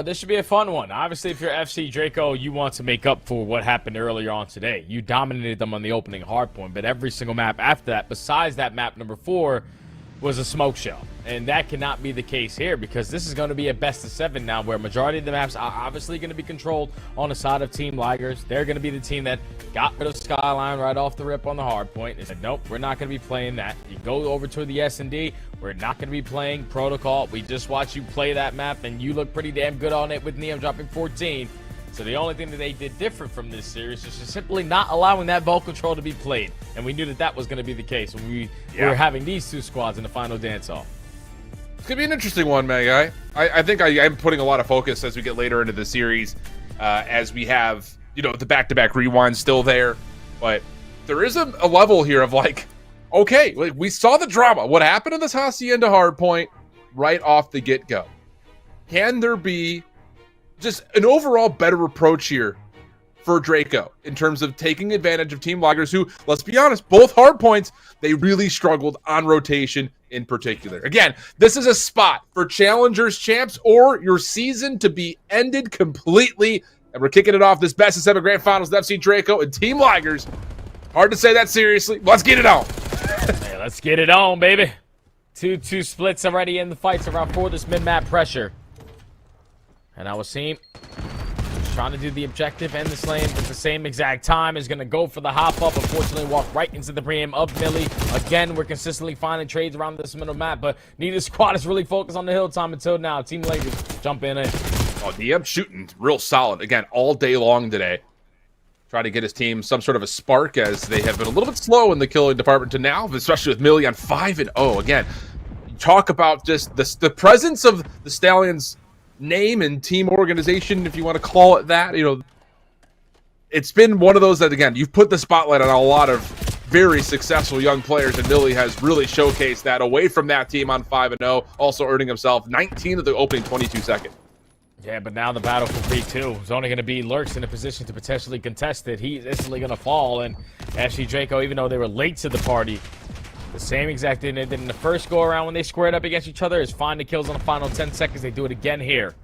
This should be a fun one. Obviously, if you're FC Draco, you want to make up for what happened earlier on today. You dominated them on the opening hardpoint, but every single map after that, besides that map number 4, was a smoke show. And that cannot be the case here, because this is going to be a best of 7 now, where majority of the maps are obviously going to be controlled on the side of Team Ligers. They're going to be the team that got rid of Skyline right off the rip on the hard point. They said, nope, we're not going to be playing that. You go over to the S&D, we're not going to be playing Protocol. We just watched you play that map, and you look pretty damn good on it with Neum dropping 14. So the only thing that they did different from this series is just simply not allowing that ball control to be played. And we knew that that was going to be the case when we were having these 2 squads in the final dance-off. It's going to be an interesting one, my guy. I think I am putting a lot of focus as we get later into the series, as we have, you know, the back-to-back rewinds still there. But there is a level here of like, okay, like we saw the drama. What happened in this Hacienda hardpoint right off the get-go? Can there be just an overall better approach here for Draco in terms of taking advantage of Team Ligers, who, let's be honest, both hardpoints, they really struggled on rotation in particular. Again, this is a spot for challengers, champs, or your season to be ended completely. And we're kicking it off this best of 7 grand finals with FC Draco and Team Ligers. Hard to say that seriously. Let's get it on. Hey, let's get it on, baby. 2-2 splits already in the fights around for this mid-map pressure. And our team trying to do the objective and this lane at the same exact time is going to go for the hop up. Unfortunately, walk right into the preem of Millie. Again, we're consistently finding trades around this middle map, but neither squad is really focused on the hill time until now. Team Lakers jumping in. Oh, DM shooting real solid. Again, all day long today. Trying to get his team some sort of a spark, as they have been a little bit slow in the killing department to now, especially with Millie on 5-0. Again, you talk about just the presence of the Stallions' name and team organization, if you want to call it that. You know, it's been one of those that, again, you've put the spotlight on a lot of very successful young players, and Millie has really showcased that away from that team on 5-0, also earning himself 19 of the opening 22 seconds. Yeah, but now the battle for B2 is only going to be Lurks in a position to potentially contest it. He's instantly going to fall, and FC Draco, even though they were late to the party, the same exact thing they did in the first go-around when they squared up against each other is find the kills on the final 10 seconds. They do it again here.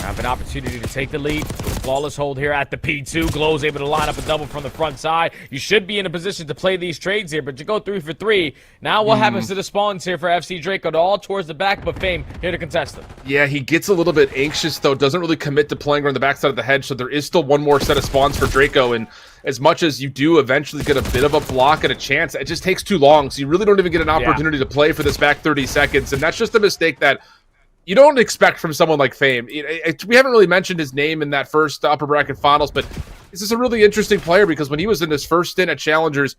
Have an opportunity to take the lead. Flawless hold here at the P2. Glow's able to line up a double from the front side. You should be in a position to play these trades here, but you go 3 for 3. Now what happens to the spawns here for FC Draco? They're all towards the back, but Fame here to contest them. Yeah, he gets a little bit anxious, though. Doesn't really commit to playing on the backside of the hedge, so there is still one more set of spawns for Draco, and as much as you do eventually get a bit of a block and a chance, it just takes too long, so you really don't even get an opportunity to play for this back 30 seconds, and that's just a mistake that you don't expect from someone like Fame. We haven't really mentioned his name in that first upper bracket finals, but this is a really interesting player, because when he was in his first stint at Challengers,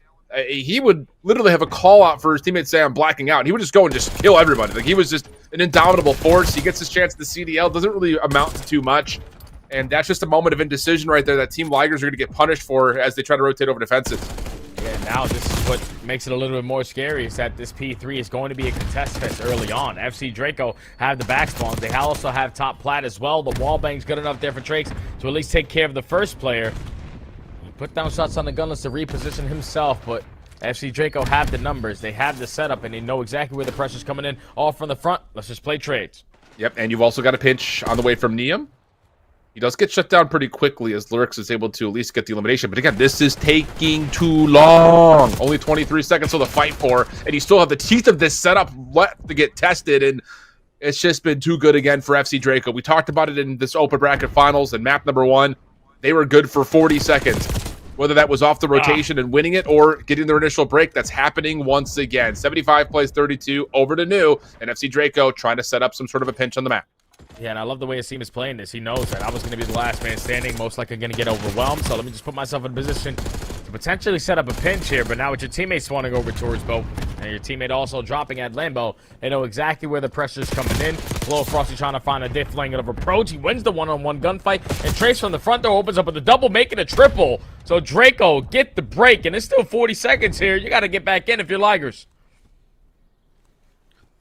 he would literally have a call out for his teammates say, I'm blacking out, and he would just go and just kill everybody. Like, he was just an indomitable force. He gets his chance at the CDL, doesn't really amount to too much, and that's just a moment of indecision right there that Team Ligers are going to get punished for as they try to rotate over defenses. Yeah, now this is what makes it a little bit more scary, is that this P3 is going to be a contest fest early on. FC Draco have the back spawns. They also have top plat as well. The wall bang's good enough there for Trakes to at least take care of the first player. He put down shots on the gunless to reposition himself, but FC Draco have the numbers. They have the setup, and they know exactly where the pressure's coming in. All from the front. Let's just play trades. Yep, and you've also got a pinch on the way from Neum. He does get shut down pretty quickly as Lurks is able to at least get the elimination. But again, this is taking too long. Only 23 seconds to the fight for, and you still have the teeth of this setup left to get tested, and it's just been too good again for FC Draco. We talked about it in this open bracket finals, and map number 1, they were good for 40 seconds. Whether that was off the rotation and winning it or getting their initial break, that's happening once again. 75 plays 32 over to New, and FC Draco trying to set up some sort of a pinch on the map. Yeah, and I love the way his team is playing this. He knows that I was going to be the last man standing, most likely going to get overwhelmed. So let me just put myself in a position to potentially set up a pinch here. But now with your teammates swanning over towards Bo, and And your teammate also dropping at Lambo. They know exactly where the pressure's coming in. Lil Frosty trying to find a diff lane of approach. He wins the one-on-one gunfight. And Trace from the front door opens up with a double, making a triple. So Draco, get the break. And it's still 40 seconds here. You got to get back in if you're Ligers.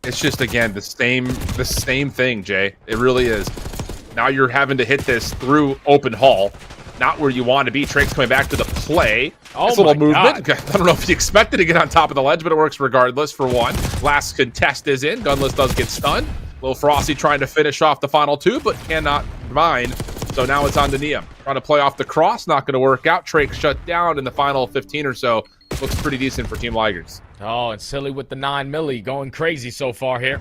It's just, again, the same thing, Jay. It really is. Now you're having to hit this through open hall. Not where you want to be. Trake's coming back to the play. Oh, this little my movement. God. I don't know if he expected to get on top of the ledge, but it works regardless for one. Last contest is in. Gunless does get stunned. Lil Frosty trying to finish off the final two, but cannot mine. So now it's on to Neum. Trying to play off the cross. Not going to work out. Trake shut down in the final 15 or so. Looks pretty decent for Team Ligers. Oh, and Silly with the 9 milli going crazy so far here.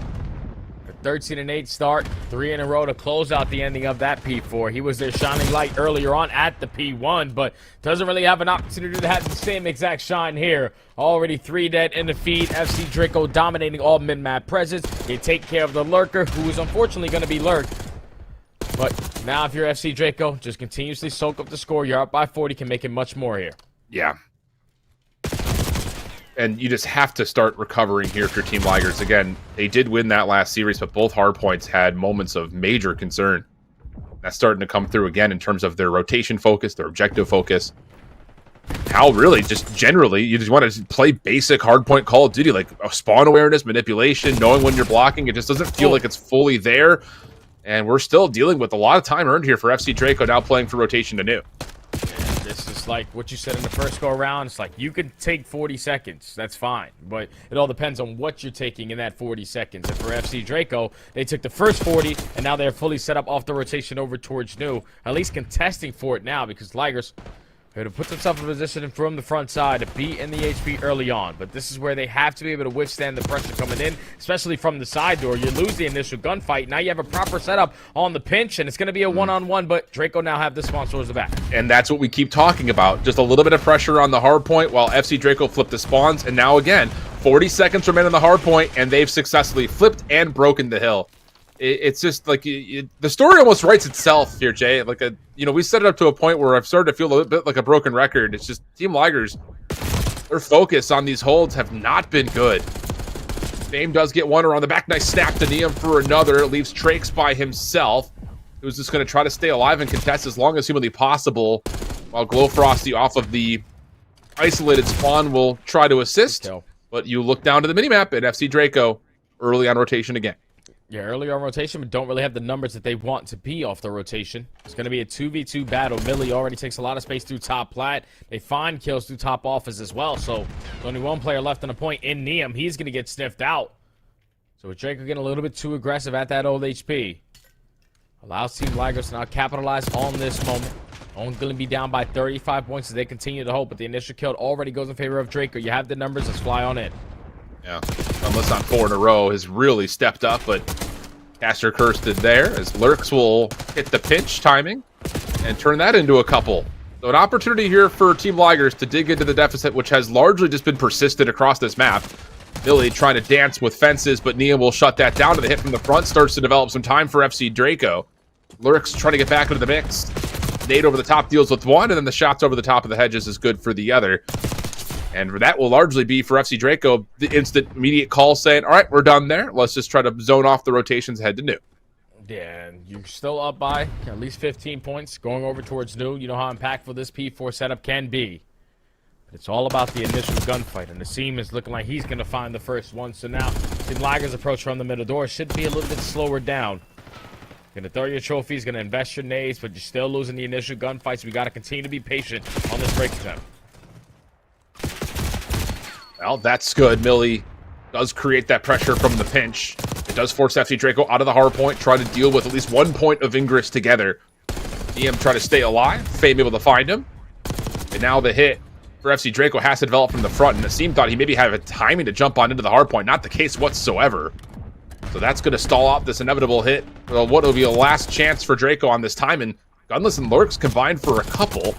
A 13-8 start, 3 in a row to close out the ending of that P4. He was their shining light earlier on at the P1, but doesn't really have an opportunity to have the same exact shine here. Already 3 dead in the feed. FC Draco dominating all mid-map presence. They take care of the lurker, who is unfortunately going to be lurked. But now if you're FC Draco, just continuously soak up the score. You're up by 40, can make it much more here. Yeah. And you just have to start recovering here for Team Ligers. Again, they did win that last series, but both hardpoints had moments of major concern. That's starting to come through again in terms of their rotation focus, their objective focus. How really, just generally, you just want to play basic hardpoint Call of Duty, like spawn awareness, manipulation, knowing when you're blocking. It just doesn't feel like it's fully there. And we're still dealing with a lot of time earned here for FC Draco, now playing for rotation to new. This is like what you said in the first go around. It's like you could take 40 seconds. That's fine. But it all depends on what you're taking in that 40 seconds. And for FC Draco, they took the first 40, and now they're fully set up off the rotation over towards new. At least contesting for it now, because Ligers to put themselves in position from the front side to be in the HP early on. But this is where they have to be able to withstand the pressure coming in, especially from the side door. You lose the initial gunfight. Now you have a proper setup on the pinch, and it's going to be a one-on-one, but Draco now have the spawn towards the back. And that's what we keep talking about. Just a little bit of pressure on the hard point while FC Draco flipped the spawns. And now again, 40 seconds remain on the hard point, and they've successfully flipped and broken the hill. It's just like the story almost writes itself here, Jay. Like we set it up to a point where I've started to feel a little bit like a broken record. It's just Team Ligers, their focus on these holds have not been good. Fame does get one around the back. Nice snap to Neum for another. It leaves Trakes by himself. He was just going to try to stay alive and contest as long as humanly possible, while Glow Frosty off of the isolated spawn will try to assist. But you look down to the minimap and FC Draco early on rotation again. Yeah, early on rotation, but don't really have the numbers that they want to be off the rotation. It's going to be a 2v2 battle. Millie already takes a lot of space through top plat. They find kills through top office as well, so there's only one player left on the point in Neum. He's going to get sniffed out. So with Draco getting a little bit too aggressive at that old HP, allows Team Ligers to now capitalize on this moment. Only going to be down by 35 points as they continue to hold, but the initial kill already goes in favor of Draco. You have the numbers. Let's fly on in. Yeah, unless on 4 in a row has really stepped up, but Caster Cursed there as Lurks will hit the pinch timing and turn that into a couple. So an opportunity here for Team Ligers to dig into the deficit, which has largely just been persistent across this map. Billy trying to dance with fences, but Neum will shut that down, and the hit from the front starts to develop some time for FC Draco. Lurks trying to get back into the mix. Nade over the top deals with one, and then the shots over the top of the hedges is good for the other. And that will largely be for FC Draco, the instant immediate call saying, all right, we're done there. Let's just try to zone off the rotations ahead to new. Yeah, and you're still up by at least 15 points going over towards new. You know how impactful this P4 setup can be. But it's all about the initial gunfight, and Nassim is looking like he's going to find the first one. So now, Team Ligers' approach from the middle door should be a little bit slower down. Going to throw your trophies, going to invest your nades, but you're still losing the initial gunfights. We got to continue to be patient on this break attempt. Well, that's good. Millie does create that pressure from the pinch. It does force FC Draco out of the hard point, try to deal with at least 1 point of Ingress together. EM try to stay alive. Fame able to find him. And now the hit for FC Draco has to develop from the front. And Nassim thought he maybe had a timing to jump on into the hard point. Not the case whatsoever. So that's going to stall out this inevitable hit. Well, what will be a last chance for Draco on this time. And Gunless and Lurks combined for a couple.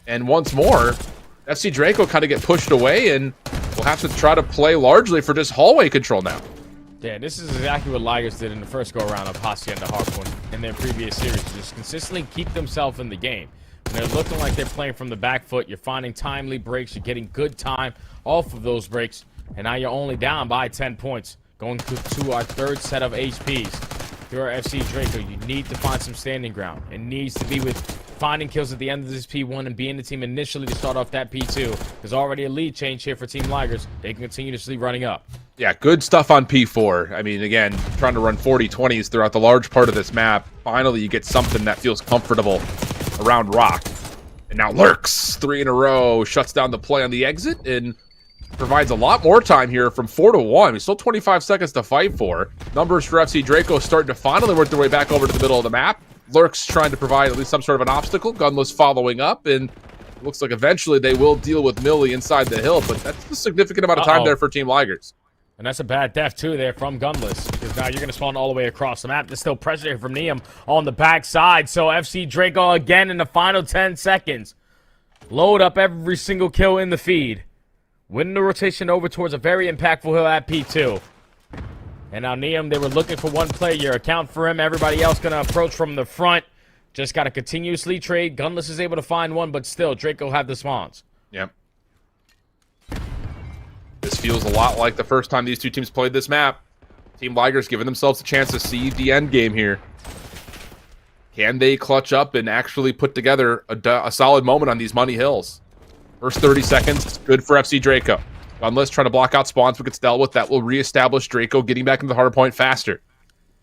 And once more, FC Draco kind of get pushed away, and we'll have to try to play largely for just hallway control now. Yeah, this is exactly what Ligers did in the first go-around of Hacienda Hardpoint in their previous series. Just consistently keep themselves in the game. When they're looking like they're playing from the back foot, you're finding timely breaks, you're getting good time off of those breaks. And now you're only down by 10 points. Going to our third set of HPs. Here are FC Draco. You need to find some standing ground. It needs to be with finding kills at the end of this P1 and being the team initially to start off that P2. There's already a lead change here for Team Ligers. They can continuously running up. Yeah, good stuff on P4. I mean, again, trying to run 40-20s throughout the large part of this map. Finally, you get something that feels comfortable around Rock. And now Lurks, 3 in a row, shuts down the play on the exit and provides a lot more time here from 4 to 1. Still 25 seconds to fight for. Numbers for FC Draco starting to finally work their way back over to the middle of the map. Lurks trying to provide at least some sort of an obstacle. Gunless following up, and it looks like eventually they will deal with Millie inside the hill, but that's a significant amount of time there for Team Ligers. And that's a bad death, too, there from Gunless. Because now you're going to spawn all the way across the map. There's still pressure here from Neum on the backside. So FC Draco again in the final 10 seconds. Load up every single kill in the feed. Winning the rotation over towards a very impactful hill at P2. And now Neum, they were looking for one player. Account for him. Everybody else going to approach from the front. Just got to continuously trade. Gunless is able to find one, but still, Draco have the spawns. Yep. This feels a lot like the first time these two teams played this map. Team Ligers giving themselves a chance to see the end game here. Can they clutch up and actually put together a solid moment on these money hills? First 30 seconds, good for FC Draco. Gunless trying to block out spawns but gets dealt with. That will reestablish Draco getting back into the hard point faster.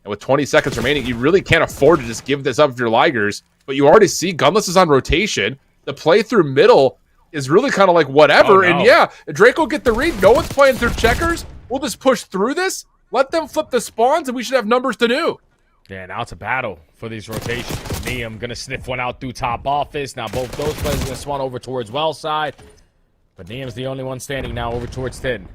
And with 20 seconds remaining, you really can't afford to just give this up if you're Ligers. But you already see Gunless is on rotation. The play through middle is really kind of like whatever. Oh, no. And yeah, Draco get the read. No one's playing through checkers. We'll just push through this. Let them flip the spawns, and we should have numbers to do. Yeah, now it's a battle for these rotations. Neum going to sniff one out through top office. Now both those players going to spawn over towards well side. But Neum's the only one standing now over towards tin.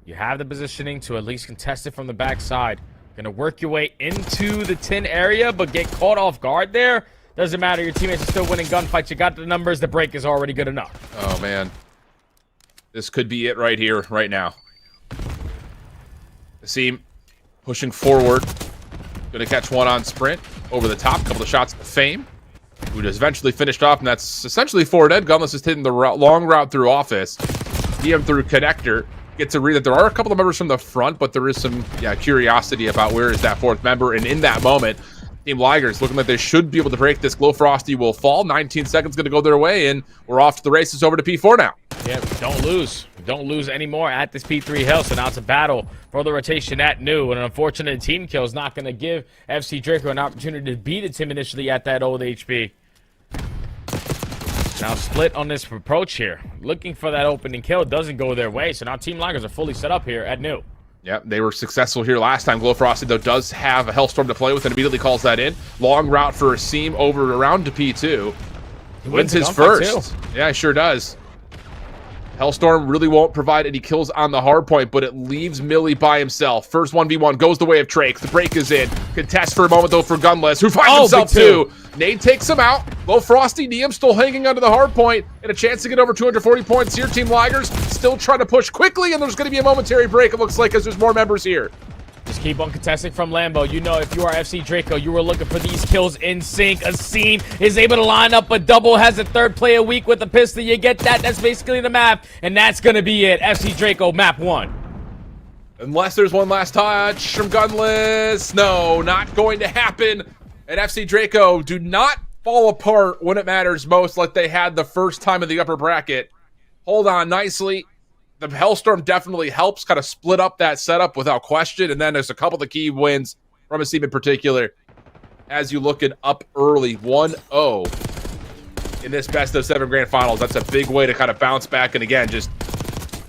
You have the positioning to at least contest it from the backside. Going to work your way into the tin area, but get caught off guard there. Doesn't matter. Your teammates are still winning gunfights. You got the numbers. The break is already good enough. Oh, man. This could be it right here, right now. Asim pushing forward. Going to catch one on sprint. Over the top. Couple of shots to Fame. Who just eventually finished off, and that's essentially 4 dead. Gunless is hitting the long route through office. DM through connector. Gets a read that there are a couple of members from the front, but there is some curiosity about where is that 4th member. And in that moment, Team Ligers looking like they should be able to break this. Glow Frosty will fall. 19 seconds going to go their way, and we're off to the races over to P4 now. Yeah, don't lose. Don't lose anymore at this P3 hill. So now it's a battle for the rotation at new. And an unfortunate team kill is not going to give FC Draco an opportunity to beat its team initially at that old HP. Now split on this approach here. Looking for that opening kill. Doesn't go their way. So now Team Ligers are fully set up here at new. Yep, they were successful here last time. Glow Frosty, though, does have a Hellstorm to play with and immediately calls that in. Long route for Asim over around to P2. He wins his first. Yeah, he sure does. Hellstorm really won't provide any kills on the hard point, but it leaves Millie by himself. First 1v1 goes the way of Trake. The break is in. Contest for a moment, though, for Gunless, who finds himself too. Nade takes him out. Low Frosty, Neum still hanging under the hard point, and a chance to get over 240 points here. Team Ligers still trying to push quickly, and there's going to be a momentary break, it looks like, as there's more members here. Just keep on contesting from Lambo. You know, if you are FC Draco, you were looking for these kills in sync. Asim is able to line up a double, has a 3rd play a week with a pistol. You get that. That's basically the map, and that's going to be it. FC Draco, map 1. Unless there's one last touch from Gunless. No, not going to happen. And FC Draco do not fall apart when it matters most like they had the first time in the upper bracket. Hold on nicely. The Hellstorm definitely helps kind of split up that setup without question. And then there's a couple of the key wins from Asim in particular. As you look it up early, 1-0 in this best of 7 grand finals. That's a big way to kind of bounce back and again, just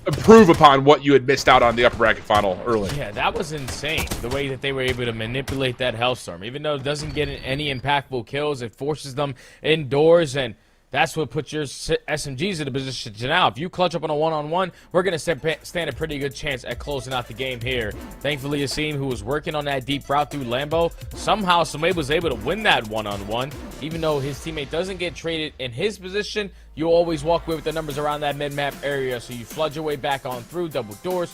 improve upon what you had missed out on the upper bracket final early. Yeah, that was insane. The way that they were able to manipulate that Hellstorm. Even though it doesn't get any impactful kills, it forces them indoors, and that's what puts your SMGs in a position to now. If you clutch up on a one-on-one, we're going to stand a pretty good chance at closing out the game here. Thankfully, Asim, who was working on that deep route through Lambo, somehow was able to win that one-on-one. Even though his teammate doesn't get traded in his position, you always walk away with the numbers around that mid-map area. So you flood your way back on through double doors.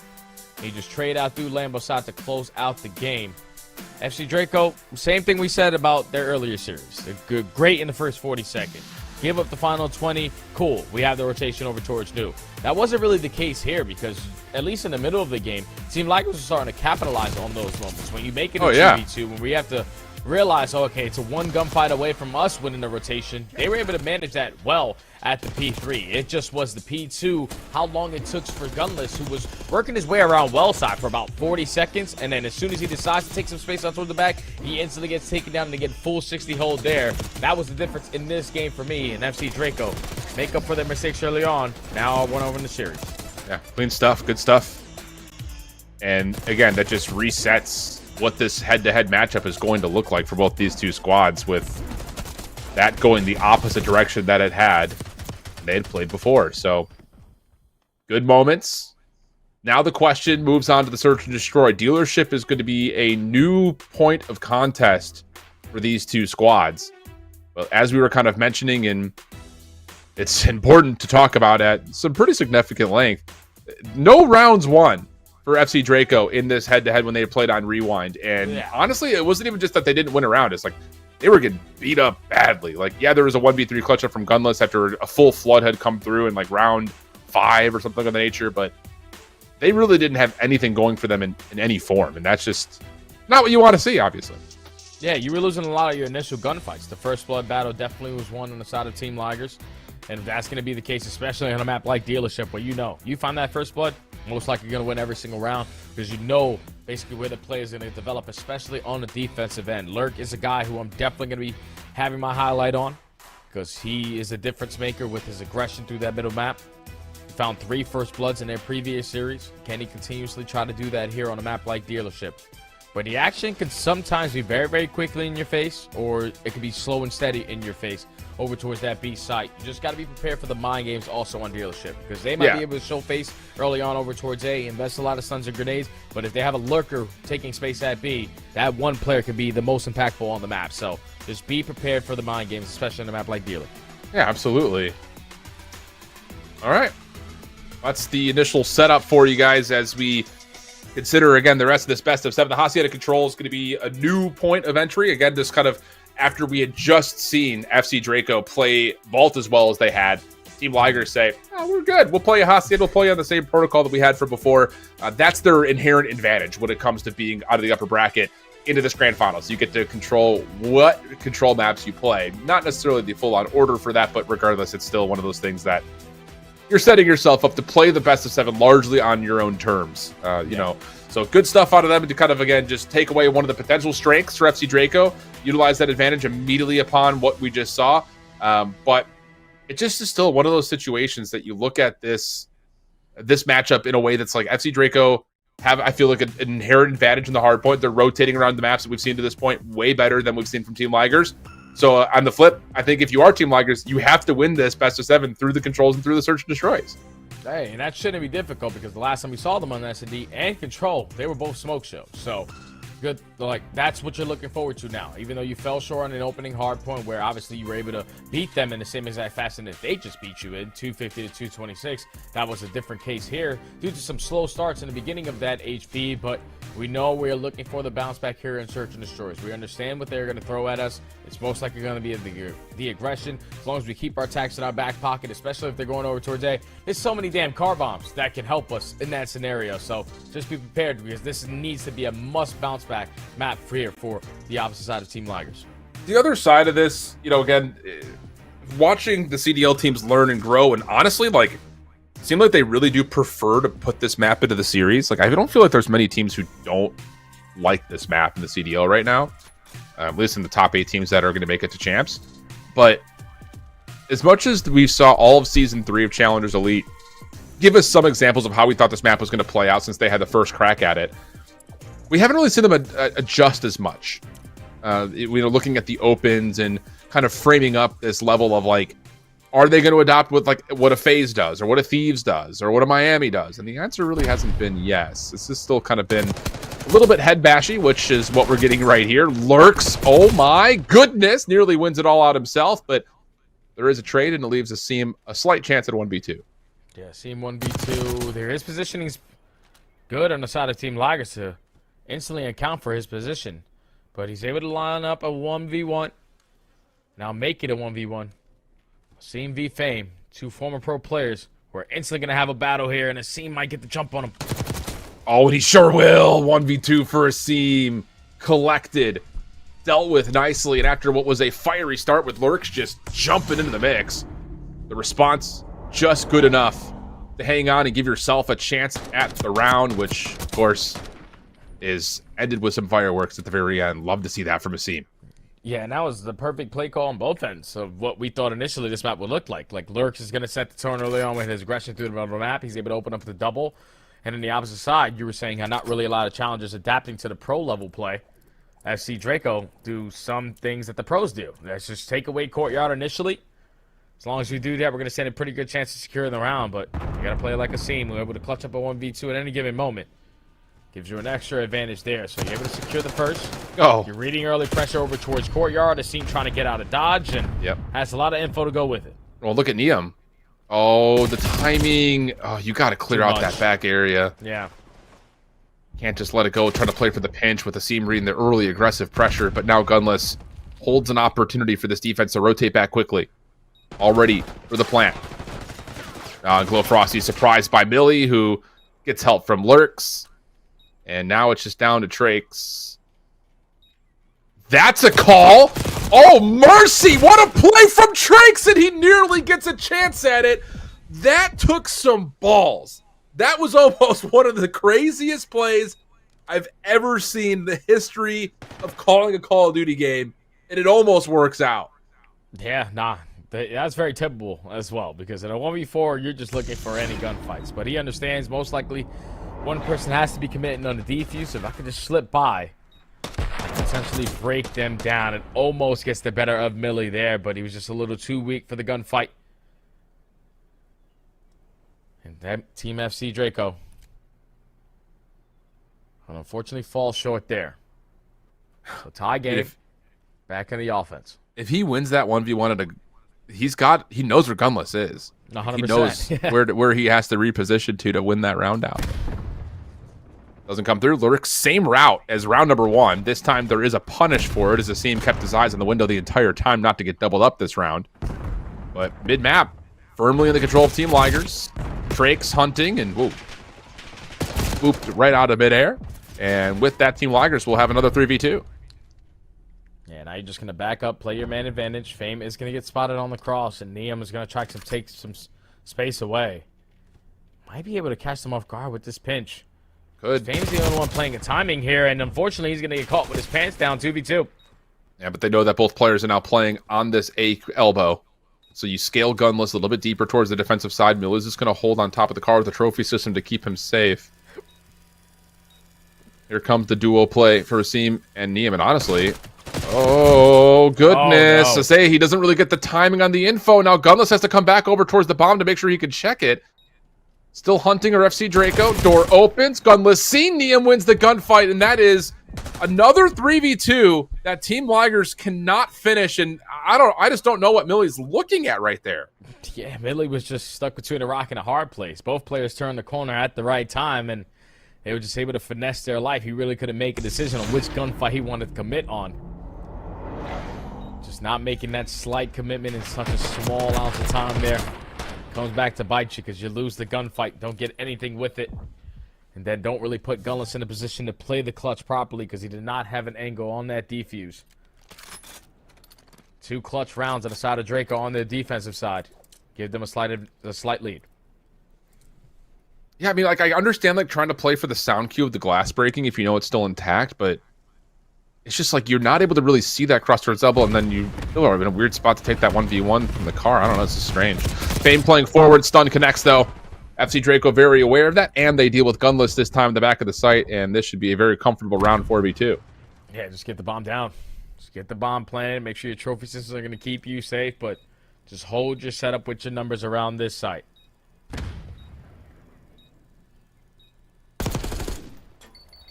And you just trade out through Lambo side to close out the game. FC Draco, same thing we said about their earlier series. They're great in the first 40 seconds. give up the final 20, cool. We have the rotation over towards new. That wasn't really the case here because, at least in the middle of the game, it seemed like it was starting to capitalize on those moments. When you make it a 2v2, when we have to realize, oh, okay, it's a one gunfight away from us winning the rotation, they were able to manage that well at the P3. It just was the P2, how long it took for Gunless, who was working his way around well side for about 40 seconds, and then as soon as he decides to take some space out towards the back, he instantly gets taken down and they get full 60 hold there. That was the difference in this game for me and FC Draco. Make up for their mistakes early on. Now 1-0 in the series. Yeah, clean stuff, good stuff. And again, that just resets what this head-to-head matchup is going to look like for both these two squads, with that going the opposite direction that it had they had played before. So good moments. Now the question moves on to the search and destroy. Dealership is going to be a new point of contest for these two squads. But as we were kind of mentioning, and it's important to talk about at some pretty significant length, no rounds won for FC Draco in this head-to-head when they played on Rewind. And honestly, it wasn't even just that they didn't win a round. It's like they were getting beat up badly. Like, yeah, there was a 1v3 clutch up from Gunless after a full flood had come through in like round 5 or something of the nature, but they really didn't have anything going for them in any form. And that's just not what you want to see, obviously. Yeah, you were losing a lot of your initial gunfights. The first blood battle definitely was won on the side of Team Ligers. And that's going to be the case, especially on a map like Dealership, where you find that first blood, most likely going to win every single round because you know basically where the play is going to develop, especially on the defensive end. Lurk is a guy who I'm definitely going to be having my highlight on because he is a difference maker with his aggression through that middle map. He found 3 first bloods in their previous series. Can he continuously try to do that here on a map like Dealership? But the action can sometimes be very, very quickly in your face, or it can be slow and steady in your face over towards that B site. You just got to be prepared for the mind games also on Dealership, because they might be able to show face early on over towards A, invest a lot of stuns and grenades, but if they have a lurker taking space at B, that one player can be the most impactful on the map. So just be prepared for the mind games, especially on a map like Dealer. Yeah, absolutely. All right. That's the initial setup for you guys as we consider, again, the rest of this best of 7. The Hacienda Control is going to be a new point of entry. Again, this kind of after we had just seen FC Draco play Vault as well as they had. Team Ligers say, oh, we're good. We'll play a Hacienda. We'll play on the same protocol that we had from before. That's their inherent advantage when it comes to being out of the upper bracket into this grand final. So you get to control what control maps you play. Not necessarily the full-on order for that, but regardless, it's still one of those things that you're setting yourself up to play the best of 7 largely on your own terms. You know, so good stuff out of them to kind of, again, just take away one of the potential strengths for FC Draco, utilize that advantage immediately upon what we just saw. But it just is still one of those situations that you look at this matchup in a way that's like FC Draco have, I feel like, an inherent advantage in the hard point. They're rotating around the maps that we've seen to this point way better than we've seen from Team Ligers. So on the flip, I think if you are Team Ligers, you have to win this best of 7 through the controls and through the search and destroys. Hey, and that shouldn't be difficult because the last time we saw them on S&D and Control, they were both smoke shows. So good, like that's what you're looking forward to now. Even though you fell short on an opening hard point where obviously you were able to beat them in the same exact fashion that they just beat you in 250 to 226. That was a different case here due to some slow starts in the beginning of that HP, but we know we're looking for the bounce back here in Search and Destroys. We understand what they're going to throw at us. It's most likely going to be the aggression. As long as we keep our attacks in our back pocket, especially if they're going over towards A, there's so many damn car bombs that can help us in that scenario. So just be prepared because this needs to be a must bounce back map here for the opposite side of Team Ligers. The other side of this, you know, again, watching the CDL teams learn and grow, and honestly, like, it seemed like they really do prefer to put this map into the series. Like, I don't feel like there's many teams who don't like this map in the CDL right now. At least in the top 8 teams that are going to make it to champs. But as much as we saw all of Season 3 of Challengers Elite give us some examples of how we thought this map was going to play out since they had the first crack at it, we haven't really seen them adjust as much. Looking at the opens and kind of framing up this level of, like, are they going to adopt what a FaZe does, or what a Thieves does, or what a Miami does? And the answer really hasn't been yes. This has still kind of been a little bit head bashy, which is what we're getting right here. Lurks, oh my goodness, nearly wins it all out himself, but there is a trade, and it leaves Asim a slight chance at 1v2. Yeah, Asim 1v2. There is positioning's good on the side of Team Ligers to instantly account for his position, but he's able to line up a 1v1. Now make it a 1v1. Asim v Fame, two former pro players. We're instantly going to have a battle here, and Asim might get the jump on him. Oh, and he sure will. 1v2 for Asim. Collected. Dealt with nicely, and after what was a fiery start with Lurks just jumping into the mix, the response just good enough to hang on and give yourself a chance at the round, which, of course, is ended with some fireworks at the very end. Love to see that from Asim. Yeah, and that was the perfect play call on both ends of what we thought initially this map would look like. Like, Lurks is going to set the tone early on with his aggression through the middle of the map. He's able to open up the double. And on the opposite side, you were saying how not really a lot of challengers adapting to the pro-level play. FC Draco do some things that the pros do. Let's just take away Courtyard initially. As long as we do that, we're going to stand a pretty good chance of securing the round. But you got to play like Asim. We're able to clutch up a 1v2 at any given moment. Gives you an extra advantage there. So you're able to secure the first. Oh. You're reading early pressure over towards Courtyard. Asim trying to get out of dodge. And has a lot of info to go with it. Well, look at Neum. Oh, the timing. Oh, you got to clear out that back area. Yeah. Can't just let it go, trying to play for the pinch with Asim reading the early aggressive pressure, but now Gunless holds an opportunity for this defense to rotate back quickly. All ready for the plant. Glow Frosty surprised by Millie, who gets help from Lurks. And now it's just down to Trakes. That's a call! Oh, mercy! What a play from Trakes, and he nearly gets a chance at it. That took some balls. That was almost one of the craziest plays I've ever seen in the history of calling a Call of Duty game, and it almost works out. Yeah, nah. That's very typical as well, because in a 1v4, you're just looking for any gunfights. But he understands most likely one person has to be committing on the defuse. If I could just slip by, I can essentially break them down. It almost gets the better of Millie there, but he was just a little too weak for the gunfight. And that Team FC Draco, unfortunately, falls short there. So tie game, back in the offense. If he wins that 1v1 at a, he knows where Gunless is. 100%. He knows where he has to reposition to win that round out. Doesn't come through. Lurks, same route as round number 1. This time there is a punish for it, as Asim kept his eyes on the window the entire time not to get doubled up this round. But mid-map, firmly in the control of Team Ligers. Trakes hunting and whooped right out of midair. And with that, Team Ligers will have another 3v2. Yeah, now you're just going to back up, play your man advantage. Fame is going to get spotted on the cross, and Neum is going to try to take some space away. Might be able to catch them off guard with this pinch. Could. Fame's the only one playing a timing here, and unfortunately, he's going to get caught with his pants down 2v2. Yeah, but they know that both players are now playing on this A elbow. So you scale Gunless a little bit deeper towards the defensive side. Mill is just going to hold on top of the car with the trophy system to keep him safe. Here comes the duo play for Asim and Neum, and honestly, oh, goodness. Oh, no. I say he doesn't really get the timing on the info. Now Gunless has to come back over towards the bomb to make sure he can check it. Still hunting our FC Draco. Door opens. Gunless seen Neum wins the gunfight, and that is another 3v2 that Team Ligers cannot finish. And I just don't know what Millie's looking at right there. Yeah, Millie was just stuck between a rock and a hard place. Both players turned the corner at the right time, and they were just able to finesse their life. He really couldn't make a decision on which gunfight he wanted to commit on. Just not making that slight commitment in such a small ounce of time there. Comes back to bite you because you lose the gunfight. Don't get anything with it. And then don't really put Gunless in a position to play the clutch properly because he did not have an angle on that defuse. 2 clutch rounds on the side of Draco on the defensive side. Give them a slight lead. Yeah, I mean, like, I understand, like, trying to play for the sound cue of the glass breaking if you know it's still intact, but it's just like you're not able to really see that cross towards elbow, and then you still are in a weird spot to take that 1v1 from the car. I don't know, this is strange. Fame playing forward, stun connects, though. FC Draco very aware of that, and they deal with Gunless this time in the back of the site, and this should be a very comfortable round 4v2. Yeah, just get the bomb down. Just get the bomb planted. Make sure your trophy systems are going to keep you safe, but just hold your setup with your numbers around this site.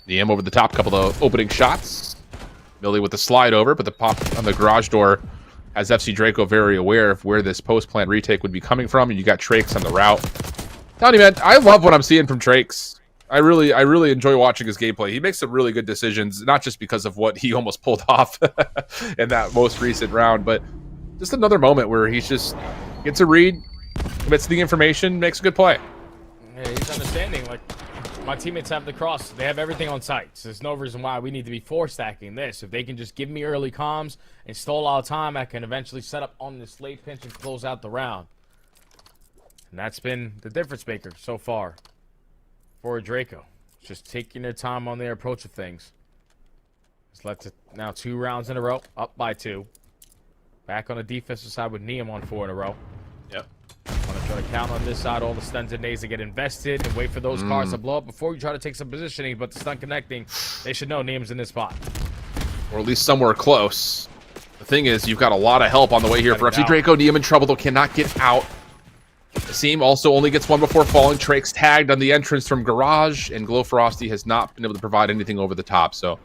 Neum over the top, couple of opening shots. Millie with the slide over, but the pop on the garage door has FC Draco very aware of where this post-plant retake would be coming from, and you got Trakes on the route. Tell you, man, I love what I'm seeing from Trakes. I really enjoy watching his gameplay. He makes some really good decisions, not just because of what he almost pulled off in that most recent round, but just another moment where he's just Gets a read, commits the information, makes a good play. Yeah, he's understanding, like, my teammates have the cross. They have everything on site. So there's no reason why we need to be force stacking this. If they can just give me early comms and stall our time, I can eventually set up on this late pinch and close out the round. And that's been the difference maker so far for Draco. Just taking their time on their approach of things. It's led to now 2 rounds in a row, up by 2. Back on the defensive side with Neum on 4 in a row. Yep. Want to try to count on this side all the stuns and nades to get invested and wait for those cars to blow up before you try to take some positioning. But the stun connecting, they should know Neum's in this spot. Or at least somewhere close. The thing is, you've got a lot of help on the way here for FC Draco. Neum in trouble, though, cannot get out. Seam also only gets 1 before falling. Trake's tagged on the entrance from Garage, and Glow Frosty has not been able to provide anything over the top. So,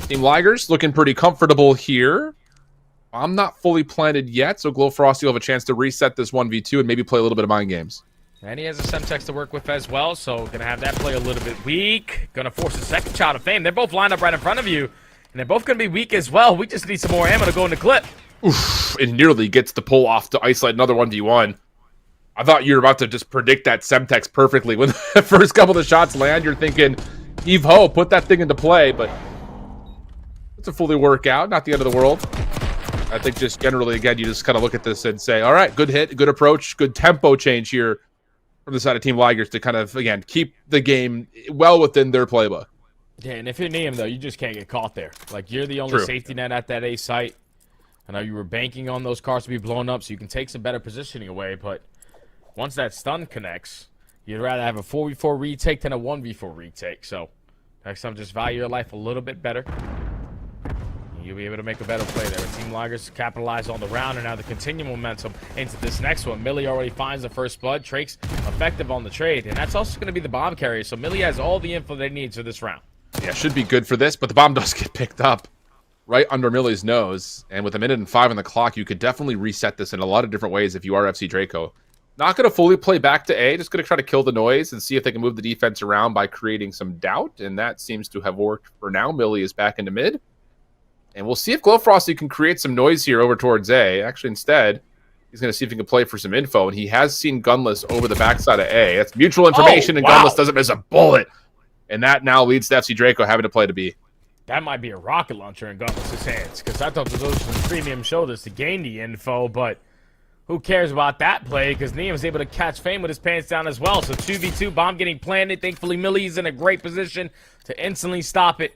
Team Ligers looking pretty comfortable here. I'm not fully planted yet, so Glow Frosty will have a chance to reset this 1v2 and maybe play a little bit of mind games. And he has a Semtex to work with as well, so gonna have that play a little bit weak. Gonna force a second shot of fame. They're both lined up right in front of you, and they're both gonna be weak as well. We just need some more ammo to go in the clip. Oof, it nearly gets the pull off to isolate another 1v1. I thought you were about to just predict that Semtex perfectly. When the first couple of shots land, you're thinking, heave ho, put that thing into play, but it's a fully work out, not the end of the world. I think just generally, again, you just kind of look at this and say, all right, good hit, good approach, good tempo change here from the side of Team Ligers to kind of, again, keep the game well within their playbook. Yeah, and if you're Neum, though, you just can't get caught there. Like, you're the only safety net at that A site. I know you were banking on those cars to be blown up so you can take some better positioning away, but once that stun connects, you'd rather have a 4v4 retake than a 1v4 retake. So, next time, just value your life a little bit better. You'll be able to make a better play there. Team Ligers capitalize on the round and now the continued momentum into this next one. Millie already finds the first blood. Trake's effective on the trade, and that's also going to be the bomb carrier. So Millie has all the info they need for this round. Yeah, should be good for this, but the bomb does get picked up right under Millie's nose. And with 1 minute and 5 on the clock, you could definitely reset this in a lot of different ways if you are FC Draco. Not going to fully play back to A, just going to try to kill the noise and see if they can move the defense around by creating some doubt, and that seems to have worked for now. Millie is back into mid. And we'll see if Glow Frosty can create some noise here over towards A. Actually, instead, he's going to see if he can play for some info. And he has seen Gunless over the backside of A. That's mutual information, and Gunless doesn't miss a bullet. And that now leads to FC Draco having to play to B. That might be a rocket launcher in Gunless's hands, because I thought those were some premium shoulders to gain the info, but who cares about that play, because Neum was able to catch Fame with his pants down as well. So 2v2, bomb getting planted. Thankfully, Millie's in a great position to instantly stop it.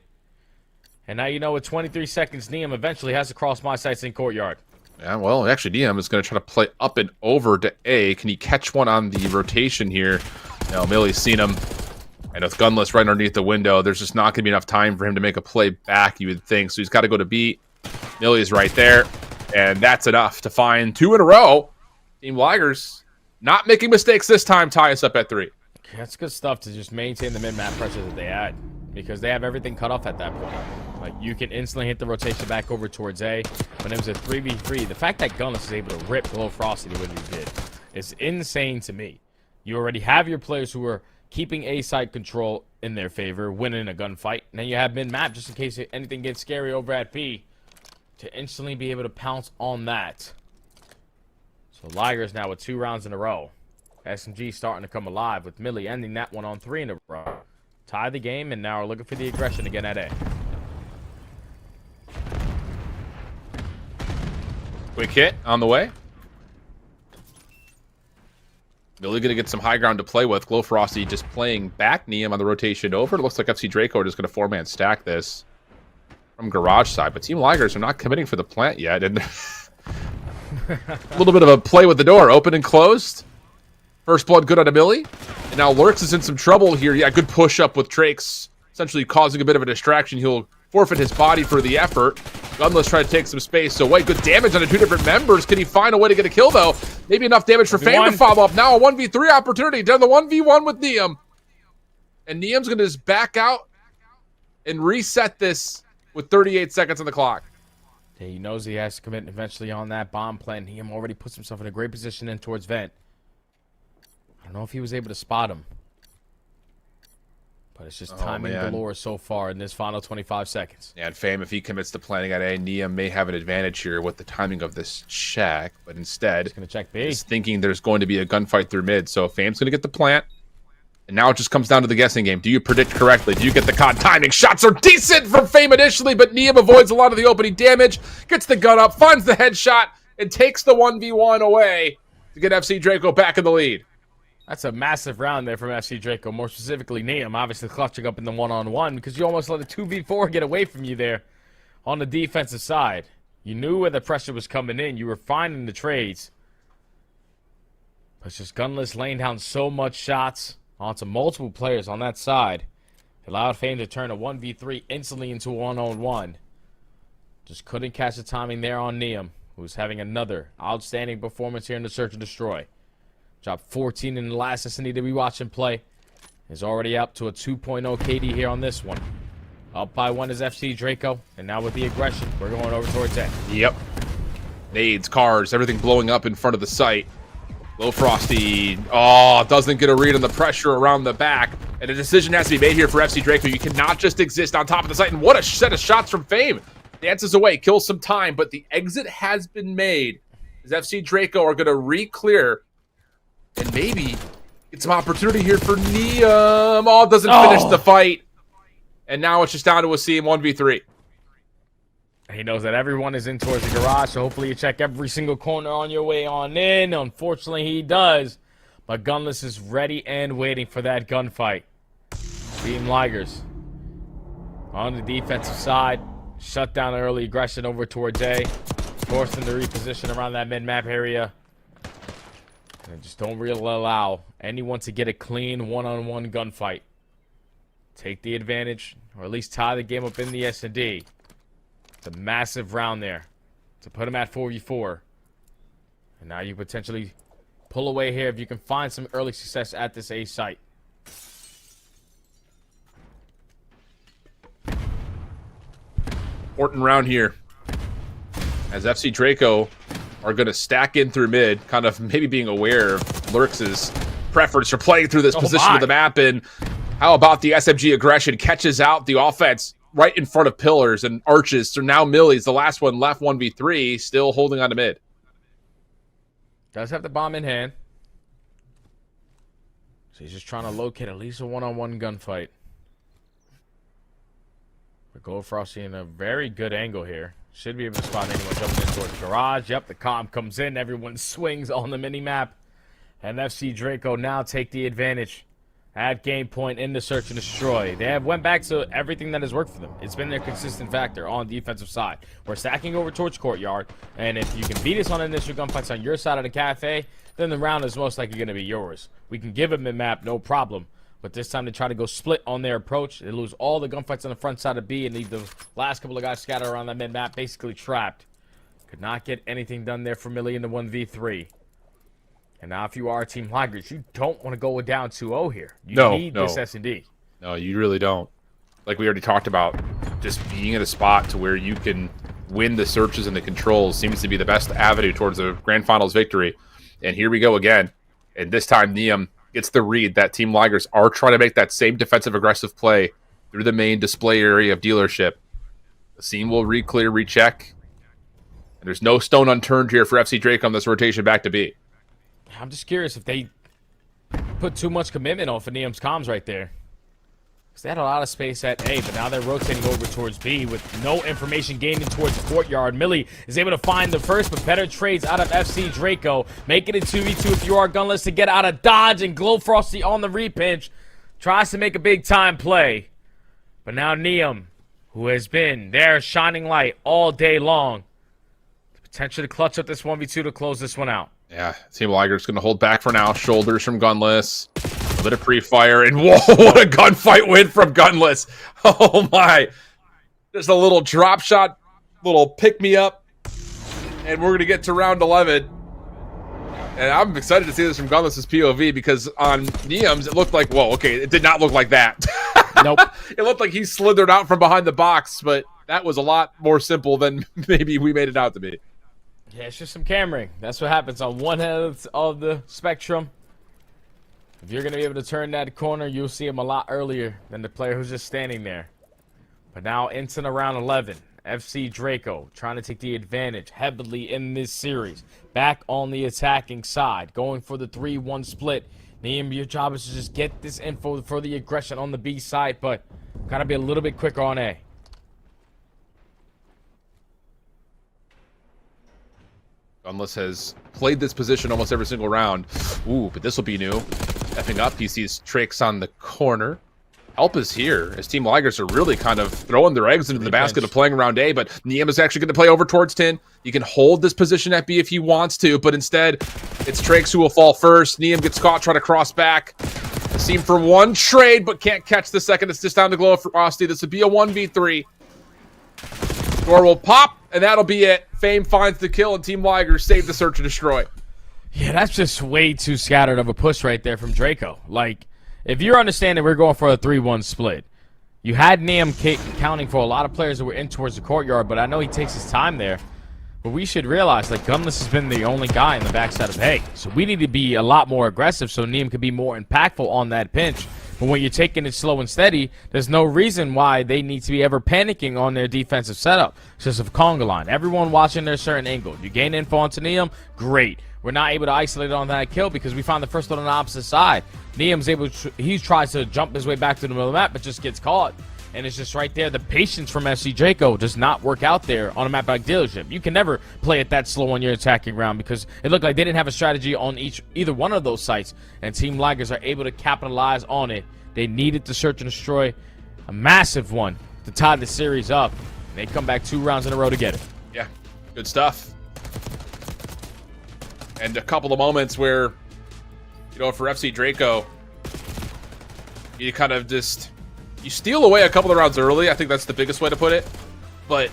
And now you know with 23 seconds, Neum eventually has to cross my sights in courtyard. Yeah, well, actually, Neum is going to try to play up and over to A. Can he catch one on the rotation here? No, Millie's seen him. And with Gunless right underneath the window, there's just not going to be enough time for him to make a play back, you would think. So he's got to go to B. Millie's right there. And that's enough to find 2 in a row. Team Ligers not making mistakes this time, tie us up at 3. That's good stuff to just maintain the mid-map pressure that they had, because they have everything cut off at that point. Like, you can instantly hit the rotation back over towards A. When it was a 3v3, the fact that Gunless is able to rip Glow Frosty the way he did is insane to me. You already have your players who are keeping A side control in their favor, winning a gunfight. And then you have mid-map, just in case anything gets scary over at B, to instantly be able to pounce on that. So Ligers now with 2 rounds in a row. SMG starting to come alive, with Millie ending that one on 3 in a row. Tie the game, and now we're looking for the aggression again at A. Quick hit on the way. Millie going to get some high ground to play with. Glow Frosty just playing back Neum on the rotation over. It looks like FC Draco are just going to 4-man stack this from Garage side. But Team Ligers are not committing for the plant yet. And a little bit of a play with the door. Open and closed. First blood good on a Millie. And now Lurks is in some trouble here. Yeah, good push up with Trakes, essentially causing a bit of a distraction. He'll forfeit his body for the effort. Gunless trying to take some space away. Good damage on the 2 different members. Can he find a way to get a kill, though? Maybe enough damage for Fame to follow up. Now a 1v3 opportunity. Down the 1v1 with Neum. And Neum's going to just back out and reset this with 38 seconds on the clock. Yeah, he knows he has to commit eventually on that bomb plan. Neum already puts himself in a great position in towards Vent. I don't know if he was able to spot him. But it's just timing galore so far in this final 25 seconds. Yeah, and Fame, if he commits to planning at A, Nia may have an advantage here with the timing of this check, but instead, He's going to check B. he's thinking there's going to be a gunfight through mid. So Fame's going to get the plant, and now it just comes down to the guessing game. Do you predict correctly? Do you get the COD timing? Shots are decent from Fame initially, but Nia avoids a lot of the opening damage, gets the gun up, finds the headshot, and takes the 1v1 away to get FC Draco back in the lead. That's a massive round there from FC Draco, more specifically Neum, obviously clutching up in the one-on-one because you almost let a 2v4 get away from you there on the defensive side. You knew where the pressure was coming in. You were finding the trades. But it's just Gunless laying down so much shots onto multiple players on that side. It allowed Fame to turn a 1v3 instantly into a one-on-one. Just couldn't catch the timing there on Neum, who's having another outstanding performance here in the Search and Destroy. Dropped 14 in the last SND that we watched him play. Is already up to a 2.0 KD here on this one. Up by 1 is FC Draco. And now with the aggression, we're going over towards A. Yep. Nades, cars, everything blowing up in front of the site. Low Frosty. Oh, doesn't get a read on the pressure around the back. And a decision has to be made here for FC Draco. You cannot just exist on top of the site. And what a set of shots from Fame. Dances away, kills some time, but the exit has been made. As FC Draco are going to re-clear. And maybe get some opportunity here for Neum. Oh, doesn't finish the fight. And now it's just down to a CM 1v3. He knows that everyone is in towards the garage, so hopefully you check every single corner on your way on in. Unfortunately, he does. But Gunless is ready and waiting for that gunfight. Team Ligers on the defensive side. Shut down the early aggression over towards A. Forced them to reposition around that mid-map area. And just don't really allow anyone to get a clean one-on-one gunfight. Take the advantage, or at least tie the game up in the S&D. It's a massive round there to put him at 4v4. And now you potentially pull away here if you can find some early success at this A site. Important round here. As FC Draco are going to stack in through mid, kind of maybe being aware of Lurks' preference for playing through this position of the map. And how about the SMG aggression catches out the offense right in front of pillars and arches. So now Millie's the last one left, 1v3, still holding on to mid. Does have the bomb in hand. So he's just trying to locate at least a one-on-one gunfight. But Gold Frosty in a very good angle here. Should be able to spot anyone jumping in towards the garage. Yep, the comp comes in. Everyone swings on the mini-map. And FC Draco now take the advantage at game point in the Search and Destroy. They have went back to everything that has worked for them. It's been their consistent factor on the defensive side. We're stacking over towards Courtyard. And if you can beat us on initial gunfights on your side of the cafe, then the round is most likely going to be yours. We can give them a map, no problem. But this time they try to go split on their approach. They lose all the gunfights on the front side of B and leave the last couple of guys scattered around that mid-map, basically trapped. Could not get anything done there for Millie in the 1v3. And now if you are Team Ligers, you don't want to go down 2-0 here. You need this S&D. No, you really don't. Like we already talked about, just being in a spot to where you can win the searches and the controls seems to be the best avenue towards a Grand Finals victory. And here we go again. And this time Neum gets the read that Team Ligers are trying to make that same defensive aggressive play through the main display area of dealership. The scene will re-clear, recheck. And there's no stone unturned here for FC Drake on this rotation back to B. I'm just curious if they put too much commitment on for Neum's comms right there. Because they had a lot of space at A, but now they're rotating over towards B with no information gained in towards the Courtyard. Millie is able to find the first, but better trades out of FC Draco. Make it a 2v2 if you are Gunless to get out of dodge, and Glow Frosty on the repinch tries to make a big-time play. But now Neum, who has been their shining light all day long, potentially clutch up this 1v2 to close this one out. Yeah, Team Liger's going to hold back for now. Shoulders from Gunless. A bit of pre-fire. And whoa, what a gunfight win from Gunless. Oh, my. Just a little drop shot, little pick-me-up. And we're going to get to round 11. And I'm excited to see this from Gunless's POV because on Neum's, it looked like, whoa, okay, it did not look like that. Nope. It looked like he slithered out from behind the box, but that was a lot more simple than maybe we made it out to be. Yeah, it's just some cameraing. That's what happens on one end of the spectrum. If you're going to be able to turn that corner, you'll see him a lot earlier than the player who's just standing there. But now into around 11, FC Draco trying to take the advantage heavily in this series. Back on the attacking side, going for the 3-1 split. Neem, your job is to just get this info for the aggression on the B side, but gotta be a little bit quicker on A. Gunless has played this position almost every single round. Ooh, but this will be new. Stepping up, he sees Tricks on the corner. Help is here, as Team Ligers are really kind of throwing their eggs into the basket of playing around A, but Niem is actually going to play over towards 10. He can hold this position at B if he wants to, but instead, it's Tricks who will fall first. Niem gets caught trying to cross back. Seam for one trade, but can't catch the second. It's just down to Glow for Frosty. This would be a 1v3. Door will pop, and that'll be it. Fame finds the kill, and Team Ligers save the search and destroy. Yeah, that's just way too scattered of a push right there from Draco. Like, if you're understanding we're going for a 3-1 split, you had Niem counting for a lot of players that were in towards the courtyard, but I know he takes his time there. But we should realize, like, Gunless has been the only guy in the backside of A. So we need to be a lot more aggressive so Niem could be more impactful on that pinch. But when you're taking it slow and steady, there's no reason why they need to be ever panicking on their defensive setup. It's just a conga line. Everyone watching their certain angle. You gain info onto Niem, great. We're not able to isolate it on that kill because we found the first one on the opposite side. Niem's able to, he tries to jump his way back to the middle of the map, but just gets caught. And it's just right there. The patience from FC Draco does not work out there on a map like Dealership. You can never play it that slow on your attacking round because it looked like they didn't have a strategy on either one of those sites. And Team Ligers are able to capitalize on it. They needed to search and destroy a massive one to tie the series up. And they come back 2 rounds in a row to get it. Yeah, good stuff. And a couple of moments where, you know, for FC Draco, you kind of just, you steal away a couple of rounds early. I think that's the biggest way to put it. But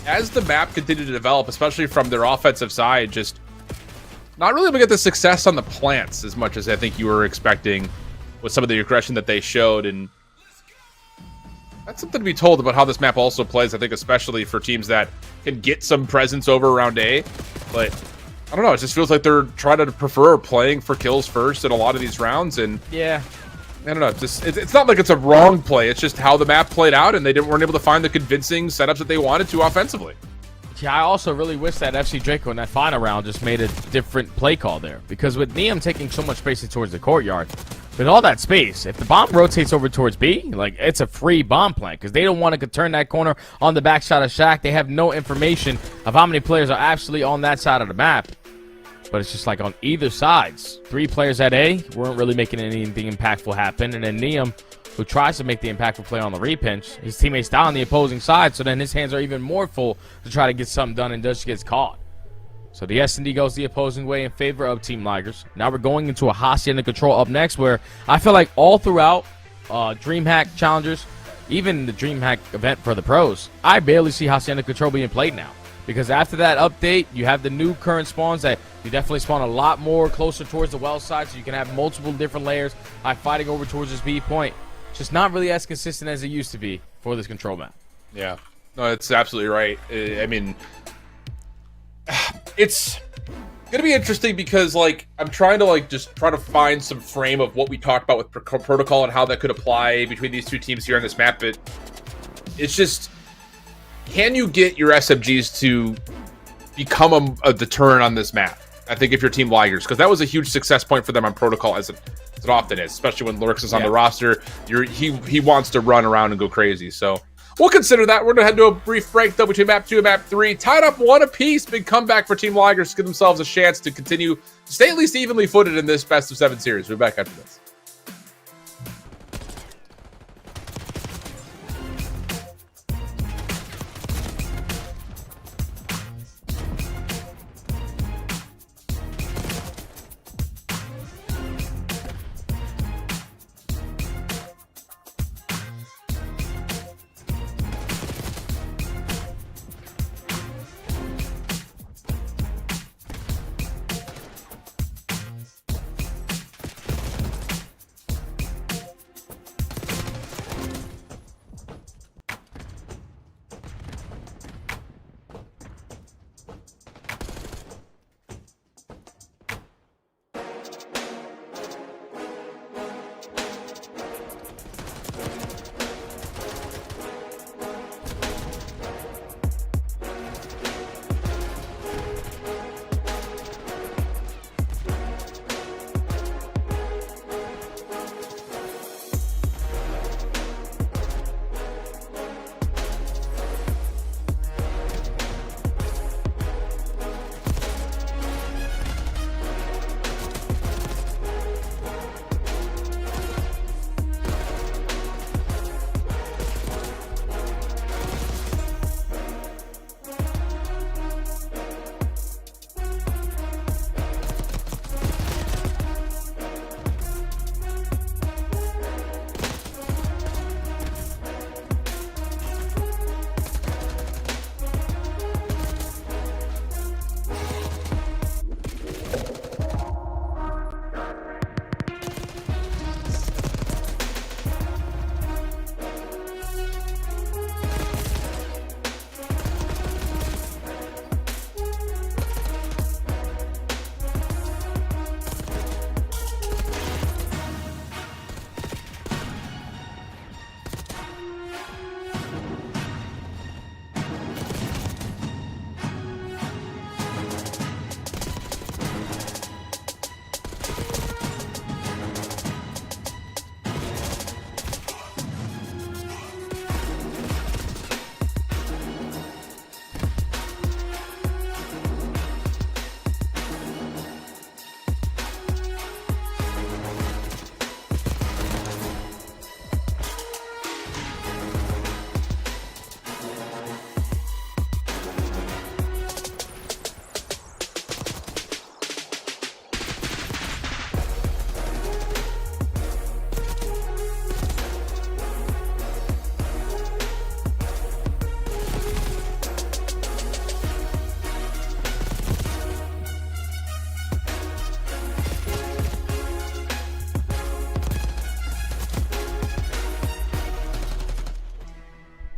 as the map continued to develop, especially from their offensive side, just not really able to get the success on the plants as much as I think you were expecting with some of the aggression that they showed. And that's something to be told about how this map also plays, I think, especially for teams that can get some presence over around A. But I don't know, it just feels like they're trying to prefer playing for kills first in a lot of these rounds. And yeah, I don't know, it's not like it's a wrong play. It's just how the map played out, and they weren't able to find the convincing setups that they wanted to offensively. Yeah, I also really wish that FC Draco in that final round just made a different play call there. Because with Niem taking so much space towards the courtyard, with all that space, if the bomb rotates over towards B, like, it's a free bomb plant. Because they don't want to turn that corner on the back side of Shaq. They have no information of how many players are actually on that side of the map. But it's just like on either sides. 3 players at A weren't really making anything impactful happen. And then Niem, who tries to make the impactful play on the repinch, his teammates down on the opposing side, so then his hands are even more full to try to get something done and just gets caught. So the S&D goes the opposing way in favor of Team Ligers. Now we're going into a Hacienda Control up next, where I feel like all throughout DreamHack Challengers, even the DreamHack event for the pros, I barely see Hacienda Control being played now. Because after that update, you have the new current spawns that you definitely spawn a lot more closer towards the well side, so you can have multiple different layers fighting over towards this B point. It's just not really as consistent as it used to be for this control map. Yeah, no, it's absolutely right. I mean, it's gonna be interesting because, like, I'm trying to, like, just try to find some frame of what we talked about with protocol and how that could apply between these 2 teams here on this map. But it's just, can you get your SMGs to become a deterrent on this map? I think if you're Team Ligers, because that was a huge success point for them on protocol, as it often is, especially when Lurks is on the roster. He wants to run around and go crazy. So we'll consider that. We're going to head to a brief break, though, between map 2 and map 3. Tied up 1 apiece. Big comeback for Team Ligers to give themselves a chance to continue to stay at least evenly footed in this best of 7 series. We'll be back after this.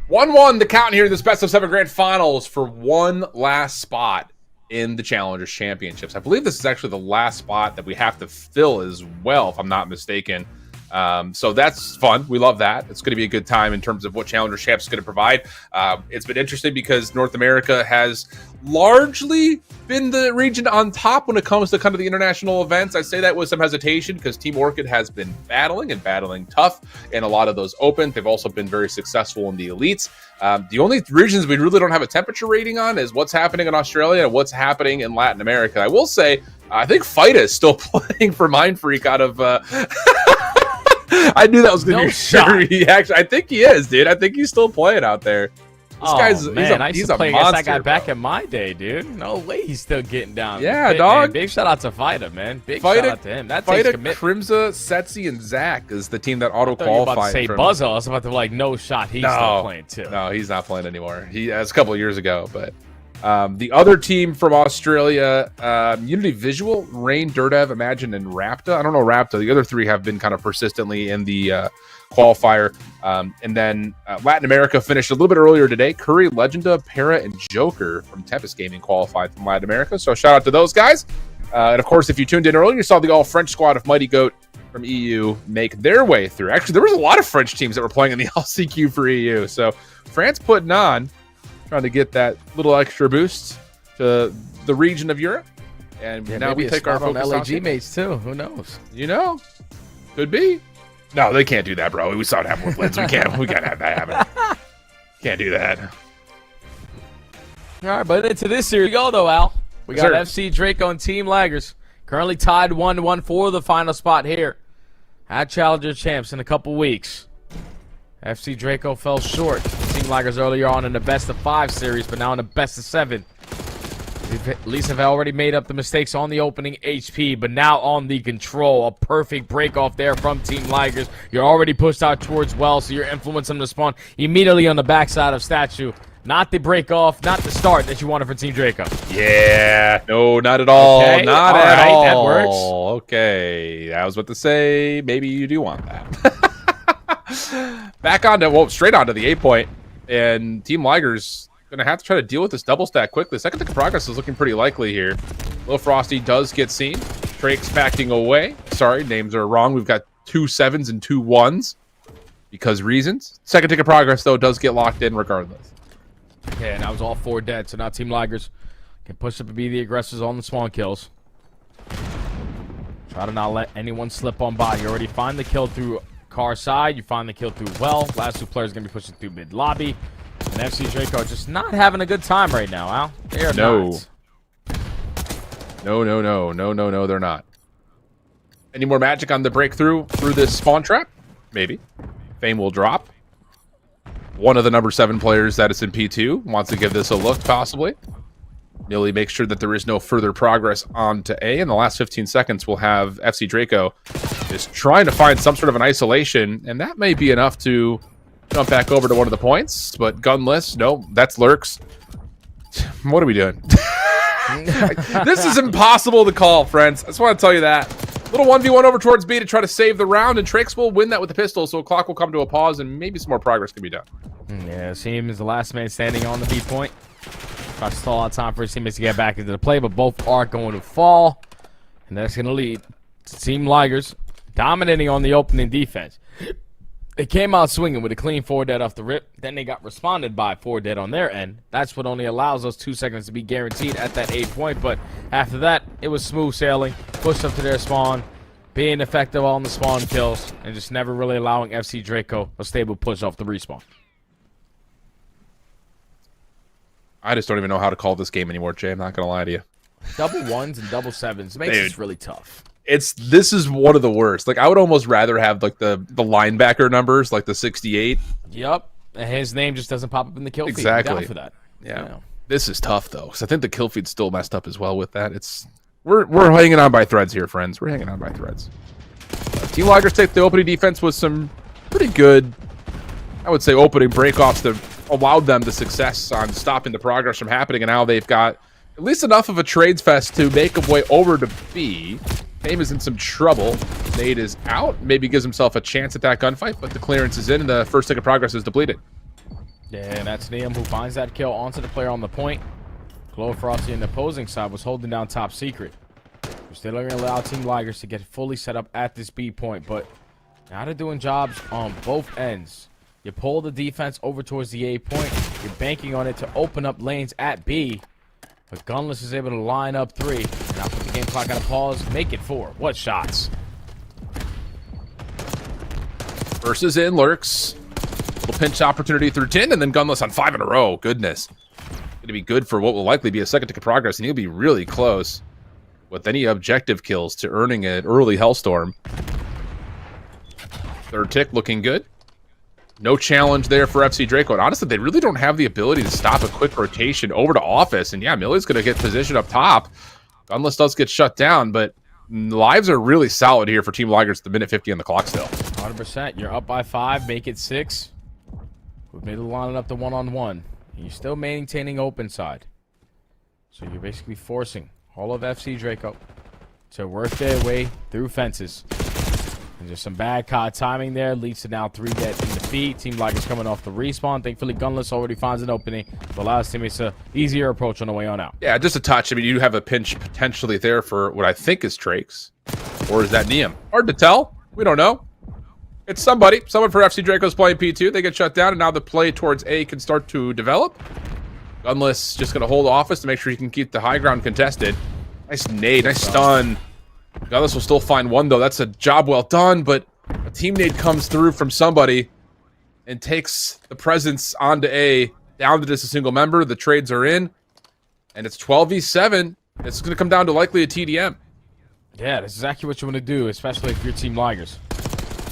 1-1 the count here in this best of 7 grand finals for one last spot in the Challengers Championships. I believe this is actually the last spot that we have to fill as well, if I'm not mistaken. So that's fun. We love that. It's going to be a good time in terms of what Challenger Champs is going to provide. It's been interesting because North America has largely been the region on top when it comes to kind of the international events. I say that with some hesitation because Team Orchid has been battling tough in a lot of those open. They've also been very successful in the elites. The only regions we really don't have a temperature rating on is what's happening in Australia and what's happening in Latin America. I will say, I think Fighta is still playing for Mind Freak out of... I knew that was going to be a reaction. I think he is, dude. I think he's still playing out there. This guy's man, I used to play monster, against that guy back bro. in my day, dude. No way he's still getting down. Yeah, dog. Man. Big shout out to Fighta, man. Big shout out to him. That takes commitment. Crimza, Setsi, and Zach is the team that auto I thought you were about to qualified. say Buzzo. I was about to be like, no shot. He's still playing too. No, he's not playing anymore. That's a couple of years ago, but the other team from Australia, Unity Visual, Rain, Dirtev, Imagine, and Rapta. I don't know Rapta. The other three have been kind of persistently in the qualifier. And then Latin America finished a little bit earlier today. Curry, Legenda, Para, and Joker from Tempest Gaming qualified from Latin America. So shout out to those guys. And of course, if you tuned in earlier, you saw the all-French squad of Mighty Goat from EU make their way through. Actually, there was a lot of French teams that were playing in the LCQ for EU. So France putting on, trying to get that little extra boost to the region of Europe. And now we take our focus on LAG mates too. Who knows? You know, could be. No, they can't do that, bro. We saw it happen with Lids. We can't have that happen. Can't do that. All right, but into this series we go though, Al. We got Yes, sir. FC Draco and Team Laggers currently tied 1-1 for the final spot here at Challenger Champs in a couple weeks. FC Draco fell short. Team Laggers earlier on in the best of 5 series, but now in the best of 7. At least have already made up the mistakes on the opening HP, but now on the control. A perfect break off there from Team Laggers. You're already pushed out towards well, so you're influencing them to spawn immediately on the backside of Statue. Not the break off, not the start that you wanted for Team Draco. Yeah, no, not at all. Okay, Not all at right, all. that works. Okay, I was about to say maybe you do want that. Back on to, well, straight onto the 8-point, and Team Laggers gonna have to try to deal with this double stack quickly. Second tick of progress is looking pretty likely here. Lil Frosty does get seen. Drake's backing away. Sorry, names are wrong. We've got 2 7s and 2 1s because reasons. Second tick of progress though does get locked in regardless. Okay, and that was all 4 dead, so now Team Laggers can push up and be the aggressors on the spawn kills. Try to not let anyone slip on by. You already find the kill through car side. You find the kill through well. Last 2 players going to be pushing through mid lobby. And FC Draco just not having a good time right now, Al. They are not. No, they're not. Any more magic on the breakthrough through this spawn trap? Maybe. Fame will drop. One of the number 7 players that is in P2 wants to give this a look, possibly. Nilly makes sure that there is no further progress on to A. In the last 15 seconds, we'll have FC Draco just trying to find some sort of an isolation, and that may be enough to jump back over to one of the points, but gunless, no, that's Lurks. What are we doing? This is impossible to call, friends. I just want to tell you that. Little 1v1 over towards B to try to save the round, and Trix will win that with the pistol, so clock will come to a pause, and maybe some more progress can be done. Yeah, Seam is the last man standing on the B point. Try to stall out time for his teammates to get back into the play, but both are going to fall, and that's going to lead to Team Laggers dominating on the opening defense. They came out swinging with a clean 4 dead off the rip. Then they got responded by 4 dead on their end. That's what only allows those 2 seconds to be guaranteed at that 8-point. But after that, it was smooth sailing. Pushed up to their spawn, being effective on the spawn kills, and just never really allowing FC Draco a stable push off the respawn. I just don't even know how to call this game anymore, Jay. I'm not going to lie to you. Double 1s and double 7s makes this really tough. This is one of the worst. Like, I would almost rather have like the linebacker numbers, like the 68. Yep. And his name just doesn't pop up in the kill feed. Exactly. I'm down for that. Yeah. This is tough though, because I think the kill feed's still messed up as well with that. We're hanging on by threads here, friends. We're hanging on by threads. Team Laggers take the opening defense with some pretty good, I would say, opening breakoffs that allowed them the success on stopping the progress from happening, and now they've got at least enough of a trades fest to make a way over to B. Fame is in some trouble. Nade is out. Maybe gives himself a chance at that gunfight, but the clearance is in, and the first tick of progress is depleted. Yeah, and that's Liam who finds that kill onto the player on the point. Glow Frosty on the opposing side was holding down top secret. We're still going to allow Team Ligers to get fully set up at this B point, but now they're doing jobs on both ends. You pull the defense over towards the A point. You're banking on it to open up lanes at B. But Gunless is able to line up 3. Now put the game clock on a pause. Make it 4. What shots? Versus in, lurks. Little pinch opportunity through 10, and then Gunless on 5 in a row. Goodness. Going to be good for what will likely be a second tick of progress, and he'll be really close with any objective kills to earning an early Hellstorm. Third tick looking good. No challenge there for FC Draco. And honestly, they really don't have the ability to stop a quick rotation over to Office. And yeah, Millie's going to get positioned up top. Gunless does get shut down, but lives are really solid here for Team Ligers at the minute 50 on the clock still. 100%. You're up by 5. Make it 6. We've made it lining up to 1-on-1. You're still maintaining open side. So you're basically forcing all of FC Draco to work their way through fences. And there's some bad COD timing there. Leads to now 3 dead in defeat. Team Ligers coming off the respawn. Thankfully, Gunless already finds an opening to allow his teammates an easier approach on the way on out. Yeah, just a touch. I mean, you have a pinch potentially there for what I think is Trakes. Or is that Neum? Hard to tell. We don't know. It's somebody. Someone for FC Draco's playing P2. They get shut down, and now the play towards A can start to develop. Gunless just going to hold Office to make sure he can keep the high ground contested. Nice nade. Nice stun. Gunless will still find one, though. That's a job well done, but a team nade comes through from somebody and takes the presence onto A, down to just a single member. The trades are in, and it's 12v7. It's going to come down to likely a TDM. Yeah, that's exactly what you want to do, especially if you're Team Ligers.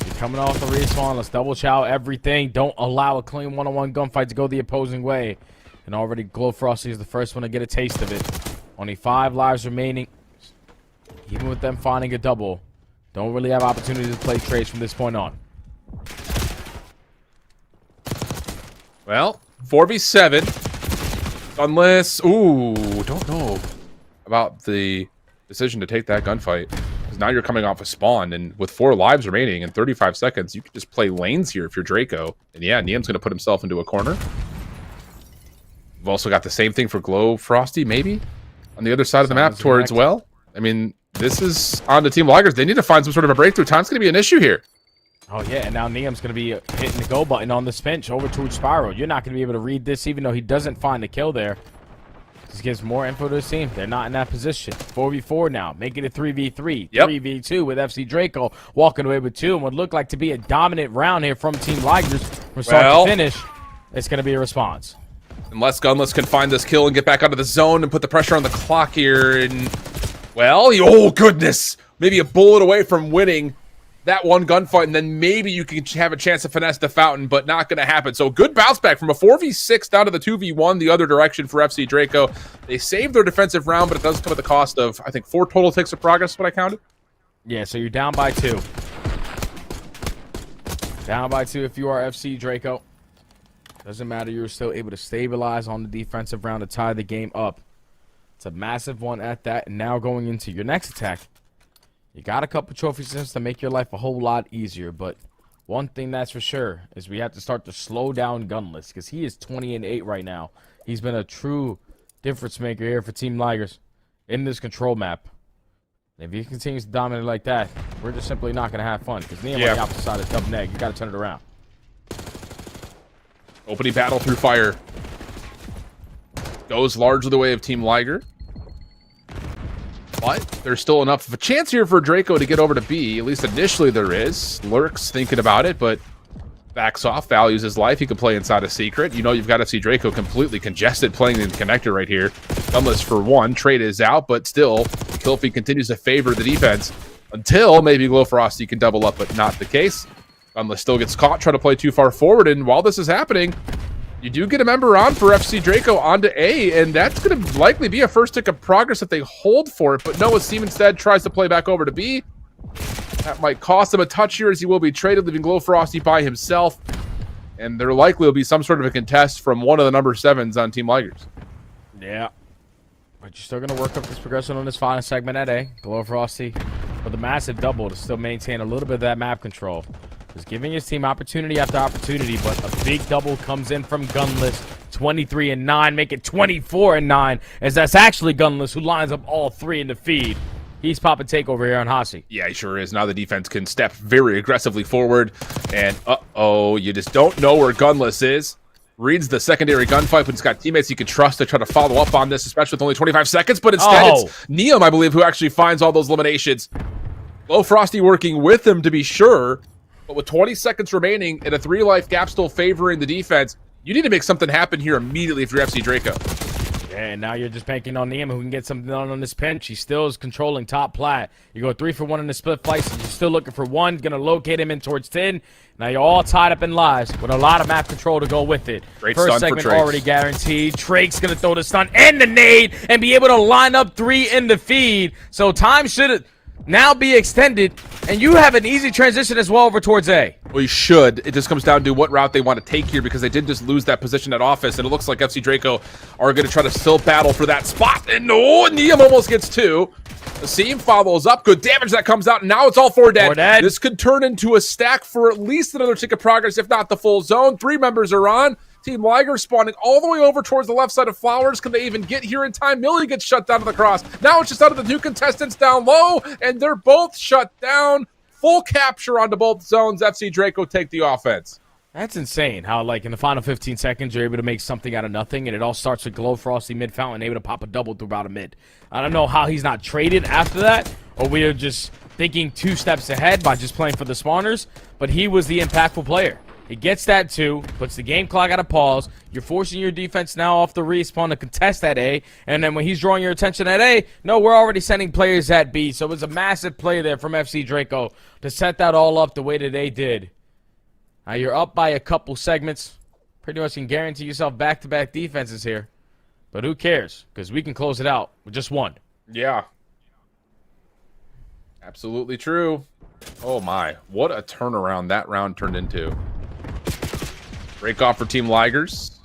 You're coming off the respawn. Let's double chow everything. Don't allow a clean one-on-one gunfight to go the opposing way. And already Glow Frosty is the first one to get a taste of it. Only 5 lives remaining. Even with them finding a double, don't really have opportunity to play trades from this point on. Well, 4v7. Unless, ooh, don't know about the decision to take that gunfight. Because now you're coming off a spawn, and with 4 lives remaining in 35 seconds, you can just play lanes here if you're Draco. And yeah, Neum's going to put himself into a corner. We've also got the same thing for Glow Frosty, maybe, on the other side of the map towards well. I mean, this is on the Team Ligers. They need to find some sort of a breakthrough. Time's going to be an issue here. Oh, yeah, and now Neum's going to be hitting the go button on this pinch over towards Spiral. You're not going to be able to read this, even though he doesn't find the kill there. This gives more info to his team. They're not in that position. 4v4 now, making it 3v3. Yep. 3v2 with FC Draco walking away with 2. And what looked like to be a dominant round here from Team Ligers from start to finish. It's going to be a response. Unless Gunless can find this kill and get back out of the zone and put the pressure on the clock here. And, well, oh, goodness. Maybe a bullet away from winning that one gunfight, and then maybe you can have a chance to finesse the fountain, but not going to happen. So good bounce back from a 4v6 down to the 2v1 the other direction for FC Draco. They saved their defensive round, but it does come at the cost of, I think, 4 total ticks of progress, what I counted. Yeah, so you're down by 2. Down by 2 if you are FC Draco. Doesn't matter. You're still able to stabilize on the defensive round to tie the game up. It's a massive one at that. And now going into your next attack, you got a couple trophies to make your life a whole lot easier. But one thing that's for sure is we have to start to slow down Gunless, because he is 20-8 right now. He's been a true difference maker here for Team Ligers in this control map. And if he continues to dominate like that, we're just simply not going to have fun, because Liam on the opposite side is double neg. You got to turn it around. Opening battle through fire. Goes largely the way of Team Liger. But there's still enough of a chance here for Draco to get over to B. At least initially there is. Lurks thinking about it, but backs off, values his life. He can play inside a secret. You know you've got to see Draco completely congested playing in the connector right here. Gunless for 1. Trade is out, but still, kill feed continues to favor the defense until maybe Glow Frosty can double up, but not the case. Gunless still gets caught trying to play too far forward, and while this is happening, you do get a member on for FC Draco onto A, and that's going to likely be a first tick of progress if they hold for it. But Noah Seam instead tries to play back over to B. That might cost him a touch here as he will be traded, leaving Glow Frosty by himself. And there likely will be some sort of a contest from one of the number 7s on Team Ligers. Yeah. But you're still going to work up this progression on this final segment at A. Glow Frosty with a massive double to still maintain a little bit of that map control. Just giving his team opportunity after opportunity, but a big double comes in from Gunless. 23-9, make it 24-9, as that's actually Gunless who lines up all three in the feed. He's popping takeover here on Hasi. Yeah, he sure is. Now the defense can step very aggressively forward. And, you just don't know where Gunless is. Reads the secondary gunfight, but he's got teammates he can trust to try to follow up on this, especially with only 25 seconds. But instead, it's Neum, I believe, who actually finds all those eliminations. Low Frosty working with him to be sure. But with 20 seconds remaining and a 3-life gap still favoring the defense, you need to make something happen here immediately if you're FC Draco. And now you're just banking on Neum, who can get something done on this pinch. He still is controlling top plat. You go 3 for 1 in the split fights. You're still looking for 1. Going to locate him in towards 10. Now you're all tied up in lives with a lot of map control to go with it. Great First stun segment for Trace. already guaranteed. Trake's going to throw the stun and the nade and be able to line up 3 in the feed. So time should now be extended. And you have an easy transition as well over towards A. Well, you should. It just comes down to what route they want to take here, because they did just lose that position at office, and it looks like FC Draco are going to try to still battle for that spot. And Neum almost gets 2. The seam follows up. Good damage that comes out, and now it's all 4 dead. 4 dead. This could turn into a stack for at least another tick of progress, if not the full zone. 3 members are on. Team Liger spawning all the way over towards the left side of Flowers. Can they even get here in time? Millie gets shut down to the cross. Now it's just out of the 2 contestants down low, and they're both shut down. Full capture onto both zones. FC Draco take the offense. That's insane how, like, in the final 15 seconds, you're able to make something out of nothing, and it all starts with Glow Frosty mid-fountain, able to pop a double throughout a mid. I don't know how he's not traded after that, or we are just thinking 2 steps ahead by just playing for the spawners, but he was the impactful player. He gets that 2, puts the game clock at a pause. You're forcing your defense now off the respawn to contest at A, and then when he's drawing your attention at A, no, we're already sending players at B. So it was a massive play there from FC Draco to set that all up the way that they did. Now you're up by a couple segments. Pretty much can guarantee yourself back-to-back defenses here. But who cares? Because we can close it out with just 1. Yeah. Absolutely true. Oh my, what a turnaround that round turned into. Break off for Team Ligers.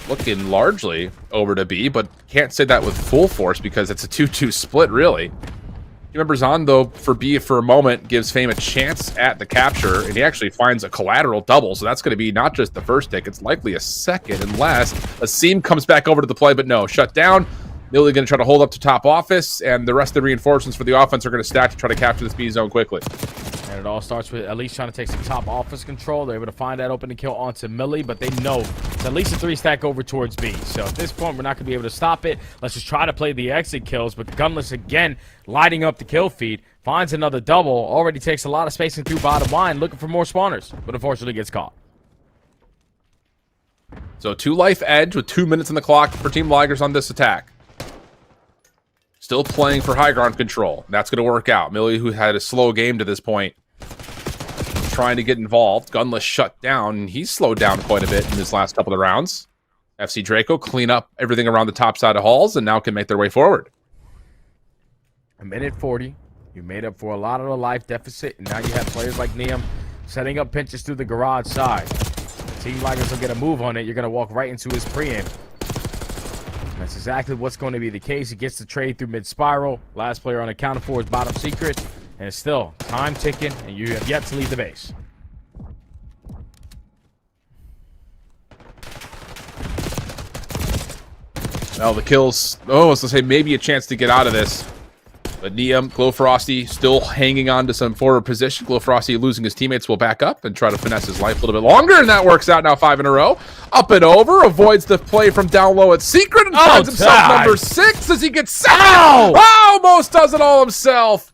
Looking largely over to B, but can't say that with full force because it's a 2-2 split, really. Team members on, though, for B for a moment, gives Fame a chance at the capture, and he actually finds a collateral double, so that's going to be not just the first tick, it's likely a second, unless a seam comes back over to the play, but no, shut down. Millie going to try to hold up to top office, and the rest of the reinforcements for the offense are going to stack to try to capture this B zone quickly. And it all starts with at least trying to take some top office control. They're able to find that opening kill onto Millie, but they know it's at least a 3-stack over towards B. So at this point, we're not going to be able to stop it. Let's just try to play the exit kills, but Gunless again lighting up the kill feed. Finds another double. Already takes a lot of spacing through bottom line, looking for more spawners, but unfortunately gets caught. So 2 life edge with 2 minutes on the clock for Team Ligers on this attack. Still playing for high ground control. That's going to work out. Millie, who had a slow game to this point, trying to get involved. Gunless shut down, and he's slowed down quite a bit in his last couple of rounds. FC Draco clean up everything around the top side of halls and now can make their way forward. A minute 40. You made up for a lot of the life deficit, and now you have players like Neum setting up pinches through the garage side. Team Ligers will get a move on it. You're going to walk right into his preamp. That's exactly what's going to be the case. He gets the trade through mid-spiral. Last player unaccounted for is bottom secret. And it's still time ticking, and you have yet to leave the base. Well, the kills, I was going to say maybe a chance to get out of this. But Neum, Glow Frosty still hanging on to some forward position. Glow Frosty losing his teammates will back up and try to finesse his life a little bit longer, and that works out now 5 in a row. Up and over, avoids the play from down low at Secret, and finds himself number 6 as he gets 7. Almost does it all himself.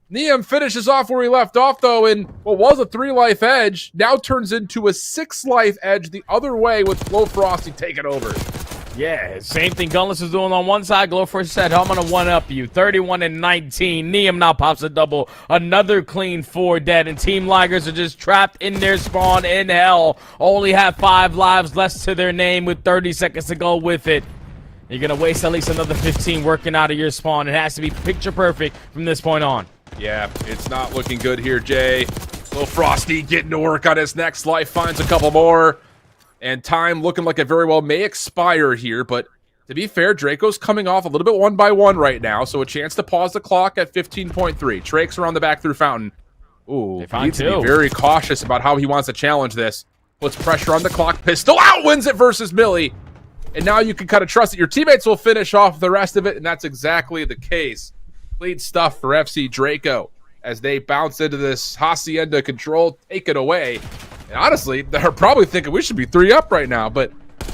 Neum finishes off where he left off, though, in what was a 3-life edge, now turns into a 6-life edge the other way with Glow Frosty taking over. Yeah, same thing Gunless is doing on one side. Glowforce said, I'm going to one-up you. 31-19. Neum now pops a double. Another clean 4 dead. And Team Ligers are just trapped in their spawn in hell. Only have 5 lives less to their name with 30 seconds to go with it. You're going to waste at least another 15 working out of your spawn. It has to be picture perfect from this point on. Yeah, it's not looking good here, Jay. Little Frosty getting to work on his next life. Finds a couple more. And time looking like it very well may expire here, but to be fair, Draco's coming off a little bit 1 by 1 right now, so a chance to pause the clock at 15.3. Trake's around the back through Fountain Ooh, They he found needs to be two. very cautious about how he wants to challenge this. Puts pressure on the clock. Pistol out, wins it versus Millie. And now you can kind of trust that your teammates will finish off the rest of it, and that's exactly the case. Clean stuff for FC Draco as they bounce into this Hacienda control, take it away. And honestly, they're probably thinking we should be 3 up right now, but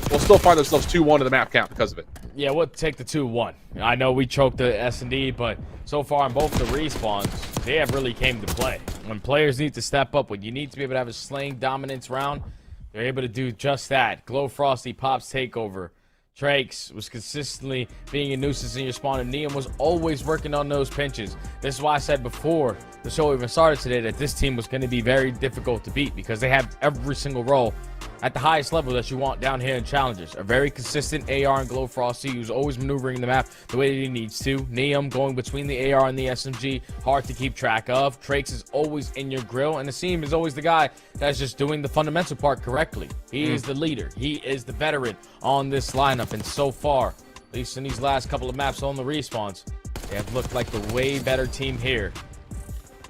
we'll still find themselves 2-1 in the map count because of it. Yeah, we'll take the 2-1. I know we choked the S&D, but so far on both the respawns, they have really came to play. When players need to step up, when you need to be able to have a slaying dominance round, they're able to do just that. Glow Frosty pops takeover. Trakes was consistently being a nuisance in your spawn, and Neum was always working on those pinches. This is why I said before the show even started today that this team was going to be very difficult to beat because they have every single role at the highest level that you want down here in challenges. A very consistent AR and Glow Frosty who's always maneuvering the map the way that he needs to. Neum going between the AR and the SMG, hard to keep track of. Trakes is always in your grill, and Asim is always the guy that's just doing the fundamental part correctly. He is the leader. He is the veteran on this lineup, and so far, at least in these last couple of maps on the respawns, they have looked like the way better team here.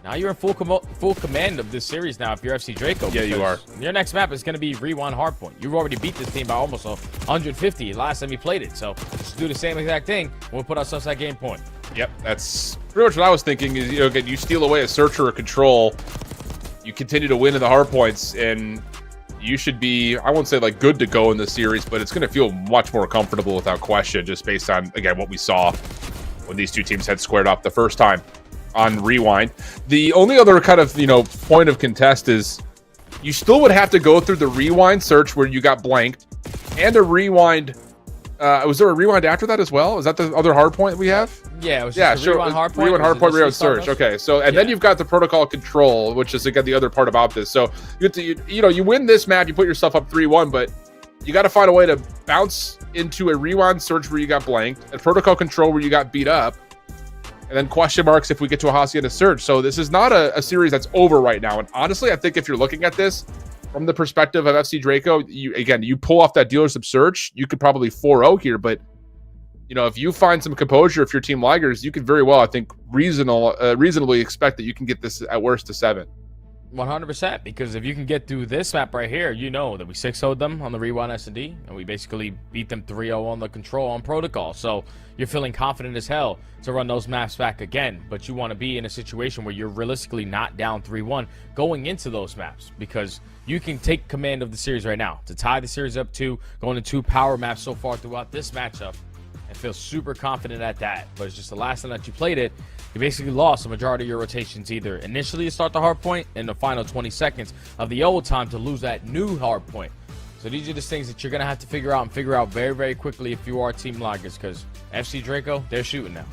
Now you're in full command of this series now if you're FC Draco. Yeah, you are. Your next map is going to be Rewind Hardpoint. You've already beat this team by almost 150 last time you played it. So just do the same exact thing when we put ourselves at game point. Yep, that's pretty much what I was thinking is, again, you steal away a searcher or control, you continue to win in the hard points, and you should be, I won't say like good to go in this series, but it's going to feel much more comfortable without question, just based on, again, what we saw when these two teams had squared up the first time on Rewind. The only other kind of, point of contest is you still would have to go through the Rewind search where you got blanked, and a Rewind. Was there a Rewind after that as well? Is that the other hard point we have? Yeah, it was just a Rewind Hardpoint. Rewind Hardpoint, Rewind search. Okay, so then you've got the protocol control, which is again the other part about this. So you have to, you win this map, you put yourself up 3-1, but you got to find a way to bounce into a Rewind search where you got blanked, a protocol control where you got beat up, and then question marks if we get to a Hacienda surge. So this is not a series that's over right now. And honestly, I think if you're looking at this from the perspective of FC Draco, you pull off that dealership surge, you could probably 4-0 here. But, if you find some composure, if your team laggers, you could very well, I think, reasonably expect that you can get this at worst to 7. 100%, because if you can get through this map right here, you know that we 6-0'd them on the Rewind S&D, and we basically beat them 3-0 on the control on protocol. So you're feeling confident as hell to run those maps back again, but you want to be in a situation where you're realistically not down 3-1 going into those maps, because you can take command of the series right now to tie the series up to going to 2 power maps so far throughout this matchup and feel super confident at that. But it's just the last time that you played it, you basically lost the majority of your rotations either initially to start the hard point and the final 20 seconds of the old time to lose that new hard point. So these are just things that you're going to have to figure out very, very quickly if you are team loggers, because FC Draco, they're shooting now.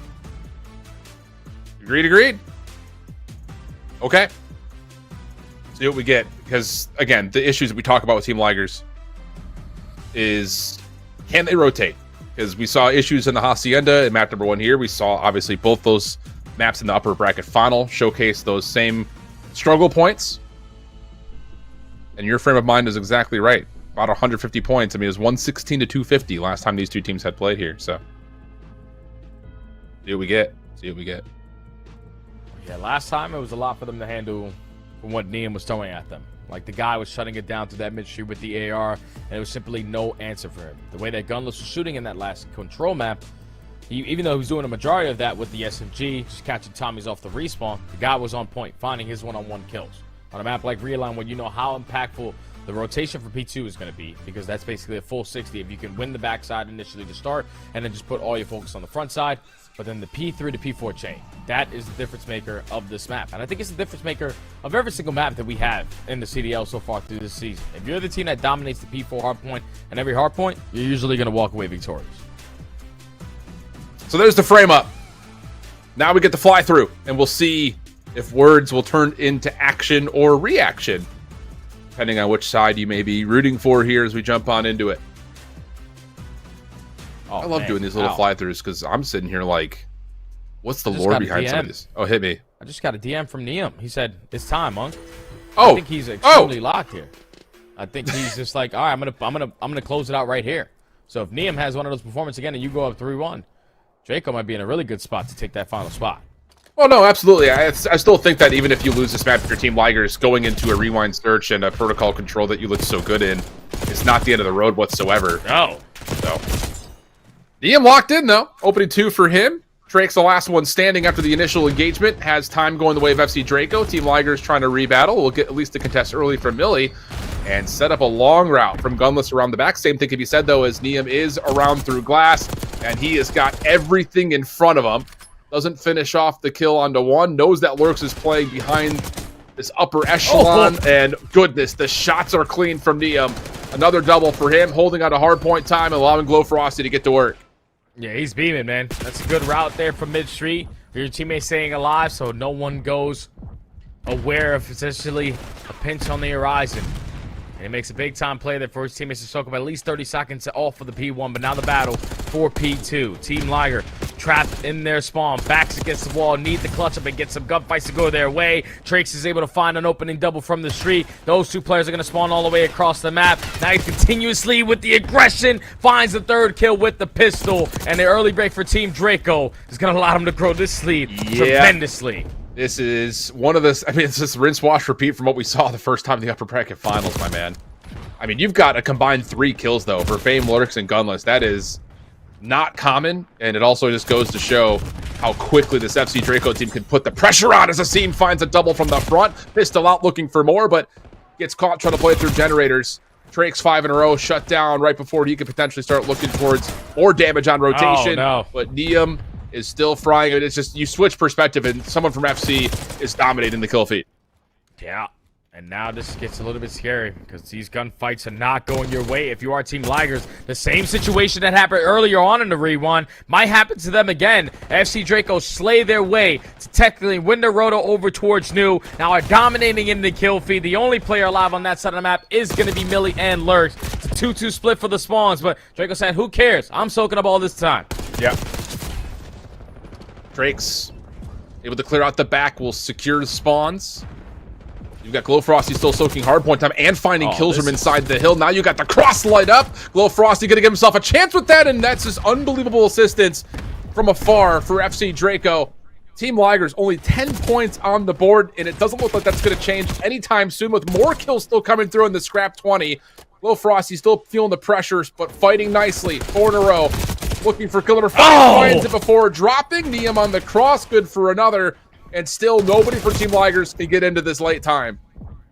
Agreed. Okay. See what we get, because again, the issues that we talk about with team laggers is, can they rotate? Because we saw issues in the Hacienda in map number 1 here. We saw obviously both those maps in the upper bracket final showcase those same struggle points. And your frame of mind is exactly right. About 150 points. I mean, it was 116 to 250 last time these two teams had played here. So see what we get. Yeah, last time it was a lot for them to handle from what Neum was throwing at them. Like, the guy was shutting it down through that mid-street with the AR, and there was simply no answer for him. The way that Gunless was shooting in that last control map, even though he was doing a majority of that with the SMG, just catching Tommies off the respawn, the guy was on point, finding his one-on-one kills. On a map like Realign, where you know how impactful the rotation for P2 is going to be, because that's basically a full 60 if you can win the backside initially to start, and then just put all your focus on the front side. But then the P3 to P4 chain, that is the difference maker of this map. And I think it's the difference maker of every single map that we have in the CDL so far through this season. If you're the team that dominates the P4 hardpoint and every hardpoint, you're usually going to walk away victorious. So there's the frame up. Now we get to fly through, and we'll see if words will turn into action or reaction, depending on which side you may be rooting for here as we jump on into it. Oh, I love doing these little fly-throughs because I'm sitting here like, what's the lore behind some of this? Oh, hit me. I just got a DM from Neum. He said, it's time, Monk. Oh, I think he's extremely locked here. I think he's just like, all right, I'm gonna close it out right here. So if Neum has one of those performances again and you go up 3-1, Draco might be in a really good spot to take that final spot. Oh no, absolutely. I still think that even if you lose this map, if your team Ligers going into a rewind search and a protocol control that you look so good in, it's not the end of the road whatsoever. No. So, DM locked in though. Opening 2 for him. Drake's the last one standing after the initial engagement. Has time going the way of FC Draco. Team Ligers trying to rebattle. We'll get at least a contest early from Millie and set up a long route from Gunless around the back. Same thing can be said though, as Neum is around through glass and he has got everything in front of him. Doesn't finish off the kill onto 1. Knows that Lurks is playing behind this upper echelon. And goodness, the shots are clean from Neum. Another double for him, holding out a hard point time and allowing Glowfrosty to get to work. Yeah, he's beaming, man. That's a good route there from mid-street. Your teammates staying alive so no one goes aware of essentially a pinch on the horizon. And he makes a big-time play there for his teammates to soak up at least 30 seconds off for the P1. But now the battle for P2. Team Liger trapped in their spawn. Backs against the wall. Need the clutch up and get some gunfights to go their way. Trax is able to find an opening double from the street. Those two players are going to spawn all the way across the map. Now he continuously with the aggression finds the third kill with the pistol. And the early break for Team Draco is going to allow him to grow this lead tremendously. This is one of this. I mean, it's just rinse, wash, repeat from what we saw the first time in the upper bracket finals, my man. I mean, you've got a combined 3 kills, though, for Fame, Lurks, and Gunless. That is not common, and it also just goes to show how quickly this FC Draco team can put the pressure on as Asim finds a double from the front. Pistol out looking for more, but gets caught trying to play through generators. Trake's 5 in a row, shut down right before he could potentially start looking towards more damage on rotation. Oh, no. But Neum is still frying it. It's just you switch perspective, and someone from FC is dominating the kill feed. Yeah. And now this gets a little bit scary because these gunfights are not going your way. If you are Team Ligers, the same situation that happened earlier on in the rewind might happen to them again. FC Draco slay their way to technically win the roto over towards New. Now are dominating in the kill feed. The only player alive on that side of the map is going to be Millie and Lurks. It's a 2-2 split for the spawns, but Draco said, who cares? I'm soaking up all this time. Yeah. Drake's able to clear out the back, will secure the spawns. You've got Glowfrosty still soaking hardpoint time and finding kills from inside the hill. Now you got the cross light up. Glowfrosty gonna give himself a chance with that, and that's just unbelievable assistance from afar for FC Draco. Team Ligers only 10 points on the board, and it doesn't look like that's gonna change anytime soon with more kills still coming through in the scrap 20. Glowfrosty still feeling the pressures, but fighting nicely. 4 in a row. Looking for kill number 5. Finds it before dropping. Neum on the cross. Good for another. And still nobody for Team Ligers can get into this late time.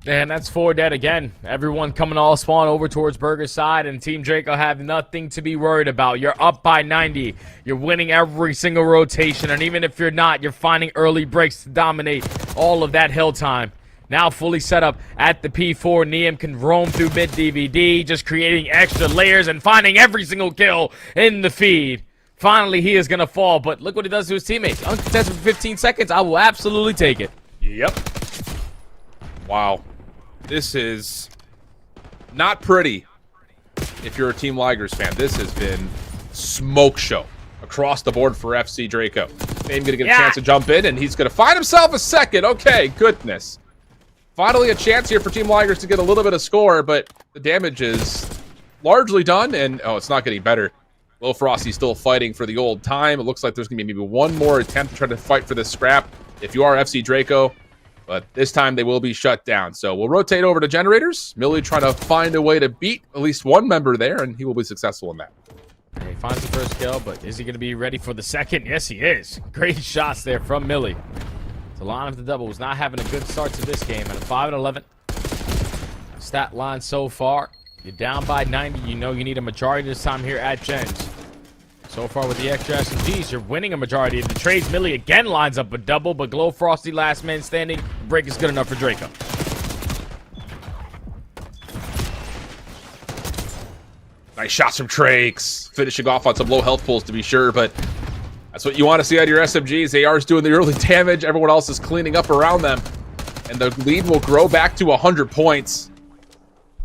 And that's 4 dead again. Everyone coming all spawn over towards Burger's side, and Team Draco have nothing to be worried about. You're up by 90. You're winning every single rotation, and even if you're not, you're finding early breaks to dominate all of that hill time. Now fully set up at the P4. Neum can roam through mid-DVD, just creating extra layers and finding every single kill in the feed. Finally, he is going to fall, but look what he does to his teammates. Uncontested for 15 seconds. I will absolutely take it. Yep. Wow. This is not pretty if you're a Team Ligers fan. This has been smoke show across the board for FC Draco. Fame going to get a chance to jump in, and he's going to find himself a second. Okay, goodness. Finally a chance here for Team Ligers to get a little bit of score, but the damage is largely done, and oh, it's not getting better. Lil Frosty's still fighting for the old time. It looks like there's going to be maybe one more attempt to try to fight for this scrap if you are FC Draco, but this time they will be shut down. So we'll rotate over to generators. Millie trying to find a way to beat at least one member there, and he will be successful in that. He finds the first kill, but is he going to be ready for the second? Yes, he is. Great shots there from Millie. The line of the double was not having a good start to this game. At a 5-11 stat line so far. You're down by 90. You know you need a majority this time here at Gens. So far with the extra SMGs, you're winning a majority of the trades. Millie again lines up a double, but Glowfrosty last man standing. Break is good enough for Draco. Nice shots from Trax. Finishing off on some low health pools to be sure, but that's what you want to see out of your SMGs. AR's doing the early damage. Everyone else is cleaning up around them. And the lead will grow back to 100 points.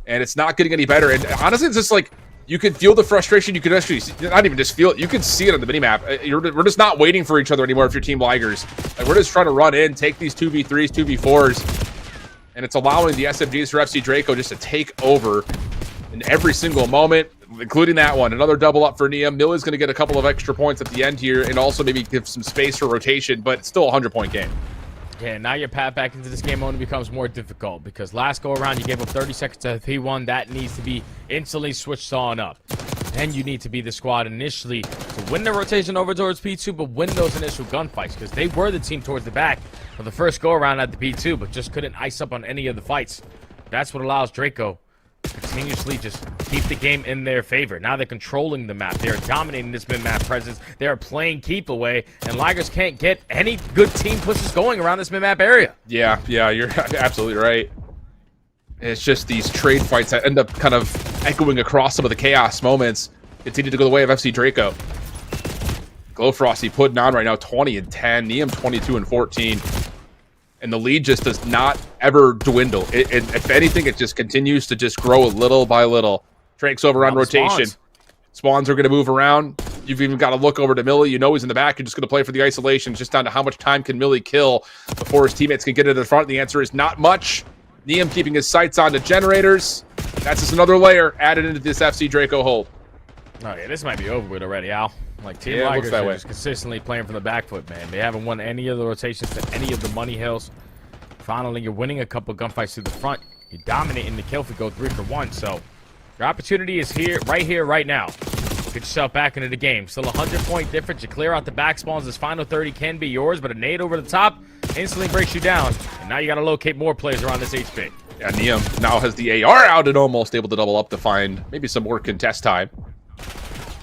And it's not getting any better. And honestly, it's just like, you can feel the frustration. You can actually, not even just feel it, you can see it on the minimap. We're just not waiting for each other anymore if you're Team Ligers. Like, we're just trying to run in, take these 2v3s, 2v4s. And it's allowing the SMGs for FC Draco just to take over in every single moment. including that one. Another double up for Niam. Mill is going to get a couple of extra points at the end here and also maybe give some space for rotation, but it's still a 100-point game. Yeah, now your path back into this game only becomes more difficult because last go around you gave up 30 seconds to P1. That needs to be instantly switched on up. And you need to be the squad initially to win the rotation over towards P2, but win those initial gunfights because they were the team towards the back for the first go around at the P2, but just couldn't ice up on any of the fights. That's what allows Draco to continuously just keep the game in their favor. Now they're controlling the map. They're dominating this mid-map presence. They're playing keep away, and Ligers can't get any good team pushes going around this mid-map area. Yeah, you're absolutely right. It's just these trade fights that end up kind of echoing across some of the chaos moments continue to go the way of FC Draco. Glowfrosty putting on right now 20 and 10, Niam 22 and 14. And the lead just does not ever dwindle. If anything, it just continues to just grow little by little. Drake's over on rotation. Spawns are going to move around. You've even got to look over to Millie. You know he's in the back. You're just going to play for the isolation. It's just down to how much time can Millie kill before his teammates can get to the front. The answer is not much. Niam keeping his sights on the generators. That's just another layer added into this FC Draco hold. Oh, yeah, this might be over with already, Al. Like, Team Ligers are just consistently playing from the back foot, man. They haven't won any of the rotations to any of the money hills. Finally, you're winning a couple gunfights through the front. You're dominating the kill if we go 3 for 1. So, your opportunity is here, right now. Get yourself back into the game. Still a 100-point difference. You clear out the back spawns. This final 30 can be yours, but a nade over the top instantly breaks you down. And now you got to locate more players around this HP. Yeah, Niam now has the AR out and almost able to double up to find maybe some more contest time.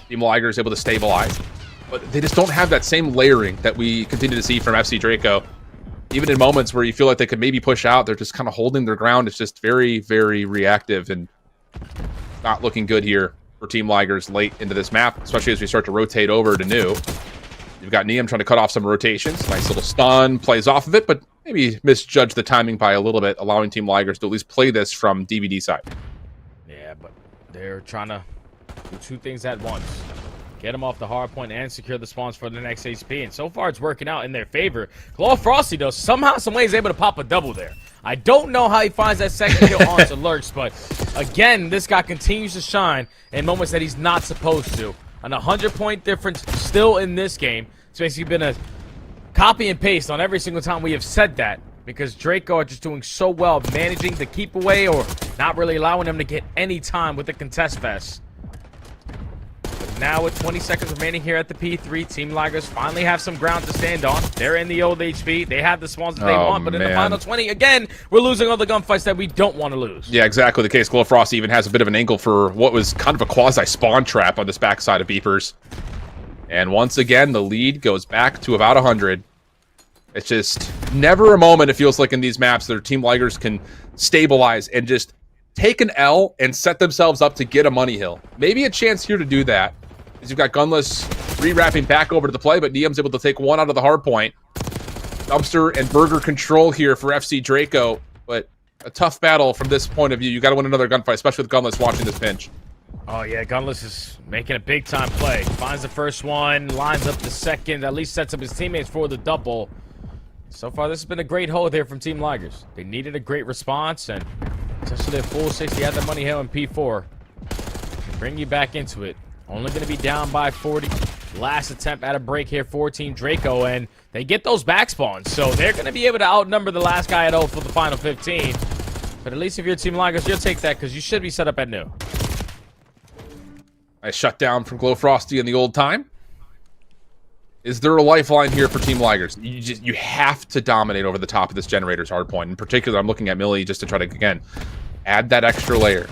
Team Liger is able to stabilize, but they just don't have that same layering that we continue to see from FC Draco. Even in moments where you feel like they could maybe push out, they're just kind of holding their ground. It's just very, very reactive and not looking good here for Team Ligers late into this map, especially as we start to rotate over to new. You've got Niam trying to cut off some rotations. Nice little stun, plays off of it, but maybe misjudged the timing by a little bit, allowing Team Ligers to at least play this from DVD side. Yeah, but they're trying to do 2 things at once. Get them off the hard point and secure the spawns for the next HP. And so far, it's working out in their favor. Glowfrosty, though, somehow, some way is able to pop a double there. I don't know how he finds that second kill onto Lurks, but again, this guy continues to shine in moments that he's not supposed to. An 100-point difference still in this game. It's basically been a copy and paste on every single time we have said that, because Draco are just doing so well managing to keep away or not really allowing them to get any time with the contest fest. But now with 20 seconds remaining here at the P3, Team Ligers finally have some ground to stand on. They're in the old HP. They have the spawns that they want, but in the final 20, again, we're losing all the gunfights that we don't want to lose. Yeah, exactly the case. Glowfrost even has a bit of an angle for what was kind of a quasi-spawn trap on this backside of Beepers. And once again, the lead goes back to about 100. It's just never a moment, it feels like, in these maps that Team Ligers can stabilize and just take an L and set themselves up to get a money hill. Maybe a chance here to do that, as you've got Gunless re-wrapping back over to the play, but Niam's able to take one out of the hard point. Dumpster and Burger control here for FC Draco, but a tough battle from this point of view. You got to win another gunfight, especially with Gunless watching this pinch. Oh, yeah, Gunless is making a big-time play. Finds the first one, lines up the second, at least sets up his teammates for the double. So far, this has been a great hold here from Team Ligers. They needed a great response, and essentially a full 60 at the money hill in P4. Bring you back into it. Only going to be down by 40. Last attempt at a break here for Team Draco, and they get those back spawns. So they're going to be able to outnumber the last guy at 0 for the final 15. But at least if you're Team Ligers, you'll take that because you should be set up at new. Nice shutdown from Glowfrosty in the old time. Is there a lifeline here for Team Ligers? You have to dominate over the top of this generator's hard point. In particular, I'm looking at Millie just to try to, again, add that extra layer.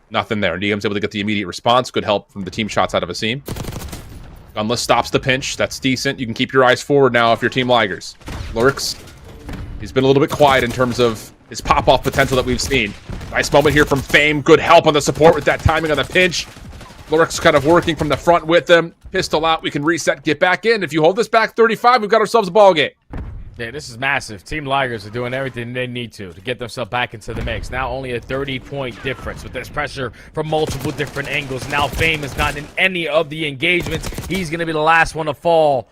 Nothing there. Niam's able to get the immediate response. Good help from the team shots out of Asim. Gunless stops the pinch. That's decent. You can keep your eyes forward now if you're Team Ligers. Lurks, he's been a little bit quiet in terms of his pop-off potential that we've seen. Nice moment here from Fame. Good help on the support with that timing on the pinch. Lurks kind of working from the front with him. Pistol out. We can reset, get back in. If you hold this back 35, we've got ourselves a ball game. Yeah, this is massive. Team Ligers are doing everything they need to get themselves back into the mix. Now only a 30-point difference with this pressure from multiple different angles. Now Fame is not in any of the engagements. He's going to be the last one to fall.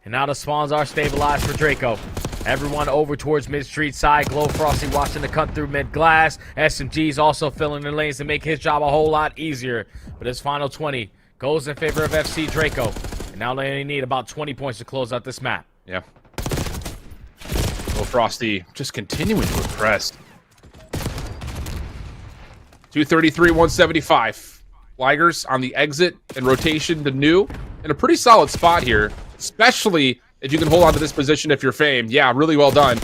And now the spawns are stabilized for Draco. Everyone over towards mid-street side. Glow Frosty watching the cut through mid-glass. SMG's also filling the lanes to make his job a whole lot easier. But his final 20 goes in favor of FC Draco. And now they only need about 20 points to close out this map. Yeah. Glow Frosty just continuing to impress. 233, 175. Ligers on the exit and rotation to new. In a pretty solid spot here, especially if you can hold on to this position if you're famed. Yeah, really well done.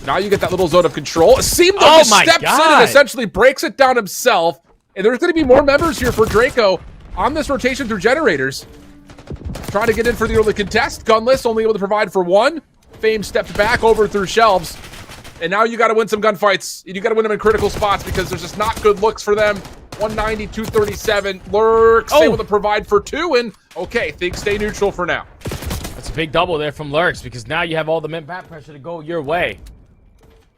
Now you get that little zone of control. Seemlo just steps in and essentially breaks it down himself. And there's going to be more members here for Draco on this rotation through generators. Trying to get in for the early contest. Gunless only able to provide for one. Fame stepped back over through shelves. And now you got to win some gunfights. You got to win them in critical spots because there's just not good looks for them. 190, 237. Lurks able to provide for two. And okay, things stay neutral for now. That's a big double there from Lurks because now you have all the map pressure to go your way.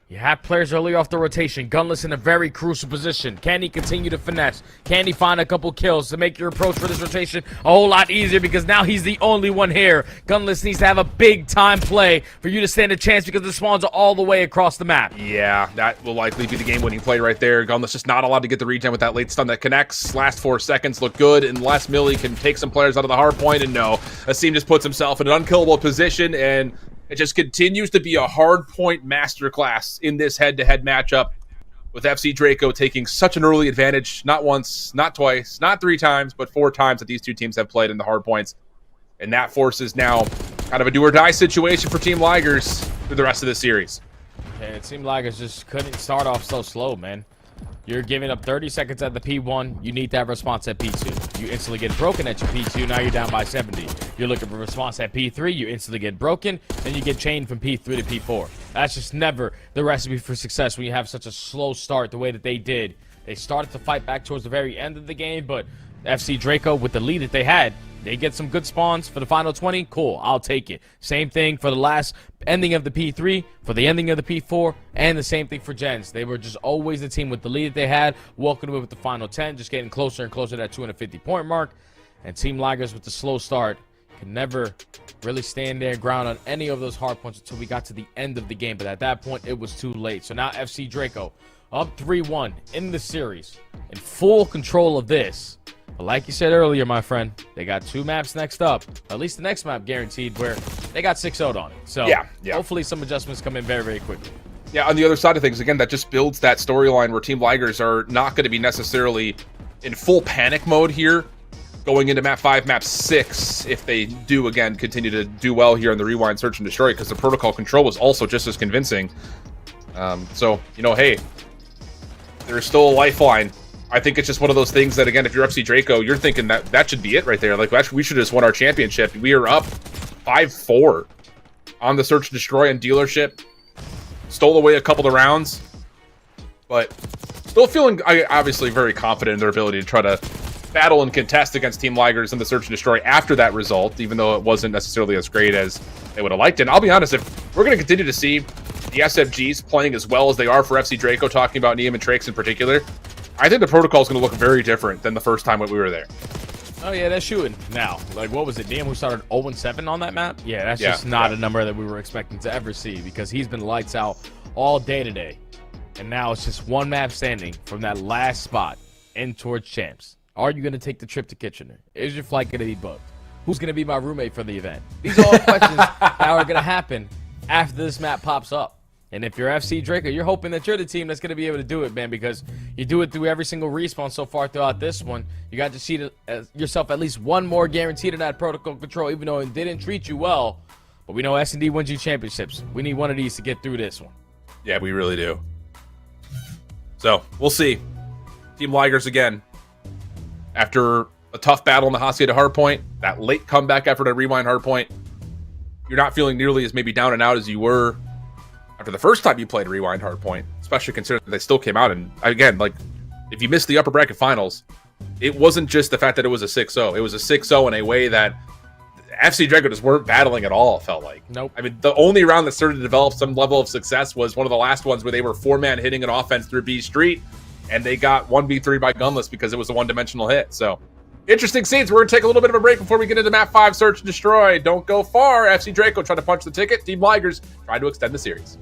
You have players early off the rotation. Gunless in a very crucial position. Can he continue to finesse? Can he find a couple kills to make your approach for this rotation a whole lot easier? Because now he's the only one here. Gunless needs to have a big-time play for you to stand a chance because the spawns are all the way across the map. Yeah, that will likely be the game-winning play right there. Gunless just not allowed to get the regen with that late stun that connects. Last 4 seconds look good unless Millie can take some players out of the hard point. And no, Asim just puts himself in an unkillable position, and it just continues to be a hard point masterclass in this head-to-head matchup with FC Draco taking such an early advantage, not once, not twice, not 3 times, but 4 times that these two teams have played in the hard points. And that forces now kind of a do-or-die situation for Team Ligers through the rest of the series. And it seemed Ligers just couldn't start off so slow, man. You're giving up 30 seconds at the P1. You need that response at P2. You instantly get broken at your P2. Now you're down by 70. You're looking for a response at P3. You instantly get broken. Then you get chained from P3 to P4. That's just never the recipe for success when you have such a slow start the way that they did. They started to fight back towards the very end of the game, but FC Draco, with the lead that they had, they get some good spawns for the final 20. Cool, I'll take it. Same thing for the last ending of the P3, for the ending of the P4, and the same thing for Gens. They were just always the team with the lead that they had, walking away with the final 10, just getting closer and closer to that 250-point mark. And Team Ligers with the slow start can never really stand their ground on any of those hard points until we got to the end of the game. But at that point, it was too late. So now FC Draco up 3-1 in the series, in full control of this. But like you said earlier, my friend, they got 2 maps next up. At least the next map guaranteed, where they got 6-0'd on it. So yeah. Hopefully some adjustments come in very, very quickly. Yeah, on the other side of things, again, that just builds that storyline where Team Ligers are not going to be necessarily in full panic mode here going into map 5, map 6, if they do, again, continue to do well here on the Rewind, Search, and Destroy, because the protocol control was also just as convincing. So, you know, hey, there's still a lifeline. I think it's just one of those things that, again, if you're FC Draco, you're thinking that that should be it right there. Like, we should have just won our championship. We are up 5-4 on the Search and Destroy and Dealership. Stole away a couple of rounds, but still feeling obviously very confident in their ability to try to battle and contest against Team Ligers in the Search and Destroy after that result, even though it wasn't necessarily as great as they would have liked. And I'll be honest, if we're going to continue to see the SFGs playing as well as they are for FC Draco, talking about Neum and Trakes in particular, I think the protocol is going to look very different than the first time when we were there. Oh, yeah, that's shooting now. Like, what was it? Neum who started 0-7 on that map? Yeah, that's just not a number that we were expecting to ever see, because he's been lights out all day today. And now it's just one map standing from that last spot in towards champs. Are you going to take the trip to Kitchener? Is your flight going to be booked? Who's going to be my roommate for the event? These are all questions that are going to happen after this map pops up. And if you're FC Draco, you're hoping that you're the team that's going to be able to do it, man, because you do it through every single respawn so far throughout this one. You got to see yourself at least one more guaranteed in that protocol control, even though it didn't treat you well. But we know S&D wins you championships. We need one of these to get through this one. Yeah, we really do. So, we'll see. Team Ligers again. After a tough battle in the Hacienda hardpoint, that late comeback effort at Rewind hardpoint, you're not feeling nearly as maybe down and out as you were after the first time you played Rewind hardpoint, especially considering that they still came out. And again, like, if you missed the upper bracket finals, it wasn't just the fact that it was a 6-0. It was a 6-0 in a way that FC Draco just weren't battling at all, it felt like. Nope. I mean, the only round that started to develop some level of success was one of the last ones where they were 4-man hitting an offense through B Street, and they got 1v3 by Gunless because it was a one-dimensional hit. So, Interesting scenes. We're going to take a little bit of a break before we get into map 5, Search and Destroy. Don't go far. FC Draco trying to punch the ticket. Team Ligers trying to extend the series.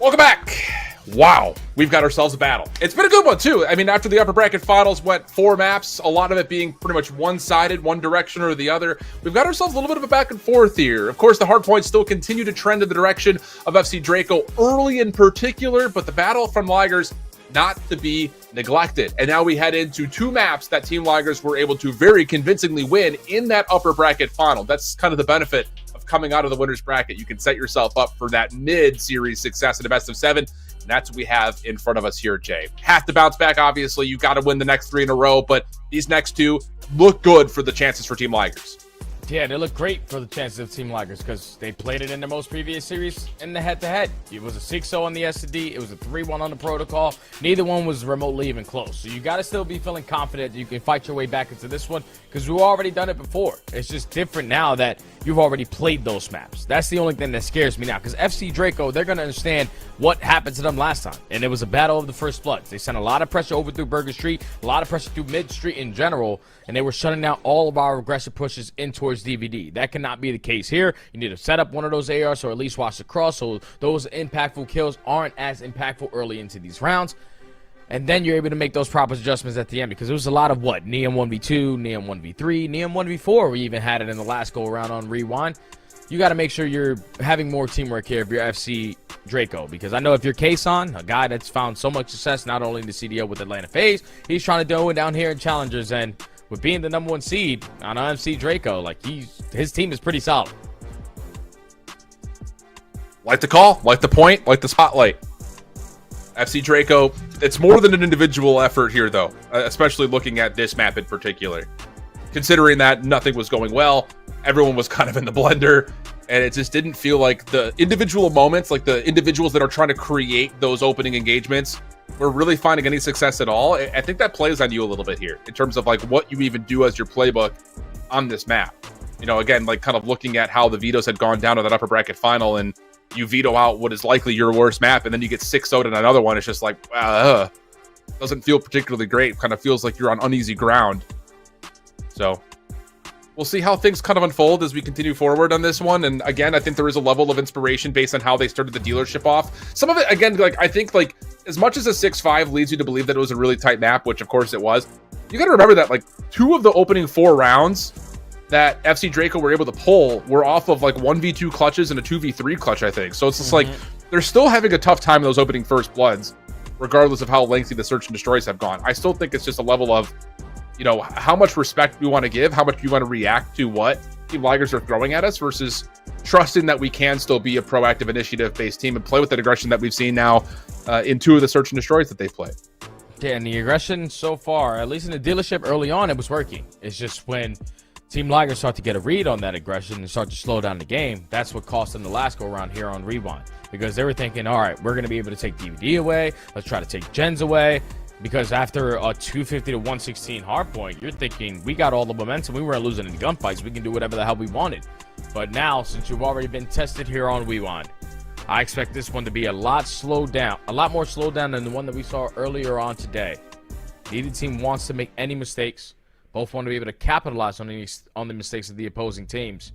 Welcome back. Wow, we've got ourselves a battle. It's been a good one, too. I mean, after the upper bracket finals went 4 maps, a lot of it being pretty much one-sided, one direction or the other. We've got ourselves a little bit of a back and forth here. Of course, the hard points still continue to trend in the direction of FC Draco early in particular, but the battle from Ligers not to be neglected. And now we head into 2 maps that Team Ligers were able to very convincingly win in that upper bracket final. That's kind of the benefit of coming out of the winner's bracket. You can set yourself up for that mid-series success in a best of 7. And that's what we have in front of us here, Jay. Have to bounce back, obviously. You got to win the next 3 in a row, but these next 2 look good for the chances for Team Ligers. Yeah, they look great for the chances of Team Ligers because they played it in their most previous series in the head-to-head. It was a 6-0 on the SD. It was a 3-1 on the protocol. Neither one was remotely even close. So you got to still be feeling confident that you can fight your way back into this one because we've already done it before. It's just different now that you've already played those maps. That's the only thing that scares me now because FC Draco, they're going to understand what happened to them last time. And it was a battle of the first bloods. They sent a lot of pressure over through Burger Street, a lot of pressure through Mid Street in general, and they were shutting down all of our aggressive pushes in towards DVD. That cannot be the case here. You need to set up one of those ARs or at least watch the cross so those impactful kills aren't as impactful early into these rounds. And then you're able to make those proper adjustments at the end because there was a lot of what? Neon 1v2, Neon 1v3, Neon 1v4. We even had it in the last go around on Rewind. You got to make sure you're having more teamwork here if you're FC Draco because I know if you're Kason, a guy that's found so much success not only in the CDO with Atlanta FaZe, he's trying to do it down here in Challengers, and with being the #1 seed on FC Draco, like his team is pretty solid. Like the call, like the point, like the spotlight. FC Draco, it's more than an individual effort here, though, especially looking at this map in particular. Considering that nothing was going well, everyone was kind of in the blender, and it just didn't feel like the individual moments, like the individuals that are trying to create those opening engagements, were really finding any success at all. I think that plays on you a little bit here in terms of like what you even do as your playbook on this map. You know, again, like kind of looking at how the vetoes had gone down to that upper bracket final, and you veto out what is likely your worst map, and then you get 6-0'd in another one. It's just like, doesn't feel particularly great. Kind of feels like you're on uneasy ground. So we'll see how things kind of unfold as we continue forward on this one. And again, I think there is a level of inspiration based on how they started the dealership off. Some of it, again, like I think like as much as a 6-5 leads you to believe that it was a really tight map, which of course it was, you got to remember that like 2 of the opening 4 rounds that FC Draco were able to pull were off of like 1v2 clutches and a 2v3 clutch, I think. So it's just like they're still having a tough time in those opening first bloods, regardless of how lengthy the search and destroys have gone. I still think it's just a level of, you know, how much respect we want to give, how much we want to react to what Team Ligers are throwing at us versus trusting that we can still be a proactive initiative-based team and play with that aggression that we've seen now in 2 of the search and destroys that they've played. Yeah, and the aggression so far, at least in the dealership early on, it was working. It's just when Team Ligers start to get a read on that aggression and start to slow down the game, that's what cost them the last go-around here on Rewind. Because they were thinking, all right, we're going to be able to take DVD away. Let's try to take gens away. Because after a 250 to 116 hardpoint, you're thinking, we got all the momentum. We weren't losing any gunfights. We can do whatever the hell we wanted. But now, since you've already been tested here on Rewind, I expect this one to be a lot slowed down. A lot more slowed down than the one that we saw earlier on today. Neither team wants to make any mistakes. Both want to be able to capitalize on the mistakes of the opposing teams.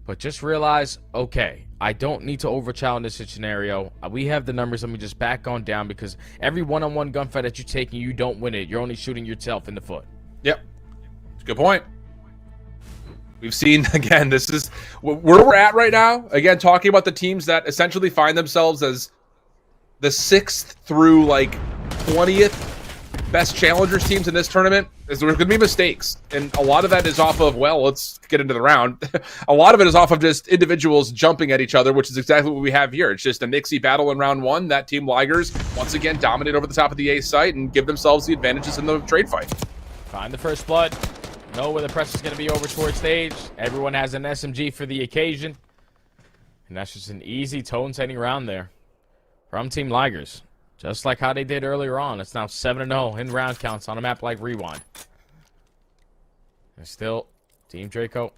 But just realize, okay, I don't need to over-challenge this scenario. We have the numbers. Let me just back on down, because every one-on-one gunfight that you take and you don't win it, you're only shooting yourself in the foot. Yep. It's a good point. We've seen, again, this is where we're at right now. Again, talking about the teams that essentially find themselves as the 6th through, like, 20th best challengers teams in this tournament. Is there's going to be mistakes, and a lot of that is off of, well, let's get into the round. A lot of it is off of just individuals jumping at each other, which is exactly what we have here. It's just a mixy battle in round 1 that Team Ligers once again dominate over the top of the A site and give themselves the advantages in the trade fight. Find the first blood. Know where the press is going to be over towards stage. Everyone has an SMG for the occasion, and that's just an easy tone-setting round there from Team Ligers. Just like how they did earlier on. It's now 7-0 in round counts on a map like Rewind. And still, Team Draco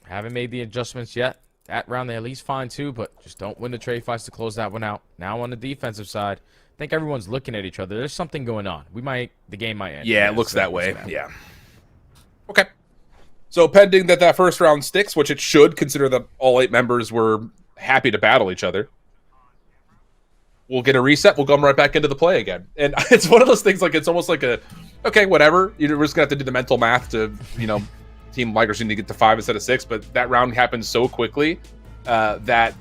haven't made the adjustments yet. That round they at least find 2, but just don't win the trade fights to close that one out. Now on the defensive side, I think everyone's looking at each other. There's something going on. The game might end. Yeah, it looks that way. Yeah. Okay. So pending that first round sticks, which it should, consider that all 8 members were happy to battle each other, we'll get a reset. We'll come right back into the play again. And it's one of those things, like, it's almost like okay, whatever. We're just going to have to do the mental math to, you know, Team Ligers need to get to 5 instead of 6. But that round happened so quickly that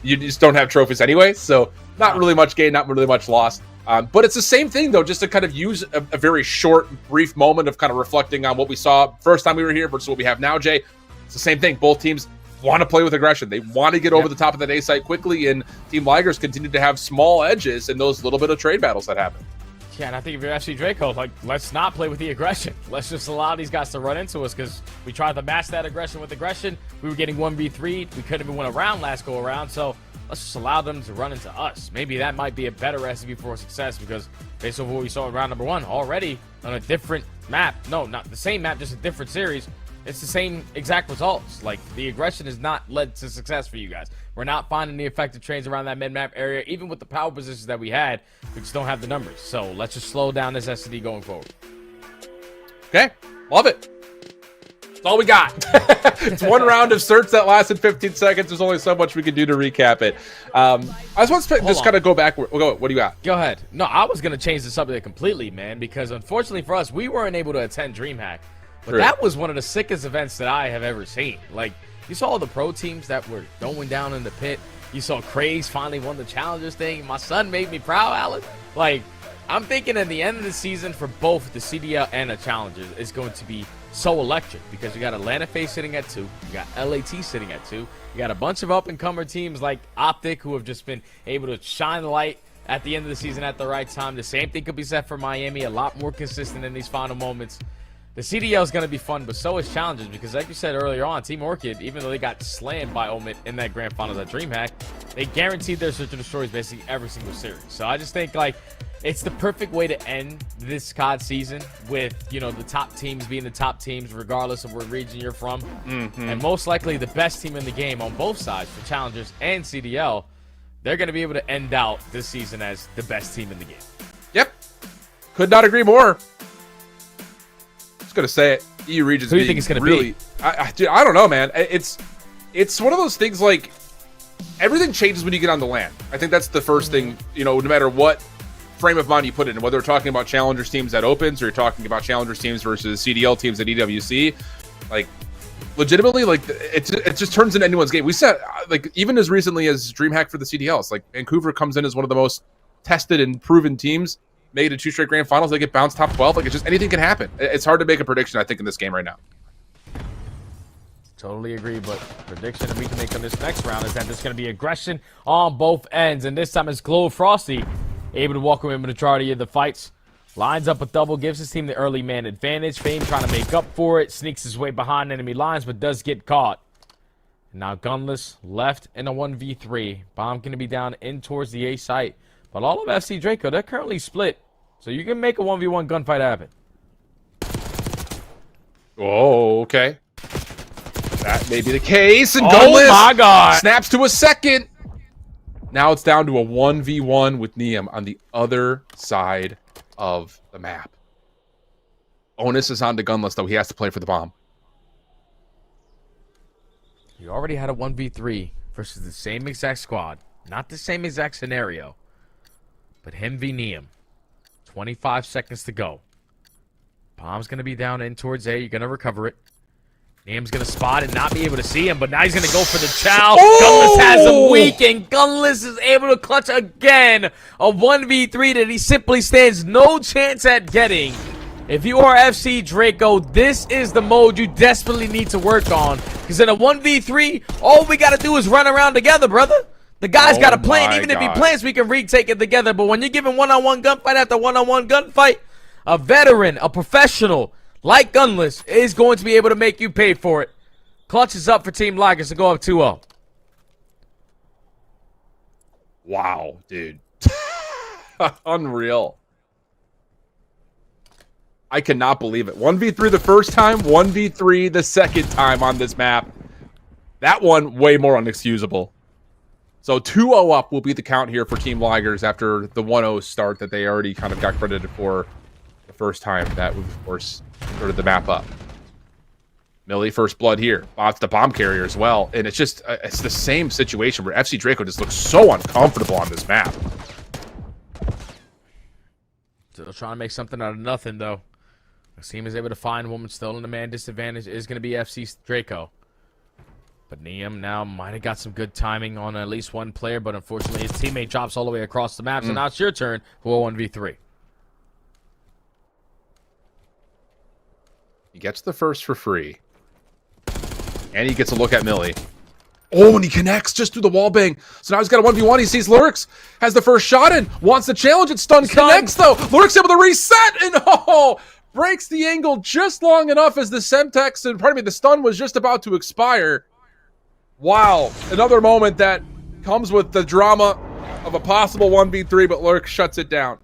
you just don't have trophies anyway. So not really much gain, not really much loss. But it's the same thing, though, just to kind of use a very short, brief moment of kind of reflecting on what we saw first time we were here versus what we have now, Jay. It's the same thing. Both teams want to play with aggression. They want to get over the top of that A site quickly, and Team Ligers continue to have small edges in those little bit of trade battles that happen. Yeah, and I think if you're FC Draco, like, let's not play with the aggression. Let's just allow these guys to run into us, because we tried to match that aggression with aggression. We were getting 1v3. We couldn't even win a round last go around, so let's just allow them to run into us. Maybe that might be a better recipe for success, because based on what we saw in round number 1, already on a different map, no, not the same map, just a different series, it's the same exact results. Like, the aggression has not led to success for you guys. We're not finding the effective trades around that mid-map area. Even with the power positions that we had, we just don't have the numbers. So let's just slow down this SD going forward. Okay, love it. That's all we got. It's one round of search that lasted 15 seconds. There's only so much we can do to recap it. I just want to just kind of go back. What do you got? Go ahead. No, I was going to change the subject completely, man, because unfortunately for us, we weren't able to attend DreamHack. But that was one of the sickest events that I have ever seen. Like, you saw all the pro teams that were going down in the pit. You saw Craze finally won the Challengers thing. My son made me proud, Alex. Like, I'm thinking at the end of the season for both the CDL and the Challengers, it's going to be so electric, because you got Atlanta Face sitting at 2. You got LAT sitting at 2. You got a bunch of up-and-comer teams like Optic, who have just been able to shine the light at the end of the season at the right time. The same thing could be said for Miami, a lot more consistent in these final moments. The CDL is going to be fun, but so is Challenges, because like you said earlier on, Team Orchid, even though they got slammed by Omid in that grand finals at DreamHack, they guaranteed their Search and Destroys basically every single series. So I just think, like, it's the perfect way to end this COD season with, you know, the top teams being the top teams regardless of what region you're from. And most likely the best team in the game on both sides for Challengers and CDL, they're going to be able to end out this season as the best team in the game. Yep. Could not agree more. Just gonna say it. EU regions. Who do you think it's gonna be? Dude, I don't know, man. It's one of those things, like, everything changes when you get on the LAN. I think that's the first thing, you know, no matter what frame of mind you put it in, whether we're talking about challengers teams at opens or you're talking about challengers teams versus CDL teams at EWC, like, legitimately, like, it just turns into anyone's game. We said, like, even as recently as DreamHack for the CDLs, like, Vancouver comes in as one of the most tested and proven teams, made it 2 straight grand finals, they get bounced top 12. Like, it's just, anything can happen. It's hard to make a prediction, I think, in this game right now. Totally agree, but prediction that we can make on this next round is that there's going to be aggression on both ends, and this time it's Glow Frosty able to walk away with the majority of the fights. Lines up a double, gives his team the early man advantage. Fame trying to make up for it, sneaks his way behind enemy lines, but does get caught. Now Gunless left in a 1v3. Bomb going to be down in towards the A site. But all of FC Draco, they're currently split. So you can make a 1v1 gunfight happen. Oh, okay. That may be the case. And Oh Gunless my God. snaps to a second. Now it's down to a 1v1 with Neum on the other side of the map. Onus is on to Gunless, though. He has to play for the bomb. You already had a 1v3 versus the same exact squad. Not the same exact scenario. But him v Neum. 25 seconds to go. Bomb's going to be down in towards A. You're going to recover it. Neum's going to spot and not be able to see him, but now he's going to go for the chow. Oh! Gunless has him weak, and Gunless is able to clutch again. A 1v3 that he simply stands no chance at getting. If you are FC Draco, this is the mode you desperately need to work on. Because in a 1v3, all we got to do is run around together, brother. The guy's got a plan. Even if he plans, we can retake it together. But when you're giving one-on-one gunfight after one-on-one gunfight, a veteran, a professional like Gunless is going to be able to make you pay for it. Clutch is up for Team Lagers to go up 2-0. Wow, dude. Unreal. I cannot believe it. 1v3 the first time, 1v3 the second time on this map. That one, way more unexcusable. So 2-0 up will be the count here for Team Lagers after the 1-0 start that they already kind of got credited for the first time. That was, of course, started the map up. Millie, first blood here. Bots the bomb carrier as well. And it's just, it's the same situation where FC Draco just looks so uncomfortable on this map. Still trying to make something out of nothing, though. The team is able to find woman still in the man disadvantage. Is going to be FC Draco. But Neum now might have got some good timing on at least one player, but unfortunately his teammate drops all the way across the map. So now it's your turn for a 1v3. He gets the first for free. And he gets a look at Millie. Oh, and he connects just through the wall bang. So now he's got a 1v1. He sees Lurix, has the first shot in, wants the challenge. It's stun connects, though. Lurix able to reset, and breaks the angle just long enough as the Semtex, and pardon me, the stun was just about to expire. Wow, another moment that comes with the drama of a possible 1v3, but Lurk shuts it down.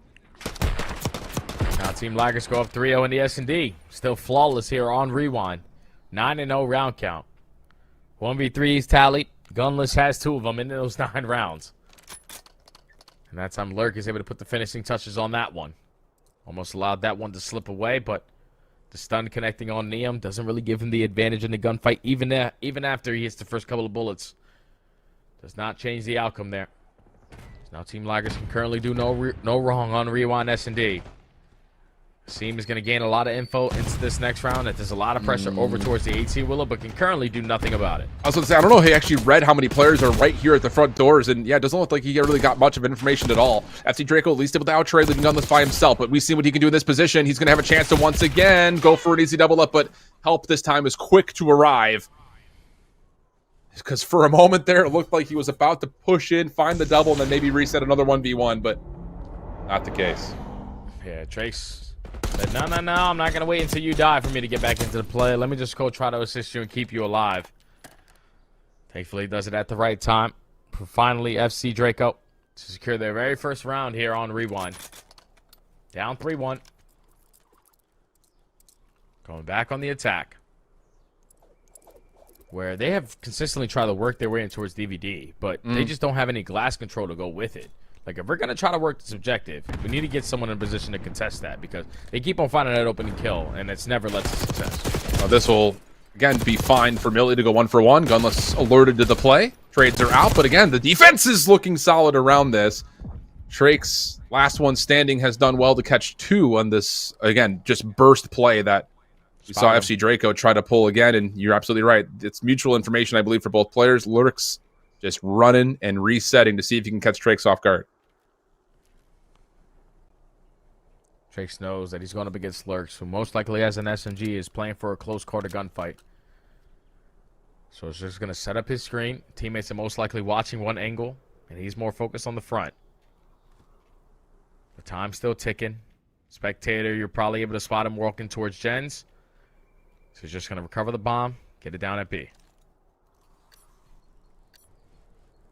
Now Team Lagers go up 3-0 in the S&D. Still flawless here on Rewind. 9-0 round count. 1v3s tallied. Gunless has 2 of them in those 9 rounds. And that time Lurk is able to put the finishing touches on that one. Almost allowed that one to slip away, but the stun connecting on Neum doesn't really give him the advantage in the gunfight, even after he hits the first couple of bullets. Does not change the outcome there. So now Team Lagers can currently do no wrong on Rewind S&D. Team is going to gain a lot of info into this next round. That there's a lot of pressure over towards the 18 Willow, but can currently do nothing about it. I was going to say, I don't know if he actually read how many players are right here at the front doors, and yeah, it doesn't look like he really got much of information at all. FC Draco at least able to out-trade, leaving Gunless by himself, but we see what he can do in this position. He's going to have a chance to once again go for an easy double up, but help this time is quick to arrive. because for a moment there, it looked like he was about to push in, find the double, and then maybe reset another 1v1, but not the case. Yeah, Trace said, no, I'm not going to wait until you die for me to get back into the play. Let me just go try to assist you and keep you alive. Thankfully, he does it at the right time. Finally, FC Draco to secure their very first round here on Rewind. Down 3-1. Going back on the attack. Where they have consistently tried to work their way in towards DVD, but they just don't have any glass control to go with it. Like, if we're going to try to work this objective, we need to get someone in a position to contest that, because they keep on finding that opening kill, and it's never led to success. This will, again, be fine for Millie to go 1-for-1. Gunless alerted to the play. Trades are out, but again, the defense is looking solid around this. Trake's last one standing has done well to catch 2 on this, again, just burst play that we saw FC Draco try to pull again, and you're absolutely right. It's mutual information, I believe, for both players. Lurks just running and resetting to see if he can catch Trakes off guard. Trakes knows that he's going up against Lurks, who most likely has an SMG, is playing for a close quarter gunfight. So he's just going to set up his screen. Teammates are most likely watching one angle, and he's more focused on the front. The time's still ticking. Spectator, you're probably able to spot him walking towards Gens. So he's just going to recover the bomb, get it down at B.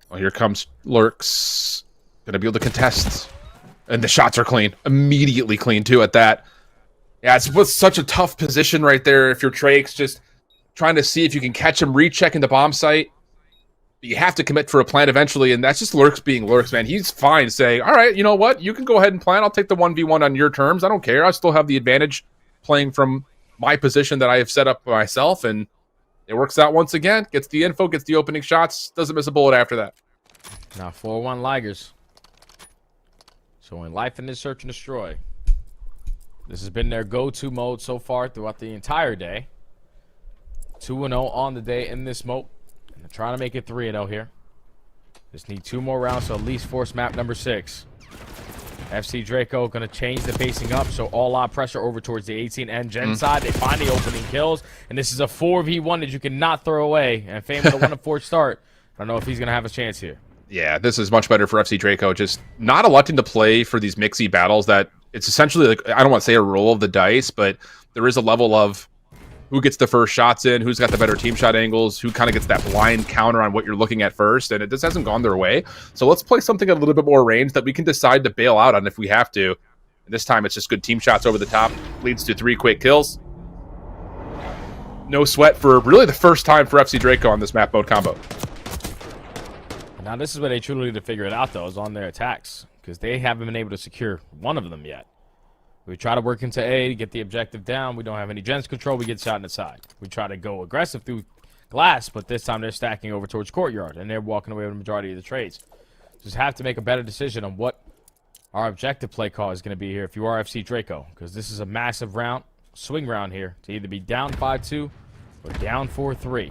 Well, here comes Lurks. Going to be able to contest. And the shots are clean. Immediately clean, too, at that. Yeah, it's with such a tough position right there if you're Trakes, just trying to see if you can catch him rechecking the bomb site. You have to commit for a plant eventually, and that's just Lurks being Lurks, man. He's fine saying, all right, you know what? You can go ahead and plant. I'll take the 1v1 on your terms. I don't care. I still have the advantage playing from my position that I have set up myself, and it works out once again. Gets the info, gets the opening shots, doesn't miss a bullet after that. Now 4-1 Ligers. So in life in this search and destroy. This has been their go-to mode so far throughout the entire day. 2-0 on the day in this mode. And they're trying to make it 3-0 here. Just need 2 more rounds to at least force map number 6. FC Draco going to change the facing up, so all out pressure over towards the 18 and Gen side. They find the opening kills, and this is a 4v1 that you cannot throw away. And Fame with a 1-4 start. I don't know if he's going to have a chance here. Yeah, this is much better for FC Draco. Just not electing to play for these mixy battles that it's essentially like, I don't want to say a roll of the dice, but there is a level of who gets the first shots in, who's got the better team shot angles, who kind of gets that blind counter on what you're looking at first, and it just hasn't gone their way. So let's play something at a little bit more range that we can decide to bail out on if we have to. And this time it's just good team shots over the top, leads to 3 quick kills. No sweat for really the first time for FC Draco on this map mode combo. Now this is where they truly need to figure it out, though, is on their attacks, because they haven't been able to secure one of them yet. We try to work into A to get the objective down. We don't have any gens control. We get shot in the side. We try to go aggressive through glass, but this time they're stacking over towards courtyard, and they're walking away with the majority of the trades. Just have to make a better decision on what our objective play call is going to be here if you are FC Draco, because this is a massive round, swing round here, to either be down 5-2 or down 4-3.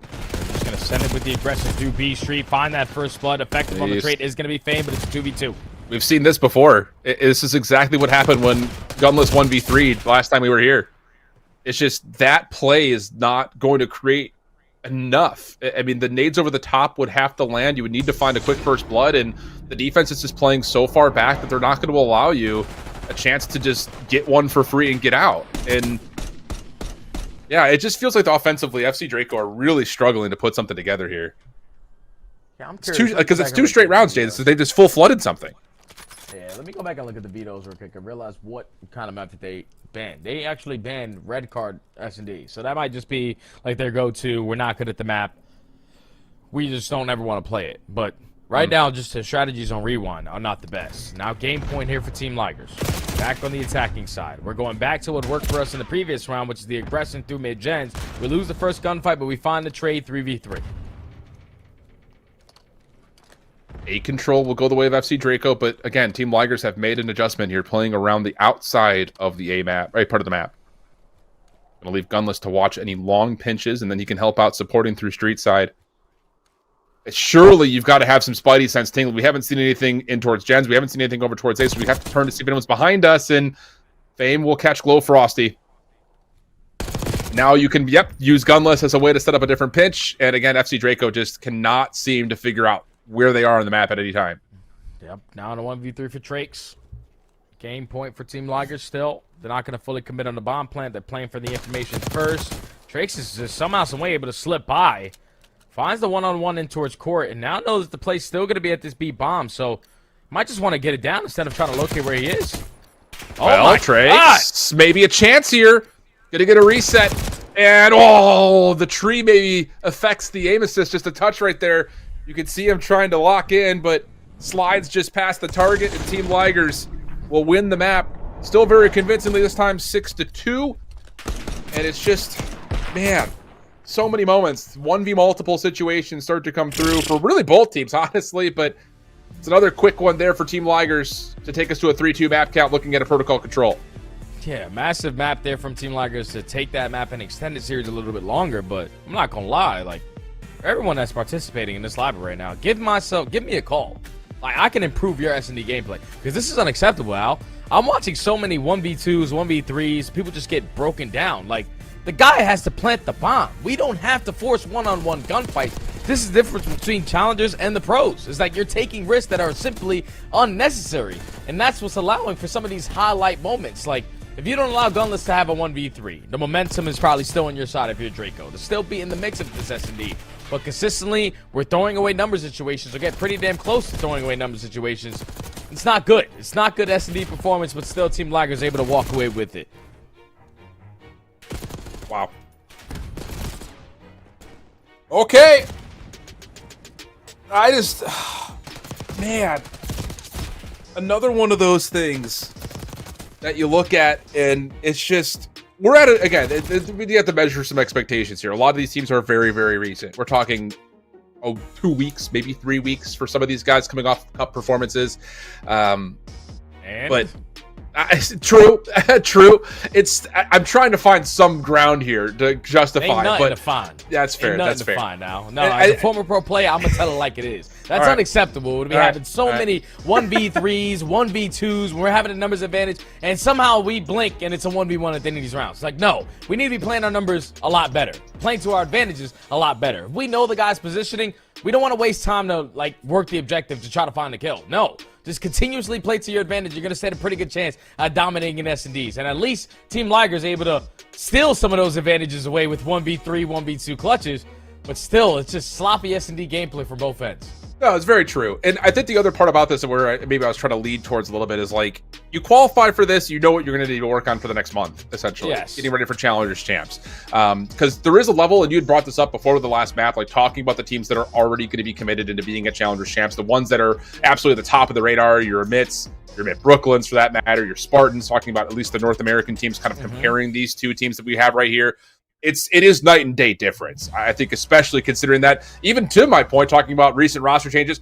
They're just going to send it with the aggression through B Street, find that first blood. Effective on the trade is going to be Fame, but it's a 2v2. We've seen this before. This is exactly what happened when Gunless 1v3 last time we were here. It's just that play is not going to create enough. I mean, the nades over the top would have to land. You would need to find a quick first blood, and the defense is just playing so far back that they're not going to allow you a chance to just get one for free and get out. And yeah, it just feels like offensively, FC Draco are really struggling to put something together here. Yeah, I'm curious. Because it's 2 straight rounds, Jay. So they just full flooded something. Yeah, let me go back and look at the vetoes real quick and realize what kind of map that they banned. They actually banned red card S&D. So that might just be like their go-to. We're not good at the map. We just don't ever want to play it. But right now, just the strategies on Rewind are not the best. Now, game point here for Team Ligers. Back on the attacking side. We're going back to what worked for us in the previous round, which is the aggression through mid-gens. We lose the first gunfight, but we find the trade 3v3. A control will go the way of FC Draco, but again, Team Ligers have made an adjustment here, playing around the outside of the A map, right part of the map. Gonna leave Gunless to watch any long pinches, and then he can help out supporting through street side. Surely you've got to have some spidey sense tingle. We haven't seen anything in towards gens. We haven't seen anything over towards A, so we have to turn to see if anyone's behind us, and Fame will catch Glow Frosty. now you can, use Gunless as a way to set up a different pitch. And again, FC Draco just cannot seem to figure out where they are on the map at any time. Yep, now in a 1v3 for Trakes. Game point for Team Liger still. They're not going to fully commit on the bomb plant. They're playing for the information first. Trakes is just somehow, some way able to slip by. Finds the one-on-one in towards court, and now knows that the play's still going to be at this B bomb, so might just want to get it down instead of trying to locate where he is. Oh well, my Trakes, maybe a chance here. Gonna get a reset. And, the tree maybe affects the aim assist just a touch right there. You can see him trying to lock in, but slides just past the target, and Team Ligers will win the map. Still very convincingly this time, 6-2. And it's just, man, so many moments. 1v multiple situations start to come through for really both teams, honestly, but it's another quick one there for Team Ligers to take us to a 3-2 map count, looking at a protocol control. Yeah, massive map there from Team Ligers to take that map and extend the series a little bit longer, but I'm not going to lie, like, everyone that's participating in this library right now, give me a call. Like, I can improve your S&D gameplay, because this is unacceptable, Al. I'm watching so many 1v2s, 1v3s, people just get broken down. Like, the guy has to plant the bomb. We don't have to force one-on-one gunfights. This is the difference between challengers and the pros. It's like you're taking risks that are simply unnecessary, and that's what's allowing for some of these highlight moments. Like, if you don't allow Gunless to have a 1v3, the momentum is probably still on your side if you're Draco. To still be in the mix of this S&D. But consistently, we're throwing away number situations, or get pretty damn close to throwing away number situations. It's not good. It's not good S&D performance, but still Team Liger is able to walk away with it. Wow. Okay. I just, man, another one of those things that you look at and it's just, we're at it again. We have to measure some expectations here. A lot of these teams are very, very recent. We're talking 2 weeks, maybe 3 weeks for some of these guys coming off cup performances. But true. I'm trying to find some ground here to justify. Ain't nothing but to find. That's fair. Ain't nothing That's to fair. find now. No, as a former pro player, I'm gonna tell it like it is. That's unacceptable to be having so many 1v3s, 1v2s. When we're having a numbers advantage, and somehow we blink and it's a 1v1 at the end of these rounds. It's like, no, we need to be playing our numbers a lot better, playing to our advantages a lot better. If we know the guy's positioning, we don't want to waste time to like work the objective to try to find a kill. No. Just continuously play to your advantage. You're going to stand a pretty good chance at dominating in S&Ds. And at least Team Liger is able to steal some of those advantages away with 1v3, 1v2 clutches. But still, it's just sloppy S&D gameplay for both ends. No, it's very true. And I think the other part about this, and where maybe I was trying to lead towards a little bit, is like, you qualify for this, you know what you're going to need to work on for the next month, essentially. Yes. Getting ready for Challengers Champs. Because there is a level, and you had brought this up before the last map, like talking about the teams that are already going to be committed into being at Challengers Champs, the ones that are absolutely at the top of the radar, your Emits, your Emit Brooklyns for that matter, your Spartans, talking about at least the North American teams, kind of comparing these two teams that we have right here. It is night and day difference. I think, especially considering that, even to my point, talking about recent roster changes,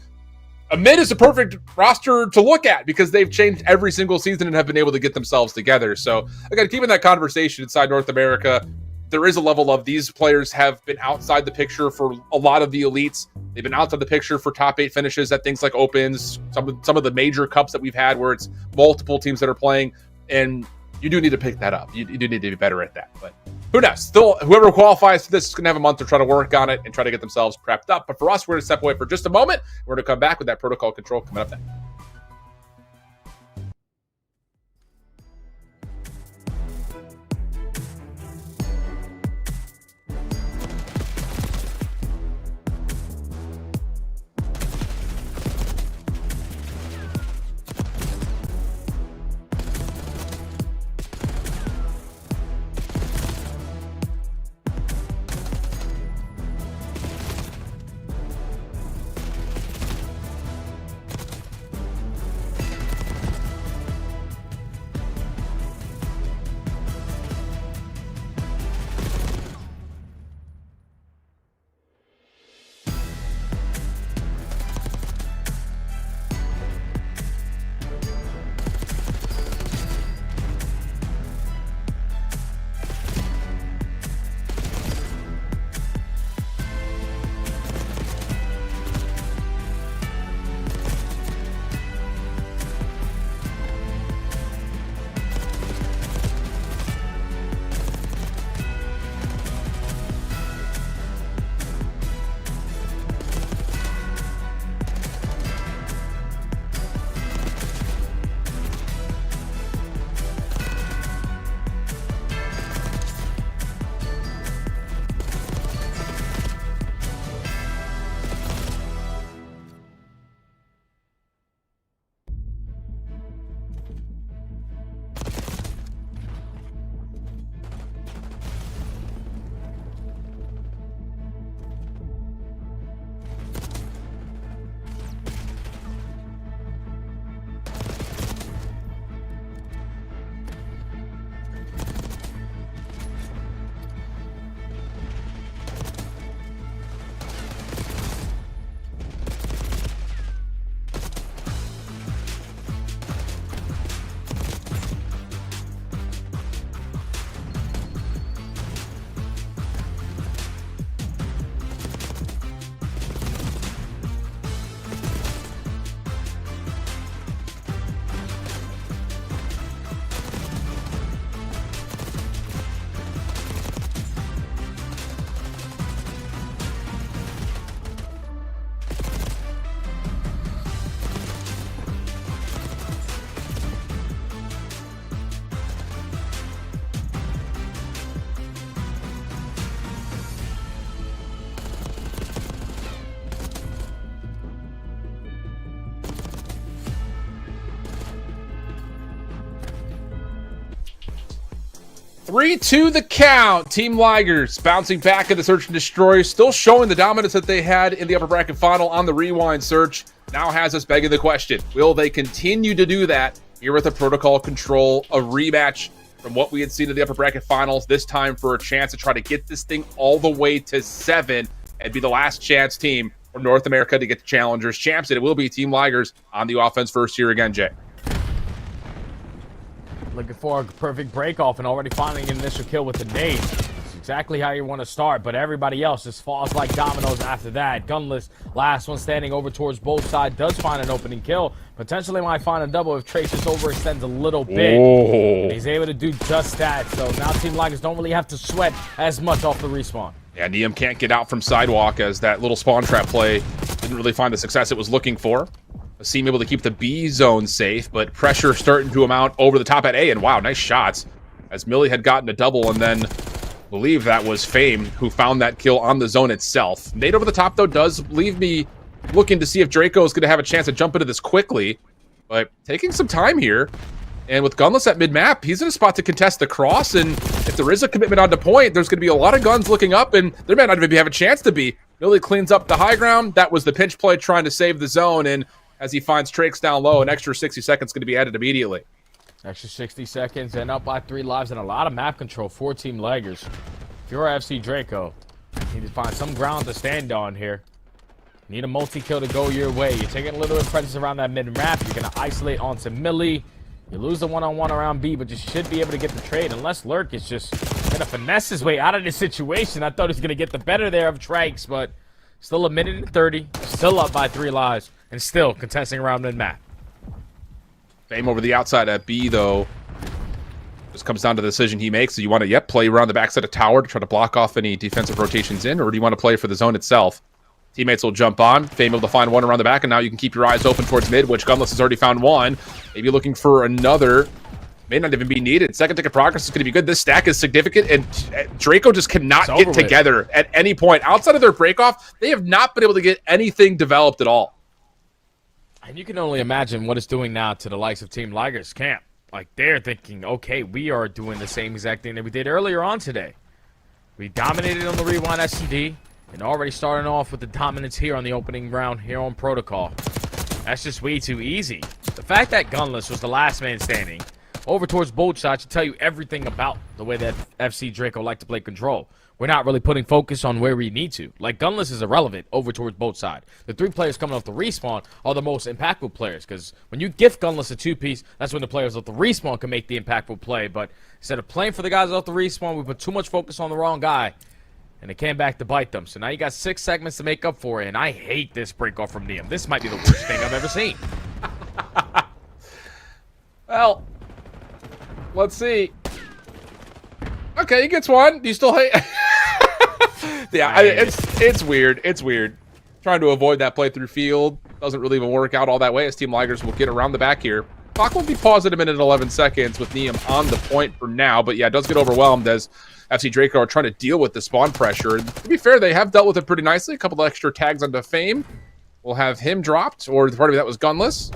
Emit is a perfect roster to look at because they've changed every single season and have been able to get themselves together. So, again, keeping that conversation inside North America, there is a level of these players have been outside the picture for a lot of the elites. They've been outside the picture for top 8 finishes at things like Opens, some of the major cups that we've had where it's multiple teams that are playing, and you do need to pick that up. You do need to be better at that, but who knows? Still, whoever qualifies for this is going to have a month to try to work on it and try to get themselves prepped up. But for us, we're going to step away for just a moment. We're going to come back with that protocol control coming up next. 3-2 the count. Team Ligers bouncing back in the search and destroy, still showing the dominance that they had in the upper bracket final on the rewind search. Now has us begging the question, will they continue to do that here with the protocol control, a rematch from what we had seen in the upper bracket finals, this time for a chance to try to get this thing all the way to 7 and be the last chance team from North America to get the Challengers champs. And it will be Team Ligers on the offense first here again, Jay. Looking for a perfect break off and already finding an initial kill with the nade. It's exactly how you want to start, but everybody else just falls like dominoes after that. Gunless, last one standing over towards both sides, does find an opening kill. Potentially might find a double if Trace just overextends a little bit. Oh. He's able to do just that, so now Team Ligers don't really have to sweat as much off the respawn. Yeah, Neum can't get out from sidewalk as that little spawn trap play didn't really find the success it was looking for. Seem able to keep the B zone safe, but pressure starting to amount over the top at A, and wow, nice shots. As Millie had gotten a double, and then I believe that was Fame who found that kill on the zone itself. Nade over the top, though, does leave me looking to see if Draco is going to have a chance to jump into this quickly, but taking some time here. And with Gunless at mid-map, he's in a spot to contest the cross, and if there is a commitment onto point, there's going to be a lot of guns looking up, and there might not even have a chance to be. Millie cleans up the high ground. That was the pinch play trying to save the zone, and as he finds Trakes down low, an extra 60 seconds going to be added immediately. Extra 60 seconds and up by 3 lives and a lot of map control for Team Ligers. If you're FC Draco, you need to find some ground to stand on here. Need a multi-kill to go your way. You're taking a little bit of presence around that mid-map. You're going to isolate onto Millie. You lose the one-on-one around B, but you should be able to get the trade unless Lurk is just going to finesse his way out of this situation. I thought he was going to get the better there of Trakes, but still a minute and 30. Still up by 3 lives. And still contesting around mid-map. Fame over the outside at B, though. Just comes down to the decision he makes. Do you want to, play around the backside of tower to try to block off any defensive rotations in, or do you want to play for the zone itself? Teammates will jump on. Fame able to find one around the back, and now you can keep your eyes open towards mid, which Gunless has already found one. Maybe looking for another. May not even be needed. Second tick of progress is going to be good. This stack is significant, and Draco just cannot get together at any point. Outside of their break-off, they have not been able to get anything developed at all. And you can only imagine what it's doing now to the likes of Team Ligers camp. Like, they're thinking, okay, we are doing the same exact thing that we did earlier on today. We dominated on the rewind S&D, and already starting off with the dominance here on the opening round here on Protocol. That's just way too easy. The fact that Gunless was the last man standing over towards both sides should tell you everything about the way that FC Draco like to play control. We're not really putting focus on where we need to. Like, Gunless is irrelevant over towards both sides. The 3 players coming off the respawn are the most impactful players, because when you gift Gunless a 2-piece, that's when the players off the respawn can make the impactful play. But instead of playing for the guys off the respawn, we put too much focus on the wrong guy, and it came back to bite them. So now you got 6 segments to make up for it, and I hate this break-off from Neum. This might be the worst thing I've ever seen. Well, let's see. Okay, he gets one. Do you still hate? Yeah, it's weird. It's weird. Trying to avoid that play through field doesn't really even work out all that way, as Team Ligers will get around the back here. Clock will be paused at a minute and 11 seconds with Neum on the point for now, but yeah, it does get overwhelmed as FC Draco are trying to deal with the spawn pressure. And to be fair, they have dealt with it pretty nicely. A couple of extra tags onto Fame. We'll have him dropped, or the part of that was Gunless.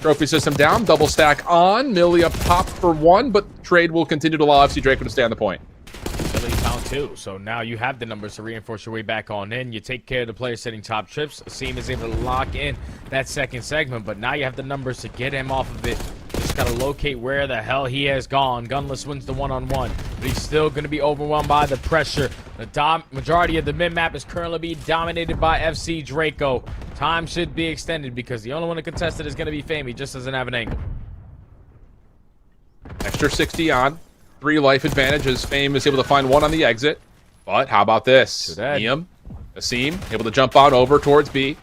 Trophy system down, double stack on. Millie up top for 1, but trade will continue to allow FC Draco to stay on the point. Millie found 2, so now you have the numbers to reinforce your way back on in. You take care of the players setting top trips. Asim is able to lock in that second segment, but now you have the numbers to get him off of it. Just got to locate where the hell he has gone. Gunless wins the one-on-one, but he's still going to be overwhelmed by the pressure. The majority of the mid-map is currently being dominated by FC Draco. Time should be extended because the only one to contest it is going to be Fame. He just doesn't have an angle. Extra 60 on. 3 life advantage as Fame is able to find 1 on the exit. But how about this? Neum, Asim, able to jump on over towards B.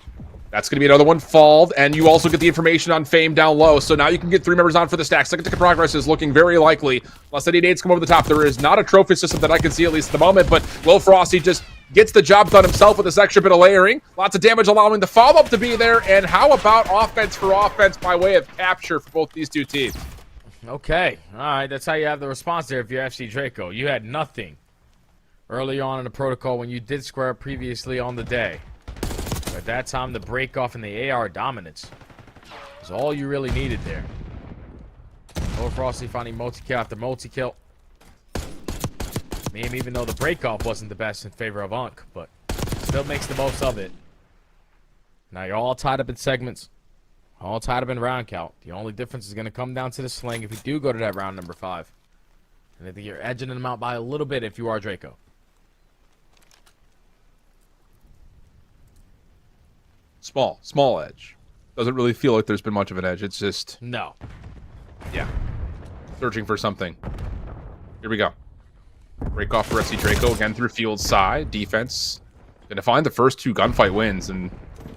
That's going to be another one falled, and you also get the information on Fame down low, so now you can get 3 members on for the stack. Second tick of progress is looking very likely. Unless any nades come over the top, there is not a trophy system that I can see, at least at the moment, but Will Frosty just gets the job done himself with this extra bit of layering. Lots of damage allowing the follow-up to be there, and how about offense for offense by way of capture for both these 2 teams? Okay, all right, that's how you have the response there if you're FC Draco. You had nothing early on in the protocol when you did square up previously on the day. At that time, the break off and the AR dominance was all you really needed there. Lord Frosty finding multi-kill after multi-kill. Maybe even though the breakoff wasn't the best in favor of Unk, but still makes the most of it. Now you're all tied up in segments, all tied up in round count. The only difference is going to come down to the sling if you do go to that round number 5. And I think you're edging them out by a little bit if you are Draco. Small edge. Doesn't really feel like there's been much of an edge. It's just, No. yeah, searching for something. Here we go. Break off for FC Draco again through field side. Defense going to find the first 2 gunfight wins, and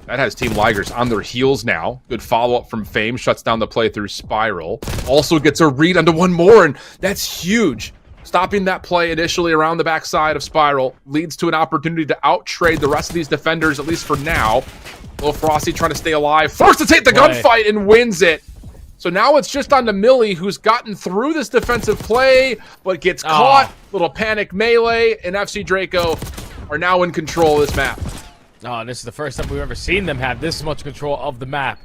that has Team Ligers on their heels now. Good follow-up from Fame. Shuts down the play through Spiral. Also gets a read onto one more, and that's huge. Stopping that play initially around the backside of Spiral leads to an opportunity to out-trade the rest of these defenders, at least for now. Little Frosty trying to stay alive. Forced to take the gunfight and wins it. So now it's just on to Millie, who's gotten through this defensive play, but gets caught. Little panic melee, and FC Draco are now in control of this map. Oh, and this is the first time we've ever seen them have this much control of the map.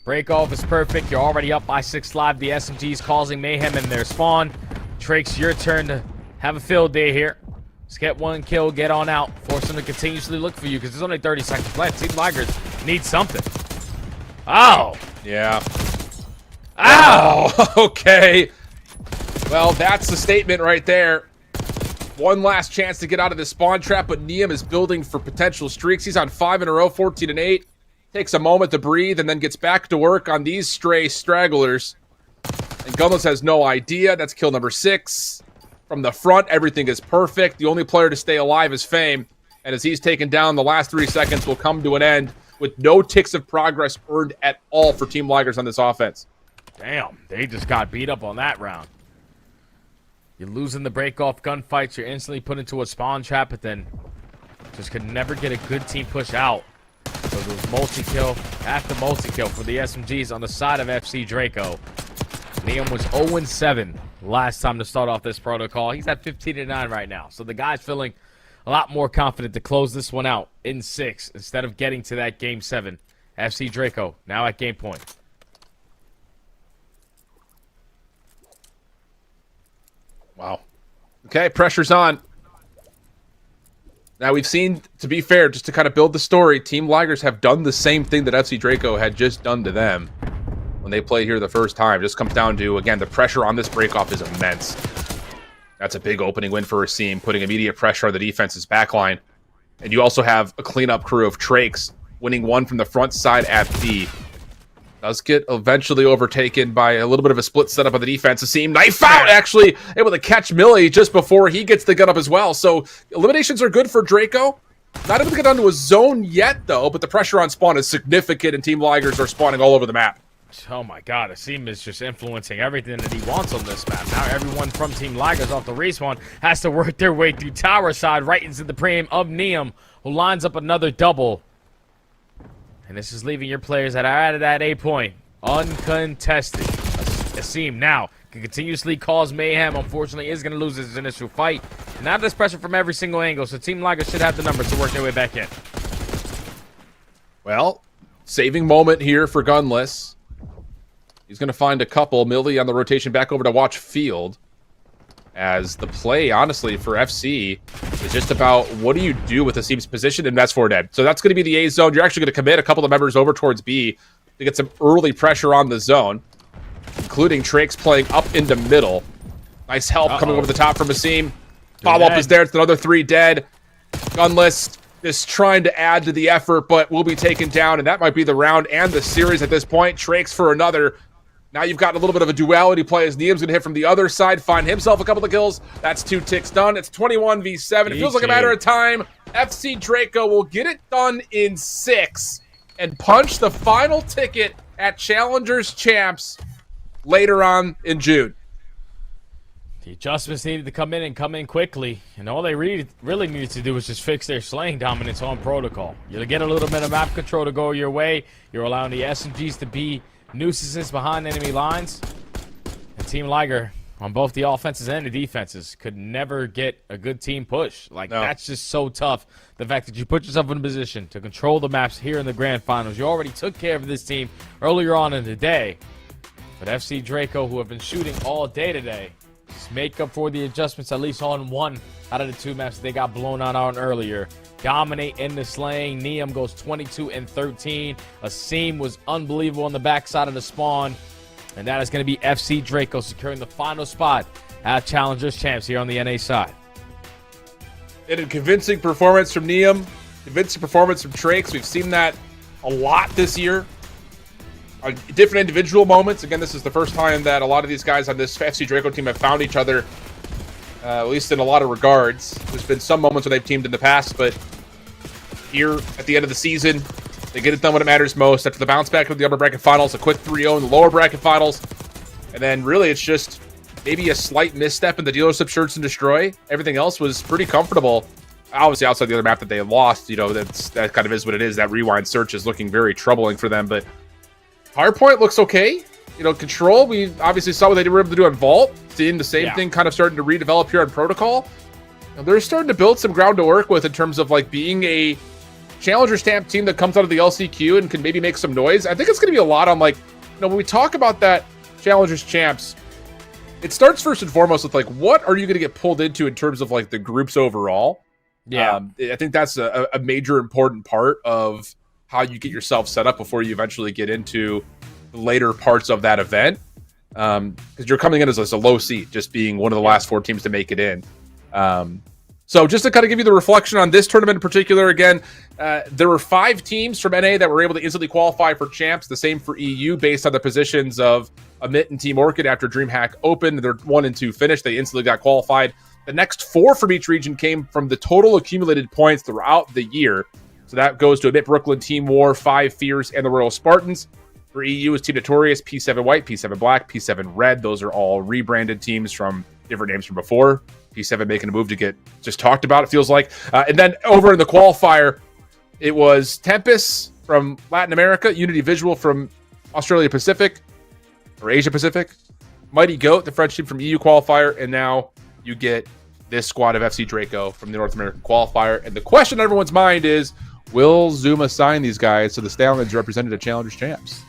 Breakoff is perfect. You're already up by 6 live. The SMG's causing mayhem in their spawn. Trakes, your turn to have a field day here. Let's get 1 kill, get on out. Force them to continuously look for you because there's only 30 seconds left. Team Ligers need something. Oh! Yeah. Ow! Oh, okay. Well, that's the statement right there. One last chance to get out of this spawn trap, but Neum is building for potential streaks. He's on 5 in a row, 14-8. Takes a moment to breathe and then gets back to work on these stray stragglers. And Gunless has no idea. That's kill number 6. From the front, everything is perfect. The only player to stay alive is Fame. And as he's taken down, the last 3 seconds will come to an end with no ticks of progress earned at all for Team Ligers on this offense. Damn, they just got beat up on that round. You're losing the break-off gunfights. You're instantly put into a spawn trap, but then just could never get a good team push out. So there's multi-kill after multi-kill for the SMGs on the side of FC Draco. Neum was 0-7 last time to start off this protocol. He's at 15-9 right now. So the guy's feeling a lot more confident to close this one out in 6 instead of getting to that game 7. FC Draco now at game point. Wow. Okay, pressure's on. Now we've seen, to be fair, just to kind of build the story, Team Ligers have done the same thing that FC Draco had just done to them when they played here the first time. Just comes down to, again, the pressure on this breakoff is immense. That's a big opening win for Racine, putting immediate pressure on the defense's backline. And you also have a cleanup crew of Trakes winning one from the front side at B. Does get eventually overtaken by a little bit of a split setup on the defense. Asim, knife out, actually able to catch Millie just before he gets the gun up as well. So eliminations are good for Draco. Not able to get onto a zone yet, though, but the pressure on spawn is significant, and Team Ligers are spawning all over the map. Oh my god, Asim is just influencing everything that he wants on this map. Now everyone from Team Ligers off the respawn has to work their way through tower side right into the premium of Neum, who lines up another double. And this is leaving your players that are at that A point uncontested. Asim now can continuously cause mayhem. Unfortunately, is going to lose his initial fight. And now there's pressure from every single angle, so Team Ligers should have the numbers to work their way back in. Well, saving moment here for Gunless. He's going to find a couple. Millie on the rotation back over to watch field. As the play, honestly, for FC is just about what do you do with Asim's position, and that's 4 dead. So that's going to be the A zone. You're actually going to commit a couple of members over towards B to get some early pressure on the zone, including Trakes playing up into middle. Nice help coming over the top from Asim. Follow-up is there. It's another 3 dead. Gunless just trying to add to the effort, but will be taken down, and that might be the round and the series at this point. Trakes for another. Now you've got a little bit of a duality play as Neum's going to hit from the other side, find himself a couple of kills. That's 2 ticks done. It's 21 v 7. It feels like a matter of time. FC Draco will get it done in 6 and punch the final ticket at Challengers Champs later on in June. The adjustments needed to come in and come in quickly, and all they really needed to do was just fix their slaying dominance on protocol. You'll get a little bit of map control to go your way. You're allowing the SMGs to be nuisances behind enemy lines. And Team Liger, on both the offenses and the defenses, could never get a good team push. That's just so tough. The fact that you put yourself in a position to control the maps here in the grand finals. You already took care of this team earlier on in the day. But FC Draco, who have been shooting all day today, to make up for the adjustments, at least on one out of the 2 maps they got blown out on earlier. Dominate in the slaying. Neum goes 22-13. Asim was unbelievable on the backside of the spawn. And that is going to be FC Draco securing the final spot at Challengers Champs here on the NA side. And a convincing performance from Neum, convincing performance from Trakes. We've seen that a lot this year. Different individual moments. Again, this is the first time that a lot of these guys on this FC Draco team have found each other, at least in a lot of regards. There's been some moments where they've teamed in the past, but here at the end of the season, they get it done when it matters most. After the bounce back of the upper bracket finals, a quick 3-0 in the lower bracket finals, and then really it's just maybe a slight misstep in the dealership Search and Destroy. Everything else was pretty comfortable. Obviously, outside the other map that they lost, that kind of is what it is. That rewind search is looking very troubling for them, but Hardpoint looks okay. Control, we obviously saw what they were able to do on Vault. Seeing the same thing kind of starting to redevelop here on Protocol. They're starting to build some ground to work with in terms of like being a Challenger stamp team that comes out of the LCQ and can maybe make some noise. I think it's going to be a lot on when we talk about that Challengers Champs, it starts first and foremost with what are you going to get pulled into in terms of the groups overall. Yeah. I think that's a major important part of how you get yourself set up before you eventually get into the later parts of that event. Because you're coming in as a low seed, just being one of the last 4 teams to make it in. So just to kind of give you the reflection on this tournament in particular, again, there were 5 teams from NA that were able to instantly qualify for champs. The same for EU based on the positions of Amit and Team Orchid after DreamHack opened. They're 1 and 2 finished. They instantly got qualified. The next 4 from each region came from the total accumulated points throughout the year. So that goes to Amit Brooklyn, Team War, 5 Fears, and the Royal Spartans. For EU is Team Notorious, P7 White, P7 Black, P7 Red. Those are all rebranded teams from different names from before. P7 making a move to get just talked about, it feels like. And then over in the qualifier, it was Tempest from Latin America, Unity Visual from Australia Pacific, or Asia Pacific, Mighty Goat, the French team from EU qualifier, and now you get this squad of FC Draco from the North American qualifier. And the question on everyone's mind is, will Zuma sign these guys so the Stallions represented at Challengers Champs?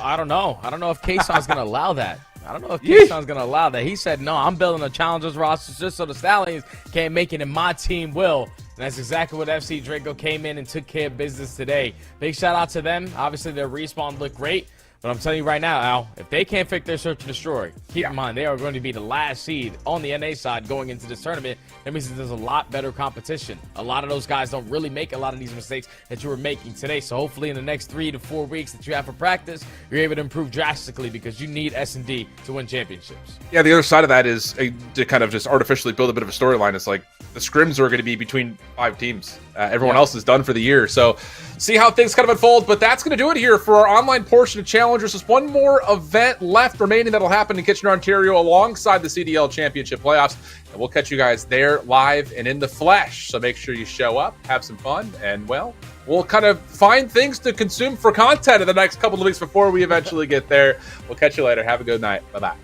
I don't know. I don't know if Kayson's going to allow that. Kayson's going to allow that. He said, no, I'm building a Challengers roster just so the Stallions can't make it, and my team will. And that's exactly what FC Draco came in and took care of business today. Big shout out to them. Obviously, their respawn looked great. But I'm telling you right now, Al, if they can't fix their Search and Destroy, keep in mind they are going to be the last seed on the NA side going into this tournament. That means that there's a lot better competition. A lot of those guys don't really make a lot of these mistakes that you were making today. So hopefully in the next 3 to 4 weeks that you have for practice, you're able to improve drastically because you need S&D to win championships. Yeah, the other side of that is to kind of just artificially build a bit of a storyline. It's like the scrims are going to be between 5 teams. Everyone else is done for the year. So see how things kind of unfold. But that's going to do it here for our online portion of Challengers. There's one more event left remaining that'll happen in Kitchener, Ontario alongside the CDL Championship playoffs. And we'll catch you guys there live and in the flesh. So make sure you show up, have some fun, and well, we'll kind of find things to consume for content in the next couple of weeks before we eventually get there. We'll catch you later. Have a good night. Bye-bye.